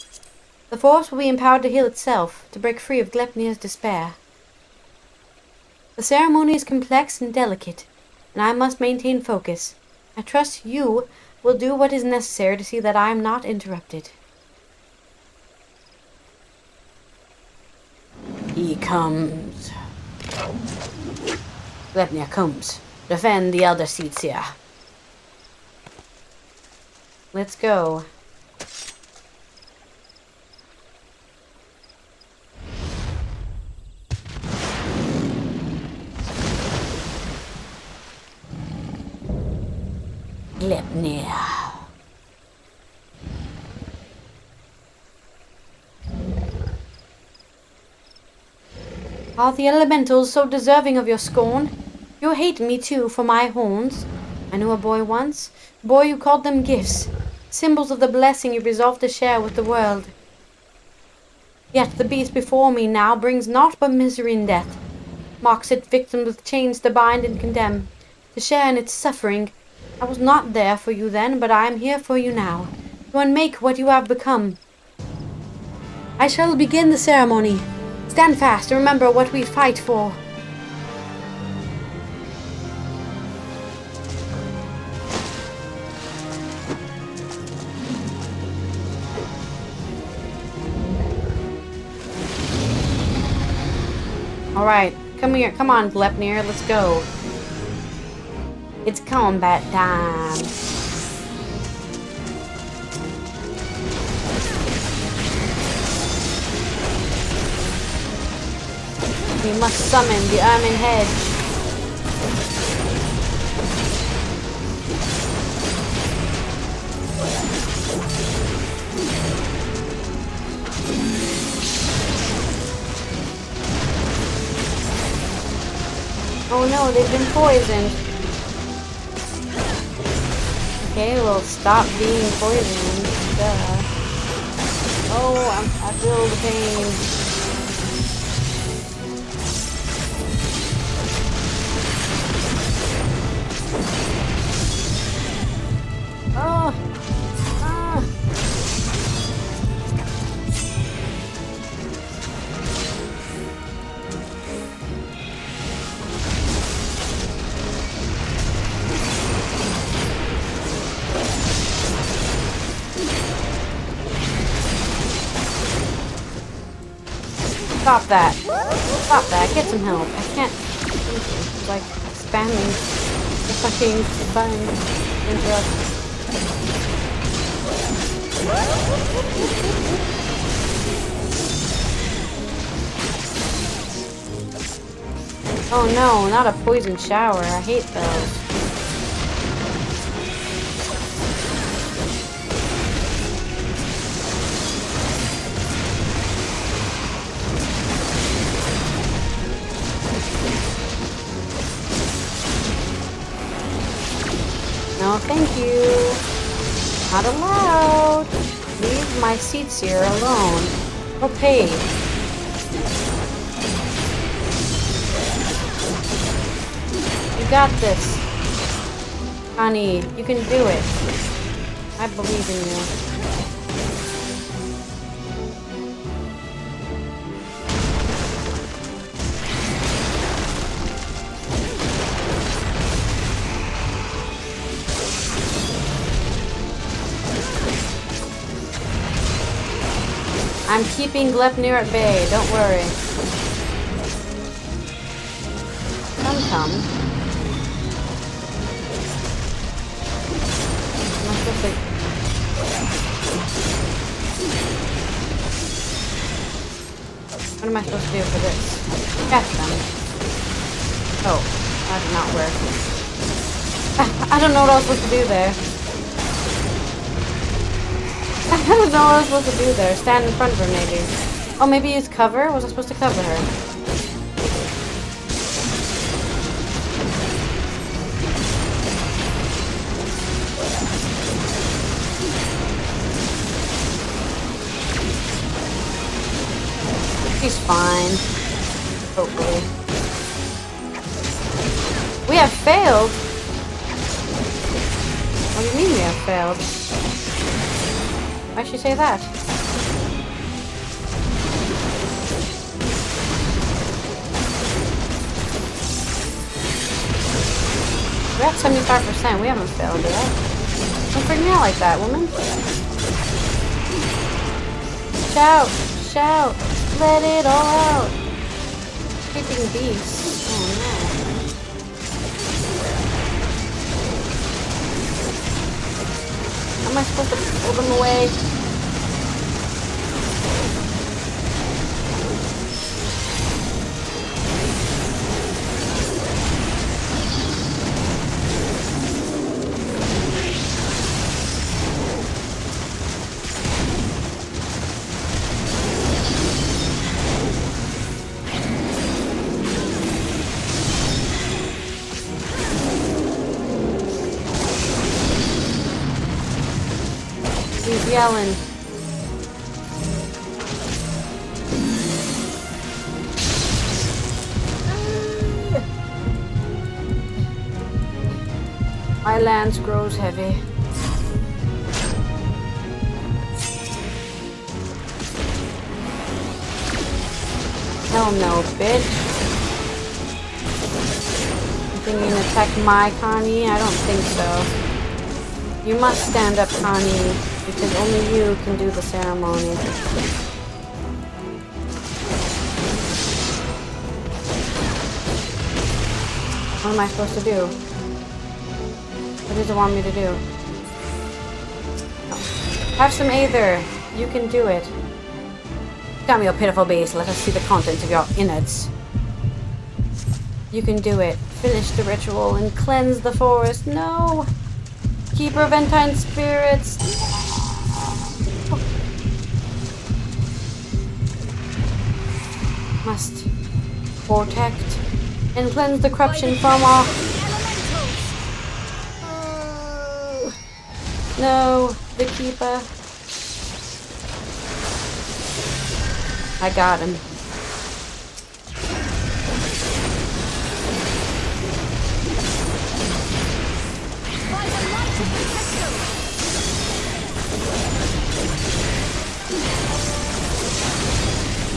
The force will be empowered to heal itself, to break free of Glepnir's despair. The ceremony is complex and delicate, and I must maintain focus. I trust you will do what is necessary to see that I am not interrupted. He comes. Glepnir comes. Defend the Elder Seats here. Let's go. Glepnir. Are the elementals so deserving of your scorn? You hate me too for my horns. I knew a boy once, a boy who called them gifts, symbols of the blessing you resolved to share with the world. Yet the beast before me now brings naught but misery and death, marks its victims with chains to bind and condemn, to share in its suffering. I was not there for you then, but I am here for you now, to unmake what you have become. I shall begin the ceremony. Stand fast and remember what we fight for. Alright, come here, come on, Glepnir, let's go. It's combat time. We must summon the Ermin Hedge. Oh no, they've been poisoned. Okay, well, stop being poisoned. Duh. Oh, I feel the pain. Oh! Ah! Stop that. Stop that. Get some help. I can't. It's like spamming the fucking button. Interrupt. Oh no, not a poison shower. I hate those. No, thank you. Not allowed. Leave my seats here alone. Okay. You got this. Honey, you can do it. I believe in you. I'm keeping Glepnir at bay, don't worry. Come. What am I supposed to do for this? Catch them. Oh, that did not work. I don't know what I was supposed to do there. I don't know what I was supposed to do there. Stand in front of her, maybe. Oh, maybe use cover? Was I supposed to cover her? She's fine. Hopefully. We have failed? What do you mean we have failed? Why'd she say that? We're at 75%. We haven't failed yet. Don't freak me out like that, woman. Shout! Shout! Let it all out! Creeping beast. Oh no. How am I supposed to pull them away? He's yelling. My lance grows heavy. Hell no, bitch. You think you can attack my Connie? I don't think so. You must stand up, Connie, because only you can do the ceremony. What am I supposed to do? What does it want me to do? No. Have some Aether. You can do it. Come, you pitiful beast. Let us see the contents of your innards. You can do it. Finish the ritual and cleanse the forest. No! Keeper of Entine spirits. Must protect and cleanse the corruption from all. No, the keeper. I got him.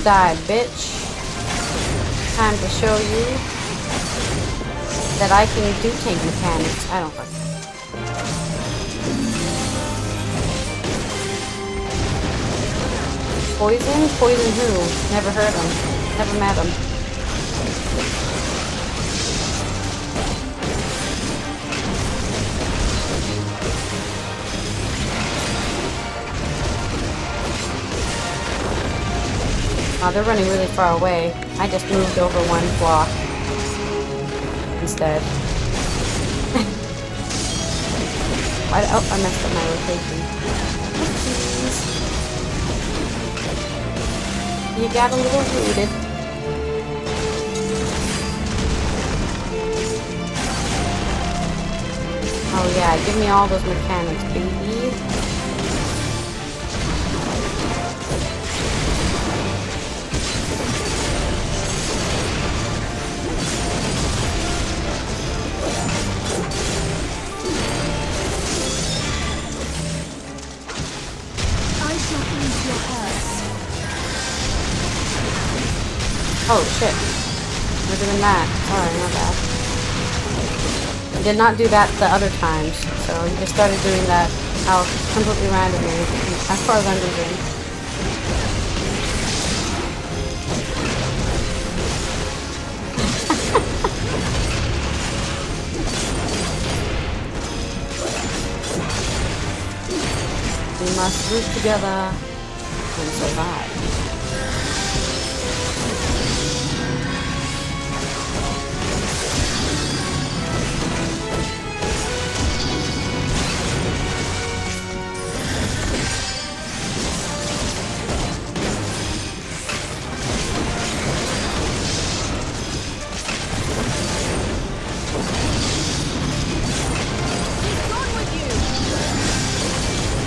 Die, bitch. Time to show you that I can do tank mechanics. I don't fucking. Poison? Poison who? Never heard him. Never met him. Oh, they're running really far away. I just moved over one block instead. Why? Oh, I messed up my rotation. You got a little rooted. Oh yeah, give me all those mechanics, baby. Oh shit. We're doing that. Sorry, my bad. I did not do that the other times, so you just started doing that out completely randomly, as far as I'm concerned. We must work together and survive.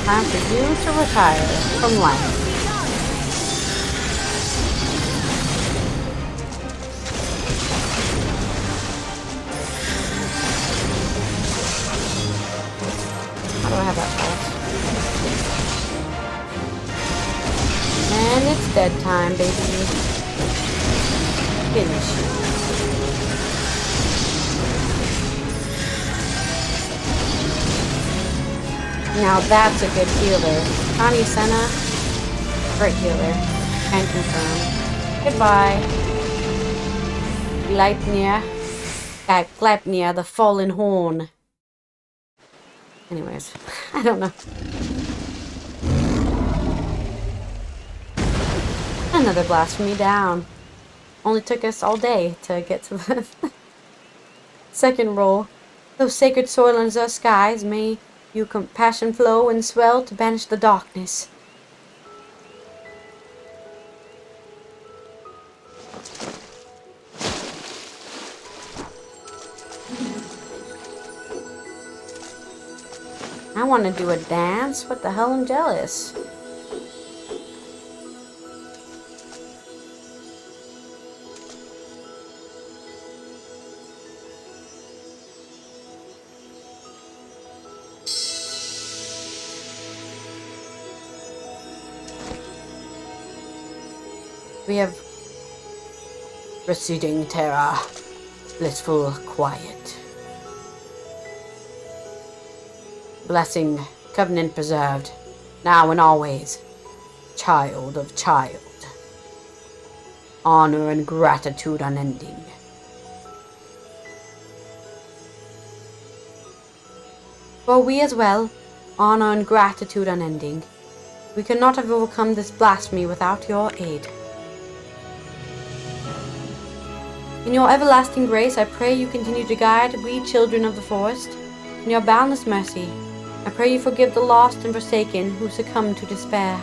Time for you to retire from life. How do I have that fast? And it's dead time, baby. Finish. Now that's a good healer. Connie Senna, great healer. Can confirm. Goodbye. Gleipnir, the Fallen Horn. Anyways, I don't know. Another blasphemy down. Only took us all day to get to the second roll. Those sacred soil and the skies, may you compassion flow and swell to banish the darkness. I want to do a dance? What the hell? I'm jealous. We have receding terror, blissful quiet. Blessing, covenant preserved, now and always, child of child. Honor and gratitude unending. For we as well, honor and gratitude unending. We could not have overcome this blasphemy without your aid. In your everlasting grace, I pray you continue to guide we children of the forest. In your boundless mercy, I pray you forgive the lost and forsaken who succumb to despair.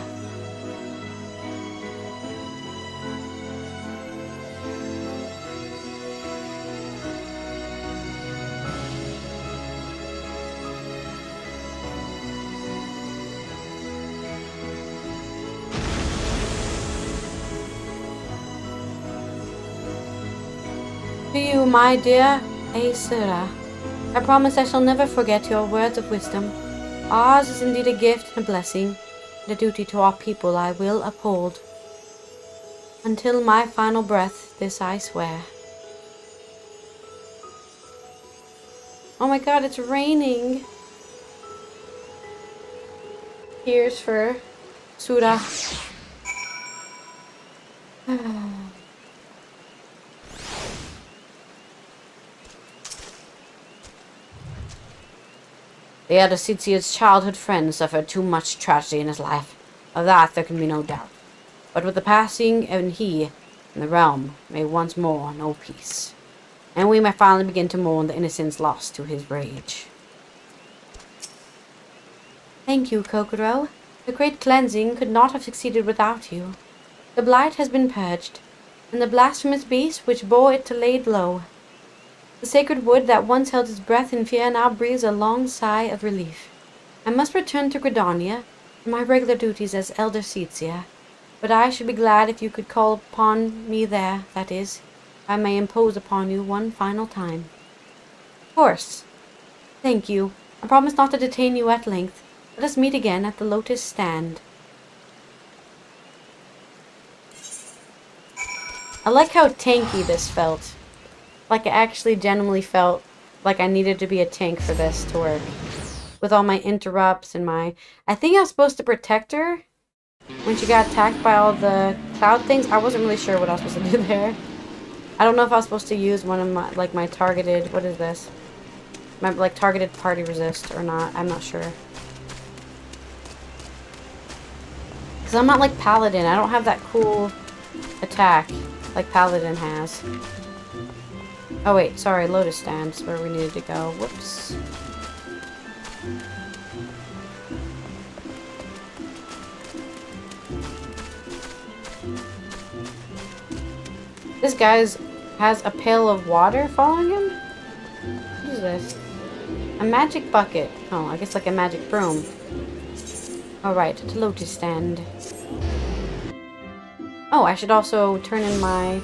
To you, my dear Aether, I promise I shall never forget your words of wisdom. Ours is indeed a gift and a blessing, and a duty to our people I will uphold. Until my final breath, this I swear. Oh my god, it's raining! Here's for Sura. The elder Cincia's childhood friend suffered too much tragedy in his life. Of that there can be no doubt. But with the passing, even he and the realm may once more know peace. And we may finally begin to mourn the innocence lost to his rage. Thank you, Kokoro. The great cleansing could not have succeeded without you. The blight has been purged, and the blasphemous beast which bore it to laid low. The sacred wood that once held its breath in fear now breathes a long sigh of relief. I must return to Gradonia for my regular duties as Elder Cetia, but I should be glad if you could call upon me there, that is, if I may impose upon you one final time. Of course. Thank you. I promise not to detain you at length. Let us meet again at the Lotus Stand. I like how tanky this felt. Like I actually genuinely felt like I needed to be a tank for this to work. With all my interrupts and my... I think I was supposed to protect her when she got attacked by all the cloud things. I wasn't really sure what I was supposed to do there. I don't know if I was supposed to use one of my, like, my targeted... What is this? My, like, targeted party resist or not. I'm not sure. Because I'm not like Paladin. I don't have that cool attack like Paladin has. Oh wait, sorry, Lotus Stand's where we needed to go. Whoops. This guy has a pail of water following him? What is this? A magic bucket. Oh, I guess like a magic broom. Alright, to Lotus Stand. Oh, I should also turn in my...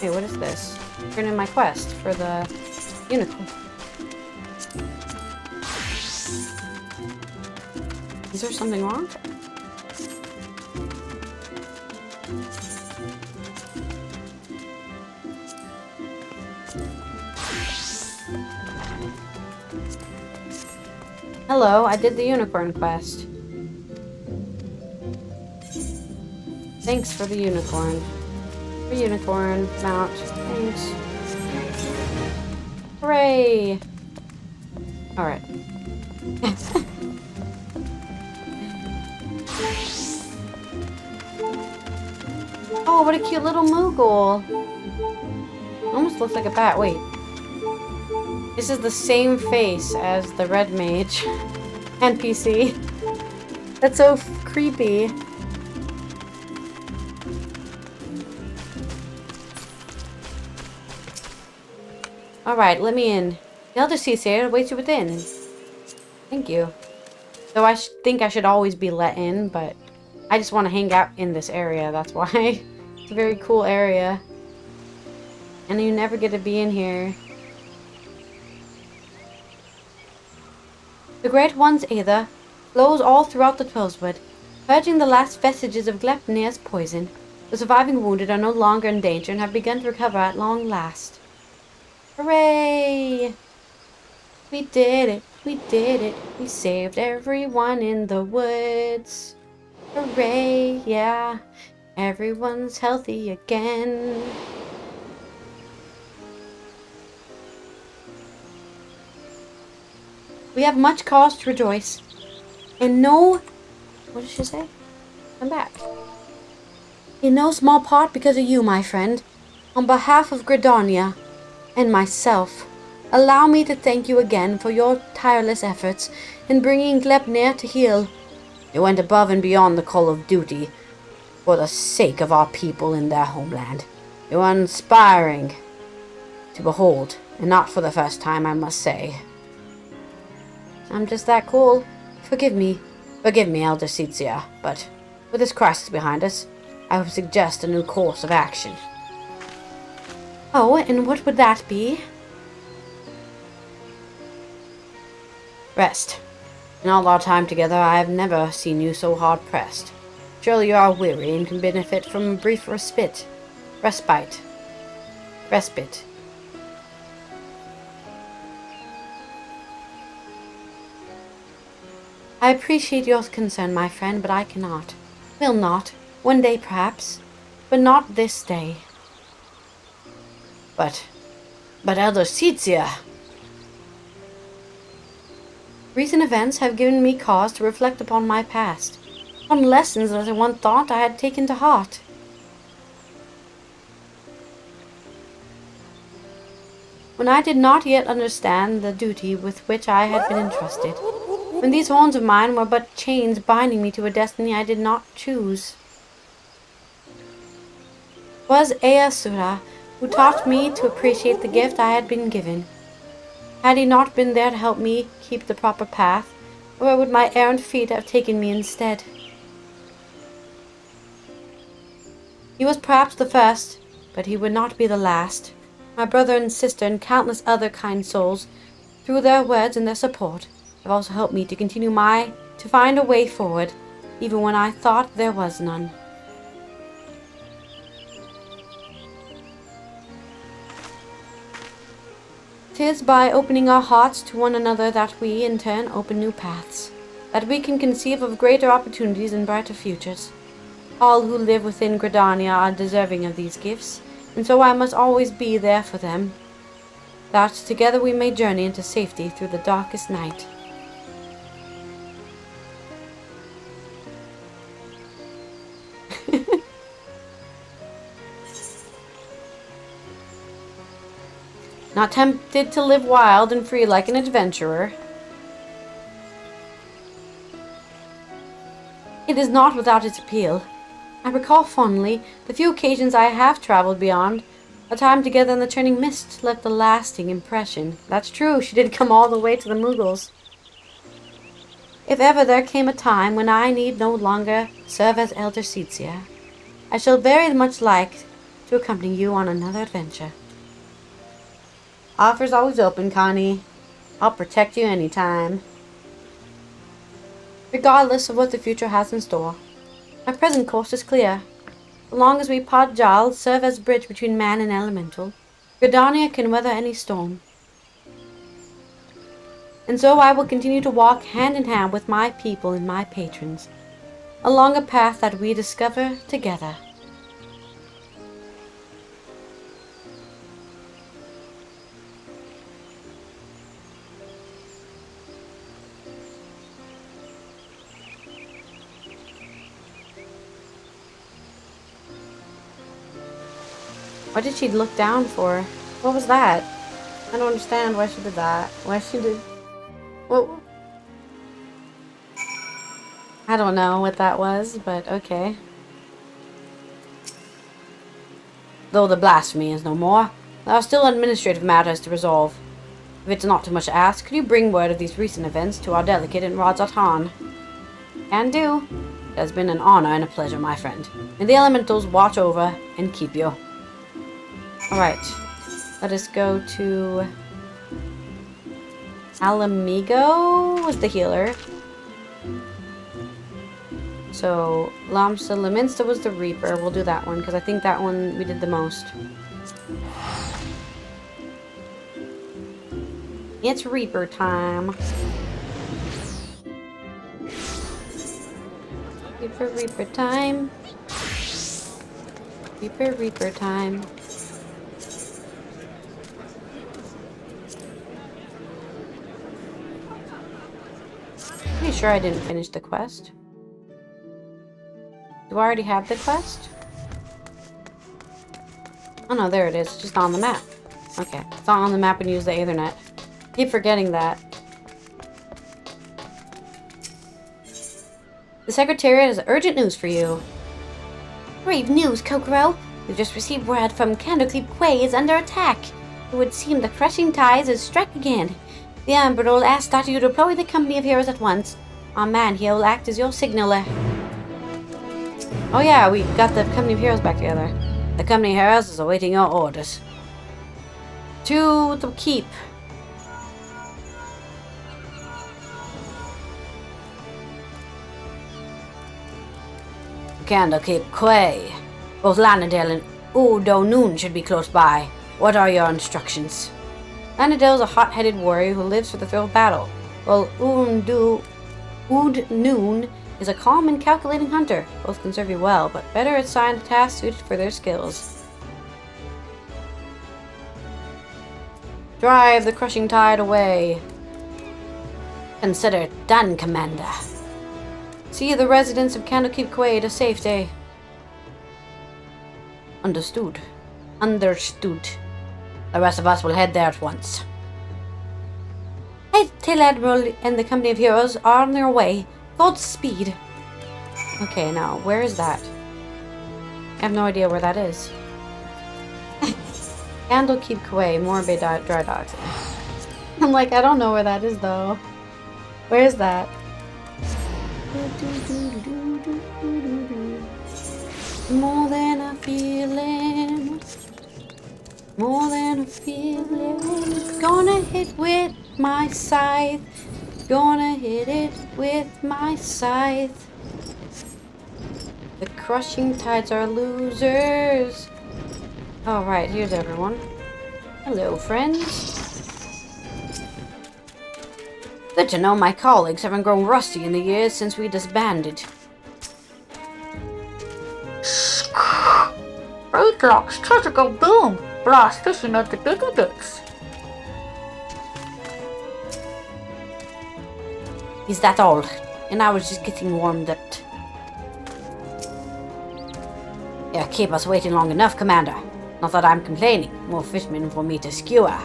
Hey, what is this? Turn in my quest for the unicorn. Is there something wrong? Hello, I did the unicorn quest. Thanks for the unicorn. For unicorn mount. Thanks. Hooray! Alright. Oh, what a cute little Moogle. Almost looks like a bat. Wait. This is the same face as the red mage NPC. That's so creepy. Alright, let me in. The Elder Cetia awaits you within. Thank you. Though I think I should always be let in, but I just want to hang out in this area, that's why. It's a very cool area. And you never get to be in here. The Great One's Aether flows all throughout the Twelveswood, purging the last vestiges of Glepnir's poison. The surviving wounded are no longer in danger and have begun to recover at long last. Hooray! We did it! We did it! We saved everyone in the woods! Hooray! Yeah! Everyone's healthy again! We have much cause to rejoice. And no... What did she say? Come back. In no small part because of you, my friend. On behalf of Gradonia and myself, allow me to thank you again for your tireless efforts in bringing Glepnir to heel. You went above and beyond the call of duty for the sake of our people in their homeland. You are inspiring to behold, and not for the first time, I must say. I'm just that cool. Forgive me, Elder Cetia, but with this crisis behind us, I would suggest a new course of action. Oh, and what would that be? Rest. In all our time together, I have never seen you so hard-pressed. Surely you are weary and can benefit from a brief respite. Respite. I appreciate your concern, my friend, but I cannot. Will not. One day, perhaps. But not this day. But Elder Cetia! Recent events have given me cause to reflect upon my past, on lessons that I once thought I had taken to heart. When I did not yet understand the duty with which I had been entrusted, when these horns of mine were but chains binding me to a destiny I did not choose. Was Ea Sura who taught me to appreciate the gift I had been given. Had he not been there to help me keep the proper path, where would my errant feet have taken me instead? He was perhaps the first, but he would not be the last. My brother and sister and countless other kind souls, through their words and their support, have also helped me to continue to find a way forward, even when I thought there was none. 'Tis by opening our hearts to one another that we, in turn, open new paths, that we can conceive of greater opportunities and brighter futures. All who live within Gridania are deserving of these gifts, and so I must always be there for them, that together we may journey into safety through the darkest night. Not tempted to live wild and free like an adventurer. It is not without its appeal. I recall fondly the few occasions I have traveled beyond. A time together in the Turning Mist left a lasting impression. That's true, she did come all the way to the Muggles. If ever there came a time when I need no longer serve as Elder Seatsia, I shall very much like to accompany you on another adventure. Offer's always open, Connie. I'll protect you anytime. Regardless of what the future has in store, my present course is clear. So long as we Podjal serve as bridge between man and elemental, Gridania can weather any storm. And so I will continue to walk hand in hand with my people and my patrons, along a path that we discover together. What did she look down for? What was that? I don't understand why she did that. Why she did... Well, I don't know what that was, but okay. Though the blasphemy is no more, there are still administrative matters to resolve. If it's not too much to ask, could you bring word of these recent events to our delegate in Radzatan? Can do. It has been an honor and a pleasure, my friend. May the elementals watch over and keep you. Alright, let us go to Alamigo was the healer. So Lamsa Leminsta was the Reaper. We'll do that one because I think that one we did the most. It's Reaper time. Reaper time. Reaper time. Pretty sure I didn't finish the quest. Do I already have the quest? Oh no, there it is. It's just on the map. Okay, it's not on the map when you use the Aethernet. I keep forgetting that. The Secretariat has urgent news for you. Grave news, Kokoro. We've just received word from Candlekeep Quay is under attack. It would seem the crushing tides has struck again. The Emperor will ask that you deploy the company of heroes at once. Our man here will act as your signaler. Oh yeah, we got the company of heroes back together. The company of heroes is awaiting your orders. To the keep. Candlekeep Quay. Both Lanadale and Udo Noon should be close by. What are your instructions? Lanadale is a hot-headed warrior who lives for the thrill of battle, while Ud Noon is a calm and calculating hunter. Both can serve you well, but better assigned a task suited for their skills. Drive the crushing tide away. Consider it done, Commander. See the residents of Candlekeep Quay to safety. Understood. Understood. The rest of us will head there at once. Tail Admiral and the company of heroes are on their way. Godspeed. Okay, now, where is that? I have no idea where that is. Candlekeep Quay, Morbid Dry Docks. I'm like, I don't know where that is though. Where is that? More than a feeling. More than a feeling. Gonna hit with my scythe. Gonna hit it with my scythe. The crushing tides are losers. Alright, here's everyone. Hello, friends. Good to know my colleagues haven't grown rusty in the years since we disbanded. Roadblocks, treasure go boom! Blast fishing at the bigger bits. Is that all? And I was just getting warmed up. Yeah, keep us waiting long enough, Commander. Not that I'm complaining. More fishmen for me to skewer.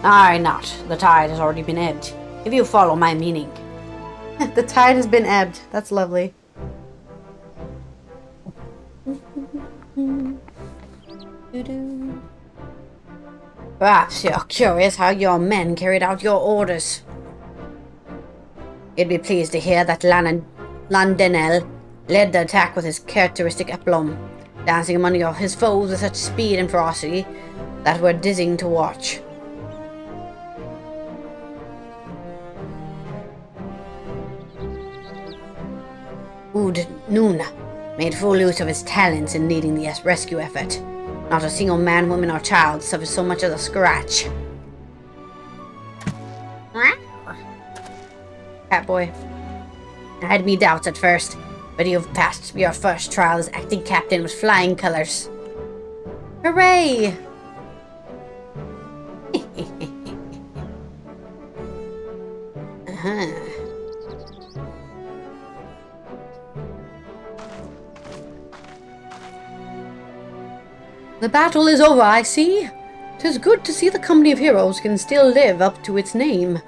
Aye, not. The tide has already been ebbed. If you follow my meaning. The tide has been ebbed. That's lovely. Perhaps you're curious how your men carried out your orders. You'd be pleased to hear that Landenel led the attack with his characteristic aplomb, dancing among his foes with such speed and ferocity that were dizzying to watch. Ud Noon made full use of his talents in leading the rescue effort. Not a single man, woman, or child suffered so much as a scratch. Catboy. I had me doubts at first, but you've passed your first trial as acting captain with flying colors. Hooray! The battle is over, I see. 'Tis good to see the company of heroes can still live up to its name.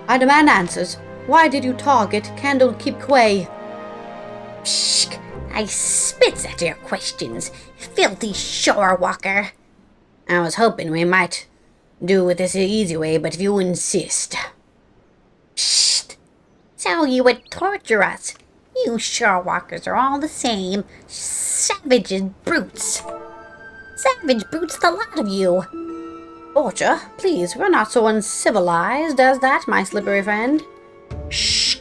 I demand answers. Why did you target Candlekeep Quay? Pshh! I spits at your questions, filthy shore walker. I was hoping we might do it this easy way, but if you insist. Psst! So you would torture us. You shore walkers are all the same. Savage brutes. Savage brutes, the lot of you. Torture? Please, we're not so uncivilized as that, my slippery friend. Shh.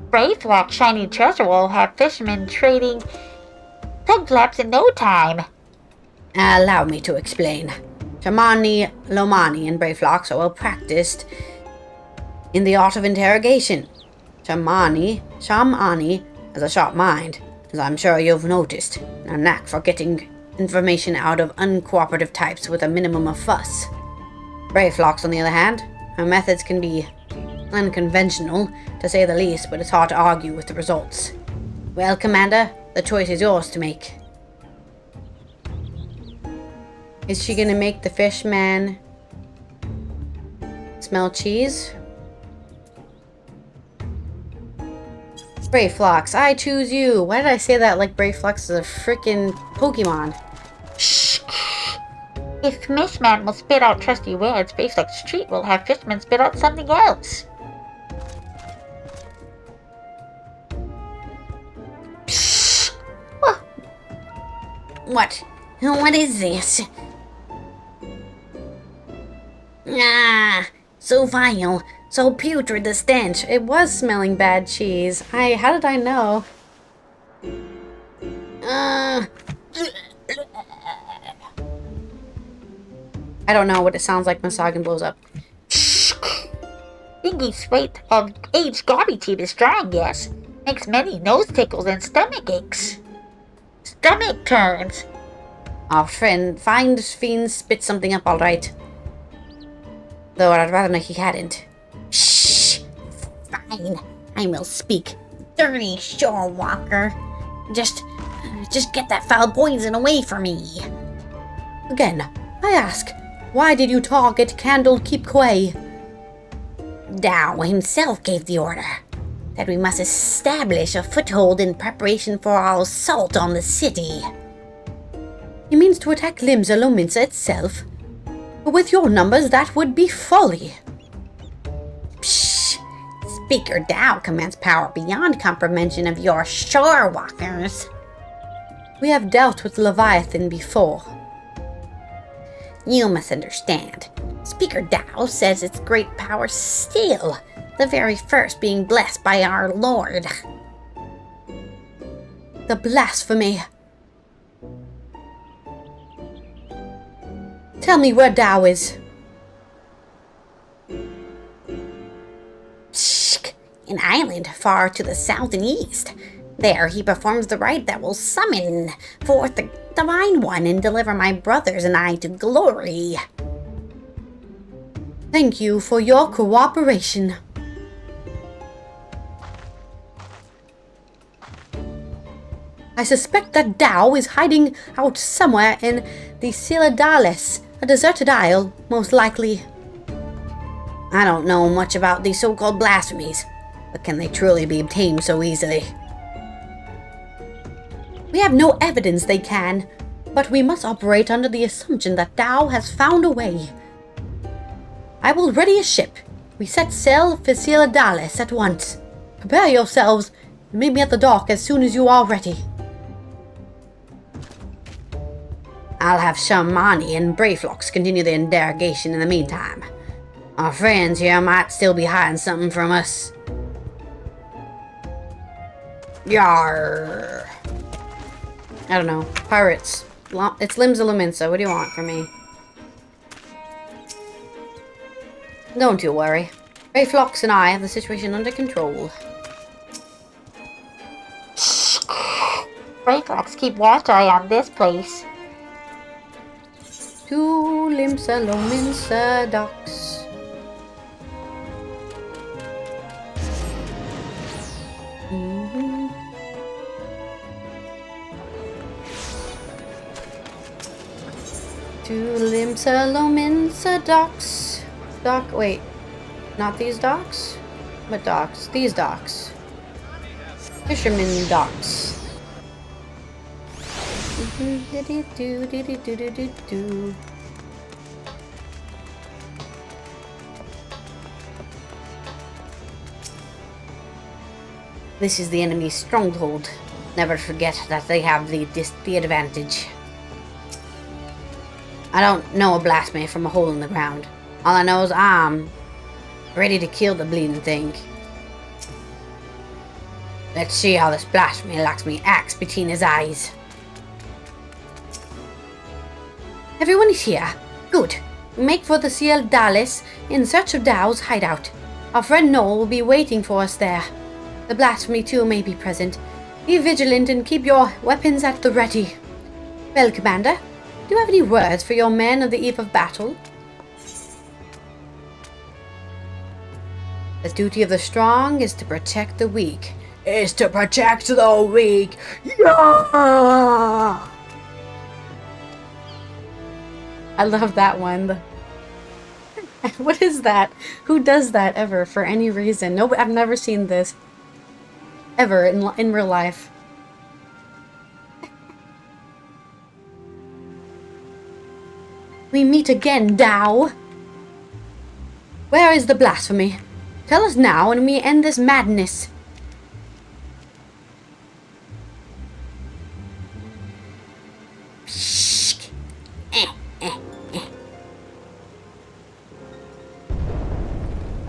Brayflock shiny treasure will have fishermen trading peg flaps in no time. Allow me to explain. Shamani, Lomani, and Brayflocks are well practiced in the art of interrogation. Shamani has a sharp mind, as I'm sure you've noticed, a knack for getting information out of uncooperative types with a minimum of fuss. Brayflocks, on the other hand, her methods can be unconventional, to say the least, but it's hard to argue with the results. Well, Commander, the choice is yours to make. Is she gonna make the fish man smell cheese? Brayflocks, I choose you. Why did I say that like Brayflocks is a freaking Pokemon? Shh. If Mishman will spit out trusty words, Brayflock's treat will have Fishman spit out something else. Psst. What? What is this? Ah, so vile. So putrid the stench. It was smelling bad cheese. How did I know? I don't know what it sounds like when Sagan blows up. Stinky sweat of aged garbage heat is strong, yes. Makes many nose tickles and stomach aches. Stomach turns. Oh, friend, find Fiend spit something up alright. Though I'd rather not he hadn't. Shh! Fine, I will speak. Dirty shore walker. Just get that foul poison away from me. Again, I ask, why did you target Candlekeep Quay? Dow himself gave the order. that we must establish a foothold in preparation for our assault on the city. He means to attack Lominsa itself? But with your numbers, that would be folly. Psh! Speaker Dao commands power beyond comprehension of your shore walkers. We have dealt with Leviathan before. You must understand. Speaker Dao says its great power still, the very first being blessed by our Lord. The blasphemy! Tell me where Dao is. Shh! An island far to the south and east. There he performs the rite that will summon forth the Divine One and deliver my brothers and I to glory. Thank you for your cooperation. I suspect that Dao is hiding out somewhere in the Siladalis, a deserted isle, most likely. I don't know much about these so-called blasphemies, but can they truly be obtained so easily? We have no evidence they can, but we must operate under the assumption that Dao has found a way. I will ready a ship. We set sail for Siladalis at once. Prepare yourselves and meet me at the dock as soon as you are ready. I'll have Shamani and Brayflox continue the interrogation in the meantime. Our friends here might still be hiding something from us. Yarr! I don't know. Pirates. It's Limbs of Lominsa. What do you want from me? Don't you worry. Brayflox and I have the situation under control. Brayflox, keep watch eye on this place. To Limbs of Lominsa docks. To Limbs of Lominsa docks. Wait. Not these docks? What docks? These docks. Fisherman docks. This is the enemy's stronghold. Never forget that they have the advantage. I don't know a blasphemy from a hole in the ground. All I know is I'm ready to kill the bleeding thing. Let's see how this blasphemy locks me axe between his eyes. Everyone is here. Good. We make for the Ciel Dallas in search of Dao's hideout. Our friend Noel will be waiting for us there. The blasphemy too may be present. Be vigilant and keep your weapons at the ready. Well, Commander, do you have any words for your men on the eve of battle? The duty of the strong is to protect the weak. Is to protect the weak. Yeah! I love that one. What is that? Who does that ever for any reason? No, I've never seen this ever in real life. We meet again, Dao. Where is the blasphemy? Tell us now and we end this madness.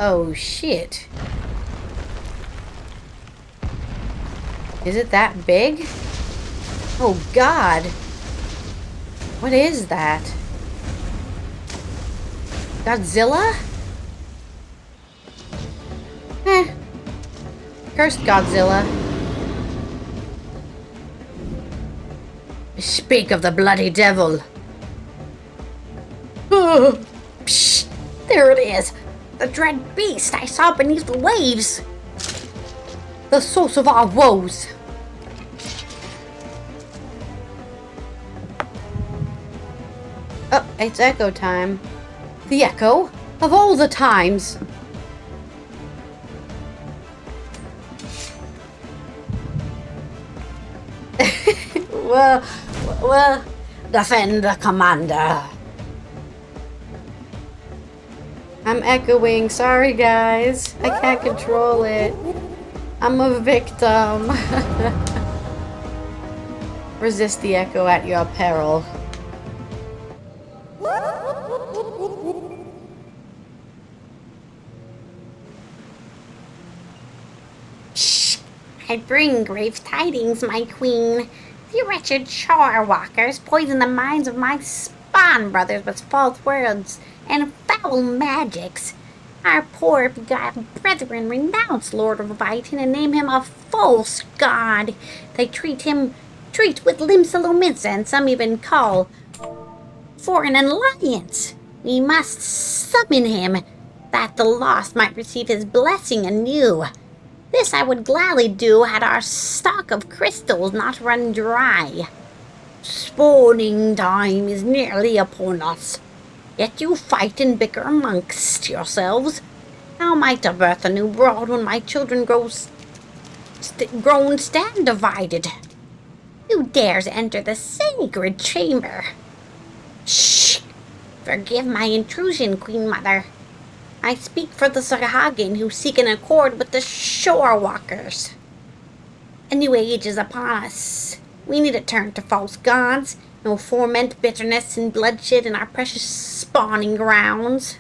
Oh shit. Is it that big? Oh god. What is that? Godzilla? Cursed Godzilla. Speak of the bloody devil. Psh! There it is! The dread beast I saw beneath the waves! The source of our woes! Oh, it's echo time. The echo of all the times. Well, defend the commander. I'm echoing. Sorry, guys. I can't control it. I'm a victim. Resist the echo at your peril. Shh! I bring grave tidings, my queen. The wretched char walkers poison the minds of my spawn brothers with false words and foul magics. Our poor brethren renounce Lord of Leviathan and name him a false god. They treat with Limsalomissa, and some even call for an alliance. We must summon him, that the lost might receive his blessing anew. This I would gladly do had our stock of crystals not run dry. Spawning time is nearly upon us. Yet you fight and bicker amongst yourselves. How am I to birth a new brood when my children grown stand divided? Who dares enter the sacred chamber? Shh! Forgive my intrusion, Queen Mother. I speak for the Sarhagan who seek an accord with the Shore Walkers. A new age is upon us. We need to turn to false gods. No foment bitterness and bloodshed in our precious spawning grounds.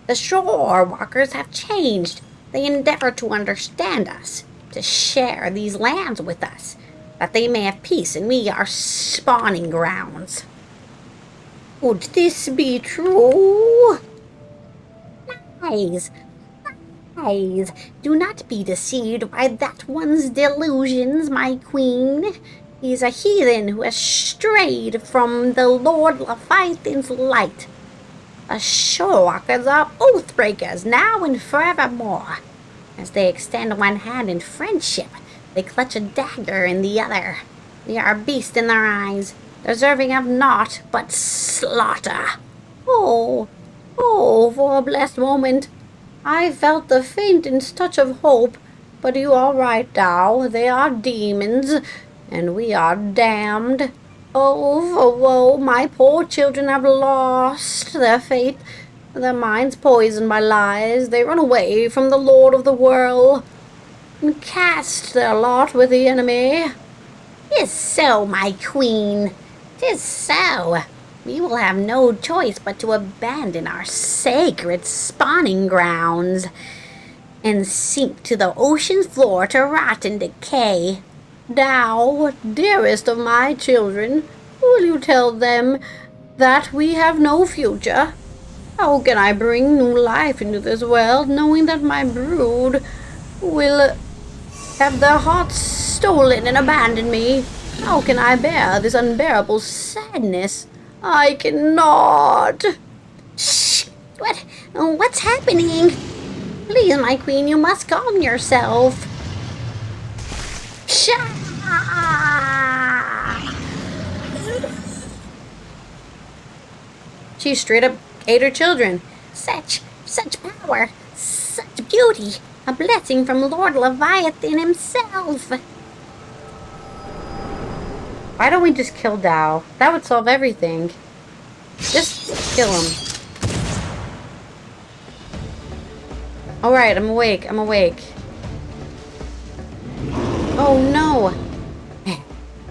The Shore Walkers have changed. They endeavor to understand us, to share these lands with us, that they may have peace and we our spawning grounds. Would this be true? Lies. Lies. Do not be deceived by that one's delusions, my queen. He is a heathen who has strayed from the Lord Leviathan's light. The Shorewalkers are oath-breakers now and forevermore. As they extend one hand in friendship, they clutch a dagger in the other. We are beasts in their eyes, deserving of naught but slaughter. Oh, for a blessed moment, I felt the faintest touch of hope, but you are right now. They are demons, and we are damned. Oh, for woe, my poor children have lost their faith, their minds poisoned by lies. They run away from the Lord of the world, and cast their lot with the enemy. 'Tis so, my queen, 'tis so. We will have no choice but to abandon our sacred spawning grounds and sink to the ocean's floor to rot and decay. Thou, dearest of my children, will you tell them that we have no future? How can I bring new life into this world, knowing that my brood will have their hearts stolen and abandon me? How can I bear this unbearable sadness? I cannot. Shh! What's happening? Please, my queen, you must calm yourself. Shh! She straight up ate her children. Such power, such beauty, a blessing from Lord Leviathan himself. Why don't we just kill Dao? That would solve everything. Just kill him. Alright, I'm awake. Oh no!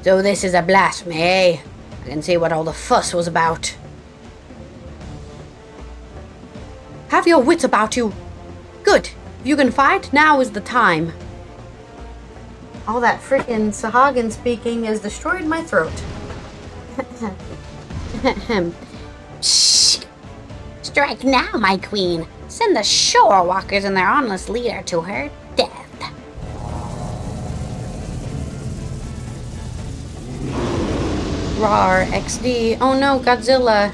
So this is a blasphemy, eh? I can see what all the fuss was about. Have your wits about you. Good. If you can fight, now is the time. All that frickin' Sahagan speaking has destroyed my throat. Shh! Strike now, my queen. Send the Shore Walkers and their honest leader to her death. Rar, XD. Oh no, Godzilla.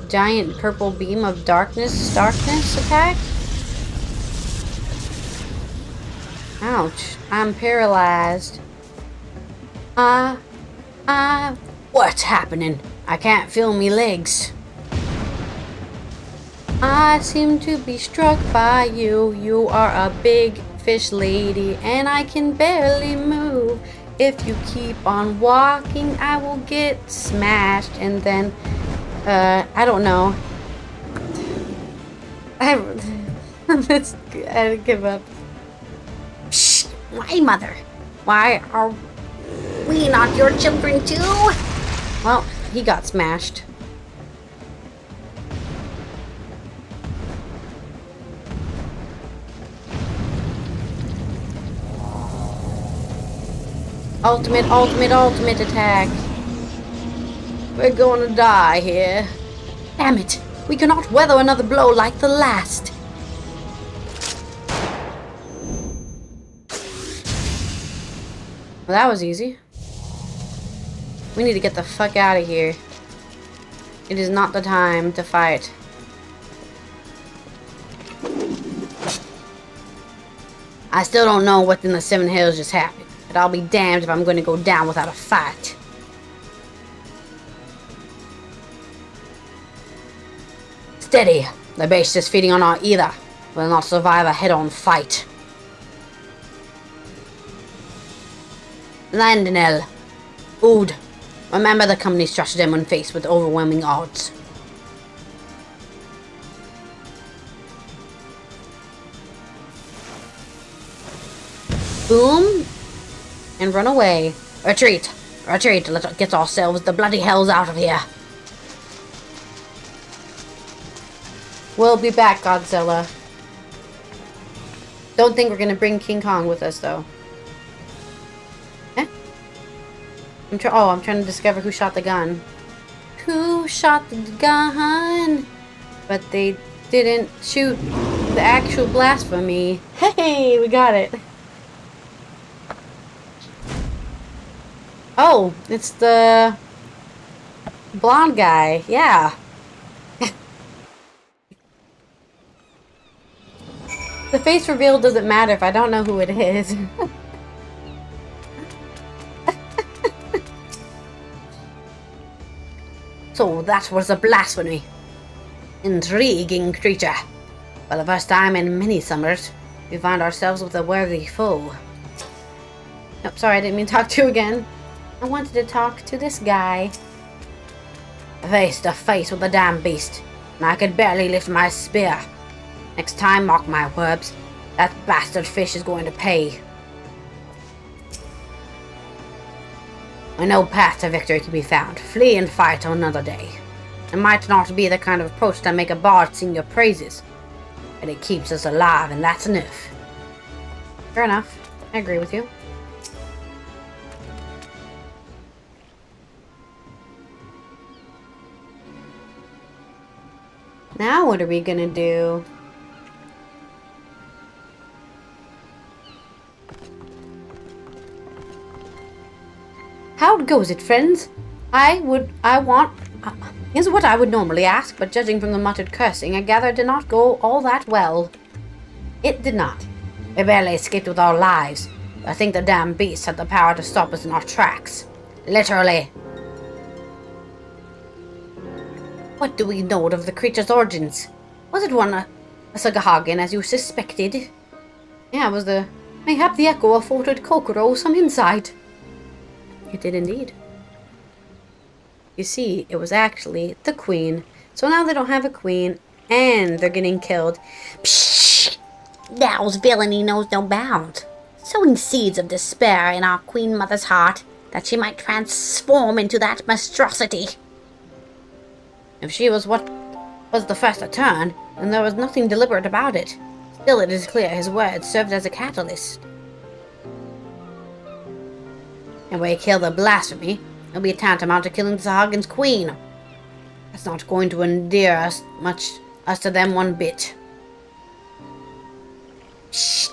Giant purple beam of darkness attack? Ouch, I'm paralyzed. What's happening? I can't feel me legs. I seem to be struck by you. You are a big fish lady, and I can barely move. If you keep on walking, I will get smashed. And then, I don't know. I give up. Psst! Why, Mother? Why are we not your children too? Well, he got smashed. Ultimate, ultimate, ultimate attack. We're going to die here. Damn it. We cannot weather another blow like the last. Well, that was easy. We need to get the fuck out of here. It is not the time to fight. I still don't know what in the Seven Hills just happened, but I'll be damned if I'm going to go down without a fight. Steady. The base is feeding on our Aether. Will not survive a head-on fight. Landinel. Ood. Remember the company's stratagem when faced with overwhelming odds. Boom. And run away. Retreat. Retreat. Let's get ourselves the bloody hells out of here. We'll be back, Godzilla. Don't think we're gonna bring King Kong with us, though. I'm trying to discover who shot the gun. Who shot the gun? But they didn't shoot the actual blasphemy. Hey, we got it. Oh, it's the blonde guy. Yeah. The face reveal doesn't matter if I don't know who it is. So that was a blasphemy. Intriguing creature. For the first time in many summers, we found ourselves with a worthy foe. Nope, sorry, I didn't mean to talk to you again. I wanted to talk to this guy. Face to face with the damn beast, and I could barely lift my spear. Next time, mark my words, that bastard fish is going to pay. When no path to victory can be found, flee and fight on another day. It might not be the kind of approach that make a bard sing your praises, but it keeps us alive, and that's enough. Fair enough. I agree with you. Now what are we gonna do? How goes it, friends? Is what I would normally ask, but judging from the muttered cursing, I gather it did not go all that well. It did not. We barely escaped with our lives, but I think the damn beast had the power to stop us in our tracks. Literally. What do we know of the creature's origins? Was it one a Sagahagan, as you suspected? Yeah, it was mayhap the echo afforded Kokoro some insight. It did indeed. You see, it was actually the queen. So now they don't have a queen, and they're getting killed. Pshh! Thou's villainy knows no bounds, sowing seeds of despair in our queen mother's heart, that she might transform into that monstrosity. If she was what was the first to turn, then there was nothing deliberate about it. Still, it is clear his words served as a catalyst. And when we kill the blasphemy, it'll be tantamount to killing the Sahagan's queen. That's not going to endear us to them one bit. Shh!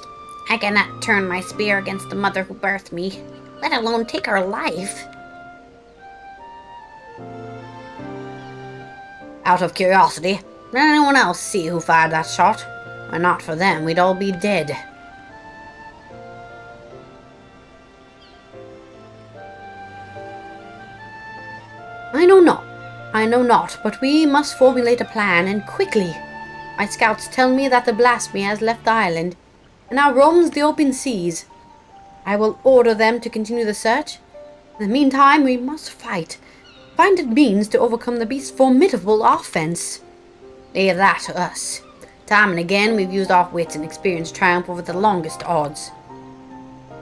I cannot turn my spear against the mother who birthed me, let alone take her life. Out of curiosity, did anyone else see who fired that shot? Were not for them, we'd all be dead. I know not, but we must formulate a plan, and quickly. My scouts tell me that the blasphemy has left the island, and now roams the open seas. I will order them to continue the search. In the meantime, we must fight. Find a means to overcome the beast's formidable offense. Leave that to us. Time and again, we've used our wits and experience triumph over the longest odds.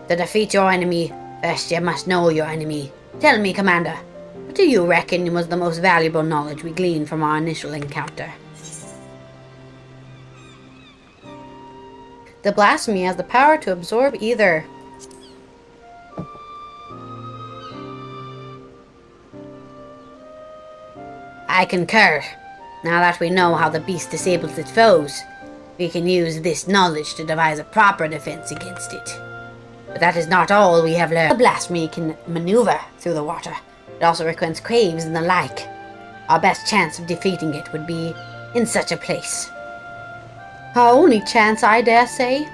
To defeat your enemy, first you must know your enemy. Tell me, Commander, what do you reckon was the most valuable knowledge we gleaned from our initial encounter? The blasphemy has the power to absorb either. I concur. Now that we know how the beast disables its foes, we can use this knowledge to devise a proper defense against it. But that is not all we have learned. The blasphemy can maneuver through the water. It also frequents caves and the like. Our best chance of defeating it would be in such a place. Our only chance, I dare say.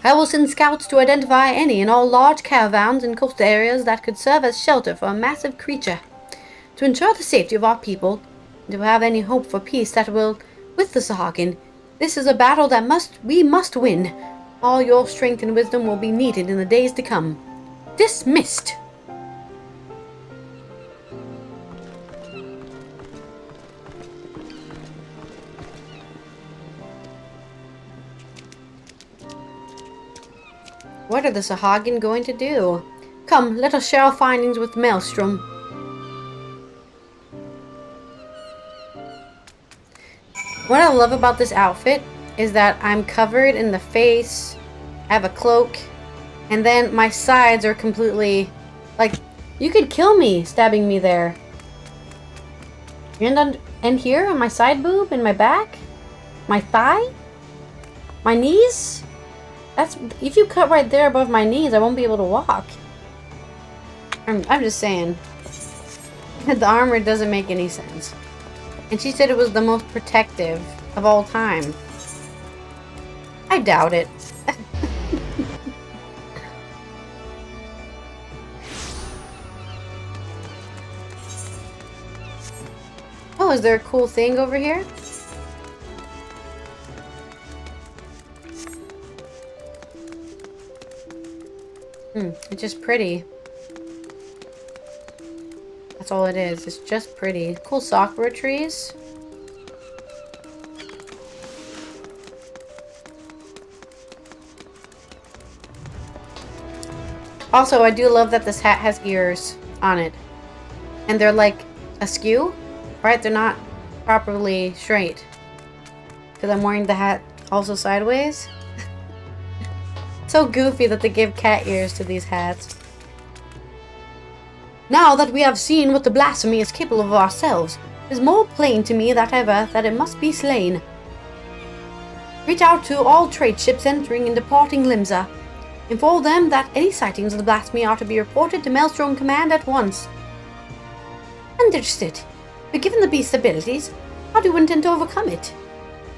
I will send scouts to identify any and all large caravans in coastal areas that could serve as shelter for a massive creature. To ensure the safety of our people, and to have any hope for peace that will with the Sahagin, this is a battle that we must win. All your strength and wisdom will be needed in the days to come. Dismissed! What are the Sahagin going to do? Come, let us share our findings with Maelstrom. What I love about this outfit is that I'm covered in the face, I have a cloak, and then my sides are completely, like, you could kill me stabbing me there. And here on my side boob, and my back, my thigh, my knees. That's, if you cut right there above my knees, I won't be able to walk. I'm just saying. The armor doesn't make any sense. And she said it was the most protective of all time. I doubt it. Oh, is there a cool thing over here? It's just pretty. That's all it is. It's just pretty. Cool sakura trees. Also, I do love that this hat has ears on it. And they're like askew, right? They're not properly straight. Because I'm wearing the hat also sideways. So goofy that they give cat ears to these hats. Now that we have seen what the blasphemy is capable of ourselves, it is more plain to me than ever that it must be slain. Reach out to all trade ships entering and departing Limsa. Inform them that any sightings of the blasphemy are to be reported to Maelstrom Command at once. Understood. But given the beast's abilities, how do you intend to overcome it?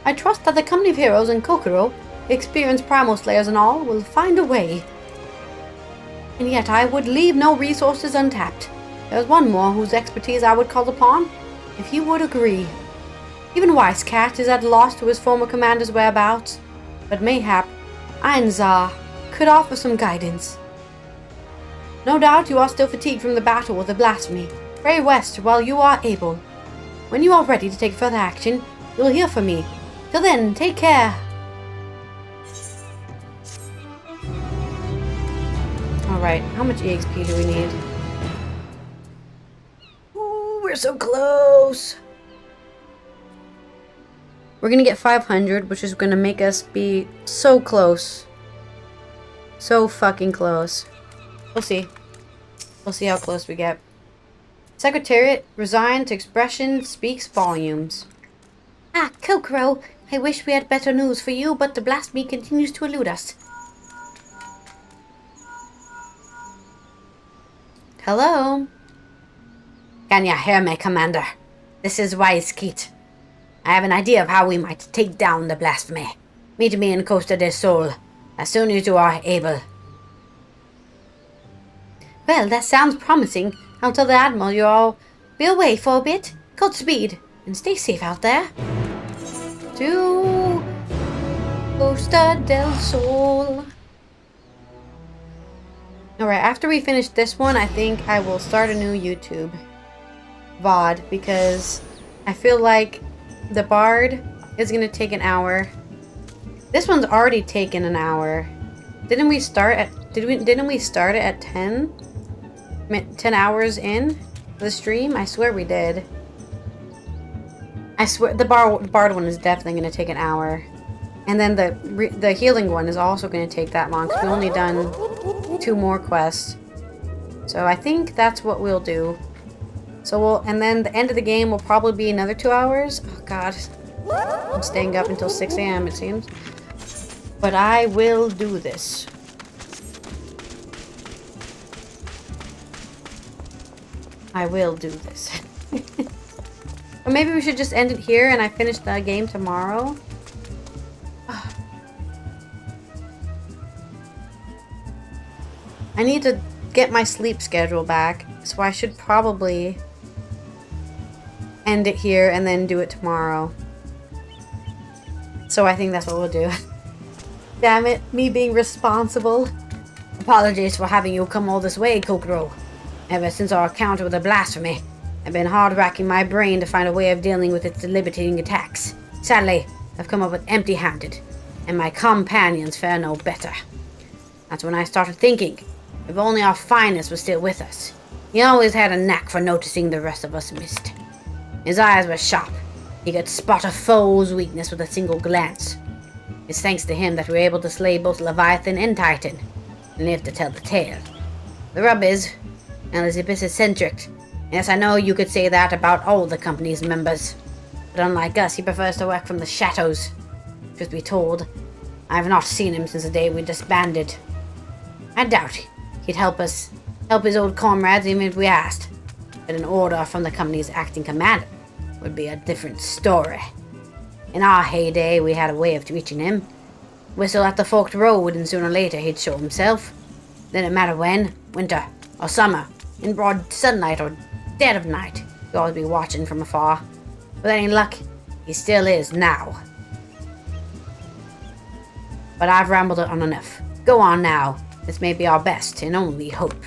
I trust that the company of heroes in Kokoro, experienced Primal Slayers and all, will find a way. And yet I would leave no resources untapped. There is one more whose expertise I would call upon, if he would agree. Even Wisecat is at a loss to his former commander's whereabouts, but mayhap Einzar could offer some guidance. No doubt you are still fatigued from the battle with the blasphemy. Pray rest while you are able. When you are ready to take further action, you will hear from me. Till then, take care. Alright, how much EXP do we need? Ooh, we're so close! We're gonna get 500, which is gonna make us be so close. So fucking close. We'll see. We'll see how close we get. Secretariat resigned to expression speaks volumes. Ah, Kokoro, I wish we had better news for you, but the blasphemy continues to elude us. Hello? Can you hear me, Commander? This is Wisecat. I have an idea of how we might take down the blasphemy. Meet me in Costa del Sol as soon as you are able. Well, that sounds promising. I'll tell the Admiral you'll all be away for a bit. Godspeed, and stay safe out there. Costa del Sol. Alright, after we finish this one, I think I will start a new YouTube VOD because I feel like the Bard is gonna take an hour. This one's already taken an hour. Didn't we start at didn't we start it at 10? 10 hours in the stream? I swear we did. I swear the Bard one is definitely gonna take an hour. And then the healing one is also gonna take that long because we've only done 2 more quests. So I think that's what we'll do. So and then the end of the game will probably be another 2 hours. Oh god. I'm staying up until 6 AM it seems. But I will do this. I will do this. Or maybe we should just end it here and I finish the game tomorrow. I need to get my sleep schedule back, so I should probably end it here and then do it tomorrow. So I think that's what we'll do. Damn it, me being responsible. Apologies for having you come all this way, Kokoro. Ever since our encounter with the blasphemy, I've been hard-racking my brain to find a way of dealing with its debilitating attacks. Sadly, I've come up with empty-handed, and my companions fare no better. That's when I started thinking, if only our finest was still with us. He always had a knack for noticing the rest of us missed. His eyes were sharp. He could spot a foe's weakness with a single glance. It's thanks to him that we were able to slay both Leviathan and Titan, and live to tell the tale. The rub is, Elizabeth is eccentric. Yes, I know you could say that about all the company's members. But unlike us, he prefers to work from the shadows. Truth be told, I have not seen him since the day we disbanded. I doubt he'd help his old comrades even if we asked. But an order from the company's acting commander would be a different story. In our heyday, we had a way of reaching him. Whistle at the forked road, and sooner or later he'd show himself. Didn't matter when, winter or summer, in broad sunlight or dead of night, he'd always be watching from afar. With any luck, he still is now. But I've rambled on enough. Go on now. This may be our best and only hope.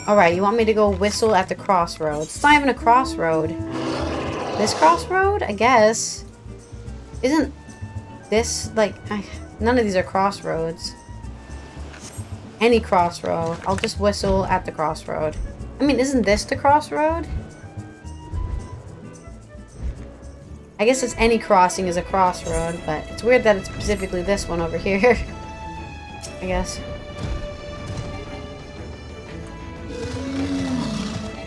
Alright, you want me to go whistle at the crossroads? It's not even a crossroad. This crossroad? I guess. Isn't this, like... none of these are crossroads. Any crossroad. I'll just whistle at the crossroad. I mean, isn't this the crossroad? I guess it's any crossing is a crossroad, but it's weird that it's specifically this one over here. I guess.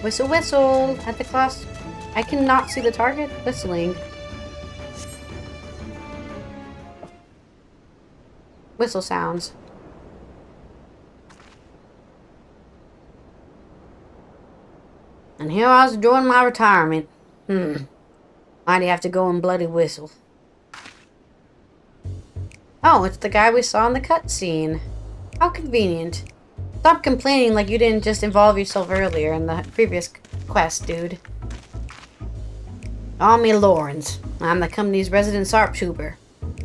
Whistle, whistle at the cross. I cannot see the target whistling. Whistle sounds. And here I was enjoying my retirement. Might have to go and bloody whistle. Oh, it's the guy we saw in the cutscene. How convenient. Stop complaining like you didn't just involve yourself earlier in the previous quest, dude. Call me Lawrence. I'm the company's resident sharpshooter.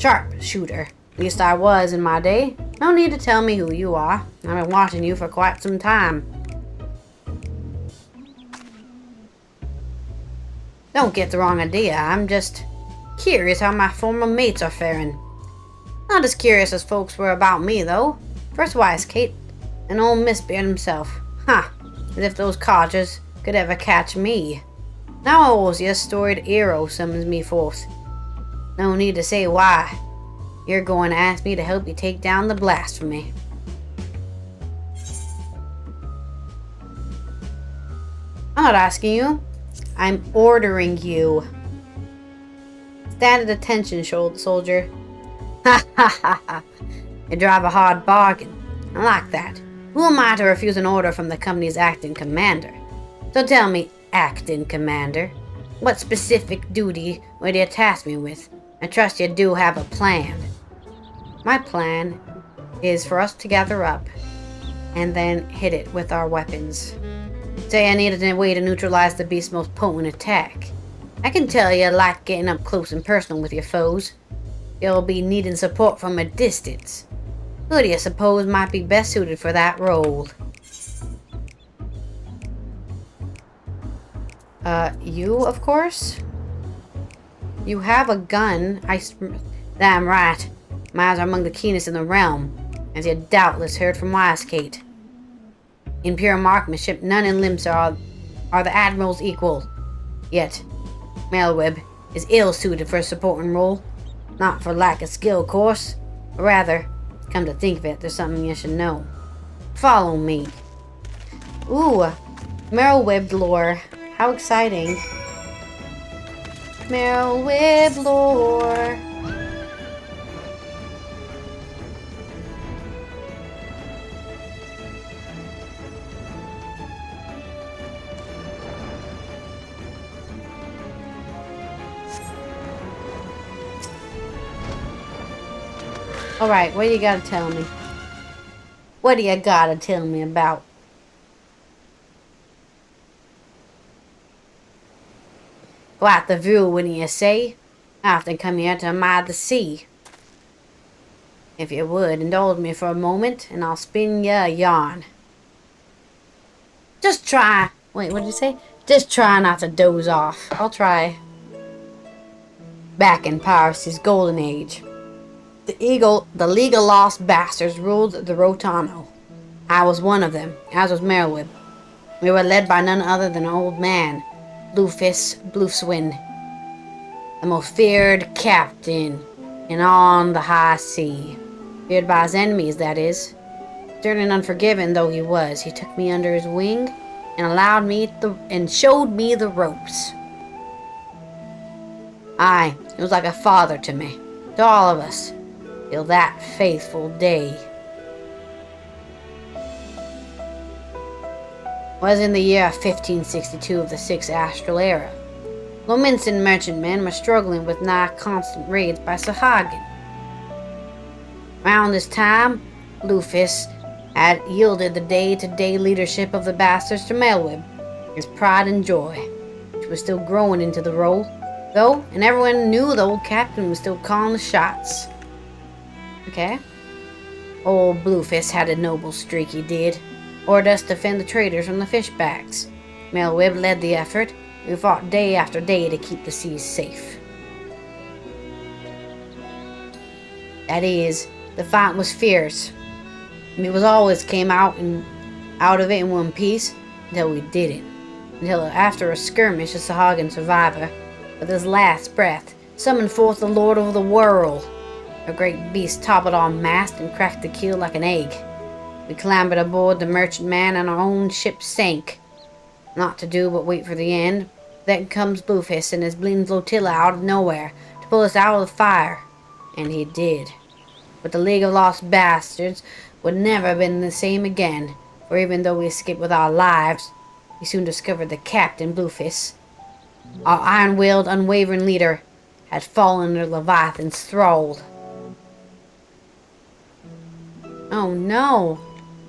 At least I was in my day. No need to tell me who you are. I've been watching you for quite some time. Don't get the wrong idea. I'm just curious how my former mates are faring. Not as curious as folks were about me, though. First wise, Kate, and old Mistbeard himself. Ha! As if those codgers could ever catch me. Now Ozia's storied hero summons me forth. No need to say why. You're going to ask me to help you take down the blasphemy. I'm not asking you. I'm ordering you. Stand at attention, soldier. Ha ha ha ha. You drive a hard bargain. I like that. Who am I to refuse an order from the company's acting commander? So tell me, acting commander, what specific duty would you task me with? I trust you do have a plan. My plan is for us to gather up and then hit it with our weapons. Say I needed a way to neutralize the beast's most potent attack. I can tell you like getting up close and personal with your foes. You'll be needing support from a distance. Who do you suppose might be best suited for that role? You, of course? You have a gun. Damn right. My eyes are among the keenest in the realm, as you doubtless heard from Wisekate. In pure marksmanship, none in Limsa are the Admiral's equal. Yet, Melweb is ill-suited for a supporting role. Not for lack of skill, of course. But rather, come to think of it, there's something you should know. Follow me. Ooh, Merylweb lore. How exciting. Merylweb lore. Alright, what do you gotta tell me? What do you gotta tell me about? Quite the view, wouldn't you say? I often come here to admire the sea. If you would, indulge me for a moment, and I'll spin you a yarn. Just try... Wait, what did you say? Just try not to doze off. I'll try. Back in Piracy's golden age, the League of Lost Bastards ruled the Rotano. I was one of them, as was Merylweb. We were led by none other than an old man, Bluefist Blueswin, the most feared captain in on the high sea. Feared by his enemies, that is. Stern and unforgiving though he was, he took me under his wing and showed me the ropes. Aye, he was like a father to me, to all of us, till that faithful day. Was in the year 1562 of the 6th Astral Era. Lominson merchantmen were struggling with nigh constant raids by Sahagin. Around this time, Bluefist had yielded the day-to-day leadership of the bastards to Melweb, his pride and joy, which was still growing into the role, though, and everyone knew the old captain was still calling the shots. Okay. Old Bluefist had a noble streak, he did. Ordered us to defend the traders from the fishbacks. Melweb led the effort. We fought day after day to keep the seas safe. That is, the fight was fierce. It was always came out of it in one piece until we didn't. Until after a skirmish, a Sahagin survivor, with his last breath, summoned forth the Lord of the World. A great beast toppled on mast and cracked the keel like an egg. We clambered aboard the merchantman and our own ship sank. Not to do but wait for the end. Then comes Bluefist and his bleeding flotilla out of nowhere to pull us out of the fire. And he did. But the League of Lost Bastards would never have been the same again, for even though we escaped with our lives, we soon discovered the Captain Bluefist, our iron-willed, unwavering leader, had fallen under Leviathan's thrall. Oh no!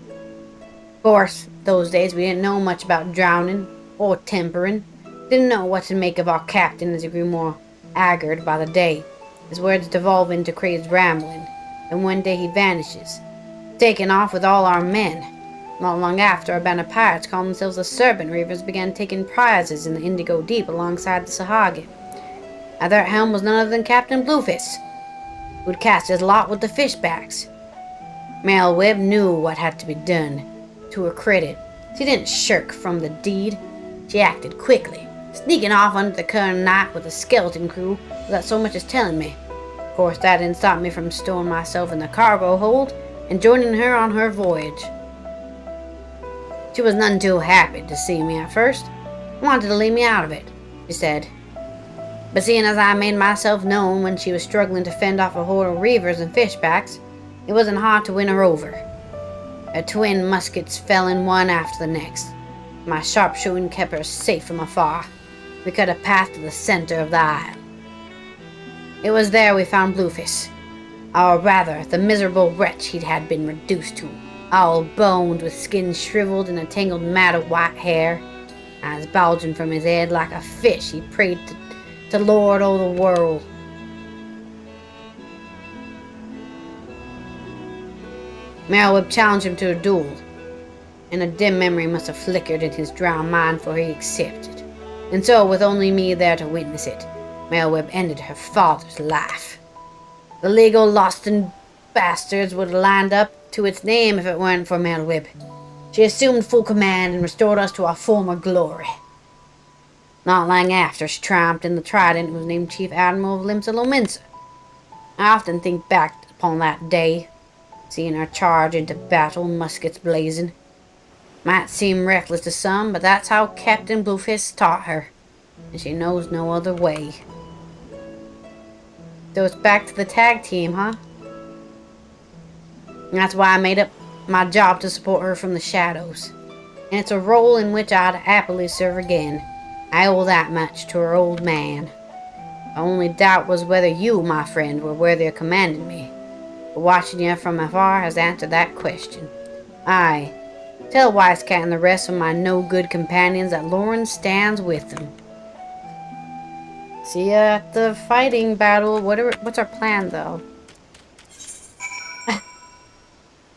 Of course, those days we didn't know much about drowning or tempering. Didn't know what to make of our captain as he grew more haggard by the day. His words devolve into crazed rambling, and one day he vanishes, taken off with all our men. Not long after, a band of pirates calling themselves the Serpent Reavers began taking prizes in the Indigo Deep alongside the Sahagin. At their helm was none other than Captain Bluefist, who'd cast his lot with the fishbacks. Melweb knew what had to be done. To her credit, she didn't shirk from the deed. She acted quickly, sneaking off under the current night with a skeleton crew without so much as telling me. Of course, that didn't stop me from stowing myself in the cargo hold and joining her on her voyage. She was none too happy to see me at first. Wanted to leave me out of it, she said. But seeing as I made myself known when she was struggling to fend off a horde of reavers and fishbacks, it wasn't hard to win her over. Her twin muskets fell in one after the next. My sharpshooting kept her safe from afar. We cut a path to the center of the isle. It was there we found Bluefist, or rather, the miserable wretch he had been reduced to, all boned with skin shriveled in a tangled mat of white hair. Eyes bulging from his head like a fish, he prayed to Lord o' the World. Merylweb challenged him to a duel, and a dim memory must have flickered in his drowned mind for he accepted. And so, with only me there to witness it, Merylweb ended her father's life. The legal lost and bastards would have lined up to its name if it weren't for Merylweb. She assumed full command and restored us to our former glory. Not long after, she triumphed in the Trident and was named Chief Admiral of Limsa Lominsa. I often think back upon that day, seeing her charge into battle, muskets blazing. Might seem reckless to some, but that's how Captain Bluefist taught her, and she knows no other way. So it's back to the tag team, huh? And that's why I made it my job to support her from the shadows. And it's a role in which I'd happily serve again. I owe that much to her old man. The only doubt was whether you, my friend, were worthy of commanding me. But watching you from afar has answered that question. Aye, tell Wisecat and the rest of my no-good companions that Lauren stands with them. See ya at the fighting battle. What's our plan, though?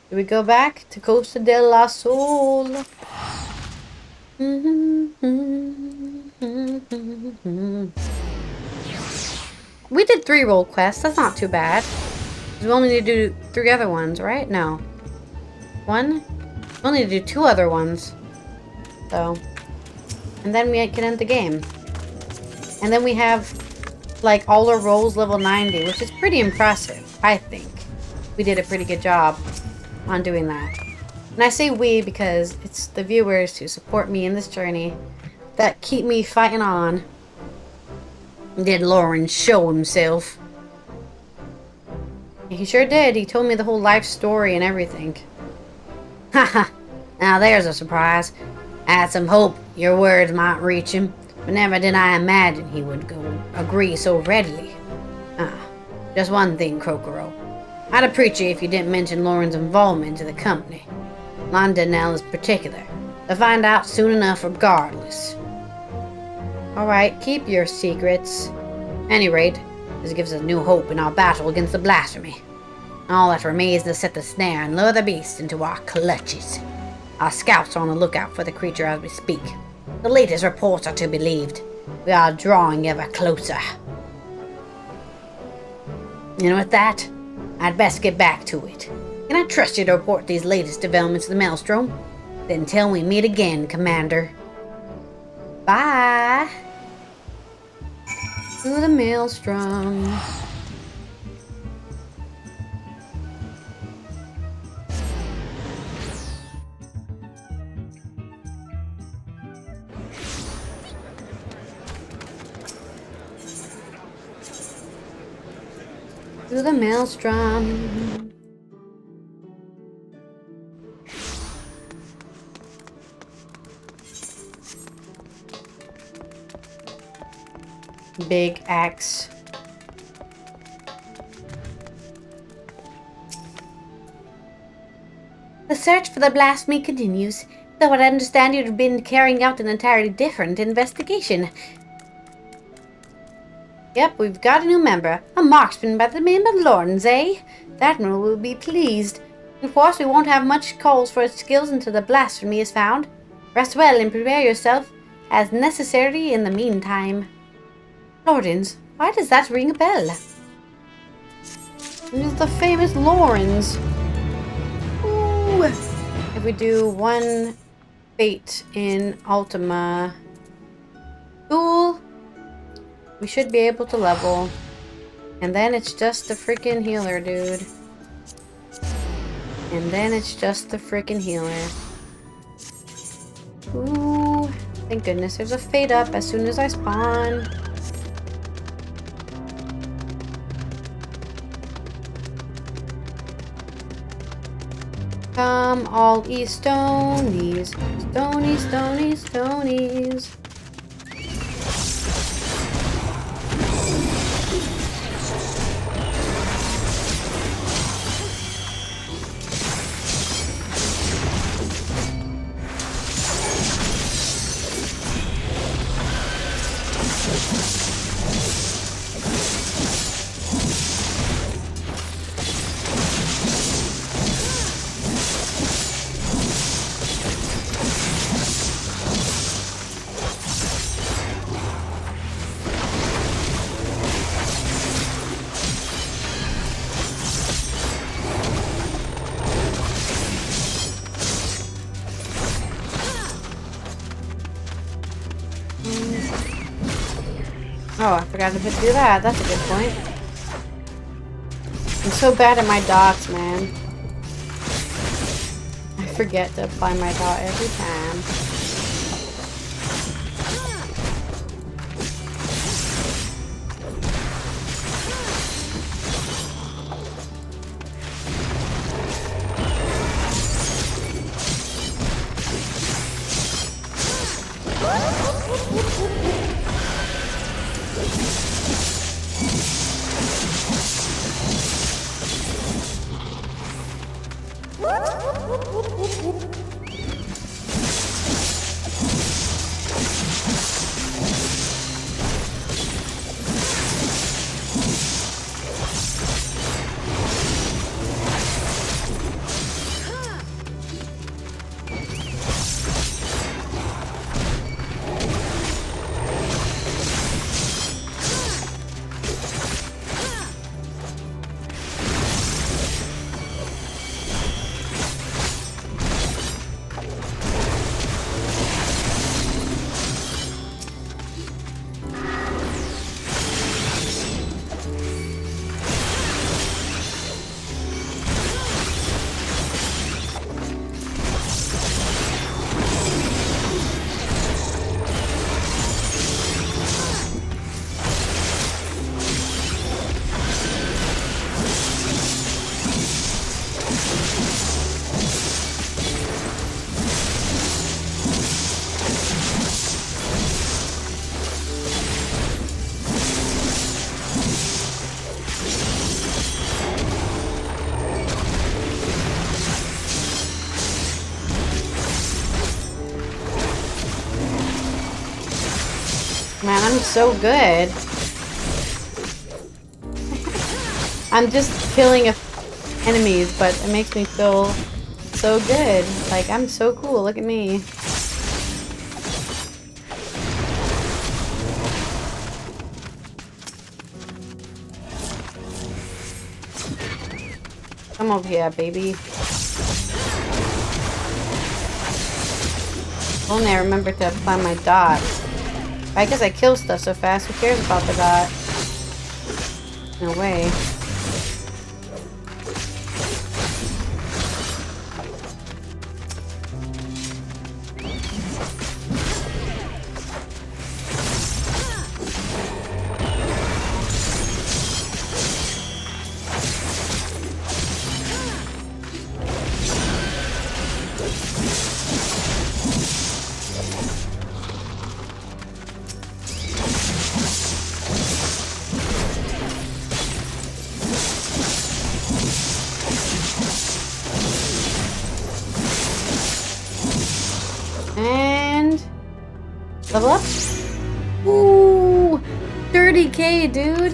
Do we go back to Costa del la Sol? We did 3 role quests. That's not too bad. We only need to do 3 other ones, right? No. 1? We only need to do 2 other ones. So. And then we can end the game. And then we have, like, all our roles level 90, which is pretty impressive, I think. We did a pretty good job on doing that. And I say we because it's the viewers who support me in this journey that keep me fighting on. Did Lauren show himself? He sure did. He told me the whole life story and everything. Haha, now there's a surprise. I had some hope your words might reach him, but never did I imagine he would agree so readily. Just one thing, Crocoro. I'd appreciate if you didn't mention Lauren's involvement in the company. Londonell is particular. They'll find out soon enough regardless. Alright, keep your secrets. Any rate, this gives us new hope in our battle against the blasphemy. All that remains is to set the snare and lure the beast into our clutches. Our scouts are on the lookout for the creature as we speak. The latest reports are to be believed. We are drawing ever closer. And with that, I'd best get back to it. Can I trust you to report these latest developments to the Maelstrom? Then till we meet again, Commander. Bye! To the Maelstrom. To the Maelstrom. Big axe. The search for the blasphemy continues, though I understand you've been carrying out an entirely different investigation. Yep, we've got a new member. A marksman by the name of Lawrence, eh? The Admiral will be pleased. Of course, we won't have much calls for his skills until the blasphemy is found. Rest well and prepare yourself as necessary in the meantime. Lawrence, why does that ring a bell? It is the famous Lawrence. Ooh. If we do 1 fate in Ultima Duel, we should be able to level. And then it's just the freaking healer, dude. And then it's just the freaking healer. Ooh. Thank goodness there's a fate up as soon as I spawn. Come all ye stonies. Stonies, stonies, stonies. Oh, I forgot to do that. That's a good point. I'm so bad at my dots, man. I forget to apply my dot every time. Man, I'm so good. I'm just killing enemies, but it makes me feel so good. Like, I'm so cool. Look at me. Come over here, baby. Only I remember to apply my dot. I guess I kill stuff so fast. Who cares about the dot? No way. And level up. Ooh, 30k, dude.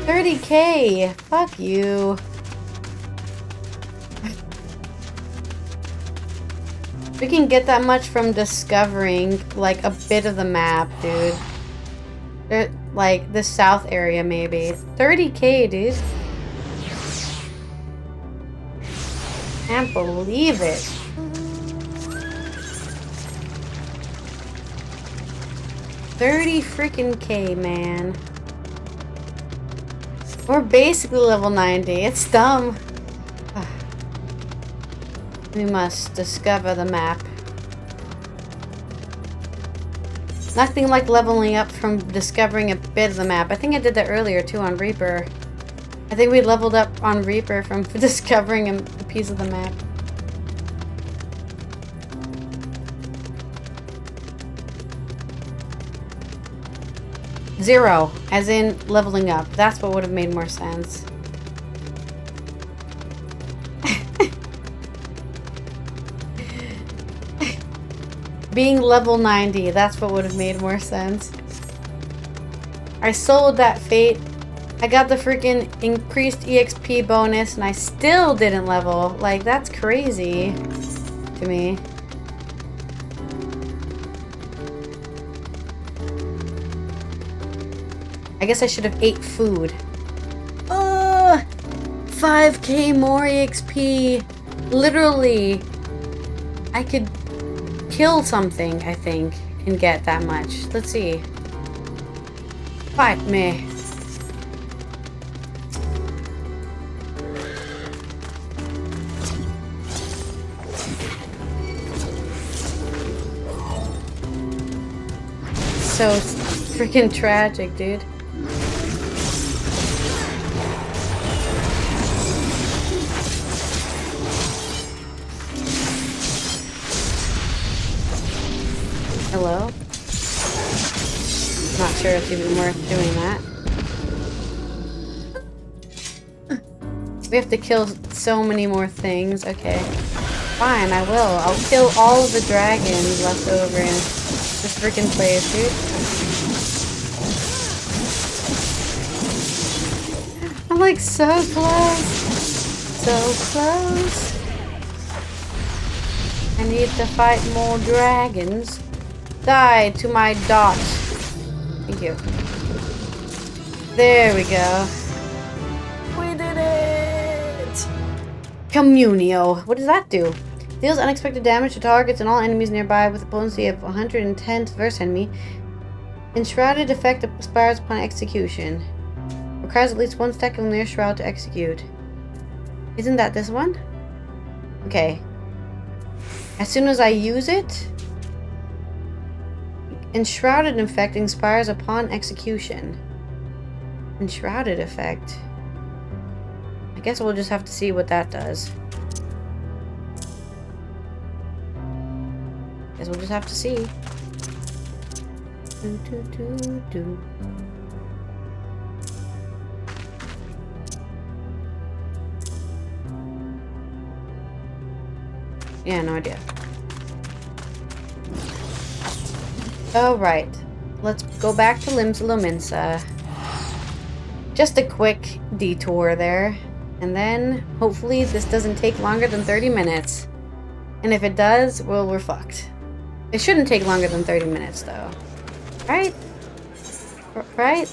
30k. Fuck you. We can get that much from discovering like a bit of the map, dude. Like the south area, maybe. 30k, dude. Can't believe it. 30 freaking K, man. We're basically level 90. It's dumb. We must discover the map. Nothing like leveling up from discovering a bit of the map. I think I did that earlier too on Reaper. I think we leveled up on Reaper from discovering a piece of the map. Zero, as in leveling up. That's what would have made more sense. Being level 90, that's what would have made more sense. I sold that fate. I got the freaking increased EXP bonus and I still didn't level. Like, that's crazy to me. I guess I should have ate food. 5k more EXP. Literally, I could kill something, I think, and get that much. Let's see. Fight me. So freaking tragic, dude. Hello? Not sure it's even worth doing that. We have to kill so many more things. Okay. Fine, I will. I'll kill all of the dragons left over in this freaking place, dude. I'm like so close. So close. I need to fight more dragons. Die to my dot. Thank you. There we go. We did it! Communio. What does that do? Deals unexpected damage to targets and all enemies nearby with a potency of 110 to the first enemy. Enshrouded effect expires upon execution. Requires at least one stack of near shroud to execute. Isn't that this one? Okay. As soon as I use it, Enshrouded effect expires upon execution. Enshrouded effect. I guess we'll just have to see what that does. Guess we'll just have to see. Yeah, no idea. Alright. Let's go back to Lominsa. Just a quick detour there. And then, hopefully, this doesn't take longer than 30 minutes. And if it does, well, we're fucked. It shouldn't take longer than 30 minutes, though. Right? Right?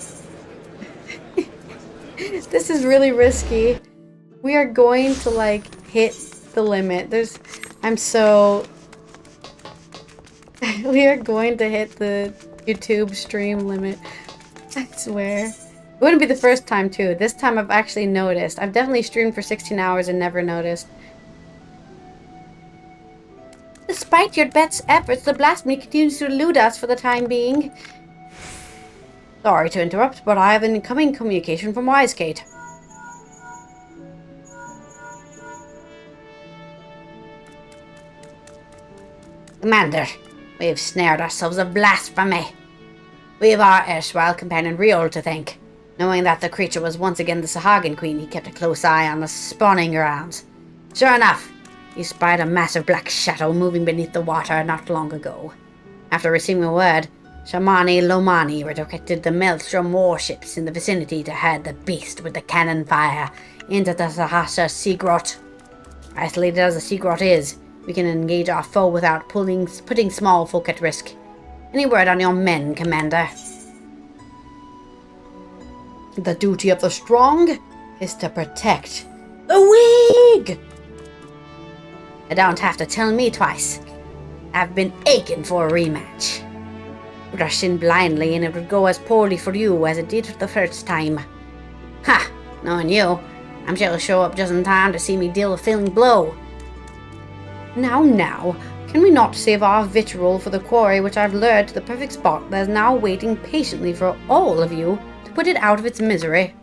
This is really risky. We are going to, like, hit the limit. I'm so... We are going to hit the YouTube stream limit. I swear. It wouldn't be the first time, too. This time I've actually noticed. I've definitely streamed for 16 hours and never noticed. Despite your best efforts, the blasphemy continues to elude us for the time being. Sorry to interrupt, but I have an incoming communication from Wisegate. Commander, we have snared ourselves of blasphemy. We have our erstwhile companion Riol to thank. Knowing that the creature was once again the Sahagin Queen, he kept a close eye on the spawning grounds. Sure enough, he spied a massive black shadow moving beneath the water not long ago. After receiving word, Shamani Lomani redirected the Maelstrom warships in the vicinity to head the beast with the cannon fire into the Sahasha Sea Grot. Isolated as the Sea Grot is, we can engage our foe without putting small folk at risk. Any word on your men, Commander? The duty of the strong is to protect the weak! You don't have to tell me twice. I've been aching for a rematch. Rush in blindly and it would go as poorly for you as it did the first time. Ha! Knowing you, I'm sure you'll show up just in time to see me deal a failing blow. Now, can we not save our vitriol for the quarry which I've lured to the perfect spot that is now waiting patiently for all of you to put it out of its misery?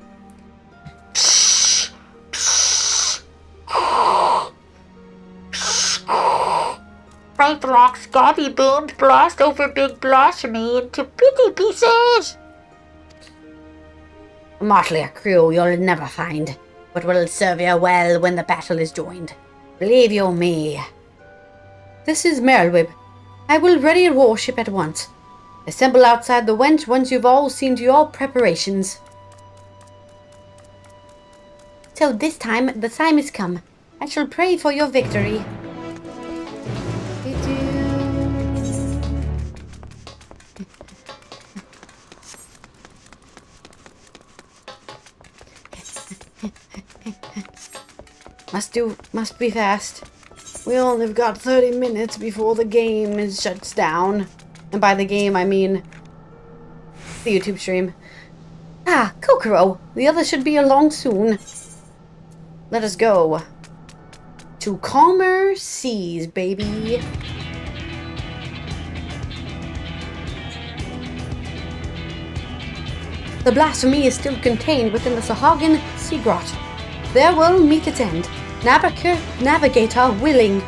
My black scabby bones blast over big blasphemy into bitty pieces. A motley crew you'll never find, but will serve you well when the battle is joined. Believe you me. This is Merlwib. I will ready a warship at once. Assemble outside the wench once you've all seen to your preparations. So this time, the time is come. I shall pray for your victory. Must be fast. We only have got 30 minutes before the game shuts down. And by the game, I mean the YouTube stream. Ah, Kokoro. The others should be along soon. Let us go. To calmer seas, baby. The blasphemy is still contained within the Sahagin Sea Grot. There will meet its end. Navigator willing.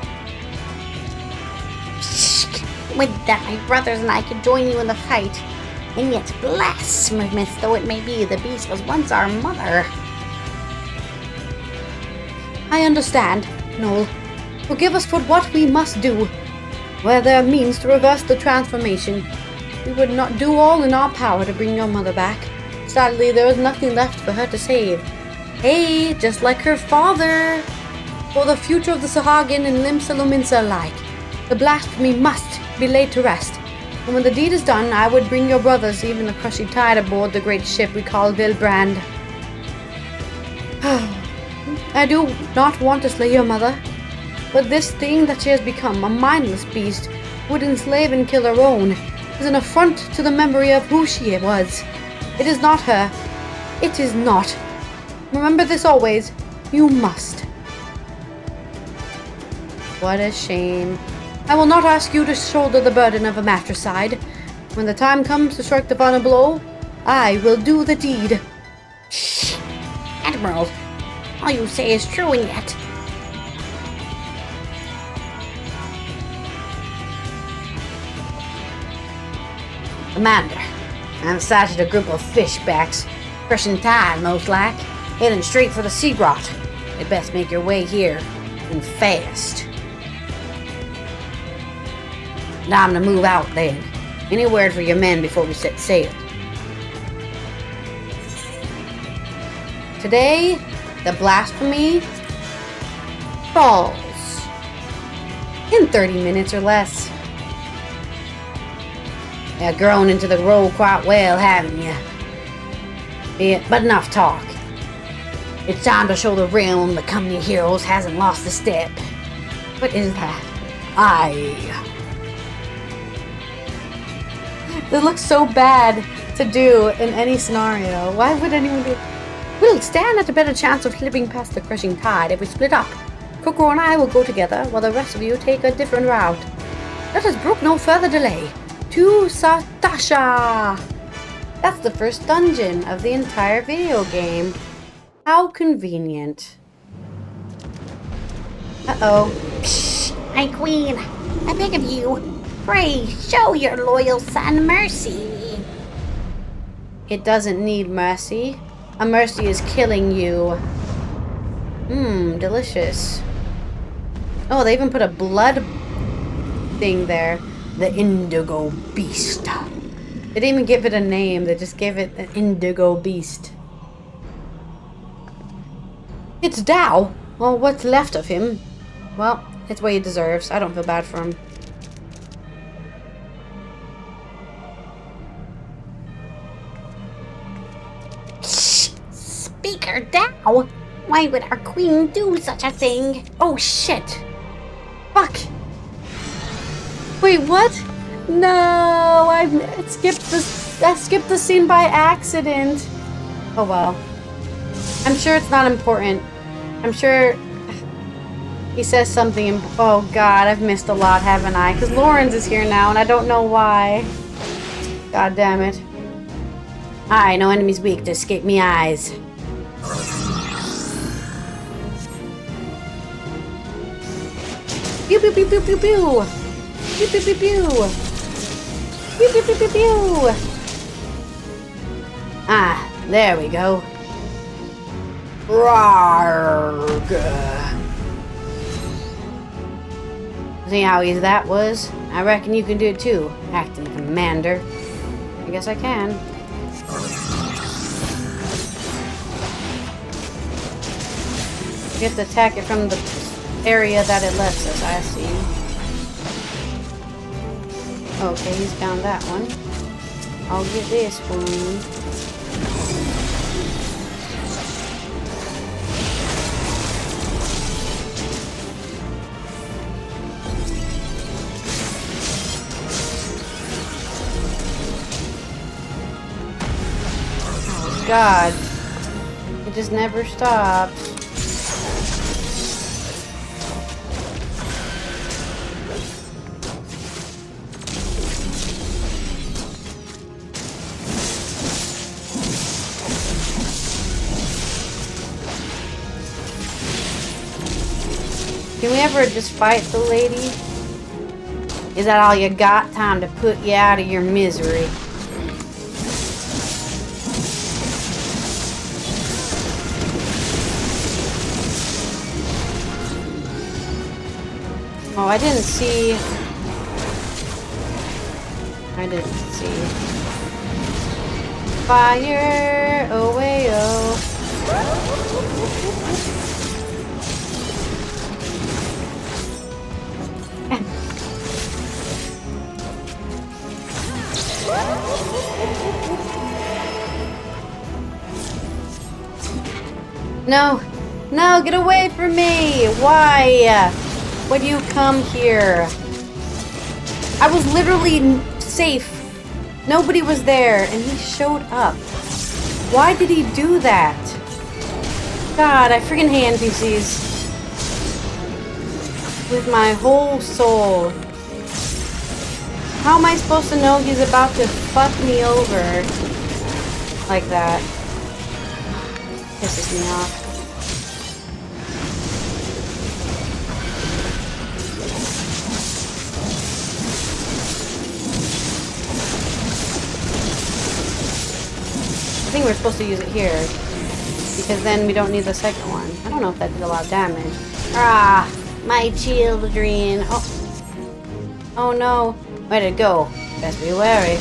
Would that my brothers and I could join you in the fight. And yet, blasphemous though it may be, the beast was once our mother. I understand, Noel. Forgive us for what we must do. Where there are means to reverse the transformation, we would not do all in our power to bring your mother back. Sadly, there is nothing left for her to save. Hey, just like her father. For the future of the Sahagin and Limsa Luminsa alike, the blasphemy must be laid to rest. And when the deed is done, I would bring your brothers, even the crushing tide, aboard the great ship we call Vilbrand. I do not want to slay your mother, but this thing that she has become, a mindless beast, would enslave and kill her own, is an affront to the memory of who she was. It is not her. It is not. Remember this always. You must. What a shame. I will not ask you to shoulder the burden of a matricide. When the time comes to strike the final blow, I will do the deed. Shh! Admiral, all you say is true and yet. Commander, I've sighted a group of fishbacks, crushing tide most like, heading straight for the sea grot. You'd best make your way here, and fast. Time to move out then. Any word for your men before we set sail? Today, the blasphemy falls in 30 minutes or less. You've grown into the role quite well, haven't you? Yeah, but enough talk. It's time to show the realm the company of heroes hasn't lost a step. What is that? This looks so bad to do in any scenario. Why would anyone do it? We'll stand at a better chance of slipping past the crushing tide if we split up. Kokoro and I will go together while the rest of you take a different route. Let us brook no further delay. To Satasha! That's the first dungeon of the entire video game. How convenient. Uh-oh. Shh! My queen, I beg of you. Pray, show your loyal son mercy. It doesn't need mercy. A mercy is killing you. Delicious. Oh, they even put a blood thing there. The Indigo Beast. They didn't even give it a name. They just gave it an Indigo Beast. It's Dao. Well, what's left of him? Well, it's what he deserves. I don't feel bad for him. Speaker Dao! Why would our queen do such a thing? Oh shit! Fuck! Wait, what? No, I skipped the scene by accident. Oh well. I'm sure it's not important. I'm sure he says something. Oh god, I've missed a lot, haven't I? Because Lawrence is here now, and I don't know why. God damn it. Aye, no enemy's weak to escape me eyes. Pew pew pew pew pew pew! Pew pew pew pew! Pew pew pew pew pew! Ah, there we go. Roarg! See how easy that was? I reckon you can do it too, acting commander. I guess I can. We have to attack it from the area that it lets us, I see. Okay, he's found that one. I'll get this one. God. It just never stops. Can we ever just fight the lady? Is that all you got? Time to put you out of your misery. Oh, I didn't see. I didn't see. Fire away, oh. No, no, get away from me! Why? Why do you come here? I was literally safe. Nobody was there, and he showed up. Why did he do that? God, I freaking hate NPCs. With my whole soul. How am I supposed to know he's about to fuck me over like that? Pisses me off. I think we're supposed to use it here because then we don't need the second one. I don't know if that did a lot of damage. Ah, my children. Oh no. Where'd it go? Best be wary.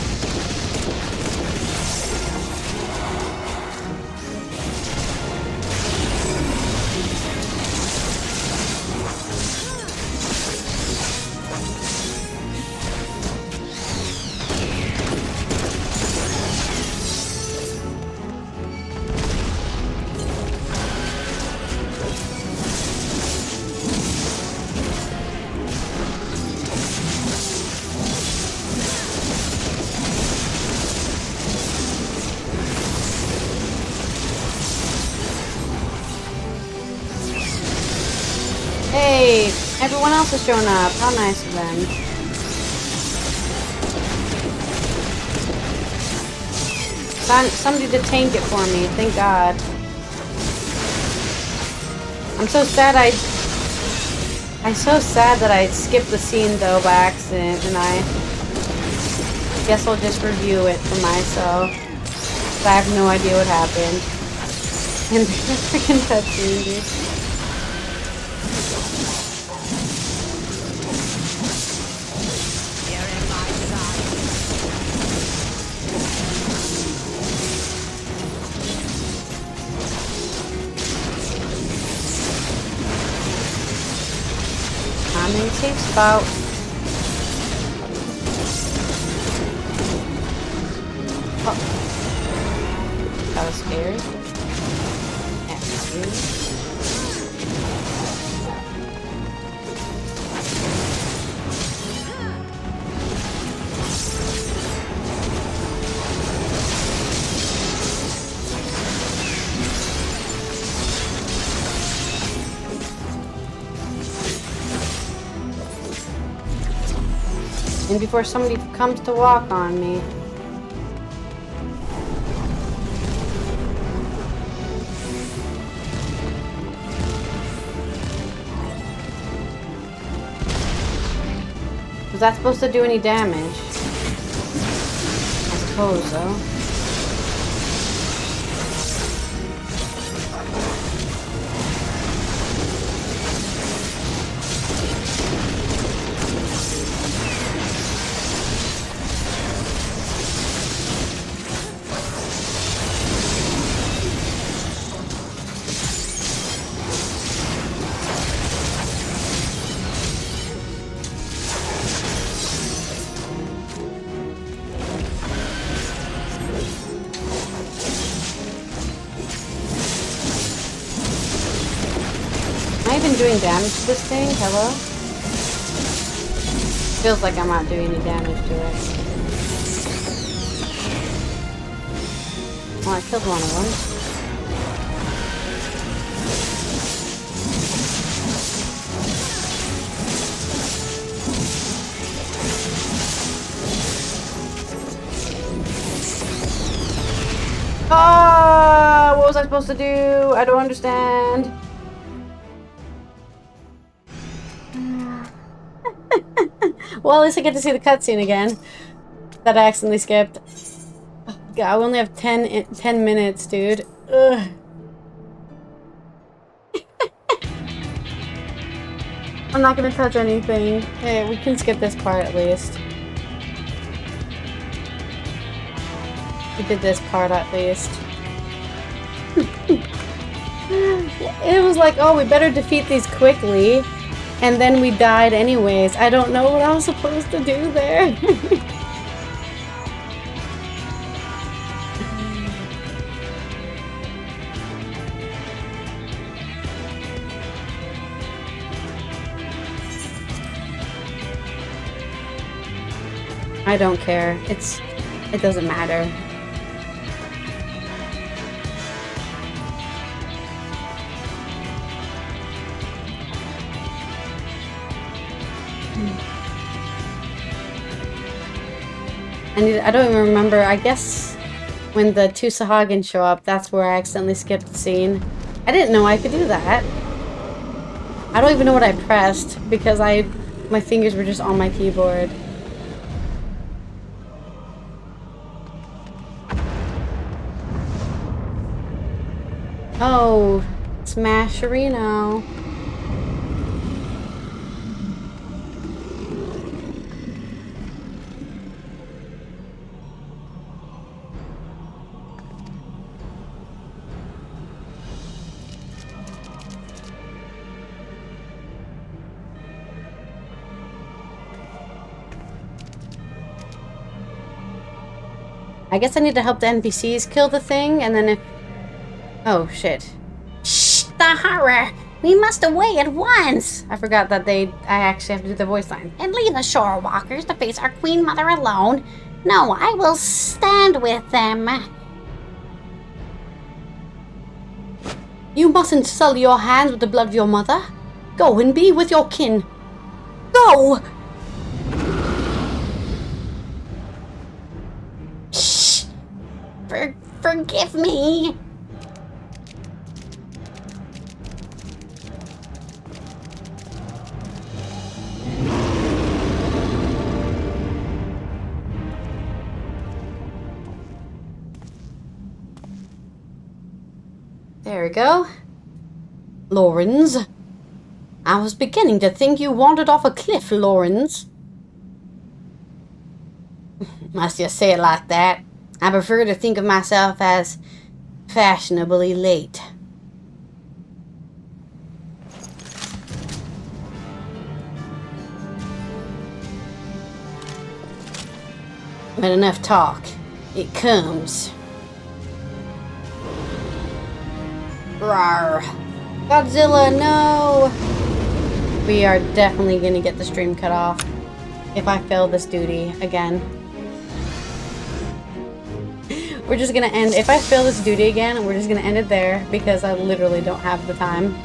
Hey, everyone else has shown up. How nice of them. Somebody to tank it for me. Thank God. I'm so sad I'm so sad that I skipped the scene though by accident, and I guess I'll just review it for myself. I have no idea what happened. And the freaking cutscene, dude. I'm in a safe spot. Oh. That was scary. And before somebody comes to walk on me. Was that supposed to do any damage? I suppose so. Doing damage to this thing? Hello? Feels like I'm not doing any damage to it. Well, I killed one of them. Ah, what was I supposed to do? I don't understand. Well, at least I get to see the cutscene again. That I accidentally skipped. Oh, God, we only have 10 minutes, dude. Ugh. I'm not gonna touch anything. Hey, we can skip this part at least. We did this part at least. It was like, oh, we better defeat these quickly. And then we died anyways. I don't know what I was supposed to do there. I don't care. It doesn't matter. I don't even remember. I guess when the two Sahagins show up, that's where I accidentally skipped the scene. I didn't know I could do that. I don't even know what I pressed because my fingers were just on my keyboard. Oh, Smasherino. I guess I need to help the NPCs kill the thing, and then if... Oh, shit. Shh! The horror! We must away at once! I forgot that I actually have to do the voice line. And leave the shore walkers to face our Queen Mother alone. No, I will stand with them. You mustn't sully your hands with the blood of your mother. Go and be with your kin. Go! Shh! Forgive me! There we go. Laurens. I was beginning to think you wandered off a cliff, Laurens. Must you say it like that? I prefer to think of myself as fashionably late. But enough talk. It comes. Rawr. Godzilla, no! We are definitely gonna get the stream cut off if I fail this duty again. We're just gonna end, if I fail this duty again, we're just gonna end it there because I literally don't have the time.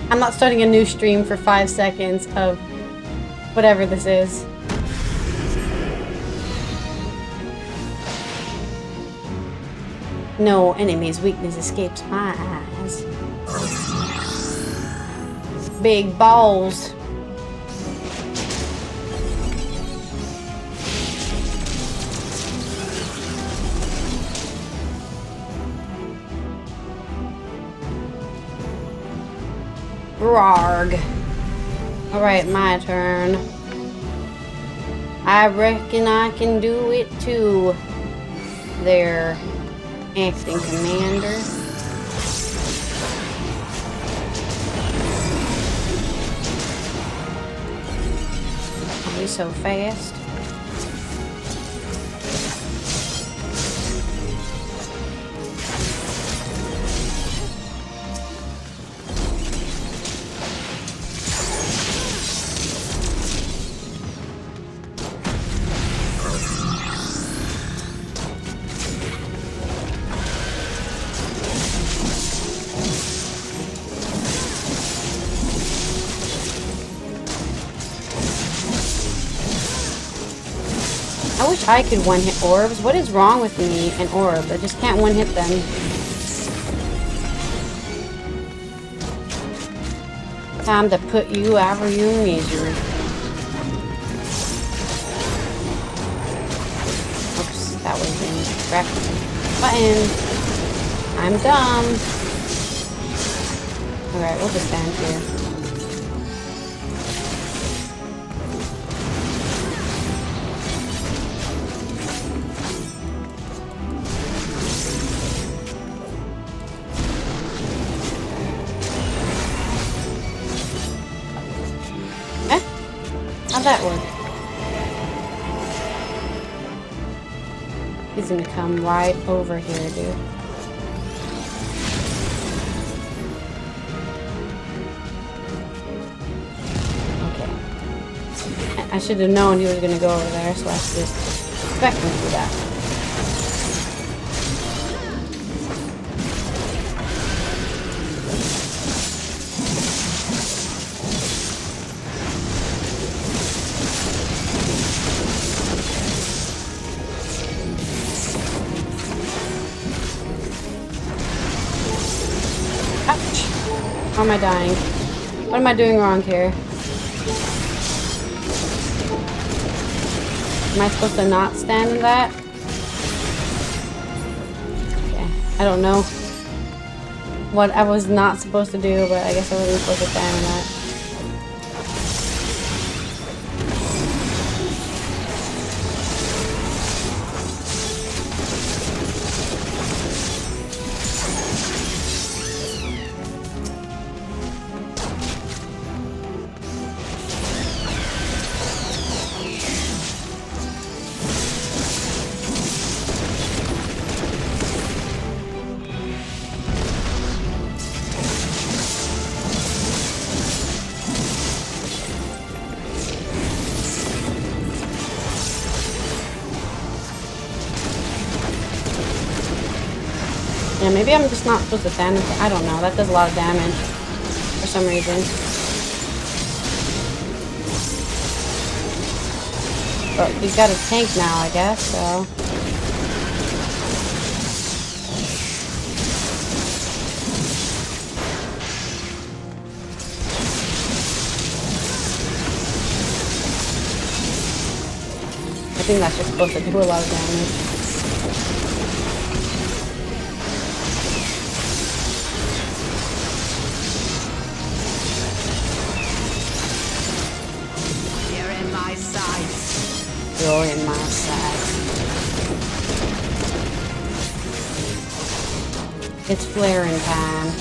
I'm not starting a new stream for 5 seconds of whatever this is. No enemy's weakness escapes my eyes. Big balls. Grarg. Alright, my turn. I reckon I can do it too. There. Acting commander. Are we so fast? wish I could one-hit orbs. What is wrong with me and orbs? I just can't one-hit them. Time to put you out of your misery. Oops, that was incorrect. Button. I'm dumb. Alright, we'll just stand here. How'd that work? He's gonna come right over here, dude. Okay. I should have known he was gonna go over there, so I should just expect him to do that. How am I dying? What am I doing wrong here? Am I supposed to not stand in that? Okay. I don't know what I was not supposed to do, but I guess I wasn't supposed to stand in that. Yeah, maybe I'm just not supposed to stand in. I don't know. That does a lot of damage for some reason. But he's got a tank now, I guess, so. I think that's just supposed to do a lot of damage. You're in my sight. It's flaring time.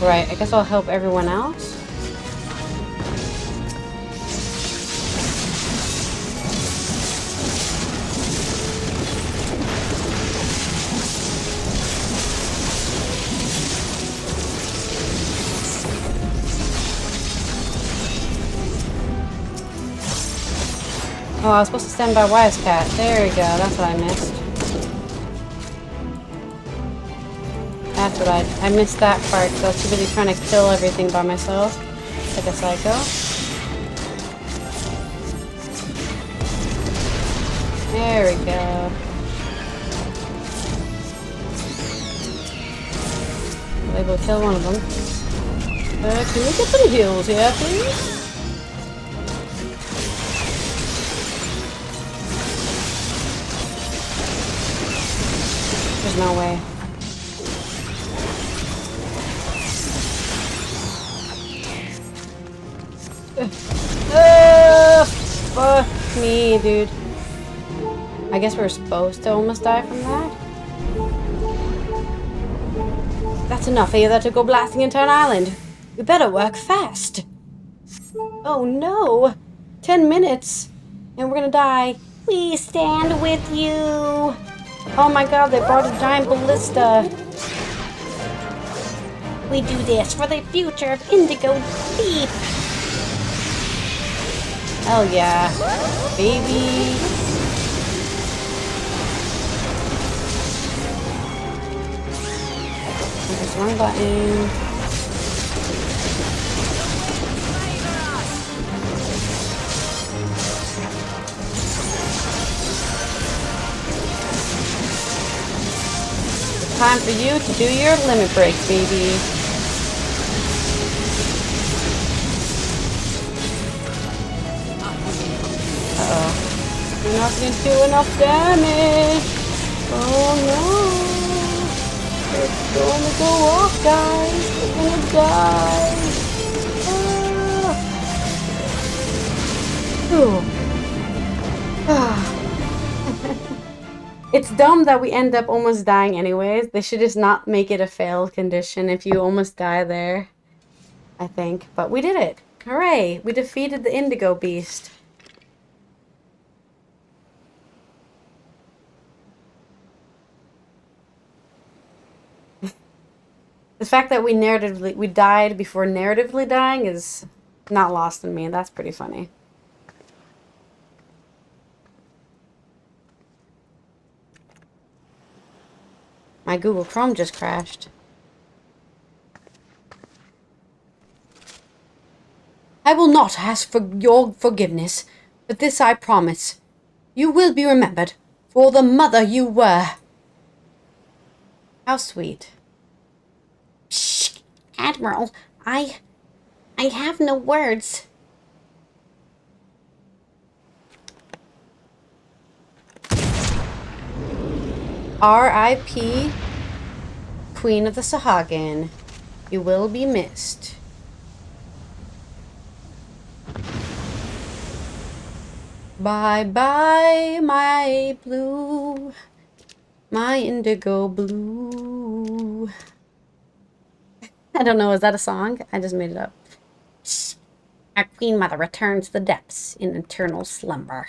Right, I guess I'll help everyone else. Oh, I was supposed to stand by Wisecast. There we go, that's what I missed. that's what I missed that part because I was too busy trying to kill everything by myself. Like a psycho. There we go. I was able to kill one of them. Can we get some heals here, please? There's no way. Fuck me, dude. I guess we're supposed to almost die from that. That's enough either to go blasting into an island. We better work fast. Oh no! 10 minutes, and we're gonna die. We stand with you. Oh my god, they brought a giant ballista. We do this for the future of Indigo Deep. Hell yeah, baby. There's one button. It's time for you to do your limit break, baby. We're not going to do enough damage. Oh no. It's going to go off, guys. We're going to die. It's dumb that we end up almost dying anyways. They should just not make it a failed condition if you almost die there. I think. But we did it. Hooray. We defeated the Indigo Beast. The fact that we died before narratively dying is not lost on me. That's pretty funny. My Google Chrome just crashed. I will not ask for your forgiveness, but this I promise. You will be remembered for the mother you were. How sweet. Admiral, I have no words. R.I.P. Queen of the Sahagin. You will be missed. Bye bye, my blue. My indigo blue. I don't know, is that a song? I just made it up. Our Queen Mother returns to the depths in eternal slumber.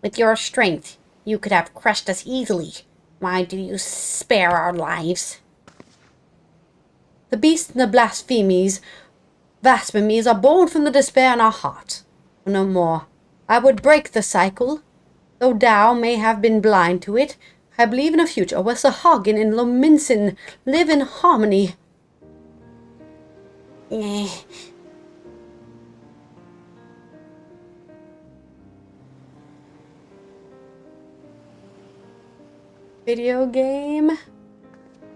With your strength, you could have crushed us easily. Why do you spare our lives? The beasts and the blasphemies are born from the despair in our hearts. No more. I would break the cycle. Though Tao may have been blind to it, I believe in a future where Sahagin and Lominsin live in harmony. Video game?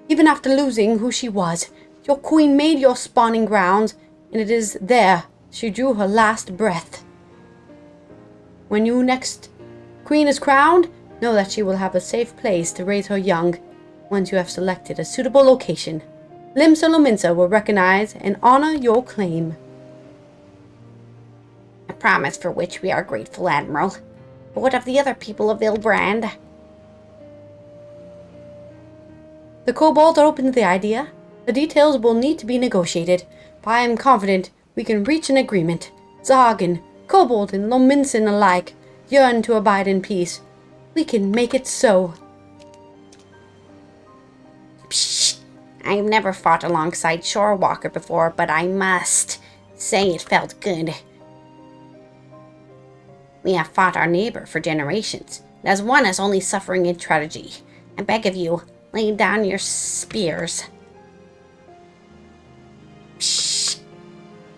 Even after losing who she was, your queen made your spawning grounds, and it is there she drew her last breath. When your next queen is crowned, know that she will have a safe place to raise her young once you have selected a suitable location. Limsa Lominsa will recognize and honor your claim. A promise for which we are grateful, Admiral. But what of the other people of Ilbrand? The kobolds are open to the idea. The details will need to be negotiated, but I am confident we can reach an agreement. Sahagin, kobold, and Lominsin alike yearn to abide in peace. We can make it so. Psst. I've never fought alongside Shorewalker before, but I must say it felt good. We have fought our neighbor for generations. As one is only suffering in tragedy. I beg of you, Lay down your spears. Psh.